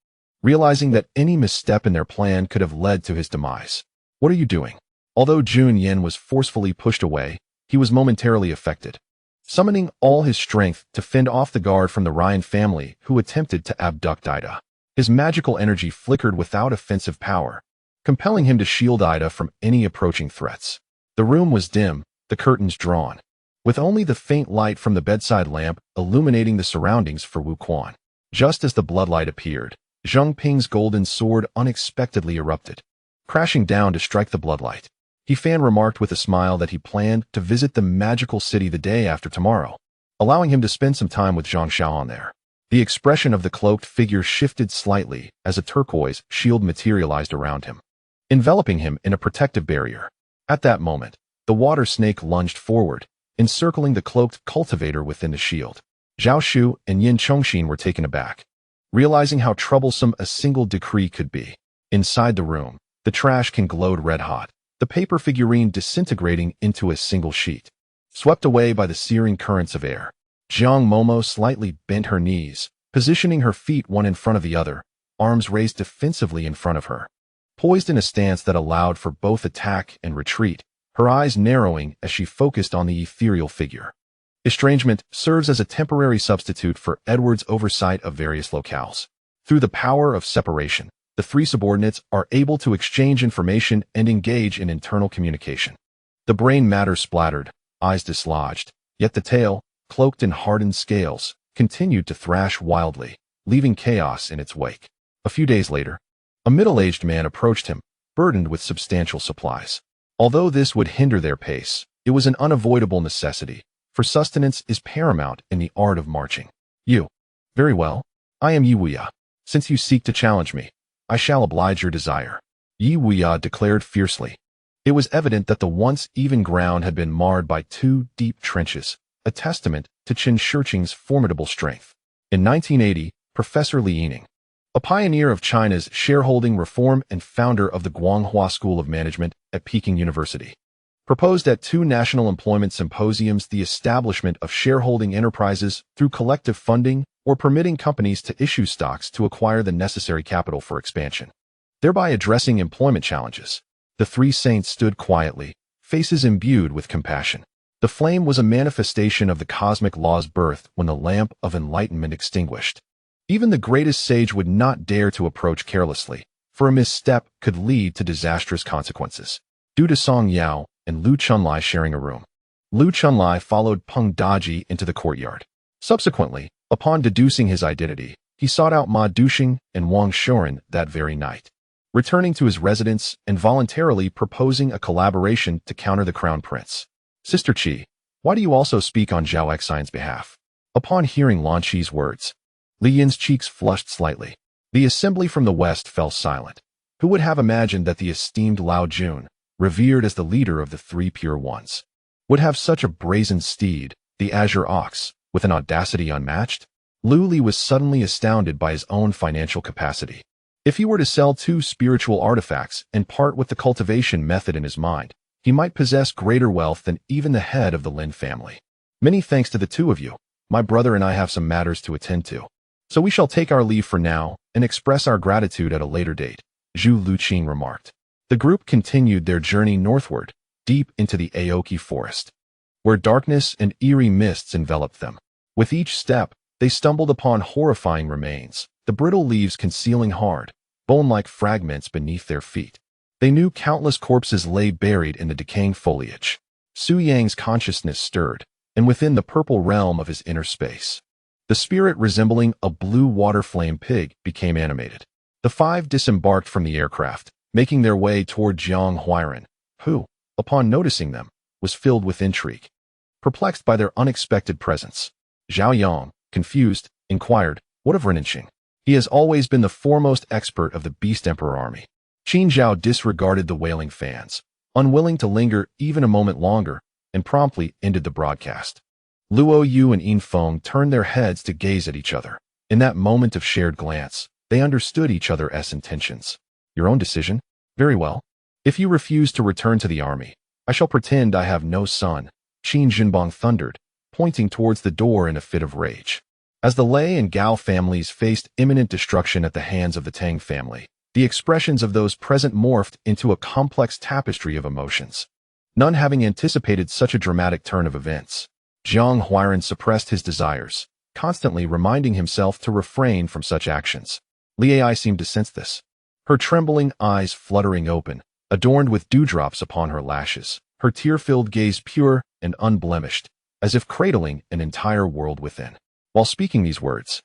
realizing that any misstep in their plan could have led to his demise. "What are you doing?" Although Jun Yin was forcefully pushed away, he was momentarily affected. Summoning all his strength to fend off the guard from the Ryan family who attempted to abduct Ida, his magical energy flickered without offensive power, compelling him to shield Ida from any approaching threats. The room was dim, the curtains drawn, with only the faint light from the bedside lamp illuminating the surroundings for Wu Quan. Just as the bloodlight appeared, Zheng Ping's golden sword unexpectedly erupted, crashing down to strike the bloodlight. He Fan remarked with a smile that he planned to visit the magical city the day after tomorrow, allowing him to spend some time with Zhang Xiaoan there. The expression of the cloaked figure shifted slightly as a turquoise shield materialized around him, enveloping him in a protective barrier. At that moment, the water snake lunged forward, encircling the cloaked cultivator within the shield. Zhao Shu and Yin Chongxin were taken aback, realizing how troublesome a single decree could be. Inside the room, the trash can glowed red-hot, the paper figurine disintegrating into a single sheet. Swept away by the searing currents of air, Jiang Momo slightly bent her knees, positioning her feet one in front of the other, arms raised defensively in front of her. Poised in a stance that allowed for both attack and retreat, her eyes narrowing as she focused on the ethereal figure. Estrangement serves as a temporary substitute for Edward's oversight of various locales. Through the power of separation, the three subordinates are able to exchange information and engage in internal communication. The brain matter splattered, eyes dislodged, yet the tail, cloaked in hardened scales, continued to thrash wildly, leaving chaos in its wake. A few days later, a middle-aged man approached him, burdened with substantial supplies. Although this would hinder their pace, it was an unavoidable necessity, for sustenance is paramount in the art of marching. "You. Very well. I am Yi Wuya. Since you seek to challenge me, I shall oblige your desire," Yi Wuya declared fiercely. It was evident that the once even ground had been marred by two deep trenches, a testament to Chen Shirqing's formidable strength. In 1980, Professor Li Yining, a pioneer of China's shareholding reform and founder of the Guanghua School of Management at Peking University, proposed at two national employment symposiums the establishment of shareholding enterprises through collective funding or permitting companies to issue stocks to acquire the necessary capital for expansion, thereby addressing employment challenges. The three saints stood quietly, faces imbued with compassion. The flame was a manifestation of the cosmic law's birth when the lamp of enlightenment extinguished. Even the greatest sage would not dare to approach carelessly, for a misstep could lead to disastrous consequences. Due to Song Yao and Lu Chunlai sharing a room, Lu Chunlai followed Peng Daji into the courtyard. Subsequently, upon deducing his identity, he sought out Ma Duxing and Wang Shoren that very night, returning to his residence and voluntarily proposing a collaboration to counter the crown prince. "Sister Qi, why do you also speak on Zhao Xian's behalf?" Upon hearing Lan Qi's words, Li Yin's cheeks flushed slightly. The assembly from the west fell silent. Who would have imagined that the esteemed Lao Jun, revered as the leader of the three pure ones, would have such a brazen steed, the azure ox, with an audacity unmatched? Lu Li was suddenly astounded by his own financial capacity. If he were to sell two spiritual artifacts and part with the cultivation method in his mind, he might possess greater wealth than even the head of the Lin family. "Many thanks to the two of you. My brother and I have some matters to attend to, so we shall take our leave for now and express our gratitude at a later date," Zhu Luqing remarked. The group continued their journey northward, deep into the Aoki forest, where darkness and eerie mists enveloped them. With each step, they stumbled upon horrifying remains, the brittle leaves concealing hard, bone-like fragments beneath their feet. They knew countless corpses lay buried in the decaying foliage. Su Yang's consciousness stirred, and within the purple realm of his inner space, the spirit resembling a blue water flame pig became animated. The five disembarked from the aircraft, making their way toward Jiang Huairan, who, upon noticing them, was filled with intrigue. Perplexed by their unexpected presence, Zhao Yang, confused, inquired, "What of Renanqing? He has always been the foremost expert of the Beast Emperor army." Qin Zhao disregarded the wailing fans, unwilling to linger even a moment longer, and promptly ended the broadcast. Luo Yu and Yin Feng turned their heads to gaze at each other. In that moment of shared glance, they understood each other's intentions. "Your own decision? Very well. If you refuse to return to the army, I shall pretend I have no son," Qin Jinbang thundered, pointing towards the door in a fit of rage. As the Lei and Gao families faced imminent destruction at the hands of the Tang family, the expressions of those present morphed into a complex tapestry of emotions. None having anticipated such a dramatic turn of events, Jiang Huairan suppressed his desires, constantly reminding himself to refrain from such actions. Li Ai seemed to sense this, her trembling eyes fluttering open, adorned with dewdrops upon her lashes, her tear-filled gaze pure and unblemished, as if cradling an entire world within. While speaking these words,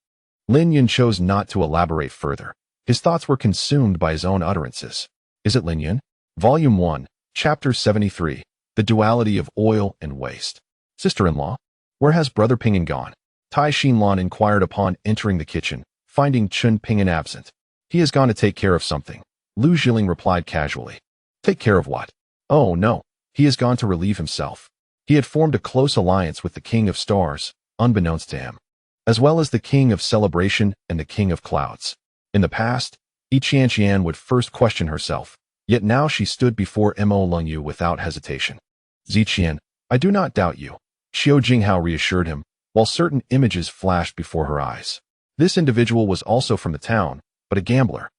Lin Yun chose not to elaborate further. His thoughts were consumed by his own utterances. Is it Lin Yun? Volume 1, Chapter 73, The Duality of Oil and Waste. Sister-in-law, where has Brother Pingan gone? Tai Xinlan inquired upon entering the kitchen, finding Chen Pingan absent. He has gone to take care of something, Lu Zhiling replied casually. Take care of what? Oh no, he has gone to relieve himself. He had formed a close alliance with the King of Stars, unbeknownst to him, as well as the King of Celebration and the King of Clouds. In the past, Yi Qianqian would first question herself, yet now she stood before Mo Lungyu without hesitation. Ziqian, I do not doubt you, Xiao Jinghao reassured him, while certain images flashed before her eyes. This individual was also from the town, but a gambler.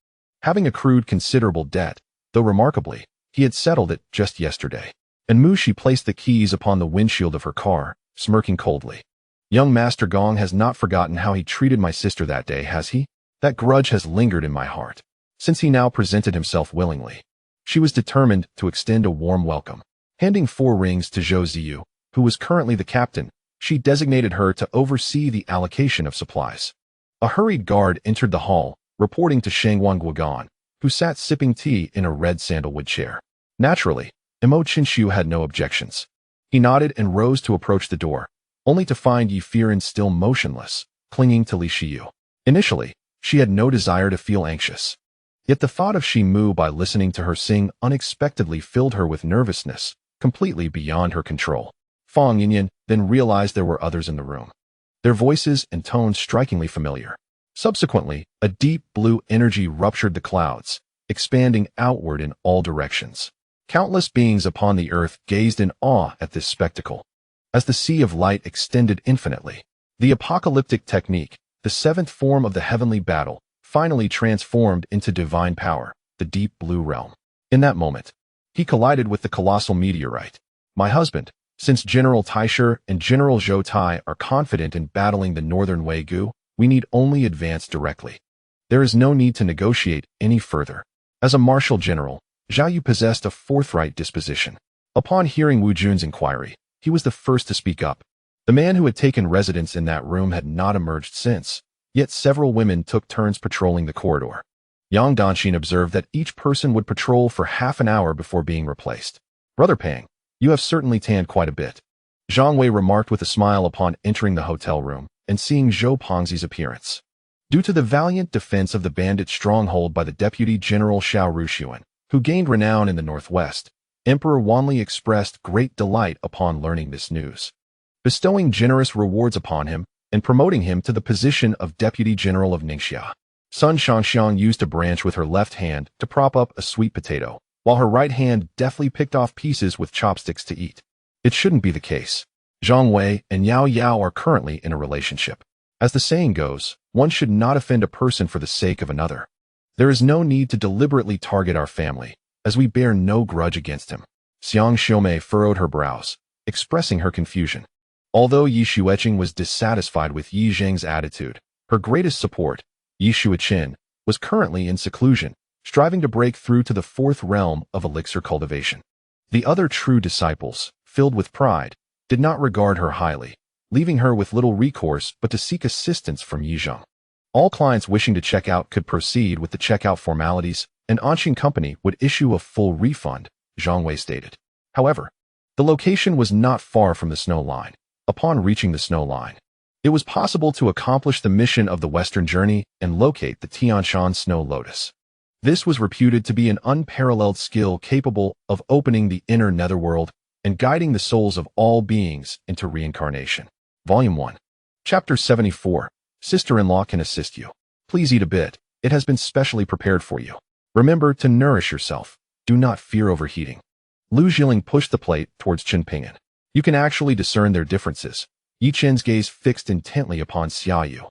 Having accrued considerable debt, though remarkably, he had settled it just yesterday. And Mushi placed the keys upon the windshield of her car, smirking coldly. Young Master Gong has not forgotten how he treated my sister that day, has he? That grudge has lingered in my heart, since he now presented himself willingly. She was determined to extend a warm welcome. Handing 4 rings to Zhou Ziyu, who was currently the captain, she designated her to oversee the allocation of supplies. A hurried guard entered the hall, reporting to Shangwan Guogan, who sat sipping tea in a red sandalwood chair. Naturally, Mo Qinshu had no objections. He nodded and rose to approach the door, only to find Yi Firen still motionless, clinging to Li Shiyu. Initially, she had no desire to feel anxious. Yet the thought of Shi Mu by listening to her sing unexpectedly filled her with nervousness, completely beyond her control. Fang Yinyan then realized there were others in the room, their voices and tones strikingly familiar. Subsequently, a deep blue energy ruptured the clouds, expanding outward in all directions. Countless beings upon the earth gazed in awe at this spectacle. As the sea of light extended infinitely, the apocalyptic technique, the 7th form of the heavenly battle, finally transformed into divine power, the deep blue realm. In that moment, he collided with the colossal meteorite. My husband, since General Taisher and General Zhou Tai are confident in battling the northern Wei Gu, we need only advance directly. There is no need to negotiate any further. As a martial general, Zhao Yu possessed a forthright disposition. Upon hearing Wu Jun's inquiry, he was the first to speak up. The man who had taken residence in that room had not emerged since, yet several women took turns patrolling the corridor. Yang Danxin observed that each person would patrol for half an hour before being replaced. Brother Pang, you have certainly tanned quite a bit, Zhang Wei remarked with a smile upon entering the hotel room and seeing Zhou Pengzi's appearance. Due to the valiant defense of the bandit stronghold by the Deputy General Xiao Ruxuan, who gained renown in the northwest, Emperor Wanli expressed great delight upon learning this news, bestowing generous rewards upon him and promoting him to the position of Deputy General of Ningxia. Sun Shangxiang used a branch with her left hand to prop up a sweet potato, while her right hand deftly picked off pieces with chopsticks to eat. It shouldn't be the case. Zhang Wei and Yao Yao are currently in a relationship. As the saying goes, one should not offend a person for the sake of another. There is no need to deliberately target our family, as we bear no grudge against him. Xiang Xiumei furrowed her brows, expressing her confusion. Although Yi Xueqing was dissatisfied with Yi Zheng's attitude, her greatest support, Yi Xueqin, was currently in seclusion, striving to break through to the 4th realm of elixir cultivation. The other true disciples, filled with pride, did not regard her highly, leaving her with little recourse but to seek assistance from Yi Zheng. All clients wishing to check out could proceed with the checkout formalities, and Anshin Company would issue a full refund, Zhang Wei stated. However, the location was not far from the snow line. Upon reaching the snow line, it was possible to accomplish the mission of the Western Journey and locate the Tianshan Snow Lotus. This was reputed to be an unparalleled skill capable of opening the inner netherworld and guiding the souls of all beings into reincarnation. Volume 1. Chapter 74. Sister-in-law can assist you. Please eat a bit. It has been specially prepared for you. Remember to nourish yourself. Do not fear overheating. Lu Zhiling pushed the plate towards Chen Pingan. You can actually discern their differences. Yi Chen's gaze fixed intently upon Xiaoyu.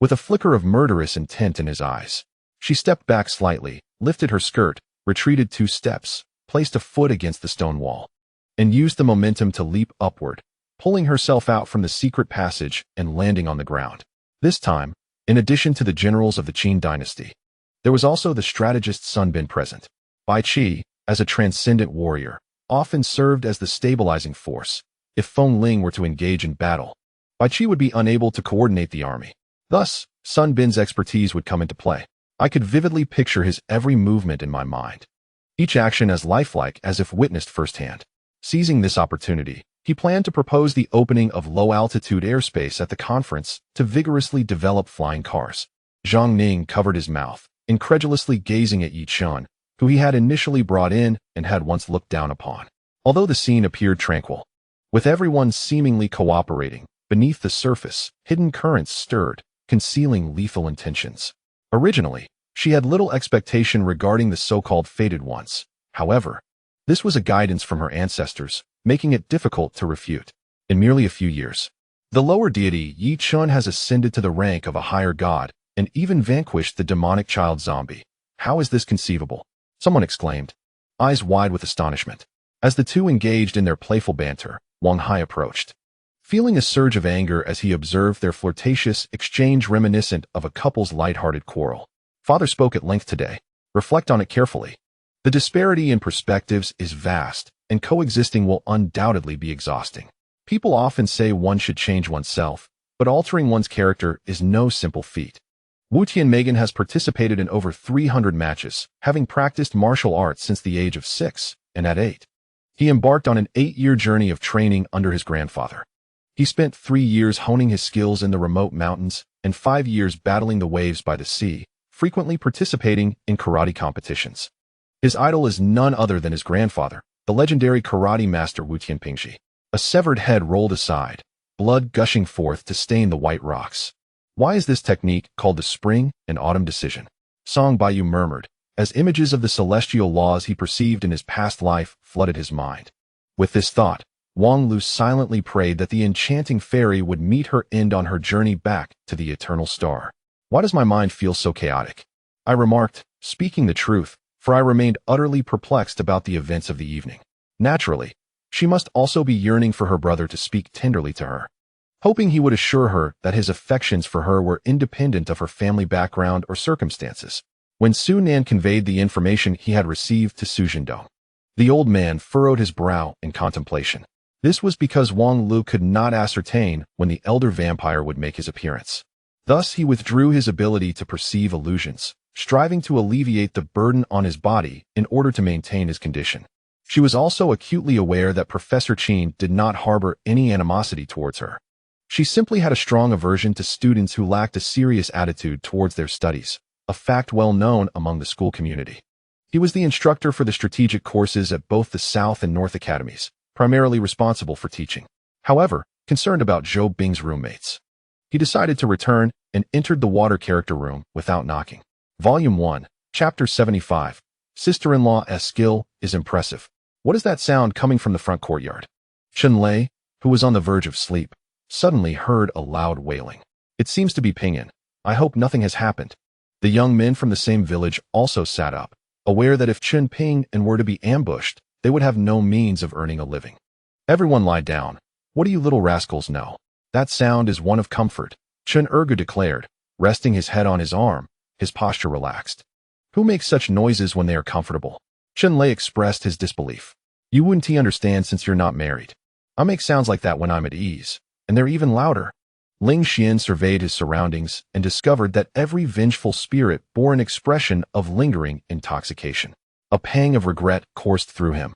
With a flicker of murderous intent in his eyes, she stepped back slightly, lifted her skirt, retreated 2 steps, placed a foot against the stone wall, and used the momentum to leap upward, pulling herself out from the secret passage and landing on the ground. This time, in addition to the generals of the Qin dynasty, there was also the strategist Sun Bin present. Bai Qi, as a transcendent warrior, often served as the stabilizing force. If Feng Ling were to engage in battle, Bai Qi would be unable to coordinate the army. Thus, Sun Bin's expertise would come into play. I could vividly picture his every movement in my mind, each action as lifelike as if witnessed firsthand. Seizing this opportunity, he planned to propose the opening of low-altitude airspace at the conference to vigorously develop flying cars. Zhang Ning covered his mouth, incredulously gazing at Yi Chen, who he had initially brought in and had once looked down upon. Although the scene appeared tranquil, with everyone seemingly cooperating, beneath the surface, hidden currents stirred, concealing lethal intentions. Originally, she had little expectation regarding the so-called fated ones. However, this was a guidance from her ancestors, making it difficult to refute. In merely a few years, the lower deity Yi Chen has ascended to the rank of a higher god and even vanquished the demonic child zombie. How is this conceivable? Someone exclaimed, eyes wide with astonishment. As the two engaged in their playful banter, Wang Hai approached, feeling a surge of anger as he observed their flirtatious exchange reminiscent of a couple's light-hearted quarrel. Father spoke at length today. Reflect on it carefully. The disparity in perspectives is vast, and coexisting will undoubtedly be exhausting. People often say one should change oneself, but altering one's character is no simple feat. Wu Tianmegan has participated in over 300 matches, having practiced martial arts since the age of 6, and at 8. He embarked on an 8-year journey of training under his grandfather. He spent 3 years honing his skills in the remote mountains and 5 years battling the waves by the sea, frequently participating in karate competitions. His idol is none other than his grandfather, the legendary karate master Wu Tianpingji. A severed head rolled aside, blood gushing forth to stain the white rocks. Why is this technique called the spring and autumn decision? Song Baiyu murmured, as images of the celestial laws he perceived in his past life flooded his mind. With this thought, Wang Lu silently prayed that the enchanting fairy would meet her end on her journey back to the eternal star. Why does my mind feel so chaotic? I remarked, speaking the truth, for I remained utterly perplexed about the events of the evening. Naturally, she must also be yearning for her brother to speak tenderly to her, hoping he would assure her that his affections for her were independent of her family background or circumstances. When Su Nan conveyed the information he had received to Su Jindong, the old man furrowed his brow in contemplation. This was because Wang Lu could not ascertain when the elder vampire would make his appearance. Thus he withdrew his ability to perceive illusions, striving to alleviate the burden on his body in order to maintain his condition. She was also acutely aware that Professor Qin did not harbor any animosity towards her. She simply had a strong aversion to students who lacked a serious attitude towards their studies, a fact well known among the school community. He was the instructor for the strategic courses at both the South and North Academies, primarily responsible for teaching. However, concerned about Zhou Bing's roommates, he decided to return and entered the water character room without knocking. Volume 1, Chapter 75. Sister-in-law's skill is impressive. What is that sound coming from the front courtyard? Chen Lei, who was on the verge of sleep, suddenly heard a loud wailing. It seems to be Pingan. I hope nothing has happened. The young men from the same village also sat up, aware that if Chen Pingan were to be ambushed, they would have no means of earning a living. Everyone lie down. What do you little rascals know? That sound is one of comfort, Chen Ergu declared, resting his head on his arm, his posture relaxed. Who makes such noises when they are comfortable? Chen Lei expressed his disbelief. You wouldn't understand since you're not married. I make sounds like that when I'm at ease, and they're even louder. Ling Xian surveyed his surroundings and discovered that every vengeful spirit bore an expression of lingering intoxication. A pang of regret coursed through him,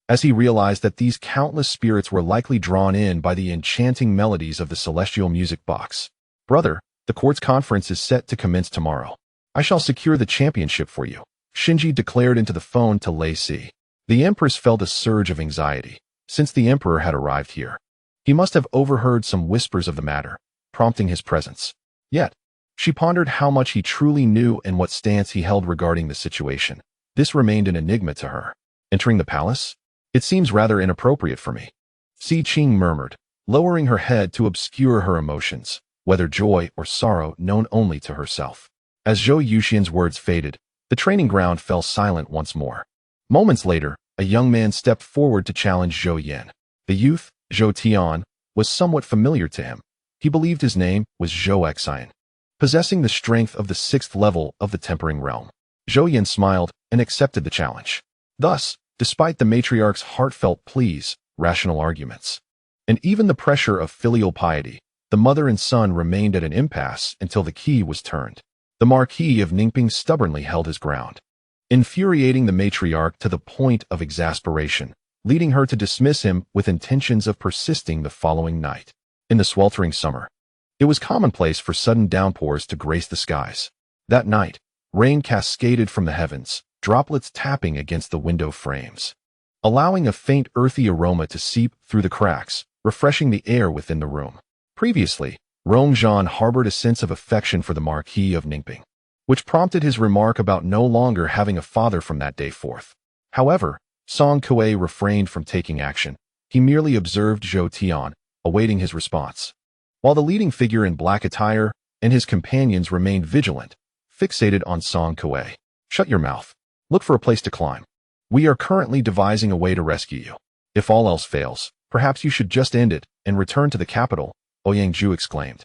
as he realized that these countless spirits were likely drawn in by the enchanting melodies of the celestial music box. Brother, the court's conference is set to commence tomorrow. I shall secure the championship for you, Shinji declared into the phone to Lei Si. The Empress felt a surge of anxiety, since the Emperor had arrived here. He must have overheard some whispers of the matter, prompting his presence. Yet, she pondered how much he truly knew and what stance he held regarding the situation. This remained an enigma to her. Entering the palace? It seems rather inappropriate for me. Si Qing murmured, lowering her head to obscure her emotions, whether joy or sorrow known only to herself. As Zhou Yuxian's words faded, the training ground fell silent once more. Moments later, a young man stepped forward to challenge Zhou Yan. The youth, Zhou Tian, was somewhat familiar to him. He believed his name was Zhou Xian, possessing the strength of the 6th level of the tempering realm. Zhou Yan smiled and accepted the challenge. Thus, despite the matriarch's heartfelt pleas, rational arguments, and even the pressure of filial piety, the mother and son remained at an impasse until the key was turned. The Marquis of Ningping stubbornly held his ground, infuriating the matriarch to the point of exasperation, leading her to dismiss him with intentions of persisting the following night. In the sweltering summer, it was commonplace for sudden downpours to grace the skies. That night, rain cascaded from the heavens, droplets tapping against the window frames, allowing a faint earthy aroma to seep through the cracks, refreshing the air within the room. Previously, Rongzhan harbored a sense of affection for the Marquis of Ningping, which prompted his remark about no longer having a father from that day forth. However, Song Kuei refrained from taking action. He merely observed Zhou Tian, awaiting his response, while the leading figure in black attire and his companions remained vigilant, fixated on Song Kuei. Shut your mouth. Look for a place to climb. We are currently devising a way to rescue you. If all else fails, perhaps you should just end it and return to the capital, Ouyang-ju exclaimed,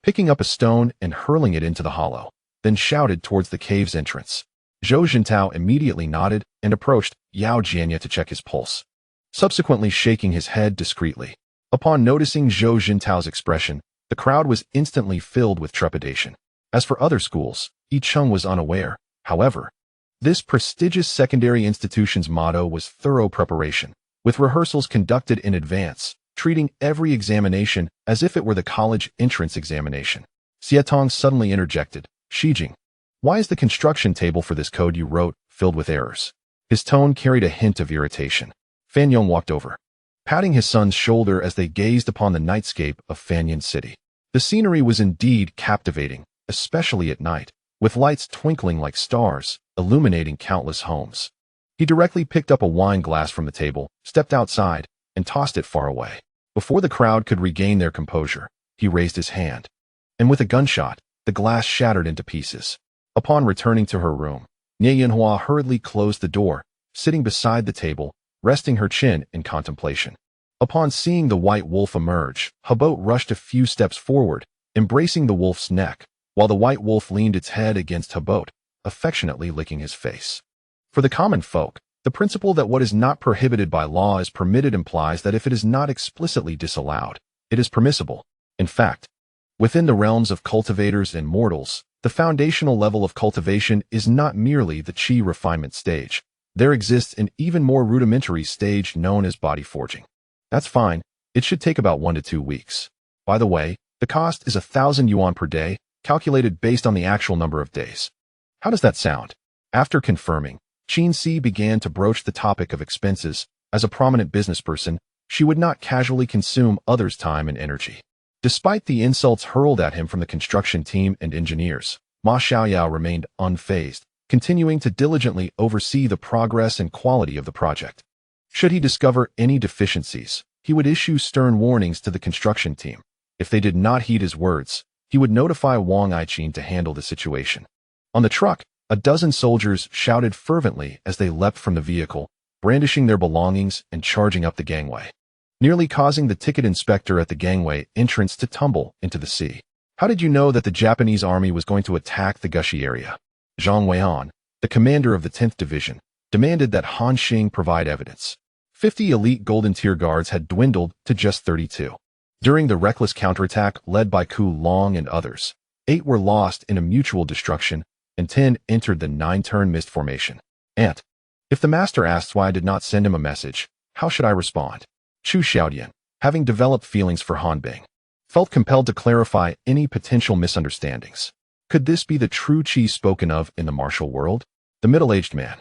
picking up a stone and hurling it into the hollow, then shouted towards the cave's entrance. Zhou Jintao immediately nodded and approached Yao Jianya to check his pulse, subsequently shaking his head discreetly. Upon noticing Zhou Jintao's expression, the crowd was instantly filled with trepidation. As for other schools, Yi Cheng was unaware. However, this prestigious secondary institution's motto was thorough preparation, with rehearsals conducted in advance, treating every examination as if it were the college entrance examination. Xietong suddenly interjected, Shijing, why is the construction table for this code you wrote filled with errors? His tone carried a hint of irritation. Fanyong walked over, patting his son's shoulder as they gazed upon the nightscape of Fanyan City. The scenery was indeed captivating, especially at night, with lights twinkling like stars, illuminating countless homes. He directly picked up a wine glass from the table, stepped outside, and tossed it far away. Before the crowd could regain their composure, he raised his hand, and with a gunshot, the glass shattered into pieces. Upon returning to her room, Nie Yanhua hurriedly closed the door, sitting beside the table, resting her chin in contemplation. Upon seeing the white wolf emerge, Habot rushed a few steps forward, embracing the wolf's neck, while the white wolf leaned its head against Habot, affectionately licking his face. For the common folk, the principle that what is not prohibited by law is permitted implies that if it is not explicitly disallowed, it is permissible. In fact, within the realms of cultivators and mortals, the foundational level of cultivation is not merely the qi refinement stage. There exists an even more rudimentary stage known as body forging. That's fine. It should take about 1 to 2 weeks. By the way, the cost is 1,000 yuan per day, calculated based on the actual number of days. How does that sound? After confirming, Qin Si began to broach the topic of expenses. As a prominent businessperson, she would not casually consume others' time and energy. Despite the insults hurled at him from the construction team and engineers, Ma Xiaoyao remained unfazed, continuing to diligently oversee the progress and quality of the project. Should he discover any deficiencies, he would issue stern warnings to the construction team. If they did not heed his words, he would notify Wang Aiqin to handle the situation. On the truck, a dozen soldiers shouted fervently as they leapt from the vehicle, brandishing their belongings and charging up the gangway, nearly causing the ticket inspector at the gangway entrance to tumble into the sea. How did you know that the Japanese army was going to attack the Gushi area? Zhang Weian, the commander of the 10th Division, demanded that Han Xing provide evidence. 50 elite Golden Tier guards had dwindled to just 32. During the reckless counterattack led by Ku Long and others, 8 were lost in a mutual destruction, and 10 entered the 9-turn mist formation. And if the master asks why I did not send him a message, how should I respond? Chu Xiaodian, having developed feelings for Han Bing, felt compelled to clarify any potential misunderstandings. Could this be the true Qi spoken of in the martial world? The middle-aged man,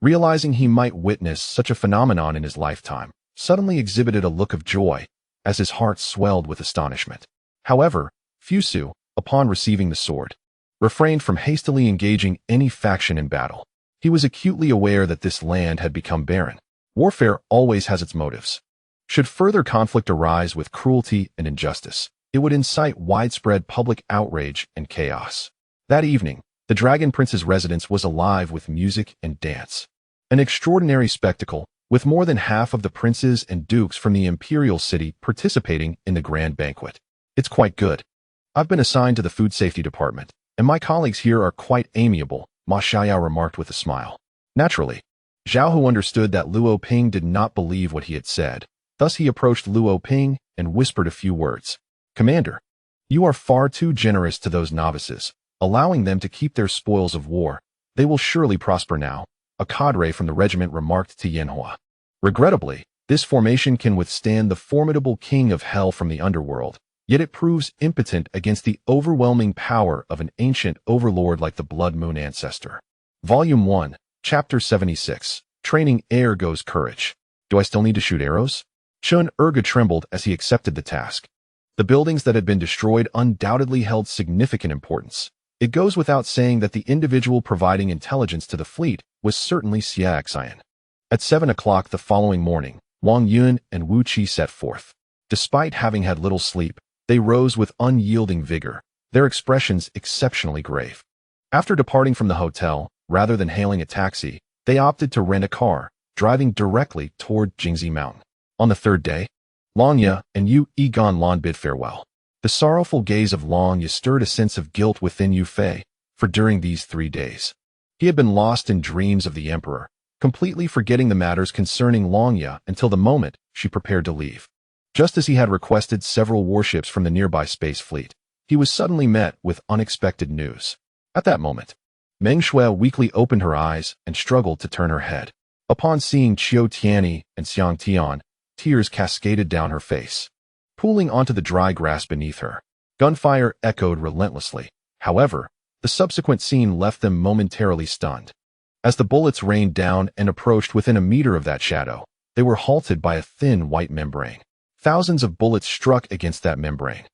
realizing he might witness such a phenomenon in his lifetime, suddenly exhibited a look of joy as his heart swelled with astonishment. However, Fusu, upon receiving the sword, refrained from hastily engaging any faction in battle. He was acutely aware that this land had become barren. Warfare always has its motives. Should further conflict arise with cruelty and injustice, it would incite widespread public outrage and chaos. That evening, the Dragon Prince's residence was alive with music and dance. An extraordinary spectacle, with more than half of the princes and dukes from the imperial city participating in the grand banquet. It's quite good. I've been assigned to the food safety department, and my colleagues here are quite amiable, Ma Xiaoyao remarked with a smile. Naturally, Zhao Hu understood that Luo Ping did not believe what he had said. Thus he approached Luo Ping and whispered a few words. Commander, you are far too generous to those novices, allowing them to keep their spoils of war. They will surely prosper now, a cadre from the regiment remarked to Yanhua. Regrettably, this formation can withstand the formidable king of hell from the underworld, yet it proves impotent against the overwhelming power of an ancient overlord like the Blood Moon ancestor. Volume 1, Chapter 76, Training Ergo's Courage. Do I still need to shoot arrows? Chun Erga trembled as he accepted the task. The buildings that had been destroyed undoubtedly held significant importance. It goes without saying that the individual providing intelligence to the fleet was certainly Xia Xian. At 7 o'clock the following morning, Wang Yun and Wu Qi set forth. Despite having had little sleep, they rose with unyielding vigor, their expressions exceptionally grave. After departing from the hotel, rather than hailing a taxi, they opted to rent a car, driving directly toward Jingzi Mountain. On the third day, Long Ye and Yu Egon Lan bid farewell. The sorrowful gaze of Long Ye stirred a sense of guilt within Yu Fei, for during these 3 days, he had been lost in dreams of the emperor, completely forgetting the matters concerning Long Ye until the moment she prepared to leave. Just as he had requested several warships from the nearby space fleet, he was suddenly met with unexpected news. At that moment, Meng Shui weakly opened her eyes and struggled to turn her head. Upon seeing Qiu Tianyi and Xiang Tian, tears cascaded down her face, pooling onto the dry grass beneath her. Gunfire echoed relentlessly. However, the subsequent scene left them momentarily stunned. As the bullets rained down and approached within a meter of that shadow, they were halted by a thin white membrane. Thousands of bullets struck against that membrane,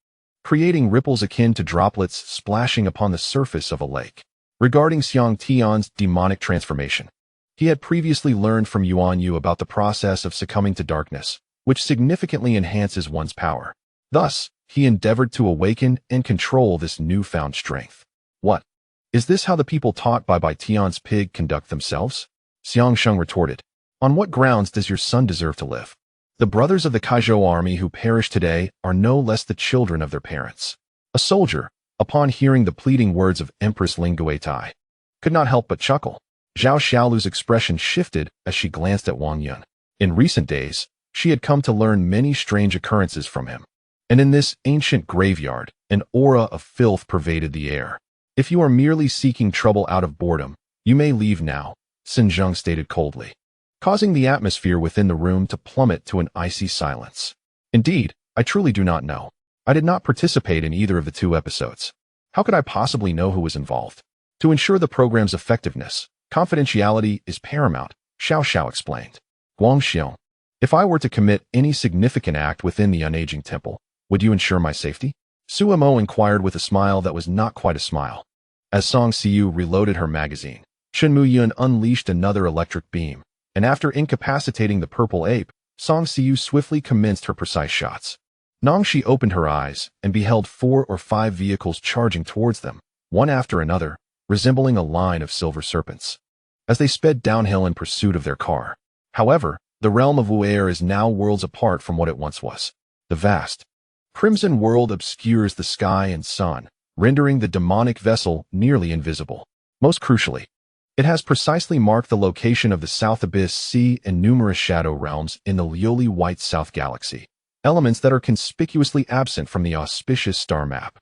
creating ripples akin to droplets splashing upon the surface of a lake. Regarding Xiang Tian's demonic transformation, he had previously learned from Yuan Yu about the process of succumbing to darkness, which significantly enhances one's power. Thus, he endeavored to awaken and control this newfound strength. What? Is this how the people taught by Bai Tian's pig conduct themselves? Xiang Sheng retorted. On what grounds does your son deserve to live? The brothers of the Kaizhou army who perished today are no less the children of their parents. A soldier, upon hearing the pleading words of Empress Ling Guitai, could not help but chuckle. Zhao Xiaolu's expression shifted as she glanced at Wang Yun. In recent days, she had come to learn many strange occurrences from him. And in this ancient graveyard, an aura of filth pervaded the air. If you are merely seeking trouble out of boredom, you may leave now, Xin Zheng stated coldly, causing the atmosphere within the room to plummet to an icy silence. Indeed, I truly do not know. I did not participate in either of the 2 episodes. How could I possibly know who was involved? To ensure the program's effectiveness, confidentiality is paramount, Xiao Xiao explained. Guangxiong, if I were to commit any significant act within the unaging temple, would you ensure my safety? Su Mo inquired with a smile that was not quite a smile. As Song Siu reloaded her magazine, Chen Muyun unleashed another electric beam, and after incapacitating the purple ape, Song Siu swiftly commenced her precise shots. Nangxi opened her eyes and beheld 4 or 5 vehicles charging towards them, one after another, resembling a line of silver serpents, as they sped downhill in pursuit of their car. However, the realm of Wu Air is now worlds apart from what it once was. The vast, crimson world obscures the sky and sun, rendering the demonic vessel nearly invisible. Most crucially, it has precisely marked the location of the South Abyss Sea and numerous shadow realms in the Lioli White South Galaxy. elements that are conspicuously absent from the auspicious star map.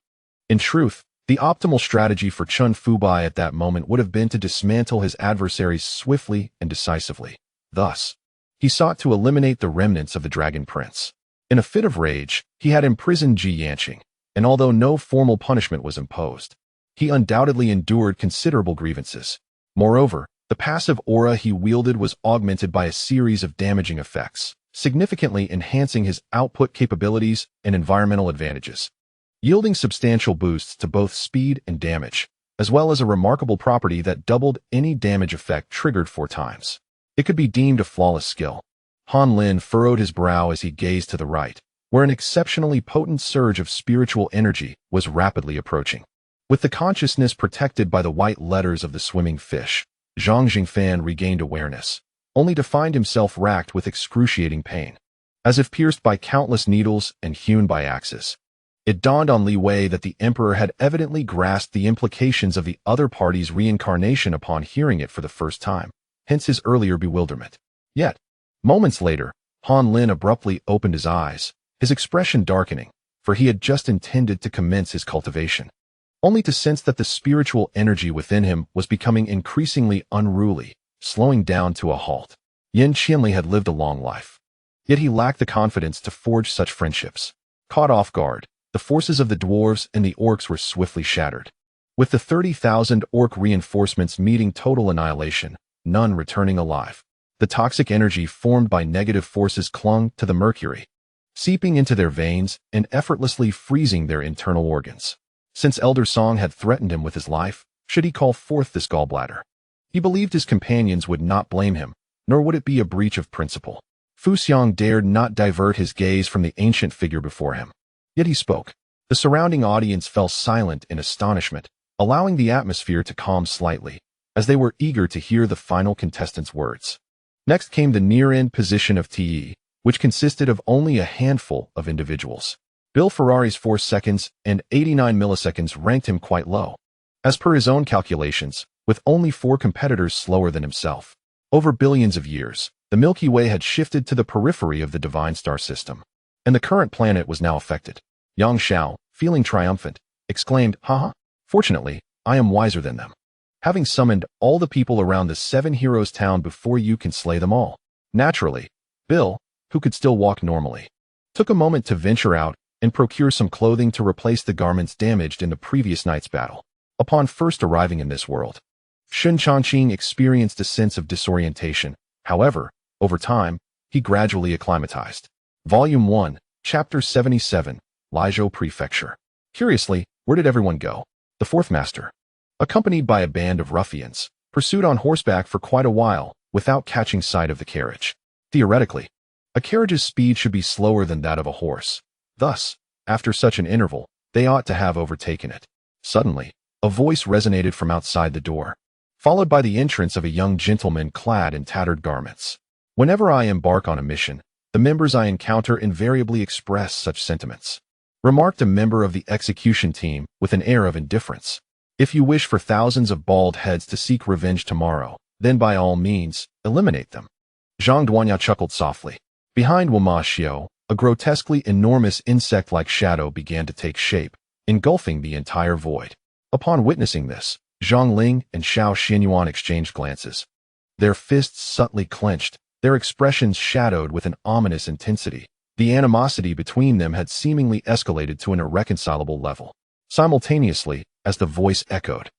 In truth, the optimal strategy for Chen Fubai at that moment would have been to dismantle his adversaries swiftly and decisively. Thus, he sought to eliminate the remnants of the Dragon Prince. In a fit of rage, he had imprisoned Ji Yanqing, and although no formal punishment was imposed, he undoubtedly endured considerable grievances. Moreover, the passive aura he wielded was augmented by a series of damaging effects, significantly enhancing his output capabilities and environmental advantages, yielding substantial boosts to both speed and damage, as well as a remarkable property that doubled any damage effect triggered 4 times. It could be deemed a flawless skill. Han Lin furrowed his brow as he gazed to the right, where an exceptionally potent surge of spiritual energy was rapidly approaching. With the consciousness protected by the white letters of the swimming fish, Zhang Jingfan regained awareness, only to find himself racked with excruciating pain. As if pierced by countless needles and hewn by axes, it dawned on Li Wei that the emperor had evidently grasped the implications of the other party's reincarnation upon hearing it for the first time, hence his earlier bewilderment. Yet, moments later, Han Lin abruptly opened his eyes, his expression darkening, for he had just intended to commence his cultivation, only to sense that the spiritual energy within him was becoming increasingly unruly, slowing down to a halt. Yin Qianli had lived a long life, yet he lacked the confidence to forge such friendships. Caught off guard, the forces of the dwarves and the orcs were swiftly shattered. With the 30,000 orc reinforcements meeting total annihilation, none returning alive. The toxic energy formed by negative forces clung to the mercury, seeping into their veins and effortlessly freezing their internal organs. Since Elder Song had threatened him with his life, should he call forth this gallbladder? He believed his companions would not blame him, nor would it be a breach of principle. Fu Xiang dared not divert his gaze from the ancient figure before him. Yet he spoke. The surrounding audience fell silent in astonishment, allowing the atmosphere to calm slightly, as they were eager to hear the final contestant's words. Next came the near-end position of TE, which consisted of only a handful of individuals. Bill Ferrari's 4 seconds and 89 milliseconds ranked him quite low. As per his own calculations, with only 4 competitors slower than himself. Over billions of years, the Milky Way had shifted to the periphery of the divine star system, and the current planet was now affected. Yang Xiao, feeling triumphant, exclaimed, "Haha, fortunately, I am wiser than them. Having summoned all the people around the 7 heroes town before you can slay them all." Naturally, Bill, who could still walk normally, took a moment to venture out and procure some clothing to replace the garments damaged in the previous night's battle. Upon first arriving in this world, Shen Changqing experienced a sense of disorientation. However, over time, he gradually acclimatized. Volume 1, Chapter 77, Laizhou Prefecture. Curiously, where did everyone go? The 4th master, accompanied by a band of ruffians, pursued on horseback for quite a while without catching sight of the carriage. Theoretically, a carriage's speed should be slower than that of a horse. Thus, after such an interval, they ought to have overtaken it. Suddenly, a voice resonated from outside the door, followed by the entrance of a young gentleman clad in tattered garments. "Whenever I embark on a mission, the members I encounter invariably express such sentiments," remarked a member of the execution team with an air of indifference. "If you wish for thousands of bald heads to seek revenge tomorrow, then by all means, eliminate them." Zhang Duanya chuckled softly. Behind Wama Xiao, a grotesquely enormous insect-like shadow began to take shape, engulfing the entire void. Upon witnessing this, Zhang Ling and Xiao Xinyuan exchanged glances. Their fists subtly clenched, their expressions shadowed with an ominous intensity. The animosity between them had seemingly escalated to an irreconcilable level. Simultaneously, as the voice echoed,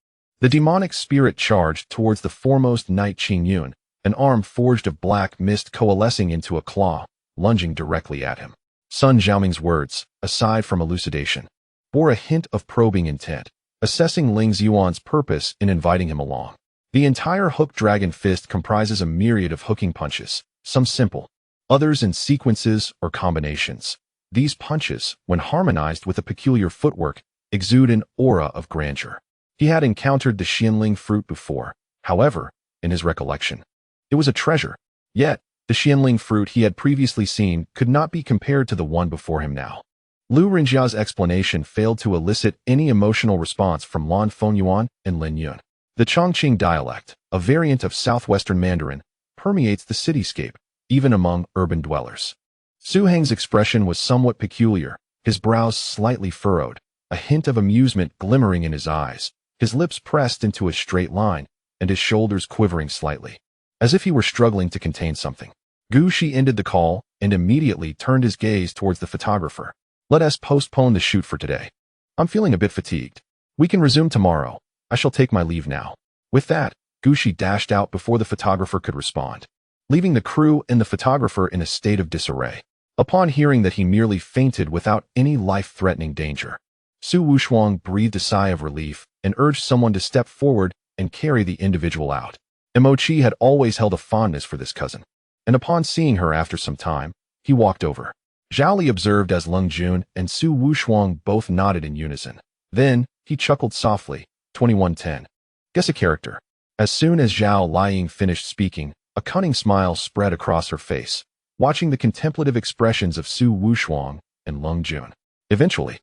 the demonic spirit charged towards the foremost knight Qingyun, an arm forged of black mist coalescing into a claw, lunging directly at him. Sun Xiaoming's words, aside from elucidation, bore a hint of probing intent, assessing Ling Ziyuan's purpose in inviting him along. The entire hook dragon fist comprises a myriad of hooking punches, some simple, others in sequences or combinations. These punches, when harmonized with a peculiar footwork, exude an aura of grandeur. He had encountered the Xianling fruit before, however, in his recollection, it was a treasure. Yet, the Xianling fruit he had previously seen could not be compared to the one before him now. Lu Rinjia's explanation failed to elicit any emotional response from Lan Fengyuan and Lin Yun. The Chongqing dialect, a variant of southwestern Mandarin, permeates the cityscape, even among urban dwellers. Su Heng's expression was somewhat peculiar, his brows slightly furrowed, a hint of amusement glimmering in his eyes, his lips pressed into a straight line, and his shoulders quivering slightly, as if he were struggling to contain something. Gu Shi ended the call and immediately turned his gaze towards the photographer. Let us postpone the shoot for today. I'm feeling a bit fatigued. We can resume tomorrow. I shall take my leave now. With that, Gu Shi dashed out before the photographer could respond, leaving the crew and the photographer in a state of disarray. Upon hearing that he merely fainted without any life-threatening danger, Su Wushuang breathed a sigh of relief and urged someone to step forward and carry the individual out. Mo Chi had always held a fondness for this cousin, and upon seeing her after some time, he walked over. Zhao Li observed as Leng Jun and Su Wushuang both nodded in unison. Then, he chuckled softly. 2110. Guess a character. As soon as Zhao Liying finished speaking, a cunning smile spread across her face, watching the contemplative expressions of Su Wushuang and Leng Jun. Eventually,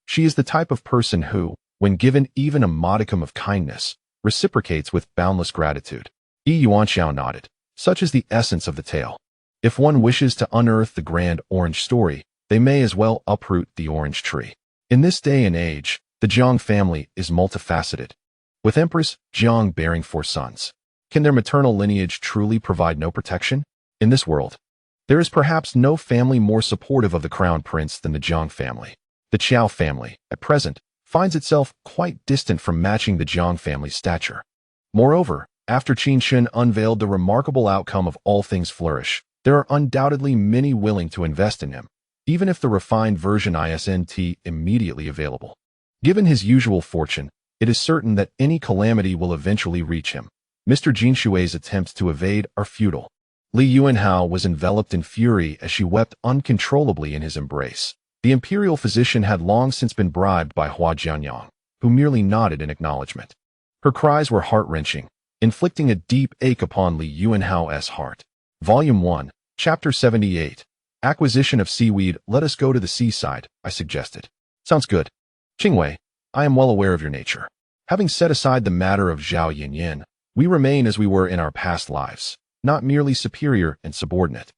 she is the type of person who, when given even a modicum of kindness, reciprocates with boundless gratitude. Yi Yuanxiao nodded. Such is the essence of the tale. If one wishes to unearth the grand orange story, they may as well uproot the orange tree. In this day and age, the Jiang family is multifaceted, with Empress Jiang bearing 4 sons. Can their maternal lineage truly provide no protection? In this world, there is perhaps no family more supportive of the crown prince than the Jiang family. The Qiao family, at present, finds itself quite distant from matching the Jiang family's stature. Moreover, after Qin Shen unveiled the remarkable outcome of All Things Flourish, there are undoubtedly many willing to invest in him, even if the refined version isn't immediately available. Given his usual fortune, it is certain that any calamity will eventually reach him. Mr. Jin Shui's attempts to evade are futile. Li Yuanhao was enveloped in fury as she wept uncontrollably in his embrace. The imperial physician had long since been bribed by Hua Jianyang, who merely nodded in acknowledgement. Her cries were heart-wrenching, inflicting a deep ache upon Li Yuanhao's heart. Volume 1, Chapter 78. Acquisition of seaweed. Let us go to the seaside, I suggested. Sounds good. Qingwei, I am well aware of your nature. Having set aside the matter of Zhao Yinyin, we remain as we were in our past lives, not merely superior and subordinate,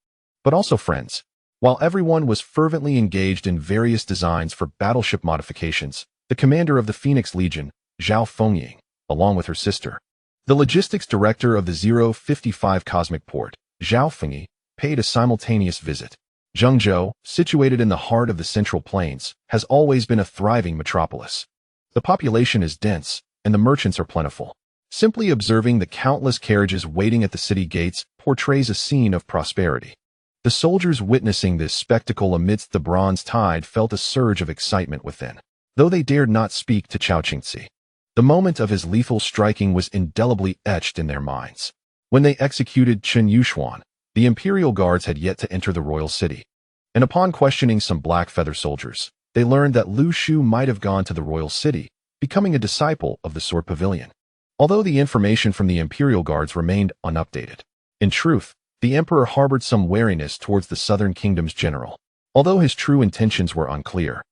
but also friends. While everyone was fervently engaged in various designs for battleship modifications, the commander of the Phoenix Legion, Zhao Fengying, along with her sister, the logistics director of the 055 Cosmic Port, Zhao Fengyi, paid a simultaneous visit. Zhengzhou, situated in the heart of the Central Plains, has always been a thriving metropolis. The population is dense, and the merchants are plentiful. Simply observing the countless carriages waiting at the city gates portrays a scene of prosperity. The soldiers witnessing this spectacle amidst the bronze tide felt a surge of excitement within, though they dared not speak to Cao Qingci. The moment of his lethal striking was indelibly etched in their minds. When they executed Chen Yuxuan, the imperial guards had yet to enter the royal city, and upon questioning some black feather soldiers, they learned that Lu Shu might have gone to the royal city, becoming a disciple of the Sword Pavilion. Although the information from the imperial guards remained unupdated, in truth, the emperor harbored some wariness towards the southern kingdom's general. Although his true intentions were unclear,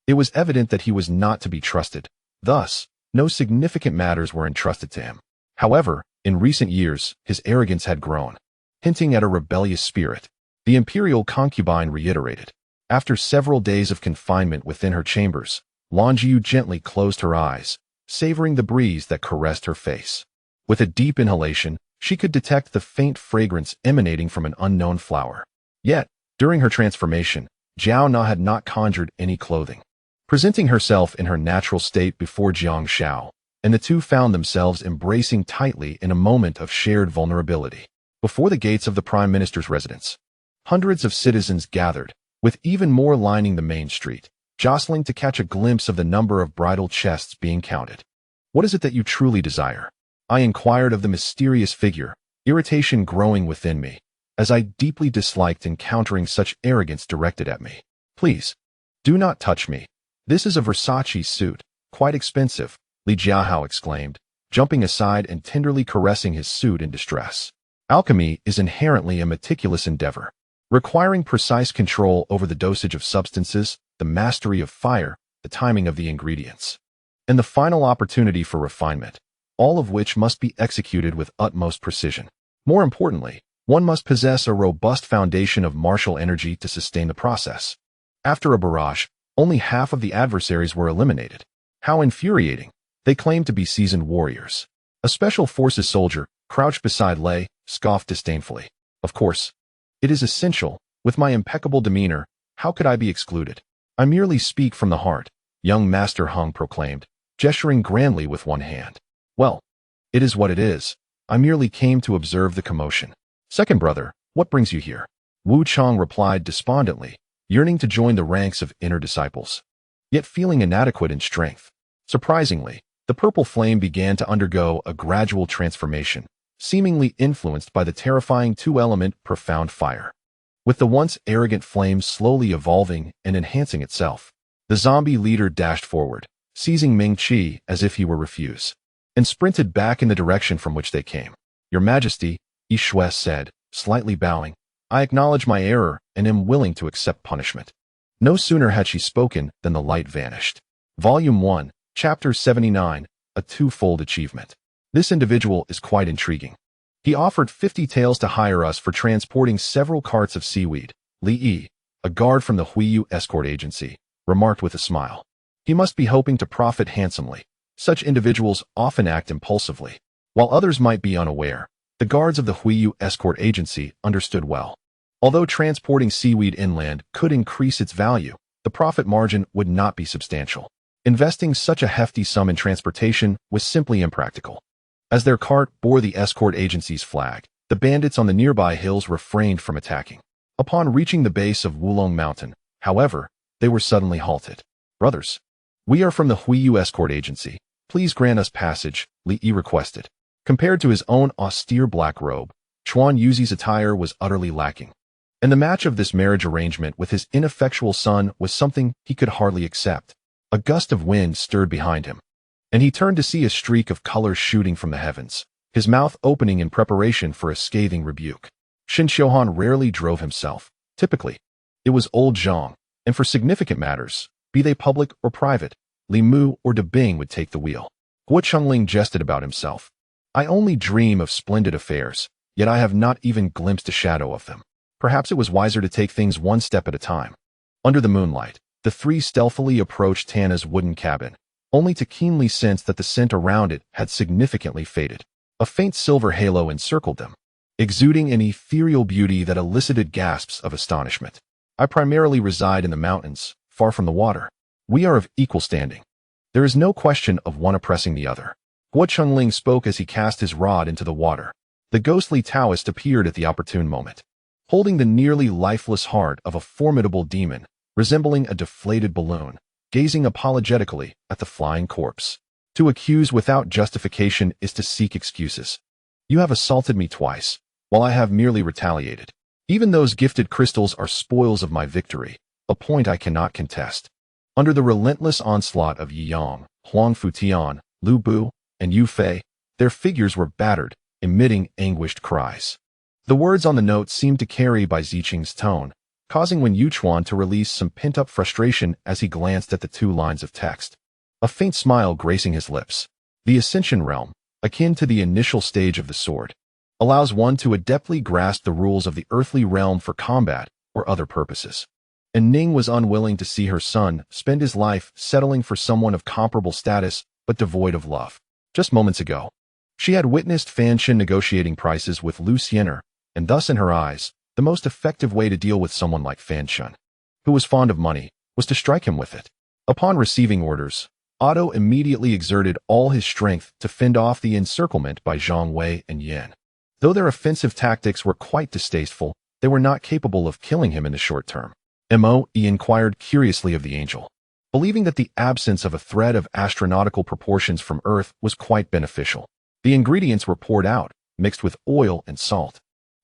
it was evident that he was not to be trusted. Thus, no significant matters were entrusted to him. However, in recent years, his arrogance had grown, hinting at a rebellious spirit. The imperial concubine reiterated. After several days of confinement within her chambers, Longyu gently closed her eyes, savoring the breeze that caressed her face. With a deep inhalation, she could detect the faint fragrance emanating from an unknown flower. Yet, during her transformation, Zhao Na had not conjured any clothing, presenting herself in her natural state before Jiang Shao, and the two found themselves embracing tightly in a moment of shared vulnerability. Before the gates of the Prime Minister's residence, hundreds of citizens gathered, with even more lining the main street, jostling to catch a glimpse of the number of bridal chests being counted. What is it that you truly desire? I inquired of the mysterious figure, irritation growing within me, as I deeply disliked encountering such arrogance directed at me. Please, do not touch me. This is a Versace suit, quite expensive, Li Jiahao exclaimed, jumping aside and tenderly caressing his suit in distress. Alchemy is inherently a meticulous endeavor, requiring precise control over the dosage of substances, the mastery of fire, the timing of the ingredients, and the final opportunity for refinement, all of which must be executed with utmost precision. More importantly, One must possess a robust foundation of martial energy to sustain the process. After a barrage, only half of the adversaries were eliminated. How infuriating! They claimed to be seasoned warriors. A special forces soldier, crouched beside Lei, scoffed disdainfully. Of course. It is essential. With my impeccable demeanor, how could I be excluded? I merely speak from the heart, young Master Hung proclaimed, gesturing grandly with one hand. Well, it is what it is. I merely came to observe the commotion. Second brother, what brings you here? Wu Chang replied despondently, yearning to join the ranks of inner disciples, yet feeling inadequate in strength. Surprisingly, the purple flame began to undergo a gradual transformation, seemingly influenced by the terrifying two-element profound fire. With the once arrogant flame slowly evolving and enhancing itself, the zombie leader dashed forward, seizing Ming Qi as if he were refuse, and sprinted back in the direction from which they came. Your Majesty, Yi Shui said, slightly bowing, I acknowledge my error and am willing to accept punishment. No sooner had she spoken than the light vanished. Volume 1, Chapter 79, A Twofold Achievement. This individual is quite intriguing. He offered 50 taels to hire us for transporting several carts of seaweed. Li Yi, a guard from the Huiyu escort agency, remarked with a smile. He must be hoping to profit handsomely. Such individuals often act impulsively. While others might be unaware, the guards of the Huiyu escort agency understood well. Although transporting seaweed inland could increase its value, the profit margin would not be substantial. Investing such a hefty sum in transportation was simply impractical. As their cart bore the escort agency's flag, the bandits on the nearby hills refrained from attacking. Upon reaching the base of Wulong Mountain, however, they were suddenly halted. Brothers, we are from the Huiyu escort agency. Please grant us passage, Li Yi requested. Compared to his own austere black robe, Chuan Yuzi's attire was utterly lacking. And the match of this marriage arrangement with his ineffectual son was something he could hardly accept. A gust of wind stirred behind him, and he turned to see a streak of color shooting from the heavens, his mouth opening in preparation for a scathing rebuke. Shin Xiuhan rarely drove himself. Typically, it was old Zhang, and for significant matters, be they public or private, Li Mu or De Bing would take the wheel. Guo Chengling jested about himself. I only dream of splendid affairs, yet I have not even glimpsed a shadow of them. Perhaps it was wiser to take things one step at a time. Under the moonlight, the three stealthily approached Tana's wooden cabin, only to keenly sense that the scent around it had significantly faded. A faint silver halo encircled them, exuding an ethereal beauty that elicited gasps of astonishment. I primarily reside in the mountains, far from the water. We are of equal standing. There is no question of one oppressing the other. Guo Chengling spoke as he cast his rod into the water. The ghostly Taoist appeared at the opportune moment, holding the nearly lifeless heart of a formidable demon, resembling a deflated balloon, gazing apologetically at the flying corpse. To accuse without justification is to seek excuses. You have assaulted me twice, while I have merely retaliated. Even those gifted crystals are spoils of my victory, a point I cannot contest. Under the relentless onslaught of Yi Yang, Huang Futian, Lu Bu, and Yu Fei, their figures were battered, emitting anguished cries. The words on the note seemed to carry by Ziqing's tone, causing Wen Yuchuan to release some pent-up frustration as he glanced at the two lines of text. A faint smile gracing his lips. The Ascension Realm, akin to the initial stage of the sword, allows one to adeptly grasp the rules of the earthly realm for combat or other purposes. And Ning was unwilling to see her son spend his life settling for someone of comparable status but devoid of love. Just moments ago, she had witnessed Fan Shin negotiating prices with Lu Xiener, and thus in her eyes, the most effective way to deal with someone like Fan Shin, who was fond of money, was to strike him with it. Upon receiving orders, Otto immediately exerted all his strength to fend off the encirclement by Zhang Wei and Yan. Though their offensive tactics were quite distasteful, they were not capable of killing him in the short term. Mo. E. inquired curiously of the angel, believing that the absence of a thread of astronautical proportions from Earth was quite beneficial. The ingredients were poured out, mixed with oil and salt.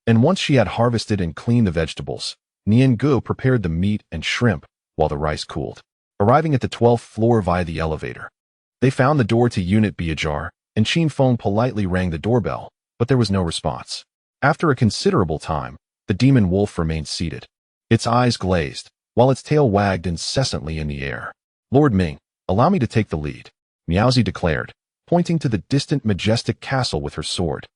And once she had harvested and cleaned the vegetables, Nian Gu prepared the meat and shrimp while the rice cooled. Arriving at the 12th floor via the elevator, they found the door to Unit B ajar, and Qin Feng politely rang the doorbell, but there was no response. After a considerable time, the demon wolf remained seated. Its eyes glazed, while its tail wagged incessantly in the air. Lord Ming, allow me to take the lead, Miaozi declared, pointing to the distant majestic castle with her sword.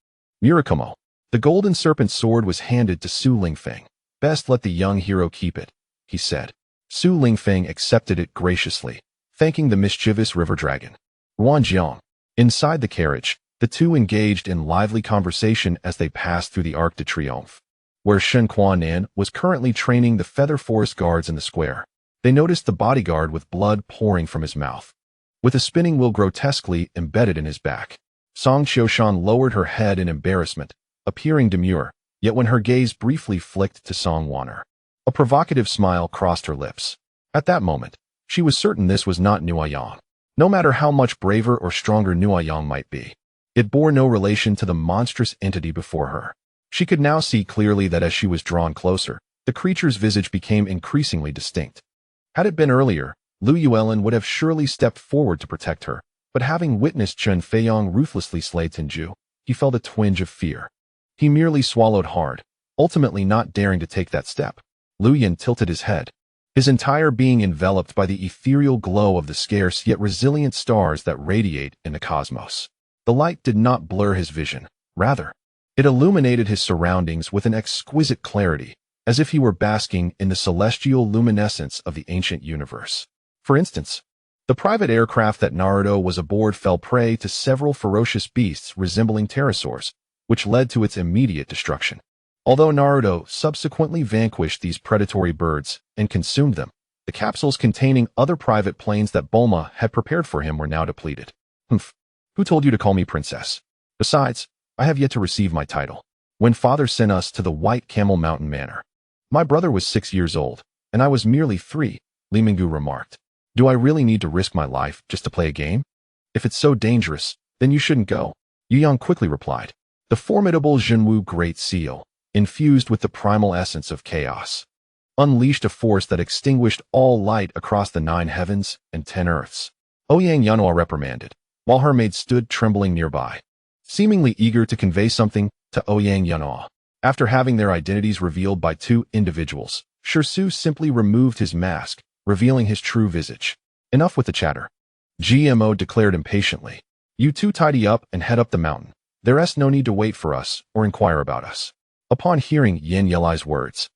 Murakumo, The golden serpent sword was handed to Su Lingfeng. "Best let the young hero keep it," he said. Su Lingfeng accepted it graciously, thanking the mischievous river dragon. Ruanjiang. Inside the carriage, the two engaged in lively conversation as they passed through the Arc de Triomphe, where Shen Quanan was currently training the feather forest guards in the square. They noticed the bodyguard with blood pouring from his mouth, with a spinning wheel grotesquely embedded in his back. Song Qiushan lowered her head in embarrassment, appearing demure, yet when her gaze briefly flicked to Song Wanner, a provocative smile crossed her lips. At that moment, she was certain this was not Nuoyang. No matter how much braver or stronger Nuoyang might be, it bore no relation to the monstrous entity before her. She could now see clearly that as she was drawn closer, the creature's visage became increasingly distinct. Had it been earlier, Lu Yuelin would have surely stepped forward to protect her, but having witnessed Chen Feiyong ruthlessly slay Tinju, he felt a twinge of fear. He merely swallowed hard, ultimately not daring to take that step. Lu Yin tilted his head, his entire being enveloped by the ethereal glow of the scarce yet resilient stars that radiate in the cosmos. The light did not blur his vision. Rather, it illuminated his surroundings with an exquisite clarity, as if he were basking in the celestial luminescence of the ancient universe. For instance, the private aircraft that Naruto was aboard fell prey to several ferocious beasts resembling pterosaurs, which led to its immediate destruction. Although Naruto subsequently vanquished these predatory birds and consumed them, the capsules containing other private planes that Bulma had prepared for him were now depleted. Humph. Who told you to call me princess? Besides, I have yet to receive my title. When father sent us to the White Camel Mountain Manor, my brother was 6 years old, and I was merely 3, Li Minggu remarked. Do I really need to risk my life just to play a game? If it's so dangerous, then you shouldn't go, Yu Yang quickly replied. The formidable Zhenwu Great Seal, infused with the primal essence of chaos, unleashed a force that extinguished all light across the 9 heavens and 10 earths. Ouyang Yanhua reprimanded, while her maid stood trembling nearby, seemingly eager to convey something to Ouyang Yanhua. After having their identities revealed by 2 individuals, Shirsu simply removed his mask, revealing his true visage. Enough with the chatter, GMO declared impatiently. You two tidy up and head up the mountain. There's no need to wait for us or inquire about us. Upon hearing Yin Yelai's words,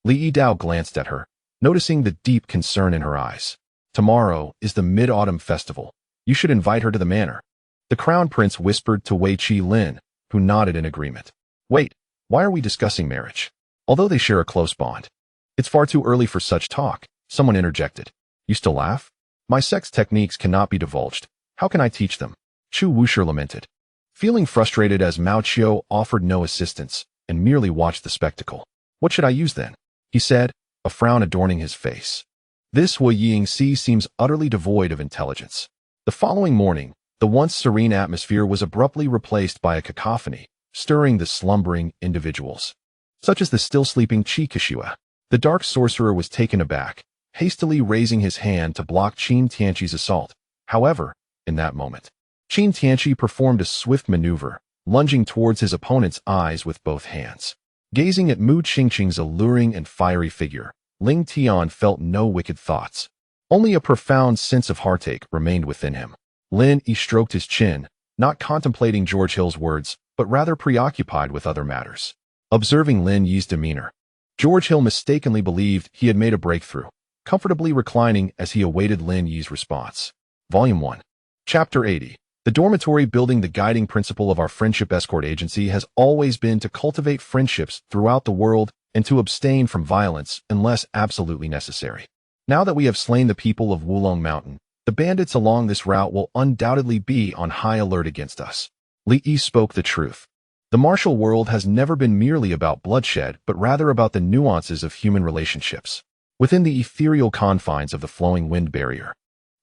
Li Yidao glanced at her, noticing the deep concern in her eyes. Tomorrow is the Mid-Autumn Festival. You should invite her to the manor. The Crown Prince whispered to Wei Qi Lin, who nodded in agreement. Wait, why are we discussing marriage? Although they share a close bond. It's far too early for such talk, someone interjected. You still laugh? My sex techniques cannot be divulged. How can I teach them? Chu Wushi lamented, feeling frustrated as Mao Qiu offered no assistance and merely watched the spectacle. What should I use then? He said, a frown adorning his face. This Wu Yingxi seems utterly devoid of intelligence. The following morning, the once serene atmosphere was abruptly replaced by a cacophony, stirring the slumbering individuals, such as the still sleeping Qi Kishua. The dark sorcerer was taken aback, hastily raising his hand to block Qin Tianqi's assault. However, in that moment, Qin Tianqi performed a swift maneuver, lunging towards his opponent's eyes with both hands. Gazing at Mu Qingqing's alluring and fiery figure, Ling Tian felt no wicked thoughts. Only a profound sense of heartache remained within him. Lin Yi stroked his chin, not contemplating George Hill's words, but rather preoccupied with other matters. Observing Lin Yi's demeanor, George Hill mistakenly believed he had made a breakthrough, comfortably reclining as he awaited Lin Yi's response. Volume 1. Chapter 80. The dormitory building. The guiding principle of our friendship escort agency has always been to cultivate friendships throughout the world and to abstain from violence unless absolutely necessary. Now that we have slain the people of Wulong Mountain, the bandits along this route will undoubtedly be on high alert against us. Li Yi spoke the truth. The martial world has never been merely about bloodshed, but rather about the nuances of human relationships. Within the ethereal confines of the flowing wind barrier,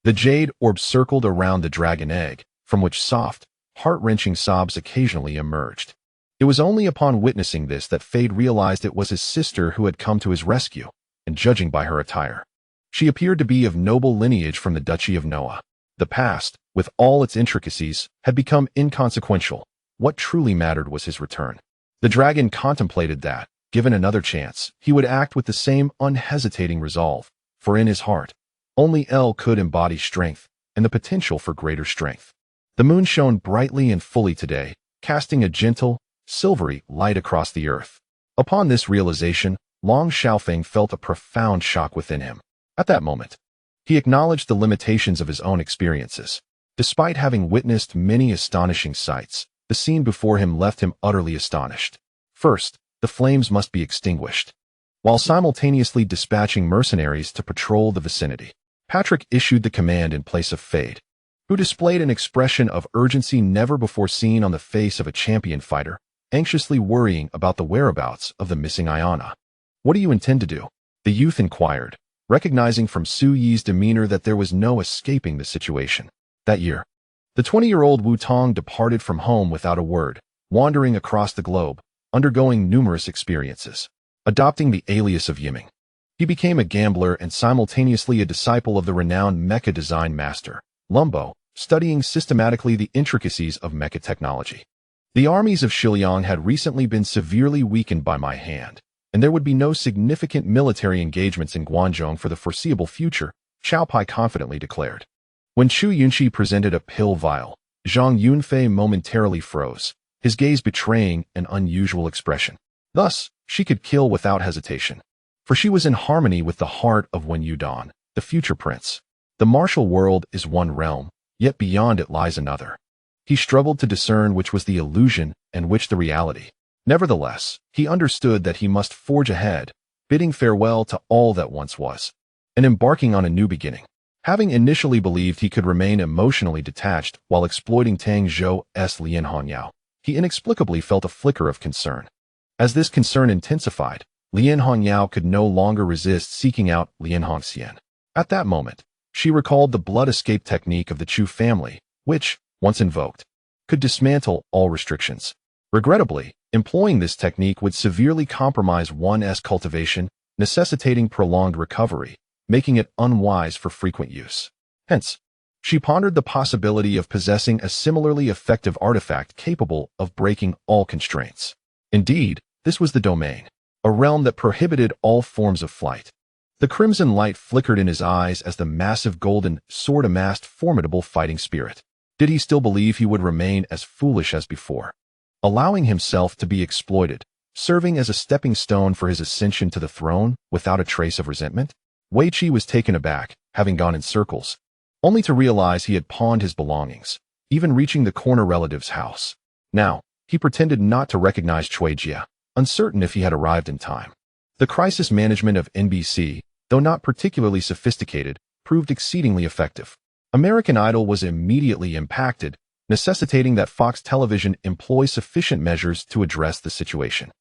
the jade orb circled around the dragon egg, from which soft, heart-wrenching sobs occasionally emerged. It was only upon witnessing this that Fade realized it was his sister who had come to his rescue, and judging by her attire, she appeared to be of noble lineage from the Duchy of Noah. The past, with all its intricacies, had become inconsequential. What truly mattered was his return. The dragon contemplated that, given another chance, he would act with the same unhesitating resolve, for in his heart, only El could embody strength, and the potential for greater strength. The moon shone brightly and fully today, casting a gentle, silvery light across the earth. Upon this realization, Long Xiaofeng felt a profound shock within him. At that moment, he acknowledged the limitations of his own experiences. Despite having witnessed many astonishing sights, the scene before him left him utterly astonished. First, the flames must be extinguished. While simultaneously dispatching mercenaries to patrol the vicinity, Patrick issued the command in place of Fade, who displayed an expression of urgency never before seen on the face of a champion fighter, anxiously worrying about the whereabouts of the missing Ayana. "What do you intend to do?" the youth inquired, recognizing from Su Yi's demeanor that there was no escaping the situation. That year, the 20-year-old Wu Tong departed from home without a word, wandering across the globe, undergoing numerous experiences. Adopting the alias of Yiming, he became a gambler and simultaneously a disciple of the renowned mecha design master, Lumbo, studying systematically the intricacies of mecha technology. The armies of Xiliang had recently been severely weakened by my hand, and there would be no significant military engagements in Guangzhou for the foreseeable future, Xiao Pai confidently declared. When Chu Yunxi presented a pill vial, Zhang Yunfei momentarily froze, his gaze betraying an unusual expression. Thus, she could kill without hesitation, for she was in harmony with the heart of Wen Yudong, the future prince. The martial world is one realm, yet beyond it lies another. He struggled to discern which was the illusion and which the reality. Nevertheless, he understood that he must forge ahead, bidding farewell to all that once was, and embarking on a new beginning. Having initially believed he could remain emotionally detached while exploiting Tang Zhou's Lian Hongyao, he inexplicably felt a flicker of concern. As this concern intensified, Lian Hongyao could no longer resist seeking out Lian Hongxian. At that moment, she recalled the blood escape technique of the Chu family, which, once invoked, could dismantle all restrictions. Regrettably, employing this technique would severely compromise one's cultivation, necessitating prolonged recovery, making it unwise for frequent use. Hence, she pondered the possibility of possessing a similarly effective artifact capable of breaking all constraints. Indeed, this was the domain, a realm that prohibited all forms of flight. The crimson light flickered in his eyes as the massive golden sword amassed formidable fighting spirit. Did he still believe he would remain as foolish as before, allowing himself to be exploited, serving as a stepping stone for his ascension to the throne without a trace of resentment? Wei Qi was taken aback, having gone in circles, only to realize he had pawned his belongings, even reaching the corner relative's house. Now, he pretended not to recognize Cui Jia, uncertain if he had arrived in time. The crisis management of NBC, though not particularly sophisticated, proved exceedingly effective. American Idol was immediately impacted, necessitating that Fox Television employ sufficient measures to address the situation.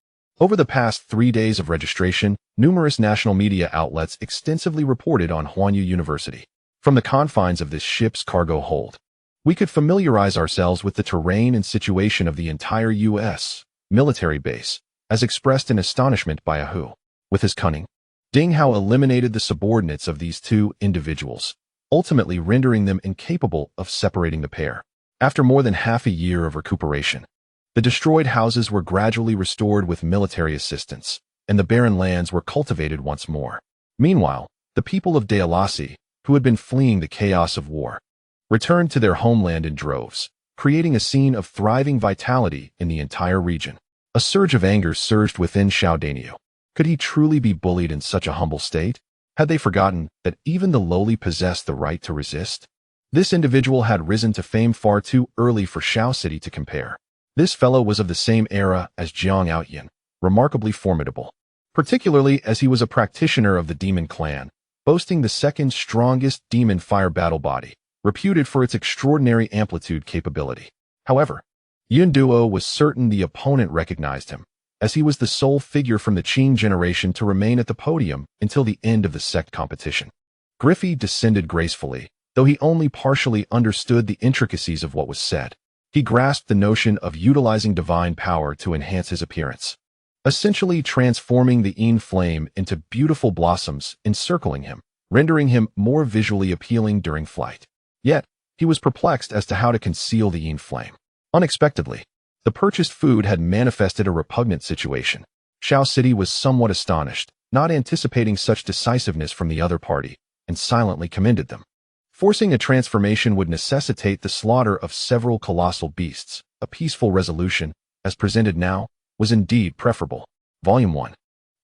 Over the past 3 days of registration, numerous national media outlets extensively reported on Huanyu University. From the confines of this ship's cargo hold, we could familiarize ourselves with the terrain and situation of the entire U.S. military base, as expressed in astonishment by Ahu. With his cunning, Ding Hao eliminated the subordinates of these two individuals, ultimately rendering them incapable of separating the pair. After more than half a year of recuperation, the destroyed houses were gradually restored with military assistance, and the barren lands were cultivated once more. Meanwhile, the people of Dealasi, who had been fleeing the chaos of war, returned to their homeland in droves, creating a scene of thriving vitality in the entire region. A surge of anger surged within Xiao Dainyu. Could he truly be bullied in such a humble state? Had they forgotten that even the lowly possessed the right to resist? This individual had risen to fame far too early for Xiao City to compare. This fellow was of the same era as Jiang Outyin, remarkably formidable, particularly as he was a practitioner of the demon clan, boasting the second strongest demon fire battle body, reputed for its extraordinary amplitude capability. However, Yun Duo was certain the opponent recognized him, as he was the sole figure from the Qing generation to remain at the podium until the end of the sect competition. Griffey descended gracefully, though he only partially understood the intricacies of what was said. He grasped the notion of utilizing divine power to enhance his appearance, essentially transforming the Yin flame into beautiful blossoms encircling him, rendering him more visually appealing during flight. Yet, he was perplexed as to how to conceal the Yin flame. Unexpectedly, the purchased food had manifested a repugnant situation. Xiao City was somewhat astonished, not anticipating such decisiveness from the other party, and silently commended them. Forcing a transformation would necessitate the slaughter of several colossal beasts. A peaceful resolution, as presented now, was indeed preferable. Volume 1.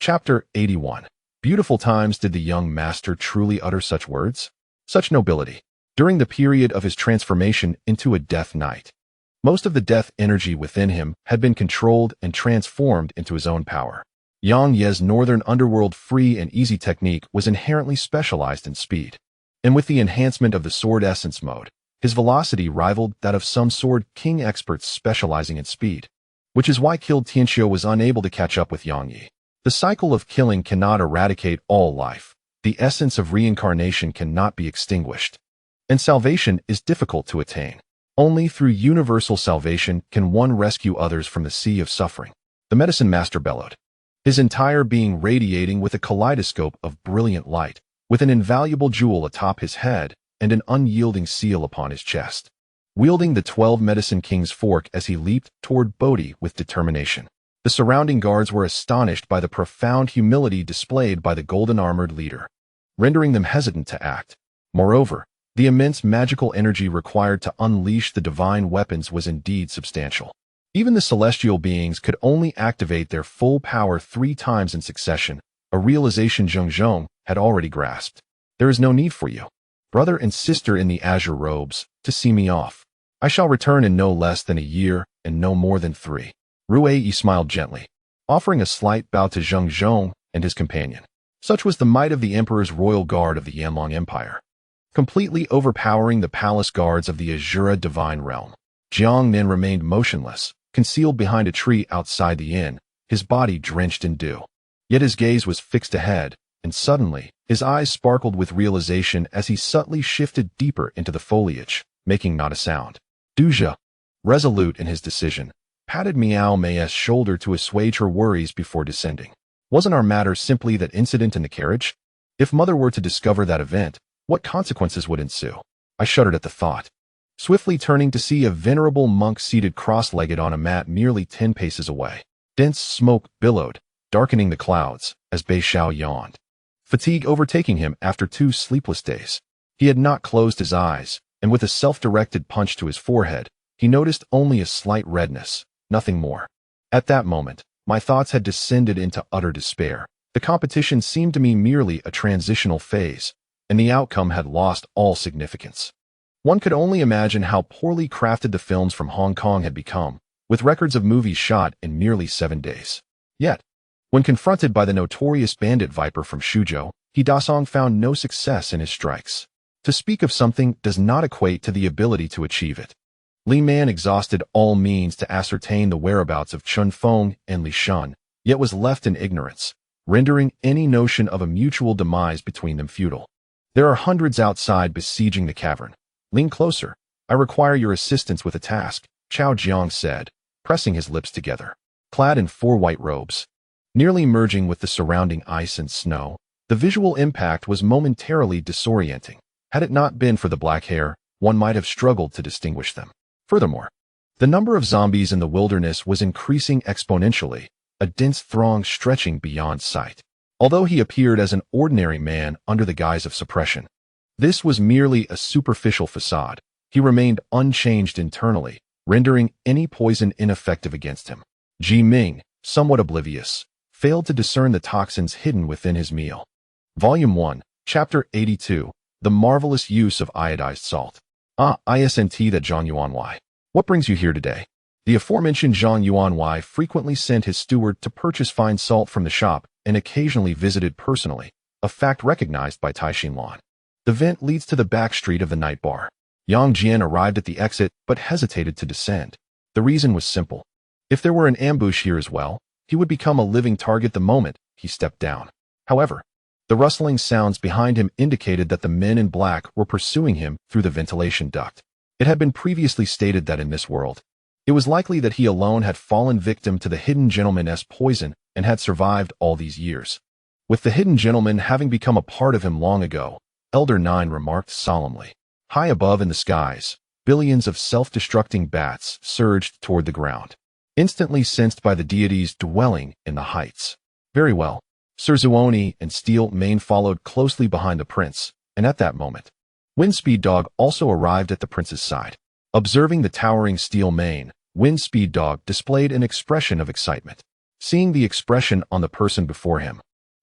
Chapter 81. Beautiful times did the young master truly utter such words? Such nobility. During the period of his transformation into a death knight, most of the death energy within him had been controlled and transformed into his own power. Yang Ye's northern underworld free and easy technique was inherently specialized in speed. And with the enhancement of the sword essence mode, his velocity rivaled that of some sword king experts specializing in speed, which is why killed Tianxiu was unable to catch up with Yang Yi. The cycle of killing cannot eradicate all life. The essence of reincarnation cannot be extinguished. And salvation is difficult to attain. Only through universal salvation can one rescue others from the sea of suffering. The medicine master bellowed, his entire being radiating with a kaleidoscope of brilliant light, with an invaluable jewel atop his head and an unyielding seal upon his chest, wielding the 12 Medicine King's fork as he leaped toward Bodhi with determination. The surrounding guards were astonished by the profound humility displayed by the golden-armored leader, rendering them hesitant to act. Moreover, the immense magical energy required to unleash the divine weapons was indeed substantial. Even the celestial beings could only activate their full power 3 times in succession, a realization Zheng Zhong had already grasped. There is no need for you, brother and sister in the azure robes, to see me off. I shall return in no less than a year and no more than 3. Ruei smiled gently, offering a slight bow to Zheng Zhong and his companion. Such was the might of the Emperor's royal guard of the Yanlong Empire, completely overpowering the palace guards of the Azura divine realm. Jiang Nin remained motionless, concealed behind a tree outside the inn, his body drenched in dew. Yet his gaze was fixed ahead, and suddenly, his eyes sparkled with realization as he subtly shifted deeper into the foliage, making not a sound. Duzha, resolute in his decision, patted Miao Mei's shoulder to assuage her worries before descending. Wasn't our matter simply that incident in the carriage? If Mother were to discover that event, what consequences would ensue? I shuddered at the thought, swiftly turning to see a venerable monk seated cross-legged on a mat merely 10 paces away. Dense smoke billowed, darkening the clouds, as Bei Shao yawned, fatigue overtaking him after 2 sleepless days. He had not closed his eyes, and with a self-directed punch to his forehead, he noticed only a slight redness, nothing more. At that moment, my thoughts had descended into utter despair. The competition seemed to me merely a transitional phase, and the outcome had lost all significance. One could only imagine how poorly crafted the films from Hong Kong had become, with records of movies shot in merely 7 days. Yet, when confronted by the notorious bandit Viper from Shuzhou, He Dasong found no success in his strikes. To speak of something does not equate to the ability to achieve it. Li Man exhausted all means to ascertain the whereabouts of Chun Feng and Li Shun, yet was left in ignorance, rendering any notion of a mutual demise between them futile. There are hundreds outside besieging the cavern. Lean closer. I require your assistance with a task, Chao Jiang said, pressing his lips together. Clad in 4 white robes, nearly merging with the surrounding ice and snow, the visual impact was momentarily disorienting. Had it not been for the black hair, one might have struggled to distinguish them. Furthermore, the number of zombies in the wilderness was increasing exponentially, a dense throng stretching beyond sight. Although he appeared as an ordinary man under the guise of suppression, this was merely a superficial facade. He remained unchanged internally, rendering any poison ineffective against him. Ji Ming, somewhat oblivious, failed to discern the toxins hidden within his meal. Volume 1, Chapter 82, The Marvelous Use of Iodized Salt. Isn't that Zhang Yuanwei? What brings you here today? The aforementioned Zhang Yuanwei frequently sent his steward to purchase fine salt from the shop and occasionally visited personally, a fact recognized by Tai Xinlan. The vent leads to the back street of the night bar. Yang Jian arrived at the exit but hesitated to descend. The reason was simple. If there were an ambush here as well, he would become a living target the moment he stepped down. However, the rustling sounds behind him indicated that the men in black were pursuing him through the ventilation duct. It had been previously stated that in this world, it was likely that he alone had fallen victim to the Hidden Gentleman's poison and had survived all these years. With the Hidden Gentleman having become a part of him long ago, Elder Nine remarked solemnly. High above in the skies, billions of self-destructing bats surged toward the ground, instantly sensed by the deities dwelling in the heights. Very well. Sir Zuoni and Steel Mane followed closely behind the prince, and at that moment, Windspeed Dog also arrived at the prince's side. Observing the towering Steel Mane, Wind Speed Dog displayed an expression of excitement. Seeing the expression on the person before him,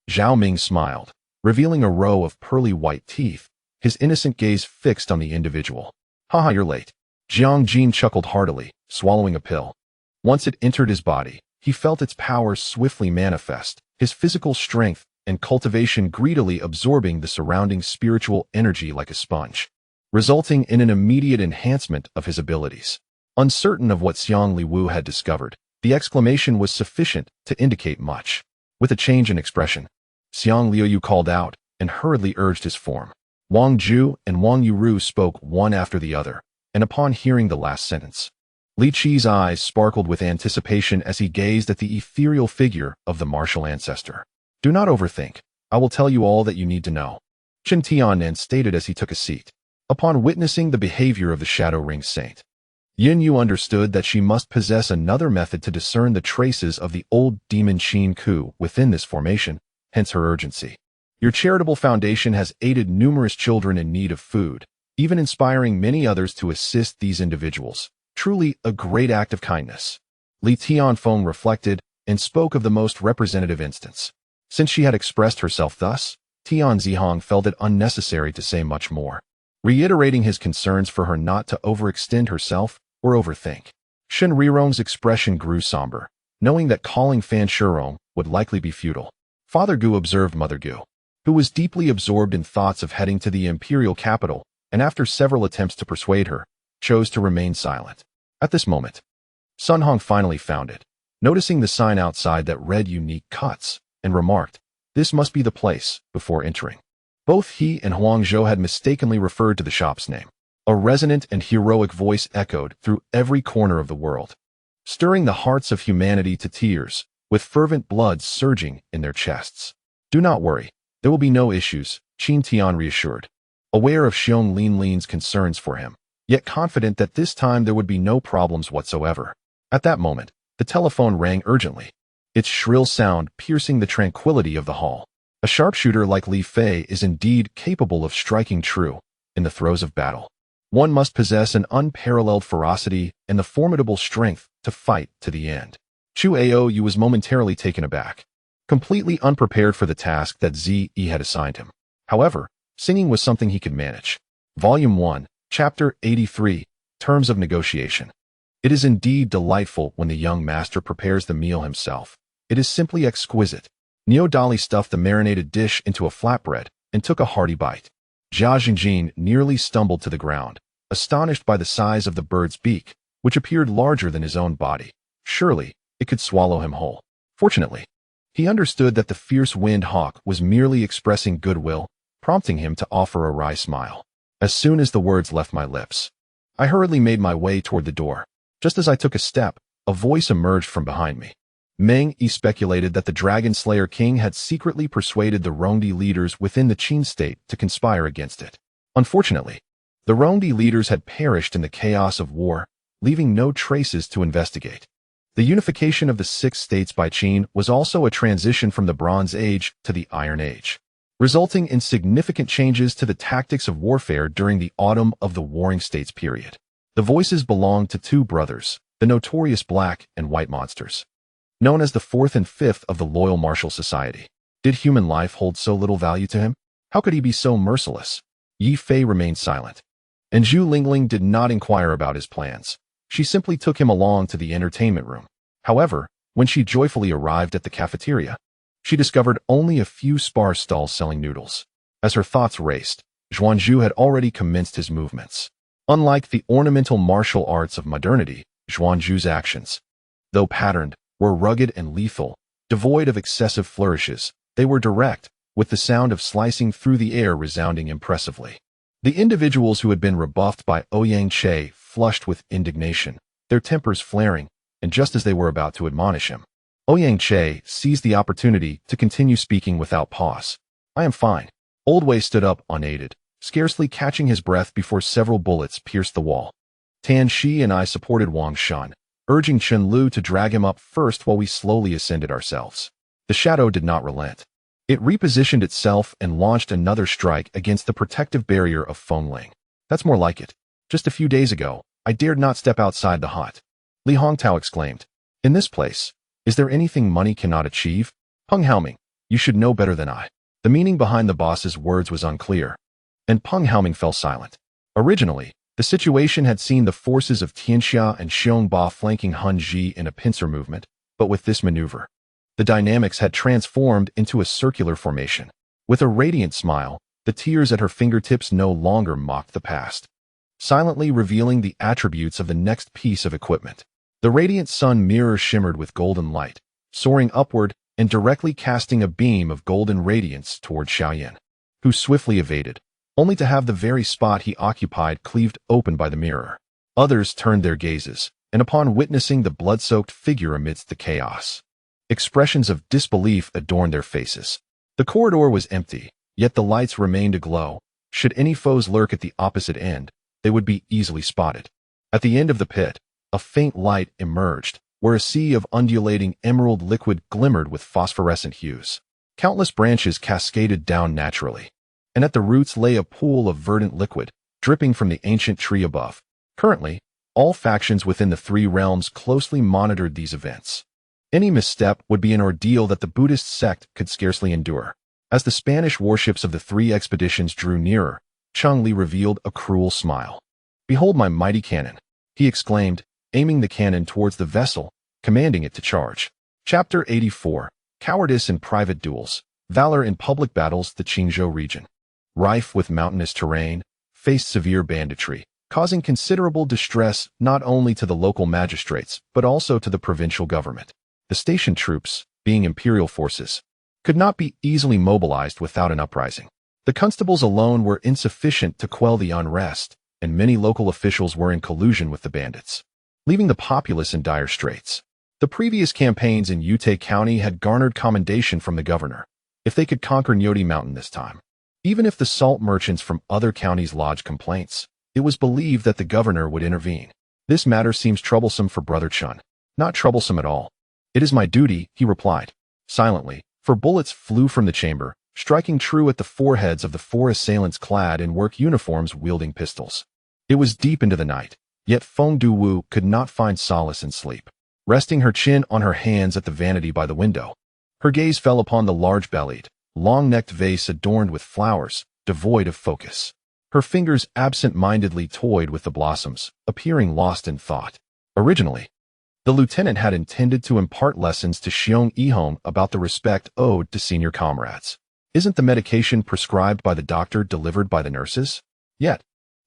Zhao Ming smiled, revealing a row of pearly white teeth, his innocent gaze fixed on the individual. Haha, you're late. Jiang Jin chuckled heartily, swallowing a pill. Once it entered his body, he felt its power swiftly manifest, his physical strength and cultivation greedily absorbing the surrounding spiritual energy like a sponge, resulting in an immediate enhancement of his abilities. Uncertain of what Xiang Liwu had discovered, the exclamation was sufficient to indicate much. With a change in expression, Xiang Liu called out and hurriedly urged his form. Wang Ju and Wang Yuru spoke one after the other, and upon hearing the last sentence, Li Qi's eyes sparkled with anticipation as he gazed at the ethereal figure of the martial ancestor. Do not overthink. I will tell you all that you need to know, Chen Tiannan stated as he took a seat. Upon witnessing the behavior of the Shadow Ring Saint, Yin Yu understood that she must possess another method to discern the traces of the old demon Qin Ku within this formation, hence her urgency. Your charitable foundation has aided numerous children in need of food, even inspiring many others to assist these individuals. Truly a great act of kindness. Li Tianfeng reflected and spoke of the most representative instance. Since she had expressed herself thus, Tian Zihong felt it unnecessary to say much more, reiterating his concerns for her not to overextend herself or overthink. Shen Rirong's expression grew somber, knowing that calling Fan Shurong would likely be futile. Father Gu observed Mother Gu, who was deeply absorbed in thoughts of heading to the imperial capital, and after several attempts to persuade her, chose to remain silent. At this moment, Sun Hong finally found it, noticing the sign outside that read Unique Cuts, and remarked, "This must be the place," before entering. Both he and Huang Zhou had mistakenly referred to the shop's name. A resonant and heroic voice echoed through every corner of the world, stirring the hearts of humanity to tears, with fervent blood surging in their chests. "Do not worry, there will be no issues," Qin Tian reassured, aware of Xiong Linlin's concerns for him, yet confident that this time there would be no problems whatsoever. At that moment, the telephone rang urgently, its shrill sound piercing the tranquility of the hall. A sharpshooter like Li Fei is indeed capable of striking true in the throes of battle. One must possess an unparalleled ferocity and the formidable strength to fight to the end. Chu Aoyu was momentarily taken aback, completely unprepared for the task that Zi Yi had assigned him. However, singing was something he could manage. Volume 1, Chapter 83, Terms of Negotiation. It is indeed delightful when the young master prepares the meal himself. It is simply exquisite. Neo Dali stuffed the marinated dish into a flatbread and took a hearty bite. Jia Jingjin nearly stumbled to the ground, astonished by the size of the bird's beak, which appeared larger than his own body. Surely, it could swallow him whole. Fortunately, he understood that the fierce winged hawk was merely expressing goodwill, prompting him to offer a wry smile. As soon as the words left my lips, I hurriedly made my way toward the door. Just as I took a step, a voice emerged from behind me. Meng Yi speculated that the Dragon Slayer King had secretly persuaded the Rongdi leaders within the Qin state to conspire against it. Unfortunately, the Rongdi leaders had perished in the chaos of war, leaving no traces to investigate. The unification of the 6 states by Qin was also a transition from the Bronze Age to the Iron Age, resulting in significant changes to the tactics of warfare during the autumn of the Warring States period. The voices belonged to 2 brothers, the notorious Black and White Monsters, known as the 4th and 5th of the Loyal Martial Society. Did human life hold so little value to him? How could he be so merciless? Yi Fei remained silent, and Zhu Lingling did not inquire about his plans. She simply took him along to the entertainment room. However, when she joyfully arrived at the cafeteria, she discovered only a few sparse stalls selling noodles. As her thoughts raced, Zhuanzhu had already commenced his movements. Unlike the ornamental martial arts of modernity, Zhuanzhu's actions, though patterned, were rugged and lethal, devoid of excessive flourishes. They were direct, with the sound of slicing through the air resounding impressively. The individuals who had been rebuffed by Ouyang Che flushed with indignation, their tempers flaring, and just as they were about to admonish him, Ouyang Che seized the opportunity to continue speaking without pause. "I am fine." Old Wei stood up unaided, scarcely catching his breath before several bullets pierced the wall. Tan Shi and I supported Wang Shan, urging Chen Lu to drag him up first while we slowly ascended ourselves. The shadow did not relent. It repositioned itself and launched another strike against the protective barrier of Fengling. That's more like it. Just a few days ago, I dared not step outside the hut. Li Hongtao exclaimed. In this place, is there anything money cannot achieve? Peng Haoming, you should know better than I. The meaning behind the boss's words was unclear, and Peng Haoming fell silent. Originally, the situation had seen the forces of Tianxia and Xiongba flanking Han Ji in a pincer movement, but with this maneuver, the dynamics had transformed into a circular formation. With a radiant smile, the tears at her fingertips no longer mocked the past, silently revealing the attributes of the next piece of equipment. The radiant sun mirror shimmered with golden light, soaring upward and directly casting a beam of golden radiance toward Xiaoyan, who swiftly evaded, only to have the very spot he occupied cleaved open by the mirror. Others turned their gazes, and upon witnessing the blood-soaked figure amidst the chaos, expressions of disbelief adorned their faces. The corridor was empty, yet the lights remained aglow. Should any foes lurk at the opposite end, they would be easily spotted. At the end of the pit, a faint light emerged, where a sea of undulating emerald liquid glimmered with phosphorescent hues. Countless branches cascaded down naturally, and at the roots lay a pool of verdant liquid, dripping from the ancient tree above. Currently, all factions within the three realms closely monitored these events. Any misstep would be an ordeal that the Buddhist sect could scarcely endure. As the Spanish warships of the three expeditions drew nearer, Cheng Li revealed a cruel smile. "Behold my mighty cannon," he exclaimed, aiming the cannon towards the vessel, commanding it to charge. Chapter 84. Cowardice in Private Duels. Valor in Public Battles. The Qingzhou region, rife with mountainous terrain, faced severe banditry, causing considerable distress not only to the local magistrates but also to the provincial government. The station troops, being imperial forces, could not be easily mobilized without an uprising. The constables alone were insufficient to quell the unrest, and many local officials were in collusion with the bandits, leaving the populace in dire straits. The previous campaigns in Yute County had garnered commendation from the governor, if they could conquer Nyoti Mountain this time. Even if the salt merchants from other counties lodged complaints, it was believed that the governor would intervene. This matter seems troublesome for Brother Chun. Not troublesome at all. It is my duty, he replied, silently, for bullets flew from the chamber, striking true at the foreheads of the four assailants clad in work uniforms wielding pistols. It was deep into the night, yet Feng Duwu could not find solace in sleep. Resting her chin on her hands at the vanity by the window, her gaze fell upon the large-bellied, long-necked vase adorned with flowers, devoid of focus. Her fingers absent-mindedly toyed with the blossoms, appearing lost in thought. Originally, the lieutenant had intended to impart lessons to Xiong Yihong about the respect owed to senior comrades. Isn't the medication prescribed by the doctor delivered by the nurses? Yet,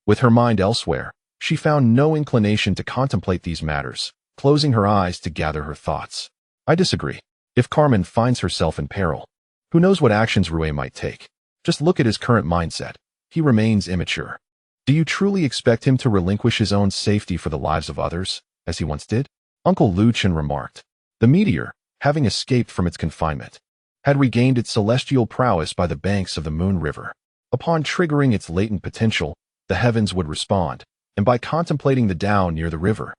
with her mind elsewhere, she found no inclination to contemplate these matters, closing her eyes to gather her thoughts. I disagree. If Carmen finds herself in peril, who knows what actions Rue might take? Just look at his current mindset. He remains immature. Do you truly expect him to relinquish his own safety for the lives of others, as he once did? Uncle Lu Chen remarked. The meteor, having escaped from its confinement, had regained its celestial prowess by the banks of the Moon River. Upon triggering its latent potential, the heavens would respond, and by contemplating the Tao near the river,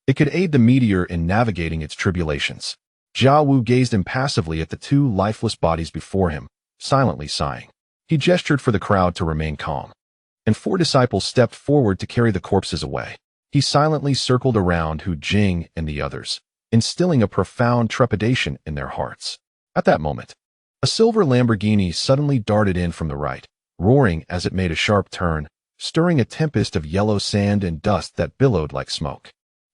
it could aid the meteor in navigating its tribulations. Jia Wu gazed impassively at the two lifeless bodies before him, silently sighing. He gestured for the crowd to remain calm, and four disciples stepped forward to carry the corpses away. He silently circled around Hu Jing and the others, instilling a profound trepidation in their hearts. At that moment, a silver Lamborghini suddenly darted in from the right, roaring as it made a sharp turn, stirring a tempest of yellow sand and dust that billowed like smoke.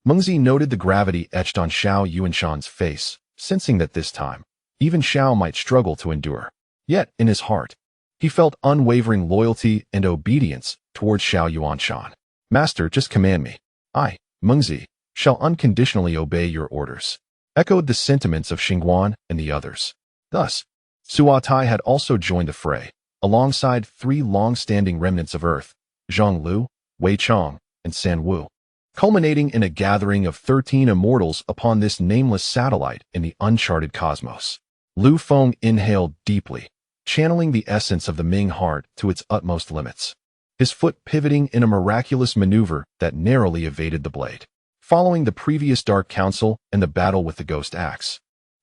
Mengzi noted the gravity etched on Xiao Yuanshan's face, sensing that this time, even Xiao might struggle to endure. Yet, in his heart, he felt unwavering loyalty and obedience towards Xiao Yuanshan. Master, just command me. I, Mengzi, shall unconditionally obey your orders, echoed the sentiments of Xingguan and the others. Thus, Suatai had also joined the fray, alongside three long-standing remnants of Earth, Zhang Lu, Wei Chong, and San Wu, culminating in a gathering of 13 immortals upon this nameless satellite in the uncharted cosmos. Lu Feng inhaled deeply, channeling the essence of the Ming heart to its utmost limits, his foot pivoting in a miraculous maneuver that narrowly evaded the blade. Following the previous Dark Council and the battle with the Ghost Axe,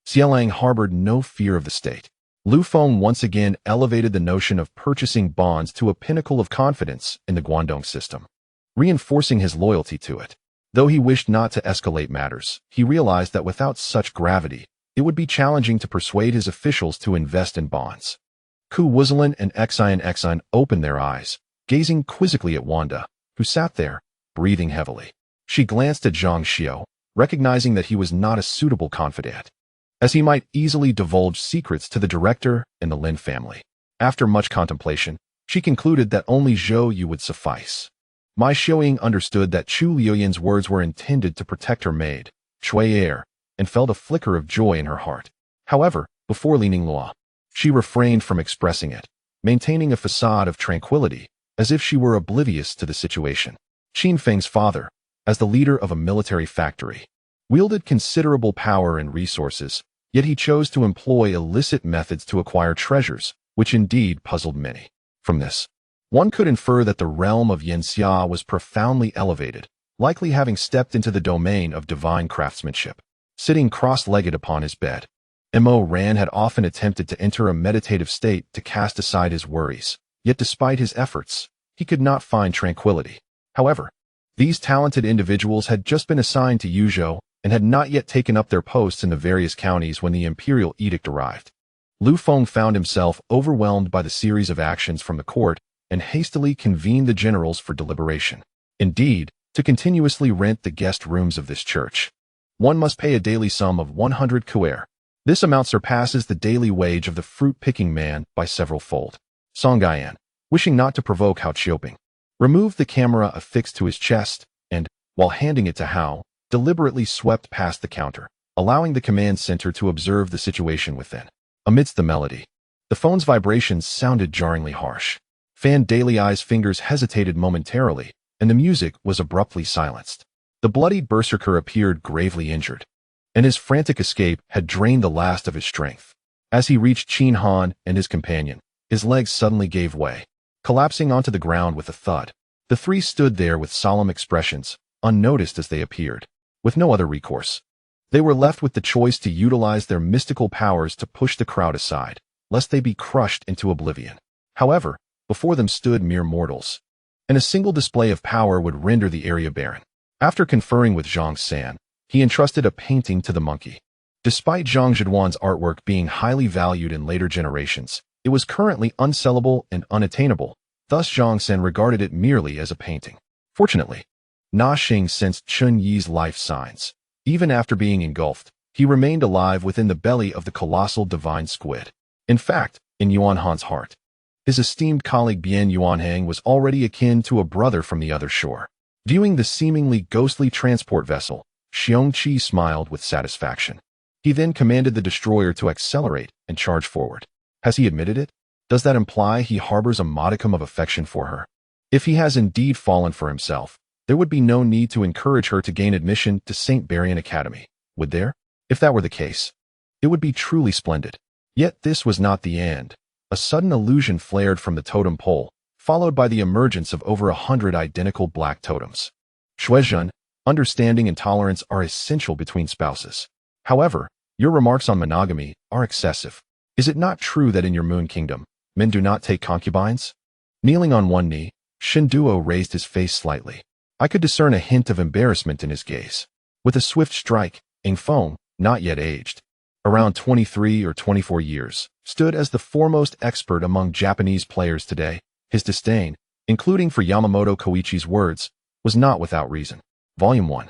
Xielang harbored no fear of the state. Lu Feng once again elevated the notion of purchasing bonds to a pinnacle of confidence in the Guangdong system, reinforcing his loyalty to it. Though he wished not to escalate matters, he realized that without such gravity, it would be challenging to persuade his officials to invest in bonds. Ku Wuzalin and Exine opened their eyes, gazing quizzically at Wanda, who sat there, breathing heavily. She glanced at Zhang Xiao, recognizing that he was not a suitable confidant, as he might easily divulge secrets to the director and the Lin family. After much contemplation, she concluded that only Zhou Yu would suffice. Mai Xiaoying understood that Chu Liuyan's words were intended to protect her maid, Cui Er, and felt a flicker of joy in her heart. However, before leaning Lua, she refrained from expressing it, maintaining a facade of tranquility, as if she were oblivious to the situation. Qin Feng's father, as the leader of a military factory, wielded considerable power and resources, yet he chose to employ illicit methods to acquire treasures, which indeed puzzled many. From this, one could infer that the realm of Yanxia was profoundly elevated, likely having stepped into the domain of divine craftsmanship. Sitting cross-legged upon his bed, Mo Ran had often attempted to enter a meditative state to cast aside his worries, yet despite his efforts, he could not find tranquility. However, these talented individuals had just been assigned to Yuzhou and had not yet taken up their posts in the various counties when the imperial edict arrived. Lu Feng found himself overwhelmed by the series of actions from the court and hastily convened the generals for deliberation. Indeed, to continuously rent the guest rooms of this church, one must pay a daily sum of 100 kuer. This amount surpasses the daily wage of the fruit-picking man by several-fold. Song Gaian, wishing not to provoke Hao Qiuping, removed the camera affixed to his chest and, while handing it to Hao, deliberately swept past the counter, allowing the command center to observe the situation within. Amidst the melody, the phone's vibrations sounded jarringly harsh. Fan Dailyi's fingers hesitated momentarily, and the music was abruptly silenced. The bloodied berserker appeared gravely injured, and his frantic escape had drained the last of his strength. As he reached Qin Han and his companion, his legs suddenly gave way, collapsing onto the ground with a thud. The three stood there with solemn expressions, unnoticed as they appeared. With no other recourse, they were left with the choice to utilize their mystical powers to push the crowd aside, lest they be crushed into oblivion. However, before them stood mere mortals, and a single display of power would render the area barren. After conferring with Zhang San, he entrusted a painting to the monkey. Despite Zhang Zhiduan's artwork being highly valued in later generations, it was currently unsellable and unattainable, thus Zhang San regarded it merely as a painting. Fortunately, Na Xing sensed Chun Yi's life signs. Even after being engulfed, he remained alive within the belly of the colossal divine squid. In fact, in Yuan Han's heart, his esteemed colleague Bian Yuanhang was already akin to a brother from the other shore. Viewing the seemingly ghostly transport vessel, Xiongqi smiled with satisfaction. He then commanded the destroyer to accelerate and charge forward. Has he admitted it? Does that imply he harbors a modicum of affection for her? If he has indeed fallen for himself, there would be no need to encourage her to gain admission to St. Barian Academy, would there? If that were the case, it would be truly splendid. Yet this was not the end. A sudden illusion flared from the totem pole, followed by the emergence of over 100 identical black totems. Shuizhen, understanding and tolerance are essential between spouses. However, your remarks on monogamy are excessive. Is it not true that in your moon kingdom, men do not take concubines? Kneeling on one knee, Shinduo raised his face slightly. I could discern a hint of embarrassment in his gaze. With a swift strike, Ing Feng, not yet aged, around 23 or 24 years, stood as the foremost expert among Japanese players today. His disdain, including for Yamamoto Koichi's words, was not without reason. Volume 1.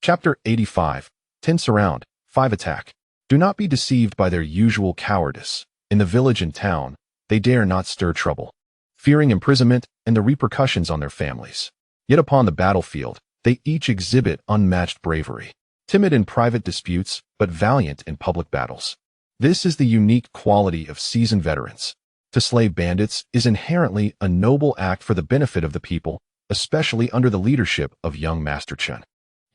Chapter 85. 10 Surround, 5 Attack. Do not be deceived by their usual cowardice. In the village and town, they dare not stir trouble, fearing imprisonment and the repercussions on their families. Yet upon the battlefield, they each exhibit unmatched bravery, timid in private disputes, but valiant in public battles. This is the unique quality of seasoned veterans. To slay bandits is inherently a noble act for the benefit of the people, especially under the leadership of young Master Chen.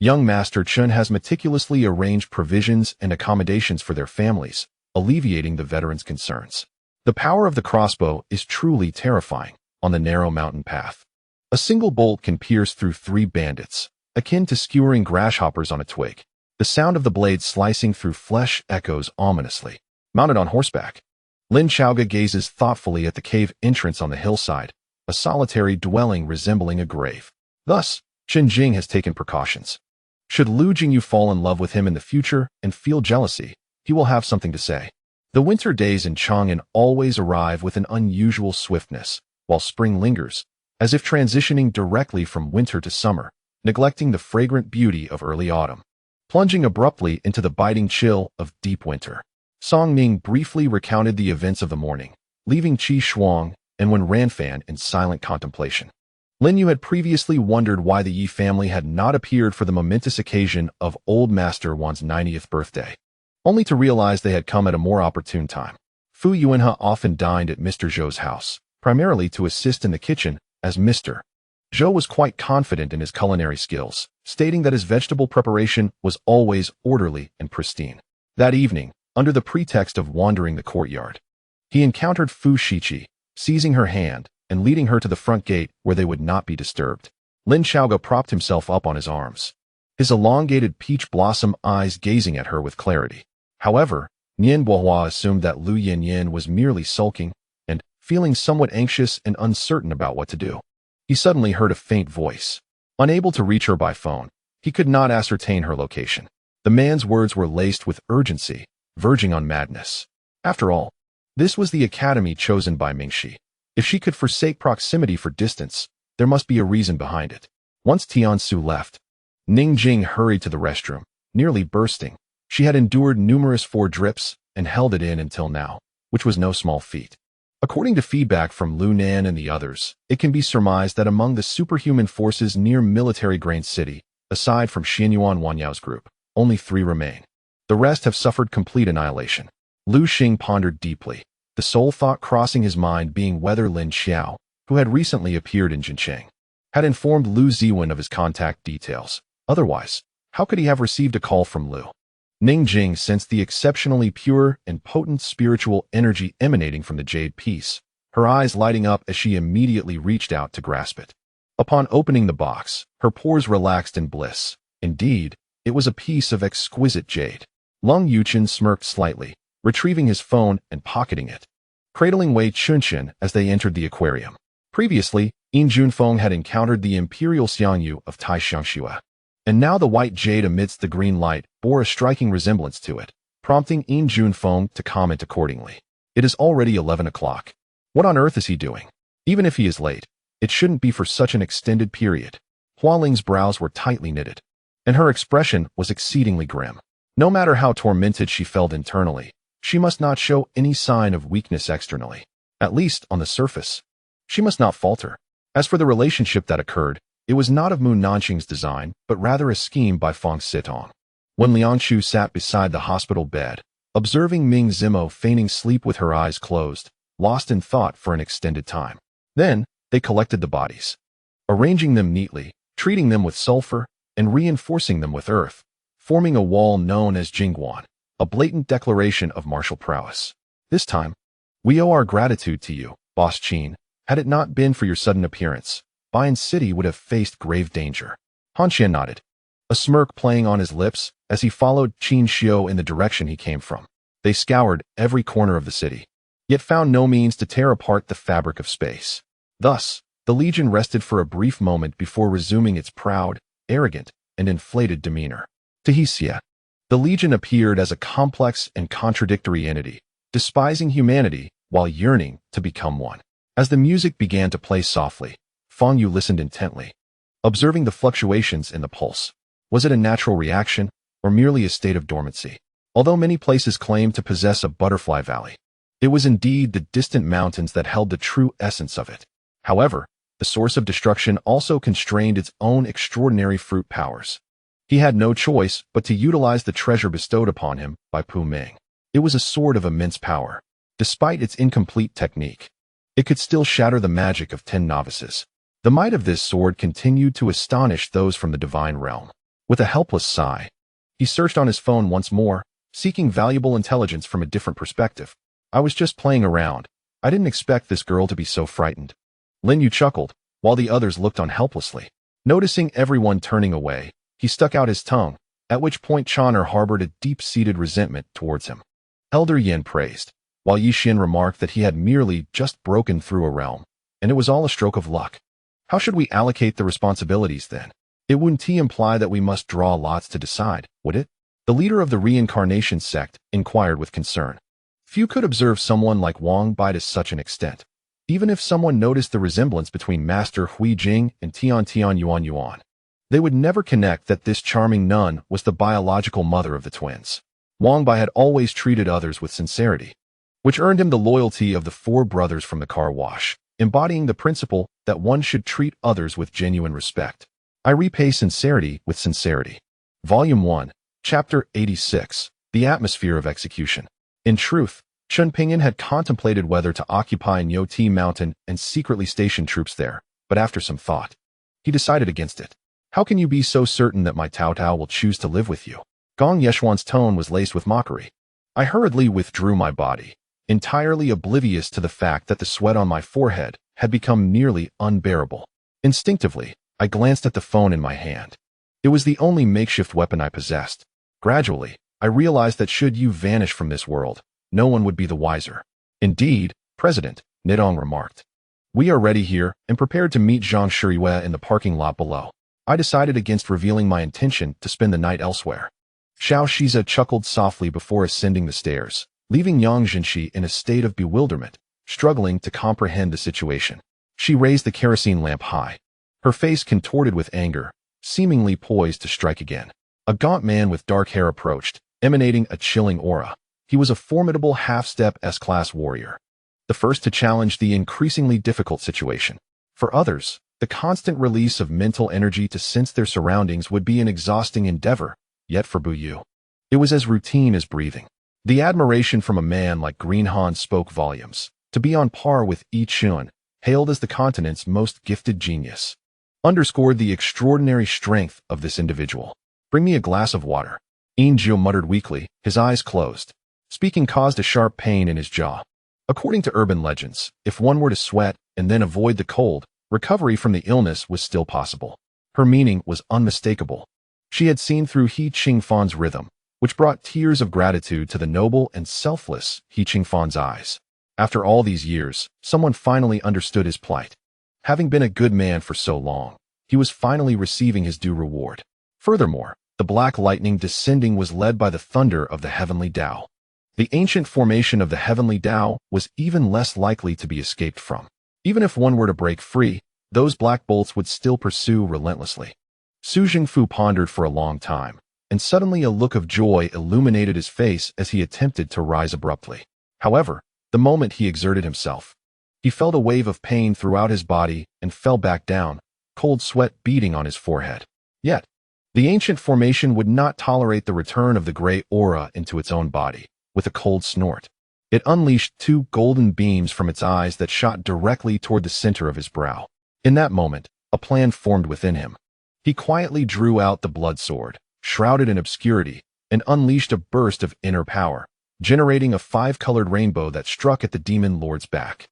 Young Master Chen has meticulously arranged provisions and accommodations for their families, alleviating the veterans' concerns. The power of the crossbow is truly terrifying on the narrow mountain path. A single bolt can pierce through 3 bandits, akin to skewering grasshoppers on a twig. The sound of the blade slicing through flesh echoes ominously. Mounted on horseback, Lin Chaoga gazes thoughtfully at the cave entrance on the hillside, a solitary dwelling resembling a grave. Thus, Chen Jing has taken precautions. Should Lu Jingyu fall in love with him in the future and feel jealousy, he will have something to say. The winter days in Chang'an always arrive with an unusual swiftness, while spring lingers, as if transitioning directly from winter to summer, neglecting the fragrant beauty of early autumn. Plunging abruptly into the biting chill of deep winter. Song Ming briefly recounted the events of the morning, leaving Qi Shuang and Wen Ranfan in silent contemplation. Lin Yu had previously wondered why the Yi family had not appeared for the momentous occasion of Old Master Wan's 90th birthday, only to realize they had come at a more opportune time. Fu Yuanhe often dined at Mr. Zhou's house, primarily to assist in the kitchen, as Mr. Zhou was quite confident in his culinary skills, stating that his vegetable preparation was always orderly and pristine. That evening, under the pretext of wandering the courtyard, he encountered Fu Shiqi, seizing her hand and leading her to the front gate where they would not be disturbed. Lin Xiaoge propped himself up on his arms, his elongated peach blossom eyes gazing at her with clarity. However, Nian Bohua assumed that Lu Yanyan was merely sulking and feeling somewhat anxious and uncertain about what to do. He suddenly heard a faint voice. Unable to reach her by phone, he could not ascertain her location. The man's words were laced with urgency, verging on madness. After all, this was the academy chosen by Mingxi. If she could forsake proximity for distance, there must be a reason behind it. Once Tiansu left, Ning Jing hurried to the restroom, nearly bursting. She had endured numerous 4 drips and held it in until now, which was no small feat. According to feedback from Lu Nan and the others, it can be surmised that among the superhuman forces near Military Grain City, aside from Xianyuan Wanyao's group, only 3 remain. The rest have suffered complete annihilation. Lu Xing pondered deeply, the sole thought crossing his mind being whether Lin Xiao, who had recently appeared in Jincheng, had informed Lu Ziwen of his contact details. Otherwise, how could he have received a call from Lu? Ning Jing sensed the exceptionally pure and potent spiritual energy emanating from the jade piece, her eyes lighting up as she immediately reached out to grasp it. Upon opening the box, her pores relaxed in bliss. Indeed, it was a piece of exquisite jade. Lung Yuchen smirked slightly, retrieving his phone and pocketing it, cradling Wei Chunchen as they entered the aquarium. Previously, Yin Junfeng had encountered the imperial Xiangyu of Tai Xiangxue, and now the white jade amidst the green light bore a striking resemblance to it, prompting Yin Junfeng to comment accordingly. It is already 11 o'clock. What on earth is he doing? Even if he is late, it shouldn't be for such an extended period. Hualing's brows were tightly knitted, and her expression was exceedingly grim. No matter how tormented she felt internally, she must not show any sign of weakness externally. At least on the surface, she must not falter. As for the relationship that occurred, it was not of Mu Nanqing's design, but rather a scheme by Feng Sitong. When Liangshu sat beside the hospital bed, observing Ming Zimo feigning sleep with her eyes closed, lost in thought for an extended time. Then, they collected the bodies, arranging them neatly, treating them with sulfur, and reinforcing them with earth, forming a wall known as Jingguan, a blatant declaration of martial prowess. This time, we owe our gratitude to you, Boss Qin. Had it not been for your sudden appearance, Bayan City would have faced grave danger. Han Xian nodded, a smirk playing on his lips as he followed Qin Xiu in the direction he came from. They scoured every corner of the city, yet found no means to tear apart the fabric of space. Thus, the Legion rested for a brief moment before resuming its proud, arrogant, and inflated demeanor. To Hesia, the Legion appeared as a complex and contradictory entity, despising humanity while yearning to become one. As the music began to play softly, Feng Yu listened intently, observing the fluctuations in the pulse. Was it a natural reaction, or merely a state of dormancy? Although many places claimed to possess a butterfly valley, it was indeed the distant mountains that held the true essence of it. However, the source of destruction also constrained its own extraordinary fruit powers. He had no choice but to utilize the treasure bestowed upon him by Pu Ming. It was a sword of immense power. Despite its incomplete technique, it could still shatter the magic of 10 novices. The might of this sword continued to astonish those from the divine realm. With a helpless sigh, he searched on his phone once more, seeking valuable intelligence from a different perspective. I was just playing around. I didn't expect this girl to be so frightened. Lin Yu chuckled, while the others looked on helplessly. Noticing everyone turning away, he stuck out his tongue, at which point Chon'er harbored a deep-seated resentment towards him. Elder Yin praised, while Yixin remarked that he had merely just broken through a realm, and it was all a stroke of luck. How should we allocate the responsibilities then? It wouldn't imply that we must draw lots to decide, would it? The leader of the reincarnation sect inquired with concern. Few could observe someone like Wang Bai to such an extent. Even if someone noticed the resemblance between Master Hui Jing and Tian Tian Yuan Yuan, they would never connect that this charming nun was the biological mother of the twins. Wang Bai had always treated others with sincerity, which earned him the loyalty of the four brothers from the car wash, embodying the principle that one should treat others with genuine respect. I repay sincerity with sincerity. Volume 1, Chapter 86, The Atmosphere of Execution. In truth, Chen Pingan had contemplated whether to occupy Nyoti Mountain and secretly station troops there, but after some thought, he decided against it. How can you be so certain that my Tao Tao will choose to live with you? Gong Yeshuan's tone was laced with mockery. I hurriedly withdrew my body, entirely oblivious to the fact that the sweat on my forehead had become nearly unbearable. Instinctively, I glanced at the phone in my hand. It was the only makeshift weapon I possessed. Gradually, I realized that should you vanish from this world, no one would be the wiser. Indeed, President, Nidong remarked. We are ready here and prepared to meet Zhang Shiyue in the parking lot below. I decided against revealing my intention to spend the night elsewhere. Xiao Shiza chuckled softly before ascending the stairs, leaving Yang Jinshi in a state of bewilderment, struggling to comprehend the situation. She raised the kerosene lamp high, her face contorted with anger, seemingly poised to strike again. A gaunt man with dark hair approached, emanating a chilling aura. He was a formidable half-step S-class warrior, the first to challenge the increasingly difficult situation. For others, the constant release of mental energy to sense their surroundings would be an exhausting endeavor, yet for Bu Yu, it was as routine as breathing. The admiration from a man like Green Han spoke volumes. To be on par with Yi Chun, hailed as the continent's most gifted genius, underscored the extraordinary strength of this individual. Bring me a glass of water. Yin Jiu muttered weakly, his eyes closed. Speaking caused a sharp pain in his jaw. According to urban legends, if one were to sweat and then avoid the cold, recovery from the illness was still possible. Her meaning was unmistakable. She had seen through He Qingfan's rhythm, which brought tears of gratitude to the noble and selfless He Qingfan's eyes. After all these years, someone finally understood his plight. Having been a good man for so long, he was finally receiving his due reward. Furthermore, the black lightning descending was led by the thunder of the heavenly Tao. The ancient formation of the heavenly Tao was even less likely to be escaped from. Even if one were to break free, those black bolts would still pursue relentlessly. Su Jingfu pondered for a long time, and suddenly a look of joy illuminated his face as he attempted to rise abruptly. However, the moment he exerted himself, he felt a wave of pain throughout his body and fell back down, cold sweat beading on his forehead. Yet, the ancient formation would not tolerate the return of the gray aura into its own body. With a cold snort, it unleashed two golden beams from its eyes that shot directly toward the center of his brow. In that moment, a plan formed within him. He quietly drew out the blood sword, shrouded in obscurity, and unleashed a burst of inner power, generating a five-colored rainbow that struck at the demon lord's back.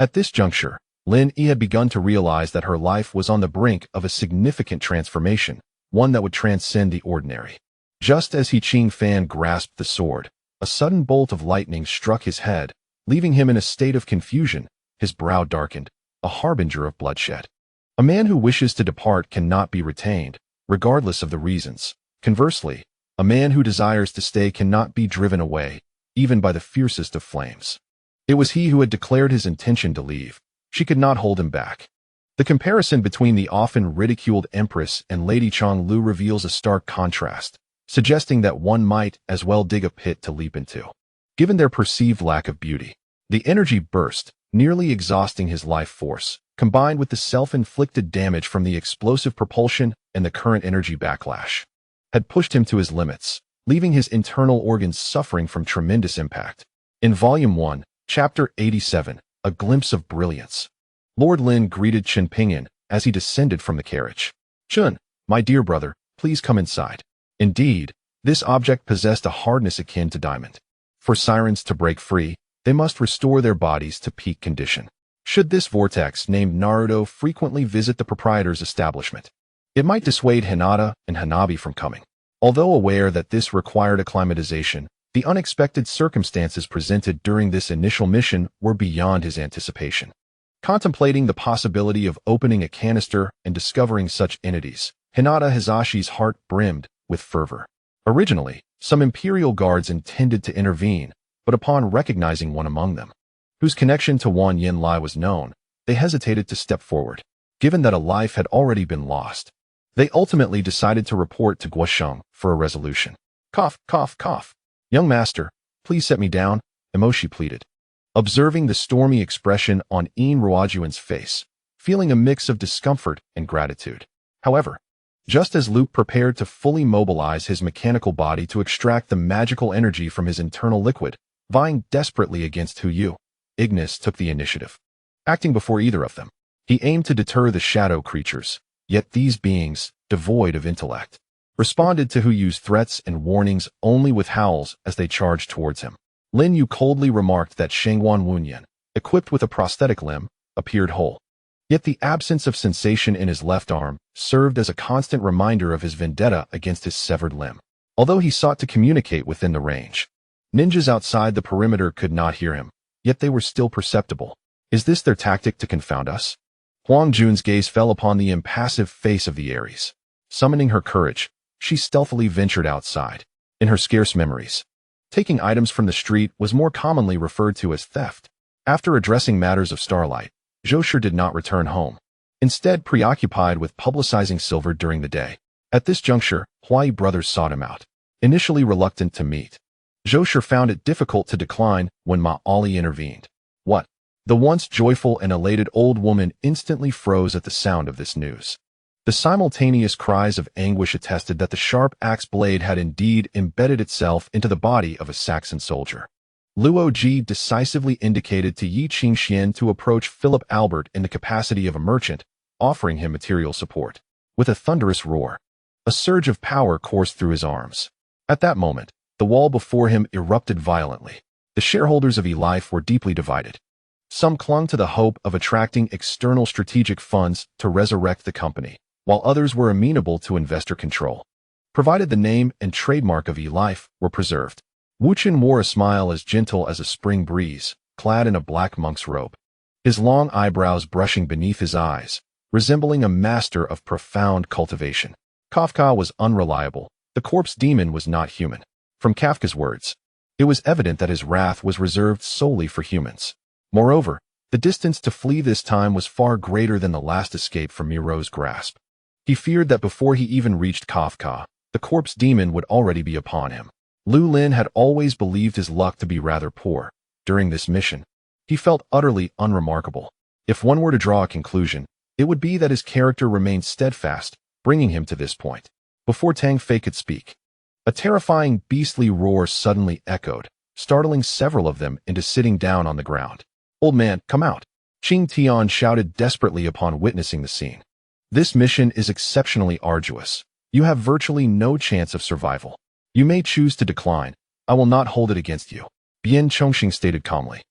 At this juncture, Lin Yi had begun to realize that her life was on the brink of a significant transformation, one that would transcend the ordinary. Just as He Qingfan grasped the sword, a sudden bolt of lightning struck his head, leaving him in a state of confusion, his brow darkened, a harbinger of bloodshed. A man who wishes to depart cannot be retained, regardless of the reasons. Conversely, a man who desires to stay cannot be driven away, even by the fiercest of flames. It was he who had declared his intention to leave. She could not hold him back. The comparison between the often ridiculed Empress and Lady Chong Lu reveals a stark contrast, suggesting that one might as well dig a pit to leap into. Given their perceived lack of beauty, the energy burst, nearly exhausting his life force, combined with the self-inflicted damage from the explosive propulsion and the current energy backlash, had pushed him to his limits, leaving his internal organs suffering from tremendous impact. In Volume 1, Chapter 87, A Glimpse of Brilliance, Lord Lin greeted Chen Pingan as he descended from the carriage. Chen, my dear brother, please come inside. Indeed, this object possessed a hardness akin to diamond. For sirens to break free, they must restore their bodies to peak condition. Should this vortex named Naruto frequently visit the proprietor's establishment, it might dissuade Hinata and Hanabi from coming. Although aware that this required acclimatization, the unexpected circumstances presented during this initial mission were beyond his anticipation. Contemplating the possibility of opening a canister and discovering such entities, Hinata Hizashi's heart brimmed with fervor. Originally, some imperial guards intended to intervene, but upon recognizing one among them, whose connection to Wan Yin Lai was known, they hesitated to step forward. Given that a life had already been lost, they ultimately decided to report to Guosheng for a resolution. Cough, cough, cough. Young master, please set me down, Emoshi pleaded. Observing the stormy expression on Yin Ruojuan's face, feeling a mix of discomfort and gratitude. However, just as Luke prepared to fully mobilize his mechanical body to extract the magical energy from his internal liquid, vying desperately against Hu Yu, Ignis took the initiative. Acting before either of them, he aimed to deter the shadow creatures, yet these beings, devoid of intellect, responded to Hu Yu's threats and warnings only with howls as they charged towards him. Lin Yu coldly remarked that Shengwan Wunyan, equipped with a prosthetic limb, appeared whole. Yet the absence of sensation in his left arm served as a constant reminder of his vendetta against his severed limb. Although he sought to communicate within the range, ninjas outside the perimeter could not hear him, yet they were still perceptible. Is this their tactic to confound us? Huang Jun's gaze fell upon the impassive face of the Aries. Summoning her courage, she stealthily ventured outside. In her scarce memories, taking items from the street was more commonly referred to as theft. After addressing matters of Starlight, Zhou did not return home, instead preoccupied with publicizing silver during the day. At this juncture, Huai brothers sought him out. Initially reluctant to meet, Zhou found it difficult to decline when Ma Ali intervened. What? The once joyful and elated old woman instantly froze at the sound of this news. The simultaneous cries of anguish attested that the sharp axe blade had indeed embedded itself into the body of a Saxon soldier. Luo Ji decisively indicated to Yi Qingxian to approach Philip Albert in the capacity of a merchant, offering him material support. With a thunderous roar, a surge of power coursed through his arms. At that moment, the wall before him erupted violently. The shareholders of E-Life were deeply divided. Some clung to the hope of attracting external strategic funds to resurrect the company, while others were amenable to investor control, provided the name and trademark of E-Life were preserved. Wu Chen wore a smile as gentle as a spring breeze, clad in a black monk's robe, his long eyebrows brushing beneath his eyes, resembling a master of profound cultivation. Kafka was unreliable. The corpse demon was not human. From Kafka's words, it was evident that his wrath was reserved solely for humans. Moreover, the distance to flee this time was far greater than the last escape from Miro's grasp. He feared that before he even reached Kafka, the corpse demon would already be upon him. Lu Lin had always believed his luck to be rather poor. During this mission, he felt utterly unremarkable. If one were to draw a conclusion, it would be that his character remained steadfast, bringing him to this point. Before Tang Fei could speak, a terrifying beastly roar suddenly echoed, startling several of them into sitting down on the ground. Old man, come out! Qing Tian shouted desperately upon witnessing the scene. This mission is exceptionally arduous. You have virtually no chance of survival. You may choose to decline. I will not hold it against you, Bian Chongqing stated calmly.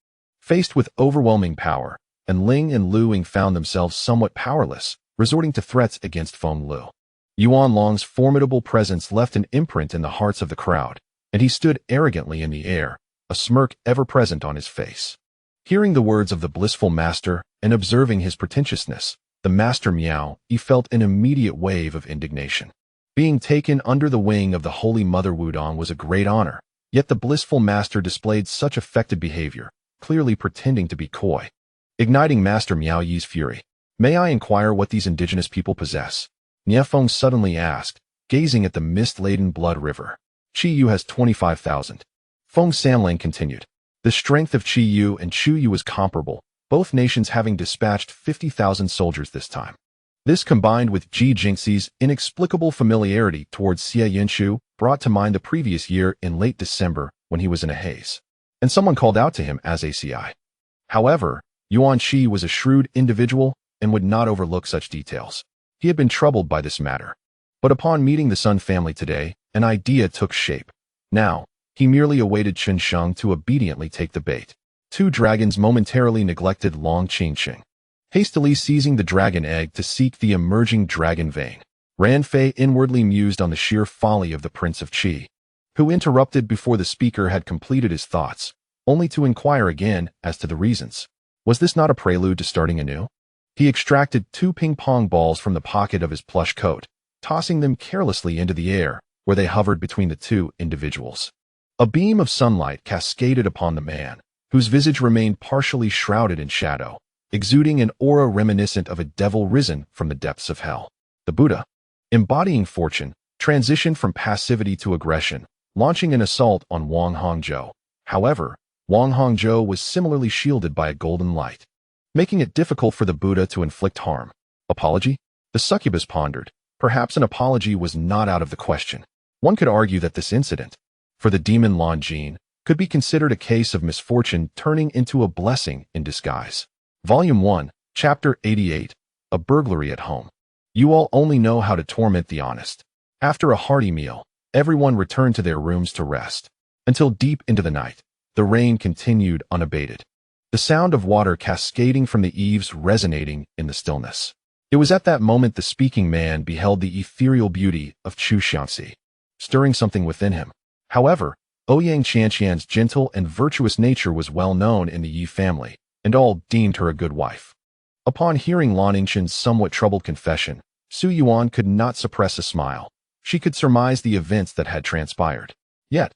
Faced with overwhelming power, and Ling and Lu Ying found themselves somewhat powerless, resorting to threats against Feng Lu. Yuan Long's formidable presence left an imprint in the hearts of the crowd, and he stood arrogantly in the air, a smirk ever present on his face. Hearing the words of the blissful master and observing his pretentiousness, the master Miao, he felt an immediate wave of indignation. Being taken under the wing of the Holy Mother Wudong was a great honor, yet the blissful master displayed such affected behavior, clearly pretending to be coy. Igniting Master Miao Yi's fury, may I inquire what these indigenous people possess? Niefeng suddenly asked, gazing at the mist-laden blood river. Qi Yu has 25,000. Feng Sanlang continued. The strength of Qi Yu and Chu Yu is comparable, both nations having dispatched 50,000 soldiers this time. This combined with Ji Jingxi's inexplicable familiarity towards Xie Yinshu brought to mind the previous year in late December when he was in a haze, and someone called out to him as ACI. However, Yuan Shi was a shrewd individual and would not overlook such details. He had been troubled by this matter. But upon meeting the Sun family today, an idea took shape. Now, he merely awaited Chen Sheng to obediently take the bait. Two dragons momentarily neglected Long Qingqing, hastily seizing the dragon egg to seek the emerging dragon vein. Ran Fei inwardly mused on the sheer folly of the Prince of Qi, who interrupted before the speaker had completed his thoughts, only to inquire again as to the reasons. Was this not a prelude to starting anew? He extracted 2 ping-pong balls from the pocket of his plush coat, tossing them carelessly into the air, where they hovered between the two individuals. A beam of sunlight cascaded upon the man, whose visage remained partially shrouded in shadow, exuding an aura reminiscent of a devil risen from the depths of hell. The Buddha, embodying fortune, transitioned from passivity to aggression, launching an assault on Wang Hongzhou. However, Wang Hongzhou was similarly shielded by a golden light, making it difficult for the Buddha to inflict harm. Apology? The succubus pondered. Perhaps an apology was not out of the question. One could argue that this incident, for the demon Lan Jin, could be considered a case of misfortune turning into a blessing in disguise. Volume 1, Chapter 88, A Burglary at Home. You all only know how to torment the honest. After a hearty meal, everyone returned to their rooms to rest. Until deep into the night, the rain continued unabated, the sound of water cascading from the eaves resonating in the stillness. It was at that moment the speaking man beheld the ethereal beauty of Chu Xiangxi, stirring something within him. However, Ouyang Qianqian's gentle and virtuous nature was well known in the Yi family, and all deemed her a good wife. Upon hearing Lan Yingshan's somewhat troubled confession, Su Yuan could not suppress a smile. She could surmise the events that had transpired. Yet,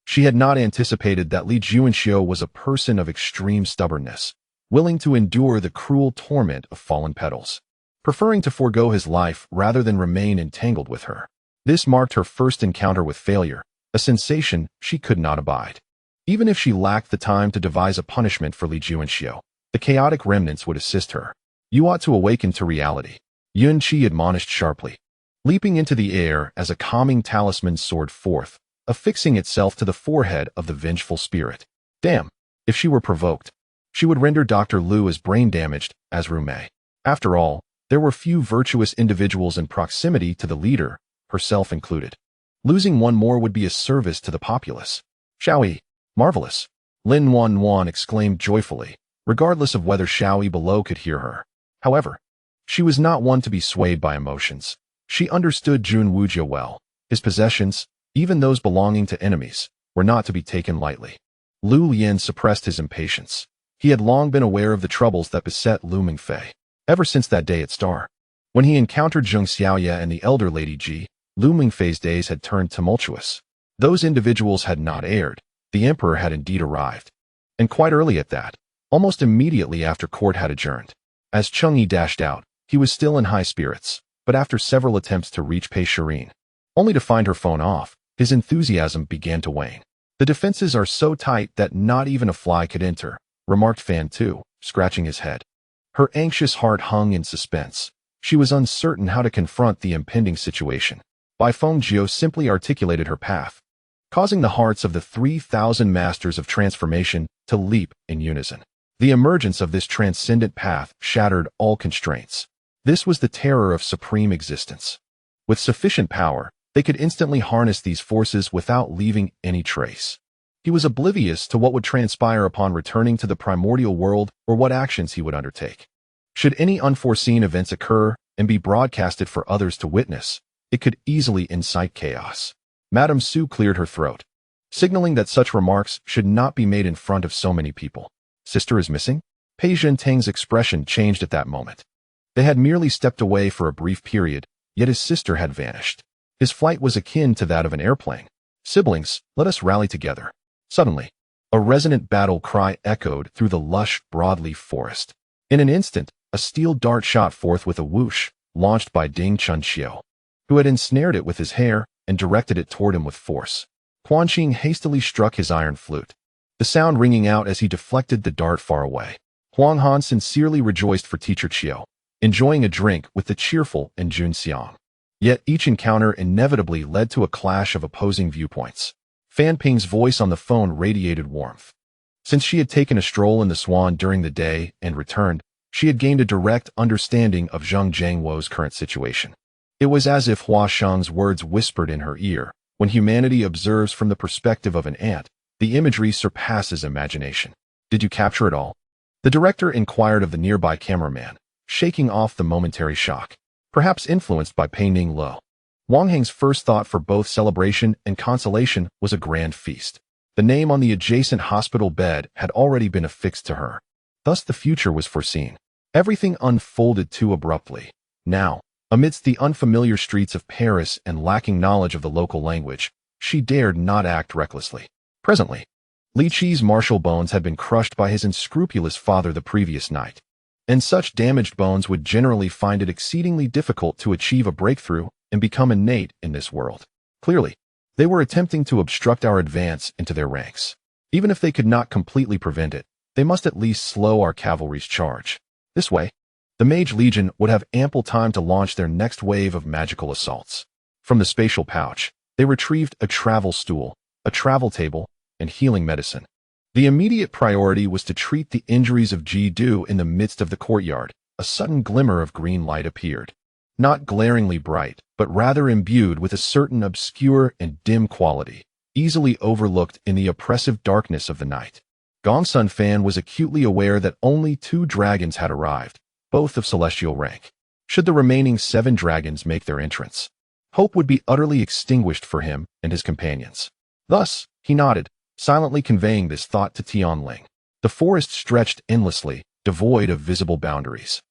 she had not anticipated that Li Juanxiu was a person of extreme stubbornness, willing to endure the cruel torment of fallen petals, preferring to forego his life rather than remain entangled with her. This marked her first encounter with failure, a sensation she could not abide. Even if she lacked the time to devise a punishment for Li Juanxiu, the chaotic remnants would assist her. You ought to awaken to reality, Yun Qi admonished sharply, leaping into the air as a calming talisman soared forth, affixing itself to the forehead of the vengeful spirit. Damn, if she were provoked, she would render Dr. Liu as brain-damaged as Ru Mei. After all, there were few virtuous individuals in proximity to the leader, herself included. Losing one more would be a service to the populace. Xiaoyi, marvelous, Lin Wan exclaimed joyfully, regardless of whether Xiaoyi below could hear her. However, she was not one to be swayed by emotions. She understood Jun Wujia well. His possessions, even those belonging to enemies, were not to be taken lightly. Lu Lian suppressed his impatience. He had long been aware of the troubles that beset Lu Mingfei, ever since that day at Star. When he encountered Zheng Xiaoya and the elder Lady Ji, Lu Mingfei's days had turned tumultuous. Those individuals had not erred. The emperor had indeed arrived. And quite early at that, almost immediately after court had adjourned. As Cheng Yi dashed out, he was still in high spirits, but after several attempts to reach Pei Shirin, only to find her phone off, his enthusiasm began to wane. The defenses are so tight that not even a fly could enter, remarked Fan Tu, scratching his head. Her anxious heart hung in suspense. She was uncertain how to confront the impending situation. Bai Fengjiu simply articulated her path, causing the hearts of the 3,000 masters of transformation to leap in unison. The emergence of this transcendent path shattered all constraints. This was the terror of supreme existence. With sufficient power, they could instantly harness these forces without leaving any trace. He was oblivious to what would transpire upon returning to the primordial world or what actions he would undertake. Should any unforeseen events occur and be broadcasted for others to witness, it could easily incite chaos. Madame Su cleared her throat, signaling that such remarks should not be made in front of so many people. Sister is missing? Pei Zhentang's expression changed at that moment. They had merely stepped away for a brief period, yet his sister had vanished. His flight was akin to that of an airplane. Siblings, let us rally together. Suddenly, a resonant battle cry echoed through the lush, broadleaf forest. In an instant, a steel dart shot forth with a whoosh, launched by Ding Chunxiu, who had ensnared it with his hair and directed it toward him with force. Quan Qing hastily struck his iron flute, the sound ringing out as he deflected the dart far away. Huang Han sincerely rejoiced for Teacher Qiu, enjoying a drink with the cheerful and Jun Xiang. Yet each encounter inevitably led to a clash of opposing viewpoints. Fan Ping's voice on the phone radiated warmth. Since she had taken a stroll in the Swan during the day and returned, she had gained a direct understanding of Zheng Jiangwo's current situation. It was as if Hua Shang's words whispered in her ear. When humanity observes from the perspective of an ant, the imagery surpasses imagination. Did you capture it all? The director inquired of the nearby cameraman, shaking off the momentary shock, perhaps influenced by Pei Ning Lo. Wang Heng's first thought for both celebration and consolation was a grand feast. The name on the adjacent hospital bed had already been affixed to her. Thus the future was foreseen. Everything unfolded too abruptly. Now, Amidst the unfamiliar streets of Paris and lacking knowledge of the local language, she dared not act recklessly. Presently, Li Qi's martial bones had been crushed by his unscrupulous father the previous night, and such damaged bones would generally find it exceedingly difficult to achieve a breakthrough and become innate in this world. Clearly, they were attempting to obstruct our advance into their ranks. Even if they could not completely prevent it, they must at least slow our cavalry's charge. This way, the Mage Legion would have ample time to launch their next wave of magical assaults. From the spatial pouch, they retrieved a travel stool, a travel table, and healing medicine. The immediate priority was to treat the injuries of Ji Du. In the midst of the courtyard, a sudden glimmer of green light appeared. Not glaringly bright, but rather imbued with a certain obscure and dim quality, easily overlooked in the oppressive darkness of the night. Gongsun Fan was acutely aware that only 2 dragons had arrived, both of celestial rank. Should the remaining 7 dragons make their entrance, hope would be utterly extinguished for him and his companions. Thus, he nodded, silently conveying this thought to Tianling. The forest stretched endlessly, devoid of visible boundaries.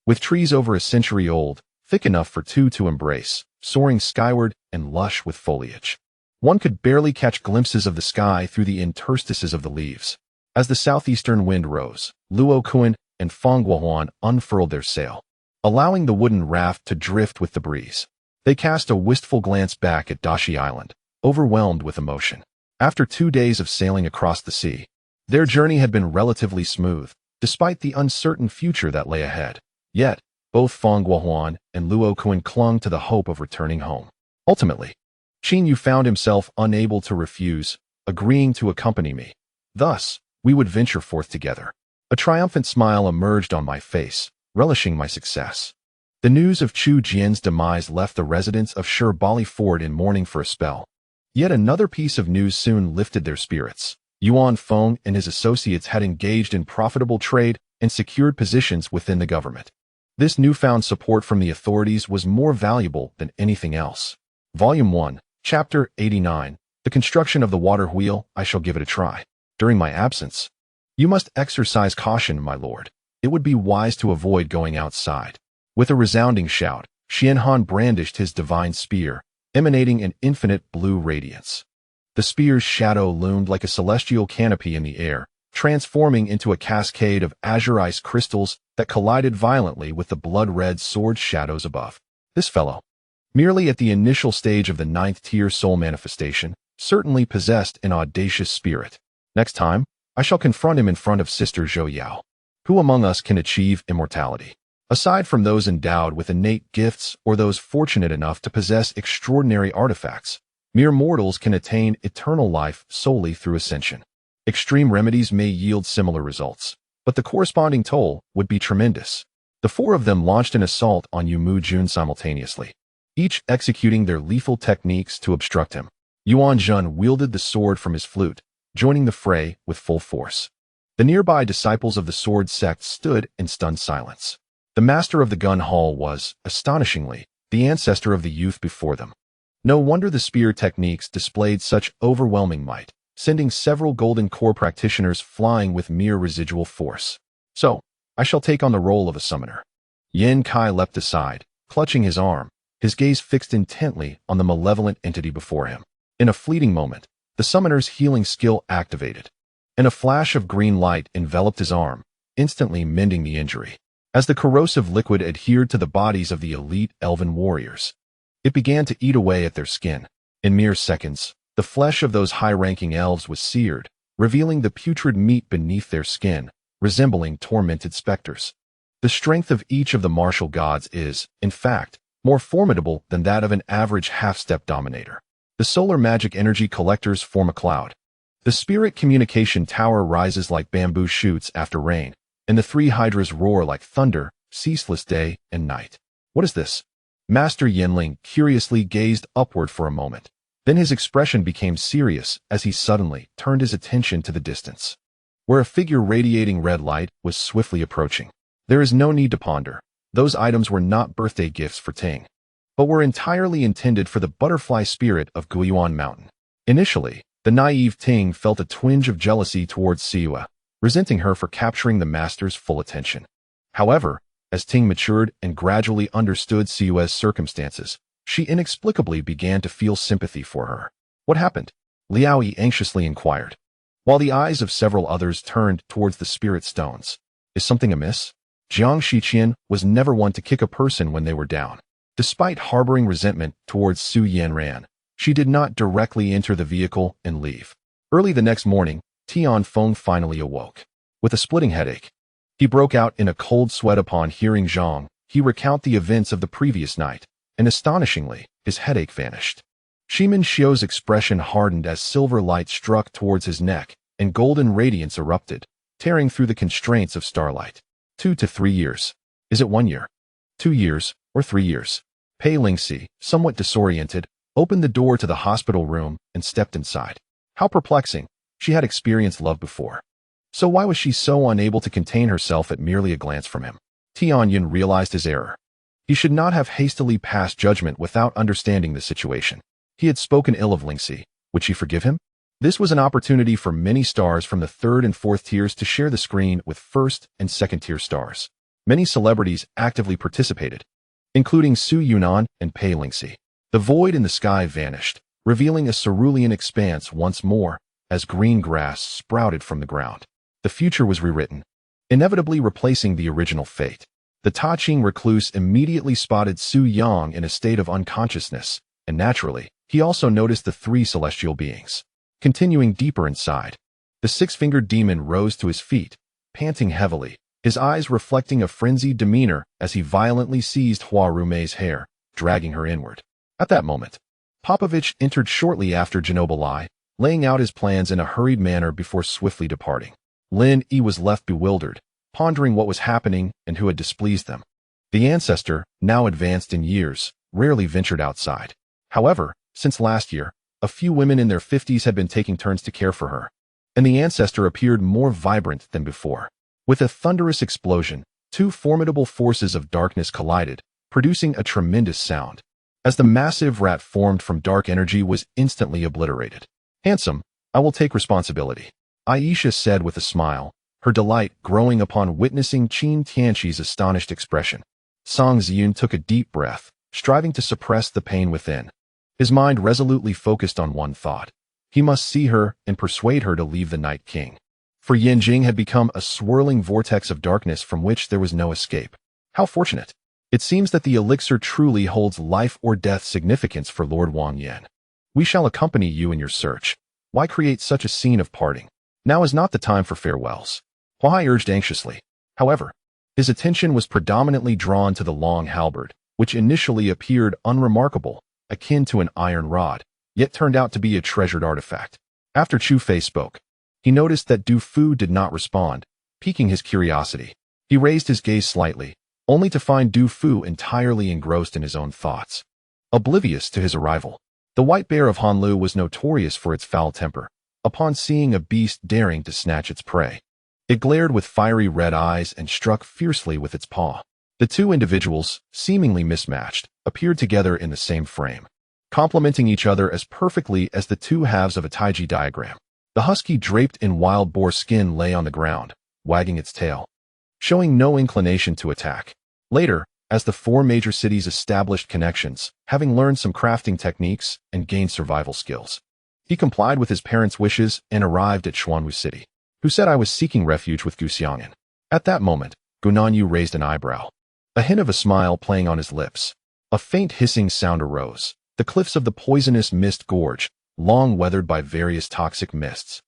With trees over a century old, thick enough for 2 to embrace, soaring skyward and lush with foliage. One could barely catch glimpses of the sky through the interstices of the leaves. As the southeastern wind rose, Luo Kuan and Feng Guohuan unfurled their sail, allowing the wooden raft to drift with the breeze. They cast a wistful glance back at Dashi Island, overwhelmed with emotion. After 2 days of sailing across the sea, their journey had been relatively smooth, despite the uncertain future that lay ahead. Yet, both Feng Guohuan and Luo Kuan clung to the hope of returning home. Ultimately, Qin Yu found himself unable to refuse, agreeing to accompany me. Thus, we would venture forth together. A triumphant smile emerged on my face, relishing my success. The news of Chu Jian's demise left the residents of Bali Fort in mourning for a spell. Yet another piece of news soon lifted their spirits. Yuan Feng and his associates had engaged in profitable trade and secured positions within the government. This newfound support from the authorities was more valuable than anything else. Volume 1, Chapter 89, The Construction of the Water Wheel. I shall give it a try. During my absence, you must exercise caution, my lord. It would be wise to avoid going outside. With a resounding shout, Xianhan brandished his divine spear, emanating an infinite blue radiance. The spear's shadow loomed like a celestial canopy in the air, transforming into a cascade of azure ice crystals that collided violently with the blood-red sword shadows above. This fellow, merely at the initial stage of the 9th-tier soul manifestation, certainly possessed an audacious spirit. Next time, I shall confront him in front of Sister Zhou Yao. Who among us can achieve immortality? Aside from those endowed with innate gifts or those fortunate enough to possess extraordinary artifacts, mere mortals can attain eternal life solely through ascension. Extreme remedies may yield similar results, but the corresponding toll would be tremendous. The 4 of them launched an assault on Yumu Jun simultaneously, each executing their lethal techniques to obstruct him. Yuan Zhen wielded the sword from his flute, joining the fray with full force. The nearby disciples of the sword sect stood in stunned silence. The master of the gun hall was, astonishingly, the ancestor of the youth before them. No wonder the spear techniques displayed such overwhelming might, sending several golden core practitioners flying with mere residual force. So, I shall take on the role of a summoner. Yen Kai leapt aside, clutching his arm, his gaze fixed intently on the malevolent entity before him. In a fleeting moment, the summoner's healing skill activated, and a flash of green light enveloped his arm, instantly mending the injury. As the corrosive liquid adhered to the bodies of the elite elven warriors, it began to eat away at their skin. In mere seconds, the flesh of those high-ranking elves was seared, revealing the putrid meat beneath their skin, resembling tormented specters. The strength of each of the martial gods is, in fact, more formidable than that of an average half-step dominator. The solar magic energy collectors form a cloud. The spirit communication tower rises like bamboo shoots after rain, and the 3 hydras roar like thunder, ceaseless day and night. What is this? Master Yanling curiously gazed upward for a moment. Then his expression became serious as he suddenly turned his attention to the distance, where a figure radiating red light was swiftly approaching. There is no need to ponder. Those items were not birthday gifts for Ting, but were entirely intended for the butterfly spirit of Guiyuan Mountain. Initially, the naive Ting felt a twinge of jealousy towards Siwa, resenting her for capturing the master's full attention. However, As Ting matured and gradually understood Siu's circumstances, she inexplicably began to feel sympathy for her. What happened? Liao Yi anxiously inquired, while the eyes of several others turned towards the spirit stones. Is something amiss? Jiang Shiqian was never one to kick a person when they were down. Despite harboring resentment towards Su Yanran, she did not directly enter the vehicle and leave. Early the next morning, Tian Feng finally awoke. With a splitting headache, he broke out in a cold sweat upon hearing Zhang He recount the events of the previous night, and astonishingly, his headache vanished. Shimin Xiu's expression hardened as silver light struck towards his neck, and golden radiance erupted, tearing through the constraints of starlight. 2 to 3 years. Is it 1 year? 2 years, or 3 years? Pei Lingxi, somewhat disoriented, opened the door to the hospital room and stepped inside. How perplexing. She had experienced love before. So why was she so unable to contain herself at merely a glance from him? Tianyin realized his error. He should not have hastily passed judgment without understanding the situation. He had spoken ill of Lingxi. Would she forgive him? This was an opportunity for many stars from the 3rd and 4th tiers to share the screen with 1st and 2nd tier stars. Many celebrities actively participated, including Su Yunan and Pei Lingxi. The void in the sky vanished, revealing a cerulean expanse once more as green grass sprouted from the ground. The future was rewritten, inevitably replacing the original fate. The Taqing recluse immediately spotted Su Yang in a state of unconsciousness, and naturally, he also noticed the 3 celestial beings. Continuing deeper inside, the 6-fingered demon rose to his feet, panting heavily, his eyes reflecting a frenzied demeanor as he violently seized Hua Rumei's hair, dragging her inward. At that moment, Popovich entered shortly after Genobilai, laying out his plans in a hurried manner before swiftly departing. Lin Yi was left bewildered, pondering what was happening and who had displeased them. The ancestor, now advanced in years, rarely ventured outside. However, since last year, a few women in their 50s had been taking turns to care for her, and the ancestor appeared more vibrant than before. With a thunderous explosion, 2 formidable forces of darkness collided, producing a tremendous sound. As the massive rat formed from dark energy was instantly obliterated. Handsome, I will take responsibility, Aisha said with a smile, her delight growing upon witnessing Qin Tianqi's astonished expression. Song Ziyun took a deep breath, striving to suppress the pain within. His mind resolutely focused on one thought. He must see her and persuade her to leave the Night King. For Yanjing had become a swirling vortex of darkness from which there was no escape. How fortunate. It seems that the elixir truly holds life or death significance for Lord Wang Yan. We shall accompany you in your search. Why create such a scene of parting? Now is not the time for farewells. Huai urged anxiously. However, his attention was predominantly drawn to the long halberd, which initially appeared unremarkable, akin to an iron rod, yet turned out to be a treasured artifact. After Chu Fei spoke, he noticed that Du Fu did not respond, piquing his curiosity. He raised his gaze slightly, only to find Du Fu entirely engrossed in his own thoughts. Oblivious to his arrival, the white bear of Hanlu was notorious for its foul temper. Upon seeing a beast daring to snatch its prey, it glared with fiery red eyes and struck fiercely with its paw. The 2 individuals, seemingly mismatched, appeared together in the same frame, complementing each other as perfectly as the 2 halves of a Taiji diagram. The husky draped in wild boar skin lay on the ground, wagging its tail, showing no inclination to attack. Later, as the 4 major cities established connections, having learned some crafting techniques and gained survival skills, he complied with his parents' wishes and arrived at Xuanwu City. Who said I was seeking refuge with Gu Xiang'an? At that moment, Gunanyu raised an eyebrow, a hint of a smile playing on his lips. A faint hissing sound arose. The cliffs of the poisonous mist gorge, long weathered by various toxic mists,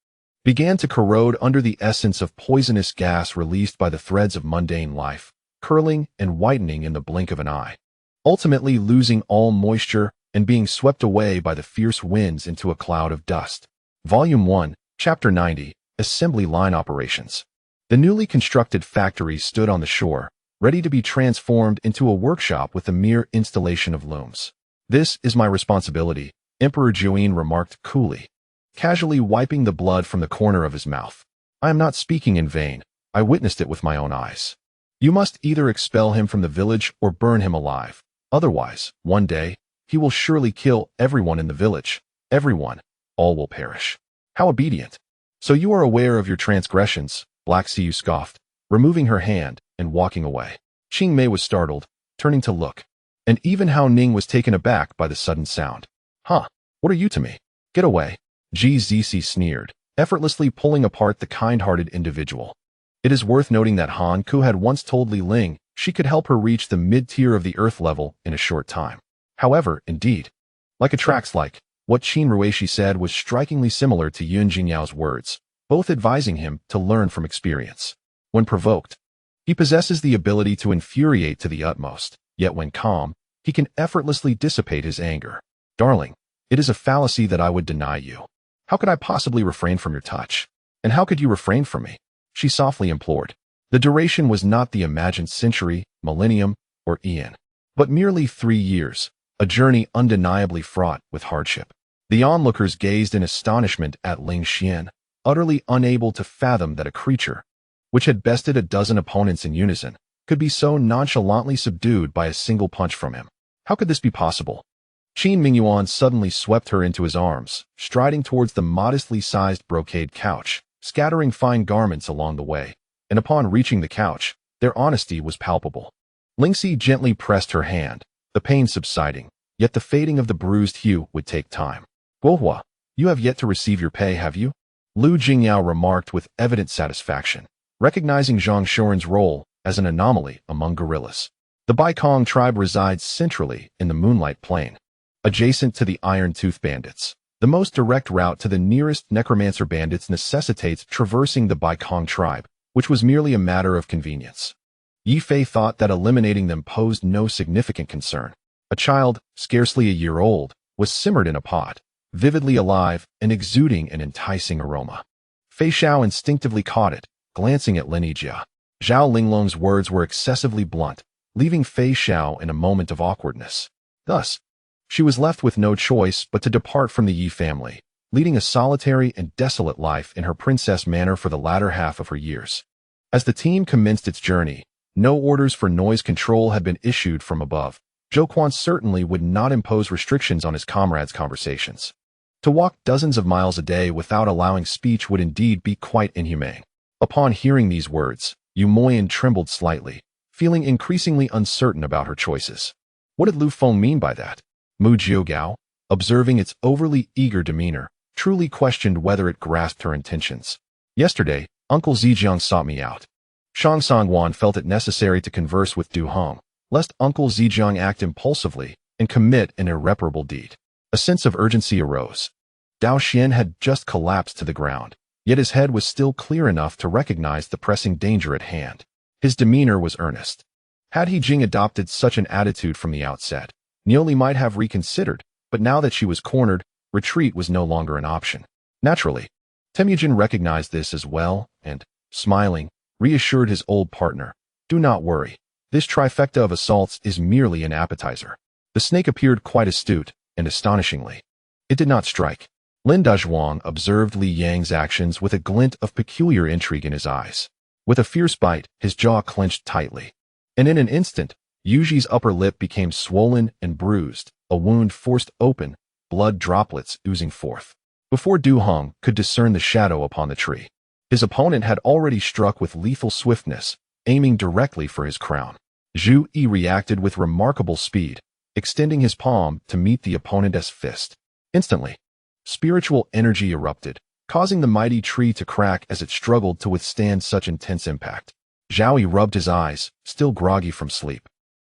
began to corrode under the essence of poisonous gas released by the threads of mundane life, curling and whitening in the blink of an eye, ultimately losing all moisture and being swept away by the fierce winds into a cloud of dust. Volume 1, Chapter 90, Assembly Line Operations. The newly constructed factory stood on the shore, ready to be transformed into a workshop with a mere installation of looms. This is my responsibility, Emperor Juin remarked coolly, casually wiping the blood from the corner of his mouth. I am not speaking in vain. I witnessed it with my own eyes. You must either expel him from the village or burn him alive. Otherwise, one day, he will surely kill everyone in the village. Everyone. All will perish. How obedient. So you are aware of your transgressions, Black Siu scoffed, removing her hand and walking away. Qing Mei was startled, turning to look. And even Hao Ning was taken aback by the sudden sound. Huh, what are you to me? Get away. GZC sneered, effortlessly pulling apart the kind-hearted individual. It is worth noting that Han Ku had once told Li Ling she could help her reach the mid-tier of the Earth level in a short time. However, indeed, like attracts like, what Qin Ruishi said was strikingly similar to Yun Jingyao's words, both advising him to learn from experience. When provoked, he possesses the ability to infuriate to the utmost, yet when calm, he can effortlessly dissipate his anger. Darling, it is a fallacy that I would deny you. How could I possibly refrain from your touch? And how could you refrain from me? She softly implored. The duration was not the imagined century, millennium, or eon, but merely 3 years, a journey undeniably fraught with hardship. The onlookers gazed in astonishment at Ling Xian, utterly unable to fathom that a creature, which had bested a dozen opponents in unison, could be so nonchalantly subdued by a single punch from him. How could this be possible? Qin Mingyuan suddenly swept her into his arms, striding towards the modestly sized brocade couch, scattering fine garments along the way, and upon reaching the couch, their honesty was palpable. Lingxi gently pressed her hand, the pain subsiding, yet the fading of the bruised hue would take time. Guohua, you have yet to receive your pay, have you? Lu Jingyao remarked with evident satisfaction, recognizing Zhang Shoren's role as an anomaly among guerrillas. The Baikong tribe resides centrally in the Moonlight Plain, adjacent to the Iron Tooth Bandits. The most direct route to the nearest necromancer bandits necessitates traversing the Baikong tribe, which was merely a matter of convenience. Yi Fei thought that eliminating them posed no significant concern. A child, scarcely a year old, was simmered in a pot, vividly alive and exuding an enticing aroma. Fei Xiao instinctively caught it, glancing at Lin Yijia. Zhao Linglong's words were excessively blunt, leaving Fei Xiao in a moment of awkwardness. Thus, she was left with no choice but to depart from the Yi family, leading a solitary and desolate life in her princess manor for the latter half of her years. As the team commenced its journey, no orders for noise control had been issued from above. Zhou Quan certainly would not impose restrictions on his comrades' conversations. To walk dozens of miles a day without allowing speech would indeed be quite inhumane. Upon hearing these words, Yu Moyan trembled slightly, feeling increasingly uncertain about her choices. What did Lu Feng mean by that? Mu Jiugao, observing its overly eager demeanor, truly questioned whether it grasped her intentions. Yesterday, Uncle Zijiang sought me out. Shang Sangwan felt it necessary to converse with Du Hong, lest Uncle Zijiang act impulsively and commit an irreparable deed. A sense of urgency arose. Dao Xian had just collapsed to the ground, yet his head was still clear enough to recognize the pressing danger at hand. His demeanor was earnest. Had He Jing adopted such an attitude from the outset, Niuli might have reconsidered, but now that she was cornered, retreat was no longer an option. Naturally, Temujin recognized this as well and, smiling, reassured his old partner. Do not worry. This trifecta of assaults is merely an appetizer. The snake appeared quite astute, and astonishingly, it did not strike. Lin Dazhuang observed Li Yang's actions with a glint of peculiar intrigue in his eyes. With a fierce bite, his jaw clenched tightly. And in an instant, Yuji's upper lip became swollen and bruised, a wound forced open, blood droplets oozing forth. Before Du Hong could discern the shadow upon the tree, his opponent had already struck with lethal swiftness, aiming directly for his crown. Zhu Yi reacted with remarkable speed, extending his palm to meet the opponent's fist. Instantly, spiritual energy erupted, causing the mighty tree to crack as it struggled to withstand such intense impact. Zhao Yi rubbed his eyes, still groggy from sleep,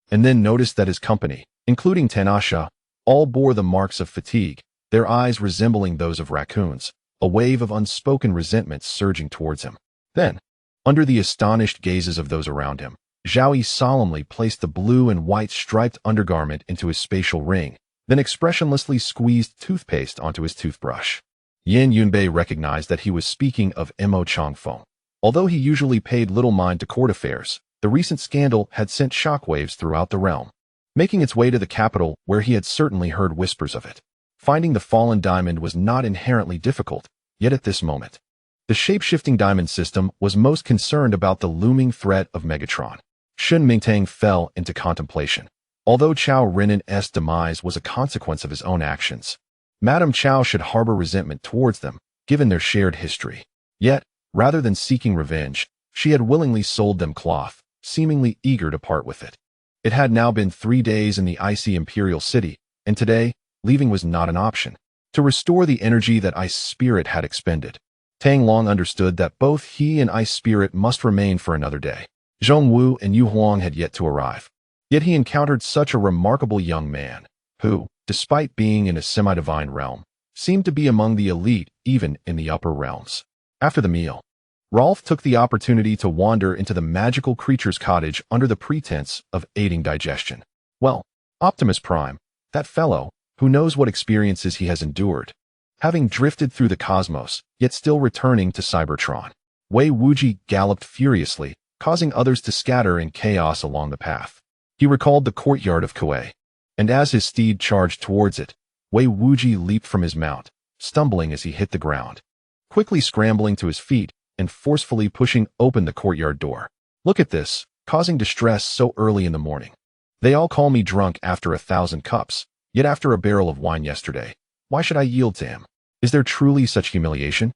and then noticed that his company, including Tanasha, all bore the marks of fatigue, their eyes resembling those of raccoons, a wave of unspoken resentment surging towards him. Then, under the astonished gazes of those around him, Zhao Yi solemnly placed the blue and white striped undergarment into his spatial ring, then expressionlessly squeezed toothpaste onto his toothbrush. Yin Yunbei recognized that he was speaking of Mo Changfeng. Although he usually paid little mind to court affairs, the recent scandal had sent shockwaves throughout the realm, making its way to the capital where he had certainly heard whispers of it. Finding the fallen diamond was not inherently difficult, yet at this moment, the shape-shifting diamond system was most concerned about the looming threat of Megatron. Shun Mingtang fell into contemplation. Although Chao Renan's demise was a consequence of his own actions, Madame Chao should harbor resentment towards them, given their shared history. Yet, rather than seeking revenge, she had willingly sold them cloth, seemingly eager to part with it. It had now been 3 days in the icy imperial city, and today, leaving was not an option. To restore the energy that Ice Spirit had expended, Tang Long understood that both he and Ice Spirit must remain for another day. Zhong Wu and Yu Huang had yet to arrive. Yet he encountered such a remarkable young man, who, despite being in a semi-divine realm, seemed to be among the elite even in the upper realms. After the meal, Rolf took the opportunity to wander into the magical creature's cottage under the pretense of aiding digestion. Well, Optimus Prime, that fellow, who knows what experiences he has endured, having drifted through the cosmos, yet still returning to Cybertron. Wei Wuji galloped furiously, causing others to scatter in chaos along the path. He recalled the courtyard of Kuei, and as his steed charged towards it, Wei Wuji leaped from his mount, stumbling as he hit the ground, quickly scrambling to his feet and forcefully pushing open the courtyard door. Look at this, causing distress so early in the morning. They all call me drunk after 1,000 cups, yet after a barrel of wine yesterday, why should I yield to him? Is there truly such humiliation?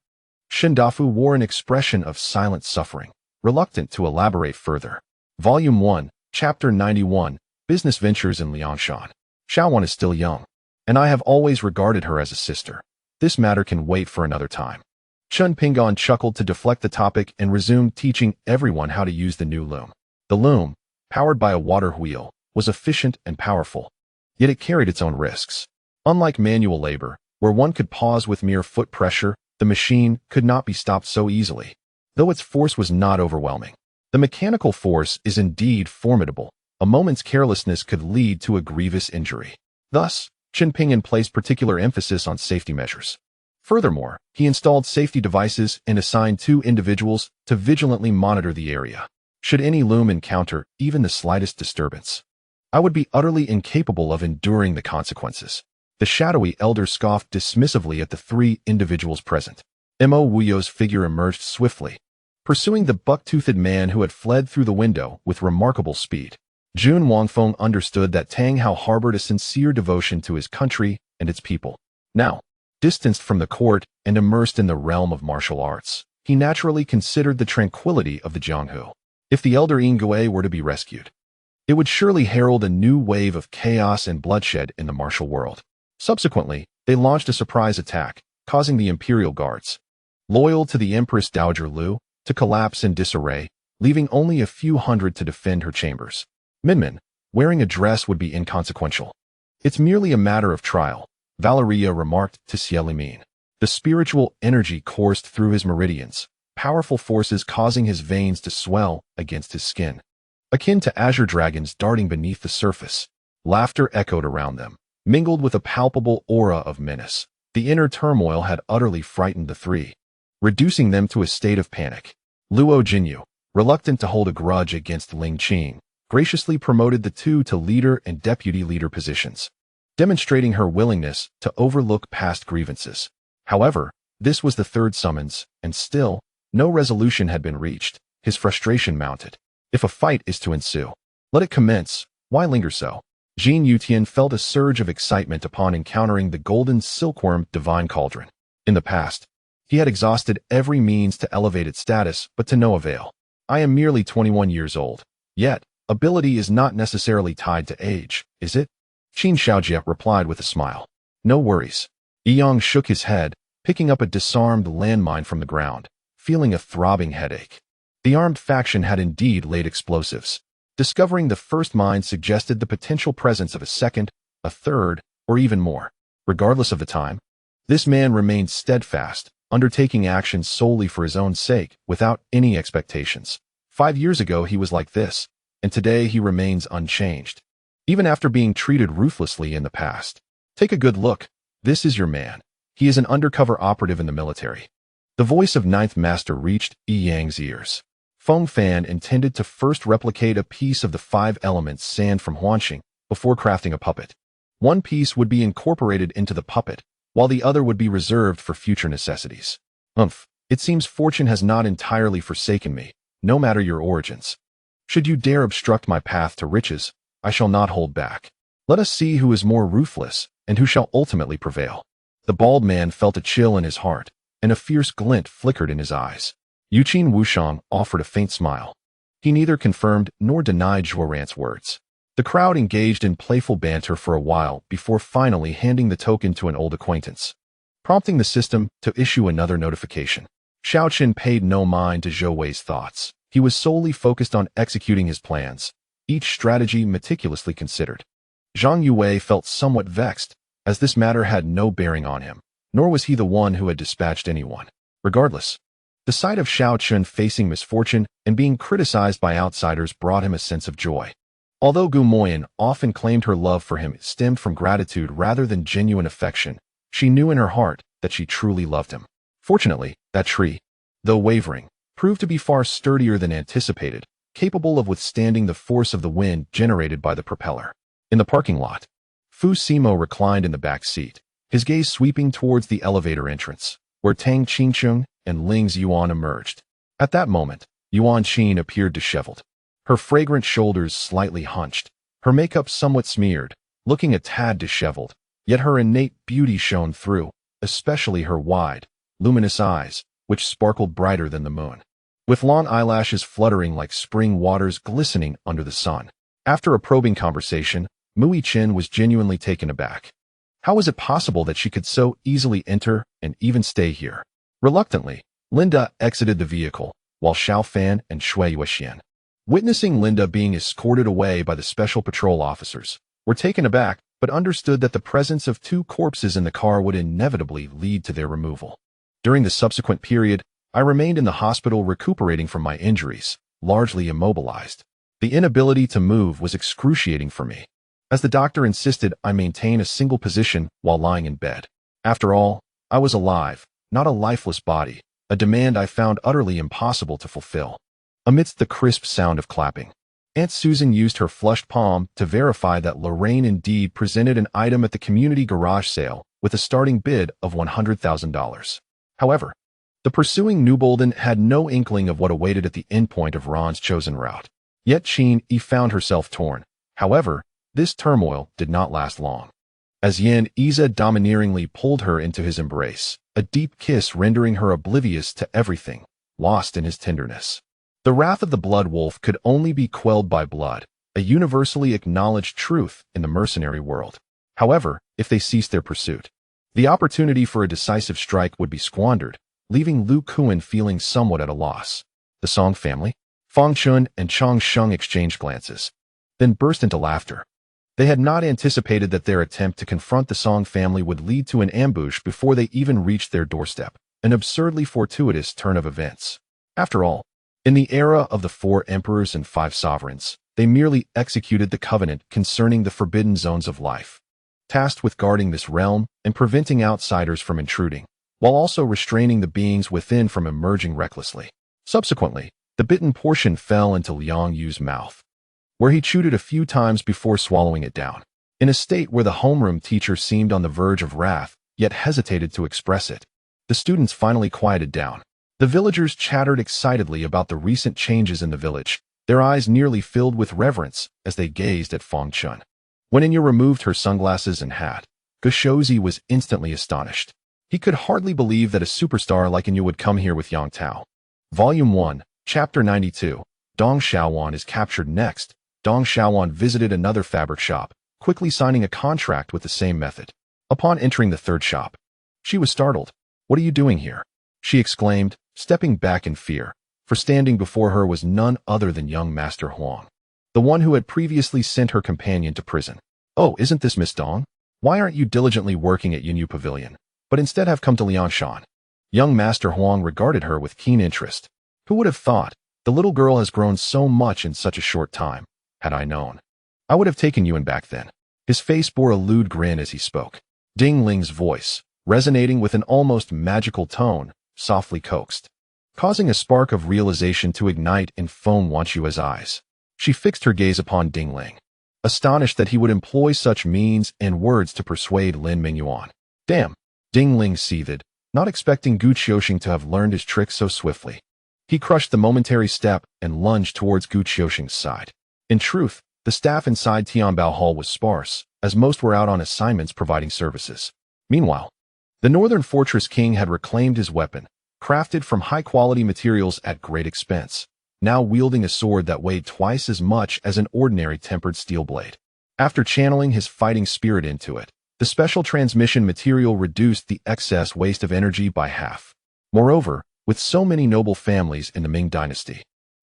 Shindafu wore an expression of silent suffering, reluctant to elaborate further. Volume 1, Chapter 91, Business Ventures in Liangshan. Xiaowan is still young, and I have always regarded her as a sister. This matter can wait for another time. Chen Pingan chuckled to deflect the topic and resumed teaching everyone how to use the new loom. The loom, powered by a water wheel, was efficient and powerful, yet it carried its own risks. Unlike manual labor, where one could pause with mere foot pressure, the machine could not be stopped so easily, though its force was not overwhelming. The mechanical force is indeed formidable. A moment's carelessness could lead to a grievous injury. Thus, Chen Pingan placed particular emphasis on safety measures. Furthermore, he installed safety devices and assigned 2 individuals to vigilantly monitor the area. Should any loom encounter even the slightest disturbance, I would be utterly incapable of enduring the consequences. The shadowy elder scoffed dismissively at the 3 individuals present. Mo Wuyo's figure emerged swiftly, pursuing the buck-toothed man who had fled through the window with remarkable speed. Jun Wangfeng understood that Tang Hao harbored a sincere devotion to his country and its people. Now, distanced from the court and immersed in the realm of martial arts, he naturally considered the tranquility of the Jianghu. If the elder Ingwe were to be rescued, it would surely herald a new wave of chaos and bloodshed in the martial world. Subsequently, they launched a surprise attack, causing the Imperial Guards, loyal to the Empress Dowager Lu, to collapse in disarray, leaving only a few hundred to defend her chambers. Minmin, wearing a dress would be inconsequential. It's merely a matter of trial, Valeria remarked to Xie Limin. The spiritual energy coursed through his meridians, powerful forces causing his veins to swell against his skin, akin to azure dragons darting beneath the surface. Laughter echoed around them, mingled with a palpable aura of menace. The inner turmoil had utterly frightened the 3, reducing them to a state of panic. Luo Jinyu, reluctant to hold a grudge against Ling Qing, graciously promoted the 2 to leader and deputy leader positions, demonstrating her willingness to overlook past grievances. However, this was the 3rd summons, and still, no resolution had been reached. His frustration mounted. If a fight is to ensue, let it commence. Why linger so? Jin Yutian felt a surge of excitement upon encountering the golden silkworm divine cauldron. In the past, he had exhausted every means to elevate its status, but to no avail. I am merely 21 years old. Yet, ability is not necessarily tied to age, is it? Qin Xiaojie replied with a smile. No worries. Yang shook his head, picking up a disarmed landmine from the ground, feeling a throbbing headache. The armed faction had indeed laid explosives. Discovering the first mine suggested the potential presence of a second, a third, or even more. Regardless of the time, this man remained steadfast, undertaking action solely for his own sake, without any expectations. 5 years ago he was like this, and today he remains unchanged, even after being treated ruthlessly in the past. Take a good look. This is your man. He is an undercover operative in the military. The voice of Ninth Master reached Yi Yang's ears. Feng Fan intended to first replicate a piece of the 5 elements sand from Huanxing before crafting a puppet. One piece would be incorporated into the puppet, while the other would be reserved for future necessities. It seems fortune has not entirely forsaken me, no matter your origins. Should you dare obstruct my path to riches, I shall not hold back. Let us see who is more ruthless and who shall ultimately prevail. The bald man felt a chill in his heart, and a fierce glint flickered in his eyes. Yuqin Wushang offered a faint smile. He neither confirmed nor denied Jourant's words. The crowd engaged in playful banter for a while before finally handing the token to an old acquaintance, prompting the system to issue another notification. Xiaoqin paid no mind to Zhou Wei's thoughts. He was solely focused on executing his plans, each strategy meticulously considered. Zhang Yue felt somewhat vexed, as this matter had no bearing on him, nor was he the one who had dispatched anyone. Regardless, the sight of Xiaoqin facing misfortune and being criticized by outsiders brought him a sense of joy. Although Gu Moyan often claimed her love for him stemmed from gratitude rather than genuine affection, she knew in her heart that she truly loved him. Fortunately, that tree, though wavering, proved to be far sturdier than anticipated, capable of withstanding the force of the wind generated by the propeller. In the parking lot, Fu Simo reclined in the back seat, his gaze sweeping towards the elevator entrance, where Tang Qingcheng and Ling Yuan emerged. At that moment, Yuan Qin appeared disheveled, her fragrant shoulders slightly hunched, her makeup somewhat smeared, looking a tad disheveled, yet her innate beauty shone through, especially her wide, luminous eyes, which sparkled brighter than the moon, with long eyelashes fluttering like spring waters glistening under the sun. After a probing conversation, Mui Chen was genuinely taken aback. How was it possible that she could so easily enter and even stay here? Reluctantly, Linda exited the vehicle, while Xiao Fan and Shui Yuexian, witnessing Linda being escorted away by the special patrol officers, were taken aback but understood that the presence of two corpses in the car would inevitably lead to their removal. During the subsequent period, I remained in the hospital recuperating from my injuries, largely immobilized. The inability to move was excruciating for me, as the doctor insisted I maintain a single position while lying in bed. After all, I was alive, not a lifeless body, a demand I found utterly impossible to fulfill. Amidst the crisp sound of clapping, Aunt Susan used her flushed palm to verify that Lorraine indeed presented an item at the community garage sale with a starting bid of $100,000. However, the pursuing Newbolden had no inkling of what awaited at the endpoint of Ron's chosen route. Yet Qin found herself torn. However, this turmoil did not last long, as Yin Iza domineeringly pulled her into his embrace, a deep kiss rendering her oblivious to everything, lost in his tenderness. The wrath of the blood wolf could only be quelled by blood, a universally acknowledged truth in the mercenary world. However, if they ceased their pursuit, the opportunity for a decisive strike would be squandered, leaving Lu Kuan feeling somewhat at a loss. The Song family, Fang Chun and Chang Sheng exchanged glances, then burst into laughter. They had not anticipated that their attempt to confront the Song family would lead to an ambush before they even reached their doorstep, an absurdly fortuitous turn of events. After all, in the era of the 4 emperors and 5 sovereigns, they merely executed the covenant concerning the forbidden zones of life, tasked with guarding this realm and preventing outsiders from intruding, while also restraining the beings within from emerging recklessly. Subsequently, the bitten portion fell into Liang Yu's mouth, where he chewed it a few times before swallowing it down, in a state where the homeroom teacher seemed on the verge of wrath, yet hesitated to express it. The students finally quieted down. The villagers chattered excitedly about the recent changes in the village, their eyes nearly filled with reverence as they gazed at Fang Chun. When Inya removed her sunglasses and hat, Gushozi was instantly astonished. He could hardly believe that a superstar like Inya would come here with Yang Tao. Volume 1, Chapter 92, Dong Xiaowan is captured next. Dong Xiaowan visited another fabric shop, quickly signing a contract with the same method. Upon entering the third shop, she was startled. "What are you doing here?" she exclaimed, stepping back in fear, for standing before her was none other than young Master Huang, the one who had previously sent her companion to prison. "Oh, isn't this Miss Dong? Why aren't you diligently working at Yunyu Pavilion, but instead have come to Liangshan?" Young Master Huang regarded her with keen interest. Who would have thought? The little girl has grown so much in such a short time. Had I known, I would have taken you in back then. His face bore a lewd grin as he spoke. Ding Ling's voice, resonating with an almost magical tone, softly coaxed, causing a spark of realization to ignite in Feng Wanchua's eyes. She fixed her gaze upon Ding Ling, astonished that he would employ such means and words to persuade Lin Mingyuan. Damn, Ding Ling seethed, not expecting Gu Qiuxing to have learned his trick so swiftly. He crushed the momentary step and lunged towards Gu Qiuxing's side. In truth, the staff inside Tianbao Hall was sparse, as most were out on assignments providing services. Meanwhile, the Northern Fortress King had reclaimed his weapon, crafted from high-quality materials at great expense. now wielding a sword that weighed twice as much as an ordinary tempered steel blade. After channeling his fighting spirit into it, the special transmission material reduced the excess waste of energy by half. Moreover, with so many noble families in the Ming dynasty,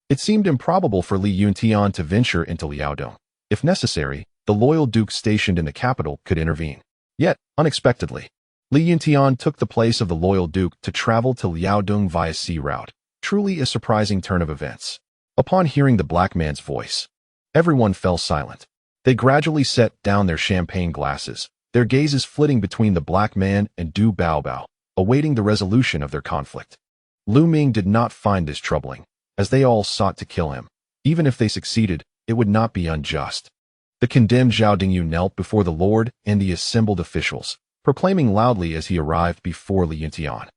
it seemed improbable for Li Yuntian to venture into Liaodong. If necessary, the loyal duke stationed in the capital could intervene. Yet, unexpectedly, Li Yuntian took the place of the loyal duke to travel to Liaodong via sea route. Truly a surprising turn of events. Upon hearing the black man's voice, everyone fell silent. They gradually set down their champagne glasses, their gazes flitting between the black man and Du Baobao, awaiting the resolution of their conflict. Lu Ming did not find this troubling, as they all sought to kill him. Even if they succeeded, it would not be unjust. The condemned Zhao Dingyu knelt before the Lord and the assembled officials, proclaiming loudly as he arrived before Li Yuntian.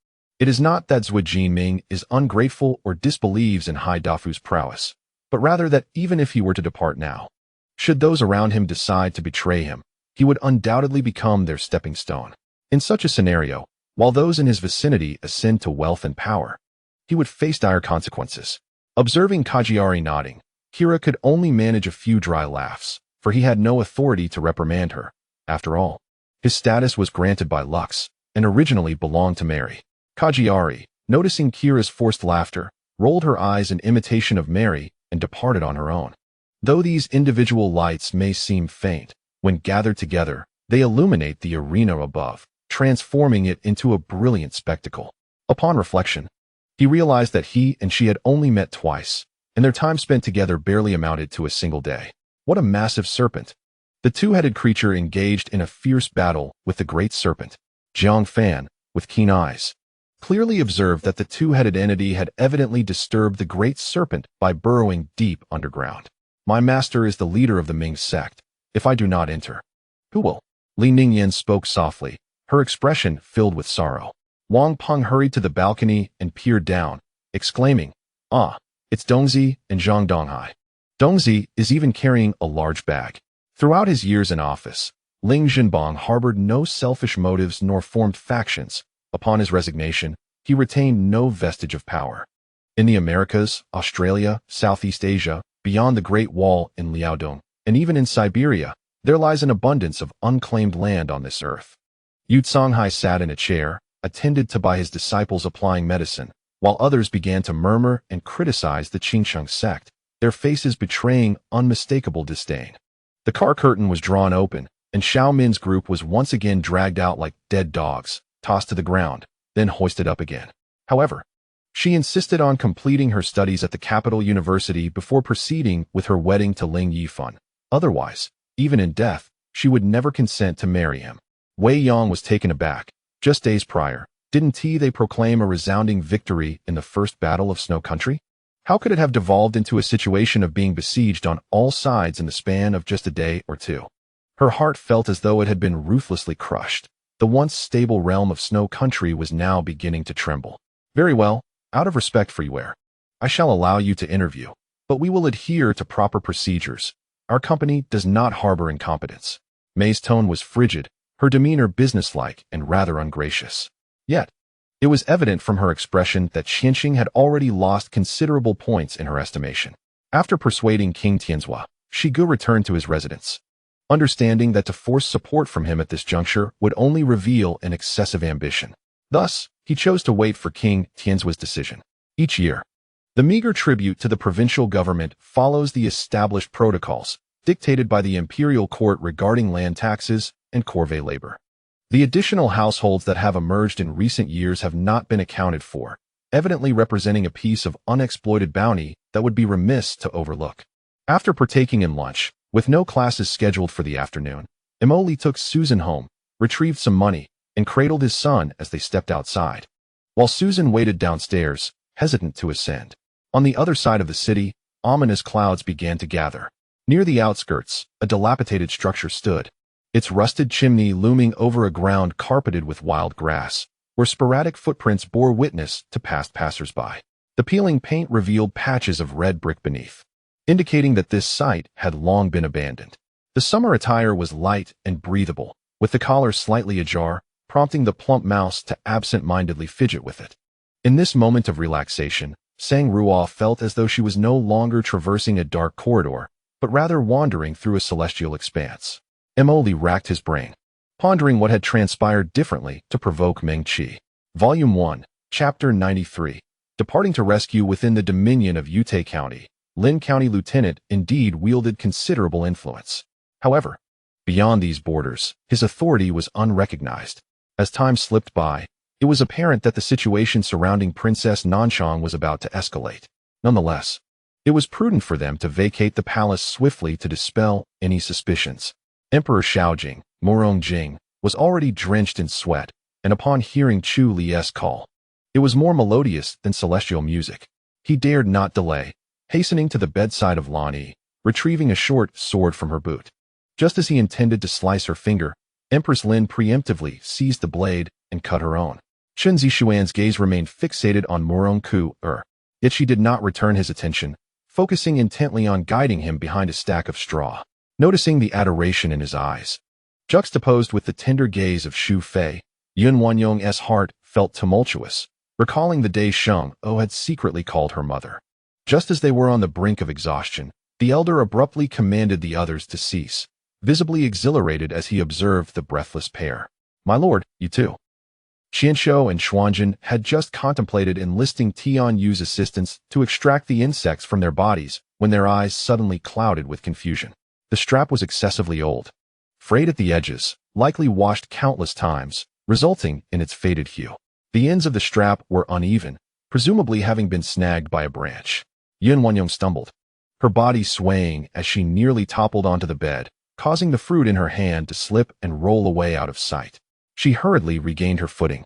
It is not that Zhuo Jinming is ungrateful or disbelieves in Hai Dafu's prowess, but rather that even if he were to depart now, should those around him decide to betray him, he would undoubtedly become their stepping stone. In such a scenario, while those in his vicinity ascend to wealth and power, he would face dire consequences. Observing Kajiari nodding, Kira could only manage a few dry laughs, for he had no authority to reprimand her. After all, his status was granted by Lux, and originally belonged to Mary. Kajiari, noticing Kira's forced laughter, rolled her eyes in imitation of Mary and departed on her own. Though these individual lights may seem faint, when gathered together, they illuminate the arena above, transforming it into a brilliant spectacle. Upon reflection, he realized that he and she had only met twice, and their time spent together barely amounted to a single day. What a massive serpent! The two-headed creature engaged in a fierce battle with the great serpent. Jiang Fan, with keen eyes, clearly observed that the two-headed entity had evidently disturbed the great serpent by burrowing deep underground. My master is the leader of the Ming sect. If I do not enter, who will? Li Ningyan spoke softly, her expression filled with sorrow. Wang Peng hurried to the balcony and peered down, exclaiming, "Ah, it's Dongzi and Zhang Donghai." Dongzi is even carrying a large bag. Throughout his years in office, Ling Zhenbang harbored no selfish motives nor formed factions. Upon his resignation, he retained no vestige of power. In the Americas, Australia, Southeast Asia, beyond the Great Wall in Liaodong, and even in Siberia, there lies an abundance of unclaimed land on this earth. Yu Songhai sat in a chair, attended to by his disciples applying medicine, while others began to murmur and criticize the Qingsheng sect, their faces betraying unmistakable disdain. The car curtain was drawn open, and Xiao Min's group was once again dragged out like dead dogs, tossed to the ground, then hoisted up again. However, she insisted on completing her studies at the capital university before proceeding with her wedding to Ling Yifan. Otherwise, even in death, she would never consent to marry him. Wei Yang was taken aback. Just days prior, didn't they proclaim a resounding victory in the first battle of Snow Country? How could it have devolved into a situation of being besieged on all sides in the span of just a day or two? Her heart felt as though it had been ruthlessly crushed. The once stable realm of Snow Country was now beginning to tremble. Very well, out of respect for you, I shall allow you to interview, but we will adhere to proper procedures. Our company does not harbor incompetence. May's tone was frigid, her demeanor businesslike and rather ungracious. Yet, it was evident from her expression that Qianxing had already lost considerable points in her estimation. After persuading King Tianzhua, Shigu returned to his residence, understanding that to force support from him at this juncture would only reveal an excessive ambition. Thus, he chose to wait for King Tianzhua's decision. Each year, the meager tribute to the provincial government follows the established protocols dictated by the imperial court regarding land taxes and corvée labor. The additional households that have emerged in recent years have not been accounted for, evidently representing a piece of unexploited bounty that would be remiss to overlook. After partaking in lunch, with no classes scheduled for the afternoon, Emoli took Susan home, retrieved some money, and cradled his son as they stepped outside, while Susan waited downstairs, hesitant to ascend. On the other side of the city, ominous clouds began to gather. Near the outskirts, a dilapidated structure stood, its rusted chimney looming over a ground carpeted with wild grass, where sporadic footprints bore witness to past passers-by. The peeling paint revealed patches of red brick beneath, indicating that this site had long been abandoned. The summer attire was light and breathable, with the collar slightly ajar, prompting the plump mouse to absent-mindedly fidget with it. In this moment of relaxation, Sang Ruo felt as though she was no longer traversing a dark corridor, but rather wandering through a celestial expanse. Emoli racked his brain, pondering what had transpired differently to provoke Meng Qi. Volume 1, Chapter 93. Departing to rescue within the dominion of Yute County, Lin County Lieutenant indeed wielded considerable influence. However, beyond these borders, his authority was unrecognized. As time slipped by, it was apparent that the situation surrounding Princess Nanchang was about to escalate. Nonetheless, it was prudent for them to vacate the palace swiftly to dispel any suspicions. Emperor Xiaojing, Morongjing, was already drenched in sweat, and upon hearing Chu Lie's call, it was more melodious than celestial music. He dared not delay, hastening to the bedside of Lan Yi, retrieving a short sword from her boot. Just as he intended to slice her finger, Empress Lin preemptively seized the blade and cut her own. Chen Zixuan's gaze remained fixated on Morong Ku-er, yet she did not return his attention, focusing intently on guiding him behind a stack of straw. Noticing the adoration in his eyes, juxtaposed with the tender gaze of Xu Fei, Yun Wanyong's heart felt tumultuous, recalling the day Sheng O had secretly called her mother. Just as they were on the brink of exhaustion, the elder abruptly commanded the others to cease, visibly exhilarated as he observed the breathless pair. "My lord, you too." Qianshou and Xuanjun had just contemplated enlisting Tian Yu's assistance to extract the insects from their bodies when their eyes suddenly clouded with confusion. The strap was excessively old, frayed at the edges, likely washed countless times, resulting in its faded hue. The ends of the strap were uneven, presumably having been snagged by a branch. Yun Wanyong stumbled, her body swaying as she nearly toppled onto the bed, causing the fruit in her hand to slip and roll away out of sight. She hurriedly regained her footing,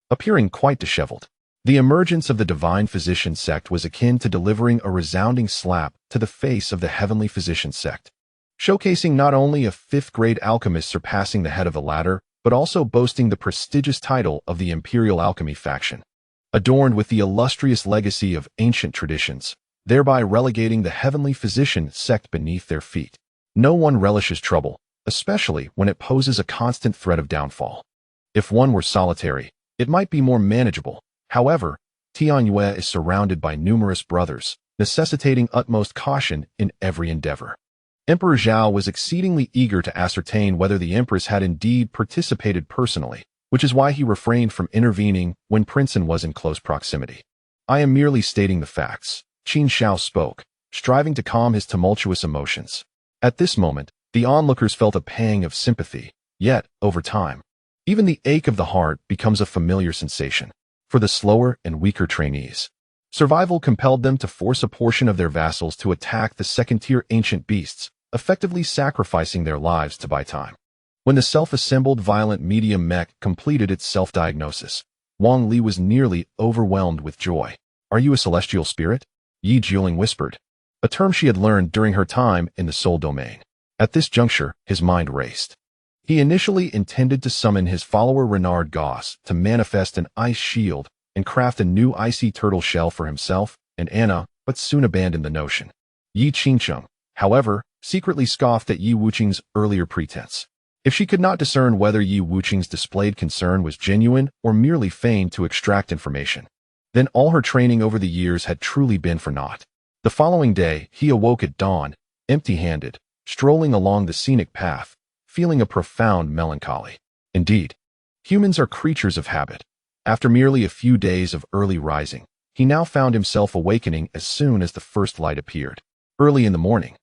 appearing quite disheveled. The emergence of the divine physician sect was akin to delivering a resounding slap to the face of the heavenly physician sect, showcasing not only a fifth-grade alchemist surpassing the head of the latter, but also boasting the prestigious title of the Imperial Alchemy faction, adorned with the illustrious legacy of ancient traditions, thereby relegating the heavenly physician sect beneath their feet. No one relishes trouble, especially when it poses a constant threat of downfall. If one were solitary, it might be more manageable. However, Tianyue is surrounded by numerous brothers, necessitating utmost caution in every endeavor. Emperor Zhao was exceedingly eager to ascertain whether the empress had indeed participated personally, which is why he refrained from intervening when Princeton was in close proximity. "I am merely stating the facts," Qin Shao spoke, striving to calm his tumultuous emotions. At this moment, the onlookers felt a pang of sympathy, yet, over time, even the ache of the heart becomes a familiar sensation. For the slower and weaker trainees, survival compelled them to force a portion of their vassals to attack the second-tier ancient beasts, effectively sacrificing their lives to buy time. When the self-assembled violent medium mech completed its self-diagnosis, Wang Li was nearly overwhelmed with joy. "Are you a celestial spirit?" Yi Jiuling whispered, a term she had learned during her time in the soul domain. At this juncture, his mind raced. He initially intended to summon his follower Renard Goss to manifest an ice shield and craft a new icy turtle shell for himself and Anna, but soon abandoned the notion. Yi Qingcheng, however, secretly scoffed at Yi Wuqing's earlier pretense. If she could not discern whether Yi Wuqing's displayed concern was genuine or merely feigned to extract information, then all her training over the years had truly been for naught. The following day, he awoke at dawn, empty-handed, strolling along the scenic path, feeling a profound melancholy. Indeed, humans are creatures of habit. After merely a few days of early rising, he now found himself awakening as soon as the first light appeared. Early in the morning,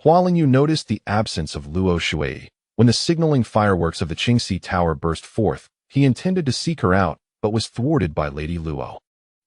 Hua Lingyu noticed the absence of Luo Shui. When the signaling fireworks of the Qingxi Tower burst forth, he intended to seek her out, but was thwarted by Lady Luo,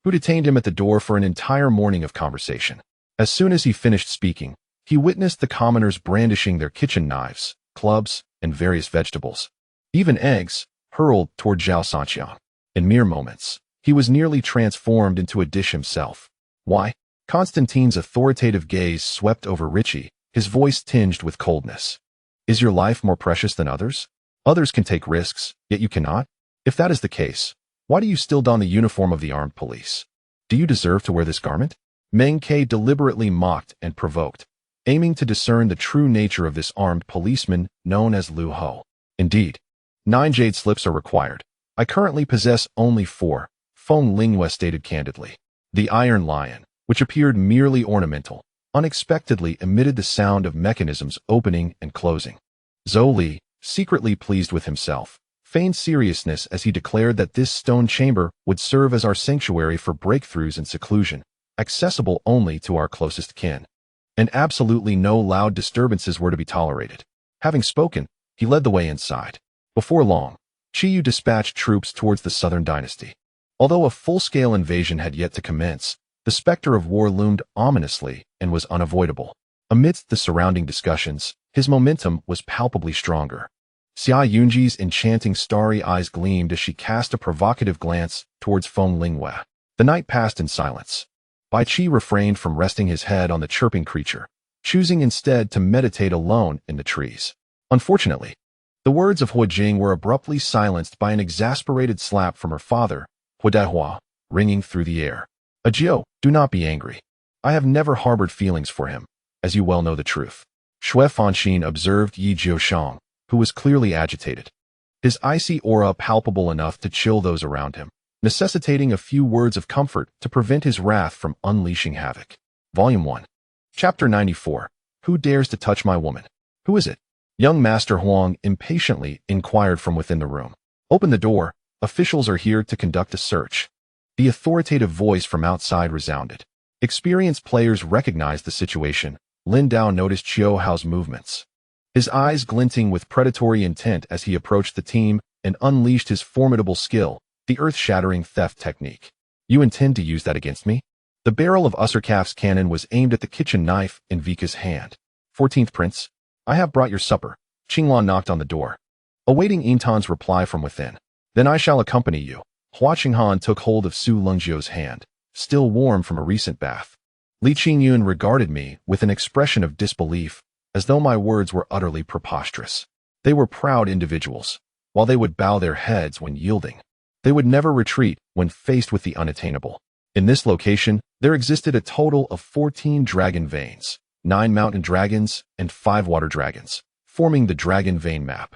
who detained him at the door for an entire morning of conversation. As soon as he finished speaking, he witnessed the commoners brandishing their kitchen knives, clubs, and various vegetables, even eggs, hurled toward Zhao Sanqiang. In mere moments, he was nearly transformed into a dish himself. "Why?" Constantine's authoritative gaze swept over Richie, his voice tinged with coldness. "Is your life more precious than others? Others can take risks, yet you cannot? If that is the case, why do you still don the uniform of the armed police? Do you deserve to wear this garment?" Meng Ke deliberately mocked and provoked, aiming to discern the true nature of this armed policeman known as Lu Ho. "Indeed, 9 jade slips are required. I currently possess only 4, Feng Lingyue stated candidly. The iron lion, which appeared merely ornamental, unexpectedly emitted the sound of mechanisms opening and closing. Zhou Li, secretly pleased with himself, feigned seriousness as he declared that this stone chamber would serve as our sanctuary for breakthroughs and seclusion, accessible only to our closest kin. And absolutely no loud disturbances were to be tolerated. Having spoken, he led the way inside. Before long, Qiyu dispatched troops towards the southern dynasty. Although a full-scale invasion had yet to commence, the specter of war loomed ominously and was unavoidable. Amidst the surrounding discussions, his momentum was palpably stronger. Xia Yunji's enchanting starry eyes gleamed as she cast a provocative glance towards Feng Lingwei. The night passed in silence. Bai Qi refrained from resting his head on the chirping creature, choosing instead to meditate alone in the trees. Unfortunately, the words of Hua Jing were abruptly silenced by an exasperated slap from her father, Hua Daihua, ringing through the air. Ajio, do not be angry. I have never harbored feelings for him, as you well know the truth. Xue Fanxin observed Yi Jiushang, who was clearly agitated. His icy aura palpable enough to chill those around him, necessitating a few words of comfort to prevent his wrath from unleashing havoc. Volume 1. Chapter 94. Who dares to touch my woman? Who is it? Young Master Huang impatiently inquired from within the room. Open the door. Officials are here to conduct a search. The authoritative voice from outside resounded. Experienced players recognized the situation. Lin Dao noticed Qiu Hao's movements, his eyes glinting with predatory intent as he approached the team and unleashed his formidable skill, the earth-shattering theft technique. You intend to use that against me? The barrel of Usserkaf's cannon was aimed at the kitchen knife in Vika's hand. 14th Prince, I have brought your supper. Qinglan knocked on the door, awaiting Yintan's reply from within. Then I shall accompany you. Hua Qinghan took hold of Su Lengzhou's hand, still warm from a recent bath. Li Qingyun regarded me with an expression of disbelief, as though my words were utterly preposterous. They were proud individuals. While they would bow their heads when yielding, they would never retreat when faced with the unattainable. In this location, there existed a total of 14 dragon veins, 9 mountain dragons, and 5 water dragons, forming the dragon vein map.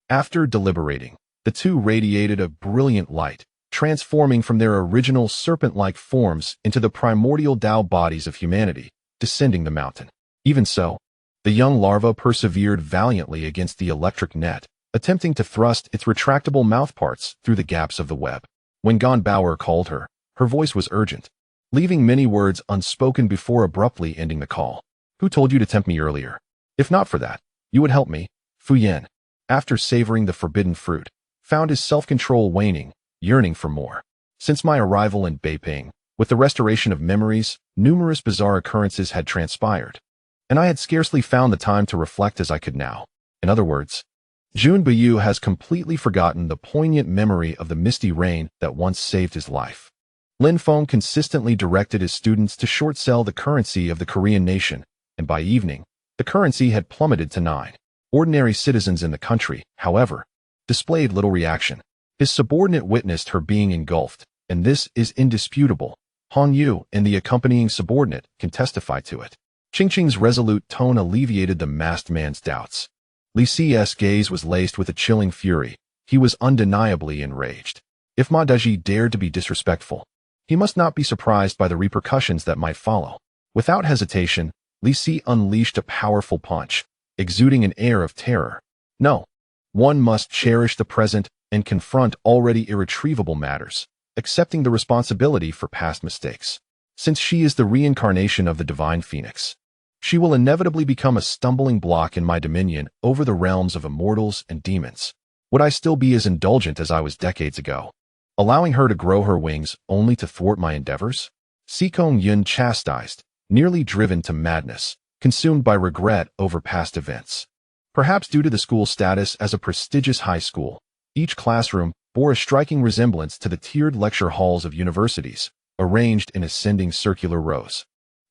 After deliberating, the two radiated a brilliant light, transforming from their original serpent-like forms into the primordial Tao bodies of humanity, descending the mountain. Even so, the young larva persevered valiantly against the electric net, attempting to thrust its retractable mouthparts through the gaps of the web. When Gon Bauer called her, her voice was urgent, leaving many words unspoken before abruptly ending the call. Who told you to tempt me earlier? If not for that, you would help me. Fu Yan, after savoring the forbidden fruit, found his self-control waning, yearning for more. Since my arrival in Beiping, with the restoration of memories, numerous bizarre occurrences had transpired, and I had scarcely found the time to reflect as I could now. In other words, Jun Buyu has completely forgotten the poignant memory of the misty rain that once saved his life. Lin Feng consistently directed his students to short-sell the currency of the Korean nation, and by evening, the currency had plummeted to 9. Ordinary citizens in the country, however, displayed little reaction. His subordinate witnessed her being engulfed, and this is indisputable. Han Yu and the accompanying subordinate can testify to it. Qingqing's resolute tone alleviated the masked man's doubts. Li Ci's gaze was laced with a chilling fury. He was undeniably enraged. If Ma Deji dared to be disrespectful, he must not be surprised by the repercussions that might follow. Without hesitation, Li Ci unleashed a powerful punch, exuding an air of terror. No, one must cherish the present and confront already irretrievable matters, accepting the responsibility for past mistakes. Since she is the reincarnation of the divine phoenix, she will inevitably become a stumbling block in my dominion over the realms of immortals and demons. Would I still be as indulgent as I was decades ago, allowing her to grow her wings only to thwart my endeavors? Sikong Yun chastised, nearly driven to madness, consumed by regret over past events. Perhaps due to the school's status as a prestigious high school, each classroom bore a striking resemblance to the tiered lecture halls of universities, arranged in ascending circular rows,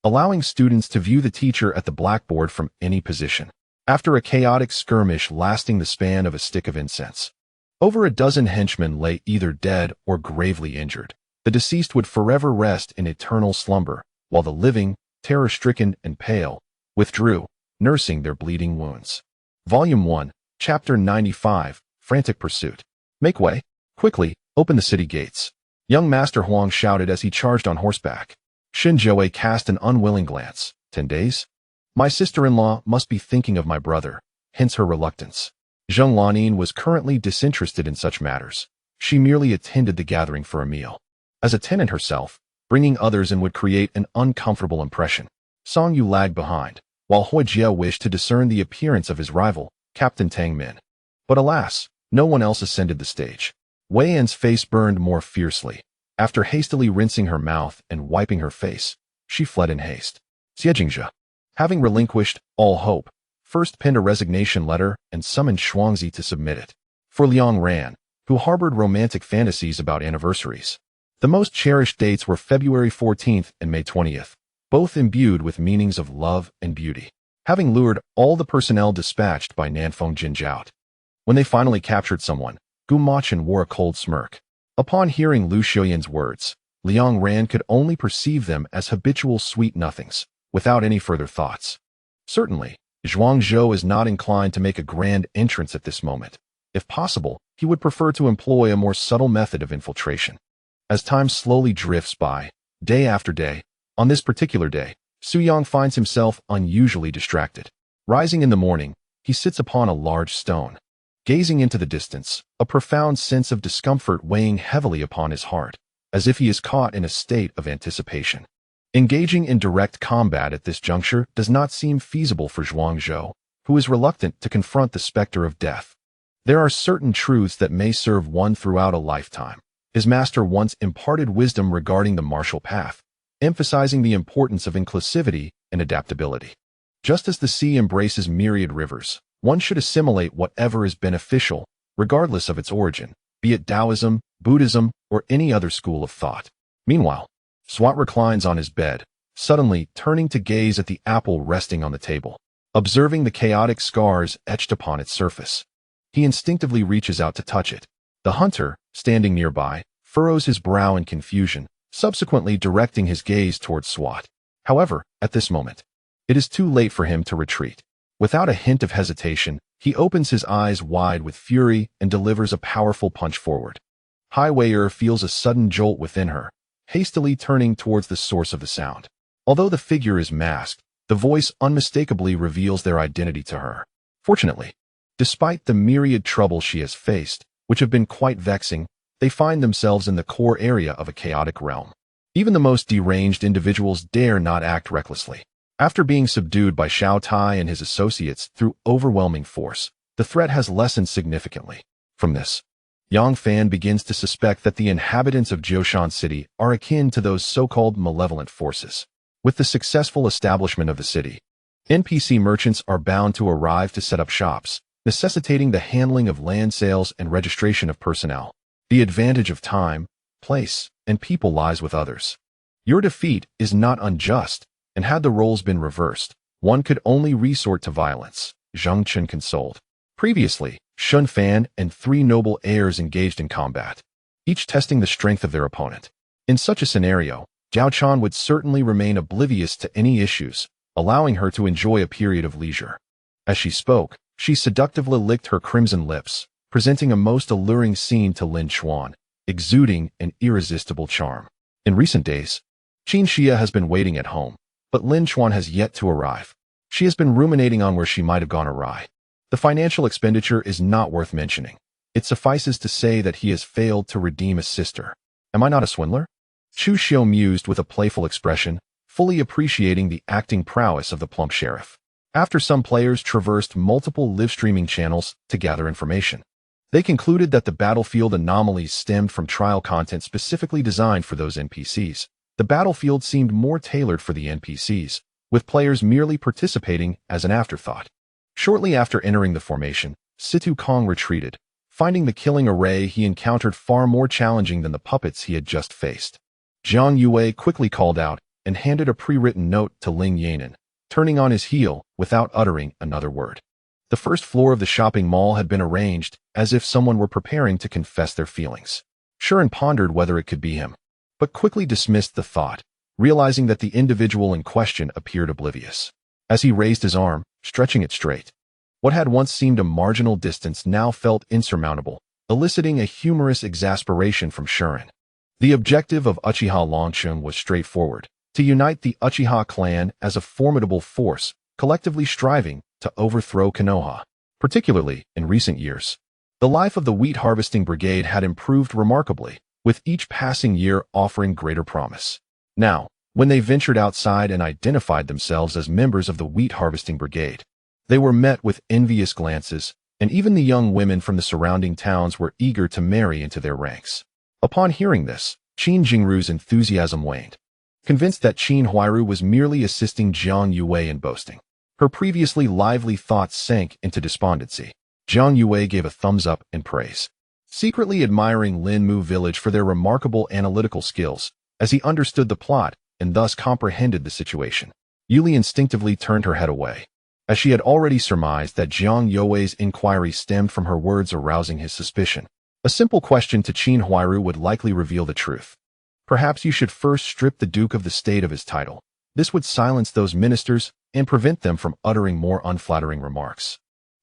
allowing students to view the teacher at the blackboard from any position. After a chaotic skirmish lasting the span of a stick of incense, over a dozen henchmen lay either dead or gravely injured. The deceased would forever rest in eternal slumber, while the living, terror-stricken and pale, withdrew, nursing their bleeding wounds. Volume 1, Chapter 95, Frantic Pursuit. Make way. Quickly, open the city gates. Young Master Huang shouted as he charged on horseback. Xin Zhou cast an unwilling glance. 10 days? My sister-in-law must be thinking of my brother, hence her reluctance. Zheng Lanin was currently disinterested in such matters. She merely attended the gathering for a meal. As a tenant herself, bringing others in would create an uncomfortable impression. Song Yu lagged behind, while Hui Jie wished to discern the appearance of his rival, Captain Tang Min. But alas, no one else ascended the stage. Wei Yan's face burned more fiercely. After hastily rinsing her mouth and wiping her face, she fled in haste. Xie Jingzhe, having relinquished all hope, first penned a resignation letter and summoned Shuangzi to submit it. For Liang Ran, who harbored romantic fantasies about anniversaries. The most cherished dates were February 14th and May 20th, both imbued with meanings of love and beauty. Having lured all the personnel dispatched by Nanfeng Jinjiao. When they finally captured someone, Gu Machen wore a cold smirk. Upon hearing Lu Xiuyan's words, Liang Ran could only perceive them as habitual sweet nothings, without any further thoughts. Certainly, Zhuang Zhou is not inclined to make a grand entrance at this moment. If possible, he would prefer to employ a more subtle method of infiltration. As time slowly drifts by, day after day, on this particular day, Su Yang finds himself unusually distracted. Rising in the morning, he sits upon a large stone. Gazing into the distance, a profound sense of discomfort weighing heavily upon his heart, as if he is caught in a state of anticipation. Engaging in direct combat at this juncture does not seem feasible for Zhuang Zhou, who is reluctant to confront the specter of death. There are certain truths that may serve one throughout a lifetime. His master once imparted wisdom regarding the martial path, emphasizing the importance of inclusivity and adaptability. Just as the sea embraces myriad rivers, one should assimilate whatever is beneficial, regardless of its origin, be it Taoism, Buddhism, or any other school of thought. Meanwhile, Swat reclines on his bed, suddenly turning to gaze at the apple resting on the table, observing the chaotic scars etched upon its surface. He instinctively reaches out to touch it. The hunter, standing nearby, furrows his brow in confusion, subsequently directing his gaze towards Swat. However, at this moment, it is too late for him to retreat. Without a hint of hesitation, he opens his eyes wide with fury and delivers a powerful punch forward. Hai Wei'er feels a sudden jolt within her, hastily turning towards the source of the sound. Although the figure is masked, the voice unmistakably reveals their identity to her. Fortunately, despite the myriad troubles she has faced, which have been quite vexing, they find themselves in the core area of a chaotic realm. Even the most deranged individuals dare not act recklessly. After being subdued by Xiao Tai and his associates through overwhelming force, the threat has lessened significantly. From this, Yang Fan begins to suspect that the inhabitants of Jiushan City are akin to those so-called malevolent forces. With the successful establishment of the city, NPC merchants are bound to arrive to set up shops, necessitating the handling of land sales and registration of personnel. The advantage of time, place, and people lies with others. Your defeat is not unjust, and had the roles been reversed, one could only resort to violence, Zheng Chen consoled. Previously, Shun Fan and 3 noble heirs engaged in combat, each testing the strength of their opponent. In such a scenario, Zhao Chan would certainly remain oblivious to any issues, allowing her to enjoy a period of leisure. As she spoke, she seductively licked her crimson lips, presenting a most alluring scene to Lin Chuan, exuding an irresistible charm. In recent days, Qin Xia has been waiting at home, but Lin Chuan has yet to arrive. She has been ruminating on where she might have gone awry. The financial expenditure is not worth mentioning. It suffices to say that he has failed to redeem a sister. Am I not a swindler? Chu Xiu mused with a playful expression, fully appreciating the acting prowess of the plump sheriff. After some players traversed multiple live-streaming channels to gather information, they concluded that the battlefield anomalies stemmed from trial content specifically designed for those NPCs. The battlefield seemed more tailored for the NPCs, with players merely participating as an afterthought. Shortly after entering the formation, Situ Kong retreated, finding the killing array he encountered far more challenging than the puppets he had just faced. Jiang Yue quickly called out and handed a pre-written note to Ling Yanan, turning on his heel without uttering another word. The first floor of the shopping mall had been arranged as if someone were preparing to confess their feelings. Shuren pondered whether it could be him, but quickly dismissed the thought, realizing that the individual in question appeared oblivious. As he raised his arm, stretching it straight, what had once seemed a marginal distance now felt insurmountable, eliciting a humorous exasperation from Shuren. The objective of Uchiha Longshun was straightforward: to unite the Uchiha clan as a formidable force, collectively striving to overthrow Konoha. Particularly in recent years, the life of the wheat harvesting brigade had improved remarkably, with each passing year offering greater promise. Now, when they ventured outside and identified themselves as members of the wheat harvesting brigade, they were met with envious glances, and even the young women from the surrounding towns were eager to marry into their ranks. Upon hearing this, Qin Jingru's enthusiasm waned. Convinced that Qin Huairu was merely assisting Jiang Yue in boasting, her previously lively thoughts sank into despondency. Jiang Yue gave a thumbs up in praise, secretly admiring Linmu village for their remarkable analytical skills, as he understood the plot and thus comprehended the situation. Yuli instinctively turned her head away, as she had already surmised that Jiang Yue's inquiry stemmed from her words arousing his suspicion. A simple question to Qin Huairu would likely reveal the truth. Perhaps you should first strip the Duke of the State of his title. This would silence those ministers and prevent them from uttering more unflattering remarks.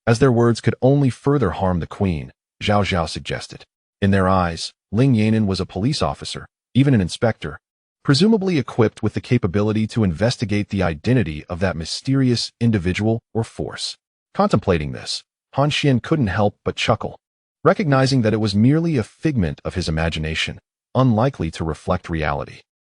As their words could only further harm the queen, Zhao Zhao suggested. In their eyes, Ling Yanin was a police officer, even an inspector, presumably equipped with the capability to investigate the identity of that mysterious individual or force. Contemplating this, Han Xian couldn't help but chuckle, recognizing that it was merely a figment of his imagination, unlikely to reflect reality.